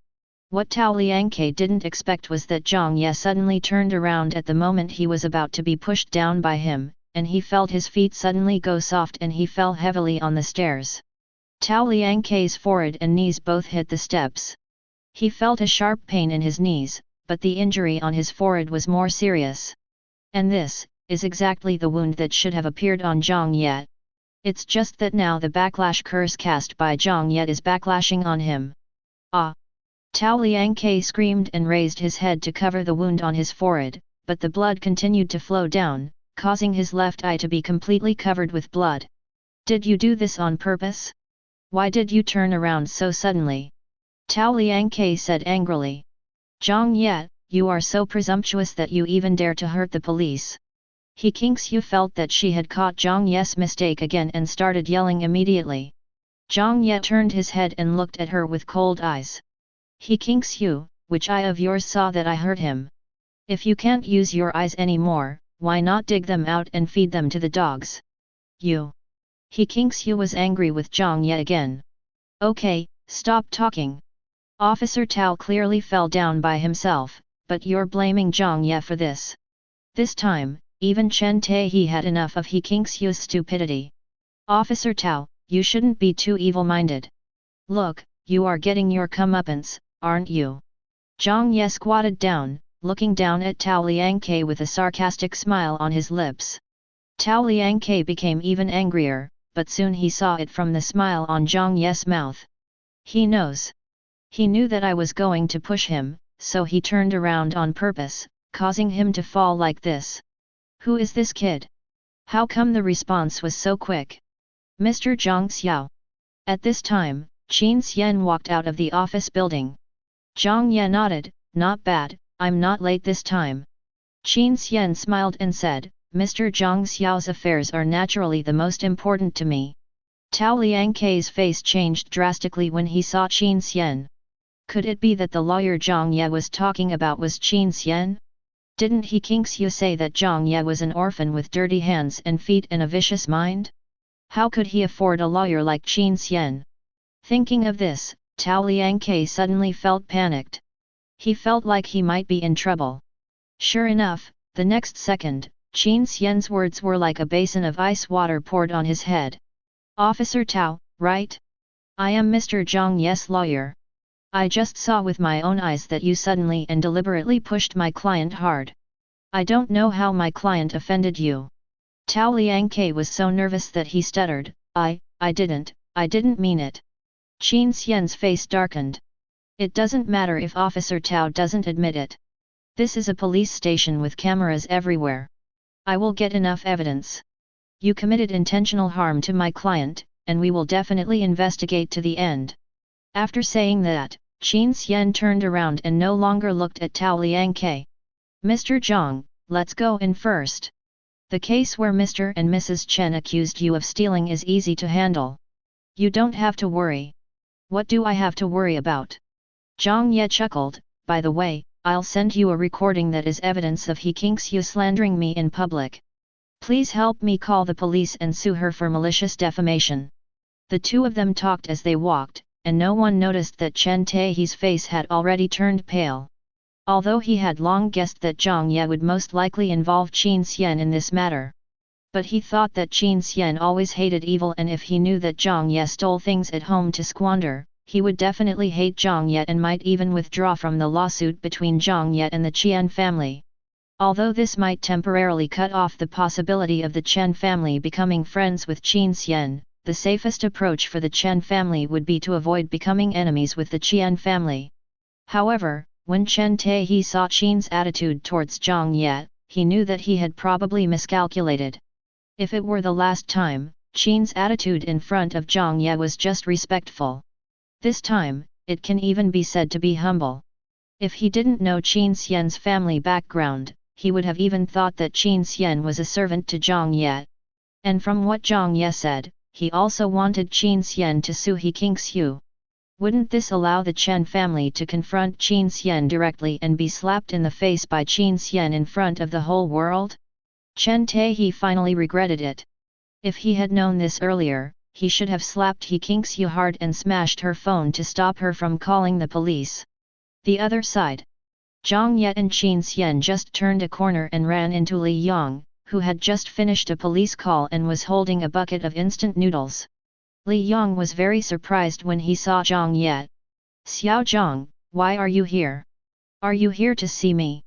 What Tao Liangke didn't expect was that Jiang Ye suddenly turned around at the moment he was about to be pushed down by him, and he felt his feet suddenly go soft and he fell heavily on the stairs. Tao Liangke's forehead and knees both hit the steps. He felt a sharp pain in his knees, but the injury on his forehead was more serious. And this is exactly the wound that should have appeared on Jiang Ye. It's just that now the backlash curse cast by Jiang Ye is backlashing on him. Ah! Tao Liangke screamed and raised his head to cover the wound on his forehead, but the blood continued to flow down, causing his left eye to be completely covered with blood. Did you do this on purpose? Why did you turn around so suddenly? Tao Liangke said angrily. Jiang Ye, you are so presumptuous that you even dare to hurt the police. He Qingxiu felt that she had caught Jiang Ye's mistake again and started yelling immediately. Jiang Ye turned his head and looked at her with cold eyes. He Qingxiu, which eye of yours saw that I hurt him? If you can't use your eyes anymore, why not dig them out and feed them to the dogs? You! He Qingxiu was angry with Jiang Ye again. Okay, stop talking. Officer Tao clearly fell down by himself, but you're blaming Jiang Ye for this. This time, even Chen Taehi had enough of He Qingxiu's stupidity. Officer Tao, you shouldn't be too evil-minded. Look, you are getting your comeuppance, aren't you? Jiang Ye squatted down, looking down at Tao Liangke with a sarcastic smile on his lips. Tao Liangke became even angrier, but soon he saw it from the smile on Jiang Ye's mouth. He knows. He knew that I was going to push him, so he turned around on purpose, causing him to fall like this. Who is this kid? How come the response was so quick? Mr. Zhang Xiao. At this time, Qin Xian walked out of the office building. Jiang Ye nodded, not bad, I'm not late this time. Qin Xian smiled and said, Mr. Zhang Xiao's affairs are naturally the most important to me. Tao Liangkei's face changed drastically when he saw Qin Xian. Could it be that the lawyer Jiang Ye was talking about was Qin Xian? Didn't he Qingxiu say that Jiang Ye was an orphan with dirty hands and feet and a vicious mind? How could he afford a lawyer like Qin Xian? Thinking of this, Tao Liangkei suddenly felt panicked. He felt like he might be in trouble. Sure enough, the next second, Qin Xian's words were like a basin of ice water poured on his head. Officer Tao, right? I am Mr. Jiang Ye's lawyer. I just saw with my own eyes that you suddenly and deliberately pushed my client hard. I don't know how my client offended you. Tao Liangkei was so nervous that he stuttered, I didn't mean it. Qin Xian's face darkened. It doesn't matter if Officer Tao doesn't admit it. This is a police station with cameras everywhere. I will get enough evidence. You committed intentional harm to my client, and we will definitely investigate to the end. After saying that, Qin Xian turned around and no longer looked at Tao Liangkei. Mr. Zhang, let's go in first. The case where Mr. and Mrs. Chen accused you of stealing is easy to handle. You don't have to worry. What do I have to worry about? Jiang Ye chuckled, by the way, I'll send you a recording that is evidence of He Qingxiu slandering me in public. Please help me call the police and sue her for malicious defamation. The two of them talked as they walked, and no one noticed that Chen Taihe's face had already turned pale. Although he had long guessed that Jiang Ye would most likely involve Qin Xian in this matter. But he thought that Qin Xian always hated evil, and if he knew that Jiang Ye stole things at home to squander, he would definitely hate Jiang Ye and might even withdraw from the lawsuit between Jiang Ye and the Chen family. Although this might temporarily cut off the possibility of the Chen family becoming friends with Qin Xian, the safest approach for the Chen family would be to avoid becoming enemies with the Chen family. However, when Chen Taihe saw Qin's attitude towards Jiang Ye, he knew that he had probably miscalculated. If it were the last time, Qin's attitude in front of Jiang Ye was just respectful. This time, it can even be said to be humble. If he didn't know Qin Xian's family background, he would have even thought that Qin Xian was a servant to Jiang Ye. And from what Jiang Ye said, he also wanted Qin Xian to sue He Qingxiu. Wouldn't this allow the Chen family to confront Qin Xian directly and be slapped in the face by Qin Xian in front of the whole world? Chen Taihe finally regretted it. If he had known this earlier, he should have slapped He Qingxiu hard and smashed her phone to stop her from calling the police. The other side. Jiang Ye and Qin Xian just turned a corner and ran into Li Yang, who had just finished a police call and was holding a bucket of instant noodles. Li Yang was very surprised when he saw Jiang Ye. Xiao Zhang, why are you here? Are you here to see me?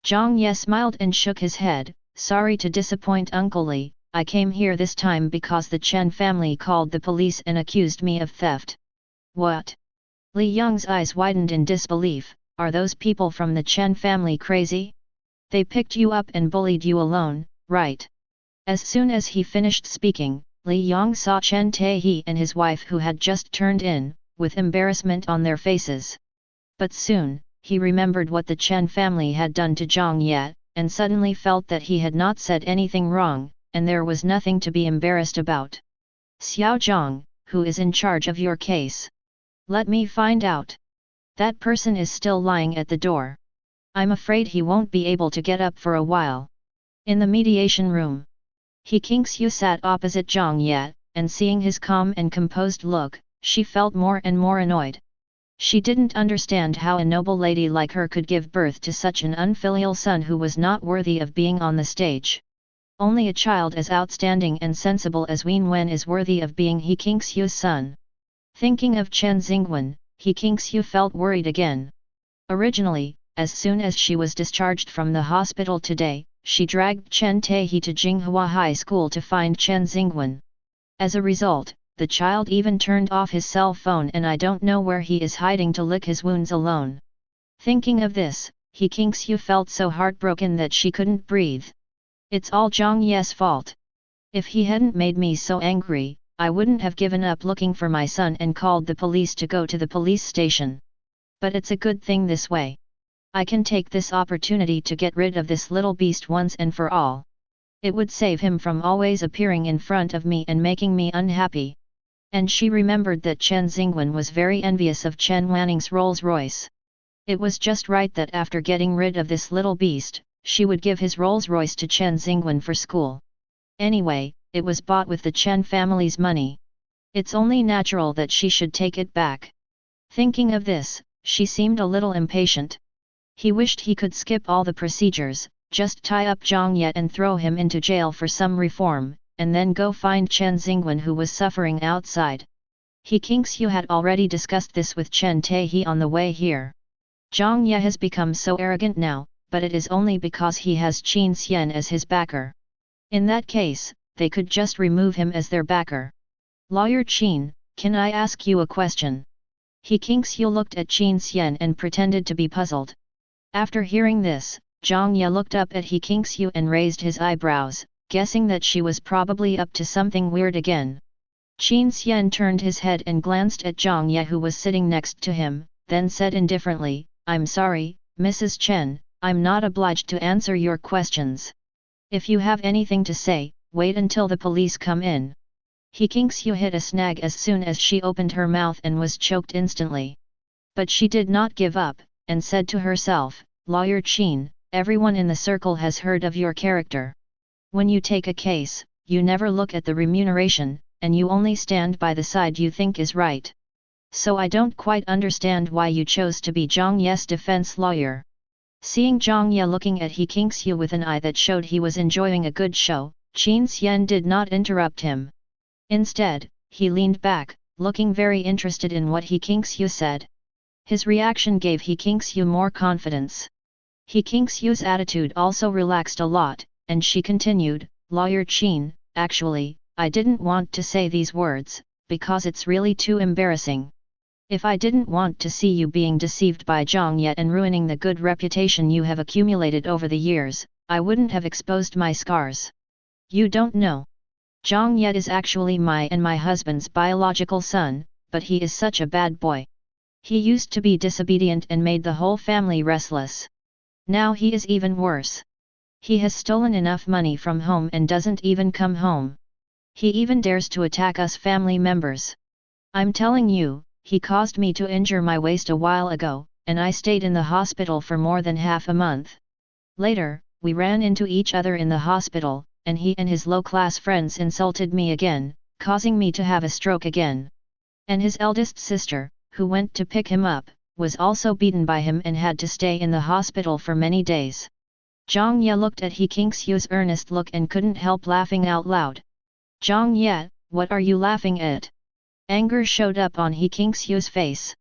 Jiang Ye smiled and shook his head, sorry to disappoint Uncle Li, I came here this time because the Chen family called the police and accused me of theft. What? Li Yang's eyes widened in disbelief, are those people from the Chen family crazy? They picked you up and bullied you alone, right? As soon as he finished speaking, Li Yang saw Chen Taihe and his wife who had just turned in, with embarrassment on their faces. But soon, he remembered what the Chen family had done to Jiang Ye, and suddenly felt that he had not said anything wrong, and there was nothing to be embarrassed about. Xiao Zhang, who is in charge of your case? Let me find out. That person is still lying at the door. I'm afraid he won't be able to get up for a while. In the mediation room, He Qingxiu sat opposite Jiang Ye, and seeing his calm and composed look, she felt more and more annoyed. She didn't understand how a noble lady like her could give birth to such an unfilial son who was not worthy of being on the stage. Only a child as outstanding and sensible as Wen Wen is worthy of being He Qingxiu's son. Thinking of Chen Xingwen, He Qingxiu felt worried again. Originally, as soon as she was discharged from the hospital today, she dragged Chen Taihe to Jinghua High School to find Chen Xingwen. As a result, the child even turned off his cell phone and I don't know where he is hiding to lick his wounds alone. Thinking of this, He Kingsu felt so heartbroken that she couldn't breathe. It's all Jiang Ye's fault. If he hadn't made me so angry, I wouldn't have given up looking for my son and called the police to go to the police station. But it's a good thing this way. I can take this opportunity to get rid of this little beast once and for all. It would save him from always appearing in front of me and making me unhappy. And she remembered that Chen Xingwen was very envious of Chen Wanning's Rolls-Royce. It was just right that after getting rid of this little beast, she would give his Rolls-Royce to Chen Xingwen for school. Anyway, it was bought with the Chen family's money. It's only natural that she should take it back. Thinking of this, she seemed a little impatient. He wished he could skip all the procedures, just tie up Jiang Ye and throw him into jail for some reform, and then go find Chen Xingwen who was suffering outside. He Kingsu had already discussed this with Chen Taiji on the way here. Jiang Ye has become so arrogant now, but it is only because he has Qin Xian as his backer. In that case, they could just remove him as their backer. Lawyer Qin, can I ask you a question? He Kingsu looked at Qin Xian and pretended to be puzzled. After hearing this, Jiang Ye looked up at He Kingsu and raised his eyebrows, guessing that she was probably up to something weird again. Qin Xian turned his head and glanced at Jiang Ye who was sitting next to him, then said indifferently, I'm sorry, Mrs. Chen, I'm not obliged to answer your questions. If you have anything to say, wait until the police come in. He Kingsu hit a snag as soon as she opened her mouth and was choked instantly. But she did not give up, and said to herself, Lawyer Qin, everyone in the circle has heard of your character. When you take a case, you never look at the remuneration, and you only stand by the side you think is right. So I don't quite understand why you chose to be Jiang Ye's defense lawyer. Seeing Jiang Ye looking at He Kingsu with an eye that showed he was enjoying a good show, Qin Xian did not interrupt him. Instead, he leaned back, looking very interested in what He Kingsu said. His reaction gave He Kingsu more confidence. He Kingsu's attitude also relaxed a lot, and she continued, Lawyer Qin, actually, I didn't want to say these words, because it's really too embarrassing. If I didn't want to see you being deceived by Jiang Ye and ruining the good reputation you have accumulated over the years, I wouldn't have exposed my scars. You don't know. Jiang Ye is actually my and my husband's biological son, but he is such a bad boy. He used to be disobedient and made the whole family restless. Now he is even worse. He has stolen enough money from home and doesn't even come home. He even dares to attack us family members. I'm telling you, he caused me to injure my waist a while ago, and I stayed in the hospital for more than half a month. Later, we ran into each other in the hospital, and he and his low-class friends insulted me again, causing me to have a stroke again. And his eldest sister, who went to pick him up, was also beaten by him and had to stay in the hospital for many days. Jiang Ye looked at He Kingsu's earnest look and couldn't help laughing out loud. Jiang Ye, what are you laughing at? Anger showed up on He Kingsu's face.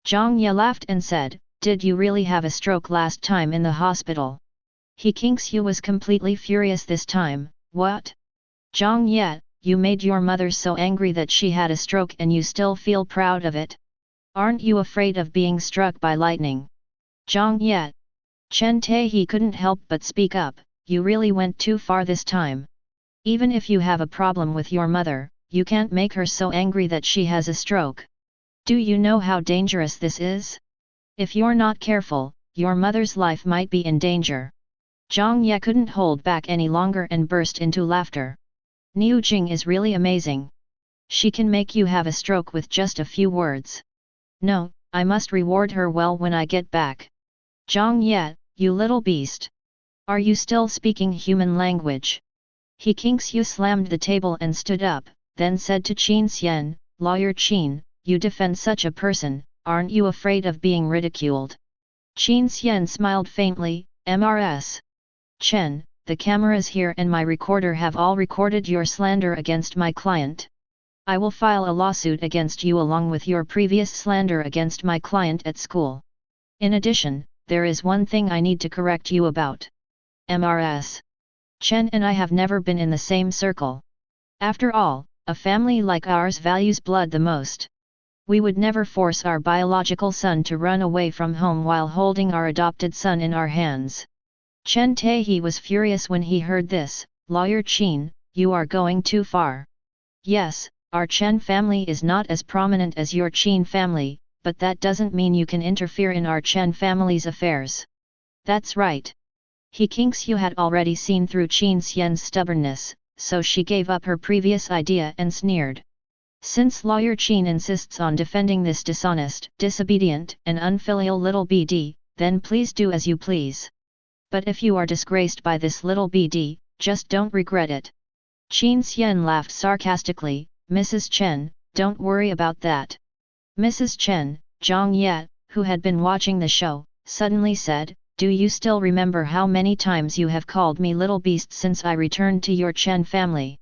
Jiang Ye laughed and said, did you really have a stroke last time in the hospital? He Kingsu was completely furious this time. What? Jiang Ye, you made your mother so angry that she had a stroke and you still feel proud of it? Aren't you afraid of being struck by lightning? Jiang Ye. Chen Taiji couldn't help but speak up, you really went too far this time. Even if you have a problem with your mother, you can't make her so angry that she has a stroke. Do you know how dangerous this is? If you're not careful, your mother's life might be in danger. Jiang Ye couldn't hold back any longer and burst into laughter. Niu Jing is really amazing. She can make you have a stroke with just a few words. No, I must reward her well when I get back. Jiang Ye, you little beast. Are you still speaking human language? He Kingsu slammed the table and stood up, then said to Qin Xian, Lawyer Qin, you defend such a person, aren't you afraid of being ridiculed? Qin Xian smiled faintly, MRS. Chen, the cameras here and my recorder have all recorded your slander against my client. I will file a lawsuit against you along with your previous slander against my client at school. In addition, there is one thing I need to correct you about. MRS. Chen and I have never been in the same circle. After all, a family like ours values blood the most. We would never force our biological son to run away from home while holding our adopted son in our hands. Chen Taehi was furious when he heard this. Lawyer Chen, you are going too far. Yes, our Chen family is not as prominent as your Chen family, but that doesn't mean you can interfere in our Chen family's affairs. That's right. He Kingxiu had already seen through Qin Xian's stubbornness, so she gave up her previous idea and sneered. Since Lawyer Qin insists on defending this dishonest, disobedient and unfilial little BD, then please do as you please. But if you are disgraced by this little BD, just don't regret it. Qin Xian laughed sarcastically. Mrs. Chen, don't worry about that. Mrs. Chen, Jiang Ye, who had been watching the show, suddenly said, do you still remember how many times you have called me little beast since I returned to your Chen family?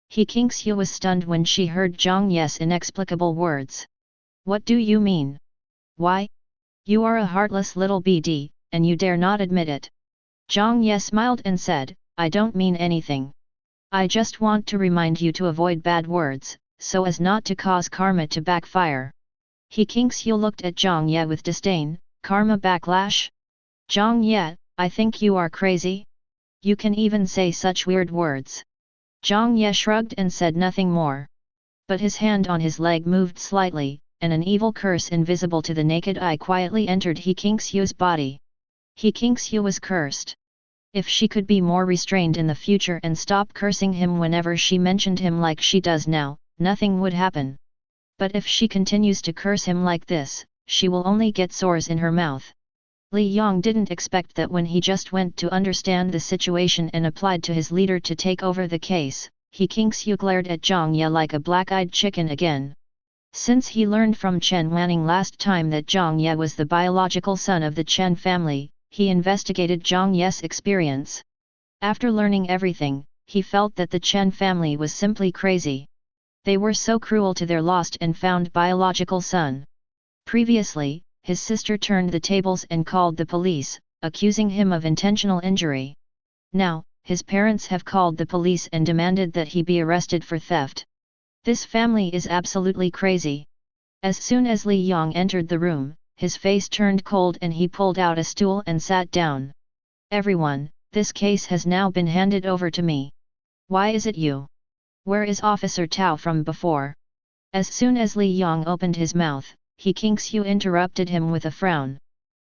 He Kingxiu was stunned when she heard Jiang Ye's inexplicable words. What do you mean? Why? You are a heartless little BD, and you dare not admit it. Jiang Ye smiled and said, I don't mean anything. I just want to remind you to avoid bad words, so as not to cause karma to backfire. He Kingxiu looked at Jiang Ye with disdain. Karma backlash? Jiang Ye, I think you are crazy. You can even say such weird words. Jiang Ye shrugged and said nothing more. But his hand on his leg moved slightly, and an evil curse invisible to the naked eye quietly entered He Kingxiu's body. He Kingxiu was cursed. If she could be more restrained in the future and stop cursing him whenever she mentioned him like she does now, nothing would happen. But if she continues to curse him like this, she will only get sores in her mouth. Li Yang didn't expect that when he just went to understand the situation and applied to his leader to take over the case, He Kingxiu glared at Jiang Ye like a black-eyed chicken again. Since he learned from Chen Wanning last time that Jiang Ye was the biological son of the Chen family, he investigated Jiang Ye's experience. After learning everything, he felt that the Chen family was simply crazy. They were so cruel to their lost and found biological son. Previously, his sister turned the tables and called the police, accusing him of intentional injury. Now, his parents have called the police and demanded that he be arrested for theft. This family is absolutely crazy. As soon as Li Yang entered the room, his face turned cold and he pulled out a stool and sat down. Everyone, this case has now been handed over to me. Why is it you? Where is Officer Tao from before? As soon as Li Yang opened his mouth, He Kingxiu interrupted him with a frown.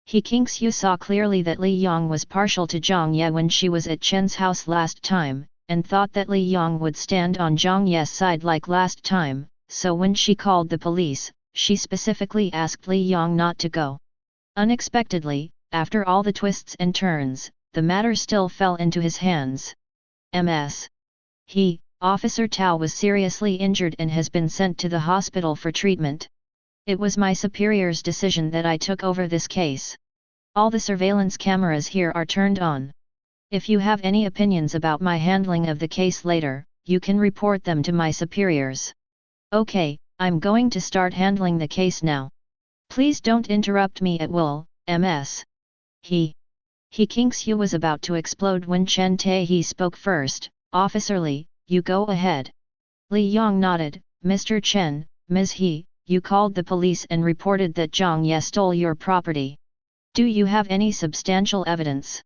He Kingxiu saw clearly that Li Yang was partial to Jiang Ye when she was at Chen's house last time, and thought that Li Yang would stand on Jiang Ye's side like last time, so when she called the police, she specifically asked Li Yang not to go. Unexpectedly, after all the twists and turns, the matter still fell into his hands. Ms. Officer Tao was seriously injured and has been sent to the hospital for treatment. It was my superior's decision that I took over this case. All the surveillance cameras here are turned on. If you have any opinions about my handling of the case later, you can report them to my superiors. Okay, I'm going to start handling the case now. Please don't interrupt me at will, Ms. He Kingxiu was about to explode when Chen Taehi spoke first. Officer Li, you go ahead. Li Yang nodded. Mr. Chen, Ms. He, you called the police and reported that Jiang Ye stole your property. Do you have any substantial evidence?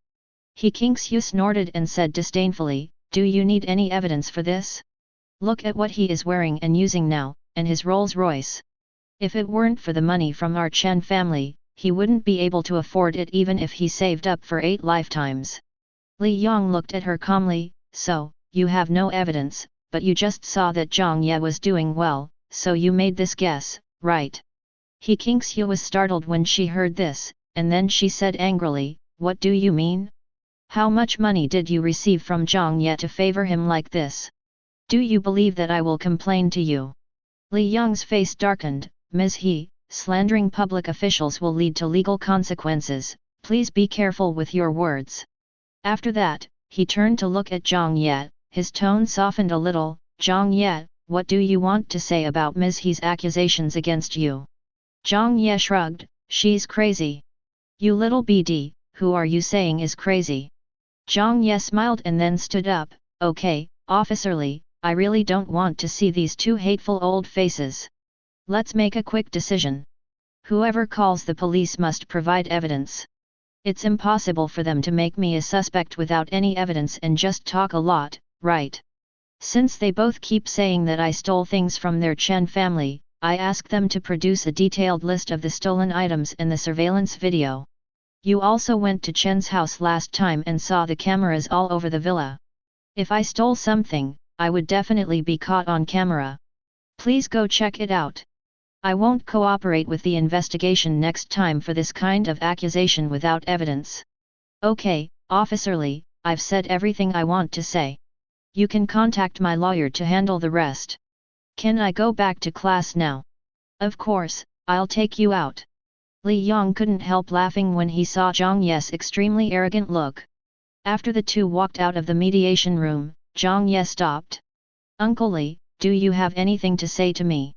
He Kingxiu snorted and said disdainfully, do you need any evidence for this? Look at what he is wearing and using now, and his Rolls-Royce. If it weren't for the money from our Chen family, he wouldn't be able to afford it even if he saved up for 8 lifetimes. Li Yang looked at her calmly. So, you have no evidence, but you just saw that Jiang Ye was doing well, so you made this guess, right? He Kingxiu was startled when she heard this, and then she said angrily, what do you mean? How much money did you receive from Jiang Ye to favor him like this? Do you believe that I will complain to you? Li Yang's face darkened. Ms. He, slandering public officials will lead to legal consequences, please be careful with your words. After that, he turned to look at Jiang Ye, his tone softened a little. Jiang Ye, what do you want to say about Ms. He's accusations against you? Jiang Ye shrugged, she's crazy. You little BD, who are you saying is crazy? Jiang Ye smiled and then stood up. Okay, Officer Li, I really don't want to see these two hateful old faces. Let's make a quick decision. Whoever calls the police must provide evidence. It's impossible for them to make me a suspect without any evidence and just talk a lot, right? Since they both keep saying that I stole things from their Chen family, I ask them to produce a detailed list of the stolen items and the surveillance video. You also went to Chen's house last time and saw the cameras all over the villa. If I stole something, I would definitely be caught on camera. Please go check it out. I won't cooperate with the investigation next time for this kind of accusation without evidence. Okay, Officer Lee, I've said everything I want to say. You can contact my lawyer to handle the rest. Can I go back to class now? Of course, I'll take you out. Li Yong couldn't help laughing when he saw Jiang Ye's extremely arrogant look. After the two walked out of the mediation room, Jiang Ye stopped. Uncle Li, do you have anything to say to me?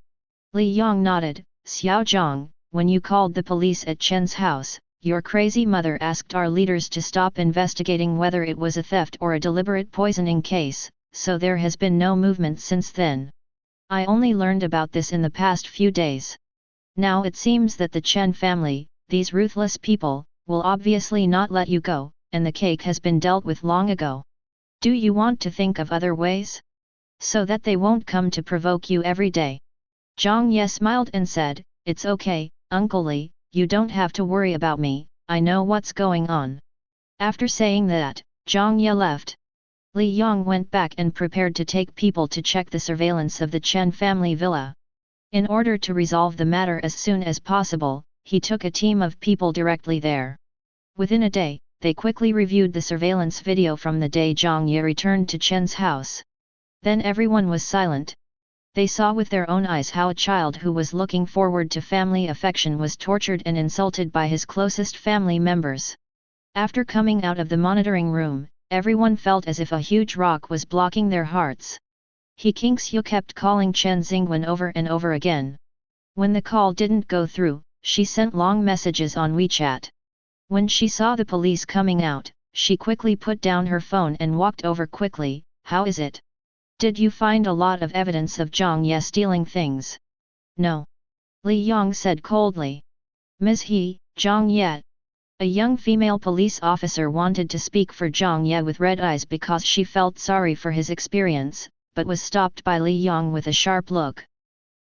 Li Yong nodded. Xiao Zhang, when you called the police at Chen's house, your crazy mother asked our leaders to stop investigating whether it was a theft or a deliberate poisoning case, so there has been no movement since then. I only learned about this in the past few days. Now it seems that the Chen family, these ruthless people, will obviously not let you go, and the cake has been dealt with long ago. Do you want to think of other ways? So that they won't come to provoke you every day. Jiang Ye smiled and said, It's okay, Uncle Li, you don't have to worry about me, I know what's going on. After saying that, Jiang Ye left. Li Yong went back and prepared to take people to check the surveillance of the Chen family villa. In order to resolve the matter as soon as possible, he took a team of people directly there. Within a day, they quickly reviewed the surveillance video from the day Jiang Ye returned to Chen's house. Then everyone was silent. They saw with their own eyes how a child who was looking forward to family affection was tortured and insulted by his closest family members. After coming out of the monitoring room, everyone felt as if a huge rock was blocking their hearts. He Kingxiu kept calling Chen Xingwen over and over again. When the call didn't go through, she sent long messages on WeChat. When she saw the police coming out, she quickly put down her phone and walked over quickly. How is it? Did you find a lot of evidence of Jiang Ye stealing things? No. Li Yong said coldly. Ms. He, Jiang Ye. A young female police officer wanted to speak for Jiang Ye with red eyes because she felt sorry for his experience, but was stopped by Li Yong with a sharp look.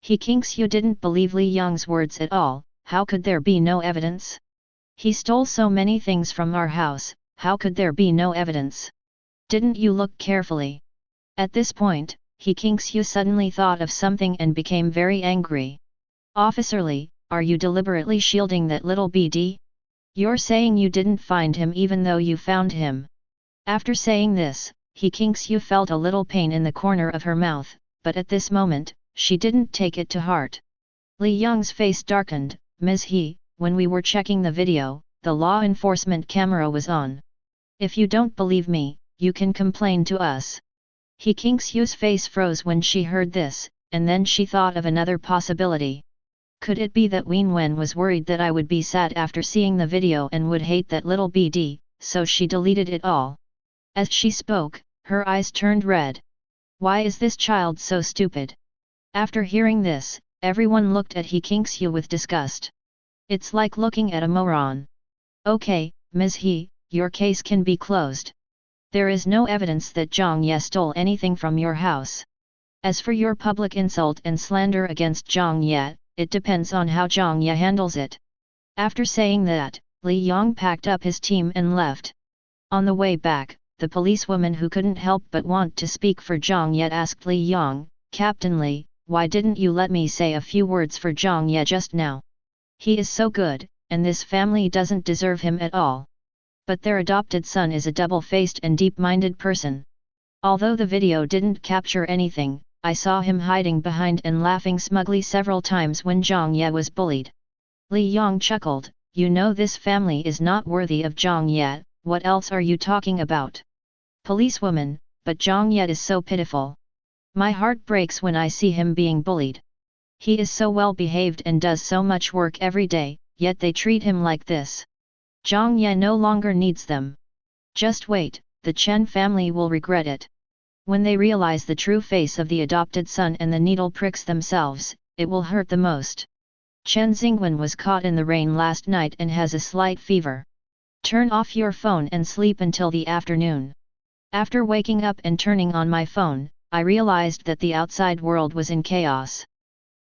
He Kingxiu didn't believe Li Yong's words at all. How could there be no evidence? He stole so many things from our house, how could there be no evidence? Didn't you look carefully? At this point, He Kingxiu suddenly thought of something and became very angry. Officer Li, are you deliberately shielding that little BD? You're saying you didn't find him even though you found him. After saying this, He Kingxiu felt a little pain in the corner of her mouth, but at this moment, she didn't take it to heart. Li Yong's face darkened. Ms. He, when we were checking the video, the law enforcement camera was on. If you don't believe me, you can complain to us. He Kingxiu's face froze when she heard this, and then she thought of another possibility. Could it be that Wen was worried that I would be sad after seeing the video and would hate that little BD, so she deleted it all? As she spoke, her eyes turned red. Why is this child so stupid? After hearing this, everyone looked at He Kingxiu with disgust. It's like looking at a moron. Okay, Ms. He, your case can be closed. There is no evidence that Jiang Ye stole anything from your house. As for your public insult and slander against Jiang Ye, it depends on how Jiang Ye handles it. After saying that, Li Yong packed up his team and left. On the way back, the policewoman who couldn't help but want to speak for Jiang Ye asked Li Yong, Captain Li, why didn't you let me say a few words for Jiang Ye just now? He is so good, and this family doesn't deserve him at all. But their adopted son is a double-faced and deep-minded person. Although the video didn't capture anything, I saw him hiding behind and laughing smugly several times when Jiang Ye was bullied. Li Yong chuckled, you know this family is not worthy of Jiang Ye, what else are you talking about? Policewoman, but Jiang Ye is so pitiful. My heart breaks when I see him being bullied. He is so well behaved and does so much work every day, yet they treat him like this. Jiang Ye no longer needs them. Just wait, the Chen family will regret it. When they realize the true face of the adopted son and the needle pricks themselves, it will hurt the most. Chen Xingwen was caught in the rain last night and has a slight fever. Turn off your phone and sleep until the afternoon. After waking up and turning on my phone, I realized that the outside world was in chaos.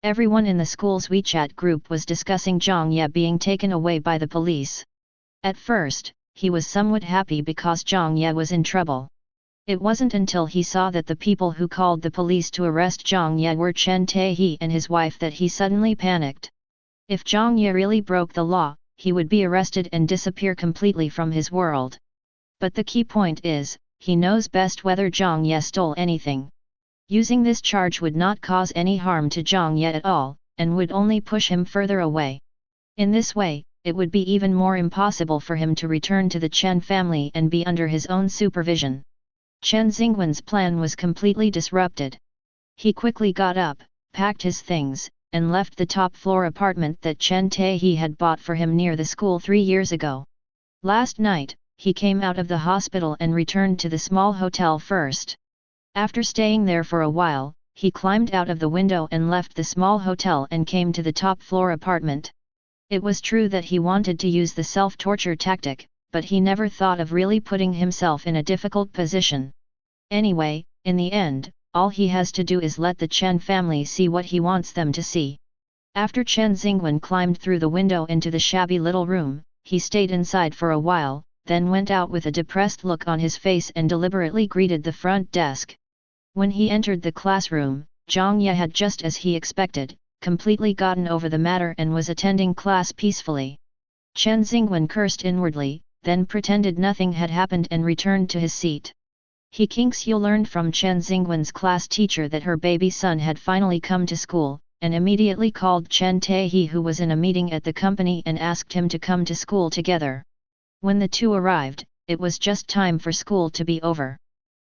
Everyone in the school's WeChat group was discussing Jiang Ye being taken away by the police. At first, he was somewhat happy because Jiang Ye was in trouble. It wasn't until he saw that the people who called the police to arrest Jiang Ye were Chen Taehe and his wife that he suddenly panicked. If Jiang Ye really broke the law, he would be arrested and disappear completely from his world. But the key point is, he knows best whether Jiang Ye stole anything. Using this charge would not cause any harm to Jiang Ye at all, and would only push him further away. In this way, it would be even more impossible for him to return to the Chen family and be under his own supervision. Chen Xingwen's plan was completely disrupted. He quickly got up, packed his things, and left the top-floor apartment that Chen Taehe had bought for him near the school 3 years ago. Last night, he came out of the hospital and returned to the small hotel first. After staying there for a while, he climbed out of the window and left the small hotel and came to the top-floor apartment. It was true that he wanted to use the self-torture tactic, but he never thought of really putting himself in a difficult position. Anyway, in the end, all he has to do is let the Chen family see what he wants them to see. After Chen Xingwen climbed through the window into the shabby little room, he stayed inside for a while, then went out with a depressed look on his face and deliberately greeted the front desk. When he entered the classroom, Jiang Ye had just as he expected, completely gotten over the matter and was attending class peacefully. Chen Xingwen cursed inwardly, then pretended nothing had happened and returned to his seat. He Kingxiu learned from Chen Xingwen's class teacher that her baby son had finally come to school, and immediately called Chen Taehe who was in a meeting at the company and asked him to come to school together. When the two arrived, it was just time for school to be over.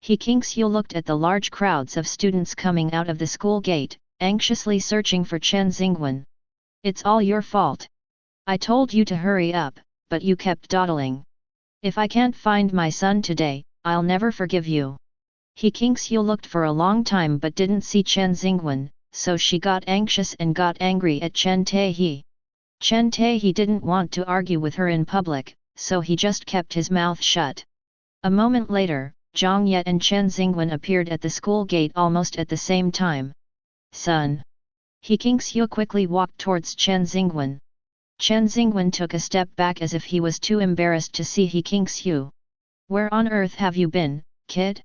He Kingxiu looked at the large crowds of students coming out of the school gate, anxiously searching for Chen Xingwen. "It's all your fault. I told you to hurry up, but you kept dawdling. If I can't find my son today, I'll never forgive you." He Kingxiu looked for a long time but didn't see Chen Xingwen, so she got anxious and got angry at Chen Taehe. Chen Taehe didn't want to argue with her in public, so he just kept his mouth shut. A moment later, Jiang Ye and Chen Xingwen appeared at the school gate almost at the same time. "Son." He Kingxiu quickly walked towards Chen Xingwen. Chen Xingwen took a step back as if he was too embarrassed to see He Kingxiu. "Where on earth have you been, kid?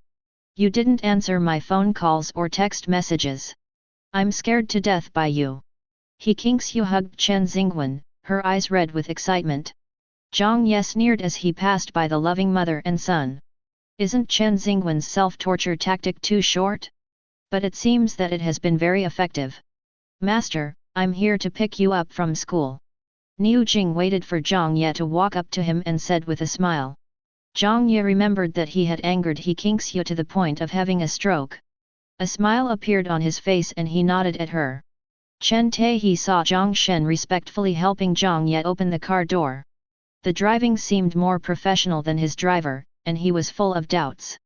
You didn't answer my phone calls or text messages. I'm scared to death by you." He Kingxiu hugged Chen Xingwen, her eyes red with excitement. Jiang Ye sneered as he passed by the loving mother and son. Isn't Chen Xingwen's self-torture tactic too short? But it seems that it has been very effective. "Master, I'm here to pick you up from school." Niu Jing waited for Jiang Ye to walk up to him and said with a smile. Jiang Ye remembered that he had angered He Kingxiu to the point of having a stroke. A smile appeared on his face and he nodded at her. Chen Taehe saw Zhang Shen respectfully helping Jiang Ye open the car door. The driving seemed more professional than his driver, and he was full of doubts.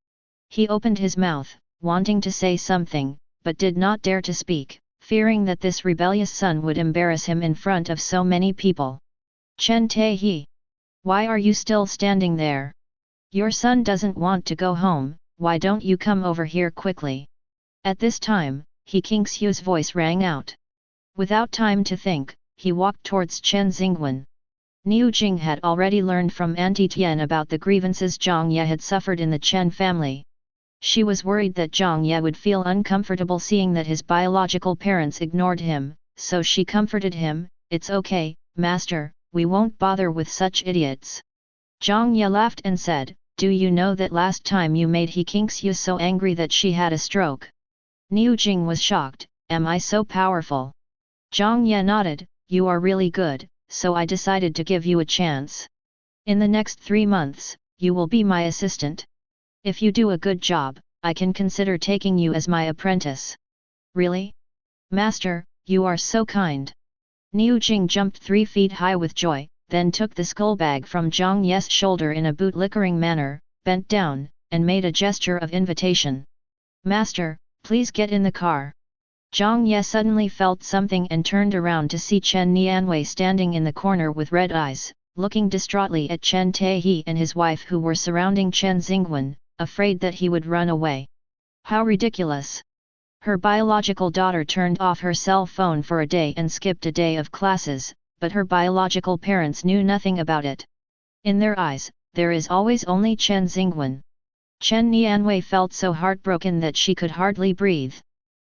He opened his mouth, wanting to say something, but did not dare to speak, fearing that this rebellious son would embarrass him in front of so many people. "Chen Taehe, why are you still standing there? Your son doesn't want to go home, why don't you come over here quickly?" At this time, He Kingxiu's voice rang out. Without time to think, he walked towards Chen Xingwen. Niu Jing had already learned from Auntie Tian about the grievances Jiang Ye had suffered in the Chen family. She was worried that Jiang Ye would feel uncomfortable seeing that his biological parents ignored him, so she comforted him, "It's okay, master, we won't bother with such idiots." Jiang Ye laughed and said, "Do you know that last time you made He Kingxiu so angry that she had a stroke?" Niu Jing was shocked, "Am I so powerful?" Jiang Ye nodded, "You are really good, so I decided to give you a chance. In the next 3 months, you will be my assistant. If you do a good job, I can consider taking you as my apprentice." "Really? Master, you are so kind." Niu Jing jumped 3 feet high with joy, then took the skull bag from Jiang Ye's shoulder in a bootlickering manner, bent down, and made a gesture of invitation. Master, please get in the car. Jiang Ye suddenly felt something and turned around to see Chen Nianwei standing in the corner with red eyes, looking distraughtly at Chen Taihe and his wife who were surrounding Chen Xingwen, afraid that he would run away. How ridiculous! Her biological daughter turned off her cell phone for a day and skipped a day of classes, but her biological parents knew nothing about it. In their eyes, there is always only Chen Xingwen. Chen Nianwei felt so heartbroken that she could hardly breathe.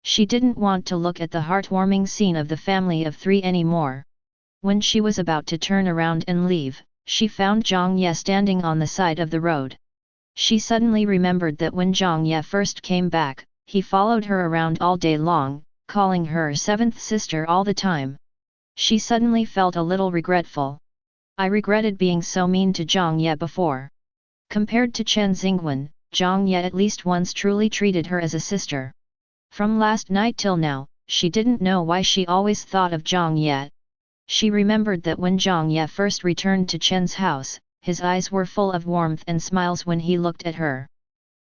She didn't want to look at the heartwarming scene of the family of three anymore. When she was about to turn around and leave, she found Jiang Ye standing on the side of the road. She suddenly remembered that when Jiang Ye first came back, he followed her around all day long, calling her seventh sister all the time. She suddenly felt a little regretful. I regretted being so mean to Jiang Ye before. Compared to Chen Xingwen, Jiang Ye at least once truly treated her as a sister. From last night till now, she didn't know why she always thought of Jiang Ye. She remembered that when Jiang Ye first returned to Chen's house, his eyes were full of warmth and smiles when he looked at her.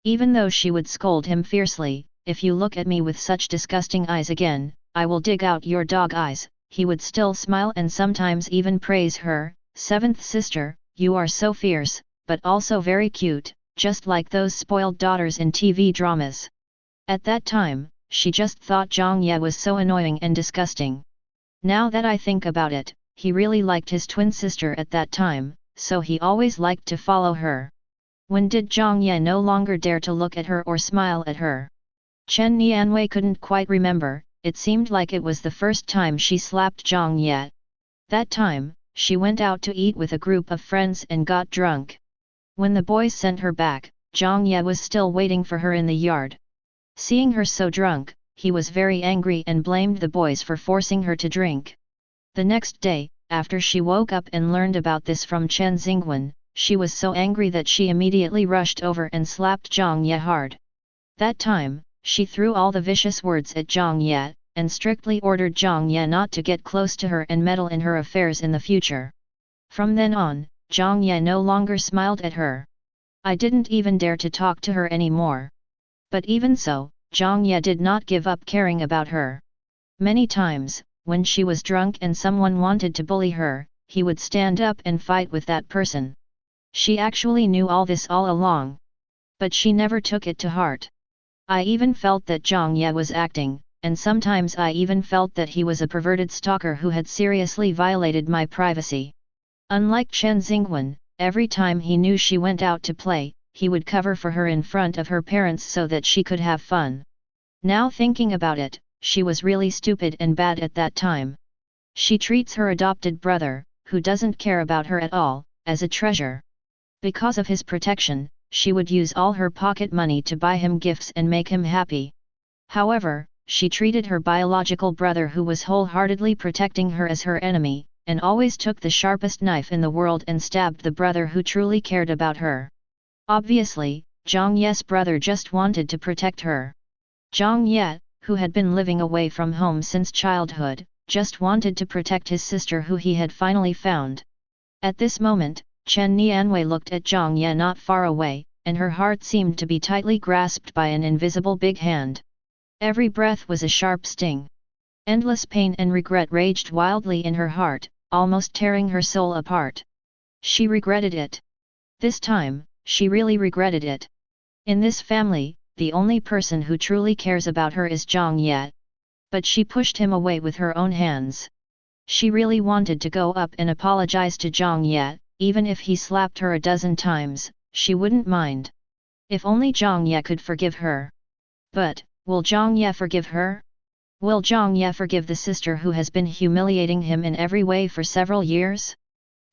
Even though she would scold him fiercely, "If you look at me with such disgusting eyes again, I will dig out your dog eyes," he would still smile and sometimes even praise her, "Seventh sister, you are so fierce, but also very cute, just like those spoiled daughters in TV dramas." At that time, she just thought Jiang Ye was so annoying and disgusting. Now that I think about it, he really liked his twin sister at that time, so he always liked to follow her. When did Jiang Ye no longer dare to look at her or smile at her? Chen Nianwei couldn't quite remember, it seemed like it was the first time she slapped Jiang Ye. That time, she went out to eat with a group of friends and got drunk. When the boys sent her back, Jiang Ye was still waiting for her in the yard. Seeing her so drunk, he was very angry and blamed the boys for forcing her to drink. The next day, after she woke up and learned about this from Chen Xingwen, she was so angry that she immediately rushed over and slapped Jiang Ye hard. That time, she threw all the vicious words at Jiang Ye, and strictly ordered Jiang Ye not to get close to her and meddle in her affairs in the future. From then on, Jiang Ye no longer smiled at her. I didn't even dare to talk to her anymore. But even so, Jiang Ye did not give up caring about her. Many times, when she was drunk and someone wanted to bully her, he would stand up and fight with that person. She actually knew all this all along. But she never took it to heart. I even felt that Jiang Ye was acting, and sometimes I even felt that he was a perverted stalker who had seriously violated my privacy. Unlike Chen Xingwen, every time he knew she went out to play, he would cover for her in front of her parents so that she could have fun. Now thinking about it, she was really stupid and bad at that time. She treats her adopted brother, who doesn't care about her at all, as a treasure. Because of his protection, she would use all her pocket money to buy him gifts and make him happy. However, she treated her biological brother who was wholeheartedly protecting her as her enemy, and always took the sharpest knife in the world and stabbed the brother who truly cared about her. Obviously, Jiang Ye's brother just wanted to protect her. Jiang Ye, who had been living away from home since childhood, just wanted to protect his sister who he had finally found. At this moment, Chen Nianwei looked at Jiang Ye not far away, and her heart seemed to be tightly grasped by an invisible big hand. Every breath was a sharp sting. Endless pain and regret raged wildly in her heart, almost tearing her soul apart. She regretted it. This time, she really regretted it. In this family, the only person who truly cares about her is Jiang Ye. But she pushed him away with her own hands. She really wanted to go up and apologize to Jiang Ye, even if he slapped her a dozen times, she wouldn't mind. If only Jiang Ye could forgive her. But, will Jiang Ye forgive her? Will Jiang Ye forgive the sister who has been humiliating him in every way for several years?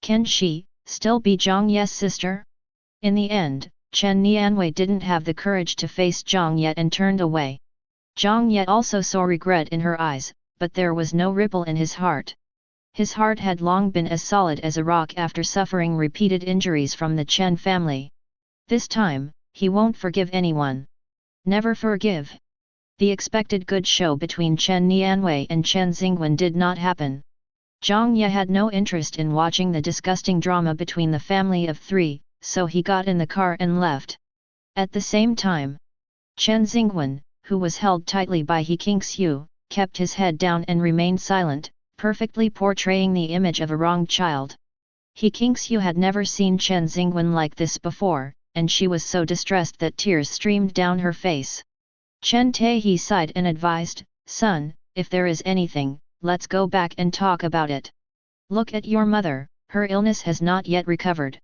Can she still be Jiang Ye's sister? In the end, Chen Nianwei didn't have the courage to face Jiang Ye and turned away. Jiang Ye also saw regret in her eyes, but there was no ripple in his heart. His heart had long been as solid as a rock after suffering repeated injuries from the Chen family. This time, he won't forgive anyone. Never forgive. The expected good show between Chen Nianwei and Chen Xingwen did not happen. Jiang Ye had no interest in watching the disgusting drama between the family of three, so he got in the car and left. At the same time, Chen Xingwen, who was held tightly by He Qingshu, kept his head down and remained silent, perfectly portraying the image of a wronged child. He Qingshu had never seen Chen Xingwen like this before, and she was so distressed that tears streamed down her face. Chen Tahe sighed and advised, "Son, if there is anything, let's go back and talk about it. Look at your mother, her illness has not yet recovered.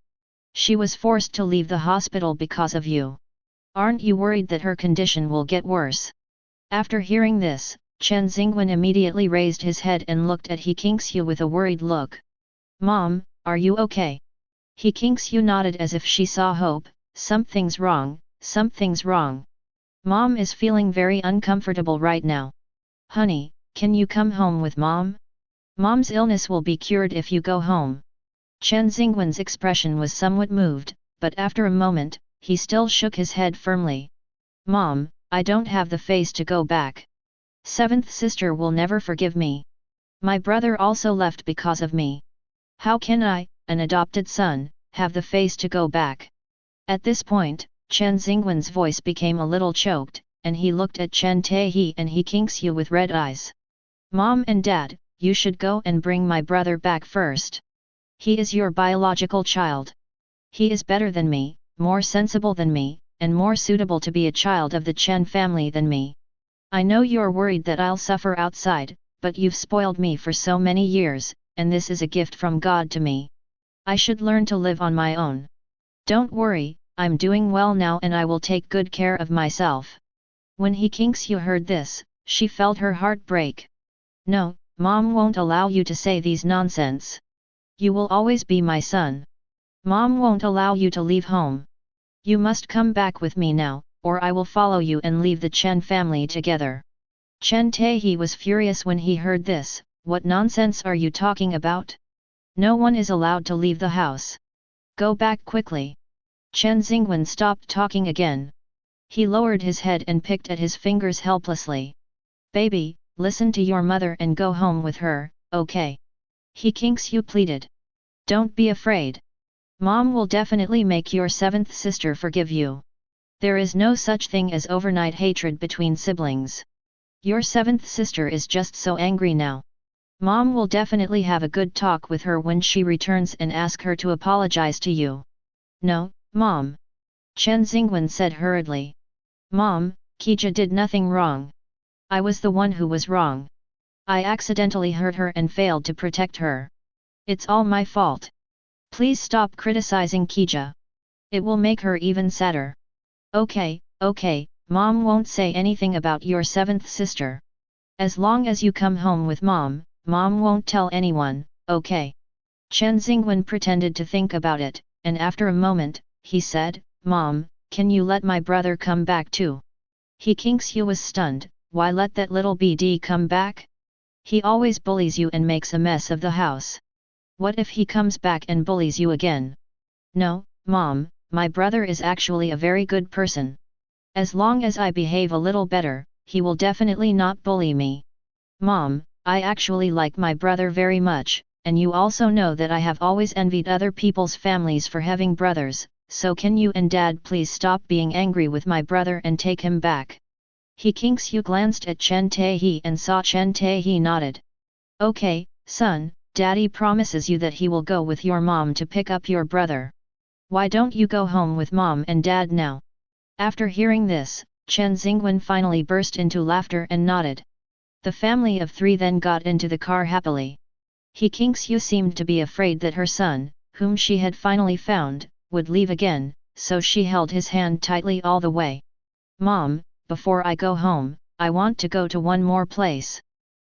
She was forced to leave the hospital because of you. Aren't you worried that her condition will get worse?" After hearing this, Chen Xingwen immediately raised his head and looked at He Qingshu with a worried look. "Mom, are you okay?" He Qingshu nodded as if she saw hope. Something's wrong, something's wrong. Mom is feeling very uncomfortable right now. Honey, can you come home with Mom? Mom's illness will be cured if you go home. Chen Xingwen's expression was somewhat moved, but after a moment, he still shook his head firmly. "Mom, I don't have the face to go back. Seventh sister will never forgive me. My brother also left because of me. How can I, an adopted son, have the face to go back?" At this point, Chen Xingwen's voice became a little choked, and he looked at Chen Tahe and He Qingshu with red eyes. "Mom and Dad, you should go and bring my brother back first. He is your biological child. He is better than me, more sensible than me, and more suitable to be a child of the Chen family than me. I know you're worried that I'll suffer outside, but you've spoiled me for so many years, and this is a gift from God to me. I should learn to live on my own. Don't worry, I'm doing well now and I will take good care of myself." When He Qingshu heard this, she felt her heart break. "No, Mom won't allow you to say these nonsense. You will always be my son. Mom won't allow you to leave home. You must come back with me now, or I will follow you and leave the Chen family together." Chen Tahe was furious when he heard this. "What nonsense are you talking about? No one is allowed to leave the house. Go back quickly." Chen Xingwen stopped talking again. He lowered his head and picked at his fingers helplessly. "Baby, listen to your mother and go home with her, okay?" He Qingshu pleaded. "Don't be afraid. Mom will definitely make your seventh sister forgive you. There is no such thing as overnight hatred between siblings. Your seventh sister is just so angry now. Mom will definitely have a good talk with her when she returns and ask her to apologize to you." "No, Mom," Chen Xingwen said hurriedly. "Mom, Qija did nothing wrong. I was the one who was wrong. I accidentally hurt her and failed to protect her. It's all my fault. Please stop criticizing Qija. It will make her even sadder." Okay, Mom won't say anything about your seventh sister. As long as you come home with Mom, Mom won't tell anyone, okay?" Chen Xingwen pretended to think about it, and after a moment, he said, "Mom, can you let my brother come back too?" He Qingshu was stunned. "Why let that little BD come back? He always bullies you and makes a mess of the house. What if he comes back and bullies you again?" "No, Mom, my brother is actually a very good person. As long as I behave a little better, he will definitely not bully me. Mom, I actually like my brother very much, and you also know that I have always envied other people's families for having brothers, so can you and Dad please stop being angry with my brother and take him back?" He Qingshu glanced at Chen Tahe and saw Chen Tahe nodded. "Okay, son, Daddy promises you that he will go with your mom to pick up your brother. Why don't you go home with Mom and Dad now?" After hearing this, Chen Xingwen finally burst into laughter and nodded. The family of three then got into the car happily. He Qingshu seemed to be afraid that her son, whom she had finally found, would leave again, so she held his hand tightly all the way. "Mom, before I go home, I want to go to one more place."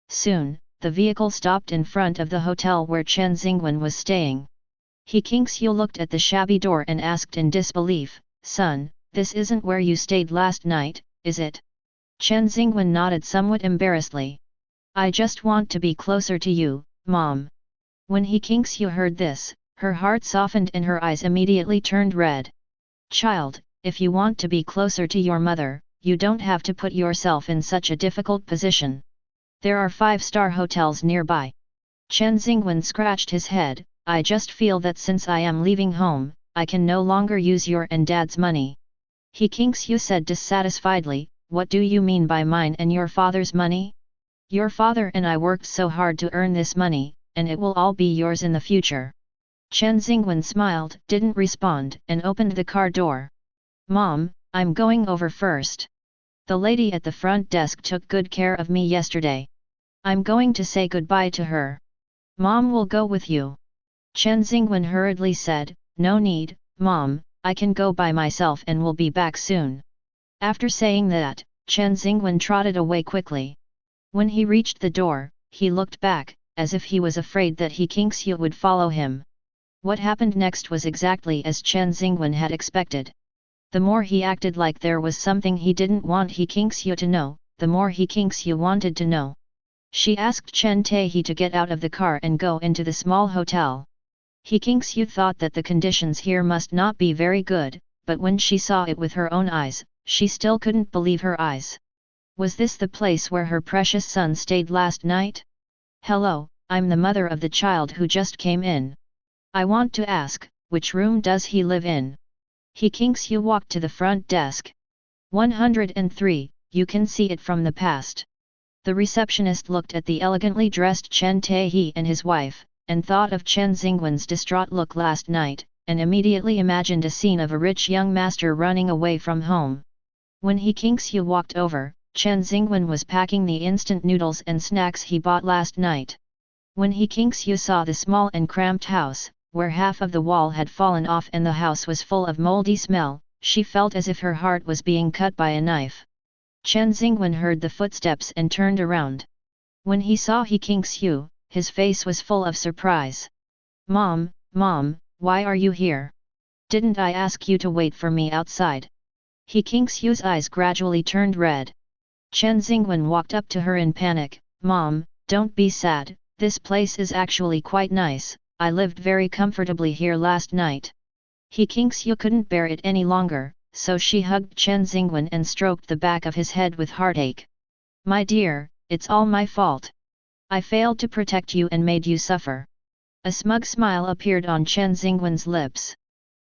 Soon, the vehicle stopped in front of the hotel where Chen Xingwen was staying. He Qingshu looked at the shabby door and asked in disbelief, "Son, this isn't where you stayed last night, is it?" Chen Xingwen nodded somewhat embarrassedly. "I just want to be closer to you, Mom." When He Qingshu heard this, her heart softened and her eyes immediately turned red. "Child, if you want to be closer to your mother, you don't have to put yourself in such a difficult position. There are 5-star hotels nearby." Chen Xingwen scratched his head. "I just feel that since I am leaving home, I can no longer use your and Dad's money." He Qingshu said dissatisfiedly, what do you mean by mine and your father's money? Your father and I worked so hard to earn this money, and it will all be yours in the future. Chen Xingwen smiled, didn't respond, and opened the car door. Mom, I'm going over first. The lady at the front desk took good care of me yesterday. I'm going to say goodbye to her. Mom will go with you. Chen Xingwen hurriedly said, no need, Mom, I can go by myself and will be back soon. After saying that, Chen Xingwen trotted away quickly. When he reached the door, he looked back, as if he was afraid that He Kingxiu would follow him. What happened next was exactly as Chen Xingwen had expected. The more he acted like there was something he didn't want He Kingxiu to know, the more He Kingxiu wanted to know. She asked Chen Taehi to get out of the car and go into the small hotel. He Kingxiu thought that the conditions here must not be very good, but when she saw it with her own eyes, she still couldn't believe her eyes. Was this the place where her precious son stayed last night? Hello, I'm the mother of the child who just came in. I want to ask, which room does he live in? He Kingxiu walked to the front desk. 103, you can see it from the past. The receptionist looked at the elegantly dressed Chen Taehi and his wife, and thought of Chen Xingwen's distraught look last night, and immediately imagined a scene of a rich young master running away from home. When He Kingxiu walked over, Chen Xingwen was packing the instant noodles and snacks he bought last night. When He Kingxiu saw the small and cramped house, where half of the wall had fallen off and the house was full of moldy smell, she felt as if her heart was being cut by a knife. Chen Xingwen heard the footsteps and turned around. When he saw He Kingxiu, his face was full of surprise. Mom, why are you here? Didn't I ask you to wait for me outside? He Kingxiu's eyes gradually turned red. Chen Xingwen walked up to her in panic. Mom, don't be sad, this place is actually quite nice, I lived very comfortably here last night. He Kingxiu couldn't bear it any longer, so she hugged Chen Xingwen and stroked the back of his head with heartache. My dear, it's all my fault. I failed to protect you and made you suffer. A smug smile appeared on Chen Xingwen's lips.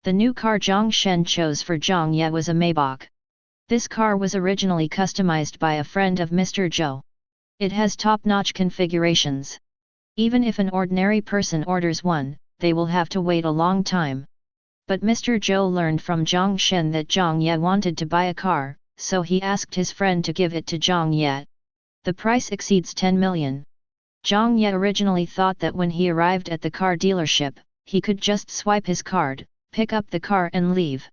The new car Jiang Shen chose for Jiang Ye was a Maybach. This car was originally customized by a friend of Mr. Zhou. It has top-notch configurations. Even if an ordinary person orders one, they will have to wait a long time. But Mr. Zhou learned from Jiang Shen that Jiang Ye wanted to buy a car, so he asked his friend to give it to Jiang Ye. The price exceeds 10 million. Jiang Ye originally thought that when he arrived at the car dealership, he could just swipe his card, pick up the car and leave.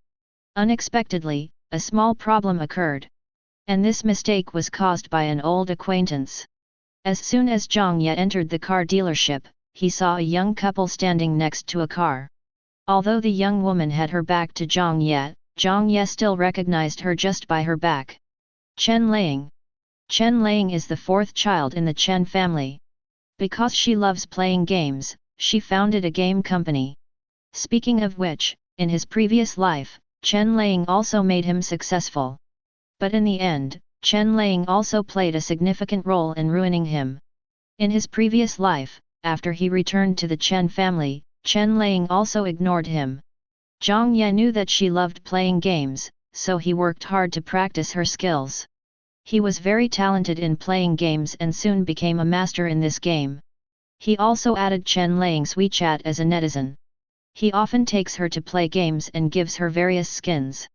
Unexpectedly, a small problem occurred. And this mistake was caused by an old acquaintance. As soon as Jiang Ye entered the car dealership, he saw a young couple standing next to a car. Although the young woman had her back to Jiang Ye still recognized her just by her back. Chen Lang. Chen Lang is the fourth child in the Chen family. Because she loves playing games, she founded a game company. Speaking of which, in his previous life, Chen Lang also made him successful. But in the end, Chen Lang also played a significant role in ruining him. In his previous life, after he returned to the Chen family, Chen Lang also ignored him. Jiang Ye knew that she loved playing games, so he worked hard to practice her skills. He was very talented in playing games and soon became a master in this game. He also added Chen Lang's WeChat as a netizen. He often takes her to play games and gives her various skins.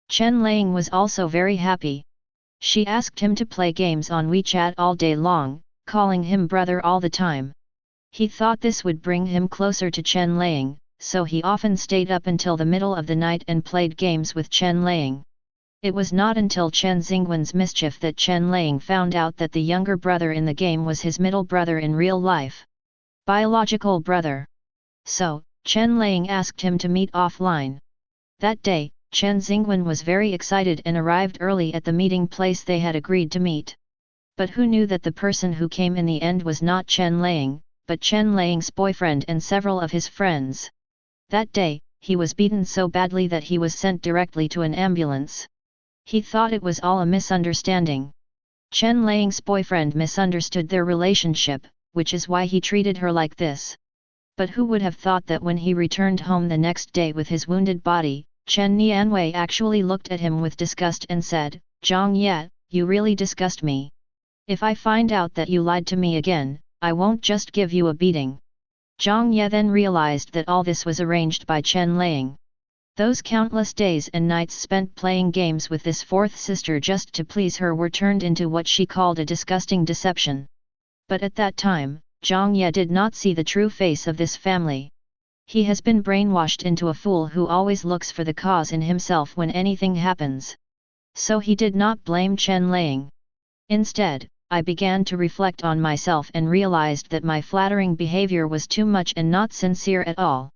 Chen Lang was also very happy. She asked him to play games on WeChat all day long, calling him brother all the time. He thought this would bring him closer to Chen Lang, so he often stayed up until the middle of the night and played games with Chen Lang. It was not until Chen Xingwen's mischief that Chen Lang found out that the younger brother in the game was his middle brother in real life. Biological brother. So, Chen Lang asked him to meet offline. That day, Chen Xingwen was very excited and arrived early at the meeting place they had agreed to meet. But who knew that the person who came in the end was not Chen Lang, but Chen Lang's boyfriend and several of his friends. That day, he was beaten so badly that he was sent directly to an ambulance. He thought it was all a misunderstanding. Chen Lang's boyfriend misunderstood their relationship, which is why he treated her like this. But who would have thought that when he returned home the next day with his wounded body, Chen Nianwei actually looked at him with disgust and said, Jiang Ye, you really disgust me. If I find out that you lied to me again, I won't just give you a beating." Jiang Ye then realized that all this was arranged by Chen Lang. Those countless days and nights spent playing games with this fourth sister just to please her were turned into what she called a disgusting deception. But at that time, Jiang Ye did not see the true face of this family. He has been brainwashed into a fool who always looks for the cause in himself when anything happens. So he did not blame Chen Lang. Instead, I began to reflect on myself and realized that my flattering behavior was too much and not sincere at all.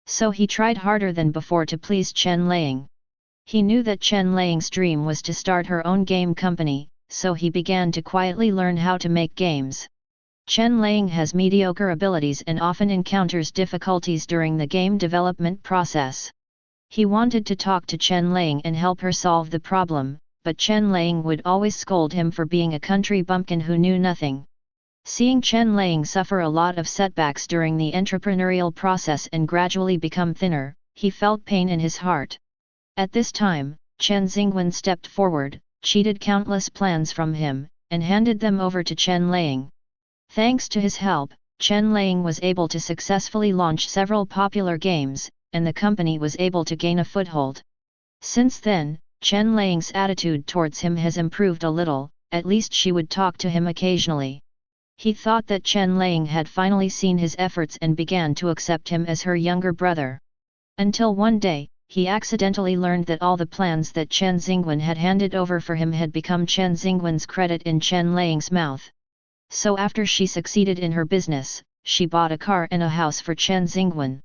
So he tried harder than before to please Chen Lang. He knew that Chen Lang's dream was to start her own game company, so he began to quietly learn how to make games. Chen Lang has mediocre abilities and often encounters difficulties during the game development process. He wanted to talk to Chen Lang and help her solve the problem, but Chen Lang would always scold him for being a country bumpkin who knew nothing. Seeing Chen Lang suffer a lot of setbacks during the entrepreneurial process and gradually become thinner, he felt pain in his heart. At this time, Chen Xingwen stepped forward, cheated countless plans from him, and handed them over to Chen Lang. Thanks to his help, Chen Lang was able to successfully launch several popular games, and the company was able to gain a foothold. Since then, Chen Lang's attitude towards him has improved a little, at least she would talk to him occasionally. He thought that Chen Lang had finally seen his efforts and began to accept him as her younger brother. Until one day, he accidentally learned that all the plans that Chen Xingwen had handed over for him had become Chen Xingwen's credit in Chen Lang's mouth. So after she succeeded in her business, she bought a car and a house for Chen Xingwen.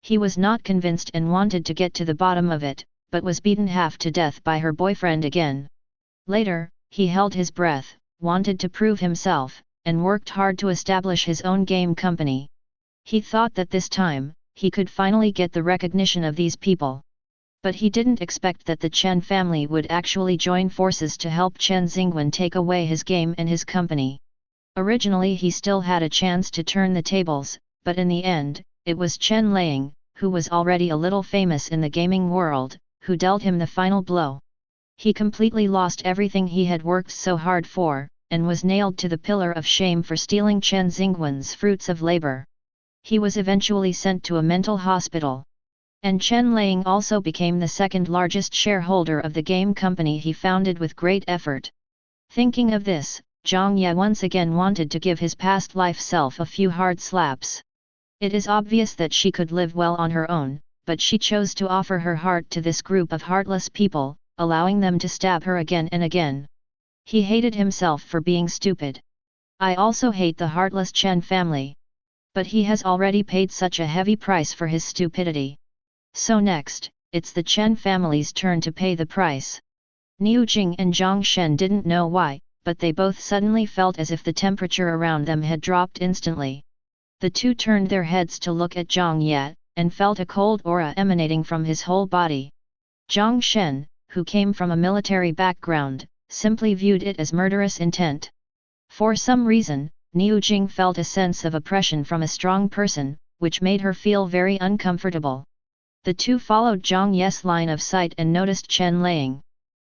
He was not convinced and wanted to get to the bottom of it, but was beaten half to death by her boyfriend again. Later, he held his breath, wanted to prove himself, and worked hard to establish his own game company. He thought that this time, he could finally get the recognition of these people. But he didn't expect that the Chen family would actually join forces to help Chen Xingwen take away his game and his company. Originally he still had a chance to turn the tables, but in the end, it was Chen Lang, who was already a little famous in the gaming world, who dealt him the final blow. He completely lost everything he had worked so hard for, and was nailed to the pillar of shame for stealing Chen Xingwen's fruits of labor. He was eventually sent to a mental hospital. And Chen Lang also became the second largest shareholder of the game company he founded with great effort. Thinking of this, Jiang Ye once again wanted to give his past life self a few hard slaps. It is obvious that she could live well on her own, but she chose to offer her heart to this group of heartless people, allowing them to stab her again and again. He hated himself for being stupid. I also hate the heartless Chen family. But he has already paid such a heavy price for his stupidity. So next, it's the Chen family's turn to pay the price. Niu Jing and Zhang Shen didn't know why, but they both suddenly felt as if the temperature around them had dropped instantly. The two turned their heads to look at Jiang Ye, and felt a cold aura emanating from his whole body. Zhang Shen, who came from a military background, simply viewed it as murderous intent. For some reason, Niu Jing felt a sense of oppression from a strong person, which made her feel very uncomfortable. The two followed Jiang Ye's line of sight and noticed Chen Lang.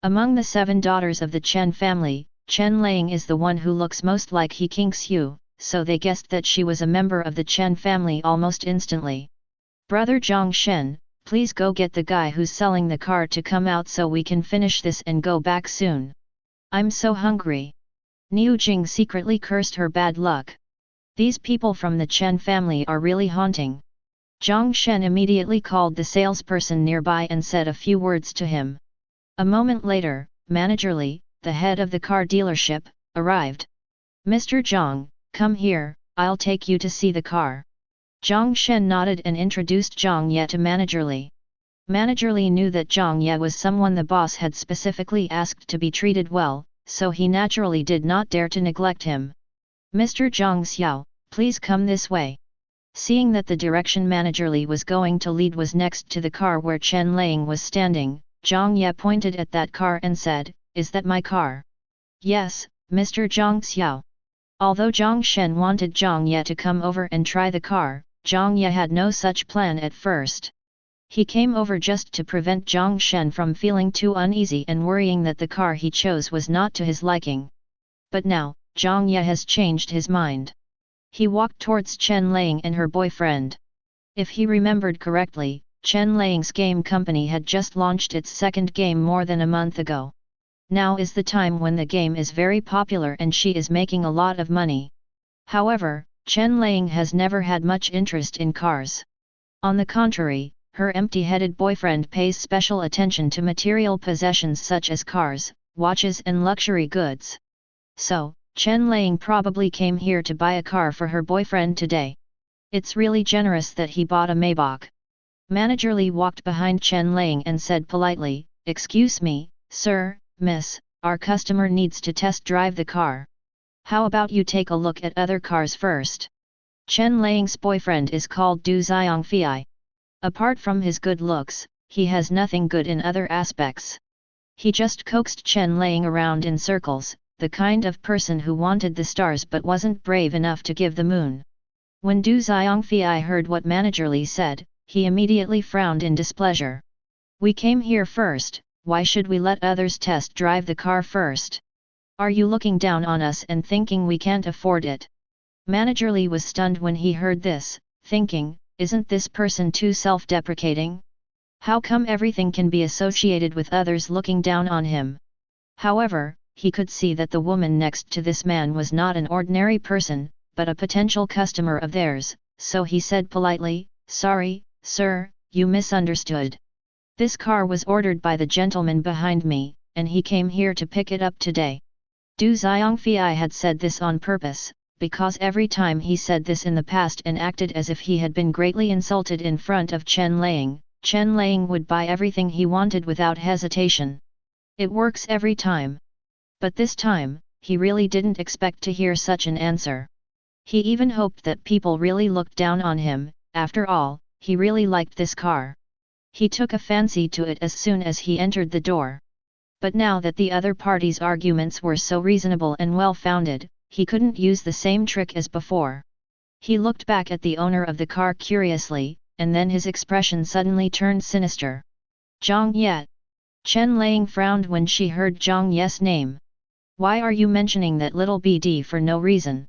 Among the 7 daughters of the Chen family, Chen Lang is the one who looks most like He Qingxiu, so they guessed that she was a member of the Chen family almost instantly. "Brother Zhang Shen, please go get the guy who's selling the car to come out so we can finish this and go back soon. I'm so hungry." Niu Jing secretly cursed her bad luck. These people from the Chen family are really haunting. Zhang Shen immediately called the salesperson nearby and said a few words to him. A moment later, Manager Li, the head of the car dealership, arrived. "Mr. Zhang, come here, I'll take you to see the car." Zhang Shen nodded and introduced Jiang Ye to Manager Li. Manager Li knew that Jiang Ye was someone the boss had specifically asked to be treated well, so he naturally did not dare to neglect him. "Mr. Zhang Xiao, please come this way." Seeing that the direction Manager Li was going to lead was next to the car where Chen Lang was standing, Jiang Ye pointed at that car and said, "Is that my car?" "Yes, Mr. Zhang Xiao." Although Zhang Shen wanted Jiang Ye to come over and try the car, Jiang Ye had no such plan at first. He came over just to prevent Jiang Shen from feeling too uneasy and worrying that the car he chose was not to his liking. But now, Jiang Ye has changed his mind. He walked towards Chen Lang and her boyfriend. If he remembered correctly, Chen Lang's game company had just launched its second game more than a month ago. Now is the time when the game is very popular and she is making a lot of money. However, Chen Lang has never had much interest in cars. On the contrary, her empty-headed boyfriend pays special attention to material possessions such as cars, watches and luxury goods. So, Chen Lang probably came here to buy a car for her boyfriend today. It's really generous that he bought a Maybach. Manager Li walked behind Chen Lang and said politely, "Excuse me, sir, miss, our customer needs to test drive the car. How about you take a look at other cars first?" Chen Lang's boyfriend is called Du Xiangfei. Apart from his good looks, he has nothing good in other aspects. He just coaxed Chen Lang around in circles, the kind of person who wanted the stars but wasn't brave enough to give the moon. When Du Xiangfei heard what Manager Li said, he immediately frowned in displeasure. "We came here first, why should we let others test drive the car first? Are you looking down on us and thinking we can't afford it?" Manager Li was stunned when he heard this, thinking, isn't this person too self-deprecating? How come everything can be associated with others looking down on him? However, he could see that the woman next to this man was not an ordinary person, but a potential customer of theirs, so he said politely, "Sorry, sir, you misunderstood. This car was ordered by the gentleman behind me, and he came here to pick it up today." Du Xiangfei had said this on purpose, because every time he said this in the past and acted as if he had been greatly insulted in front of Chen Lang would buy everything he wanted without hesitation. It works every time. But this time, he really didn't expect to hear such an answer. He even hoped that people really looked down on him, after all, he really liked this car. He took a fancy to it as soon as he entered the door. But now that the other party's arguments were so reasonable and well-founded, he couldn't use the same trick as before. He looked back at the owner of the car curiously, and then his expression suddenly turned sinister. "Jiang Ye." Chen Lang frowned when she heard Jiang Ye's name. "Why are you mentioning that little BD for no reason?"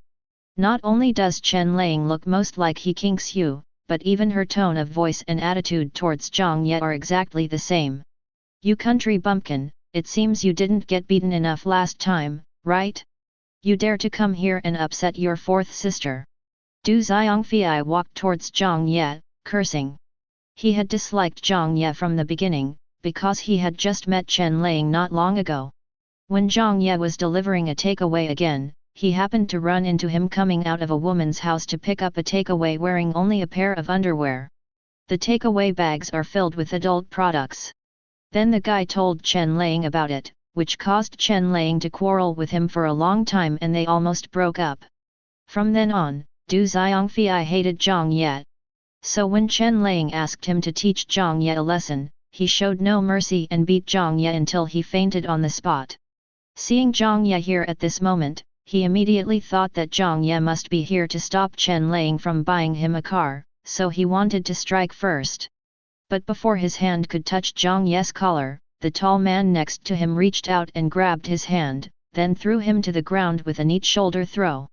Not only does Chen Lang look most like He Qingshu, but even her tone of voice and attitude towards Jiang Ye are exactly the same. "You country bumpkin, it seems you didn't get beaten enough last time, right? You dare to come here and upset your fourth sister." Du Xiangfei walked towards Jiang Ye, cursing. He had disliked Jiang Ye from the beginning, because he had just met Chen Lang not long ago. When Jiang Ye was delivering a takeaway again, he happened to run into him coming out of a woman's house to pick up a takeaway wearing only a pair of underwear. The takeaway bags are filled with adult products. Then the guy told Chen Lang about it, which caused Chen Lang to quarrel with him for a long time and they almost broke up. From then on, Du Xiangfei hated Jiang Ye. So when Chen Lang asked him to teach Jiang Ye a lesson, he showed no mercy and beat Jiang Ye until he fainted on the spot. Seeing Jiang Ye here at this moment, he immediately thought that Jiang Ye must be here to stop Chen Lang from buying him a car, so he wanted to strike first. But before his hand could touch Jiang Ye's collar, the tall man next to him reached out and grabbed his hand, then threw him to the ground with a neat shoulder throw.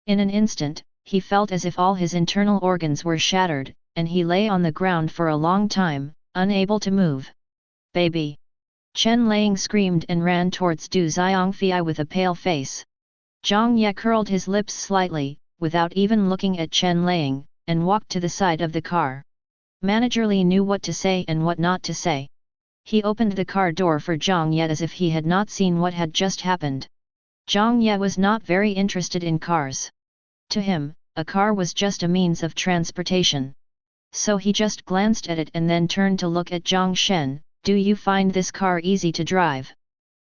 In an instant, he felt as if all his internal organs were shattered, and he lay on the ground for a long time, unable to move. "Baby!" Chen Lang screamed and ran towards Du Xiangfei with a pale face. Jiang Ye curled his lips slightly, without even looking at Chen Lang, and walked to the side of the car. Manager Li knew what to say and what not to say. He opened the car door for Jiang Ye as if he had not seen what had just happened. Jiang Ye was not very interested in cars. To him, a car was just a means of transportation. So he just glanced at it and then turned to look at Jiang Shen. "Do you find this car easy to drive?"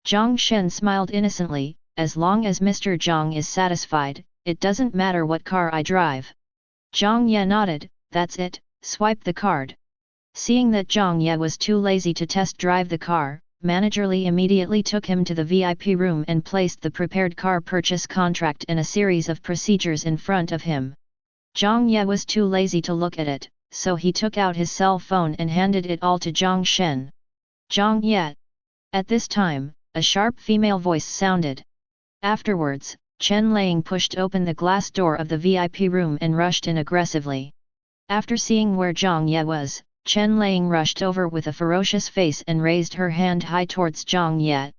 Jiang Shen smiled innocently, "As long as Mr. Jiang is satisfied, it doesn't matter what car I drive." Jiang Ye nodded, "That's it, swipe the card." Seeing that Jiang Ye was too lazy to test drive the car, Manager Li immediately took him to the VIP room and placed the prepared car purchase contract and a series of procedures in front of him. Jiang Ye was too lazy to look at it, so he took out his cell phone and handed it all to Jiang Shen. Jiang Ye. At this time, a sharp female voice sounded. Afterwards, Chen Lang pushed open the glass door of the VIP room and rushed in aggressively. After seeing where Jiang Ye was, Chen Lang rushed over with a ferocious face and raised her hand high towards Jiang Ye.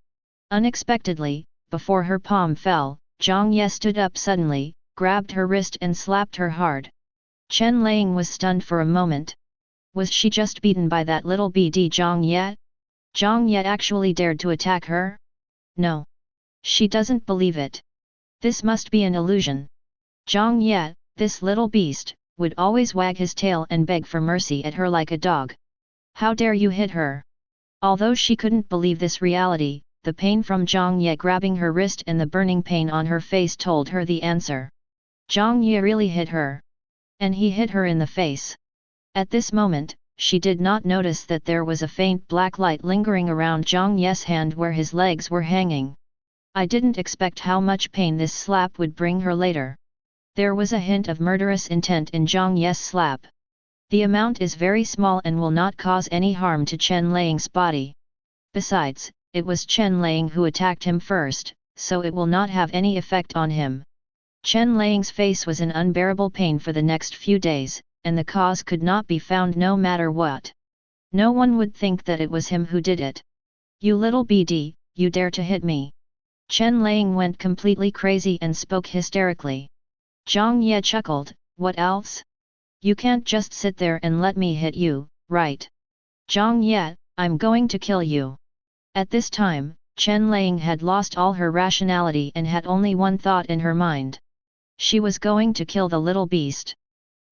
Unexpectedly, before her palm fell, Jiang Ye stood up suddenly, grabbed her wrist and slapped her hard. Chen Lang was stunned for a moment. Was she just beaten by that little BD Jiang Ye? Jiang Ye actually dared to attack her? No. She doesn't believe it. This must be an illusion. Jiang Ye, this little beast, would always wag his tail and beg for mercy at her like a dog. How dare you hit her? Although she couldn't believe this reality, the pain from Jiang Ye grabbing her wrist and the burning pain on her face told her the answer. Jiang Ye really hit her. And he hit her in the face. At this moment, she did not notice that there was a faint black light lingering around Jiang Ye's hand where his legs were hanging. I didn't expect how much pain this slap would bring her later. There was a hint of murderous intent in Jiang Ye's slap. The amount is very small and will not cause any harm to Chen Lang's body. Besides, it was Chen Lang who attacked him first, so it will not have any effect on him. Chen Lang's face was in unbearable pain for the next few days, and the cause could not be found no matter what. No one would think that it was him who did it. You little BD, you dare to hit me. Chen Lang went completely crazy and spoke hysterically. Jiang Ye chuckled, what else? You can't just sit there and let me hit you, right? Jiang Ye, I'm going to kill you. At this time, Chen Lang had lost all her rationality and had only one thought in her mind. She was going to kill the little beast.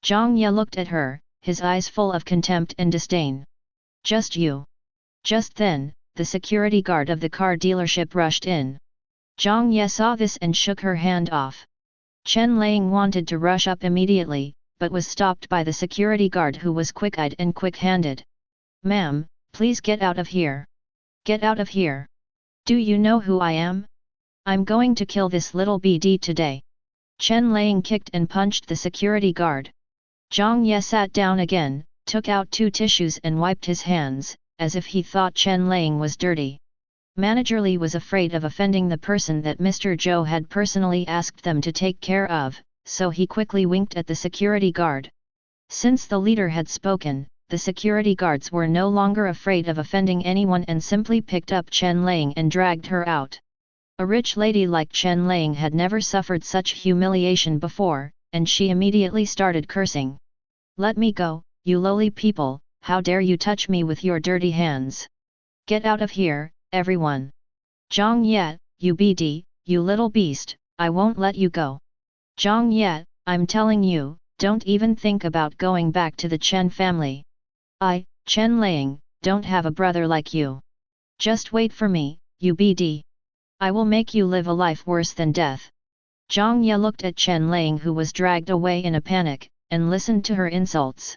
Jiang Ye looked at her, his eyes full of contempt and disdain. Just you. Just then, the security guard of the car dealership rushed in. Jiang Ye saw this and shook her hand off. Chen Lang wanted to rush up immediately, but was stopped by the security guard who was quick-eyed and quick-handed. Ma'am, please get out of here. Get out of here. Do you know who I am? I'm going to kill this little BD today. Chen Lang kicked and punched the security guard. Jiang Ye sat down again, took out 2 tissues and wiped his hands, as if he thought Chen Lang was dirty. Manager Li was afraid of offending the person that Mr. Zhou had personally asked them to take care of, so he quickly winked at the security guard. Since the leader had spoken, the security guards were no longer afraid of offending anyone and simply picked up Chen Lang and dragged her out. A rich lady like Chen Lang had never suffered such humiliation before, and she immediately started cursing. Let me go, you lowly people, how dare you touch me with your dirty hands? Get out of here, everyone. Jiang Ye, you BD, you little beast, I won't let you go. Jiang Ye, I'm telling you, don't even think about going back to the Chen family. I, Chen Lang, don't have a brother like you. Just wait for me, you BD. I will make you live a life worse than death. Jiang Ye looked at Chen Lang who was dragged away in a panic, and listened to her insults.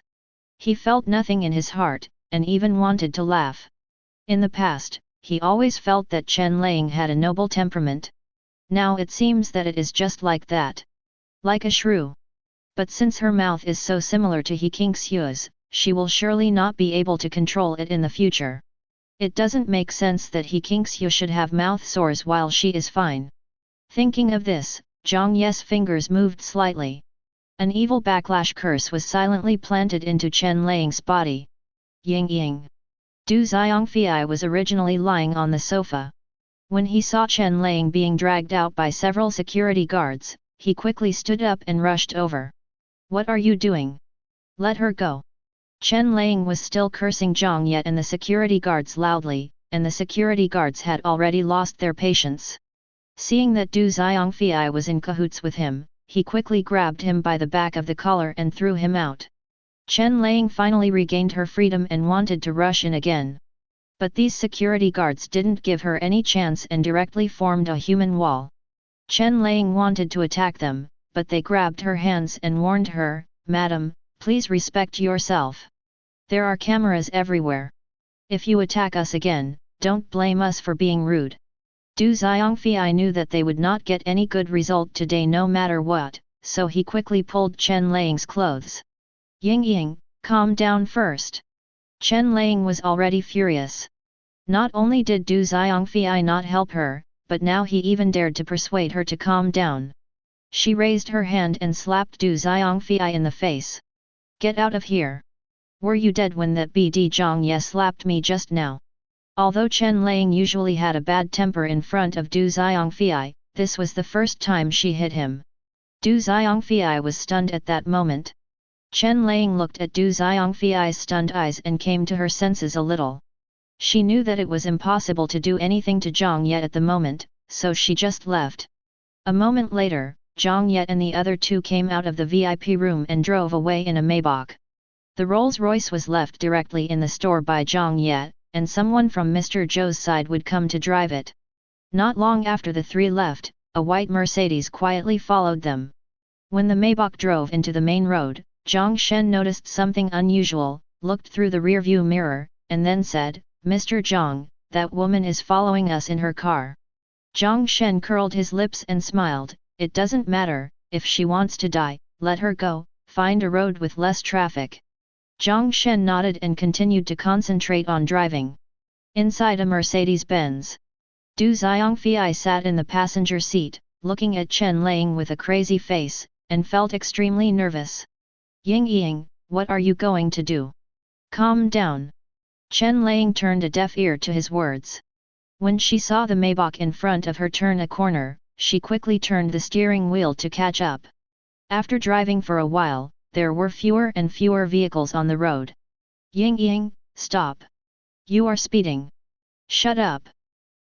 He felt nothing in his heart, and even wanted to laugh. In the past, he always felt that Chen Lang had a noble temperament. Now it seems that it is just like that. Like a shrew. But since her mouth is so similar to He Qingxiu's, she will surely not be able to control it in the future. It doesn't make sense that He Qingxiu should have mouth sores while she is fine. Thinking of this, Jiang Ye's fingers moved slightly. An evil backlash curse was silently planted into Chen Lang's body. Ying Ying. Du Xiangfei was originally lying on the sofa. When he saw Chen Lang being dragged out by several security guards, he quickly stood up and rushed over. What are you doing? Let her go. Chen Lang was still cursing Jiang Ye and the security guards loudly, and the security guards had already lost their patience. Seeing that Du Xiangfei was in cahoots with him, he quickly grabbed him by the back of the collar and threw him out. Chen Lang finally regained her freedom and wanted to rush in again. But these security guards didn't give her any chance and directly formed a human wall. Chen Lang wanted to attack them, but they grabbed her hands and warned her, Madam, please respect yourself. There are cameras everywhere. If you attack us again, don't blame us for being rude. Du Xiangfei knew that they would not get any good result today no matter what, so he quickly pulled Chen Lang's clothes. Ying Ying, Calm down first. Chen Lang was already furious. Not only did Du Xiangfei not help her, but now he even dared to persuade her to calm down. She raised her hand and slapped Du Xiangfei in the face. Get out of here! Were you dead when that BD Jiang Ye slapped me just now? Although Chen Lang usually had a bad temper in front of Du Xiangfei, this was the first time she hit him. Du Xiangfei was stunned at that moment. Chen Lang looked at Du Xiangfei's stunned eyes and came to her senses a little. She knew that it was impossible to do anything to Jiang Ye at the moment, so she just left. A moment later, Jiang Ye and the other two came out of the VIP room and drove away in a Maybach. The Rolls-Royce was left directly in the store by Jiang Ye, and someone from Mr. Zhou's side would come to drive it. Not long after the three left, a white Mercedes quietly followed them. When the Maybach drove into the main road, Zhang Shen noticed something unusual, looked through the rearview mirror, and then said, "Mr. Zhang, that woman is following us in her car." Zhang Shen curled his lips and smiled, "It doesn't matter, if she wants to die, let her go, find a road with less traffic." Zhang Shen nodded and continued to concentrate on driving. Inside a Mercedes-Benz, Du Xiangfei sat in the passenger seat, looking at Chen Lang with a crazy face, and felt extremely nervous. "Ying, what are you going to do? Calm down." Chen Lang turned a deaf ear to his words. When she saw the Maybach in front of her turn a corner, she quickly turned the steering wheel to catch up. After driving for a while, there were fewer and fewer vehicles on the road. "Ying, stop! You are speeding! Shut up!"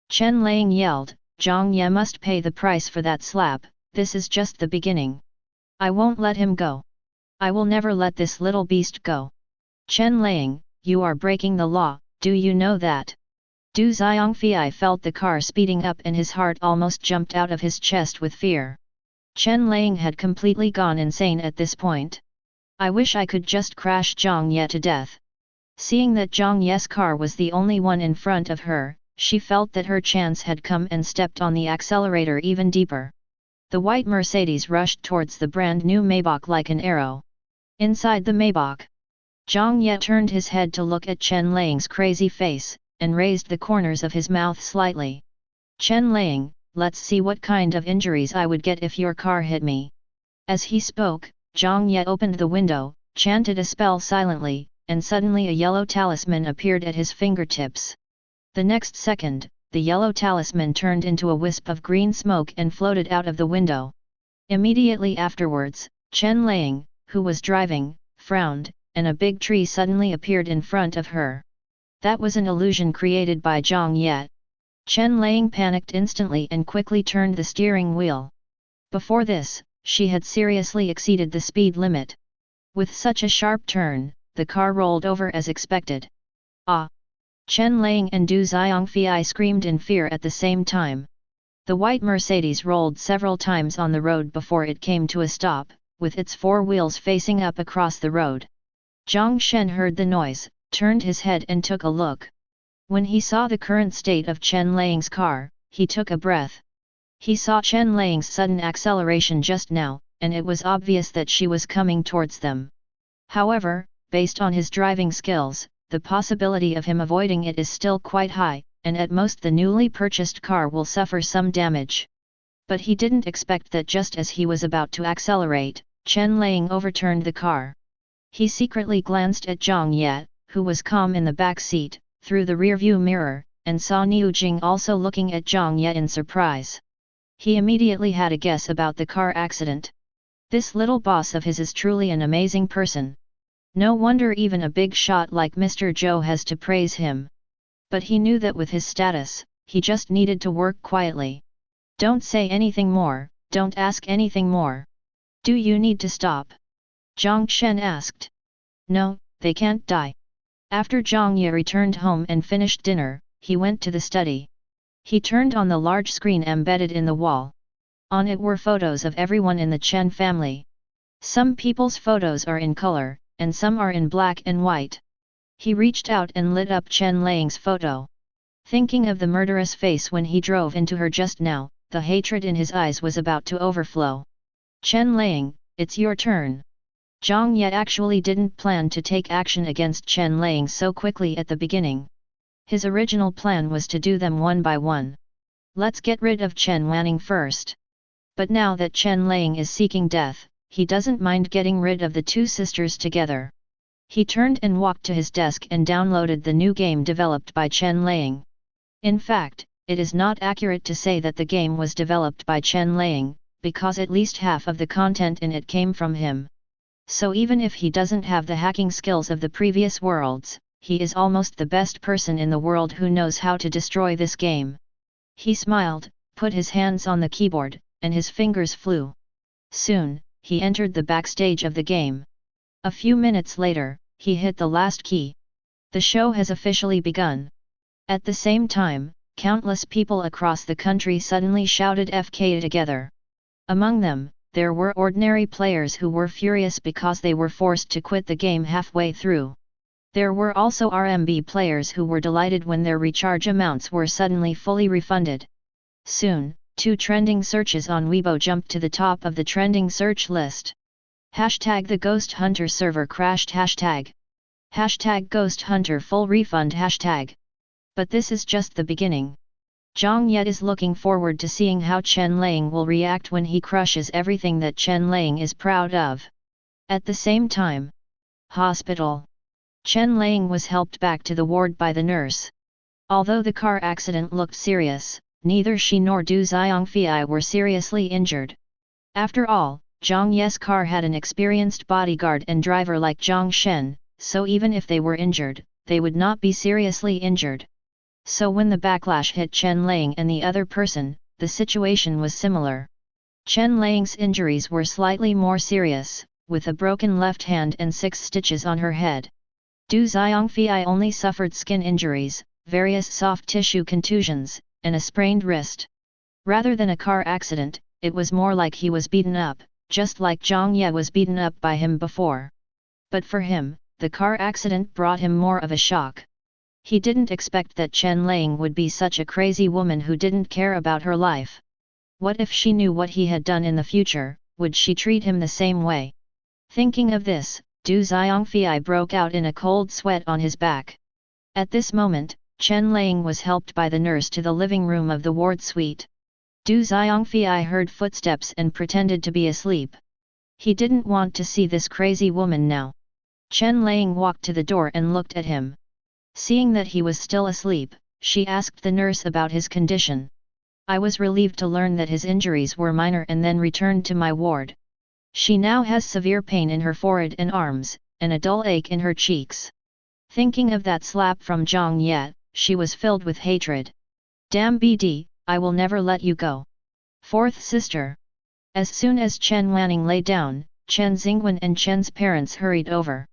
Chen Lang yelled, "Jiang Ye must pay the price for that slap, this is just the beginning. I won't let him go. I will never let this little beast go. Chen Lang, you are breaking the law, do you know that?" Du Xiangfei felt the car speeding up and his heart almost jumped out of his chest with fear. Chen Lang had completely gone insane at this point. "I wish I could just crash Jiang Ye to death." Seeing that Jiang Ye's car was the only one in front of her, she felt that her chance had come and stepped on the accelerator even deeper. The white Mercedes rushed towards the brand new Maybach like an arrow. Inside the Maybach, Jiang Ye turned his head to look at Chen Lang's crazy face, and raised the corners of his mouth slightly. "Chen Lang, let's see what kind of injuries I would get if your car hit me." As he spoke, Jiang Ye opened the window, chanted a spell silently, and suddenly a yellow talisman appeared at his fingertips. The next second, the yellow talisman turned into a wisp of green smoke and floated out of the window. Immediately afterwards, Chen Lang, who was driving, frowned, and a big tree suddenly appeared in front of her. That was an illusion created by Jiang Ye. Chen Lang panicked instantly and quickly turned the steering wheel. Before this, she had seriously exceeded the speed limit. With such a sharp turn, the car rolled over as expected. "Ah!" Chen Lang and Du Xiangfei screamed in fear at the same time. The white Mercedes rolled several times on the road before it came to a stop, with its four wheels facing up across the road. Zhang Shen heard the noise, turned his head and took a look. When he saw the current state of Chen Lang's car, he took a breath. He saw Chen Lang's sudden acceleration just now, and it was obvious that she was coming towards them. However, based on his driving skills, the possibility of him avoiding it is still quite high, and at most the newly purchased car will suffer some damage. But he didn't expect that just as he was about to accelerate, Chen Lang overturned the car. He secretly glanced at Jiang Ye, who was calm in the back seat, through the rearview mirror, and saw Niu Jing also looking at Jiang Ye in surprise. He immediately had a guess about the car accident. This little boss of his is truly an amazing person. No wonder even a big shot like Mr. Zhou has to praise him. But he knew that with his status, he just needed to work quietly. "Don't say anything more, don't ask anything more. Do you need to stop?" Zhang Shen asked. "No, they can't die." After Jiang Ye returned home and finished dinner, he went to the study. He turned on the large screen embedded in the wall. On it were photos of everyone in the Chen family. Some people's photos are in color, and some are in black and white. He reached out and lit up Chen Lang's photo. Thinking of the murderous face when he drove into her just now, the hatred in his eyes was about to overflow. "Chen Lang, it's your turn." Jiang Ye actually didn't plan to take action against Chen Lang so quickly at the beginning. His original plan was to do them one by one. Let's get rid of Chen Wanning first. But now that Chen Lang is seeking death, he doesn't mind getting rid of the two sisters together. He turned and walked to his desk and downloaded the new game developed by Chen Lang. In fact, it is not accurate to say that the game was developed by Chen Lang, because at least half of the content in it came from him. So even if he doesn't have the hacking skills of the previous worlds, he is almost the best person in the world who knows how to destroy this game. He smiled, put his hands on the keyboard, and his fingers flew. Soon, he entered the backstage of the game. A few minutes later, he hit the last key. The show has officially begun. At the same time, countless people across the country suddenly shouted FK together. Among them, there were ordinary players who were furious because they were forced to quit the game halfway through. There were also RMB players who were delighted when their recharge amounts were suddenly fully refunded. Soon, 2 trending searches on Weibo jumped to the top of the trending search list. Hashtag the Ghost Hunter server crashed hashtag. Hashtag Ghost Hunter full refund hashtag. But this is just the beginning. Jiang Ye is looking forward to seeing how Chen Lang will react when he crushes everything that Chen Lang is proud of. At the same time, hospital. Chen Lang was helped back to the ward by the nurse. Although the car accident looked serious, neither she nor Du Xiangfei were seriously injured. After all, Jiang Ye's car had an experienced bodyguard and driver like Jiang Shen, so even if they were injured, they would not be seriously injured. So when the backlash hit Chen Lang and the other person, the situation was similar. Chen Lang's injuries were slightly more serious, with a broken left hand and 6 stitches on her head. Du Xiangfei only suffered skin injuries, various soft tissue contusions, and a sprained wrist. Rather than a car accident, it was more like he was beaten up, just like Jiang Ye was beaten up by him before. But for him, the car accident brought him more of a shock. He didn't expect that Chen Lang would be such a crazy woman who didn't care about her life. What if she knew what he had done in the future, would she treat him the same way? Thinking of this, Du Xiangfei broke out in a cold sweat on his back. At this moment, Chen Lang was helped by the nurse to the living room of the ward suite. Du Xiangfei heard footsteps and pretended to be asleep. He didn't want to see this crazy woman now. Chen Lang walked to the door and looked at him. Seeing that he was still asleep, she asked the nurse about his condition. I was relieved to learn that his injuries were minor and then returned to my ward. She now has severe pain in her forehead and arms, and a dull ache in her cheeks. Thinking of that slap from Jiang Ye, she was filled with hatred. Damn BD, I will never let you go. 4th sister. As soon as Chen Wanning lay down, Chen Xingwen and Chen's parents hurried over.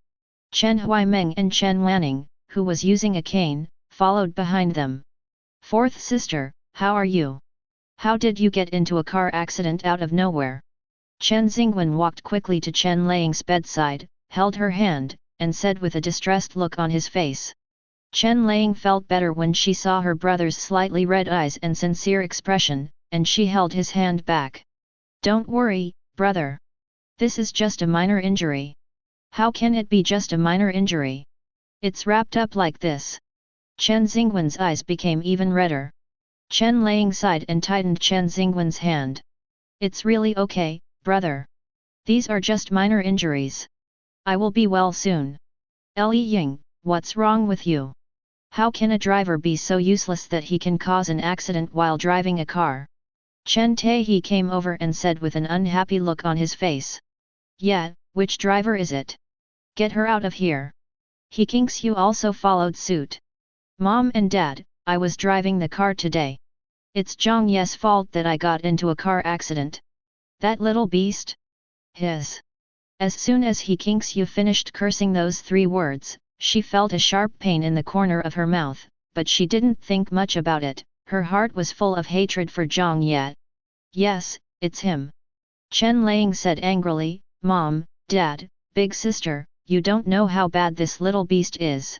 Chen Huaimeng and Chen Wanning, who was using a cane, followed behind them. 4th sister, how are you? How did you get into a car accident out of nowhere? Chen Xingwen walked quickly to Chen Lang's bedside, held her hand, and said with a distressed look on his face. Chen Lang felt better when she saw her brother's slightly red eyes and sincere expression, and she held his hand back. Don't worry, brother. This is just a minor injury. How can it be just a minor injury? It's wrapped up like this. Chen Xingwen's eyes became even redder. Chen Lang sighed and tightened Chen Xingwen's hand. It's really okay, brother. These are just minor injuries. I will be well soon. Li Ying, what's wrong with you? How can a driver be so useless that he can cause an accident while driving a car? Chen Taiji came over and said with an unhappy look on his face. Yeah, which driver is it? Get her out of here. He Kingshu also followed suit. Mom and Dad, I was driving the car today. It's Jiang Ye's fault that I got into a car accident. That little beast? His. As soon as He Kingshu finished cursing those 3 words, she felt a sharp pain in the corner of her mouth, but she didn't think much about it, her heart was full of hatred for Jiang Ye. Yes, it's him. Chen Lang said angrily, Mom, Dad, big sister, you don't know how bad this little beast is.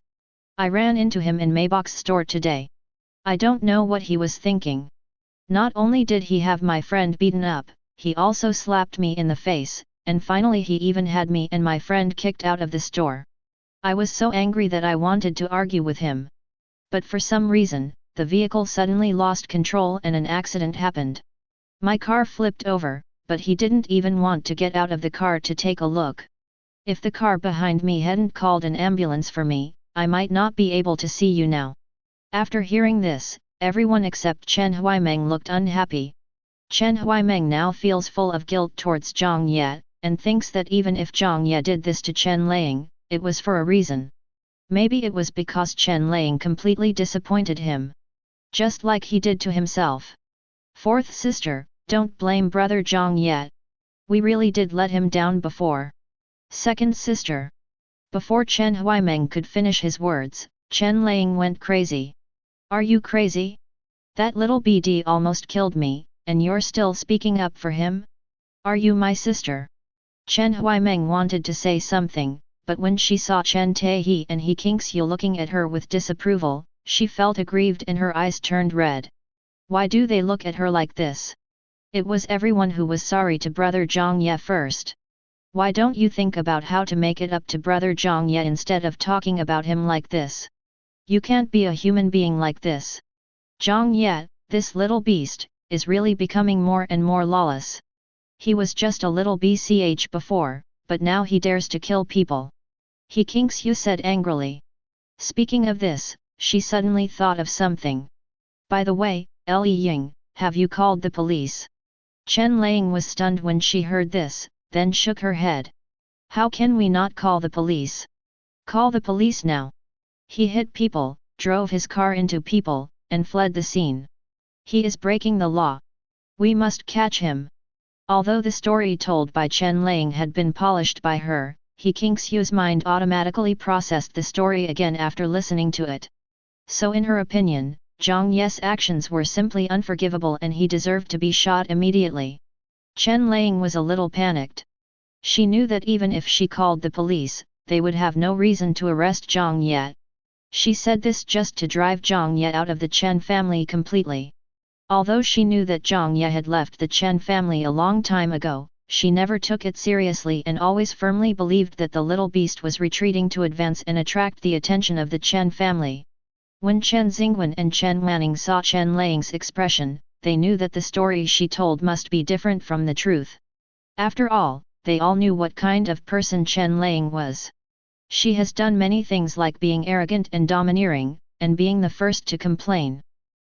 I ran into him in Maybach's store today. I don't know what he was thinking. Not only did he have my friend beaten up, he also slapped me in the face, and finally he even had me and my friend kicked out of the store. I was so angry that I wanted to argue with him. But for some reason, the vehicle suddenly lost control and an accident happened. My car flipped over, but he didn't even want to get out of the car to take a look. If the car behind me hadn't called an ambulance for me, I might not be able to see you now. After hearing this, everyone except Chen Huaimeng looked unhappy. Chen Huaimeng now feels full of guilt towards Jiang Ye, and thinks that even if Jiang Ye did this to Chen Lang, it was for a reason. Maybe it was because Chen Lang completely disappointed him. Just like he did to himself. Fourth sister, don't blame brother Jiang Ye. We really did let him down before. Second sister. Before Chen Huaimeng could finish his words, Chen Lang went crazy. Are you crazy? That little BD almost killed me, and you're still speaking up for him? Are you my sister? Chen Huaimeng wanted to say something, but when she saw Chen Taehi and He Kingxiu looking at her with disapproval, she felt aggrieved and her eyes turned red. Why do they look at her like this? It was everyone who was sorry to brother Jiang Ye first. Why don't you think about how to make it up to brother Jiang Ye instead of talking about him like this? You can't be a human being like this. Jiang Ye, this little beast, is really becoming more and more lawless. He was just a little bch before, but now he dares to kill people. He Kingxiu said angrily. Speaking of this, she suddenly thought of something. By the way, Li Ying, have you called the police? Chen Lang was stunned when she heard this, then shook her head. How can we not call the police? Call the police now. He hit people, drove his car into people, and fled the scene. He is breaking the law. We must catch him. Although the story told by Chen Lang had been polished by her, He Kingxiu's mind automatically processed the story again after listening to it. So in her opinion, Jiang Ye's actions were simply unforgivable and he deserved to be shot immediately. Chen Lang was a little panicked. She knew that even if she called the police, they would have no reason to arrest Jiang Ye. She said this just to drive Jiang Ye out of the Chen family completely. Although she knew that Jiang Ye had left the Chen family a long time ago, she never took it seriously and always firmly believed that the little beast was retreating to advance and attract the attention of the Chen family. When Chen Xingwen and Chen Wanning saw Chen Lang's expression, they knew that the story she told must be different from the truth. After all, they all knew what kind of person Chen Lang was. She has done many things like being arrogant and domineering, and being the first to complain.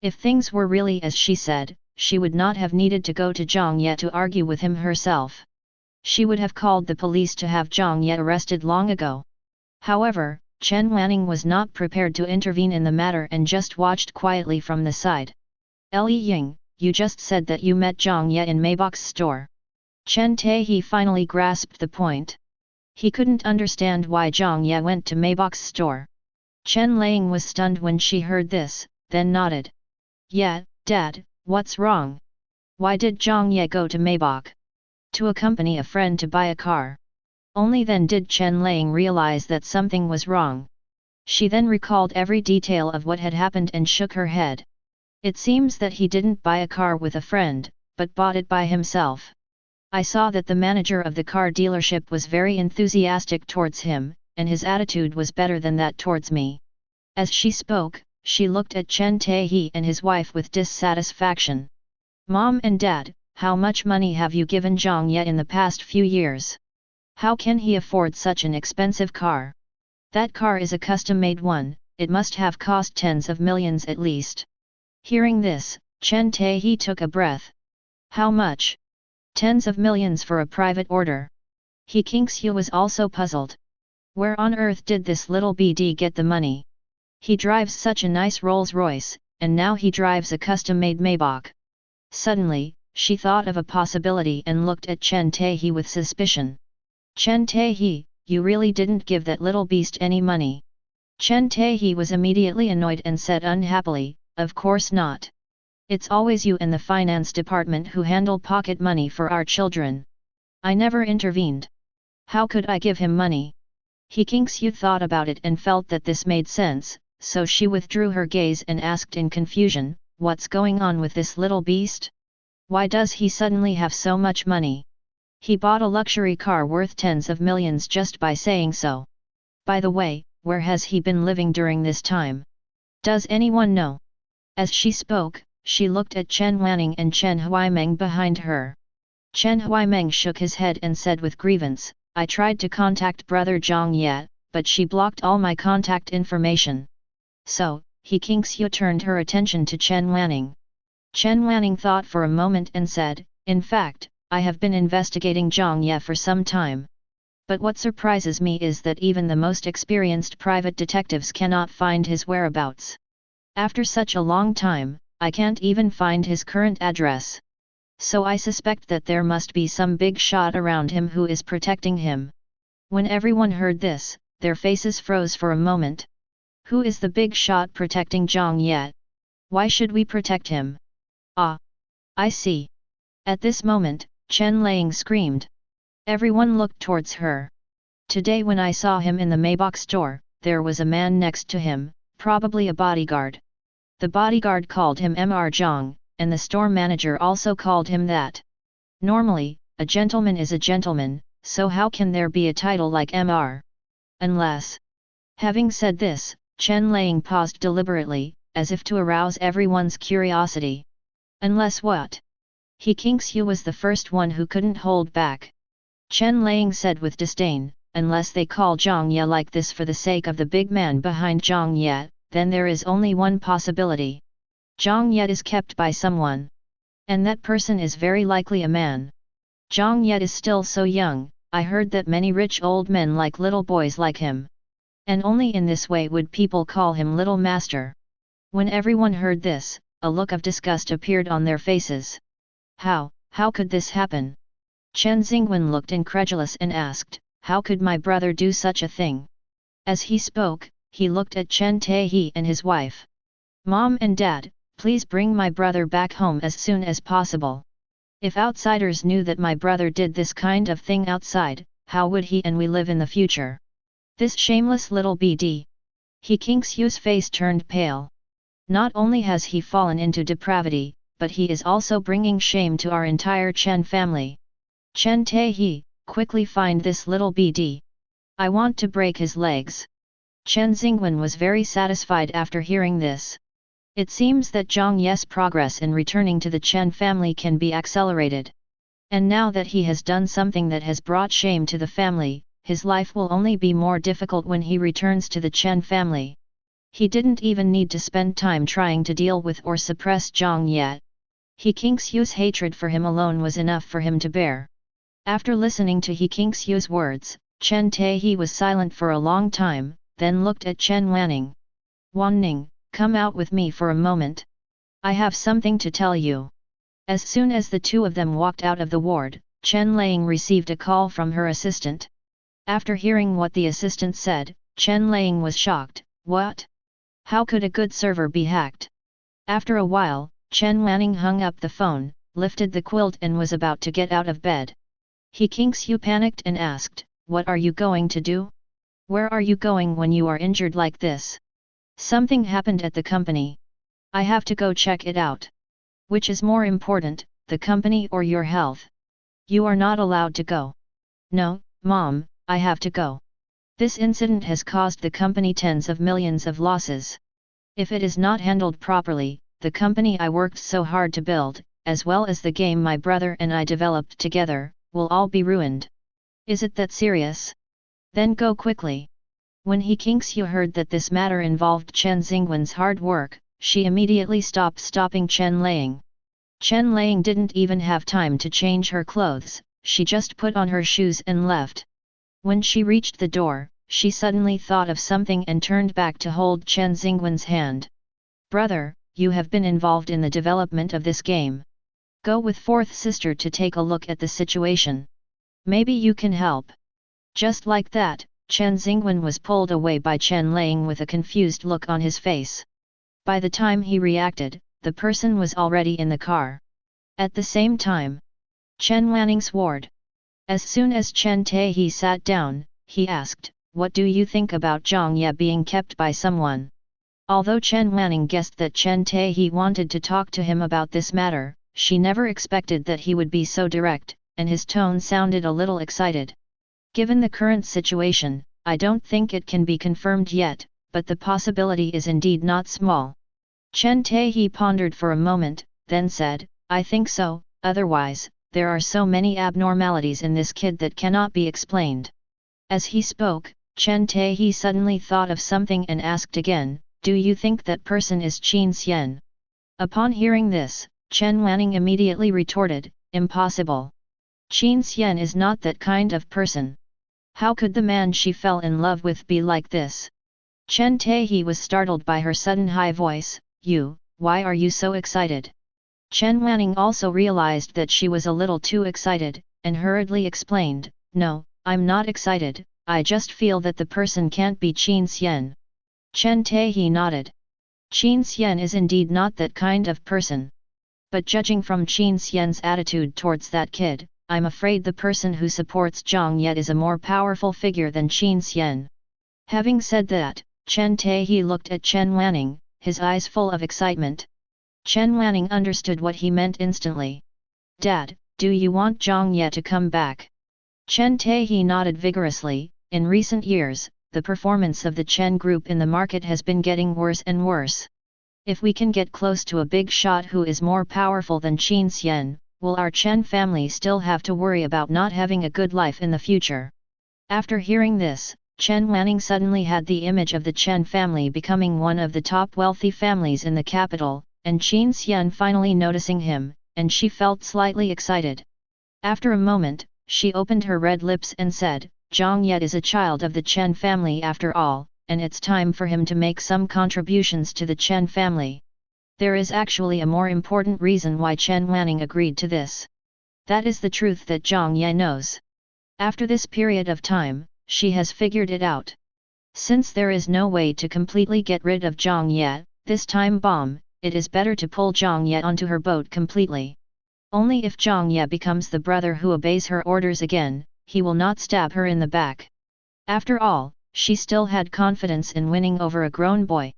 If things were really as she said, she would not have needed to go to Jiang Ye to argue with him herself. She would have called the police to have Jiang Ye arrested long ago. However, Chen Wanning was not prepared to intervene in the matter and just watched quietly from the side. Li Ying, you just said that you met Jiang Ye in Maybach's store. Chen Taehi finally grasped the point. He couldn't understand why Jiang Ye went to Maybach's store. Chen Lang was stunned when she heard this, then nodded. Yeah, Dad, what's wrong? Why did Jiang Ye go to Maybach? To accompany a friend to buy a car. Only then did Chen Lang realize that something was wrong. She then recalled every detail of what had happened and shook her head. It seems that he didn't buy a car with a friend, but bought it by himself. I saw that the manager of the car dealership was very enthusiastic towards him, and his attitude was better than that towards me. As she spoke, she looked at Chen Taehi and his wife with dissatisfaction. Mom and Dad, how much money have you given Jiang Ye in the past few years? How can he afford such an expensive car? That car is a custom-made one, it must have cost tens of millions at least. Hearing this, Chen Taehi took a breath. How much? Tens of millions for a private order. He Kingxiu was also puzzled. Where on earth did this little BD get the money? He drives such a nice Rolls-Royce, and now he drives a custom-made Maybach. Suddenly, she thought of a possibility and looked at Chen Taehi with suspicion. Chen Taehi, you really didn't give that little beast any money. Chen Taehi was immediately annoyed and said unhappily, of course not. It's always you and the finance department who handle pocket money for our children. I never intervened. How could I give him money? He Kingxiu thought about it and felt that this made sense, so she withdrew her gaze and asked in confusion, what's going on with this little beast? Why does he suddenly have so much money? He bought a luxury car worth tens of millions just by saying so. By the way, where has he been living during this time? Does anyone know? As she spoke, she looked at Chen Wanning and Chen Huaimeng behind her. Chen Huaimeng shook his head and said with grievance, I tried to contact brother Jiang Ye, but she blocked all my contact information. So, He Kingxiu turned her attention to Chen Wanning. Chen Wanning thought for a moment and said, in fact, I have been investigating Jiang Ye for some time. But what surprises me is that even the most experienced private detectives cannot find his whereabouts. After such a long time, I can't even find his current address. So I suspect that there must be some big shot around him who is protecting him. When everyone heard this, their faces froze for a moment. Who is the big shot protecting Jiang Ye? Why should we protect him? Ah! I see. At this moment, Chen Lang screamed. Everyone looked towards her. Today when I saw him in the Maybach store, there was a man next to him, probably a bodyguard. The bodyguard called him Mr. Zhang, and the store manager also called him that. Normally, a gentleman is a gentleman, so how can there be a title like Mr. Unless. Having said this, Chen Lang paused deliberately, as if to arouse everyone's curiosity. Unless what? He Kingxiu was the first one who couldn't hold back. Chen Lang said with disdain, unless they call Jiang Ye like this for the sake of the big man behind Jiang Ye, then there is only one possibility. Jiang Ye is kept by someone. And that person is very likely a man. Jiang Ye is still so young, I heard that many rich old men like little boys like him. And only in this way would people call him Little Master. When everyone heard this, a look of disgust appeared on their faces. How could this happen? Chen Xingwen looked incredulous and asked, how could my brother do such a thing? As he spoke, he looked at Chen Taiji and his wife. Mom and Dad, please bring my brother back home as soon as possible. If outsiders knew that my brother did this kind of thing outside, how would he and we live in the future? This shameless little BD. He Kingxiu's face turned pale. Not only has he fallen into depravity, but he is also bringing shame to our entire Chen family. Chen Taiji, quickly find this little BD. I want to break his legs. Chen Xingwen was very satisfied after hearing this. It seems that Jiang Ye's progress in returning to the Chen family can be accelerated. And now that he has done something that has brought shame to the family, his life will only be more difficult when he returns to the Chen family. He didn't even need to spend time trying to deal with or suppress Jiang Ye. He Kingxiu's hatred for him alone was enough for him to bear. After listening to He Kingxiu's words, Chen Taiji was silent for a long time, then looked at Chen Wanning. Wanning, come out with me for a moment. I have something to tell you. As soon as the two of them walked out of the ward, Chen Lang received a call from her assistant. After hearing what the assistant said, Chen Lang was shocked. What? How could a good server be hacked? After a while, Chen Wanning hung up the phone, lifted the quilt and was about to get out of bed. He Kingxiu panicked and asked, what are you going to do? Where are you going when you are injured like this? Something happened at the company. I have to go check it out. Which is more important, the company or your health? You are not allowed to go. No, Mom, I have to go. This incident has caused the company tens of millions of losses. If it is not handled properly, the company I worked so hard to build, as well as the game my brother and I developed together, will all be ruined. Is it that serious? Then go quickly. When He Kingxiu heard that this matter involved Chen Xingwen's hard work, she immediately stopping Chen Lang. Chen Lang didn't even have time to change her clothes, she just put on her shoes and left. When she reached the door, she suddenly thought of something and turned back to hold Chen Xingwen's hand. Brother, you have been involved in the development of this game. Go with fourth sister to take a look at the situation. Maybe you can help. Just like that, Chen Xingwen was pulled away by Chen Lang with a confused look on his face. By the time he reacted, the person was already in the car. At the same time, Chen Wanning swore. As soon as Chen Taiji sat down, he asked, what do you think about Jiang Ye being kept by someone? Although Chen Wanning guessed that Chen Taiji wanted to talk to him about this matter, she never expected that he would be so direct, and his tone sounded a little excited. Given the current situation, I don't think it can be confirmed yet, but the possibility is indeed not small. Chen Taehi pondered for a moment, then said, I think so, otherwise, there are so many abnormalities in this kid that cannot be explained. As he spoke, Chen Taehi suddenly thought of something and asked again, do you think that person is Qin Xian? Upon hearing this, Chen Wanning immediately retorted, impossible. Qin Xian is not that kind of person. How could the man she fell in love with be like this? Chen Taehi was startled by her sudden high voice, why are you so excited? Chen Wanning also realized that she was a little too excited, and hurriedly explained, no, I'm not excited, I just feel that the person can't be Qin Xian. Chen Taehi nodded. Qin Xian is indeed not that kind of person. But judging from Qin Xian's attitude towards that kid, I'm afraid the person who supports Jiang Ye is a more powerful figure than Qin Xian. Having said that, Chen Taehi looked at Chen Wanning, his eyes full of excitement. Chen Wanning understood what he meant instantly. Dad, do you want Jiang Ye to come back? Chen Taehi nodded vigorously. In recent years, the performance of the Chen group in the market has been getting worse and worse. If we can get close to a big shot who is more powerful than Qin Xian, will our Chen family still have to worry about not having a good life in the future? After hearing this, Chen Wanning suddenly had the image of the Chen family becoming one of the top wealthy families in the capital, and Qin Xian finally noticing him, and she felt slightly excited. After a moment, she opened her red lips and said, Jiang Ye is a child of the Chen family after all, and it's time for him to make some contributions to the Chen family. There is actually a more important reason why Chen Wanning agreed to this. That is the truth that Jiang Ye knows. After this period of time, she has figured it out. Since there is no way to completely get rid of Jiang Ye, this time bomb, it is better to pull Jiang Ye onto her boat completely. Only if Jiang Ye becomes the brother who obeys her orders again, he will not stab her in the back. After all, she still had confidence in winning over a grown boy.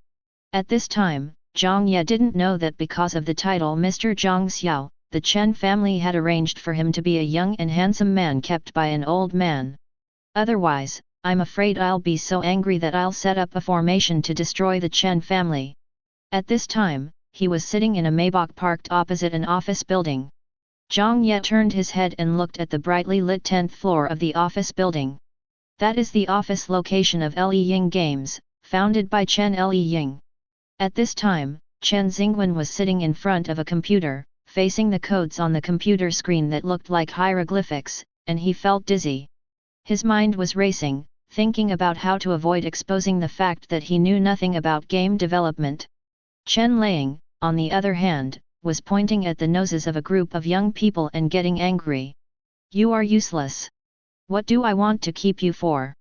At this time, Jiang Ye didn't know that because of the title Mr. Zhang Xiao, the Chen family had arranged for him to be a young and handsome man kept by an old man. Otherwise, I'm afraid I'll be so angry that I'll set up a formation to destroy the Chen family. At this time, he was sitting in a Maybach parked opposite an office building. Jiang Ye turned his head and looked at the brightly lit 10th floor of the office building. That is the office location of Le Ying Games, founded by Chen Le Ying. At this time, Chen Xingwen was sitting in front of a computer, facing the codes on the computer screen that looked like hieroglyphics, and he felt dizzy. His mind was racing, thinking about how to avoid exposing the fact that he knew nothing about game development. Chen Liang, on the other hand, was pointing at the noses of a group of young people and getting angry. You are useless. What do I want to keep you for?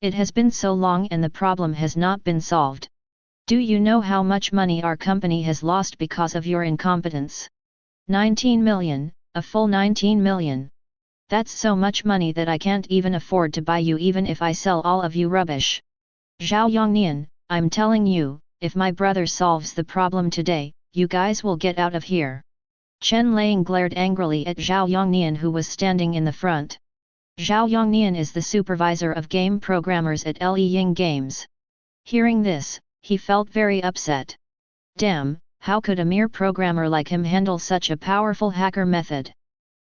It has been so long and the problem has not been solved. Do you know how much money our company has lost because of your incompetence? 19 million, a full 19 million. That's so much money that I can't even afford to buy you even if I sell all of you rubbish. Zhao Yongnian, I'm telling you, if my brother solves the problem today, you guys will get out of here. Chen Liang glared angrily at Zhao Yongnian who was standing in the front. Zhao Yongnian is the supervisor of game programmers at Le Ying Games. Hearing this, he felt very upset. Damn, how could a mere programmer like him handle such a powerful hacker method?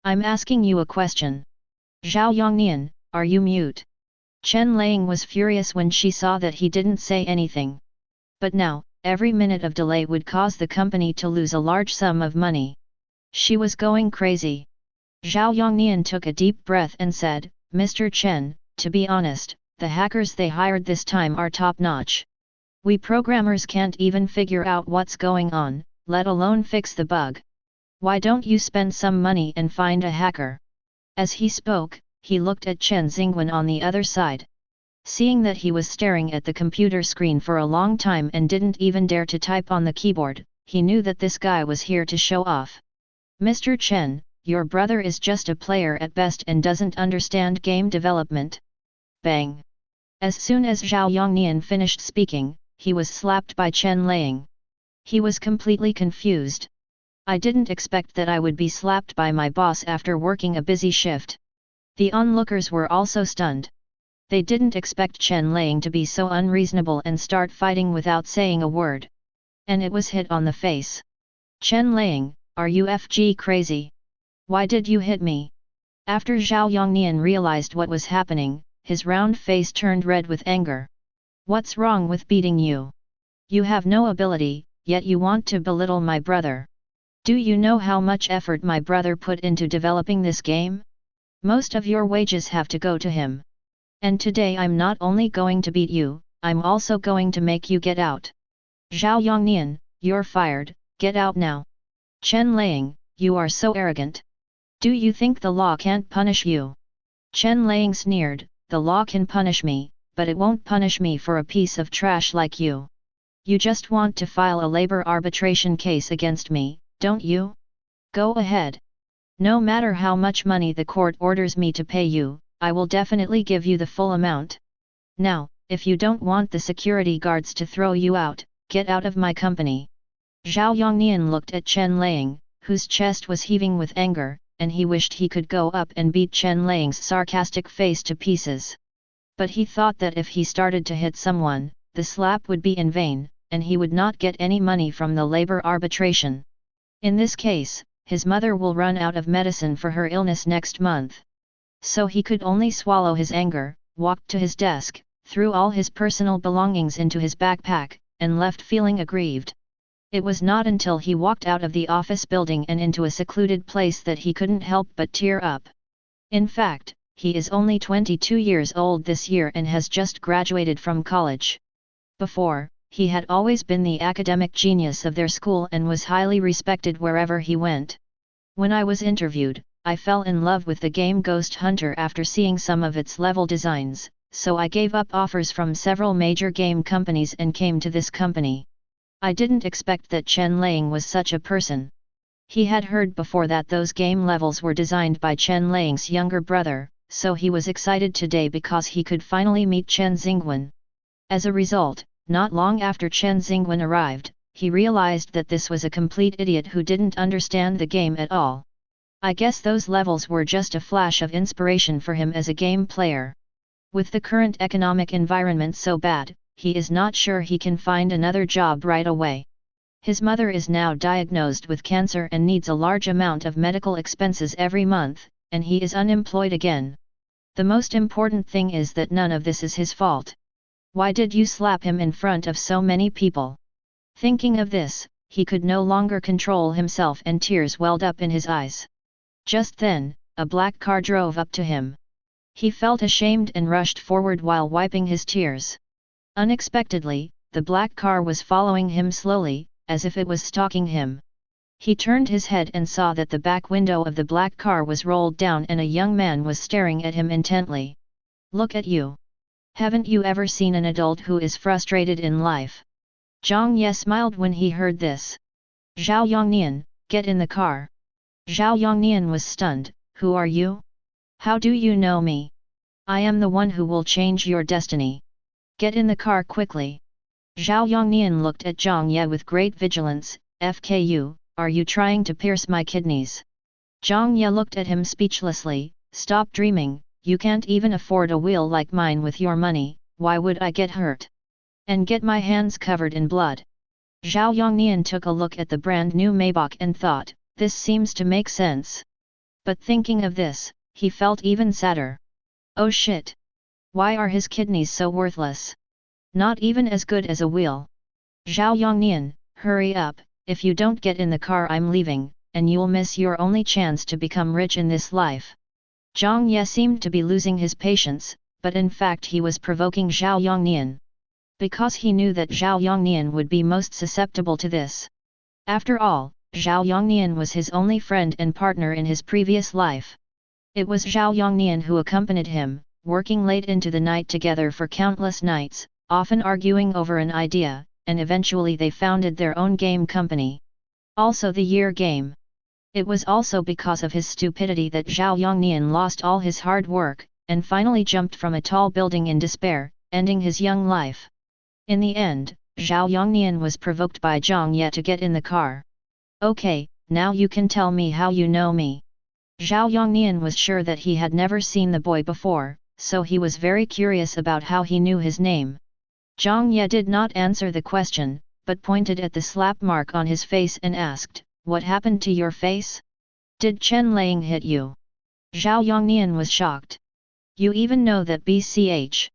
I'm asking you a question. Zhao Yongnian, are you mute? Chen Liang was furious when she saw that he didn't say anything. But now, every minute of delay would cause the company to lose a large sum of money. She was going crazy. Zhao Yongnian took a deep breath and said, Mr. Chen, to be honest, the hackers they hired this time are top-notch. We programmers can't even figure out what's going on, let alone fix the bug. Why don't you spend some money and find a hacker? As he spoke, he looked at Chen Xingwen on the other side. Seeing that he was staring at the computer screen for a long time and didn't even dare to type on the keyboard, he knew that this guy was here to show off. Mr. Chen, your brother is just a player at best and doesn't understand game development. Bang! As soon as Zhao Yongnian finished speaking, he was slapped by Chen Liang. He was completely confused. I didn't expect that I would be slapped by my boss after working a busy shift. The onlookers were also stunned. They didn't expect Chen Lang to be so unreasonable and start fighting without saying a word. And it was hit on the face. Chen Lang, are you FG crazy? Why did you hit me? After Zhao Yongnian realized what was happening, his round face turned red with anger. What's wrong with beating you? You have no ability, yet you want to belittle my brother. Do you know how much effort my brother put into developing this game? Most of your wages have to go to him. And today I'm not only going to beat you, I'm also going to make you get out. Zhao Yongnian, you're fired, get out now. Chen Lang, you are so arrogant. Do you think the law can't punish you? Chen Lang sneered, the law can punish me, but it won't punish me for a piece of trash like you. You just want to file a labor arbitration case against me, don't you? Go ahead. No matter how much money the court orders me to pay you, I will definitely give you the full amount. Now, if you don't want the security guards to throw you out, get out of my company. Zhao Yongnian looked at Chen Lang, whose chest was heaving with anger, and he wished he could go up and beat Chen Lang's sarcastic face to pieces. But he thought that if he started to hit someone, the slap would be in vain, and he would not get any money from the labor arbitration. In this case, his mother will run out of medicine for her illness next month. So he could only swallow his anger, walked to his desk, threw all his personal belongings into his backpack, and left feeling aggrieved. It was not until he walked out of the office building and into a secluded place that he couldn't help but tear up. In fact, he is only 22 years old this year and has just graduated from college. Before, he had always been the academic genius of their school and was highly respected wherever he went. When I was interviewed, I fell in love with the game Ghost Hunter after seeing some of its level designs, so I gave up offers from several major game companies and came to this company. I didn't expect that Chen Lang was such a person. He had heard before that those game levels were designed by Chen Lang's younger brother, so he was excited today because he could finally meet Chen Xingwen. As a result, not long after Chen Xingwen arrived, he realized that this was a complete idiot who didn't understand the game at all. I guess those levels were just a flash of inspiration for him as a game player. With the current economic environment so bad, he is not sure he can find another job right away. His mother is now diagnosed with cancer and needs a large amount of medical expenses every month, and he is unemployed again. The most important thing is that none of this is his fault. Why did you slap him in front of so many people? Thinking of this, he could no longer control himself and tears welled up in his eyes. Just then, a black car drove up to him. He felt ashamed and rushed forward while wiping his tears. Unexpectedly, the black car was following him slowly, as if it was stalking him. He turned his head and saw that the back window of the black car was rolled down and a young man was staring at him intently. Look at you. Haven't you ever seen an adult who is frustrated in life? Jiang Ye smiled when he heard this. Zhao Yongnian, get in the car. Zhao Yongnian was stunned. Who are you? How do you know me? I am the one who will change your destiny. Get in the car quickly. Zhao Yongnian looked at Jiang Ye with great vigilance. FKU, are you trying to pierce my kidneys? Jiang Ye looked at him speechlessly. Stop dreaming, you can't even afford a wheel like mine with your money, why would I get hurt? And get my hands covered in blood. Zhao Yongnian took a look at the brand new Maybach and thought, this seems to make sense. But thinking of this, he felt even sadder. Oh shit! Why are his kidneys so worthless? Not even as good as a wheel. Zhao Yongnian, hurry up, if you don't get in the car I'm leaving, and you'll miss your only chance to become rich in this life. Jiang Ye seemed to be losing his patience, but in fact he was provoking Zhao Yongnian. Because he knew that Zhao Yongnian would be most susceptible to this. After all, Zhao Yongnian was his only friend and partner in his previous life. It was Zhao Yongnian who accompanied him, working late into the night together for countless nights, often arguing over an idea, and eventually they founded their own game company. Also the year game. It was also because of his stupidity that Zhao Yongnian lost all his hard work, and finally jumped from a tall building in despair, ending his young life. In the end, Zhao Yongnian was provoked by Jiang Ye to get in the car. Okay, now you can tell me how you know me. Zhao Yongnian was sure that he had never seen the boy before, so he was very curious about how he knew his name. Jiang Ye did not answer the question, but pointed at the slap mark on his face and asked, "What happened to your face? Did Chen Lang hit you?" Zhao Yongnian was shocked. "You even know that BCH.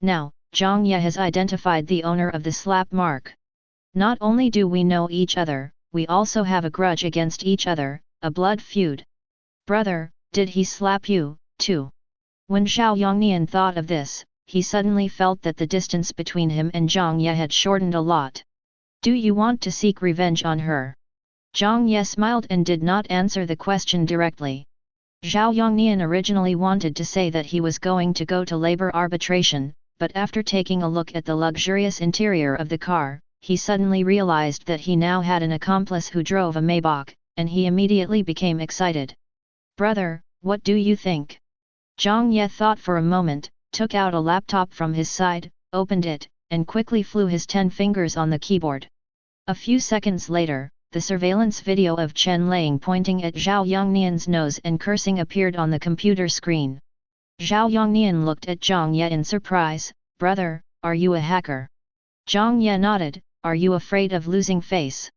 Now, Jiang Ye has identified the owner of the slap mark. Not only do we know each other, we also have a grudge against each other, a blood feud. Brother, did he slap you, too?" When Zhao Yongnian thought of this, he suddenly felt that the distance between him and Jiang Ye had shortened a lot. "Do you want to seek revenge on her?" Jiang Ye smiled and did not answer the question directly. Zhao Yongnian originally wanted to say that he was going to go to labor arbitration, but after taking a look at the luxurious interior of the car, he suddenly realized that he now had an accomplice who drove a Maybach, and he immediately became excited. "Brother, what do you think?" Jiang Ye thought for a moment, took out a laptop from his side, opened it, and quickly flew his 10 fingers on the keyboard. A few seconds later, the surveillance video of Chen Lang pointing at Zhao Yongnian's nose and cursing appeared on the computer screen. Zhao Yongnian looked at Jiang Ye in surprise. "Brother, are you a hacker?" Jiang Ye nodded. "Are you afraid of losing face?"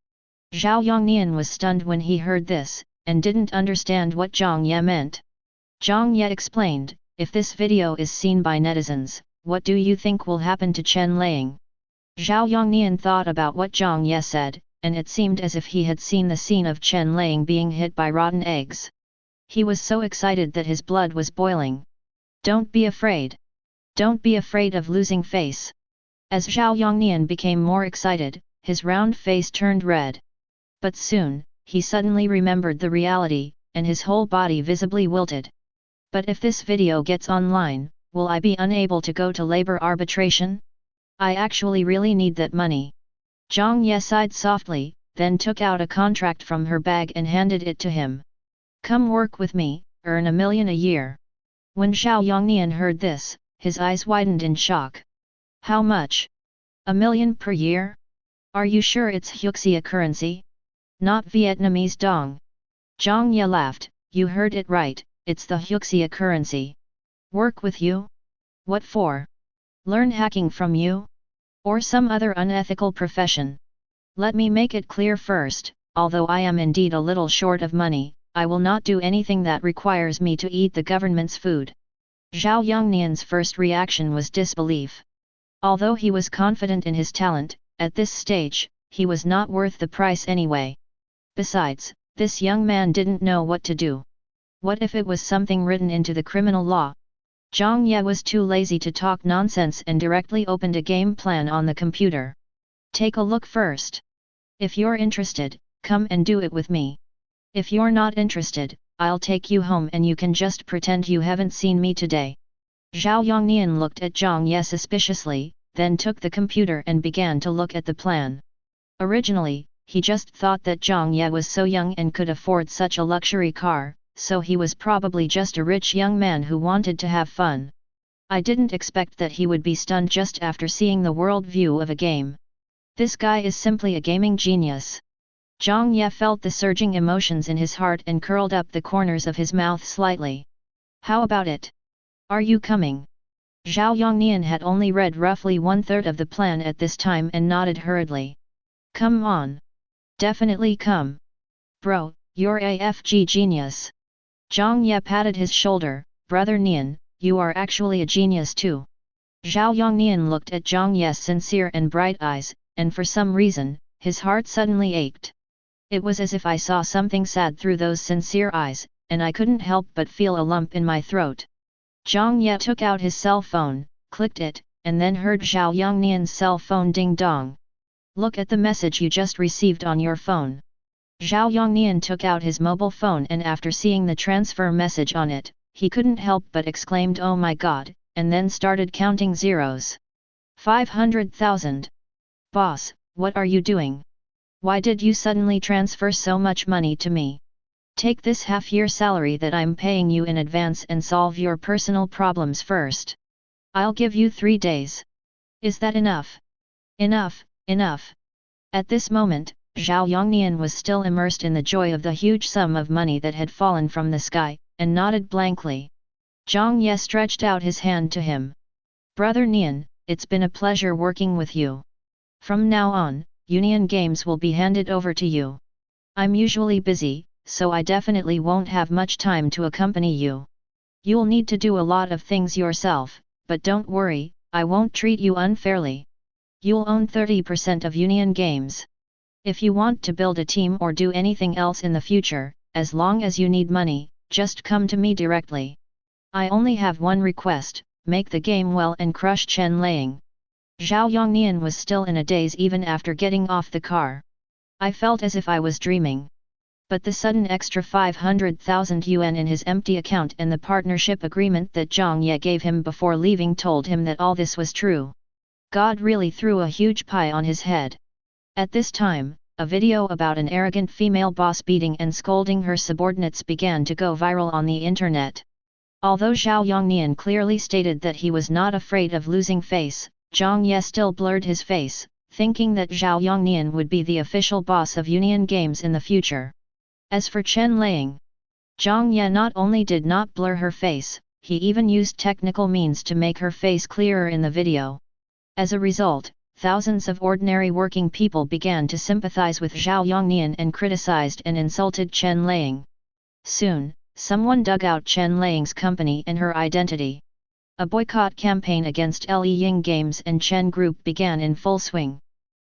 Zhao Yongnian was stunned when he heard this, and didn't understand what Jiang Ye meant. Jiang Ye explained, "If this video is seen by netizens, what do you think will happen to Chen Lang?" Zhao Yongnian thought about what Jiang Ye said, and it seemed as if he had seen the scene of Chen Lang being hit by rotten eggs. He was so excited that his blood was boiling. "Don't be afraid. Don't be afraid of losing face." As Zhao Yongnian became more excited, his round face turned red. But soon, he suddenly remembered the reality, and his whole body visibly wilted. "But if this video gets online, will I be unable to go to labor arbitration? I actually really need that money." Jiang Ye sighed softly, then took out a contract from her bag and handed it to him. "Come work with me, earn $1 million a year." When Zhao Yongnian heard this, his eyes widened in shock. "How much? $1 million per year? Are you sure it's Huxia currency? Not Vietnamese dong?" Jiang Ye laughed. "You heard it right, it's the Huxia currency. Work with you? What for? Learn hacking from you? Or some other unethical profession? Let me make it clear first, although I am indeed a little short of money, I will not do anything that requires me to eat the government's food." Zhao Yongnian's first reaction was disbelief. Although he was confident in his talent, at this stage, he was not worth the price anyway. Besides, this young man didn't know what to do. What if it was something written into the criminal law? Jiang Ye was too lazy to talk nonsense and directly opened a game plan on the computer. "Take a look first. If you're interested, come and do it with me. If you're not interested, I'll take you home and you can just pretend you haven't seen me today." Zhao Yongnian looked at Jiang Ye suspiciously, then took the computer and began to look at the plan. Originally, he just thought that Jiang Ye was so young and could afford such a luxury car, so he was probably just a rich young man who wanted to have fun. I didn't expect that he would be stunned just after seeing the world view of a game. This guy is simply a gaming genius. Jiang Ye felt the surging emotions in his heart and curled up the corners of his mouth slightly. "How about it? Are you coming?" Zhao Yongnian had only read roughly 1/3 of the plan at this time and nodded hurriedly. "Come on. Definitely come. Bro, you're AFG genius." Jiang Ye patted his shoulder. "Brother Nian, you are actually a genius too." Zhao Yongnian looked at Jiang Ye's sincere and bright eyes, and for some reason, his heart suddenly ached. It was as if I saw something sad through those sincere eyes, and I couldn't help but feel a lump in my throat. Jiang Ye took out his cell phone, clicked it, and then heard Zhao Yongnian's cell phone ding-dong. "Look at the message you just received on your phone." Zhao Yongnian took out his mobile phone and after seeing the transfer message on it, he couldn't help but exclaimed "Oh my god," and then started counting zeros. 500,000. "Boss, what are you doing? Why did you suddenly transfer so much money to me? Take this half-year salary that I'm paying you in advance and solve your personal problems first. I'll give you 3 days. Is that enough?" "Enough, enough." At this moment, Zhao Yongnian was still immersed in the joy of the huge sum of money that had fallen from the sky, and nodded blankly. Jiang Ye stretched out his hand to him. "Brother Nian, it's been a pleasure working with you. From now on, Union Games will be handed over to you. I'm usually busy, so I definitely won't have much time to accompany you. You'll need to do a lot of things yourself, but don't worry, I won't treat you unfairly. You'll own 30% of Union Games. If you want to build a team or do anything else in the future, as long as you need money, just come to me directly. I only have one request, make the game well and crush Chen Lang." Zhao Yongnian was still in a daze even after getting off the car. "I felt as if I was dreaming. But the sudden extra 500,000 yuan in his empty account and the partnership agreement that Jiang Ye gave him before leaving told him that all this was true. God really threw a huge pie on his head." At this time, a video about an arrogant female boss beating and scolding her subordinates began to go viral on the internet. Although Zhao Yongnian clearly stated that he was not afraid of losing face, Jiang Ye still blurred his face, thinking that Zhao Yongnian would be the official boss of Union Games in the future. As for Chen Lang, Jiang Ye not only did not blur her face, he even used technical means to make her face clearer in the video. As a result, thousands of ordinary working people began to sympathize with Zhao Yongnian and criticized and insulted Chen Lang. Soon, someone dug out Chen Lang's company and her identity. A boycott campaign against Liying Games and Chen Group began in full swing.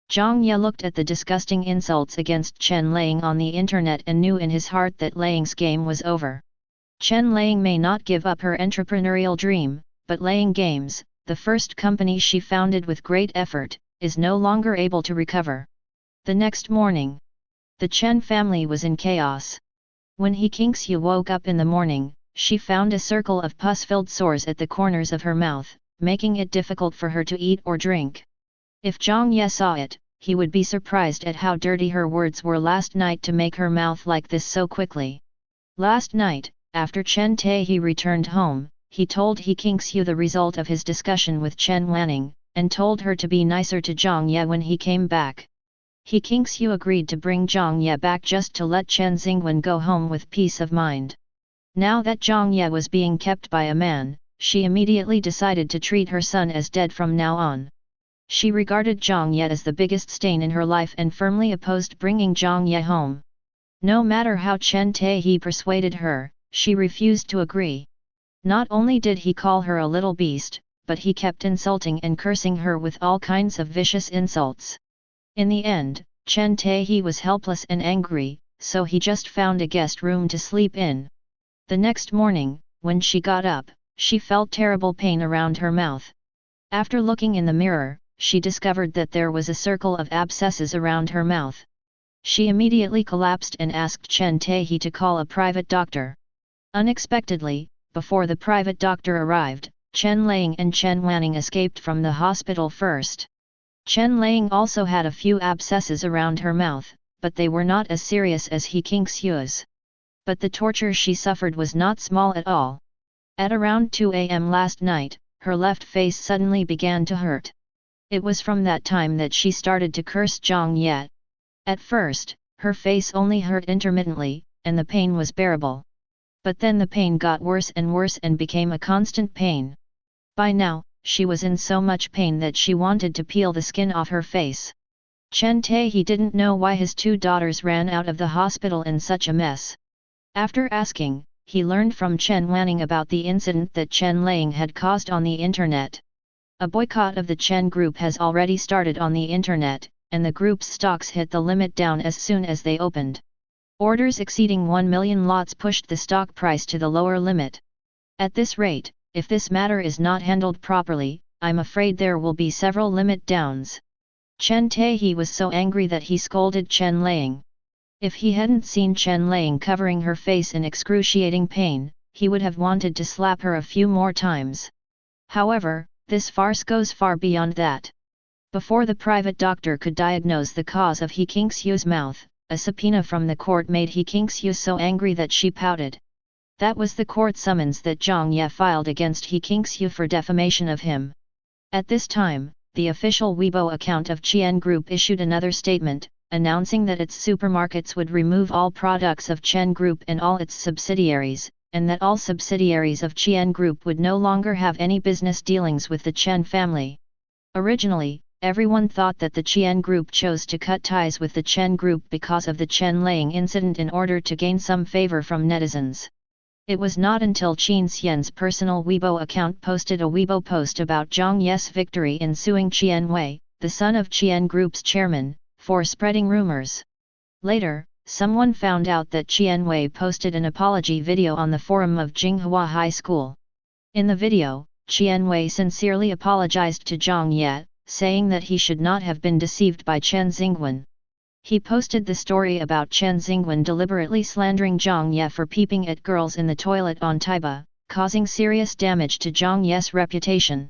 Jiang Ye looked at the disgusting insults against Chen Lang on the internet and knew in his heart that Lang's game was over. Chen Lang may not give up her entrepreneurial dream, but Liying Games, the first company she founded with great effort, is no longer able to recover. The next morning, the Chen family was in chaos. When He Qingxiu woke up in the morning, she found a circle of pus-filled sores at the corners of her mouth, making it difficult for her to eat or drink. If Jiang Ye saw it, he would be surprised at how dirty her words were last night to make her mouth like this so quickly. Last night, after Chen Taehe returned home, he told He Qingxiu the result of his discussion with Chen Wanning, and told her to be nicer to Jiang Ye when he came back. He Qingxiu agreed to bring Jiang Ye back just to let Chen Xingwen go home with peace of mind. Now that Jiang Ye was being kept by a man, she immediately decided to treat her son as dead from now on. She regarded Jiang Ye as the biggest stain in her life and firmly opposed bringing Jiang Ye home. No matter how Chen Taehe persuaded her, she refused to agree. Not only did he call her a little beast, but he kept insulting and cursing her with all kinds of vicious insults. In the end, Chen Taehe was helpless and angry, so he just found a guest room to sleep in. The next morning, when she got up, she felt terrible pain around her mouth. After looking in the mirror, she discovered that there was a circle of abscesses around her mouth. She immediately collapsed and asked Chen Taehe to call a private doctor. Unexpectedly, before the private doctor arrived, Chen Lang and Chen Wanning escaped from the hospital first. Chen Lang also had a few abscesses around her mouth, but they were not as serious as He Qingxiu's. But the torture she suffered was not small at all. At around 2 a.m. last night, her left face suddenly began to hurt. It was from that time that she started to curse Jiang Ye. At first, her face only hurt intermittently, and the pain was bearable. But then the pain got worse and became a constant pain. By now, she was in so much pain that she wanted to peel the skin off her face. Chen Taehe didn't know why his two daughters ran out of the hospital in such a mess. After asking, he learned from Chen Wanning about the incident that Chen Lang had caused on the internet. A boycott of the Chen group has already started on the internet, and the group's stocks hit the limit down as soon as they opened. Orders exceeding 1 million lots pushed the stock price to the lower limit. At this rate, if this matter is not handled properly, I'm afraid there will be several limit downs. Chen Taehe was so angry that he scolded Chen Lang. If he hadn't seen Chen Lang covering her face in excruciating pain, he would have wanted to slap her a few more times. However, this farce goes far beyond that. Before the private doctor could diagnose the cause of He Qingxiu's mouth, a subpoena from the court made He Qingxiu so angry that she pouted. That was the court summons that Jiang Ye filed against He Qingxiu for defamation of him. At this time, the official Weibo account of Chen Group issued another statement, announcing that its supermarkets would remove all products of Chen Group and all its subsidiaries, and that all subsidiaries of Chen Group would no longer have any business dealings with the Chen family. Originally, everyone thought that the Chen Group chose to cut ties with the Chen Group because of the Chen Laying incident in order to gain some favor from netizens. It was not until Chen Xian's personal Weibo account posted a Weibo post about Jiang Ye's victory in suing Chen Wei, the son of Chen Group's chairman, for spreading rumors. Later, someone found out that Chen Wei posted an apology video on the forum of Jinghua High School. In the video, Chen Wei sincerely apologized to Jiang Ye, saying that he should not have been deceived by Chen Xingwen. He posted the story about Chen Xingwen deliberately slandering Jiang Ye for peeping at girls in the toilet on Taiba, causing serious damage to Jiang Ye's reputation.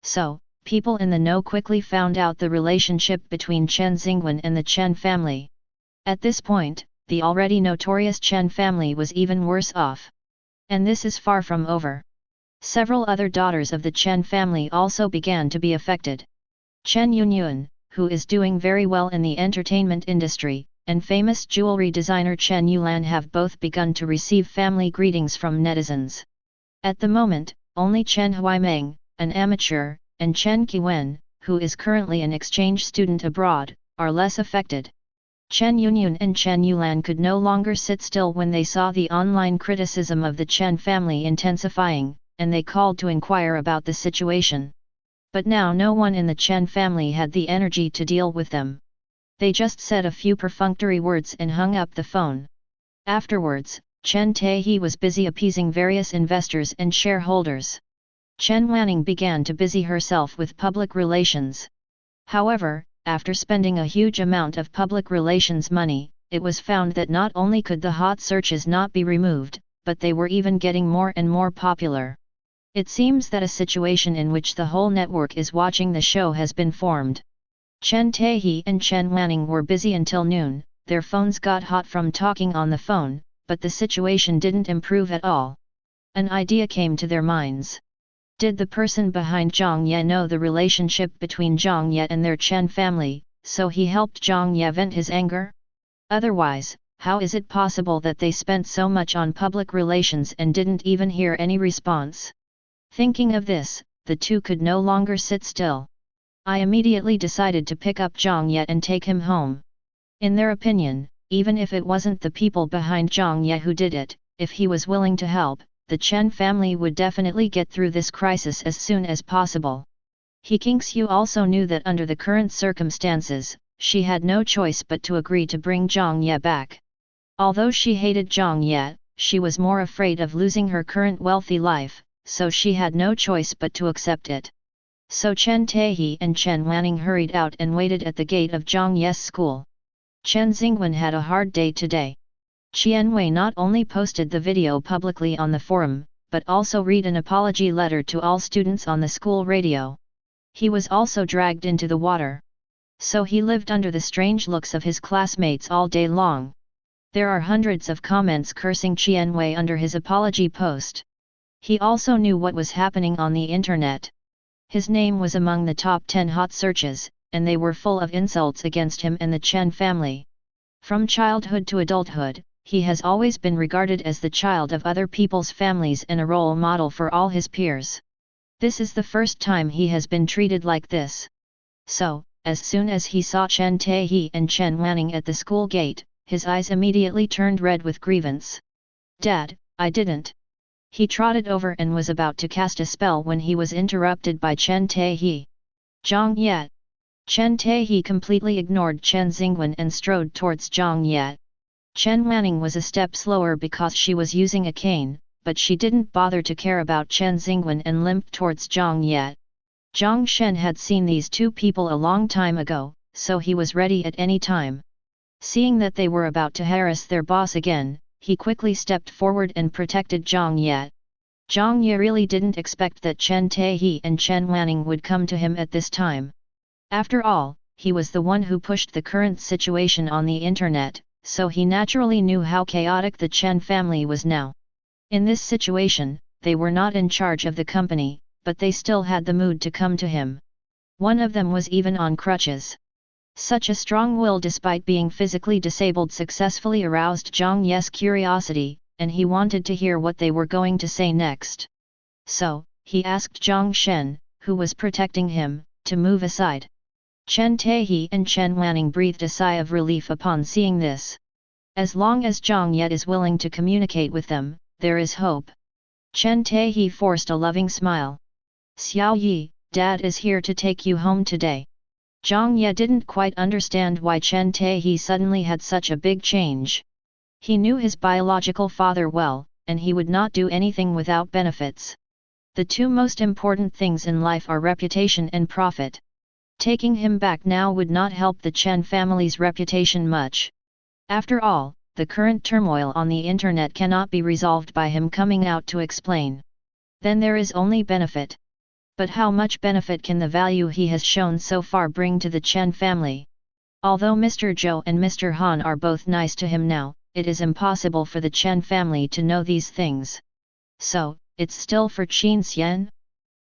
So, people in the know quickly found out the relationship between Chen Xingwen and the Chen family. At this point, the already notorious Chen family was even worse off. And this is far from over. Several other daughters of the Chen family also began to be affected. Chen Yunyuan, who is doing very well in the entertainment industry, and famous jewelry designer Chen Yulan have both begun to receive family greetings from netizens. At the moment, only Chen Huaimeng, an amateur, and Chen Qiwen, who is currently an exchange student abroad, are less affected. Chen Yunyun and Chen Yulan could no longer sit still when they saw the online criticism of the Chen family intensifying, and they called to inquire about the situation. But now no one in the Chen family had the energy to deal with them. They just said a few perfunctory words and hung up the phone. Afterwards, Chen Taehi was busy appeasing various investors and shareholders. Chen Wanning began to busy herself with public relations. However, after spending a huge amount of public relations money, it was found that not only could the hot searches not be removed, but they were even getting more and more popular. It seems that a situation in which the whole network is watching the show has been formed. Chen Taehi and Chen Wanning were busy until noon, their phones got hot from talking on the phone, but the situation didn't improve at all. An idea came to their minds. Did the person behind Jiang Ye know the relationship between Jiang Ye and their Chen family, so he helped Jiang Ye vent his anger? Otherwise, how is it possible that they spent so much on public relations and didn't even hear any response? Thinking of this, the two could no longer sit still. I immediately decided to pick up Jiang Ye and take him home. In their opinion, even if it wasn't the people behind Jiang Ye who did it, if he was willing to help, the Chen family would definitely get through this crisis as soon as possible. He Kingxiu also knew that under the current circumstances, she had no choice but to agree to bring Jiang Ye back. Although she hated Jiang Ye, she was more afraid of losing her current wealthy life, so she had no choice but to accept it. So Chen Taehi and Chen Wanning hurried out and waited at the gate of Jiang Ye's school. Chen Xingwen had a hard day today. Chen Wei not only posted the video publicly on the forum, but also read an apology letter to all students on the school radio. He was also dragged into the water. So he lived under the strange looks of his classmates all day long. There are hundreds of comments cursing Chen Wei under his apology post. He also knew what was happening on the internet. His name was among the top 10 hot searches, and they were full of insults against him and the Chen family. From childhood to adulthood, he has always been regarded as the child of other people's families and a role model for all his peers. This is the first time he has been treated like this. So, as soon as he saw Chen Taehi and Chen Wanning at the school gate, his eyes immediately turned red with grievance. "Dad, I didn't." He trotted over and was about to cast a spell when he was interrupted by Chen Taehi. "Jiang Ye." Chen Taehi completely ignored Chen Xingwen and strode towards Jiang Ye. Chen Wanning was a step slower because she was using a cane, but she didn't bother to care about Chen Xingwen and limped towards Jiang Ye. Jiang Shen had seen these two people a long time ago, so he was ready at any time. Seeing that they were about to harass their boss again, he quickly stepped forward and protected Jiang Ye. Jiang Ye really didn't expect that Chen Taehi and Chen Wanning would come to him at this time. After all, he was the one who pushed the current situation on the internet, so he naturally knew how chaotic the Chen family was now. In this situation, they were not in charge of the company, but they still had the mood to come to him. One of them was even on crutches. Such a strong will despite being physically disabled successfully aroused Jiang Ye's curiosity, and he wanted to hear what they were going to say next. So, he asked Jiang Shen, who was protecting him, to move aside. Chen Taiji and Chen Wanning breathed a sigh of relief upon seeing this. As long as Jiang Ye is willing to communicate with them, there is hope. Chen Taiji forced a loving smile. Xiao Yi, Dad is here to take you home today. Jiang Ye didn't quite understand why Chen Taiji suddenly had such a big change. He knew his biological father well, and he would not do anything without benefits. The two most important things in life are reputation and profit. Taking him back now would not help the Chen family's reputation much. After all, the current turmoil on the internet cannot be resolved by him coming out to explain. Then there is only benefit. But how much benefit can the value he has shown so far bring to the Chen family? Although Mr. Zhou and Mr. Han are both nice to him now, it is impossible for the Chen family to know these things. So, it's still for Qin Xian?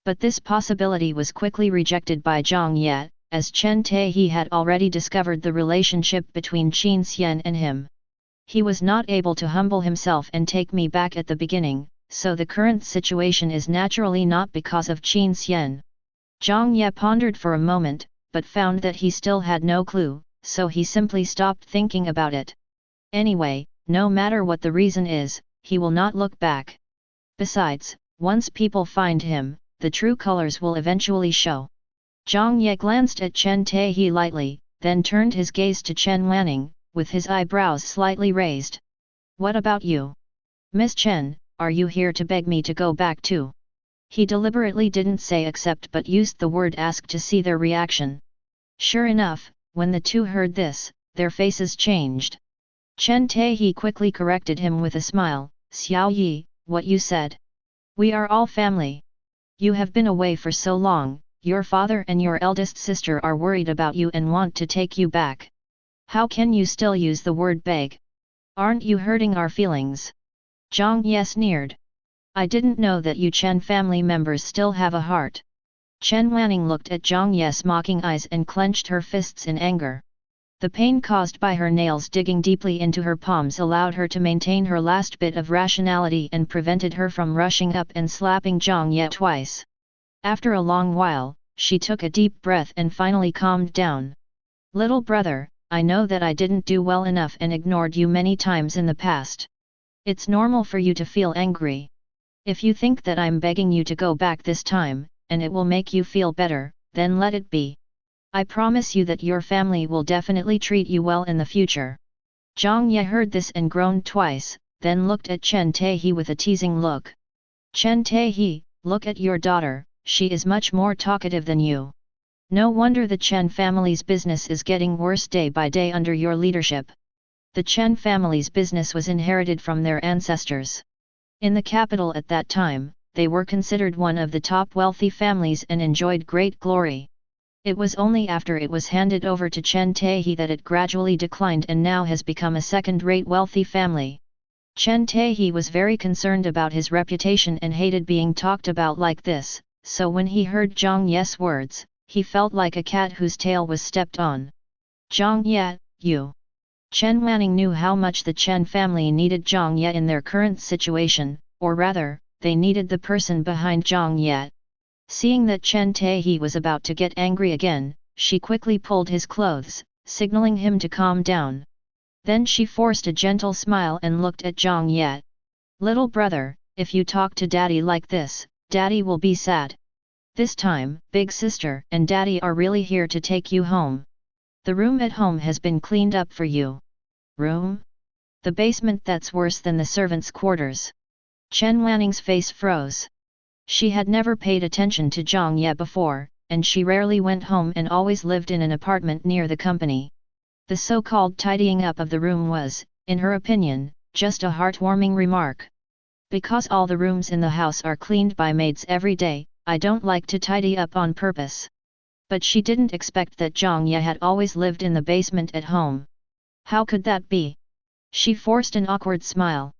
But this possibility was quickly rejected by Jiang Ye, as Chen Taiji had already discovered the relationship between Qin Xian and him. He was not able to humble himself and take me back at the beginning, so the current situation is naturally not because of Qin Xian. Jiang Ye pondered for a moment, but found that he still had no clue, so he simply stopped thinking about it. Anyway, no matter what the reason is, he will not look back. Besides, once people find him, the true colors will eventually show. Jiang Ye glanced at Chen Taiji lightly, then turned his gaze to Chen Wanning, with his eyebrows slightly raised. What about you? Miss Chen, are you here to beg me to go back too? He deliberately didn't say accept but used the word ask to see their reaction. Sure enough, when the two heard this, their faces changed. Chen Taiji quickly corrected him with a smile, Xiao Yi, what you said. We are all family. You have been away for so long, your father and your eldest sister are worried about you and want to take you back. How can you still use the word beg? Aren't you hurting our feelings? Jiang Ye sneered. I didn't know that you Chen family members still have a heart. Chen Wanning looked at Jiang Ye's mocking eyes and clenched her fists in anger. The pain caused by her nails digging deeply into her palms allowed her to maintain her last bit of rationality and prevented her from rushing up and slapping Jiang Ye twice. After a long while, she took a deep breath and finally calmed down. Little brother, I know that I didn't do well enough and ignored you many times in the past. It's normal for you to feel angry. If you think that I'm begging you to go back this time, and it will make you feel better, then let it be. I promise you that your family will definitely treat you well in the future. Jiang Ye heard this and groaned twice, then looked at Chen Taiji with a teasing look. Chen Taiji, look at your daughter, she is much more talkative than you. No wonder the Chen family's business is getting worse day by day under your leadership. The Chen family's business was inherited from their ancestors. In the capital at that time, they were considered one of the top wealthy families and enjoyed great glory. It was only after it was handed over to Chen Taiji that it gradually declined and now has become a second-rate wealthy family. Chen Taiji was very concerned about his reputation and hated being talked about like this, so when he heard Jiang Ye's words, he felt like a cat whose tail was stepped on. Jiang Ye, you. Chen Wanning knew how much the Chen family needed Jiang Ye in their current situation, or rather, they needed the person behind Jiang Ye. Seeing that Chen Taiji was about to get angry again, she quickly pulled his clothes, signaling him to calm down. Then she forced a gentle smile and looked at Jiang Ye. Little brother, if you talk to daddy like this, daddy will be sad. This time, big sister and daddy are really here to take you home. The room at home has been cleaned up for you. Room? The basement that's worse than the servants' quarters. Chen Wanning's face froze. She had never paid attention to Jiang Ye before, and she rarely went home and always lived in an apartment near the company. The so-called tidying up of the room was, in her opinion, just a heartwarming remark. Because all the rooms in the house are cleaned by maids every day, I don't like to tidy up on purpose. But she didn't expect that Jiang Ye had always lived in the basement at home. How could that be? She forced an awkward smile.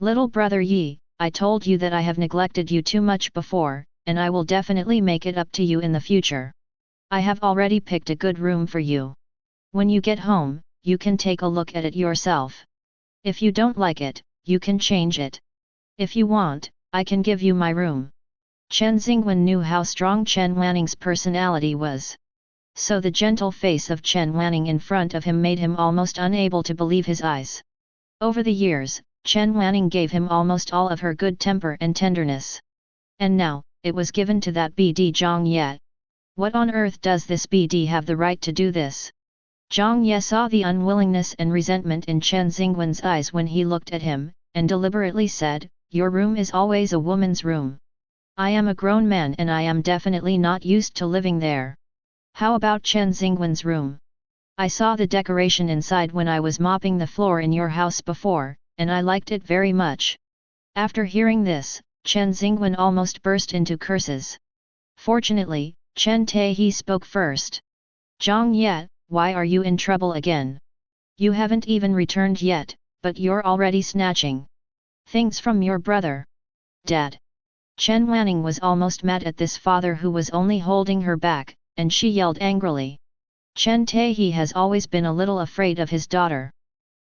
Little brother Yi, I told you that I have neglected you too much before, and I will definitely make it up to you in the future. I have already picked a good room for you. When you get home, you can take a look at it yourself. If you don't like it, you can change it. If you want, I can give you my room. Chen Xingwen knew how strong Chen Wanning's personality was. So the gentle face of Chen Wanning in front of him made him almost unable to believe his eyes. Over the years, Chen Wanning gave him almost all of her good temper and tenderness. And now, it was given to that BD Jiang Ye. What on earth does this BD have the right to do this? Jiang Ye saw the unwillingness and resentment in Chen Xingwen's eyes when he looked at him, and deliberately said, "Your room is always a woman's room. I am a grown man and I am definitely not used to living there. How about Chen Xingwen's room? I saw the decoration inside when I was mopping the floor in your house before, and I liked it very much." After hearing this, Chen Xingwen almost burst into curses. Fortunately, Chen Tahe spoke first. "Jiang Ye, why are you in trouble again? You haven't even returned yet, but you're already snatching things from your brother. Dad." Chen Wanning was almost mad at this father who was only holding her back, and she yelled angrily. Chen Tahe has always been a little afraid of his daughter.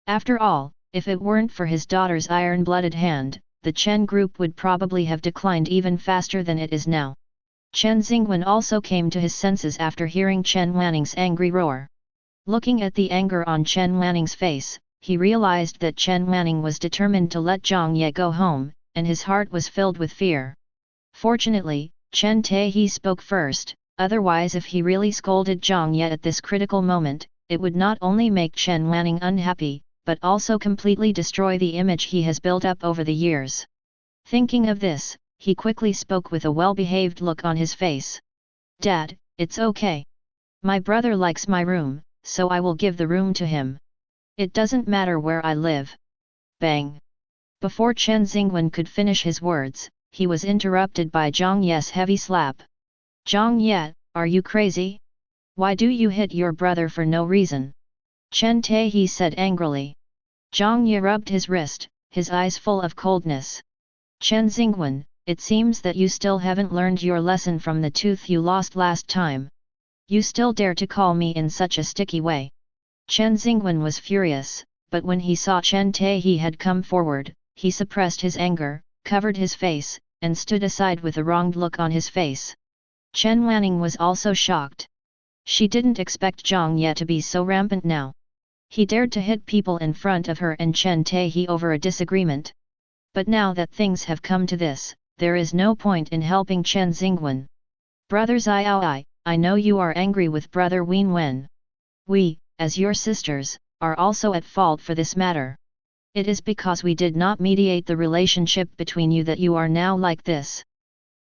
After all, if it weren't for his daughter's iron-blooded hand, the Chen group would probably have declined even faster than it is now. Chen Xingwen also came to his senses after hearing Chen Wanning's angry roar. Looking at the anger on Chen Wanning's face, he realized that Chen Wanning was determined to let Jiang Ye go home, and his heart was filled with fear. Fortunately, Chen Tahe spoke first, otherwise if he really scolded Jiang Ye at this critical moment, it would not only make Chen Wanning unhappy, but also completely destroy the image he has built up over the years. Thinking of this, he quickly spoke with a well-behaved look on his face. "Dad, it's okay. My brother likes my room, so I will give the room to him. It doesn't matter where I live." Bang! Before Chen Xingwen could finish his words, he was interrupted by Jiang Ye's heavy slap. "Jiang Ye, are you crazy? Why do you hit your brother for no reason?" Chen Tahe said angrily. Jiang Ye rubbed his wrist, his eyes full of coldness. "Chen Xingwen, it seems that you still haven't learned your lesson from the tooth you lost last time. You still dare to call me in such a sticky way." Chen Xingwen was furious, but when he saw Chen Tahe had come forward, he suppressed his anger, covered his face, and stood aside with a wronged look on his face. Chen Wanning was also shocked. She didn't expect Jiang Ye to be so rampant now. He dared to hit people in front of her and Chen Tahe over a disagreement. But now that things have come to this, there is no point in helping Chen Xingwen. "Brothers I know you are angry with brother Wen Wen. We, as your sisters, are also at fault for this matter. It is because we did not mediate the relationship between you that you are now like this.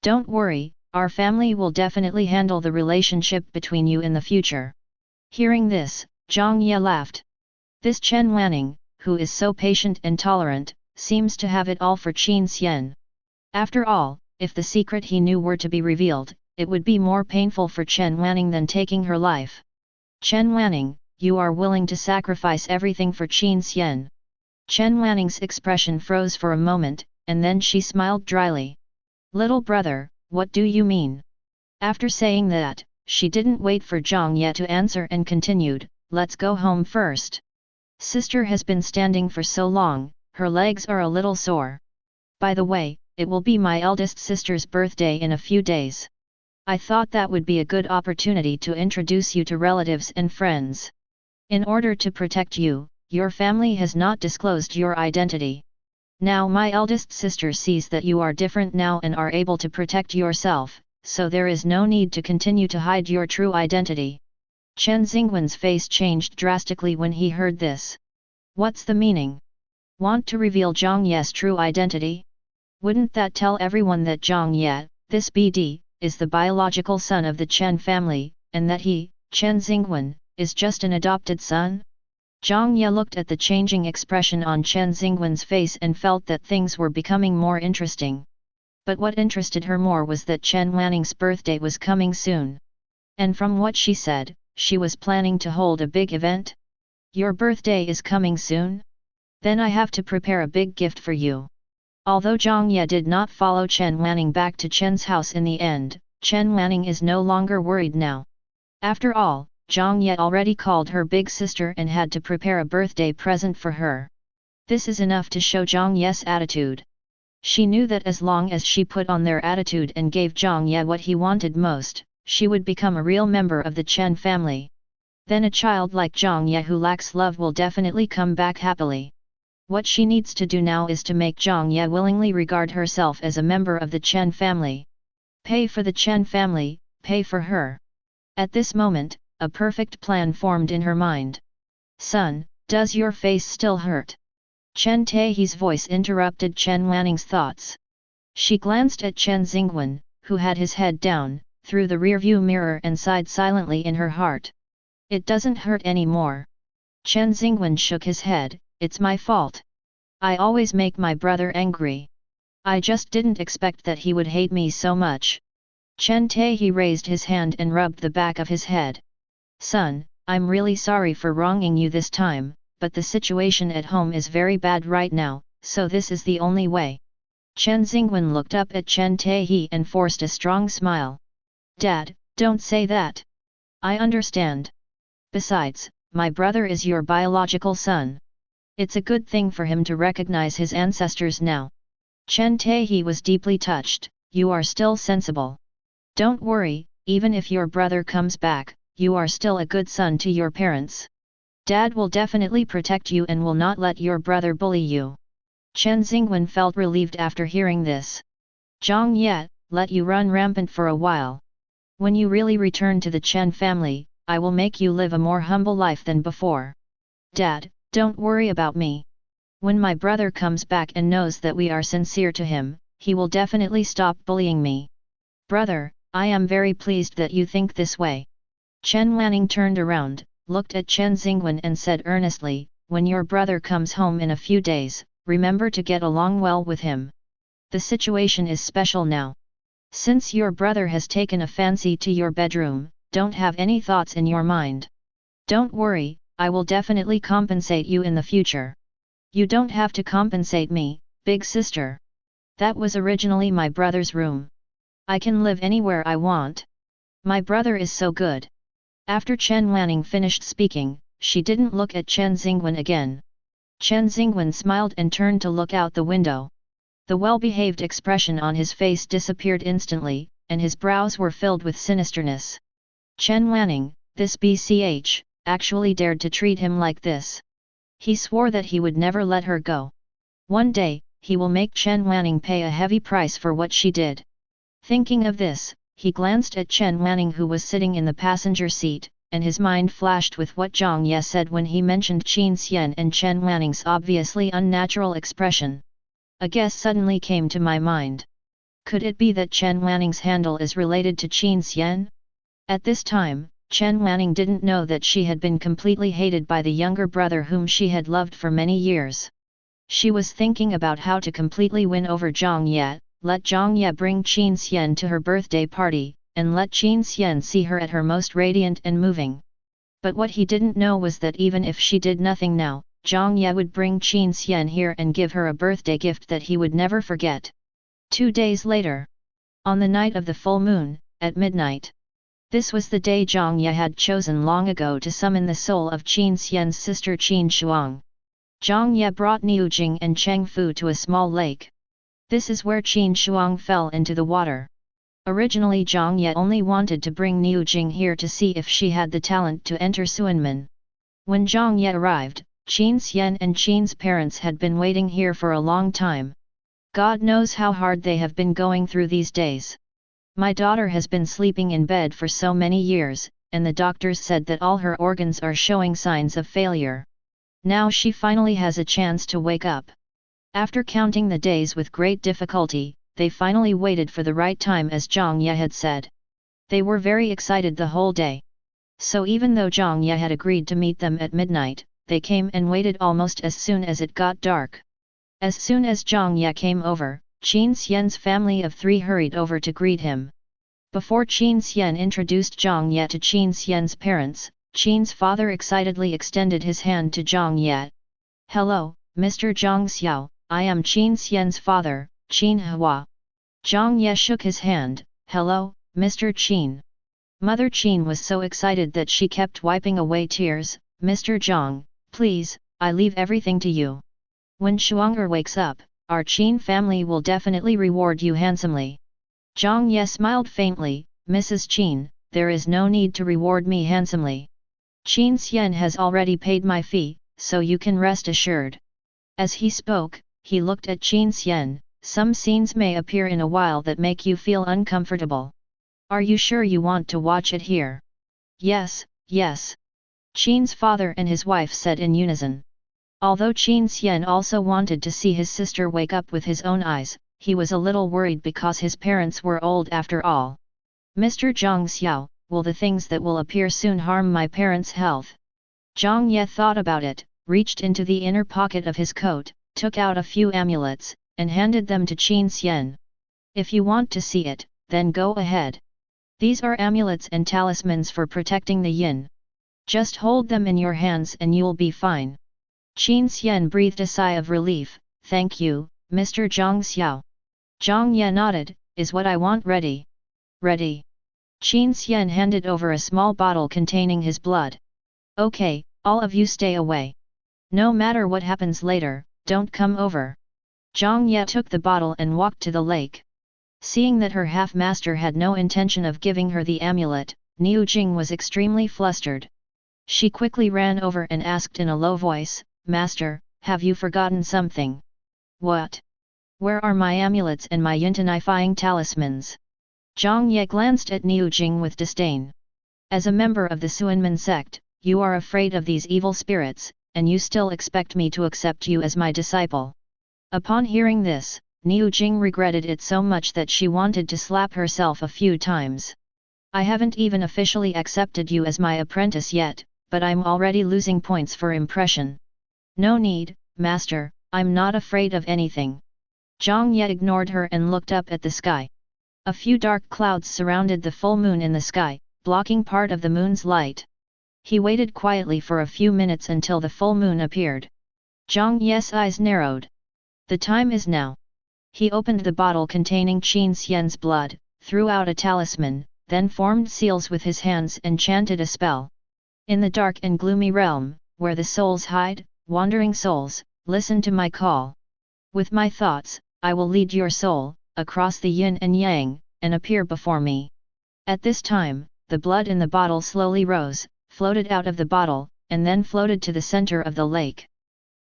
Don't worry, our family will definitely handle the relationship between you in the future." Hearing this, Jiang Ye laughed. This Chen Wanning, who is so patient and tolerant, seems to have it all for Qin Xian. After all, if the secret he knew were to be revealed, it would be more painful for Chen Wanning than taking her life. "Chen Wanning, you are willing to sacrifice everything for Qin Xian." Chen Wanning's expression froze for a moment, and then she smiled dryly. "Little brother, what do you mean?" After saying that, she didn't wait for Jiang Ye to answer and continued, "Let's go home first. Sister has been standing for so long, her legs are a little sore. By the way, it will be my eldest sister's birthday in a few days. I thought that would be a good opportunity to introduce you to relatives and friends. In order to protect you, your family has not disclosed your identity. Now my eldest sister sees that you are different now and are able to protect yourself, so there is no need to continue to hide your true identity." Chen Xingwen's face changed drastically when he heard this. What's the meaning? Want to reveal Jiang Ye's true identity? Wouldn't that tell everyone that Jiang Ye, this BD, is the biological son of the Chen family, and that he, Chen Xingwen, is just an adopted son? Jiang Ye looked at the changing expression on Chen Xingwen's face and felt that things were becoming more interesting. But what interested her more was that Chen Wanning's birthday was coming soon. And from what she said, she was planning to hold a big event. "Your birthday is coming soon? Then I have to prepare a big gift for you." Although Jiang Ye did not follow Chen Wanning back to Chen's house in the end, Chen Wanning is no longer worried now. After all, Jiang Ye already called her big sister and had to prepare a birthday present for her. This is enough to show Jiang Ye's attitude. She knew that as long as she put on their attitude and gave Jiang Ye what he wanted most, she would become a real member of the Chen family. Then a child like Jiang Ye who lacks love will definitely come back happily. What she needs to do now is to make Jiang Ye willingly regard herself as a member of the Chen family. Pay for the Chen family, pay for her. At this moment, a perfect plan formed in her mind. Son, does your face still hurt? Chen Taihe's voice interrupted Chen Wanning's thoughts. She glanced at Chen Xingwen, who had his head down, through the rearview mirror and sighed silently in her heart. It doesn't hurt anymore. Chen Xingwen shook his head, it's my fault. I always make my brother angry. I just didn't expect that he would hate me so much. Chen Taihe raised his hand and rubbed the back of his head. Son, I'm really sorry for wronging you this time, but the situation at home is very bad right now, so this is the only way. Chen Xingwen looked up at Chen Taihe and forced a strong smile. Dad, don't say that. I understand. Besides, my brother is your biological son. It's a good thing for him to recognize his ancestors now. Chen Taihe was deeply touched. You are still sensible. Don't worry, even if your brother comes back, you are still a good son to your parents. Dad will definitely protect you and will not let your brother bully you. Chen Xingwen felt relieved after hearing this. Jiang Ye, let you run rampant for a while. When you really return to the Chen family, I will make you live a more humble life than before. Dad, don't worry about me. When my brother comes back and knows that we are sincere to him, he will definitely stop bullying me. Brother, I am very pleased that you think this way. Chen Wanning turned around, looked at Chen Xingwen and said earnestly, when your brother comes home in a few days, remember to get along well with him. The situation is special now. Since your brother has taken a fancy to your bedroom, don't have any thoughts in your mind. Don't worry, I will definitely compensate you in the future. You don't have to compensate me, big sister. That was originally my brother's room. I can live anywhere I want. My brother is so good. After Chen Wanning finished speaking, she didn't look at Chen Xingwen again. Chen Xingwen smiled and turned to look out the window. The well-behaved expression on his face disappeared instantly, and his brows were filled with sinisterness. Chen Wanning, this BCH, actually dared to treat him like this. He swore that he would never let her go. One day, he will make Chen Wanning pay a heavy price for what she did. Thinking of this, he glanced at Chen Wanning who was sitting in the passenger seat, and his mind flashed with what Jiang Ye said when he mentioned Qin Xian and Chen Wanning's obviously unnatural expression. A guess suddenly came to my mind. Could it be that Chen Wanning's handle is related to Qin Xian? At this time, Chen Wanning didn't know that she had been completely hated by the younger brother whom she had loved for many years. She was thinking about how to completely win over Jiang Ye, let Jiang Ye bring Qin Xian to her birthday party, and let Qin Xian see her at her most radiant and moving. But what he didn't know was that even if she did nothing now, Jiang Ye would bring Qin Xian here and give her a birthday gift that he would never forget. 2 days later. On the night of the full moon, at midnight. This was the day Jiang Ye had chosen long ago to summon the soul of Qin Xian's sister Qin Shuang. Jiang Ye brought Niu Jing and Cheng Fu to a small lake. This is where Qin Shuang fell into the water. Originally Jiang Ye only wanted to bring Niu Jing here to see if she had the talent to enter Suanmen. When Jiang Ye arrived, Qin Xian and Qin's parents had been waiting here for a long time. God knows how hard they have been going through these days. My daughter has been sleeping in bed for so many years, and the doctors said that all her organs are showing signs of failure. Now she finally has a chance to wake up. After counting the days with great difficulty, they finally waited for the right time as Jiang Ye had said. They were very excited the whole day. So even though Jiang Ye had agreed to meet them at midnight, they came and waited almost as soon as it got dark. As soon as Jiang Ye came over, Qin Xian's family of 3 hurried over to greet him. Before Qin Xian introduced Jiang Ye to Qin Xian's parents, Qin's father excitedly extended his hand to Jiang Ye. Hello, Mr. Zhang Xiao, I am Qin Xian's father, Qin Hua. Jiang Ye shook his hand. Hello, Mr. Qin. Mother Chen was so excited that she kept wiping away tears. Mr. Jiang, please, I leave everything to you. When Shuang'er wakes up, our Chen family will definitely reward you handsomely. Jiang Ye smiled faintly. Mrs. Chen, there is no need to reward me handsomely. Qin Xian has already paid my fee, so you can rest assured. As he spoke, he looked at Qin Xian. Some scenes may appear in a while that make you feel uncomfortable. Are you sure you want to watch it here? Yes, yes. Qin's father and his wife said in unison. Although Qin Xian also wanted to see his sister wake up with his own eyes, he was a little worried because his parents were old after all. Mr. Zhang Xiao, will the things that will appear soon harm my parents' health? Jiang Ye thought about it, reached into the inner pocket of his coat, took out a few amulets, and handed them to Qin Xian. If you want to see it, then go ahead. These are amulets and talismans for protecting the yin. Just hold them in your hands and you'll be fine. Qin Xian breathed a sigh of relief. Thank you, Mr. Zhang Xiao. Jiang Ye nodded. Is what I want ready? Ready. Qin Xian handed over a small bottle containing his blood. Okay, all of you stay away. No matter what happens later, don't come over. Jiang Ye took the bottle and walked to the lake. Seeing that her half-master had no intention of giving her the amulet, Niu Jing was extremely flustered. She quickly ran over and asked in a low voice, Master, have you forgotten something? What? Where are my amulets and my yin-tonifying talismans? Jiang Ye glanced at Niu Jing with disdain. As a member of the Suanmen sect, you are afraid of these evil spirits, and you still expect me to accept you as my disciple. Upon hearing this, Niu Jing regretted it so much that she wanted to slap herself a few times. I haven't even officially accepted you as my apprentice yet, but I'm already losing points for impression. No need, Master, I'm not afraid of anything. Jiang Ye ignored her and looked up at the sky. A few dark clouds surrounded the full moon in the sky, blocking part of the moon's light. He waited quietly for a few minutes until the full moon appeared. Jiang Ye's eyes narrowed. The time is now. He opened the bottle containing Qin Xian's blood, threw out a talisman, then formed seals with his hands and chanted a spell. In the dark and gloomy realm, where the souls hide, wandering souls, listen to my call. With my thoughts, I will lead your soul, across the yin and yang, and appear before me. At this time, the blood in the bottle slowly rose, floated out of the bottle, and then floated to the center of the lake.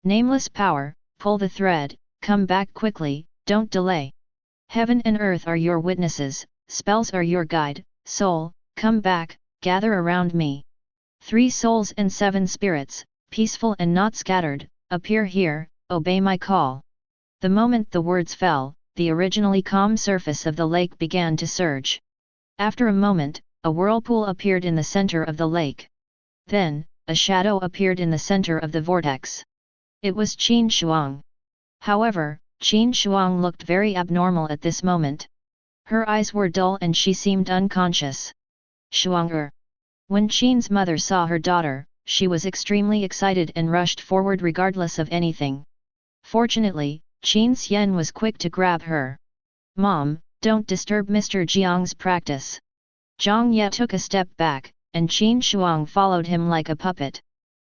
Nameless power, pull the thread, come back quickly, don't delay. Heaven and earth are your witnesses, spells are your guide, soul, come back, gather around me. 3 souls and 7 spirits, peaceful and not scattered, appear here, obey my call. The moment the words fell, the originally calm surface of the lake began to surge. After a moment, a whirlpool appeared in the center of the lake. Then, a shadow appeared in the center of the vortex. It was Qin Shuang. However, Qin Shuang looked very abnormal at this moment. Her eyes were dull and she seemed unconscious. Shuang'er. When Qin's mother saw her daughter, she was extremely excited and rushed forward regardless of anything. Fortunately, Qin Xian was quick to grab her. Mom, don't disturb Mr. Jiang's practice. Jiang Ye took a step back, and Qin Shuang followed him like a puppet.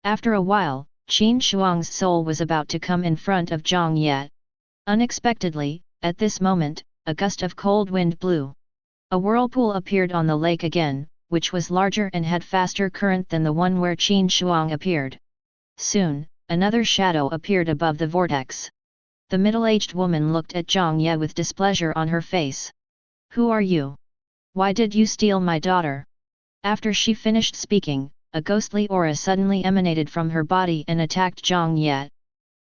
After a while, Qin Shuang's soul was about to come in front of Jiang Ye. Unexpectedly, at this moment, a gust of cold wind blew. A whirlpool appeared on the lake again, which was larger and had faster current than the one where Qin Shuang appeared. Soon, another shadow appeared above the vortex. The middle-aged woman looked at Jiang Ye with displeasure on her face. Who are you? Why did you steal my daughter? After she finished speaking, a ghostly aura suddenly emanated from her body and attacked Jiang Ye.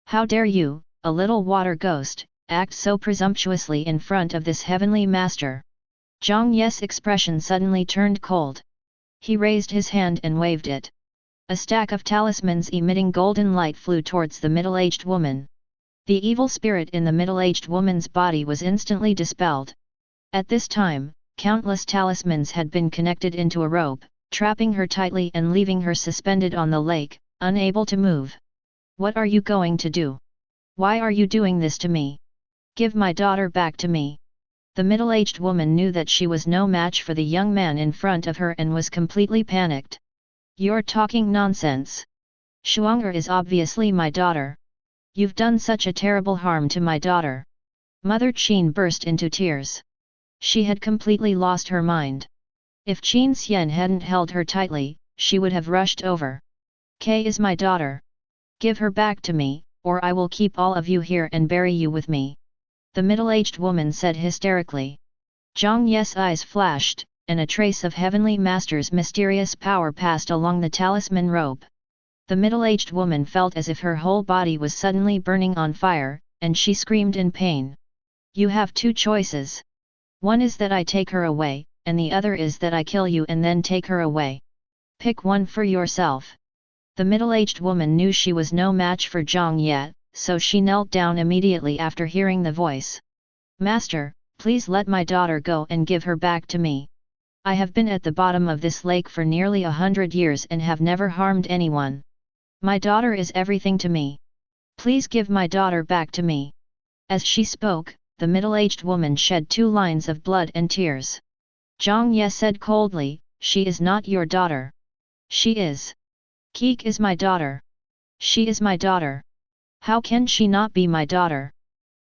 How dare you, a little water ghost, act so presumptuously in front of this heavenly master? Jiang Ye's expression suddenly turned cold. He raised his hand and waved it. A stack of talismans emitting golden light flew towards the middle-aged woman. The evil spirit in the middle-aged woman's body was instantly dispelled. At this time, countless talismans had been connected into a rope, trapping her tightly and leaving her suspended on the lake, unable to move. What are you going to do? Why are you doing this to me? Give my daughter back to me. The middle-aged woman knew that she was no match for the young man in front of her and was completely panicked. "You're talking nonsense. Shuang'er is obviously my daughter. You've done such a terrible harm to my daughter." Mother Qin burst into tears. She had completely lost her mind. If Qin Xian hadn't held her tightly, she would have rushed over. "Kay is my daughter. Give her back to me, or I will keep all of you here and bury you with me," the middle-aged woman said hysterically. Jiang Ye's eyes flashed, and a trace of Heavenly Master's mysterious power passed along the talisman rope. The middle-aged woman felt as if her whole body was suddenly burning on fire, and she screamed in pain. "You have two choices. One is that I take her away, and the other is that I kill you and then take her away. Pick one for yourself." The middle-aged woman knew she was no match for Jiang Ye, so she knelt down immediately after hearing the voice. "Master, please let my daughter go and give her back to me. I have been at the bottom of this lake for nearly 100 years and have never harmed anyone. My daughter is everything to me. Please give my daughter back to me." As she spoke, the middle-aged woman shed 2 lines of blood and tears. Jiang Ye said coldly, "She is not your daughter." "She is. Keek is my daughter. She is my daughter. How can she not be my daughter?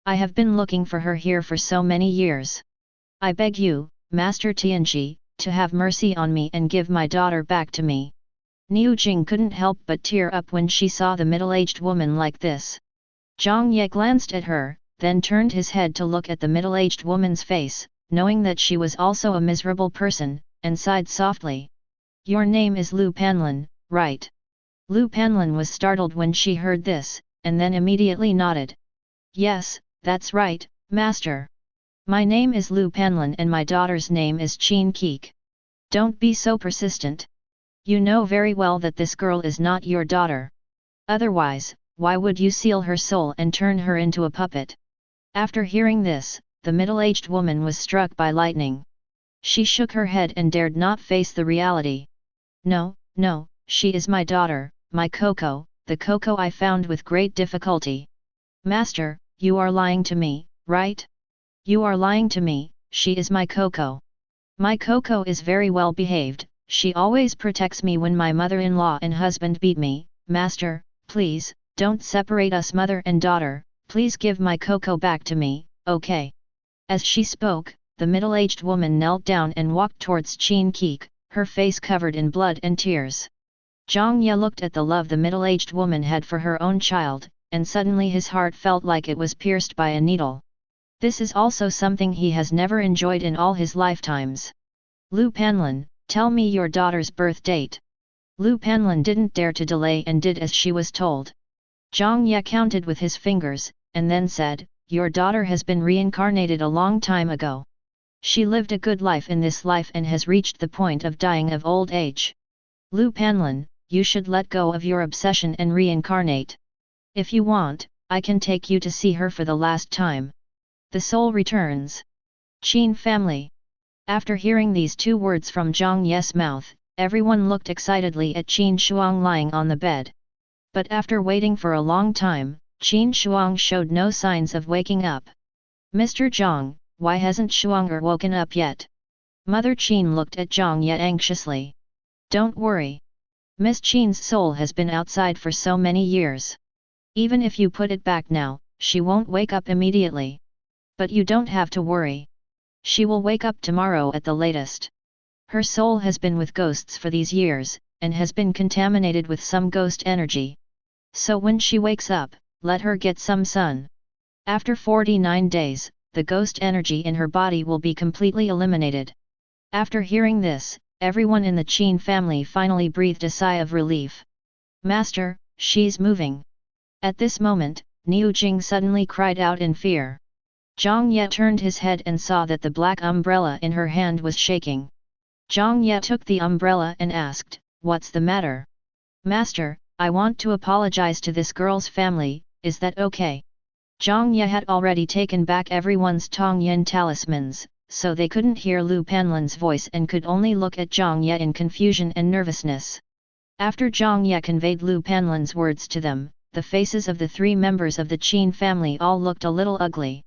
I have been looking for her here for so many years. I beg you, Master Tianji, to have mercy on me and give my daughter back to me." Niu Jing couldn't help but tear up when she saw the middle-aged woman like this. Jiang Ye glanced at her, then turned his head to look at the middle-aged woman's face, knowing that she was also a miserable person, and sighed softly. "Your name is Lu Panlin, right?" Lu Panlin was startled when she heard this, and then immediately nodded. "Yes, that's right, Master. My name is Lu Panlin and my daughter's name is Qin Keek. Don't be so persistent. You know very well that this girl is not your daughter. Otherwise, why would you seal her soul and turn her into a puppet?" After hearing this, the middle-aged woman was struck by lightning. She shook her head and dared not face the reality. "No, no, she is my daughter, my Coco, the Coco I found with great difficulty." "Master, you are lying to me, right? You are lying to me, she is my Coco. My Coco is very well behaved, she always protects me when my mother-in-law and husband beat me. Master, please, don't separate us mother and daughter, please give my Coco back to me, okay?" As she spoke, the middle-aged woman knelt down and walked towards Qin Keek, her face covered in blood and tears. Jiang Ye looked at the love the middle-aged woman had for her own child, and suddenly his heart felt like it was pierced by a needle. This is also something he has never enjoyed in all his lifetimes. "Lu Panlin, tell me your daughter's birth date." Lu Panlin didn't dare to delay and did as she was told. Jiang Ye counted with his fingers, and then said, "Your daughter has been reincarnated a long time ago. She lived a good life in this life and has reached the point of dying of old age. Lu Panlin, you should let go of your obsession and reincarnate. If you want, I can take you to see her for the last time. The soul returns." Qin family. After hearing these 2 words from Jiang Ye's mouth, everyone looked excitedly at Qin Shuang lying on the bed. But after waiting for a long time, Qin Shuang showed no signs of waking up. "Mr. Jiang, why hasn't Shuang'er woken up yet?" Mother Qin looked at Jiang Ye anxiously. "Don't worry. Miss Qin's soul has been outside for so many years. Even if you put it back now, she won't wake up immediately. But you don't have to worry. She will wake up tomorrow at the latest. Her soul has been with ghosts for these years, and has been contaminated with some ghost energy. So when she wakes up, let her get some sun. After 49 days, the ghost energy in her body will be completely eliminated." After hearing this, everyone in the Qin family finally breathed a sigh of relief. "Master, she's moving." At this moment, Niu Jing suddenly cried out in fear. Jiang Ye turned his head and saw that the black umbrella in her hand was shaking. Jiang Ye took the umbrella and asked, "What's the matter?" "Master, I want to apologize to this girl's family, is that okay?" Jiang Ye had already taken back everyone's Tongyin talismans, so they couldn't hear Lu Panlin's voice and could only look at Jiang Ye in confusion and nervousness. After Jiang Ye conveyed Lu Panlin's words to them, the faces of the 3 members of the Qin family all looked a little ugly.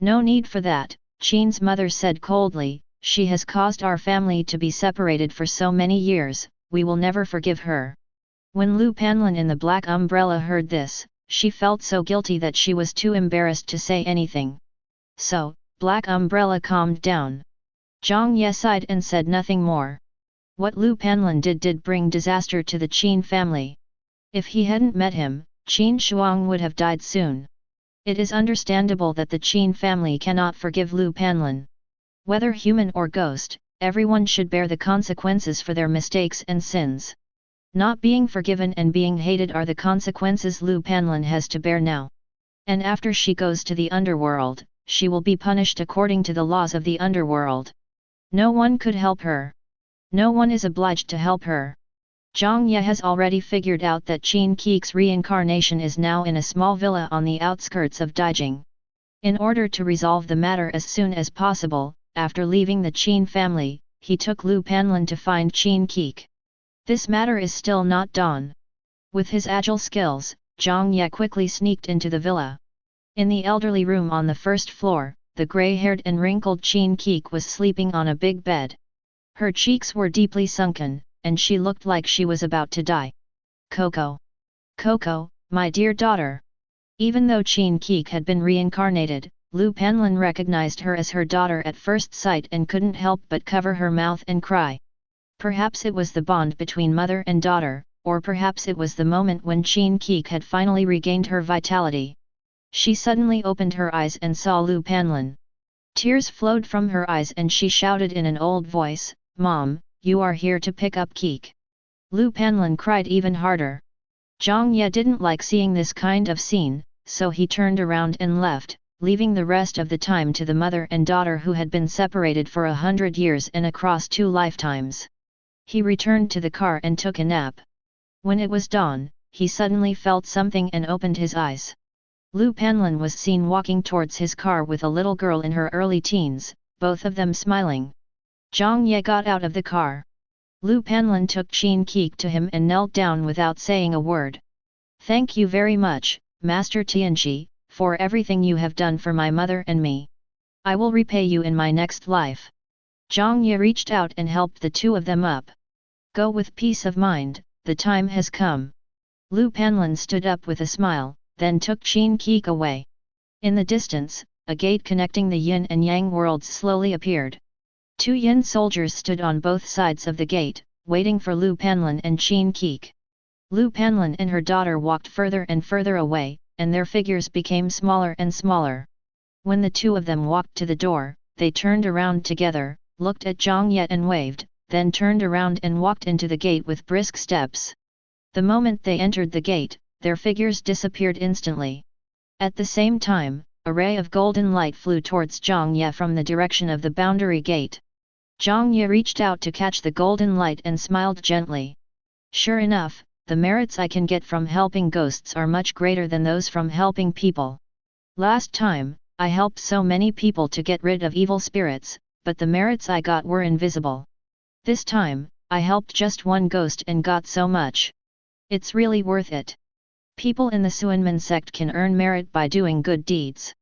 "No need for that, Chen's mother said coldly, she has caused our family to be separated for so many years, we will never forgive her. When Lu Panlin in the black umbrella heard this, she felt so guilty that she was too embarrassed to say anything. So, Black Umbrella calmed down. Jiang Ye sighed and said nothing more. What Lu Panlin did bring disaster to the Chen family. If he hadn't met him, Chen Shuang would have died soon. It is understandable that the Chen family cannot forgive Lu Panlin. Whether human or ghost, everyone should bear the consequences for their mistakes and sins. Not being forgiven and being hated are the consequences Lu Panlin has to bear now. And after she goes to the underworld, she will be punished according to the laws of the underworld. No one could help her. No one is obliged to help her. Jiang Ye has already figured out that Chen Qi's reincarnation is now in a small villa on the outskirts of Daijing. In order to resolve the matter as soon as possible, after leaving the Chen family, he took Lu Panlin to find Chen Qi. This matter is still not done. With his agile skills, Jiang Ye quickly sneaked into the villa. In the elderly room on the first floor, the grey-haired and wrinkled Chen Qi was sleeping on a big bed. Her cheeks were deeply sunken, and she looked like she was about to die. Coco! Coco, my dear daughter! Even though Chen Qi had been reincarnated, Lu Panlin recognized her as her daughter at first sight and couldn't help but cover her mouth and cry. Perhaps it was the bond between mother and daughter, or perhaps it was the moment when Chen Qi had finally regained her vitality. She suddenly opened her eyes and saw Lu Panlin. Tears flowed from her eyes and she shouted in an old voice, "Mom, you are here to pick up Qi." Lu Panlin cried even harder. Jiang Ye didn't like seeing this kind of scene, so he turned around and left, leaving the rest of the time to the mother and daughter who had been separated for 100 years and across 2 lifetimes. He returned to the car and took a nap. When it was dawn, he suddenly felt something and opened his eyes. Lu Panlin was seen walking towards his car with a little girl in her early teens, both of them smiling. Jiang Ye got out of the car. Lu Panlin took Chen Qi to him and knelt down without saying a word. "Thank you very much, Master Tianqi, for everything you have done for my mother and me. I will repay you in my next life." Jiang Ye reached out and helped the two of them up. "Go with peace of mind, the time has come." Lu Panlin stood up with a smile, then took Chen Qi away. In the distance, a gate connecting the yin and yang worlds slowly appeared. 2 yin soldiers stood on both sides of the gate, waiting for Lu Panlin and Chen Qi. Lu Panlin and her daughter walked further and further away, and their figures became smaller and smaller. When the two of them walked to the door, they turned around together, looked at Jiang Ye and waved, then turned around and walked into the gate with brisk steps. The moment they entered the gate, their figures disappeared instantly. At the same time, a ray of golden light flew towards Jiang Ye from the direction of the boundary gate. Jiang Ye reached out to catch the golden light and smiled gently. "Sure enough, the merits I can get from helping ghosts are much greater than those from helping people. Last time, I helped so many people to get rid of evil spirits, but the merits I got were invisible. This time, I helped just one ghost and got so much. It's really worth it." People in the Suanmen sect can earn merit by doing good deeds.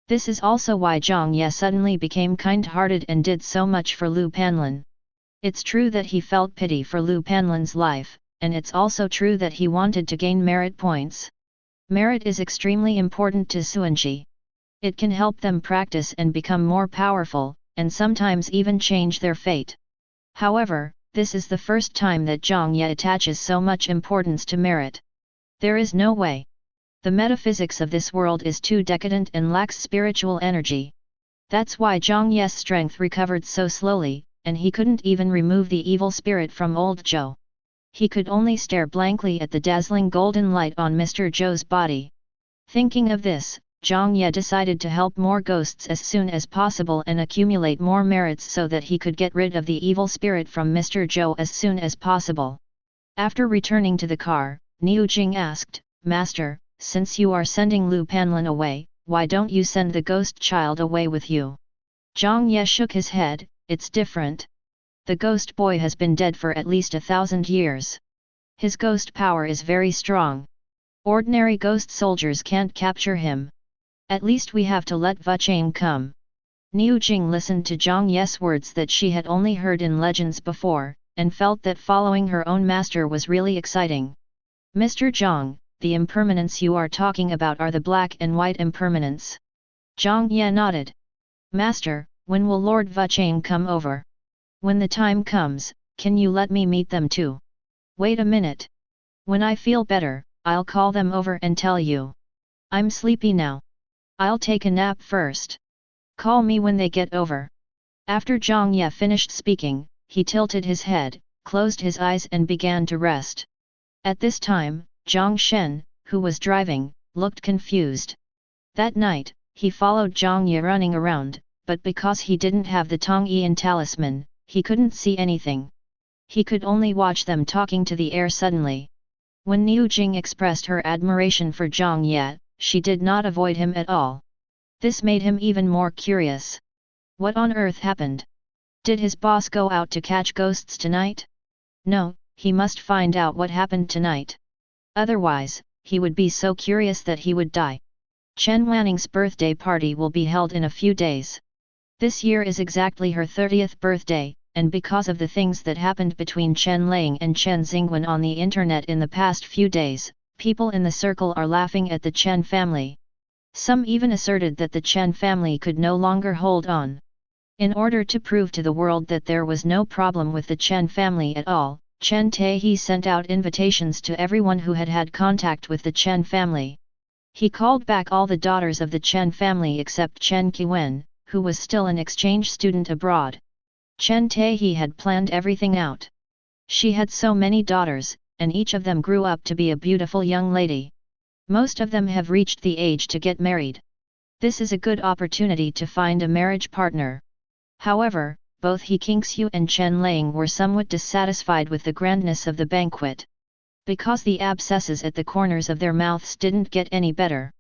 This is also why Jiang Ye suddenly became kind-hearted and did so much for Lu Panlin. It's true that he felt pity for Lu Panlin's life, and it's also true that he wanted to gain merit points. Merit is extremely important to Suanji. It can help them practice and become more powerful, and sometimes even change their fate. However, this is the first time that Jiang Ye attaches so much importance to merit. There is no way. The metaphysics of this world is too decadent and lacks spiritual energy. That's why Jiang Ye's strength recovered so slowly, and he couldn't even remove the evil spirit from old Zhou. He could only stare blankly at the dazzling golden light on Mr. Zhou's body. Thinking of this, Jiang Ye decided to help more ghosts as soon as possible and accumulate more merits so that he could get rid of the evil spirit from Mr. Zhou as soon as possible. After returning to the car, Niu Jing asked, "Master, since you are sending Lu Panlin away, why don't you send the ghost child away with you?" Jiang Ye shook his head, "It's different. The ghost boy has been dead for at least 1,000 years. His ghost power is very strong. Ordinary ghost soldiers can't capture him. At least we have to let Vuchang come." Niu Jing listened to Jiang Ye's words that she had only heard in legends before, and felt that following her own master was really exciting. Mr. Jiang, the impermanence you are talking about are the black and white impermanence. Jiang Ye nodded. Master, when will Lord Vuchang come over? When the time comes, can you let me meet them too? Wait a minute. When I feel better, I'll call them over and tell you. I'm sleepy now. I'll take a nap first. Call me when they get over. After Jiang Ye finished speaking, he tilted his head, closed his eyes and began to rest. At this time, Jiang Shen, who was driving, looked confused. That night, he followed Jiang Ye running around, but because he didn't have the Tongyian talisman, he couldn't see anything. He could only watch them talking to the air suddenly. When Niu Jing expressed her admiration for Jiang Ye, she did not avoid him at all. This made him even more curious. What on earth happened? Did his boss go out to catch ghosts tonight? No, he must find out what happened tonight. Otherwise, he would be so curious that he would die. Chen Wanning's birthday party will be held in a few days. This year is exactly her 30th birthday, and because of the things that happened between Chen Lang and Chen Xingwen on the internet in the past few days, people in the circle are laughing at the Chen family. Some even asserted that the Chen family could no longer hold on. In order to prove to the world that there was no problem with the Chen family at all, Chen Taihe sent out invitations to everyone who had had contact with the Chen family. He called back all the daughters of the Chen family except Chen Qiwen, who was still an exchange student abroad. Chen Taihe had planned everything out. She had so many daughters, and each of them grew up to be a beautiful young lady. Most of them have reached the age to get married. This is a good opportunity to find a marriage partner. However, both He Qingxiu and Chen Lang were somewhat dissatisfied with the grandness of the banquet. Because the abscesses at the corners of their mouths didn't get any better.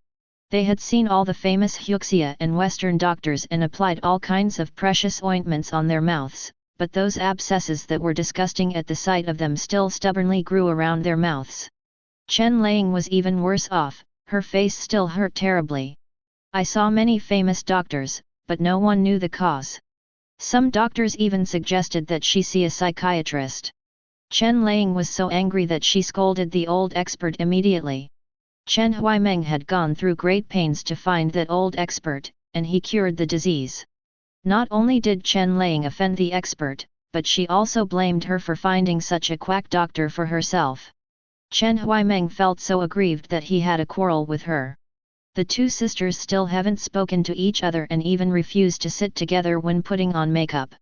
They had seen all the famous Huxia and Western doctors and applied all kinds of precious ointments on their mouths, but those abscesses that were disgusting at the sight of them still stubbornly grew around their mouths. Chen Lang was even worse off, her face still hurt terribly. I saw many famous doctors, but no one knew the cause. Some doctors even suggested that she see a psychiatrist. Chen Lang was so angry that she scolded the old expert immediately. Chen Huaimeng had gone through great pains to find that old expert, and he cured the disease. Not only did Chen Lang offend the expert, but she also blamed her for finding such a quack doctor for herself. Chen Huaimeng felt so aggrieved that he had a quarrel with her. The two sisters still haven't spoken to each other and even refused to sit together when putting on makeup.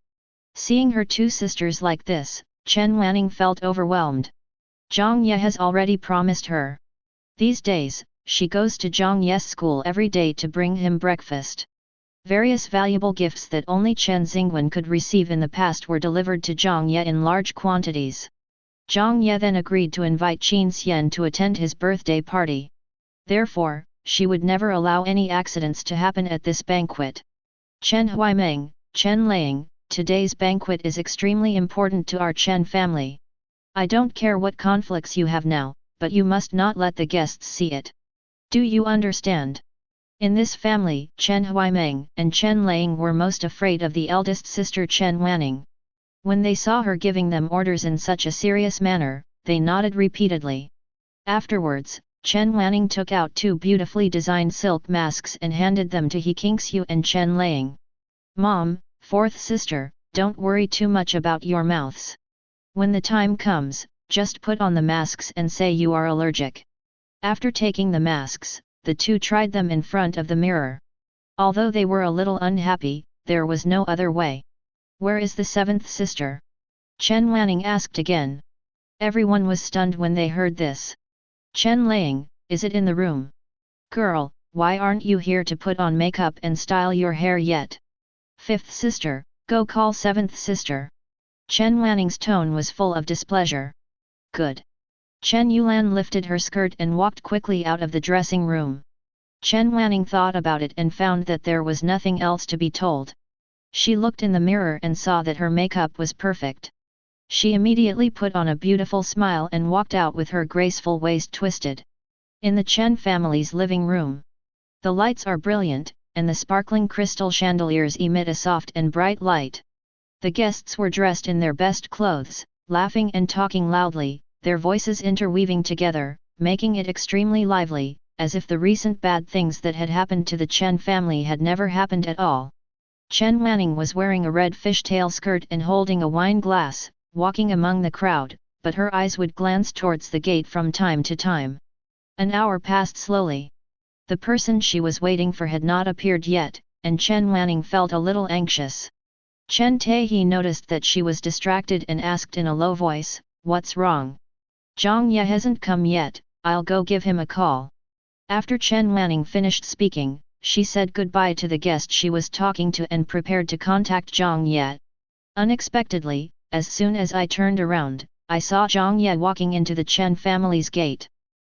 Seeing her two sisters like this, Chen Wanning felt overwhelmed. Jiang Ye has already promised her. These days, she goes to Jiang Ye's school every day to bring him breakfast. Various valuable gifts that only Chen Xingwen could receive in the past were delivered to Jiang Ye in large quantities. Jiang Ye then agreed to invite Qin Xian to attend his birthday party. Therefore, she would never allow any accidents to happen at this banquet. Chen Huaimeng, Chen Lang, today's banquet is extremely important to our Chen family. I don't care what conflicts you have now, but you must not let the guests see it. Do you understand? In this family, Chen Huaimeng and Chen Lang were most afraid of the eldest sister Chen Wanning. When they saw her giving them orders in such a serious manner, they nodded repeatedly. Afterwards, Chen Wanning took out two beautifully designed silk masks and handed them to He Qingxiu and Chen Lang. Mom, fourth sister, don't worry too much about your mouths. When the time comes, just put on the masks and say you are allergic. After taking the masks, the two tried them in front of the mirror. Although they were a little unhappy, there was no other way. Where is the seventh sister? Chen Wanning asked again. Everyone was stunned when they heard this. Chen Lang, is it in the room? Girl, why aren't you here to put on makeup and style your hair yet? Fifth sister, go call seventh sister. Chen Wanning's tone was full of displeasure. Good. Chen Yulan lifted her skirt and walked quickly out of the dressing room. Chen Wanning thought about it and found that there was nothing else to be told. She looked in the mirror and saw that her makeup was perfect. She immediately put on a beautiful smile and walked out with her graceful waist twisted. In the Chen family's living room. The lights are brilliant, and the sparkling crystal chandeliers emit a soft and bright light. The guests were dressed in their best clothes, laughing and talking loudly, their voices interweaving together, making it extremely lively, as if the recent bad things that had happened to the Chen family had never happened at all. Chen Wanning was wearing a red fishtail skirt and holding a wine glass, walking among the crowd, but her eyes would glance towards the gate from time to time. An hour passed slowly. The person she was waiting for had not appeared yet, and Chen Wanning felt a little anxious. Chen Taehi noticed that she was distracted and asked in a low voice, "What's wrong?" "Jiang Ye hasn't come yet, I'll go give him a call." After Chen Wanning finished speaking, she said goodbye to the guest she was talking to and prepared to contact Jiang Ye. Unexpectedly, as soon as I turned around, I saw Jiang Ye walking into the Chen family's gate.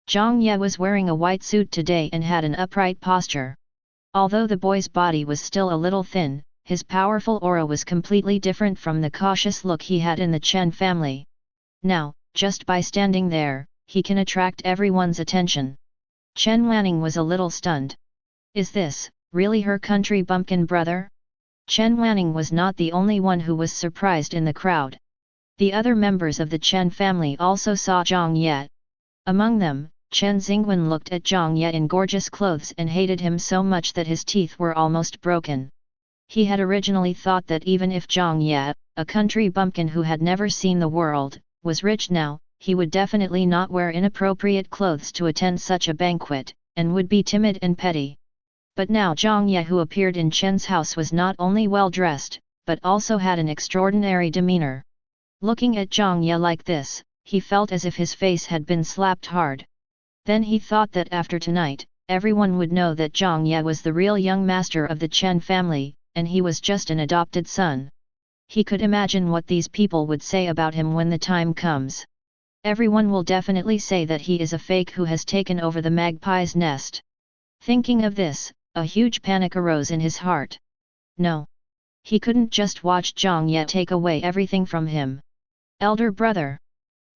Jiang Ye was wearing a white suit today and had an upright posture. Although the boy's body was still a little thin, his powerful aura was completely different from the cautious look he had in the Chen family. Now, just by standing there, he can attract everyone's attention. Chen Wanning was a little stunned. Is this really her country bumpkin brother? Chen Wanning was not the only one who was surprised in the crowd. The other members of the Chen family also saw Jiang Ye. Among them, Chen Xingwen looked at Jiang Ye in gorgeous clothes and hated him so much that his teeth were almost broken. He had originally thought that even if Jiang Ye, a country bumpkin who had never seen the world, was rich now, he would definitely not wear inappropriate clothes to attend such a banquet, and would be timid and petty. But now Jiang Ye who appeared in Chen's house was not only well dressed, but also had an extraordinary demeanor. Looking at Jiang Ye like this, he felt as if his face had been slapped hard. Then he thought that after tonight, everyone would know that Jiang Ye was the real young master of the Chen family, and he was just an adopted son. He could imagine what these people would say about him when the time comes. Everyone will definitely say that he is a fake who has taken over the magpie's nest. Thinking of this, a huge panic arose in his heart. No. He couldn't just watch Jiang Ye take away everything from him. Elder brother.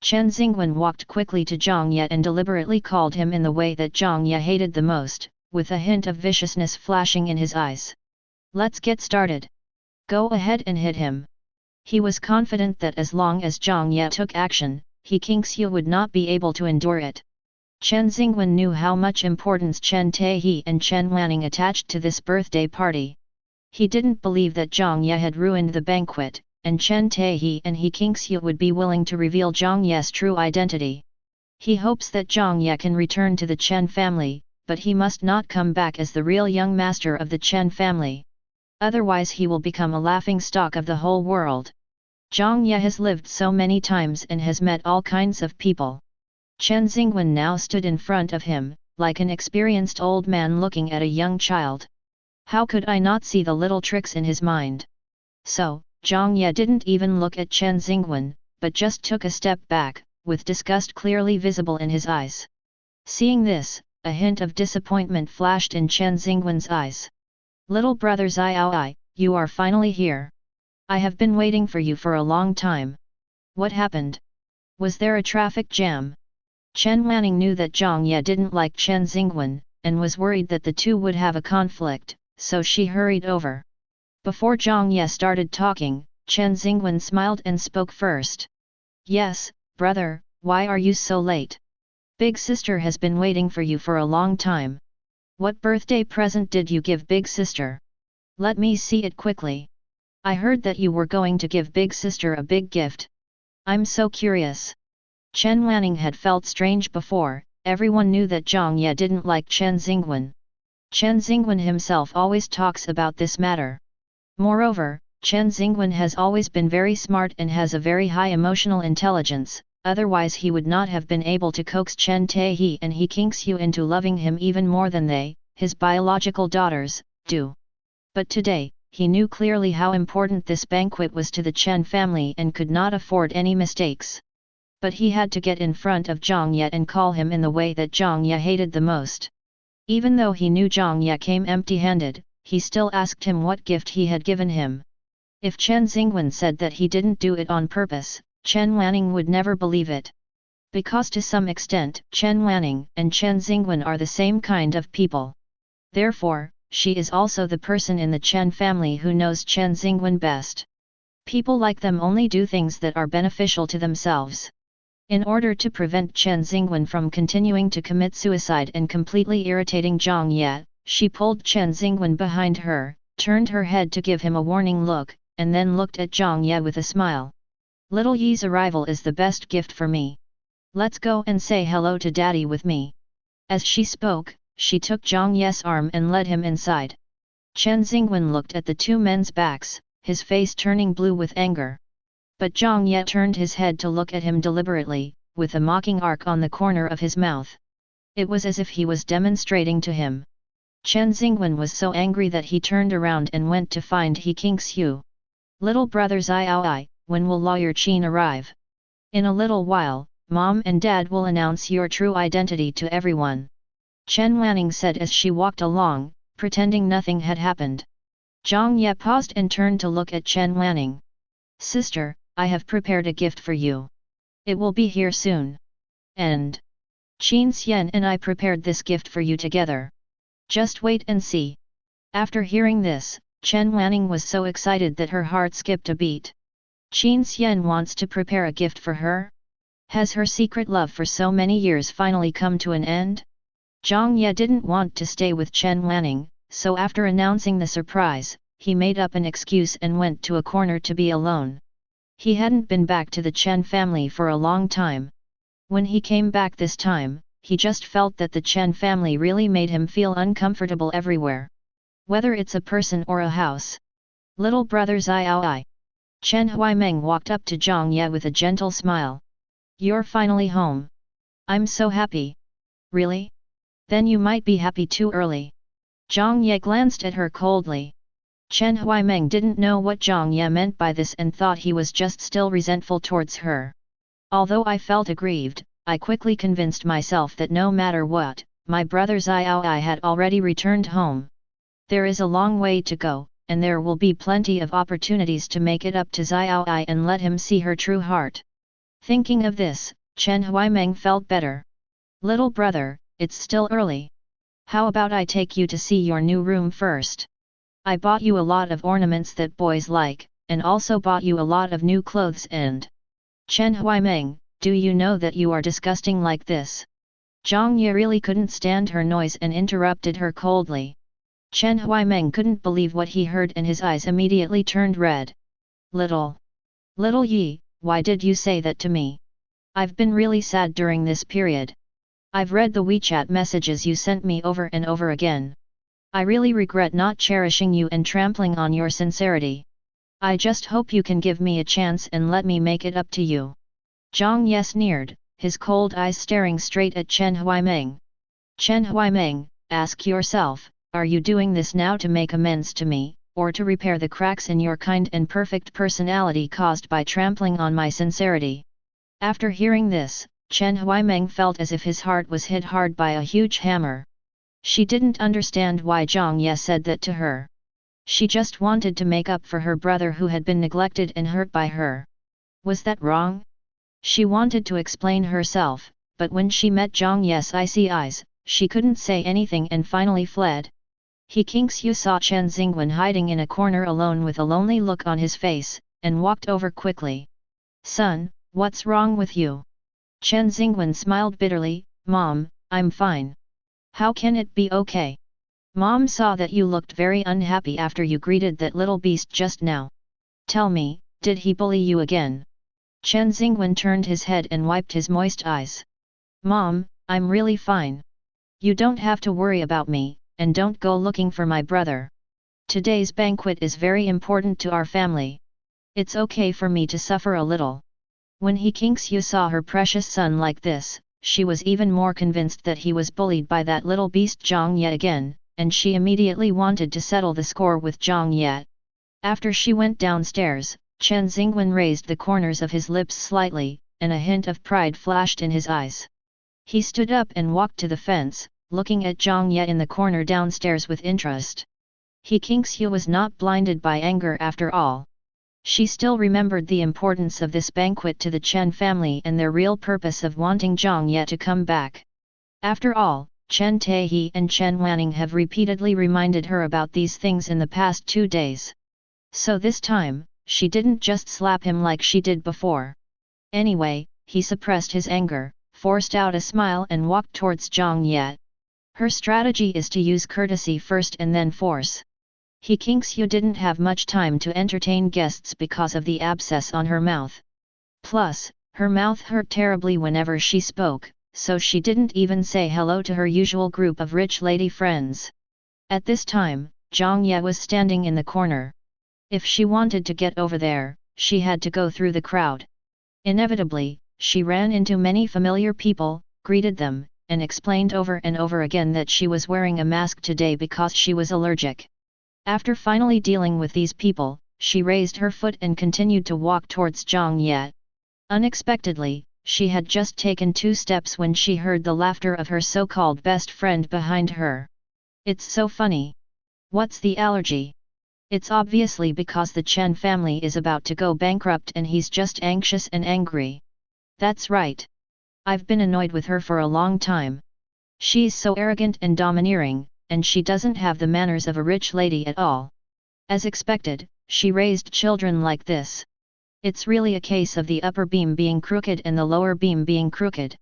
Chen Xingwen walked quickly to Jiang Ye and deliberately called him in the way that Jiang Ye hated the most, with a hint of viciousness flashing in his eyes. Let's get started. Go ahead and hit him. He was confident that as long as Jiang Ye took action, he Kingxiu would not be able to endure it. Chen Xingwen knew how much importance Chen Taehi and Chen Wanning attached to this birthday party. He didn't believe that Jiang Ye had ruined the banquet, and Chen Taehi and he Kingxiu would be willing to reveal Jiang Ye's true identity. He hopes that Jiang Ye can return to the Chen family, but he must not come back as the real young master of the Chen family. Otherwise he will become a laughingstock of the whole world. Jiang Ye has lived so many times and has met all kinds of people. Chen Xingwen now stood in front of him, like an experienced old man looking at a young child. How could I not see the little tricks in his mind? So, Jiang Ye didn't even look at Chen Xingwen, but just took a step back, with disgust clearly visible in his eyes. Seeing this, a hint of disappointment flashed in Chen Xingwen's eyes. Little brother Xiao, you are finally here. I have been waiting for you for a long time. What happened? Was there a traffic jam? Chen Wanning knew that Jiang Ye didn't like Chen Xingwen, and was worried that the two would have a conflict, so she hurried over. Before Jiang Ye started talking, Chen Xingwen smiled and spoke first. Yes, brother, why are you so late? Big sister has been waiting for you for a long time. What birthday present did you give big sister? Let me see it quickly. I heard that you were going to give big sister a big gift. I'm so curious. Chen Wanning had felt strange before, everyone knew that Jiang Ye didn't like Chen Xingwen. Chen Xingwen himself always talks about this matter. Moreover, Chen Xingwen has always been very smart and has a very high emotional intelligence, otherwise he would not have been able to coax Chen Taehi and he Kingxiu into loving him even more than they, his biological daughters, do. But today, he knew clearly how important this banquet was to the Chen family and could not afford any mistakes. But he had to get in front of Jiang Ye and call him in the way that Jiang Ye hated the most. Even though he knew Jiang Ye came empty-handed, he still asked him what gift he had given him. If Chen Xingwen said that he didn't do it on purpose, Chen Wanning would never believe it. Because to some extent, Chen Wanning and Chen Xingwen are the same kind of people. Therefore, she is also the person in the Chen family who knows Chen Xingwen best. People like them only do things that are beneficial to themselves. In order to prevent Chen Xingwen from continuing to commit suicide and completely irritating Jiang Ye, she pulled Chen Xingwen behind her, turned her head to give him a warning look, and then looked at Jiang Ye with a smile. Little Yi's arrival is the best gift for me. Let's go and say hello to Daddy with me. As she spoke, she took Jiang Ye's arm and led him inside. Chen Xingwen looked at the two men's backs, his face turning blue with anger. But Jiang Ye turned his head to look at him deliberately, with a mocking arc on the corner of his mouth. It was as if he was demonstrating to him. Chen Xingwen was so angry that he turned around and went to find He Kingxiu. Little brother Xiao, when will lawyer Chen arrive? In a little while, Mom and Dad will announce your true identity to everyone. Chen Wanning said as she walked along, pretending nothing had happened. Jiang Ye paused and turned to look at Chen Wanning. Sister, I have prepared a gift for you. It will be here soon. And Qin Xian and I prepared this gift for you together. Just wait and see. After hearing this, Chen Wanning was so excited that her heart skipped a beat. Qin Xian wants to prepare a gift for her? Has her secret love for so many years finally come to an end? Jiang Ye didn't want to stay with Chen Wanning, so after announcing the surprise, he made up an excuse and went to a corner to be alone. He hadn't been back to the Chen family for a long time. When he came back this time, he just felt that the Chen family really made him feel uncomfortable everywhere. Whether it's a person or a house. Little brother Xiao. Chen Huaimeng walked up to Jiang Ye with a gentle smile. You're finally home. I'm so happy. Really? Then you might be happy too early. Jiang Ye glanced at her coldly. Chen Huaimeng didn't know what Jiang Ye meant by this and thought he was just still resentful towards her. Although I felt aggrieved, I quickly convinced myself that no matter what, my brother Xiao had already returned home. There is a long way to go, and there will be plenty of opportunities to make it up to Xiao and let him see her true heart. Thinking of this, Chen Huaimeng felt better. Little brother, it's still early. How about I take you to see your new room first? I bought you a lot of ornaments that boys like, and also bought you a lot of new clothes and… Chen Huaimeng, do you know that you are disgusting like this? Jiang Ye really couldn't stand her noise and interrupted her coldly. Chen Huaimeng couldn't believe what he heard and his eyes immediately turned red. Little Yi, why did you say that to me? I've been really sad during this period. I've read the WeChat messages you sent me over and over again. I really regret not cherishing you and trampling on your sincerity. I just hope you can give me a chance and let me make it up to you. Jiang Ye sneered, his cold eyes staring straight at Chen Huaimeng. Chen Huaimeng, ask yourself, are you doing this now to make amends to me, or to repair the cracks in your kind and perfect personality caused by trampling on my sincerity? After hearing this, Chen Huaimeng felt as if his heart was hit hard by a huge hammer. She didn't understand why Jiang Ye said that to her. She just wanted to make up for her brother who had been neglected and hurt by her. Was that wrong? She wanted to explain herself, but when she met Jiang Ye's icy eyes, she couldn't say anything and finally fled. He Kingxiu saw Chen Xingwen hiding in a corner alone with a lonely look on his face, and walked over quickly. Son, what's wrong with you? Chen Xingwen smiled bitterly, Mom, I'm fine. How can it be okay? Mom saw that you looked very unhappy after you greeted that little beast just now. Tell me, did he bully you again? Chen Xingwen turned his head and wiped his moist eyes. Mom, I'm really fine. You don't have to worry about me, and don't go looking for my brother. Today's banquet is very important to our family. It's okay for me to suffer a little. When He Kingxiu saw her precious son like this, she was even more convinced that he was bullied by that little beast Jiang Ye again, and she immediately wanted to settle the score with Jiang Ye. After she went downstairs, Chen Xingwen raised the corners of his lips slightly, and a hint of pride flashed in his eyes. He stood up and walked to the fence, looking at Jiang Ye in the corner downstairs with interest. He Kingxiu was not blinded by anger after all. She still remembered the importance of this banquet to the Chen family and their real purpose of wanting Jiang Ye to come back. After all, Chen Taehi and Chen Wanning have repeatedly reminded her about these things in the past 2 days. So this time, she didn't just slap him like she did before. Anyway, he suppressed his anger, forced out a smile and walked towards Jiang Ye. Her strategy is to use courtesy first and then force. He Kingsyu didn't have much time to entertain guests because of the abscess on her mouth. Plus, her mouth hurt terribly whenever she spoke, so she didn't even say hello to her usual group of rich lady friends. At this time, Jiang Ye was standing in the corner. If she wanted to get over there, she had to go through the crowd. Inevitably, she ran into many familiar people, greeted them, and explained over and over again that she was wearing a mask today because she was allergic. After finally dealing with these people, she raised her foot and continued to walk towards Jiang Ye. Unexpectedly, she had just taken 2 steps when she heard the laughter of her so-called best friend behind her. It's so funny. What's the allergy? It's obviously because the Chen family is about to go bankrupt and he's just anxious and angry. That's right. I've been annoyed with her for a long time. She's so arrogant and domineering, and she doesn't have the manners of a rich lady at all. As expected, she raised children like this. It's really a case of the upper beam being crooked and the lower beam being crooked.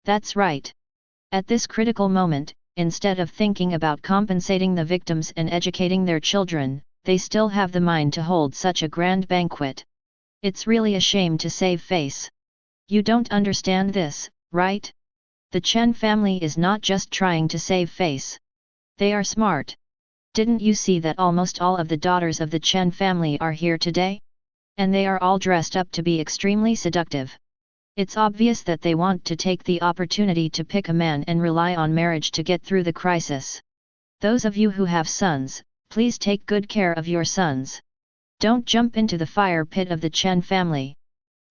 That's right. At this critical moment, instead of thinking about compensating the victims and educating their children, they still have the mind to hold such a grand banquet. It's really a shame to save face. You don't understand this, right? The Chen family is not just trying to save face. They are smart. Didn't you see that almost all of the daughters of the Chen family are here today? And they are all dressed up to be extremely seductive. It's obvious that they want to take the opportunity to pick a man and rely on marriage to get through the crisis. Those of you who have sons, please take good care of your sons. Don't jump into the fire pit of the Chen family.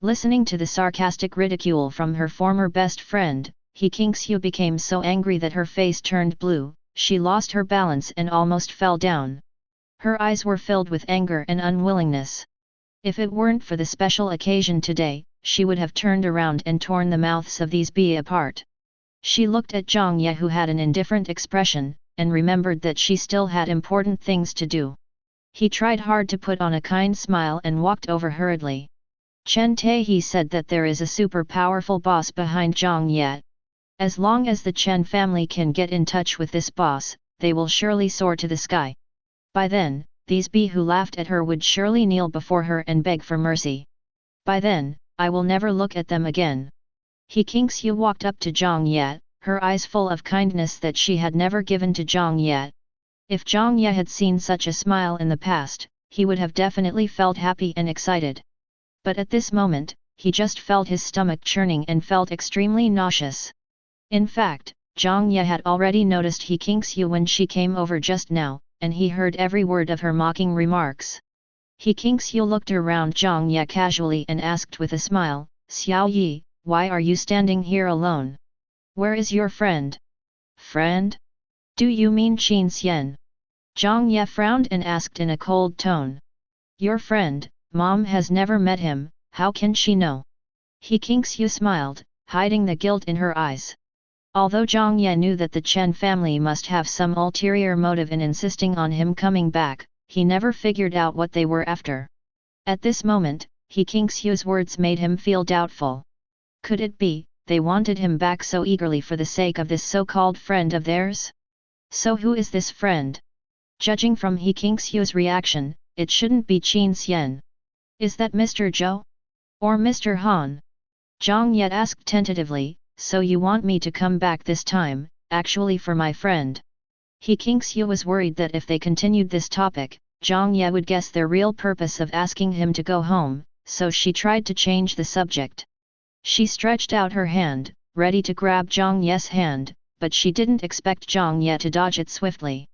Listening to the sarcastic ridicule from her former best friend, He Kingsyu became so angry that her face turned blue, she lost her balance and almost fell down. Her eyes were filled with anger and unwillingness. If it weren't for the special occasion today, she would have turned around and torn the mouths of these bees apart. She looked at Jiang Ye, who had an indifferent expression, and remembered that she still had important things to do. He tried hard to put on a kind smile and walked over hurriedly. Chen Taehi said that there is a super powerful boss behind Jiang Ye. As long as the Chen family can get in touch with this boss, they will surely soar to the sky. By then, these bees who laughed at her would surely kneel before her and beg for mercy. By then, I will never look at them again. He Kingsyu walked up to Jiang Ye, her eyes full of kindness that she had never given to Jiang Ye. If Jiang Ye had seen such a smile in the past, he would have definitely felt happy and excited. But at this moment, he just felt his stomach churning and felt extremely nauseous. In fact, Jiang Ye had already noticed He Kingsyu when she came over just now, and he heard every word of her mocking remarks. He Kingsyu looked around Jiang Ye casually and asked with a smile, "Xiao Yi, why are you standing here alone? Where is your friend?" "Friend? Do you mean Qin Xian?" Jiang Ye frowned and asked in a cold tone. "Your friend, Mom has never met him, how can she know?" He Kingsyu smiled, hiding the guilt in her eyes. Although Jiang Ye knew that the Chen family must have some ulterior motive in insisting on him coming back, he never figured out what they were after. At this moment, He Kingsyu's words made him feel doubtful. Could it be, they wanted him back so eagerly for the sake of this so-called friend of theirs? So who is this friend? Judging from He Kingsyu's reaction, it shouldn't be Qin Xian. Is that Mr. Zhou? Or Mr. Han? Jiang Ye asked tentatively, "So you want me to come back this time, actually for my friend?" He Kingsyu was worried that if they continued this topic, Jiang Ye would guess their real purpose of asking him to go home, so she tried to change the subject. She stretched out her hand, ready to grab Jiang Ye's hand, but she didn't expect Jiang Ye to dodge it swiftly.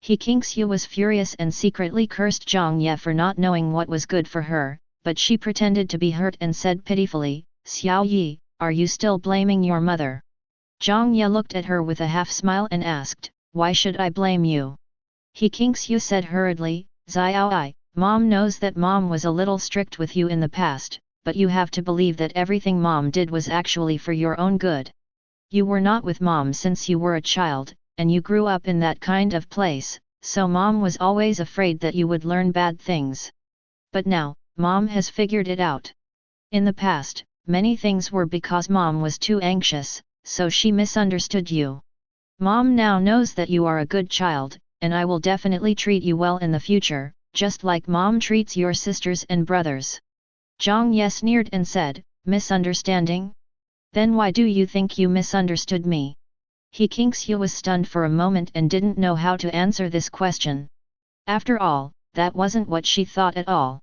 He Kingsyu was furious and secretly cursed Jiang Ye for not knowing what was good for her, but she pretended to be hurt and said pitifully, "Xiao Yi, are you still blaming your mother?" Jiang Ye looked at her with a half-smile and asked, "Why should I blame you?" He Kingsyu said hurriedly, "Xiao Ai, Mom knows that Mom was a little strict with you in the past, but you have to believe that everything Mom did was actually for your own good. You were not with mom since you were a child, and you grew up in that kind of place, so mom was always afraid that you would learn bad things. But now, mom has figured it out. In the past, many things were because mom was too anxious, so she misunderstood you. Mom now knows that you are a good child, and I will definitely treat you well in the future, just like mom treats your sisters and brothers. Jiang Ye sneered and said, misunderstanding? Then why do you think you misunderstood me? He Kingxiu was stunned for a moment and didn't know how to answer this question. After all, that wasn't what she thought at all.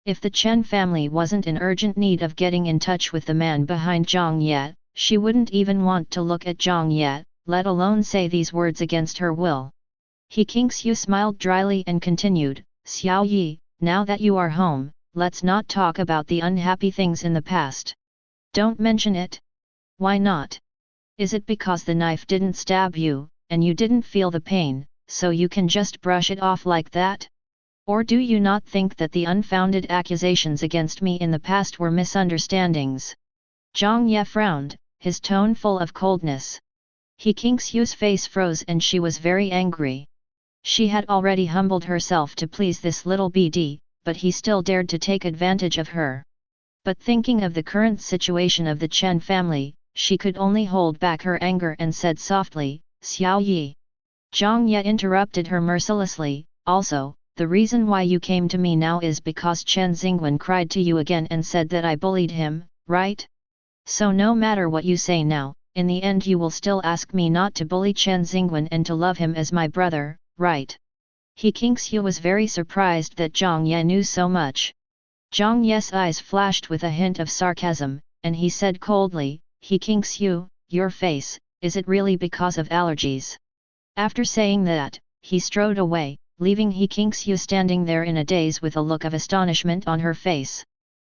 If the Chen family wasn't in urgent need of getting in touch with the man behind Jiang Ye, she wouldn't even want to look at Jiang Ye, let alone say these words against her will. He Kingxiu smiled dryly and continued, Xiao Yi, now that you are home, let's not talk about the unhappy things in the past. Don't mention it. Why not? Is it because the knife didn't stab you, and you didn't feel the pain, so you can just brush it off like that? Or do you not think that the unfounded accusations against me in the past were misunderstandings? Jiang Ye frowned, his tone full of coldness. He Kingxiu's face froze and she was very angry. She had already humbled herself to please this little BD, but he still dared to take advantage of her. But thinking of the current situation of the Chen family, she could only hold back her anger and said softly, Xiao Yi. Jiang Ye interrupted her mercilessly, also, the reason why you came to me now is because Chen Xingwen cried to you again and said that I bullied him, right? So no matter what you say now, in the end you will still ask me not to bully Chen Xingwen and to love him as my brother, right? He Kingxiu was very surprised that Jiang Ye knew so much. Jiang Ye's eyes flashed with a hint of sarcasm, and he said coldly, He Kingxiu, your face, is it really because of allergies? After saying that, he strode away, leaving He Kingxiu standing there in a daze with a look of astonishment on her face.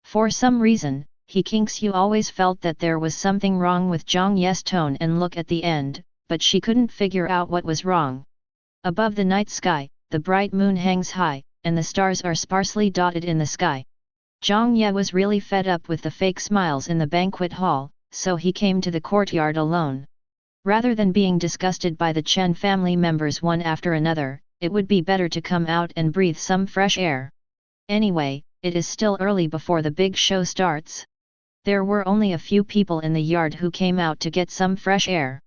For some reason, He Kingxiu always felt that there was something wrong with Jiang Ye's tone and look at the end, but she couldn't figure out what was wrong. Above the night sky, the bright moon hangs high, and the stars are sparsely dotted in the sky. Jiang Ye was really fed up with the fake smiles in the banquet hall, so he came to the courtyard alone. Rather than being disgusted by the Chen family members one after another, it would be better to come out and breathe some fresh air. Anyway, it is still early before the big show starts. There were only a few people in the yard who came out to get some fresh air.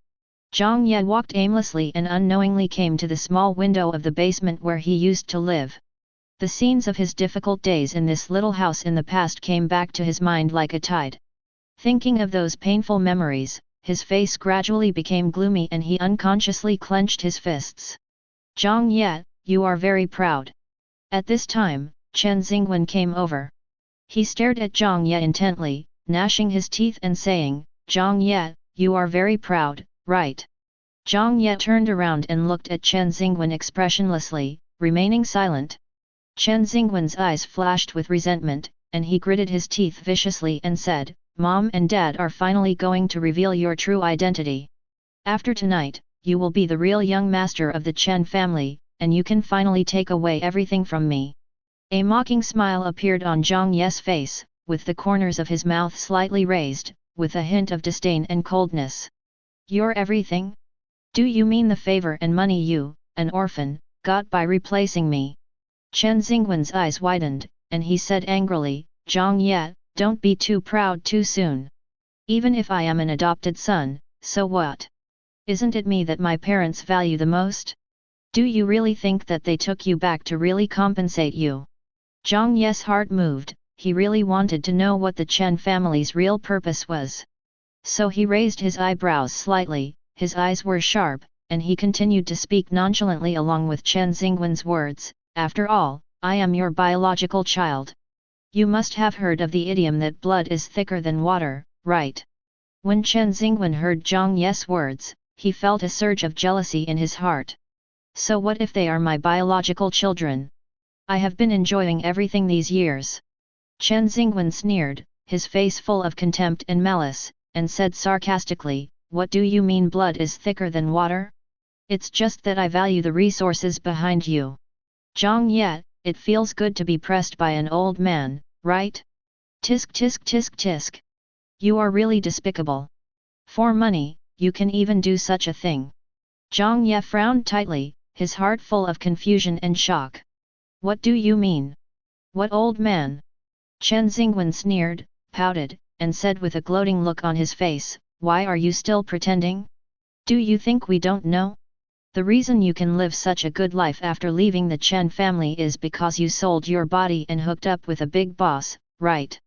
Jiang Ye walked aimlessly and unknowingly came to the small window of the basement where he used to live. The scenes of his difficult days in this little house in the past came back to his mind like a tide. Thinking of those painful memories, his face gradually became gloomy and he unconsciously clenched his fists. Jiang Ye, you are very proud. At this time, Chen Xingwen came over. He stared at Jiang Ye intently, gnashing his teeth and saying, Jiang Ye, you are very proud, right? Jiang Ye turned around and looked at Chen Xingwen expressionlessly, remaining silent. Chen Xingwen's eyes flashed with resentment, and he gritted his teeth viciously and said, Mom and Dad are finally going to reveal your true identity. After tonight, you will be the real young master of the Chen family, and you can finally take away everything from me. A mocking smile appeared on Jiang Ye's face, with the corners of his mouth slightly raised, with a hint of disdain and coldness. Your everything? Do you mean the favor and money you, an orphan, got by replacing me? Chen Xingwen's eyes widened, and he said angrily, Jiang Ye, don't be too proud too soon. Even if I am an adopted son, so what? Isn't it me that my parents value the most? Do you really think that they took you back to really compensate you? Jiang Ye's heart moved, he really wanted to know what the Chen family's real purpose was. So he raised his eyebrows slightly, his eyes were sharp, and he continued to speak nonchalantly along with Chen Xingwen's words, After all, I am your biological child. You must have heard of the idiom that blood is thicker than water, right? When Chen Xingwen heard Jiang Ye's words, he felt a surge of jealousy in his heart. So what if they are my biological children? I have been enjoying everything these years. Chen Xingwen sneered, his face full of contempt and malice, and said sarcastically, What do you mean blood is thicker than water? It's just that I value the resources behind you. Jiang Ye, it feels good to be pressed by an old man, right? Tisk tisk tisk tisk. You are really despicable. For money, you can even do such a thing. Jiang Ye frowned tightly, his heart full of confusion and shock. What do you mean? What old man? Chen Xingwen sneered, pouted, and said with a gloating look on his face, why are you still pretending? Do you think we don't know? The reason you can live such a good life after leaving the Chen family is because you sold your body and hooked up with a big boss, right?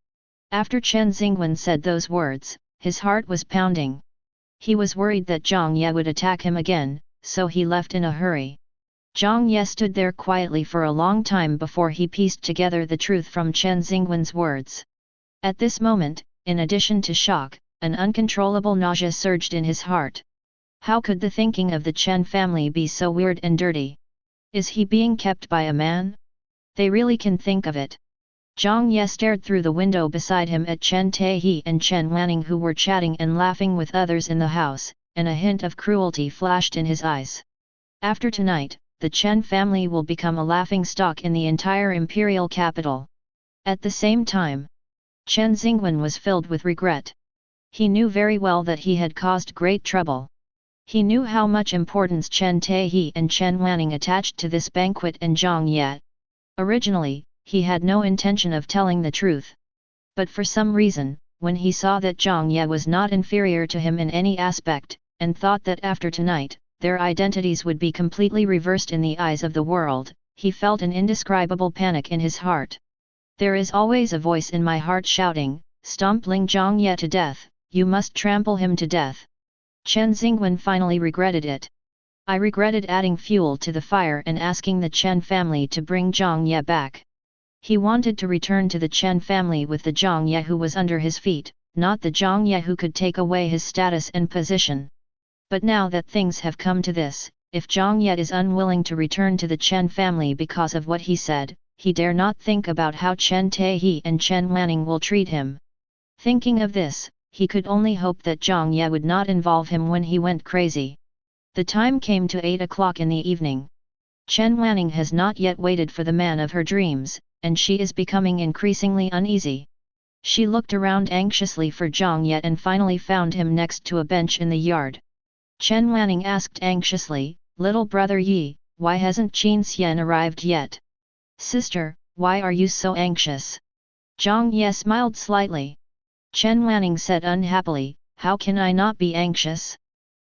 After Chen Xingwen said those words, his heart was pounding. He was worried that Jiang Ye would attack him again, so he left in a hurry. Jiang Ye stood there quietly for a long time before he pieced together the truth from Chen Xingwen's words. At this moment, in addition to shock, an uncontrollable nausea surged in his heart. How could the thinking of the Chen family be so weird and dirty? Is he being kept by a man? They really can think of it. Jiang Ye stared through the window beside him at Chen Taihe and Chen Wanning, who were chatting and laughing with others in the house, and a hint of cruelty flashed in his eyes. After tonight, the Chen family will become a laughingstock in the entire imperial capital. At the same time, Chen Xingwen was filled with regret. He knew very well that he had caused great trouble. He knew how much importance Chen Taihe and Chen Wanning attached to this banquet and Jiang Ye. Originally, he had no intention of telling the truth. But for some reason, when he saw that Jiang Ye was not inferior to him in any aspect, and thought that after tonight, their identities would be completely reversed in the eyes of the world, he felt an indescribable panic in his heart. There is always a voice in my heart shouting, "Stomp Ling Jiang Ye to death, you must trample him to death." Chen Xingwen finally regretted it. I regretted adding fuel to the fire and asking the Chen family to bring Jiang Ye back. He wanted to return to the Chen family with the Jiang Ye who was under his feet, not the Jiang Ye who could take away his status and position. But now that things have come to this, if Jiang Ye is unwilling to return to the Chen family because of what he said, he dare not think about how Chen Taihe and Chen Wanning will treat him. Thinking of this, he could only hope that Jiang Ye would not involve him when he went crazy. The time came to 8 o'clock in the evening. Chen Wanning has not yet waited for the man of her dreams, and she is becoming increasingly uneasy. She looked around anxiously for Jiang Ye and finally found him next to a bench in the yard. Chen Wanning asked anxiously, "Little brother Yi, why hasn't Qin Xian arrived yet? Sister, why are you so anxious?" Jiang Ye smiled slightly. Chen Wanning said unhappily, "How can I not be anxious?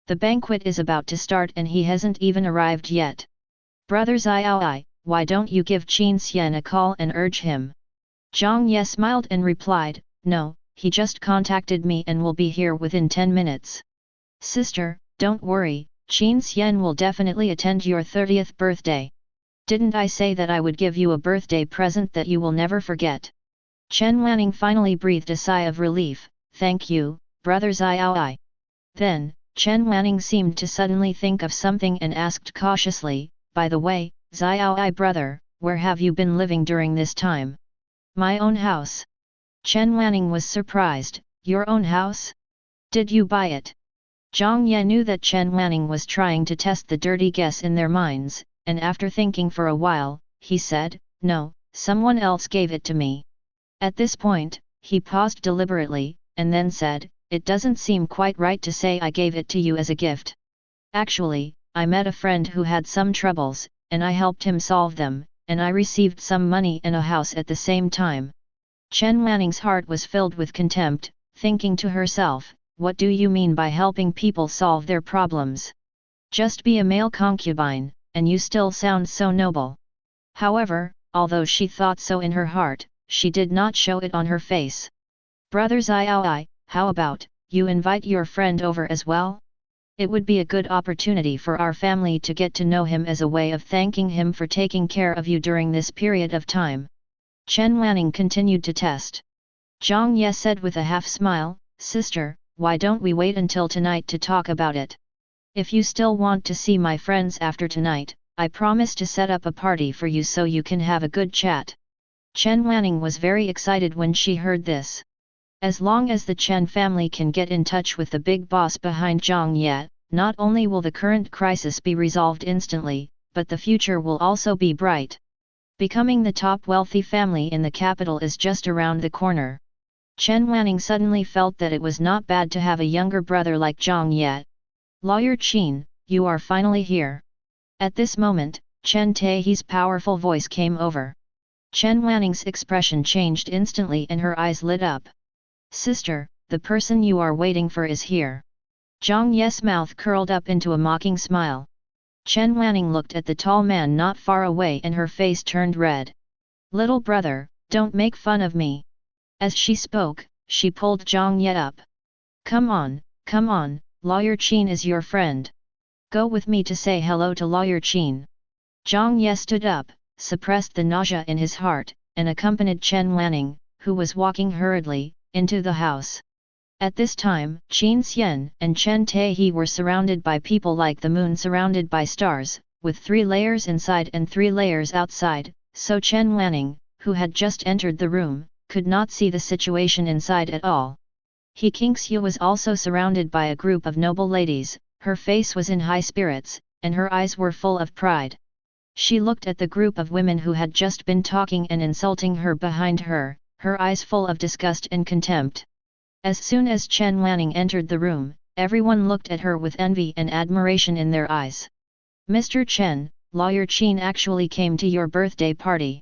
The banquet is about to start and he hasn't even arrived yet. Brother Xiaoi, why don't you give Qin Xian a call and urge him?" Jiang Ye smiled and replied, "No, he just contacted me and will be here within 10 minutes. Sister, don't worry, Qin Xian will definitely attend your 30th birthday. Didn't I say that I would give you a birthday present that you will never forget?" Chen Wanning finally breathed a sigh of relief, "Thank you, brother Xiaoi." Then, Chen Wanning seemed to suddenly think of something and asked cautiously, "By the way, Xiaoi brother, where have you been living during this time?" "My own house." Chen Wanning was surprised, "Your own house? Did you buy it?" Jiang Ye knew that Chen Wanning was trying to test the dirty guess in their minds, and after thinking for a while, he said, "No, someone else gave it to me." At this point, he paused deliberately, and then said, "It doesn't seem quite right to say I gave it to you as a gift. Actually, I met a friend who had some troubles, and I helped him solve them, and I received some money and a house at the same time." Chen Wanning's heart was filled with contempt, thinking to herself, "What do you mean by helping people solve their problems? Just be a male concubine, and you still sound so noble." However, although she thought so in her heart, she did not show it on her face. "Brother Xiaoi, how about, you invite your friend over as well? It would be a good opportunity for our family to get to know him as a way of thanking him for taking care of you during this period of time." Chen Wanning continued to test. Jiang Ye said with a half smile, "Sister, why don't we wait until tonight to talk about it? If you still want to see my friends after tonight, I promise to set up a party for you so you can have a good chat." Chen Wanning was very excited when she heard this. As long as the Chen family can get in touch with the big boss behind Jiang Ye, not only will the current crisis be resolved instantly, but the future will also be bright. Becoming the top wealthy family in the capital is just around the corner. Chen Wanning suddenly felt that it was not bad to have a younger brother like Jiang Ye, Lawyer Chen, you are finally here. At this moment, Chen Taihe's powerful voice came over. Chen Wanning's expression changed instantly and her eyes lit up. Sister, the person you are waiting for is here. Jiang Ye's mouth curled up into a mocking smile. Chen Wanning looked at the tall man not far away and her face turned red. Little brother, don't make fun of me. As she spoke, she pulled Jiang Ye up. Come on, Lawyer Chen is your friend. Go with me to say hello to Lawyer Chen. Jiang Ye stood up, suppressed the nausea in his heart, and accompanied Chen Wanning, who was walking hurriedly, into the house. At this time, Qin Xian and Chen Taihe were surrounded by people like the moon surrounded by stars, with 3 layers inside and 3 layers outside, so Chen Wanning, who had just entered the room, could not see the situation inside at all. He Kingxiu was also surrounded by a group of noble ladies, her face was in high spirits, and her eyes were full of pride. She looked at the group of women who had just been talking and insulting her behind her, her eyes full of disgust and contempt. As soon as Chen Wanning entered the room, everyone looked at her with envy and admiration in their eyes. Mr. Chen, Lawyer Chen actually came to your birthday party.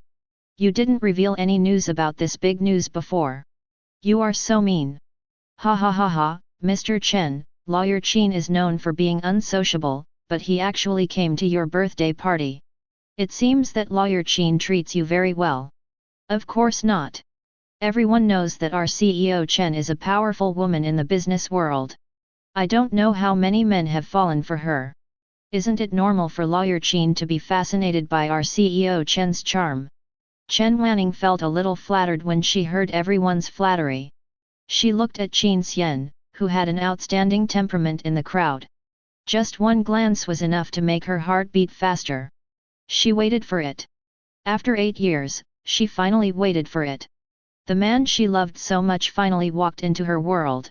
You didn't reveal any news about this big news before. You are so mean. Ha ha ha ha, Mr. Chen, Lawyer Chen is known for being unsociable, but he actually came to your birthday party. It seems that Lawyer Chen treats you very well. Of course not. Everyone knows that our CEO Chen is a powerful woman in the business world. I don't know how many men have fallen for her. Isn't it normal for Lawyer Chen to be fascinated by our CEO Chen's charm? Chen Wanning felt a little flattered when she heard everyone's flattery. She looked at Qin Xian, who had an outstanding temperament in the crowd. Just one glance was enough to make her heart beat faster. She waited for it. After 8 years, she finally waited for it. The man she loved so much finally walked into her world.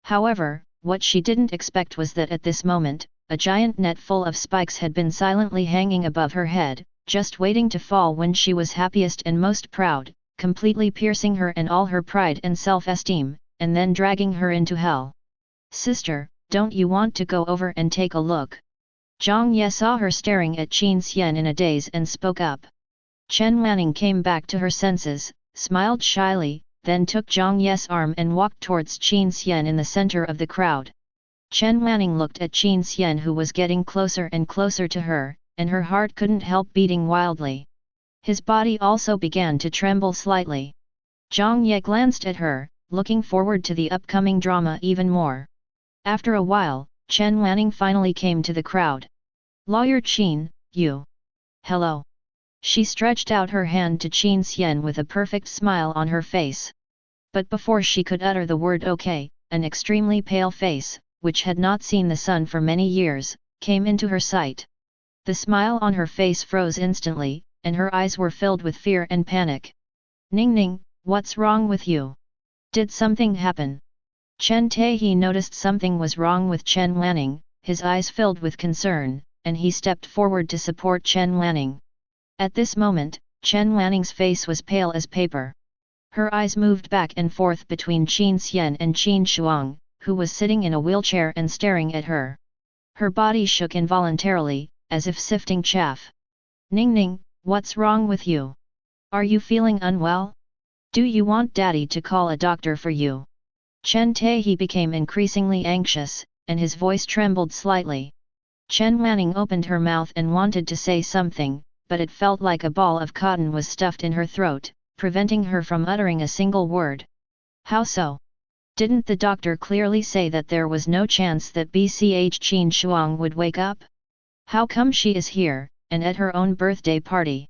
However, what she didn't expect was that at this moment, a giant net full of spikes had been silently hanging above her head, just waiting to fall when she was happiest and most proud, completely piercing her and all her pride and self-esteem, and then dragging her into hell. Sister, don't you want to go over and take a look? Jiang Ye saw her staring at Qin Xian in a daze and spoke up. Chen Wanning came back to her senses, smiled shyly, then took Jiang Ye's arm and walked towards Qin Xian in the center of the crowd. Chen Wanning looked at Qin Xian who was getting closer and closer to her, and her heart couldn't help beating wildly. His body also began to tremble slightly. Jiang Ye glanced at her, looking forward to the upcoming drama even more. After a while, Chen Wanning finally came to the crowd. Lawyer Chen, you. Hello. She stretched out her hand to Qin Xian with a perfect smile on her face. But before she could utter the word okay, an extremely pale face, which had not seen the sun for many years, came into her sight. The smile on her face froze instantly, and her eyes were filled with fear and panic. Ning Ning, what's wrong with you? Did something happen? Chen Taihe noticed something was wrong with Chen Wanning, his eyes filled with concern, and he stepped forward to support Chen Wanning. At this moment, Chen Wanning's face was pale as paper. Her eyes moved back and forth between Qin Xian and Qin Shuang, who was sitting in a wheelchair and staring at her. Her body shook involuntarily, as if sifting chaff. Ning Ning, what's wrong with you? Are you feeling unwell? Do you want Daddy to call a doctor for you? Chen Taihe became increasingly anxious, and his voice trembled slightly. Chen Wanning opened her mouth and wanted to say something, but it felt like a ball of cotton was stuffed in her throat, preventing her from uttering a single word. How so? Didn't the doctor clearly say that there was no chance that Bch Qin Shuang would wake up? How come she is here, and at her own birthday party?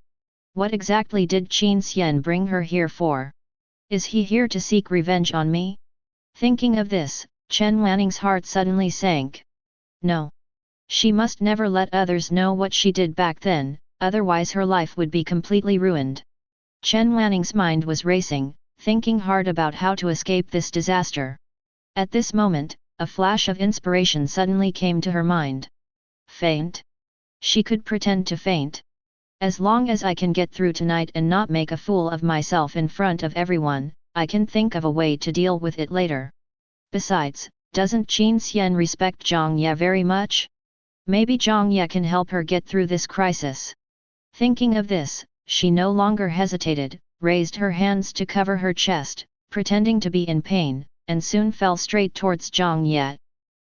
What exactly did Qin Xian bring her here for? Is he here to seek revenge on me? Thinking of this, Chen Wanning's heart suddenly sank. No. She must never let others know what she did back then, otherwise her life would be completely ruined. Chen Wanning's mind was racing, thinking hard about how to escape this disaster. At this moment, a flash of inspiration suddenly came to her mind. Faint? She could pretend to faint. As long as I can get through tonight and not make a fool of myself in front of everyone, I can think of a way to deal with it later. Besides, Doesn't Qin Xian respect Jiang Ye very much? Maybe Jiang Ye can help her get through this crisis. Thinking of this, she no longer hesitated, raised her hands to cover her chest, pretending to be in pain, and soon fell straight towards Jiang Ye.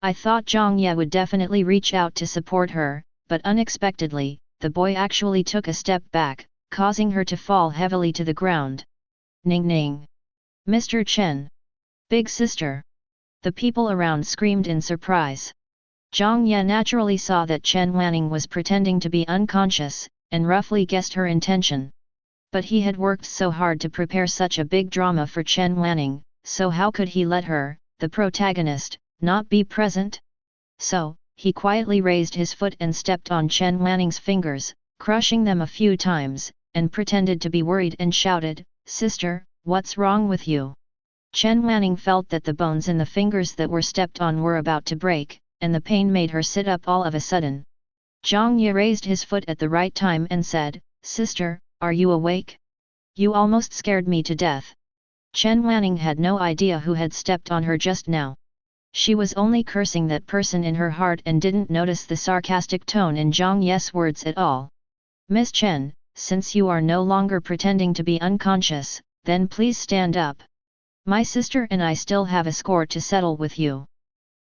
I thought Jiang Ye would definitely reach out to support her, but unexpectedly, the boy actually took a step back, causing her to fall heavily to the ground. Ning ning! Mr. Chen! Big sister! The people around screamed in surprise. Jiang Ye naturally saw that Chen Wanning was pretending to be unconscious, and roughly guessed her intention. But he had worked so hard to prepare such a big drama for Chen Wanning, so how could he let her, the protagonist, not be present? So, he quietly raised his foot and stepped on Chen Wanning's fingers, crushing them a few times, and pretended to be worried and shouted, "Sister, what's wrong with you?" Chen Wanning felt that the bones in the fingers that were stepped on were about to break, and the pain made her sit up all of a sudden. Jiang Ye raised his foot at the right time and said, "Sister, are you awake? You almost scared me to death." Chen Wanning had no idea who had stepped on her just now. She was only cursing that person in her heart and didn't notice the sarcastic tone in Jiang Ye's words at all. "Miss Chen, since you are no longer pretending to be unconscious, then please stand up. My sister and I still have a score to settle with you."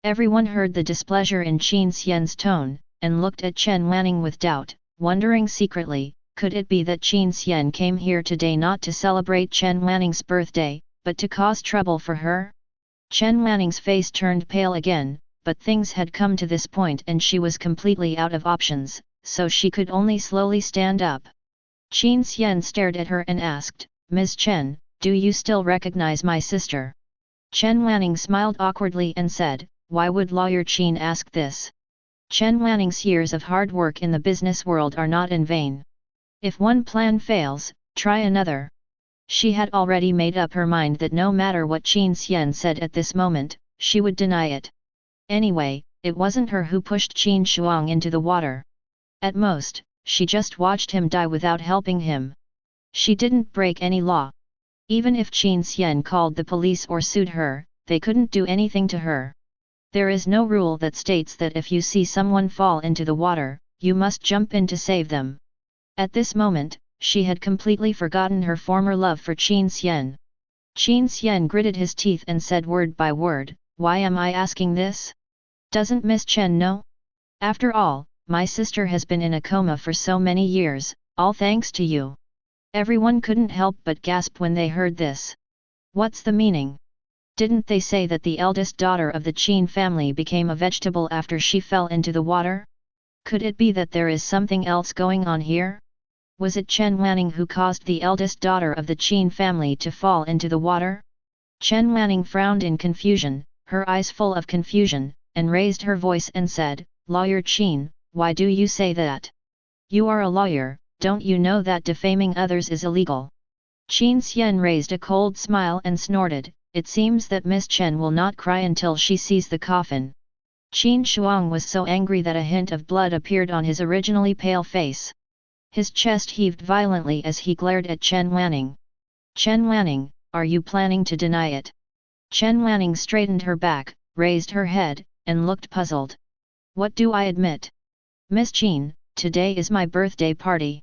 Everyone heard the displeasure in Qin Xian's tone, and looked at Chen Wanning with doubt, wondering secretly, could it be that Qin Xian came here today not to celebrate Chen Wanning's birthday, but to cause trouble for her? Chen Wanning's face turned pale again, but things had come to this point and she was completely out of options, so she could only slowly stand up. Qin Xian stared at her and asked, "Ms. Chen, do you still recognize my sister?" Chen Wanning smiled awkwardly and said, "Why would lawyer Qin ask this? Chen Wanning's years of hard work in the business world are not in vain. If one plan fails, try another." She had already made up her mind that no matter what Qin Xian said at this moment, she would deny it. Anyway, it wasn't her who pushed Qin Shuang into the water. At most, she just watched him die without helping him. She didn't break any law. Even if Qin Xian called the police or sued her, they couldn't do anything to her. There is no rule that states that if you see someone fall into the water, you must jump in to save them. At this moment, she had completely forgotten her former love for Qin Xian. Qin Xian gritted his teeth and said word by word, "Why am I asking this? Doesn't Miss Chen know? After all, my sister has been in a coma for so many years, all thanks to you." Everyone couldn't help but gasp when they heard this. What's the meaning? Didn't they say that the eldest daughter of the Qin family became a vegetable after she fell into the water? Could it be that there is something else going on here? Was it Chen Wanning who caused the eldest daughter of the Qin family to fall into the water? Chen Wanning frowned in confusion, her eyes full of confusion, and raised her voice and said, "Lawyer Qin, why do you say that? You are a lawyer, don't you know that defaming others is illegal?" Qin Xian raised a cold smile and snorted, "It seems that Miss Chen will not cry until she sees the coffin." Qin Shuang was so angry that a hint of blood appeared on his originally pale face. His chest heaved violently as he glared at Chen Wanning. "Chen Wanning, are you planning to deny it?" Chen Wanning straightened her back, raised her head, and looked puzzled. "What do I admit? Miss Qin, today is my birthday party.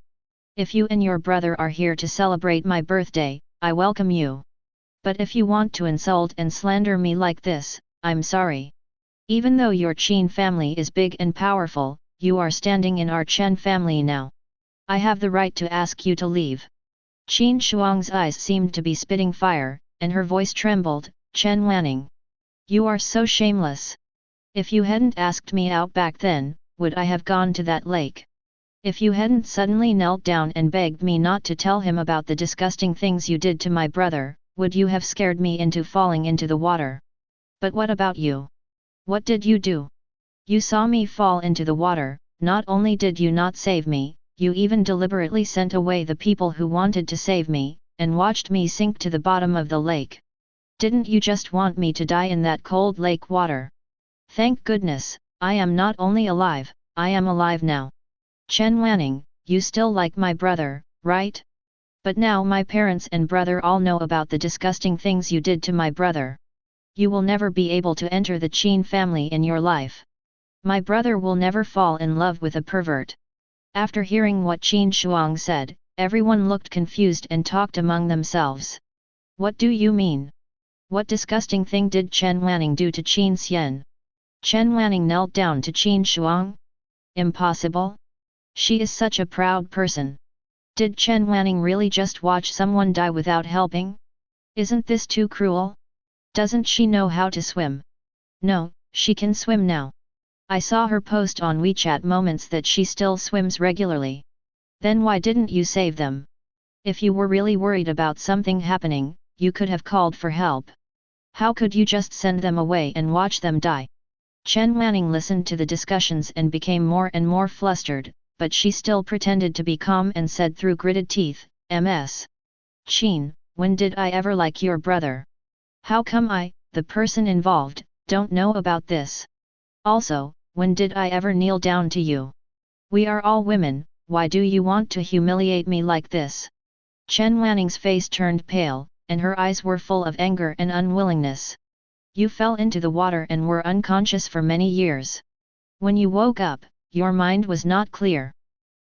If you and your brother are here to celebrate my birthday, I welcome you. But if you want to insult and slander me like this, I'm sorry. Even though your Qin family is big and powerful, you are standing in our Chen family now. I have the right to ask you to leave." Qin Shuang's eyes seemed to be spitting fire, and her voice trembled, "Chen Wanning. You are so shameless. If you hadn't asked me out back then, would I have gone to that lake? If you hadn't suddenly knelt down and begged me not to tell him about the disgusting things you did to my brother, would you have scared me into falling into the water? But what about you? What did you do? You saw me fall into the water, not only did you not save me, you even deliberately sent away the people who wanted to save me, and watched me sink to the bottom of the lake. Didn't you just want me to die in that cold lake water? Thank goodness, I am not only alive, I am alive now. Chen Wanning, you still like my brother, right? But now my parents and brother all know about the disgusting things you did to my brother. You will never be able to enter the Chen family in your life. My brother will never fall in love with a pervert. After hearing what Qin Shuang said, everyone looked confused and talked among themselves. What do you mean? What disgusting thing did Chen Wanning do to Qin Xian? Chen Wanning knelt down to Qin Shuang? Impossible? She is such a proud person. Did Chen Wanning really just watch someone die without helping? Isn't this too cruel? Doesn't she know how to swim? No, she can swim now. I saw her post on WeChat moments that she still swims regularly. Then why didn't you save them? If you were really worried about something happening, you could have called for help. How could you just send them away and watch them die? Chen Wanning listened to the discussions and became more and more flustered, but she still pretended to be calm and said through gritted teeth, "Ms. Qin, when did I ever like your brother? How come I, the person involved, don't know about this? Also, when did I ever kneel down to you? We are all women, why do you want to humiliate me like this?" Chen Wanning's face turned pale, and her eyes were full of anger and unwillingness. You fell into the water and were unconscious for many years. When you woke up, your mind was not clear.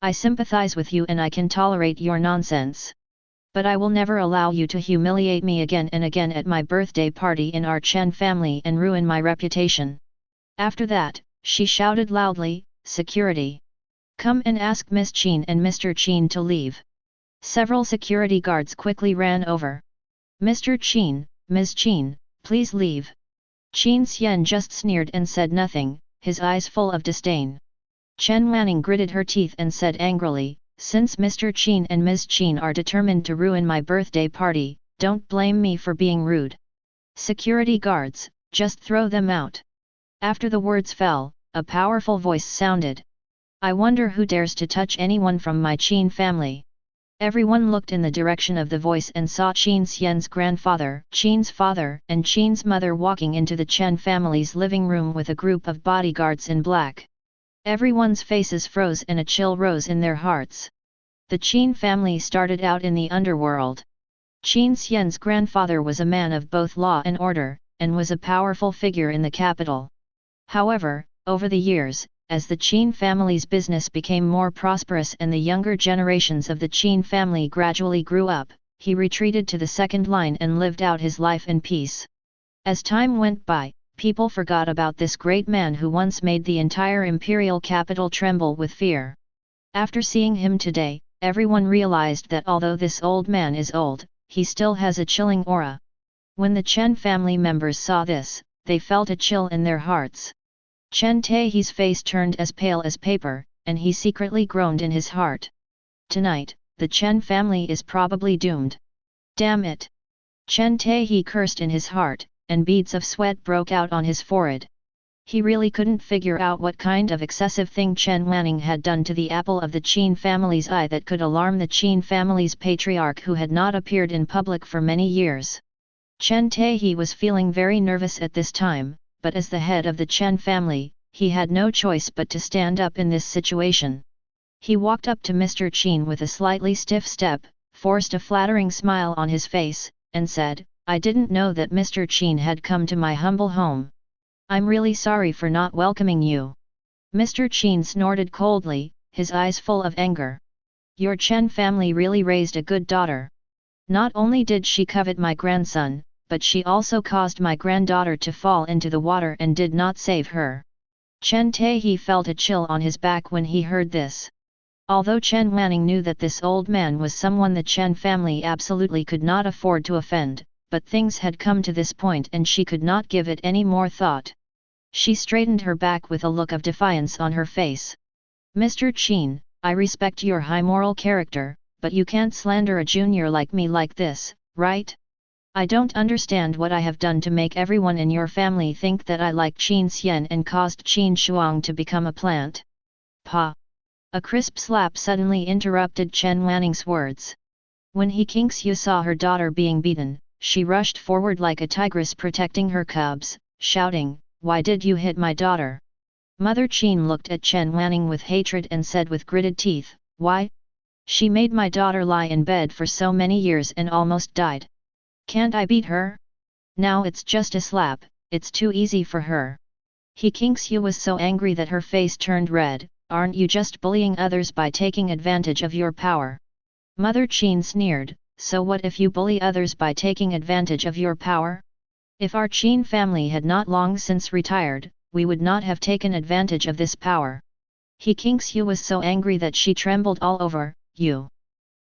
I sympathize with you and I can tolerate your nonsense. But I will never allow you to humiliate me again and again at my birthday party in our Chen family and ruin my reputation. After that, she shouted loudly, "Security! Come and ask Miss Qin and Mr. Qin to leave." Several security guards quickly ran over. "Mr. Qin, Ms. Qin, please leave." Qin Xian just sneered and said nothing, his eyes full of disdain. Chen Wanning gritted her teeth and said angrily, "Since Mr. Qin and Ms. Qin are determined to ruin my birthday party, don't blame me for being rude. Security guards, just throw them out." After the words fell, a powerful voice sounded. "I wonder who dares to touch anyone from my Qin family." Everyone looked in the direction of the voice and saw Qin Xian's grandfather, Qin's father, and Qin's mother walking into the Chen family's living room with a group of bodyguards in black. Everyone's faces froze and a chill rose in their hearts. The Qin family started out in the underworld. Qin Xian's grandfather was a man of both law and order, and was a powerful figure in the capital. However, over the years, as the Qin family's business became more prosperous and the younger generations of the Qin family gradually grew up, he retreated to the second line and lived out his life in peace. As time went by, people forgot about this great man who once made the entire imperial capital tremble with fear. After seeing him today, everyone realized that although this old man is old, he still has a chilling aura. When the Chen family members saw this, they felt a chill in their hearts. Chen Taihe's face turned as pale as paper, and he secretly groaned in his heart. Tonight, the Chen family is probably doomed. Damn it! Chen Taihe cursed in his heart, and beads of sweat broke out on his forehead. He really couldn't figure out what kind of excessive thing Chen Wanning had done to the apple of the Qin family's eye that could alarm the Qin family's patriarch who had not appeared in public for many years. Chen Taihe was feeling very nervous at this time, but as the head of the Chen family, he had no choice but to stand up in this situation. He walked up to Mr. Qin with a slightly stiff step, forced a flattering smile on his face, and said, "I didn't know that Mr. Qin had come to my humble home. I'm really sorry for not welcoming you." Mr. Qin snorted coldly, his eyes full of anger. "Your Chen family really raised a good daughter. Not only did she covet my grandson, but she also caused my granddaughter to fall into the water and did not save her." Chen Taihe felt a chill on his back when he heard this. Although Chen Wanning knew that this old man was someone the Chen family absolutely could not afford to offend, but things had come to this point and she could not give it any more thought. She straightened her back with a look of defiance on her face. "Mr. Qin, I respect your high moral character, but you can't slander a junior like me like this, right? I don't understand what I have done to make everyone in your family think that I like Qin Xian and caused Qin Shuang to become a plant." Pa! A crisp slap suddenly interrupted Chen Wanning's words. When he Qingxiu saw her daughter being beaten, she rushed forward like a tigress protecting her cubs, shouting, "Why did you hit my daughter?" Mother Qin looked at Chen Wanning with hatred and said with gritted teeth, "Why? She made my daughter lie in bed for so many years and almost died. Can't I beat her? Now it's just a slap, it's too easy for her. He Kingsyu was so angry that her face turned red. Aren't you just bullying others by taking advantage of your power? Mother Chen sneered, so what if you bully others by taking advantage of your power? If our Chen family had not long since retired, we would not have taken advantage of this power. He Kingsyu was so angry that she trembled all over.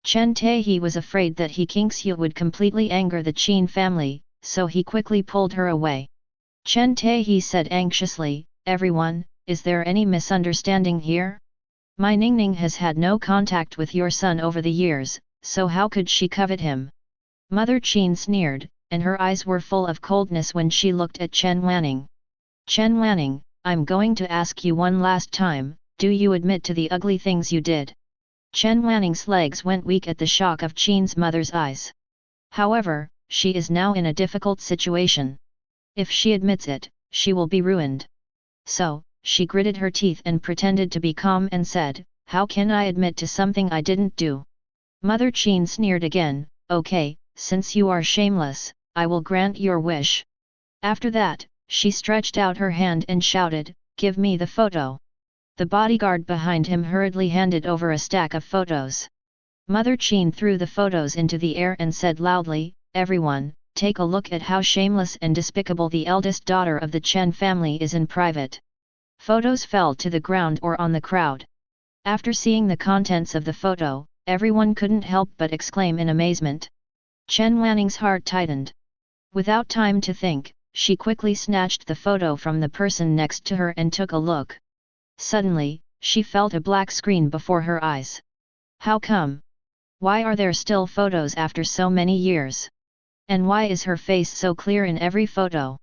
Chen Taehi was afraid that He Kingsyu would completely anger the Chen family, so he quickly pulled her away. Chen Taehi said anxiously, everyone, is there any misunderstanding here? My Ningning has had no contact with your son over the years, so how could she covet him? Mother Chen sneered, and her eyes were full of coldness when she looked at Chen Wanning. Chen Wanning, I'm going to ask you one last time, do you admit to the ugly things you did? Chen Wanning's legs went weak at the shock of Chen's mother's eyes. However, she is now in a difficult situation. If she admits it, she will be ruined. So, she gritted her teeth and pretended to be calm and said, how can I admit to something I didn't do? Mother Chen sneered again, okay, since you are shameless, I will grant your wish. After that, she stretched out her hand and shouted, give me the photo. The bodyguard behind him hurriedly handed over a stack of photos. Mother Chen threw the photos into the air and said loudly, everyone, take a look at how shameless and despicable the eldest daughter of the Chen family is in private. Photos fell to the ground or on the crowd. After seeing the contents of the photo, everyone couldn't help but exclaim in amazement. Chen Wanning's heart tightened. Without time to think, she quickly snatched the photo from the person next to her and took a look. Suddenly, she felt a black screen before her eyes. How come? Why are there still photos after so many years? And why is her face so clear in every photo?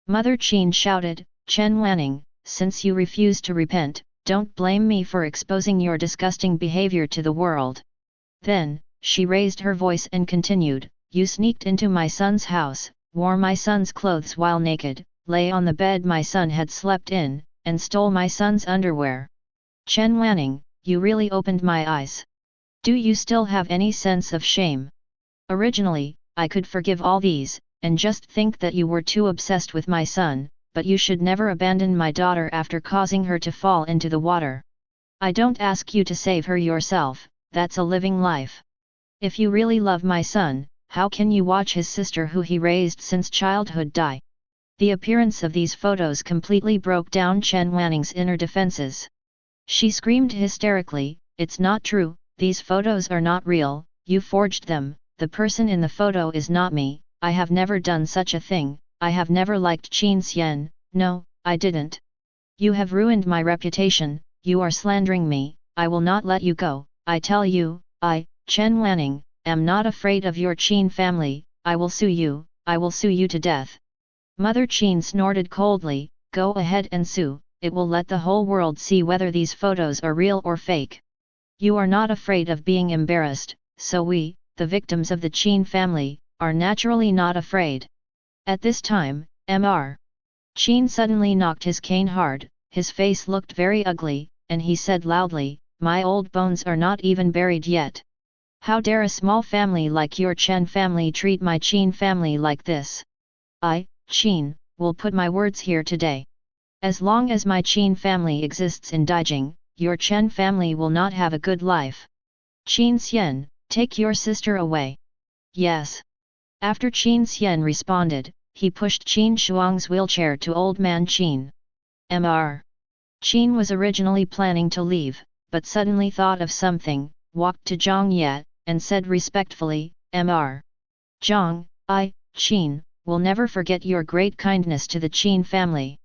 Mother Chen shouted, Chen Wanning, since you refuse to repent, don't blame me for exposing your disgusting behavior to the world. Then, she raised her voice and continued, you sneaked into my son's house, wore my son's clothes while naked, lay on the bed my son had slept in, and stole my son's underwear. Chen Wanning, you really opened my eyes. Do you still have any sense of shame? Originally, I could forgive all these, and just think that you were too obsessed with my son, but you should never abandon my daughter after causing her to fall into the water. I don't ask you to save her yourself, that's a living life. If you really love my son, how can you watch his sister who he raised since childhood die? The appearance of these photos completely broke down Chen Wanning's inner defenses. She screamed hysterically, it's not true, these photos are not real, you forged them, the person in the photo is not me, I have never done such a thing, I have never liked Qin Xian, no, I didn't. You have ruined my reputation, you are slandering me, I will not let you go, I tell you, I, Chen Wanning, am not afraid of your Qin family, I will sue you to death. Mother Chen snorted coldly, go ahead and sue, it will let the whole world see whether these photos are real or fake. You are not afraid of being embarrassed, so we, the victims of the Qin family, are naturally not afraid. At this time, Mr. Chen suddenly knocked his cane hard, his face looked very ugly, and he said loudly, my old bones are not even buried yet. How dare a small family like your Chen family treat my Qin family like this? I, Chen, will put my words here today. As long as my Qin family exists in Daijing, your Chen family will not have a good life. Qin Xian, take your sister away. Yes. After Qin Xian responded, he pushed Qin Shuang's wheelchair to old man Qin. Mr. Qin was originally planning to leave, but suddenly thought of something, walked to Jiang Ye, and said respectfully, Mr. Jiang, I, Qin, will never forget your great kindness to the Qin family.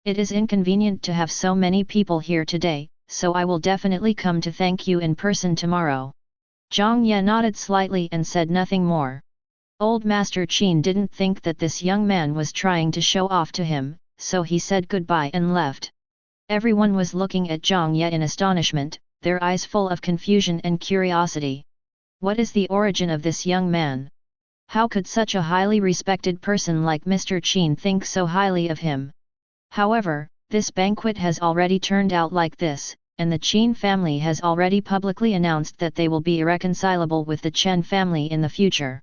It is inconvenient to have so many people here today, so I will definitely come to thank you in person tomorrow. Jiang Ye nodded slightly and said nothing more. Old Master Qin didn't think that this young man was trying to show off to him, so he said goodbye and left. Everyone was looking at Jiang Ye in astonishment, their eyes full of confusion and curiosity. What is the origin of this young man? How could such a highly respected person like Mr. Qin think so highly of him? However, this banquet has already turned out like this, and the Qin family has already publicly announced that they will be irreconcilable with the Chen family in the future.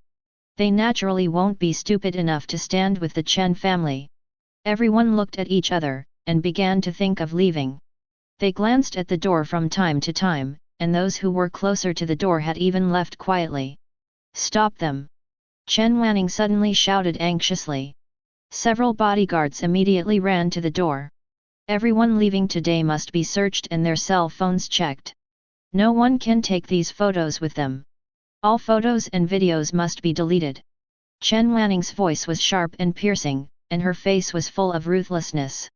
They naturally won't be stupid enough to stand with the Chen family. Everyone looked at each other, and began to think of leaving. They glanced at the door from time to time, and those who were closer to the door had even left quietly. Stop them! Chen Wanning suddenly shouted anxiously. Several bodyguards immediately ran to the door. Everyone leaving today must be searched and their cell phones checked. No one can take these photos with them. All photos and videos must be deleted. Chen Wanning's voice was sharp and piercing, and her face was full of ruthlessness.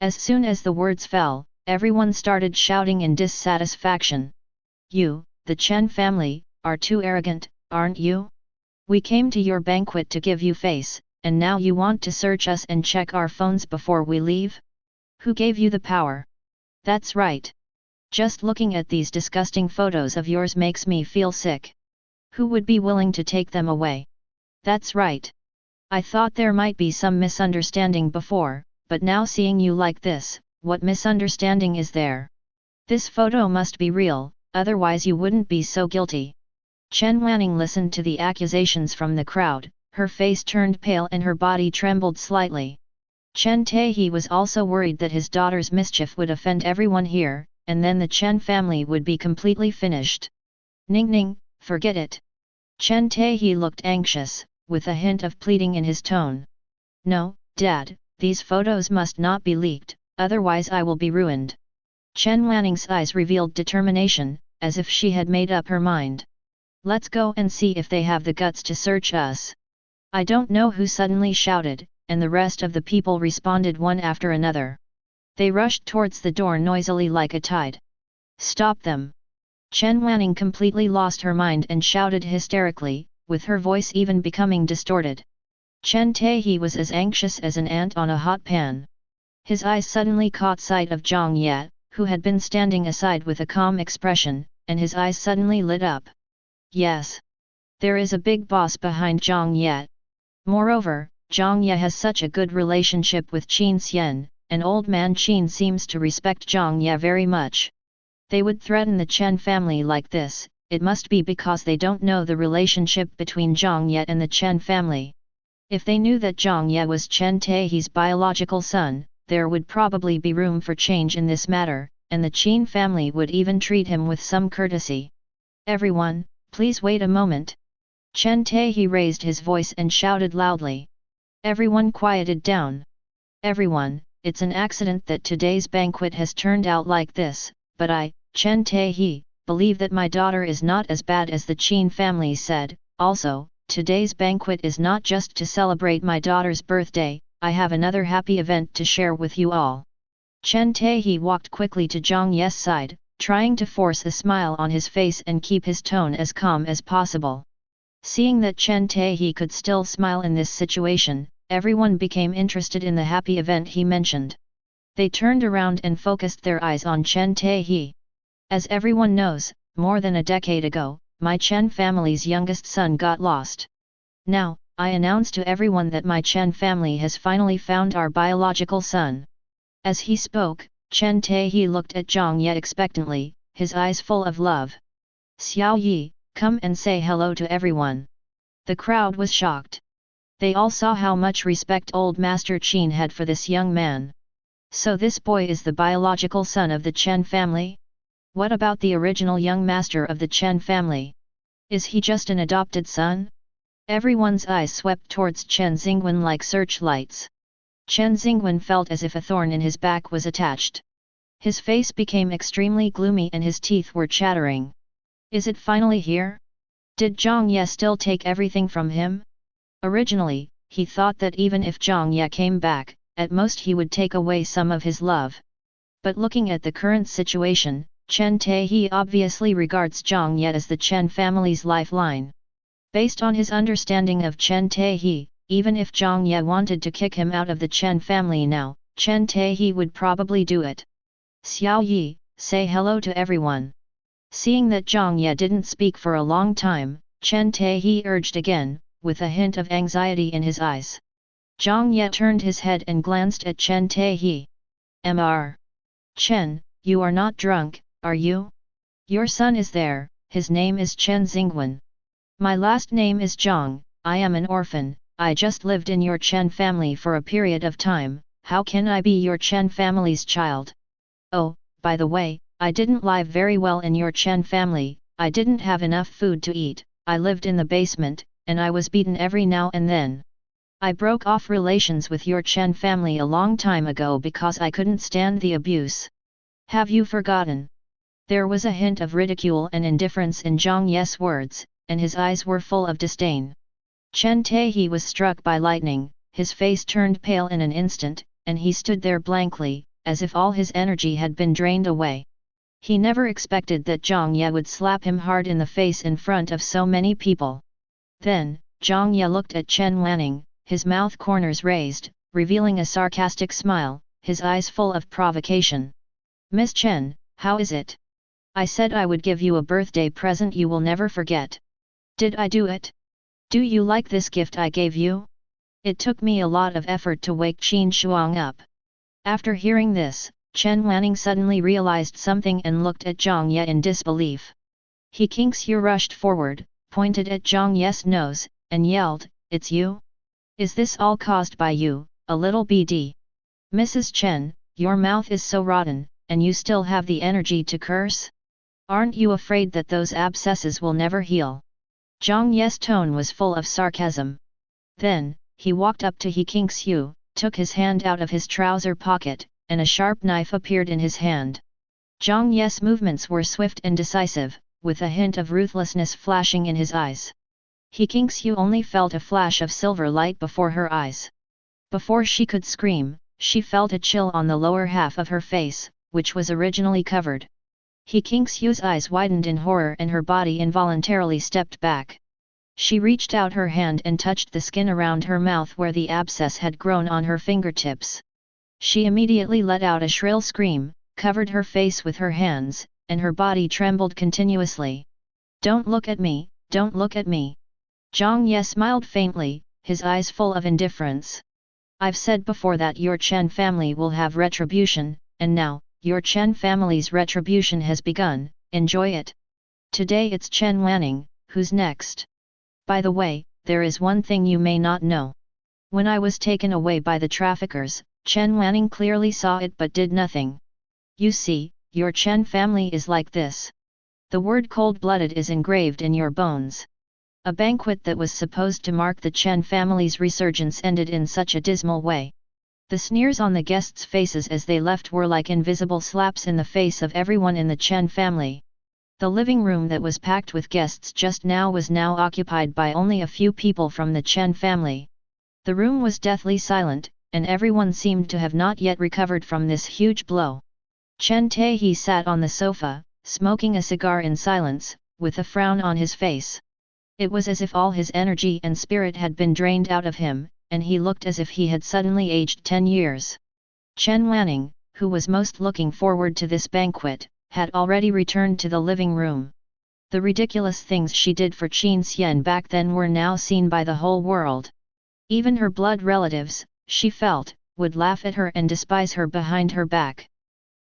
As soon as the words fell, everyone started shouting in dissatisfaction. You, the Chen family, are too arrogant, aren't you? We came to your banquet to give you face, and now you want to search us and check our phones before we leave? Who gave you the power? That's right. Just looking at these disgusting photos of yours makes me feel sick. Who would be willing to take them away? That's right. I thought there might be some misunderstanding before, but now seeing you like this, what misunderstanding is there? This photo must be real, otherwise you wouldn't be so guilty. Chen Wanning listened to the accusations from the crowd, her face turned pale and her body trembled slightly. Chen Taehe was also worried that his daughter's mischief would offend everyone here, and then the Chen family would be completely finished. Ning, forget it. Chen Taehe looked anxious, with a hint of pleading in his tone. No, Dad, these photos must not be leaked, otherwise I will be ruined. Chen Wanning's eyes revealed determination, as if she had made up her mind. Let's go and see if they have the guts to search us. I don't know who suddenly shouted, and the rest of the people responded one after another. They rushed towards the door noisily like a tide. Stop them! Chen Wanning completely lost her mind and shouted hysterically, with her voice even becoming distorted. Chen Taehe was as anxious as an ant on a hot pan. His eyes suddenly caught sight of Jiang Ye, who had been standing aside with a calm expression, and his eyes suddenly lit up. Yes. There is a big boss behind Jiang Ye. Moreover, Jiang Ye has such a good relationship with Qin Xian, and old man Qin seems to respect Jiang Ye very much. They would threaten the Chen family like this, it must be because they don't know the relationship between Jiang Ye and the Chen family. If they knew that Jiang Ye was Chen Taehe's biological son, there would probably be room for change in this matter, and the Qin family would even treat him with some courtesy. Everyone, please wait a moment. Chen Taehe raised his voice and shouted loudly. Everyone quieted down. Everyone, it's an accident that today's banquet has turned out like this, but I, Chen Taehe, believe that my daughter is not as bad as the Qin family said. Also, today's banquet is not just to celebrate my daughter's birthday, I have another happy event to share with you all. Chen Taehe walked quickly to Jiang Ye's side, trying to force a smile on his face and keep his tone as calm as possible. Seeing that Chen Taehe could still smile in this situation, everyone became interested in the happy event he mentioned. They turned around and focused their eyes on Chen Taehe. As everyone knows, more than a decade ago, my Chen family's youngest son got lost. Now, I announce to everyone that my Chen family has finally found our biological son. As he spoke, Chen Taehe looked at Jiang Ye expectantly, his eyes full of love. Xiao Yi, come and say hello to everyone. The crowd was shocked. They all saw how much respect old Master Qin had for this young man. So this boy is the biological son of the Chen family? What about the original young master of the Chen family? Is he just an adopted son? Everyone's eyes swept towards Chen Xingwen like searchlights. Chen Xingwen felt as if a thorn in his back was attached. His face became extremely gloomy and his teeth were chattering. Is it finally here? Did Jiang Ye still take everything from him? Originally, he thought that even if Jiang Ye came back, at most he would take away some of his love. But looking at the current situation, Chen Taehe obviously regards Jiang Ye as the Chen family's lifeline. Based on his understanding of Chen Taehe, even if Jiang Ye wanted to kick him out of the Chen family now, Chen Taehe would probably do it. Xiao Yi, say hello to everyone. Seeing that Jiang Ye didn't speak for a long time, Chen Taehe urged again, with a hint of anxiety in his eyes. Jiang Ye turned his head and glanced at Chen Taehe. Mr. Chen, you are not drunk, are you? Your son is there, his name is Chen Xingwen. My last name is Jiang, I am an orphan, I just lived in your Chen family for a period of time, how can I be your Chen family's child? Oh, by the way, I didn't live very well in your Chen family, I didn't have enough food to eat, I lived in the basement, and I was beaten every now and then. I broke off relations with your Chen family a long time ago because I couldn't stand the abuse. Have you forgotten? There was a hint of ridicule and indifference in Jiang Ye's words, and his eyes were full of disdain. Chen Taihe was struck by lightning, his face turned pale in an instant, and he stood there blankly, as if all his energy had been drained away. He never expected that Jiang Ye would slap him hard in the face in front of so many people. Then, Jiang Ye looked at Chen Wanning, his mouth corners raised, revealing a sarcastic smile, his eyes full of provocation. Miss Chen, how is it? I said I would give you a birthday present you will never forget. Did I do it? Do you like this gift I gave you? It took me a lot of effort to wake Qin Shuang up. After hearing this, Chen Wanning suddenly realized something and looked at Jiang Ye in disbelief. He Kingshu rushed forward, pointed at Jiang Ye's nose, and yelled, "It's you? Is this all caused by you, a little BD? Mrs. Chen, your mouth is so rotten, and you still have the energy to curse? Aren't you afraid that those abscesses will never heal?" Jiang Ye's tone was full of sarcasm. Then, he walked up to He Kingshu, took his hand out of his trouser pocket, and a sharp knife appeared in his hand. Jiang Ye's movements were swift and decisive, with a hint of ruthlessness flashing in his eyes. He Kingshu only felt a flash of silver light before her eyes. Before she could scream, she felt a chill on the lower half of her face, which was originally covered. He Kingshu's eyes widened in horror and her body involuntarily stepped back. She reached out her hand and touched the skin around her mouth where the abscess had grown on her fingertips. She immediately let out a shrill scream, covered her face with her hands, and her body trembled continuously. "Don't look at me, don't look at me." Jiang Ye smiled faintly, his eyes full of indifference. "I've said before that your Chen family will have retribution, and now, your Chen family's retribution has begun, enjoy it. Today it's Chen Wanning, who's next. By the way, there is one thing you may not know. When I was taken away by the traffickers, Chen Wanning clearly saw it but did nothing. You see, your Chen family is like this. The word cold-blooded is engraved in your bones." A banquet that was supposed to mark the Chen family's resurgence ended in such a dismal way. The sneers on the guests' faces as they left were like invisible slaps in the face of everyone in the Chen family. The living room that was packed with guests just now was now occupied by only a few people from the Chen family. The room was deathly silent, and everyone seemed to have not yet recovered from this huge blow. Chen Taihe sat on the sofa, smoking a cigar in silence, with a frown on his face. It was as if all his energy and spirit had been drained out of him, and he looked as if he had suddenly aged 10 years. Chen Wanning, who was most looking forward to this banquet, had already returned to the living room. The ridiculous things she did for Qin Xian back then were now seen by the whole world. Even her blood relatives, she felt, would laugh at her and despise her behind her back.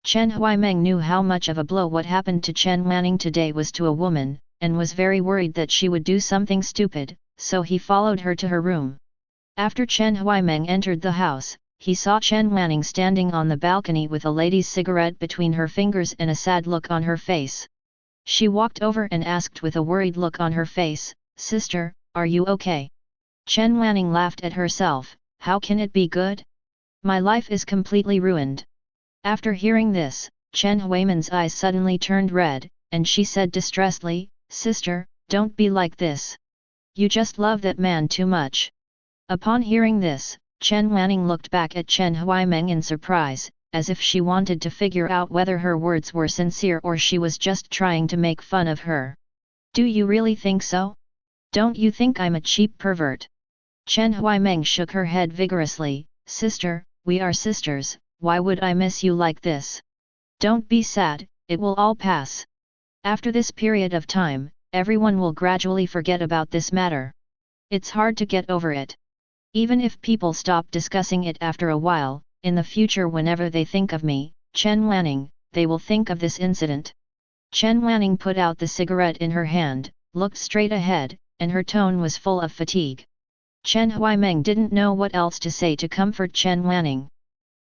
Chen Huaimeng knew how much of a blow what happened to Chen Wanning today was to a woman, and was very worried that she would do something stupid, so he followed her to her room. After Chen Huaimeng entered the house, he saw Chen Wanning standing on the balcony with a lady's cigarette between her fingers and a sad look on her face. She walked over and asked with a worried look on her face, "Sister, are you okay?" Chen Wanning laughed at herself, "How can it be good? My life is completely ruined." After hearing this, Chen Huaimen's eyes suddenly turned red, and she said distressedly, "Sister, don't be like this. You just love that man too much." Upon hearing this, Chen Wanning looked back at Chen Huaimeng in surprise, as if she wanted to figure out whether her words were sincere or she was just trying to make fun of her. "Do you really think so? Don't you think I'm a cheap pervert?" Chen Huaimeng shook her head vigorously, "Sister, we are sisters, why would I miss you like this? Don't be sad, it will all pass. After this period of time, everyone will gradually forget about this matter. It's hard to get over it. Even if people stop discussing it after a while, in the future whenever they think of me, Chen Wanning, they will think of this incident." Chen Wanning put out the cigarette in her hand, looked straight ahead, and her tone was full of fatigue. Chen Huaimeng didn't know what else to say to comfort Chen Wanning.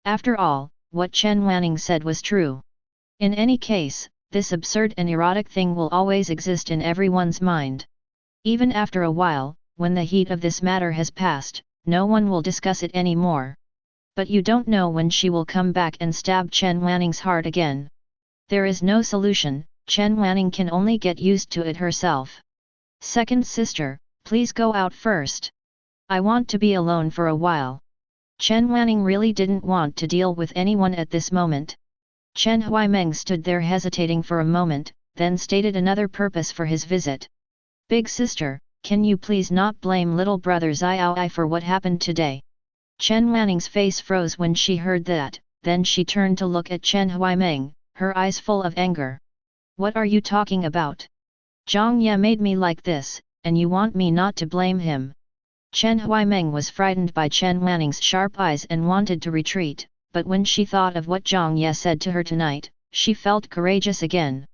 After all, what Chen Wanning said was true. In any case, this absurd and erotic thing will always exist in everyone's mind. Even after a while, when the heat of this matter has passed, no one will discuss it anymore. But you don't know when she will come back and stab Chen Wanning's heart again. There is no solution, Chen Wanning can only get used to it herself. Second sister, please go out first. I want to be alone for a while. Chen Wanning really didn't want to deal with anyone at this moment. Chen Huaimeng stood there hesitating for a moment, then stated another purpose for his visit. Big sister, can you please not blame little brother Xiaoi for what happened today? Chen Wanning's face froze when she heard that, then she turned to look at Chen Huaimeng, her eyes full of anger. What are you talking about? Jiang Ye made me like this, and you want me not to blame him? Chen Huaimeng was frightened by Chen Wanning's sharp eyes and wanted to retreat, but when she thought of what Jiang Ye said to her tonight, she felt courageous again.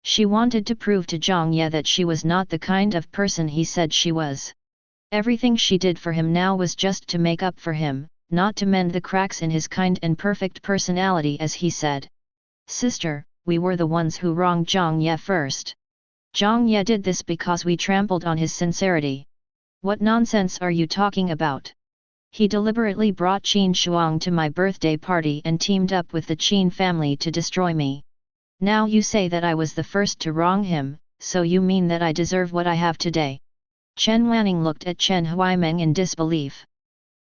She wanted to prove to Jiang Ye that she was not the kind of person he said she was. Everything she did for him now was just to make up for him, not to mend the cracks in his kind and perfect personality as he said. Sister, we were the ones who wronged Jiang Ye first. Jiang Ye did this because we trampled on his sincerity. What nonsense are you talking about? He deliberately brought Qin Shuang to my birthday party and teamed up with the Qin family to destroy me. Now you say that I was the first to wrong him, so you mean that I deserve what I have today? Chen Wanning looked at Chen Huaimeng in disbelief.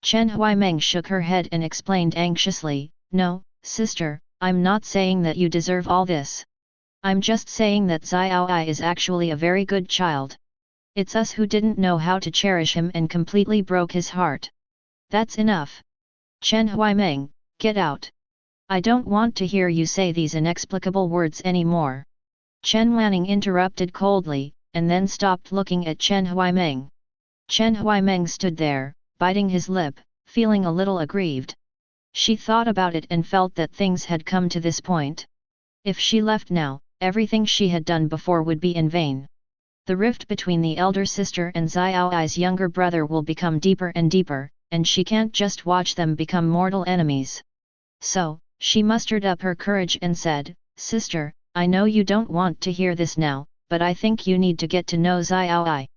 Chen Huaimeng shook her head and explained anxiously, No, sister, I'm not saying that you deserve all this. I'm just saying that Xiaoi is actually a very good child. It's us who didn't know how to cherish him and completely broke his heart. That's enough. Chen Huaimeng, get out. I don't want to hear you say these inexplicable words anymore. Chen Wanning interrupted coldly, and then stopped looking at Chen Huaimeng. Chen Huaimeng stood there, biting his lip, feeling a little aggrieved. She thought about it and felt that things had come to this point. If she left now, everything she had done before would be in vain. The rift between the elder sister and Xiaoi's younger brother will become deeper and deeper, and she can't just watch them become mortal enemies. So, she mustered up her courage and said, Sister, I know you don't want to hear this now, but I think you need to get to know Xiaoi.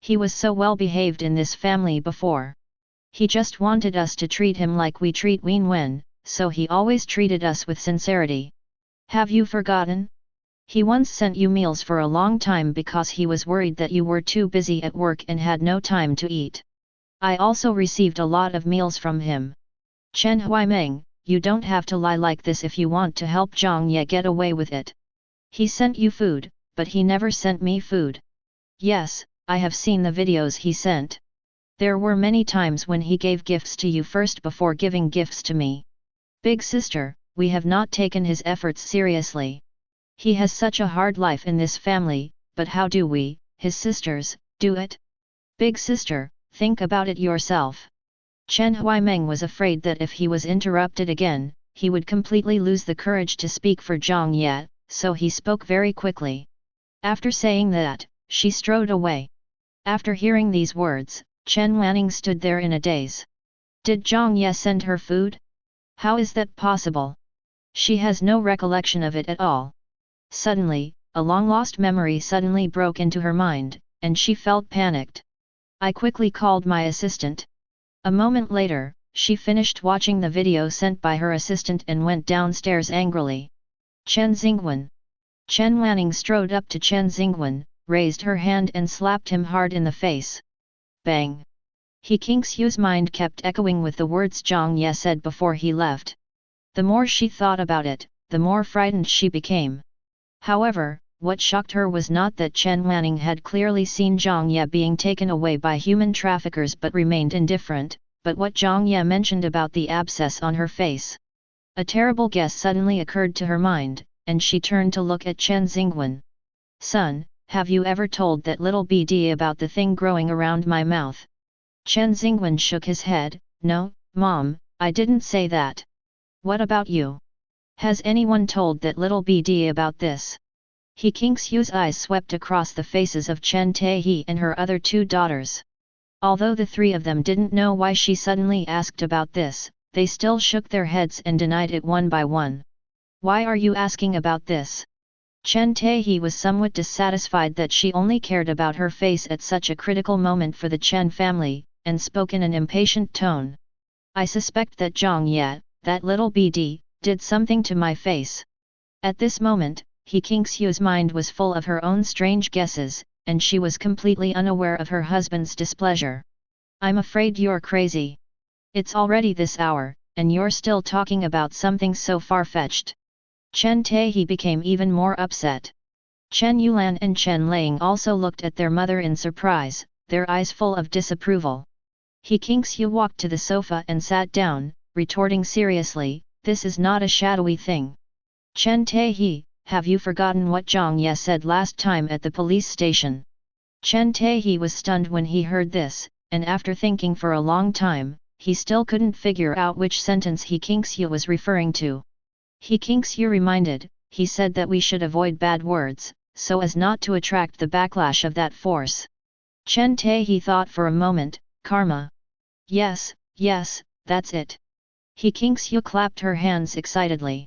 He was so well behaved in this family before. He just wanted us to treat him like we treat Wen Wen, so he always treated us with sincerity. Have you forgotten? He once sent you meals for a long time because he was worried that you were too busy at work and had no time to eat. I also received a lot of meals from him. Chen Huaimeng, you don't have to lie like this if you want to help Jiang Ye get away with it. He sent you food, but he never sent me food. Yes, I have seen the videos he sent. There were many times when he gave gifts to you first before giving gifts to me. Big sister, we have not taken his efforts seriously. He has such a hard life in this family, but how do we, his sisters, do it? Big sister, think about it yourself. Chen Huaimeng was afraid that if he was interrupted again, he would completely lose the courage to speak for Jiang Ye, so he spoke very quickly. After saying that, she strode away. After hearing these words, Chen Wanning stood there in a daze. Did Jiang Ye send her food? How is that possible? She has no recollection of it at all. Suddenly, a long-lost memory suddenly broke into her mind, and she felt panicked. I quickly called my assistant. A moment later, she finished watching the video sent by her assistant and went downstairs angrily. Chen Xingwen. Chen Wanning strode up to Chen Xingwen, raised her hand and slapped him hard in the face. Bang! He Kingxiu's mind kept echoing with the words Jiang Ye said before he left. The more she thought about it, the more frightened she became. However, what shocked her was not that Chen Wanning had clearly seen Jiang Ye being taken away by human traffickers but remained indifferent, but what Jiang Ye mentioned about the abscess on her face. A terrible guess suddenly occurred to her mind, and she turned to look at Chen Xingwen. Son, have you ever told that little BD about the thing growing around my mouth? Chen Xingwen shook his head. No, Mom, I didn't say that. What about you? Has anyone told that little BD about this? He Kingxiu's eyes swept across the faces of Chen Taehi and her other two daughters. Although the three of them didn't know why she suddenly asked about this, they still shook their heads and denied it one by one. Why are you asking about this? Chen Taehi was somewhat dissatisfied that she only cared about her face at such a critical moment for the Chen family, and spoke in an impatient tone. I suspect that Jiang Ye, that little BD, did something to my face. At this moment, He Kingxiu's mind was full of her own strange guesses, and she was completely unaware of her husband's displeasure. I'm afraid you're crazy. It's already this hour, and you're still talking about something so far-fetched. Chen Taehi became even more upset. Chen Yulan and Chen Lang also looked at their mother in surprise, their eyes full of disapproval. He Kingxiu walked to the sofa and sat down, retorting seriously, this is not a shadowy thing. Chen Taehi, have you forgotten what Jiang Ye said last time at the police station? Chen Taehi was stunned when he heard this, and after thinking for a long time, he still couldn't figure out which sentence He Kingxiu was referring to. He Kingxiu reminded, he said that we should avoid bad words, so as not to attract the backlash of that force. Chen Taehi thought for a moment, karma. Yes, that's it. He Kingxiu clapped her hands excitedly.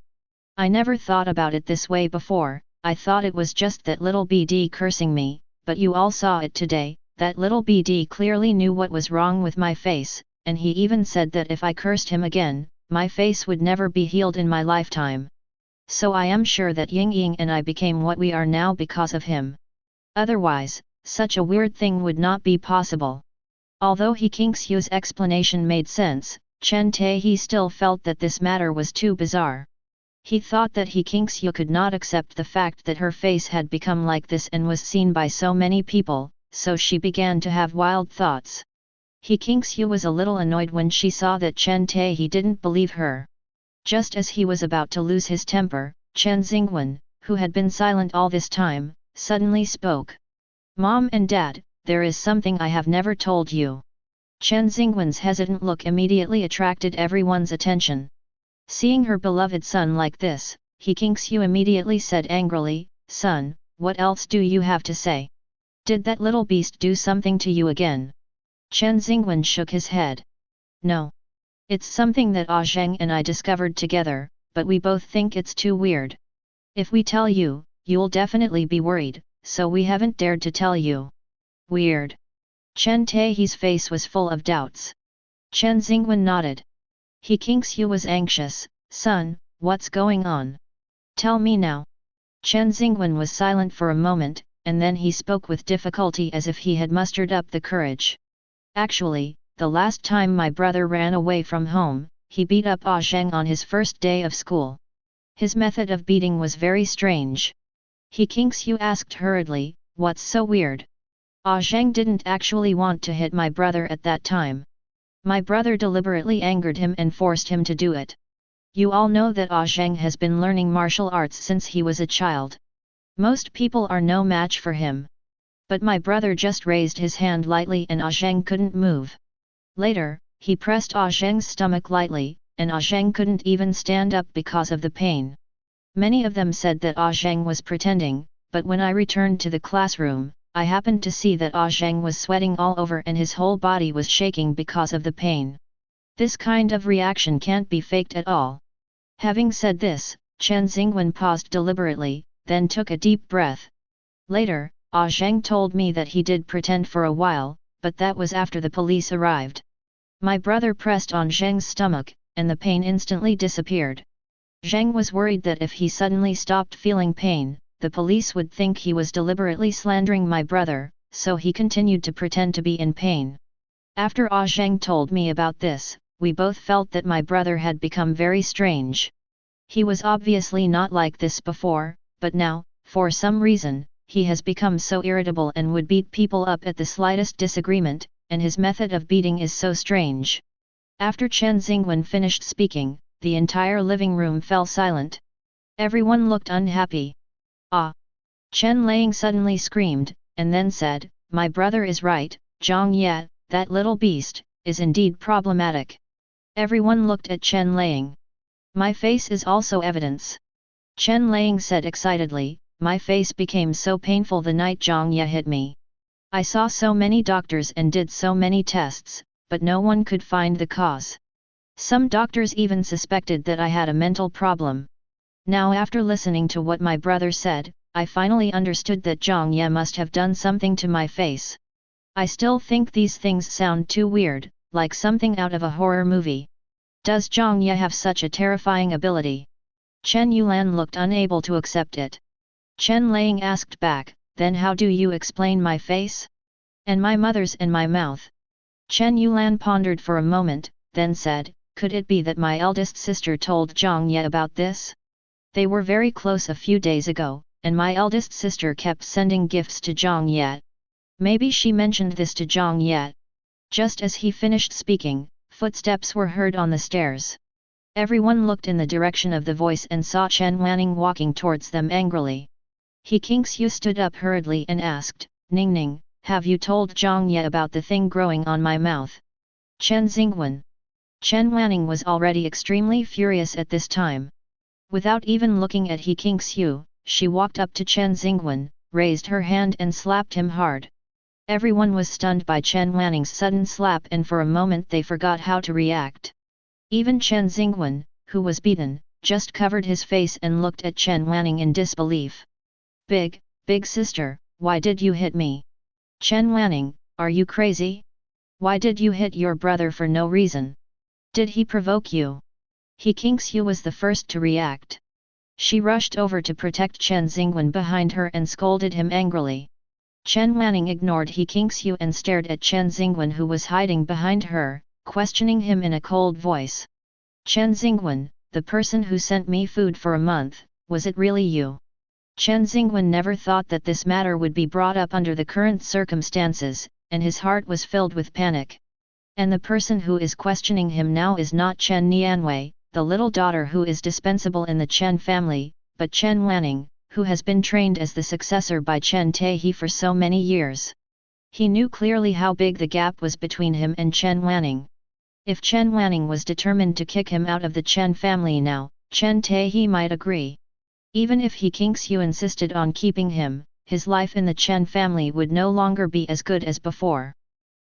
I never thought about it this way before, I thought it was just that little BD cursing me, but you all saw it today, that little BD clearly knew what was wrong with my face, and he even said that if I cursed him again, my face would never be healed in my lifetime. So I am sure that Ying Ying and I became what we are now because of him. Otherwise, such a weird thing would not be possible. Although He Kingxiu's explanation made sense, Chen Taehi still felt that this matter was too bizarre. He thought that He Kingxiu could not accept the fact that her face had become like this and was seen by so many people, so she began to have wild thoughts. He Kingxiu was a little annoyed when she saw that Chen Taehi didn't believe her. Just as he was about to lose his temper, Chen Xingwen, who had been silent all this time, suddenly spoke. Mom and Dad, there is something I have never told you. Chen Xingwen's hesitant look immediately attracted everyone's attention. Seeing her beloved son like this, He Kingxiu immediately said angrily, Son, what else do you have to say? Did that little beast do something to you again? Chen Xingwen shook his head. No. It's something that Zheng and I discovered together, but we both think it's too weird. If we tell you, you'll definitely be worried, so we haven't dared to tell you. Weird. Chen Taehi's face was full of doubts. Chen Xingwen nodded. He Kingxiu was anxious, Son, what's going on? Tell me now. Chen Xingwen was silent for a moment, and then he spoke with difficulty as if he had mustered up the courage. Actually, the last time my brother ran away from home, he beat up Zheng on his first day of school. His method of beating was very strange. He Kingxiu asked hurriedly, what's so weird? Zheng didn't actually want to hit my brother at that time. My brother deliberately angered him and forced him to do it. You all know that Zheng has been learning martial arts since he was a child. Most people are no match for him. But my brother just raised his hand lightly and Zheng couldn't move. Later, he pressed Zheng's stomach lightly, and Zheng couldn't even stand up because of the pain. Many of them said that Zheng was pretending, but when I returned to the classroom, I happened to see that Zheng was sweating all over and his whole body was shaking because of the pain. This kind of reaction can't be faked at all. Having said this, Chen Xingwen paused deliberately, then took a deep breath. Later, Zheng told me that he did pretend for a while, but that was after the police arrived. My brother pressed on Zheng's stomach, and the pain instantly disappeared. Zheng was worried that if he suddenly stopped feeling pain, the police would think he was deliberately slandering my brother, so he continued to pretend to be in pain. After Zheng told me about this, we both felt that my brother had become very strange. He was obviously not like this before, but now, for some reason, he has become so irritable and would beat people up at the slightest disagreement, and his method of beating is so strange. After Chen Xingwen finished speaking, the entire living room fell silent. Everyone looked unhappy. Ah! Chen Lang suddenly screamed, and then said, my brother is right, Jiang Ye, that little beast, is indeed problematic. Everyone looked at Chen Lang. My face is also evidence. Chen Lang said excitedly, my face became so painful the night Jiang Ye hit me. I saw so many doctors and did so many tests, but no one could find the cause. Some doctors even suspected that I had a mental problem. Now after listening to what my brother said, I finally understood that Jiang Ye must have done something to my face. I still think these things sound too weird, like something out of a horror movie. Does Jiang Ye have such a terrifying ability? Chen Yulan looked unable to accept it. Chen Lang asked back, then how do you explain my face? And my mother's and my mouth? Chen Yulan pondered for a moment, then said, could it be that my eldest sister told Jiang Ye about this? They were very close a few days ago, and my eldest sister kept sending gifts to Jiang Ye. Maybe she mentioned this to Jiang Ye. Just as he finished speaking, footsteps were heard on the stairs. Everyone looked in the direction of the voice and saw Chen Wanning walking towards them angrily. He Kingxiu stood up hurriedly and asked, Ningning, have you told Jiang Ye about the thing growing on my mouth? Chen Xingwen. Chen Wanning was already extremely furious at this time. Without even looking at He Kingxiu, she walked up to Chen Xingwen, raised her hand and slapped him hard. Everyone was stunned by Chen Wanning's sudden slap and for a moment they forgot how to react. Even Chen Xingwen, who was beaten, just covered his face and looked at Chen Wanning in disbelief. Big sister, why did you hit me? Chen Wanning, are you crazy? Why did you hit your brother for no reason? Did he provoke you? He Kingxiu was the first to react. She rushed over to protect Chen Xingwen behind her and scolded him angrily. Chen Wanning ignored He Kingxiu and stared at Chen Xingwen who was hiding behind her, questioning him in a cold voice. Chen Xingwen, the person who sent me food for a month, was it really you? Chen Xingwen never thought that this matter would be brought up under the current circumstances, and his heart was filled with panic. And the person who is questioning him now is not Chen Nianwei, the little daughter who is dispensable in the Chen family, but Chen Wanning, who has been trained as the successor by Chen Taihe for so many years. He knew clearly how big the gap was between him and Chen Wanning. If Chen Wanning was determined to kick him out of the Chen family now, Chen Taihe might agree. Even if He Kingxiu insisted on keeping him, his life in the Chen family would no longer be as good as before.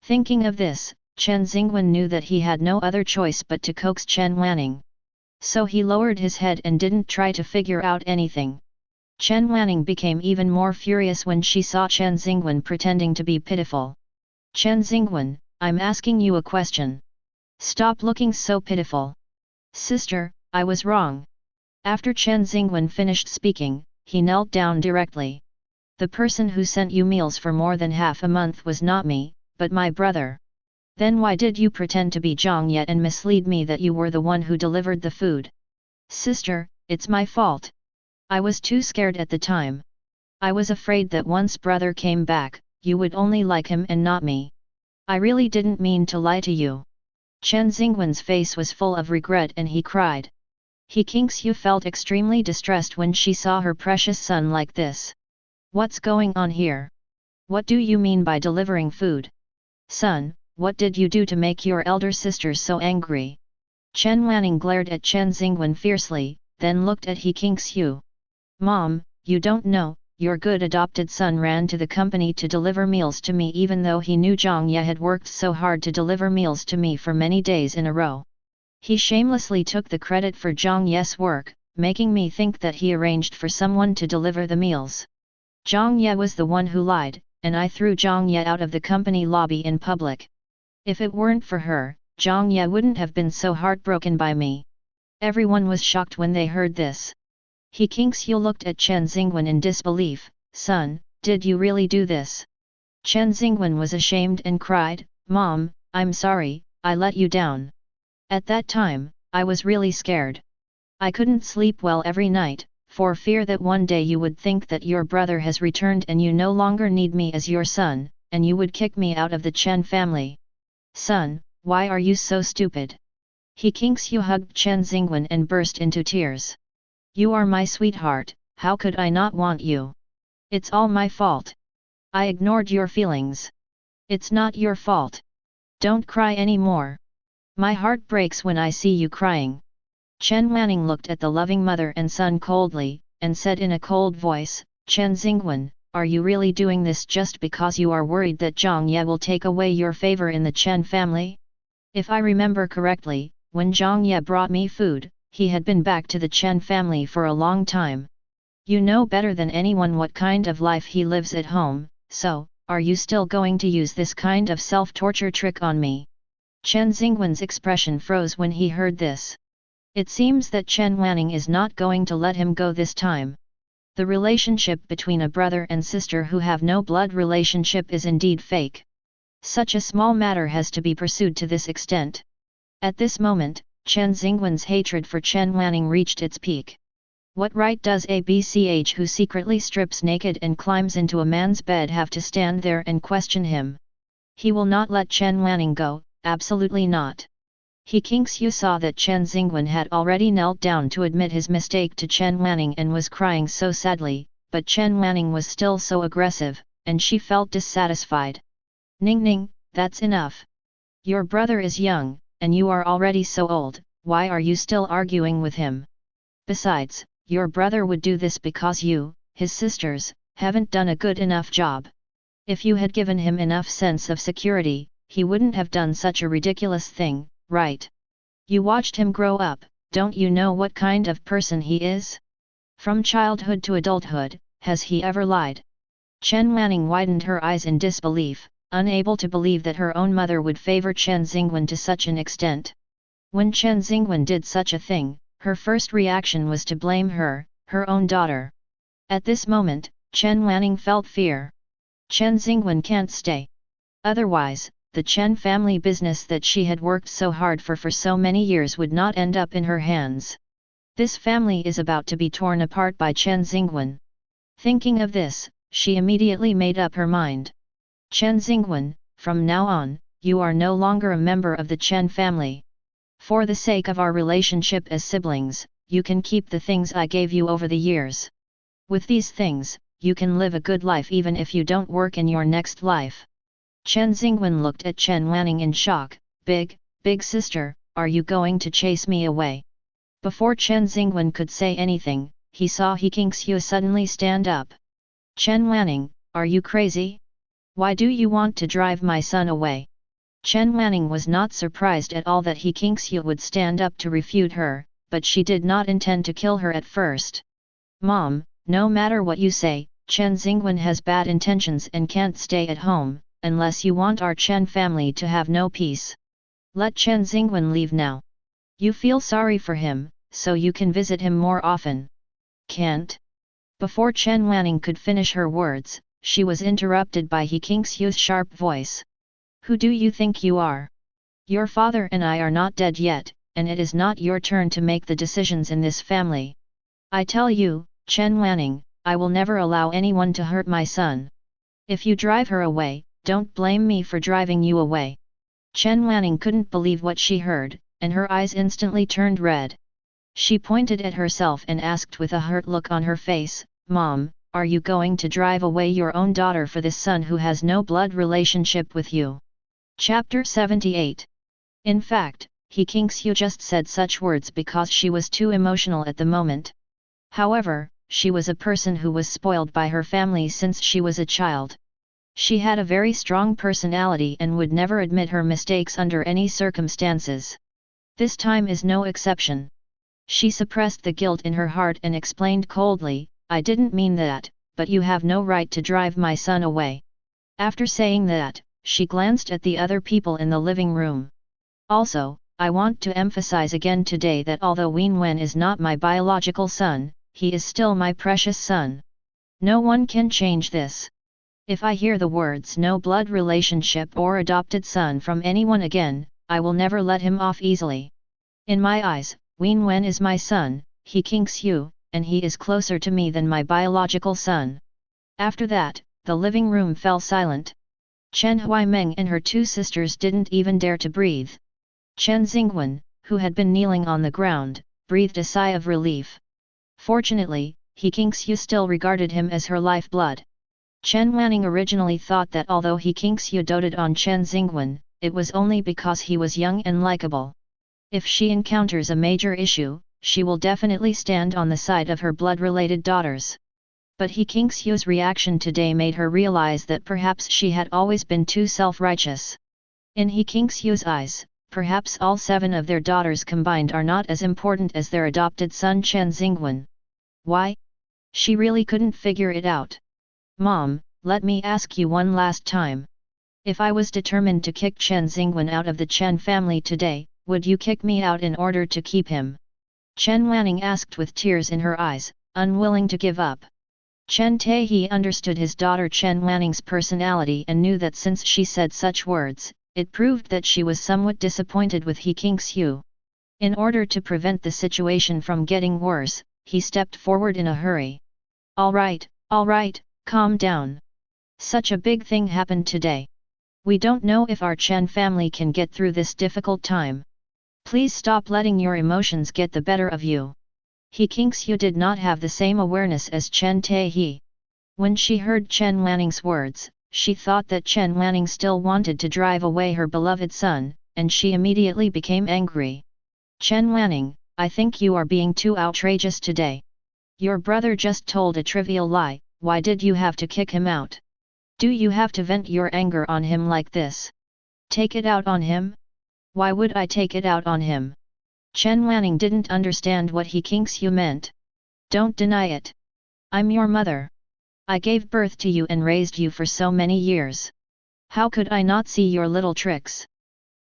Thinking of this, Chen Xingwen knew that he had no other choice but to coax Chen Wanning. So he lowered his head and didn't try to figure out anything. Chen Wanning became even more furious when she saw Chen Xingwen pretending to be pitiful. Chen Xingwen, I'm asking you a question. Stop looking so pitiful. Sister, I was wrong. After Chen Xingwen finished speaking, he knelt down directly. The person who sent you meals for more than half a month was not me, but my brother. Then why did you pretend to be Jiang Ye and mislead me that you were the one who delivered the food? Sister, it's my fault. I was too scared at the time. I was afraid that once brother came back, you would only like him and not me. I really didn't mean to lie to you. Chen Xingwen's face was full of regret and he cried. He Kingxiu felt extremely distressed when she saw her precious son like this. What's going on here? What do you mean by delivering food? Son, what did you do to make your elder sister so angry? Chen Wanning glared at Chen Xingwen fiercely, then looked at He Kingxiu. Mom, you don't know, your good adopted son ran to the company to deliver meals to me even though he knew Jiang Ye had worked so hard to deliver meals to me for many days in a row. He shamelessly took the credit for Jiang Ye's work, making me think that he arranged for someone to deliver the meals. Jiang Ye was the one who lied, and I threw Jiang Ye out of the company lobby in public. If it weren't for her, Jiang Ye wouldn't have been so heartbroken by me. Everyone was shocked when they heard this. He Kingxiu looked at Chen Xingwen in disbelief. Son, did you really do this? Chen Xingwen was ashamed and cried, Mom, I'm sorry, I let you down. At that time, I was really scared. I couldn't sleep well every night, for fear that one day you would think that your brother has returned and you no longer need me as your son, and you would kick me out of the Chen family. Son, why are you so stupid? He Kingxiu hugged Chen Xingwen and burst into tears. You are my sweetheart, how could I not want you? It's all my fault. I ignored your feelings. It's not your fault. Don't cry anymore. My heart breaks when I see you crying. Chen Wanning looked at the loving mother and son coldly, and said in a cold voice, Chen Xingwen, are you really doing this just because you are worried that Jiang Ye will take away your favor in the Chen family? If I remember correctly, when Jiang Ye brought me food, he had been back to the Chen family for a long time. You know better than anyone what kind of life he lives at home, so, are you still going to use this kind of self-torture trick on me? Chen Xingwen's expression froze when he heard this. It seems that Chen Wanning is not going to let him go this time. The relationship between a brother and sister who have no blood relationship is indeed fake. Such a small matter has to be pursued to this extent. At this moment, Chen Xingwen's hatred for Chen Wanning reached its peak. What right does a BCH who secretly strips naked and climbs into a man's bed have to stand there and question him? He will not let Chen Wanning go, absolutely not. He Kingxiu saw that Chen Xingwen had already knelt down to admit his mistake to Chen Wanning and was crying so sadly, but Chen Wanning was still so aggressive, and she felt dissatisfied. Ning Ning, that's enough. Your brother is young, and you are already so old, why are you still arguing with him? Besides, your brother would do this because you, his sisters, haven't done a good enough job. If you had given him enough sense of security, he wouldn't have done such a ridiculous thing, right? You watched him grow up, don't you know what kind of person he is? From childhood to adulthood, has he ever lied? Chen Wanning widened her eyes in disbelief, unable to believe that her own mother would favor Chen Xingwen to such an extent. When Chen Xingwen did such a thing, her first reaction was to blame her own daughter. At this moment, Chen Wanning felt fear. Chen Xingwen can't stay. Otherwise, the Chen family business that she had worked so hard for so many years would not end up in her hands. This family is about to be torn apart by Chen Xingwen. Thinking of this, she immediately made up her mind. Chen Xingwen, from now on, you are no longer a member of the Chen family. For the sake of our relationship as siblings, you can keep the things I gave you over the years. With these things, you can live a good life even if you don't work in your next life. Chen Xingwen looked at Chen Wanning in shock. Big sister, are you going to chase me away? Before Chen Xingwen could say anything, he saw He Kingxiu suddenly stand up. Chen Wanning, are you crazy? Why do you want to drive my son away? Chen Wanning was not surprised at all that He Kingxiu would stand up to refute her, but she did not intend to kill her at first. Mom, no matter what you say, Chen Xingwen has bad intentions and can't stay at home, unless you want our Chen family to have no peace. Let Chen Xingwen leave now. You feel sorry for him, so you can visit him more often. Can't? Before Chen Wanning could finish her words, she was interrupted by He Kingxiu's sharp voice. Who do you think you are? Your father and I are not dead yet, and it is not your turn to make the decisions in this family. I tell you, Chen Wanning, I will never allow anyone to hurt my son. If you drive her away, don't blame me for driving you away. Chen Wanning couldn't believe what she heard, and her eyes instantly turned red. She pointed at herself and asked with a hurt look on her face, Mom, are you going to drive away your own daughter for this son who has no blood relationship with you? Chapter 78. In fact, He Kingxiu just said such words because she was too emotional at the moment. However, she was a person who was spoiled by her family since she was a child. She had a very strong personality and would never admit her mistakes under any circumstances. This time is no exception. She suppressed the guilt in her heart and explained coldly, I didn't mean that, but you have no right to drive my son away. After saying that, she glanced at the other people in the living room. Also, I want to emphasize again today that although Wen Wen is not my biological son, he is still my precious son. No one can change this. If I hear the words no blood relationship or adopted son from anyone again, I will never let him off easily. In my eyes, Wen Wen is my son, He Kingxiu, and he is closer to me than my biological son. After that, the living room fell silent. Chen Huaimeng and her two sisters didn't even dare to breathe. Chen Xingwen, who had been kneeling on the ground, breathed a sigh of relief. Fortunately, He Kingxiu still regarded him as her lifeblood. Chen Wanning originally thought that although He Kingxiu doted on Chen Xingwen, it was only because he was young and likable. If she encounters a major issue, she will definitely stand on the side of her blood-related daughters. But He Kingxiu's reaction today made her realize that perhaps she had always been too self-righteous. In He Kingxiu's eyes, perhaps all 7 of their daughters combined are not as important as their adopted son Chen Xingwen. Why? She really couldn't figure it out. Mom, let me ask you one last time. If I was determined to kick Chen Xingwen out of the Chen family today, would you kick me out in order to keep him? Chen Wanning asked with tears in her eyes, unwilling to give up. Chen Taehe understood his daughter Chen Wanning's personality and knew that since she said such words, it proved that she was somewhat disappointed with He Kingxiu. In order to prevent the situation from getting worse, he stepped forward in a hurry. All right, calm down. Such a big thing happened today. We don't know if our Chen family can get through this difficult time. Please stop letting your emotions get the better of you. He Kingxiu did not have the same awareness as Chen Taehe. When she heard Chen Wanning's words, she thought that Chen Wanning still wanted to drive away her beloved son, and she immediately became angry. Chen Wanning, I think you are being too outrageous today. Your brother just told a trivial lie, why did you have to kick him out? Do you have to vent your anger on him like this? Take it out on him? Why would I take it out on him? Chen Wanning didn't understand what He Kingxiu meant. Don't deny it. I'm your mother. I gave birth to you and raised you for so many years. How could I not see your little tricks?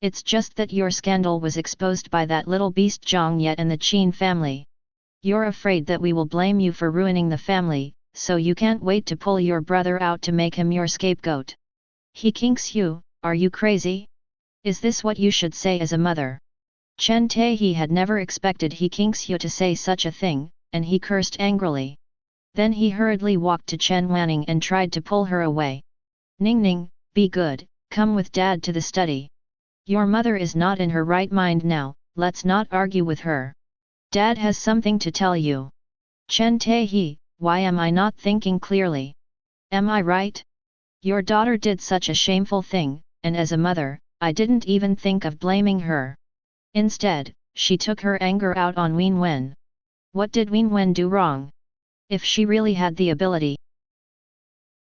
It's just that your scandal was exposed by that little beast Jiang Ye and the Qin family. You're afraid that we will blame you for ruining the family, so you can't wait to pull your brother out to make him your scapegoat. He Kingxiu, are you crazy? Is this what you should say as a mother? Chen Taehe had never expected He Kingxiu to say such a thing, and he cursed angrily. Then he hurriedly walked to Chen Wanning and tried to pull her away. Ning, be good, come with Dad to the study. Your mother is not in her right mind now, let's not argue with her. Dad has something to tell you. Chen Taehe, why am I not thinking clearly? Am I right? Your daughter did such a shameful thing, and as a mother, I didn't even think of blaming her. Instead, she took her anger out on Wen Wen. What did Wen Wen do wrong? If she really had the ability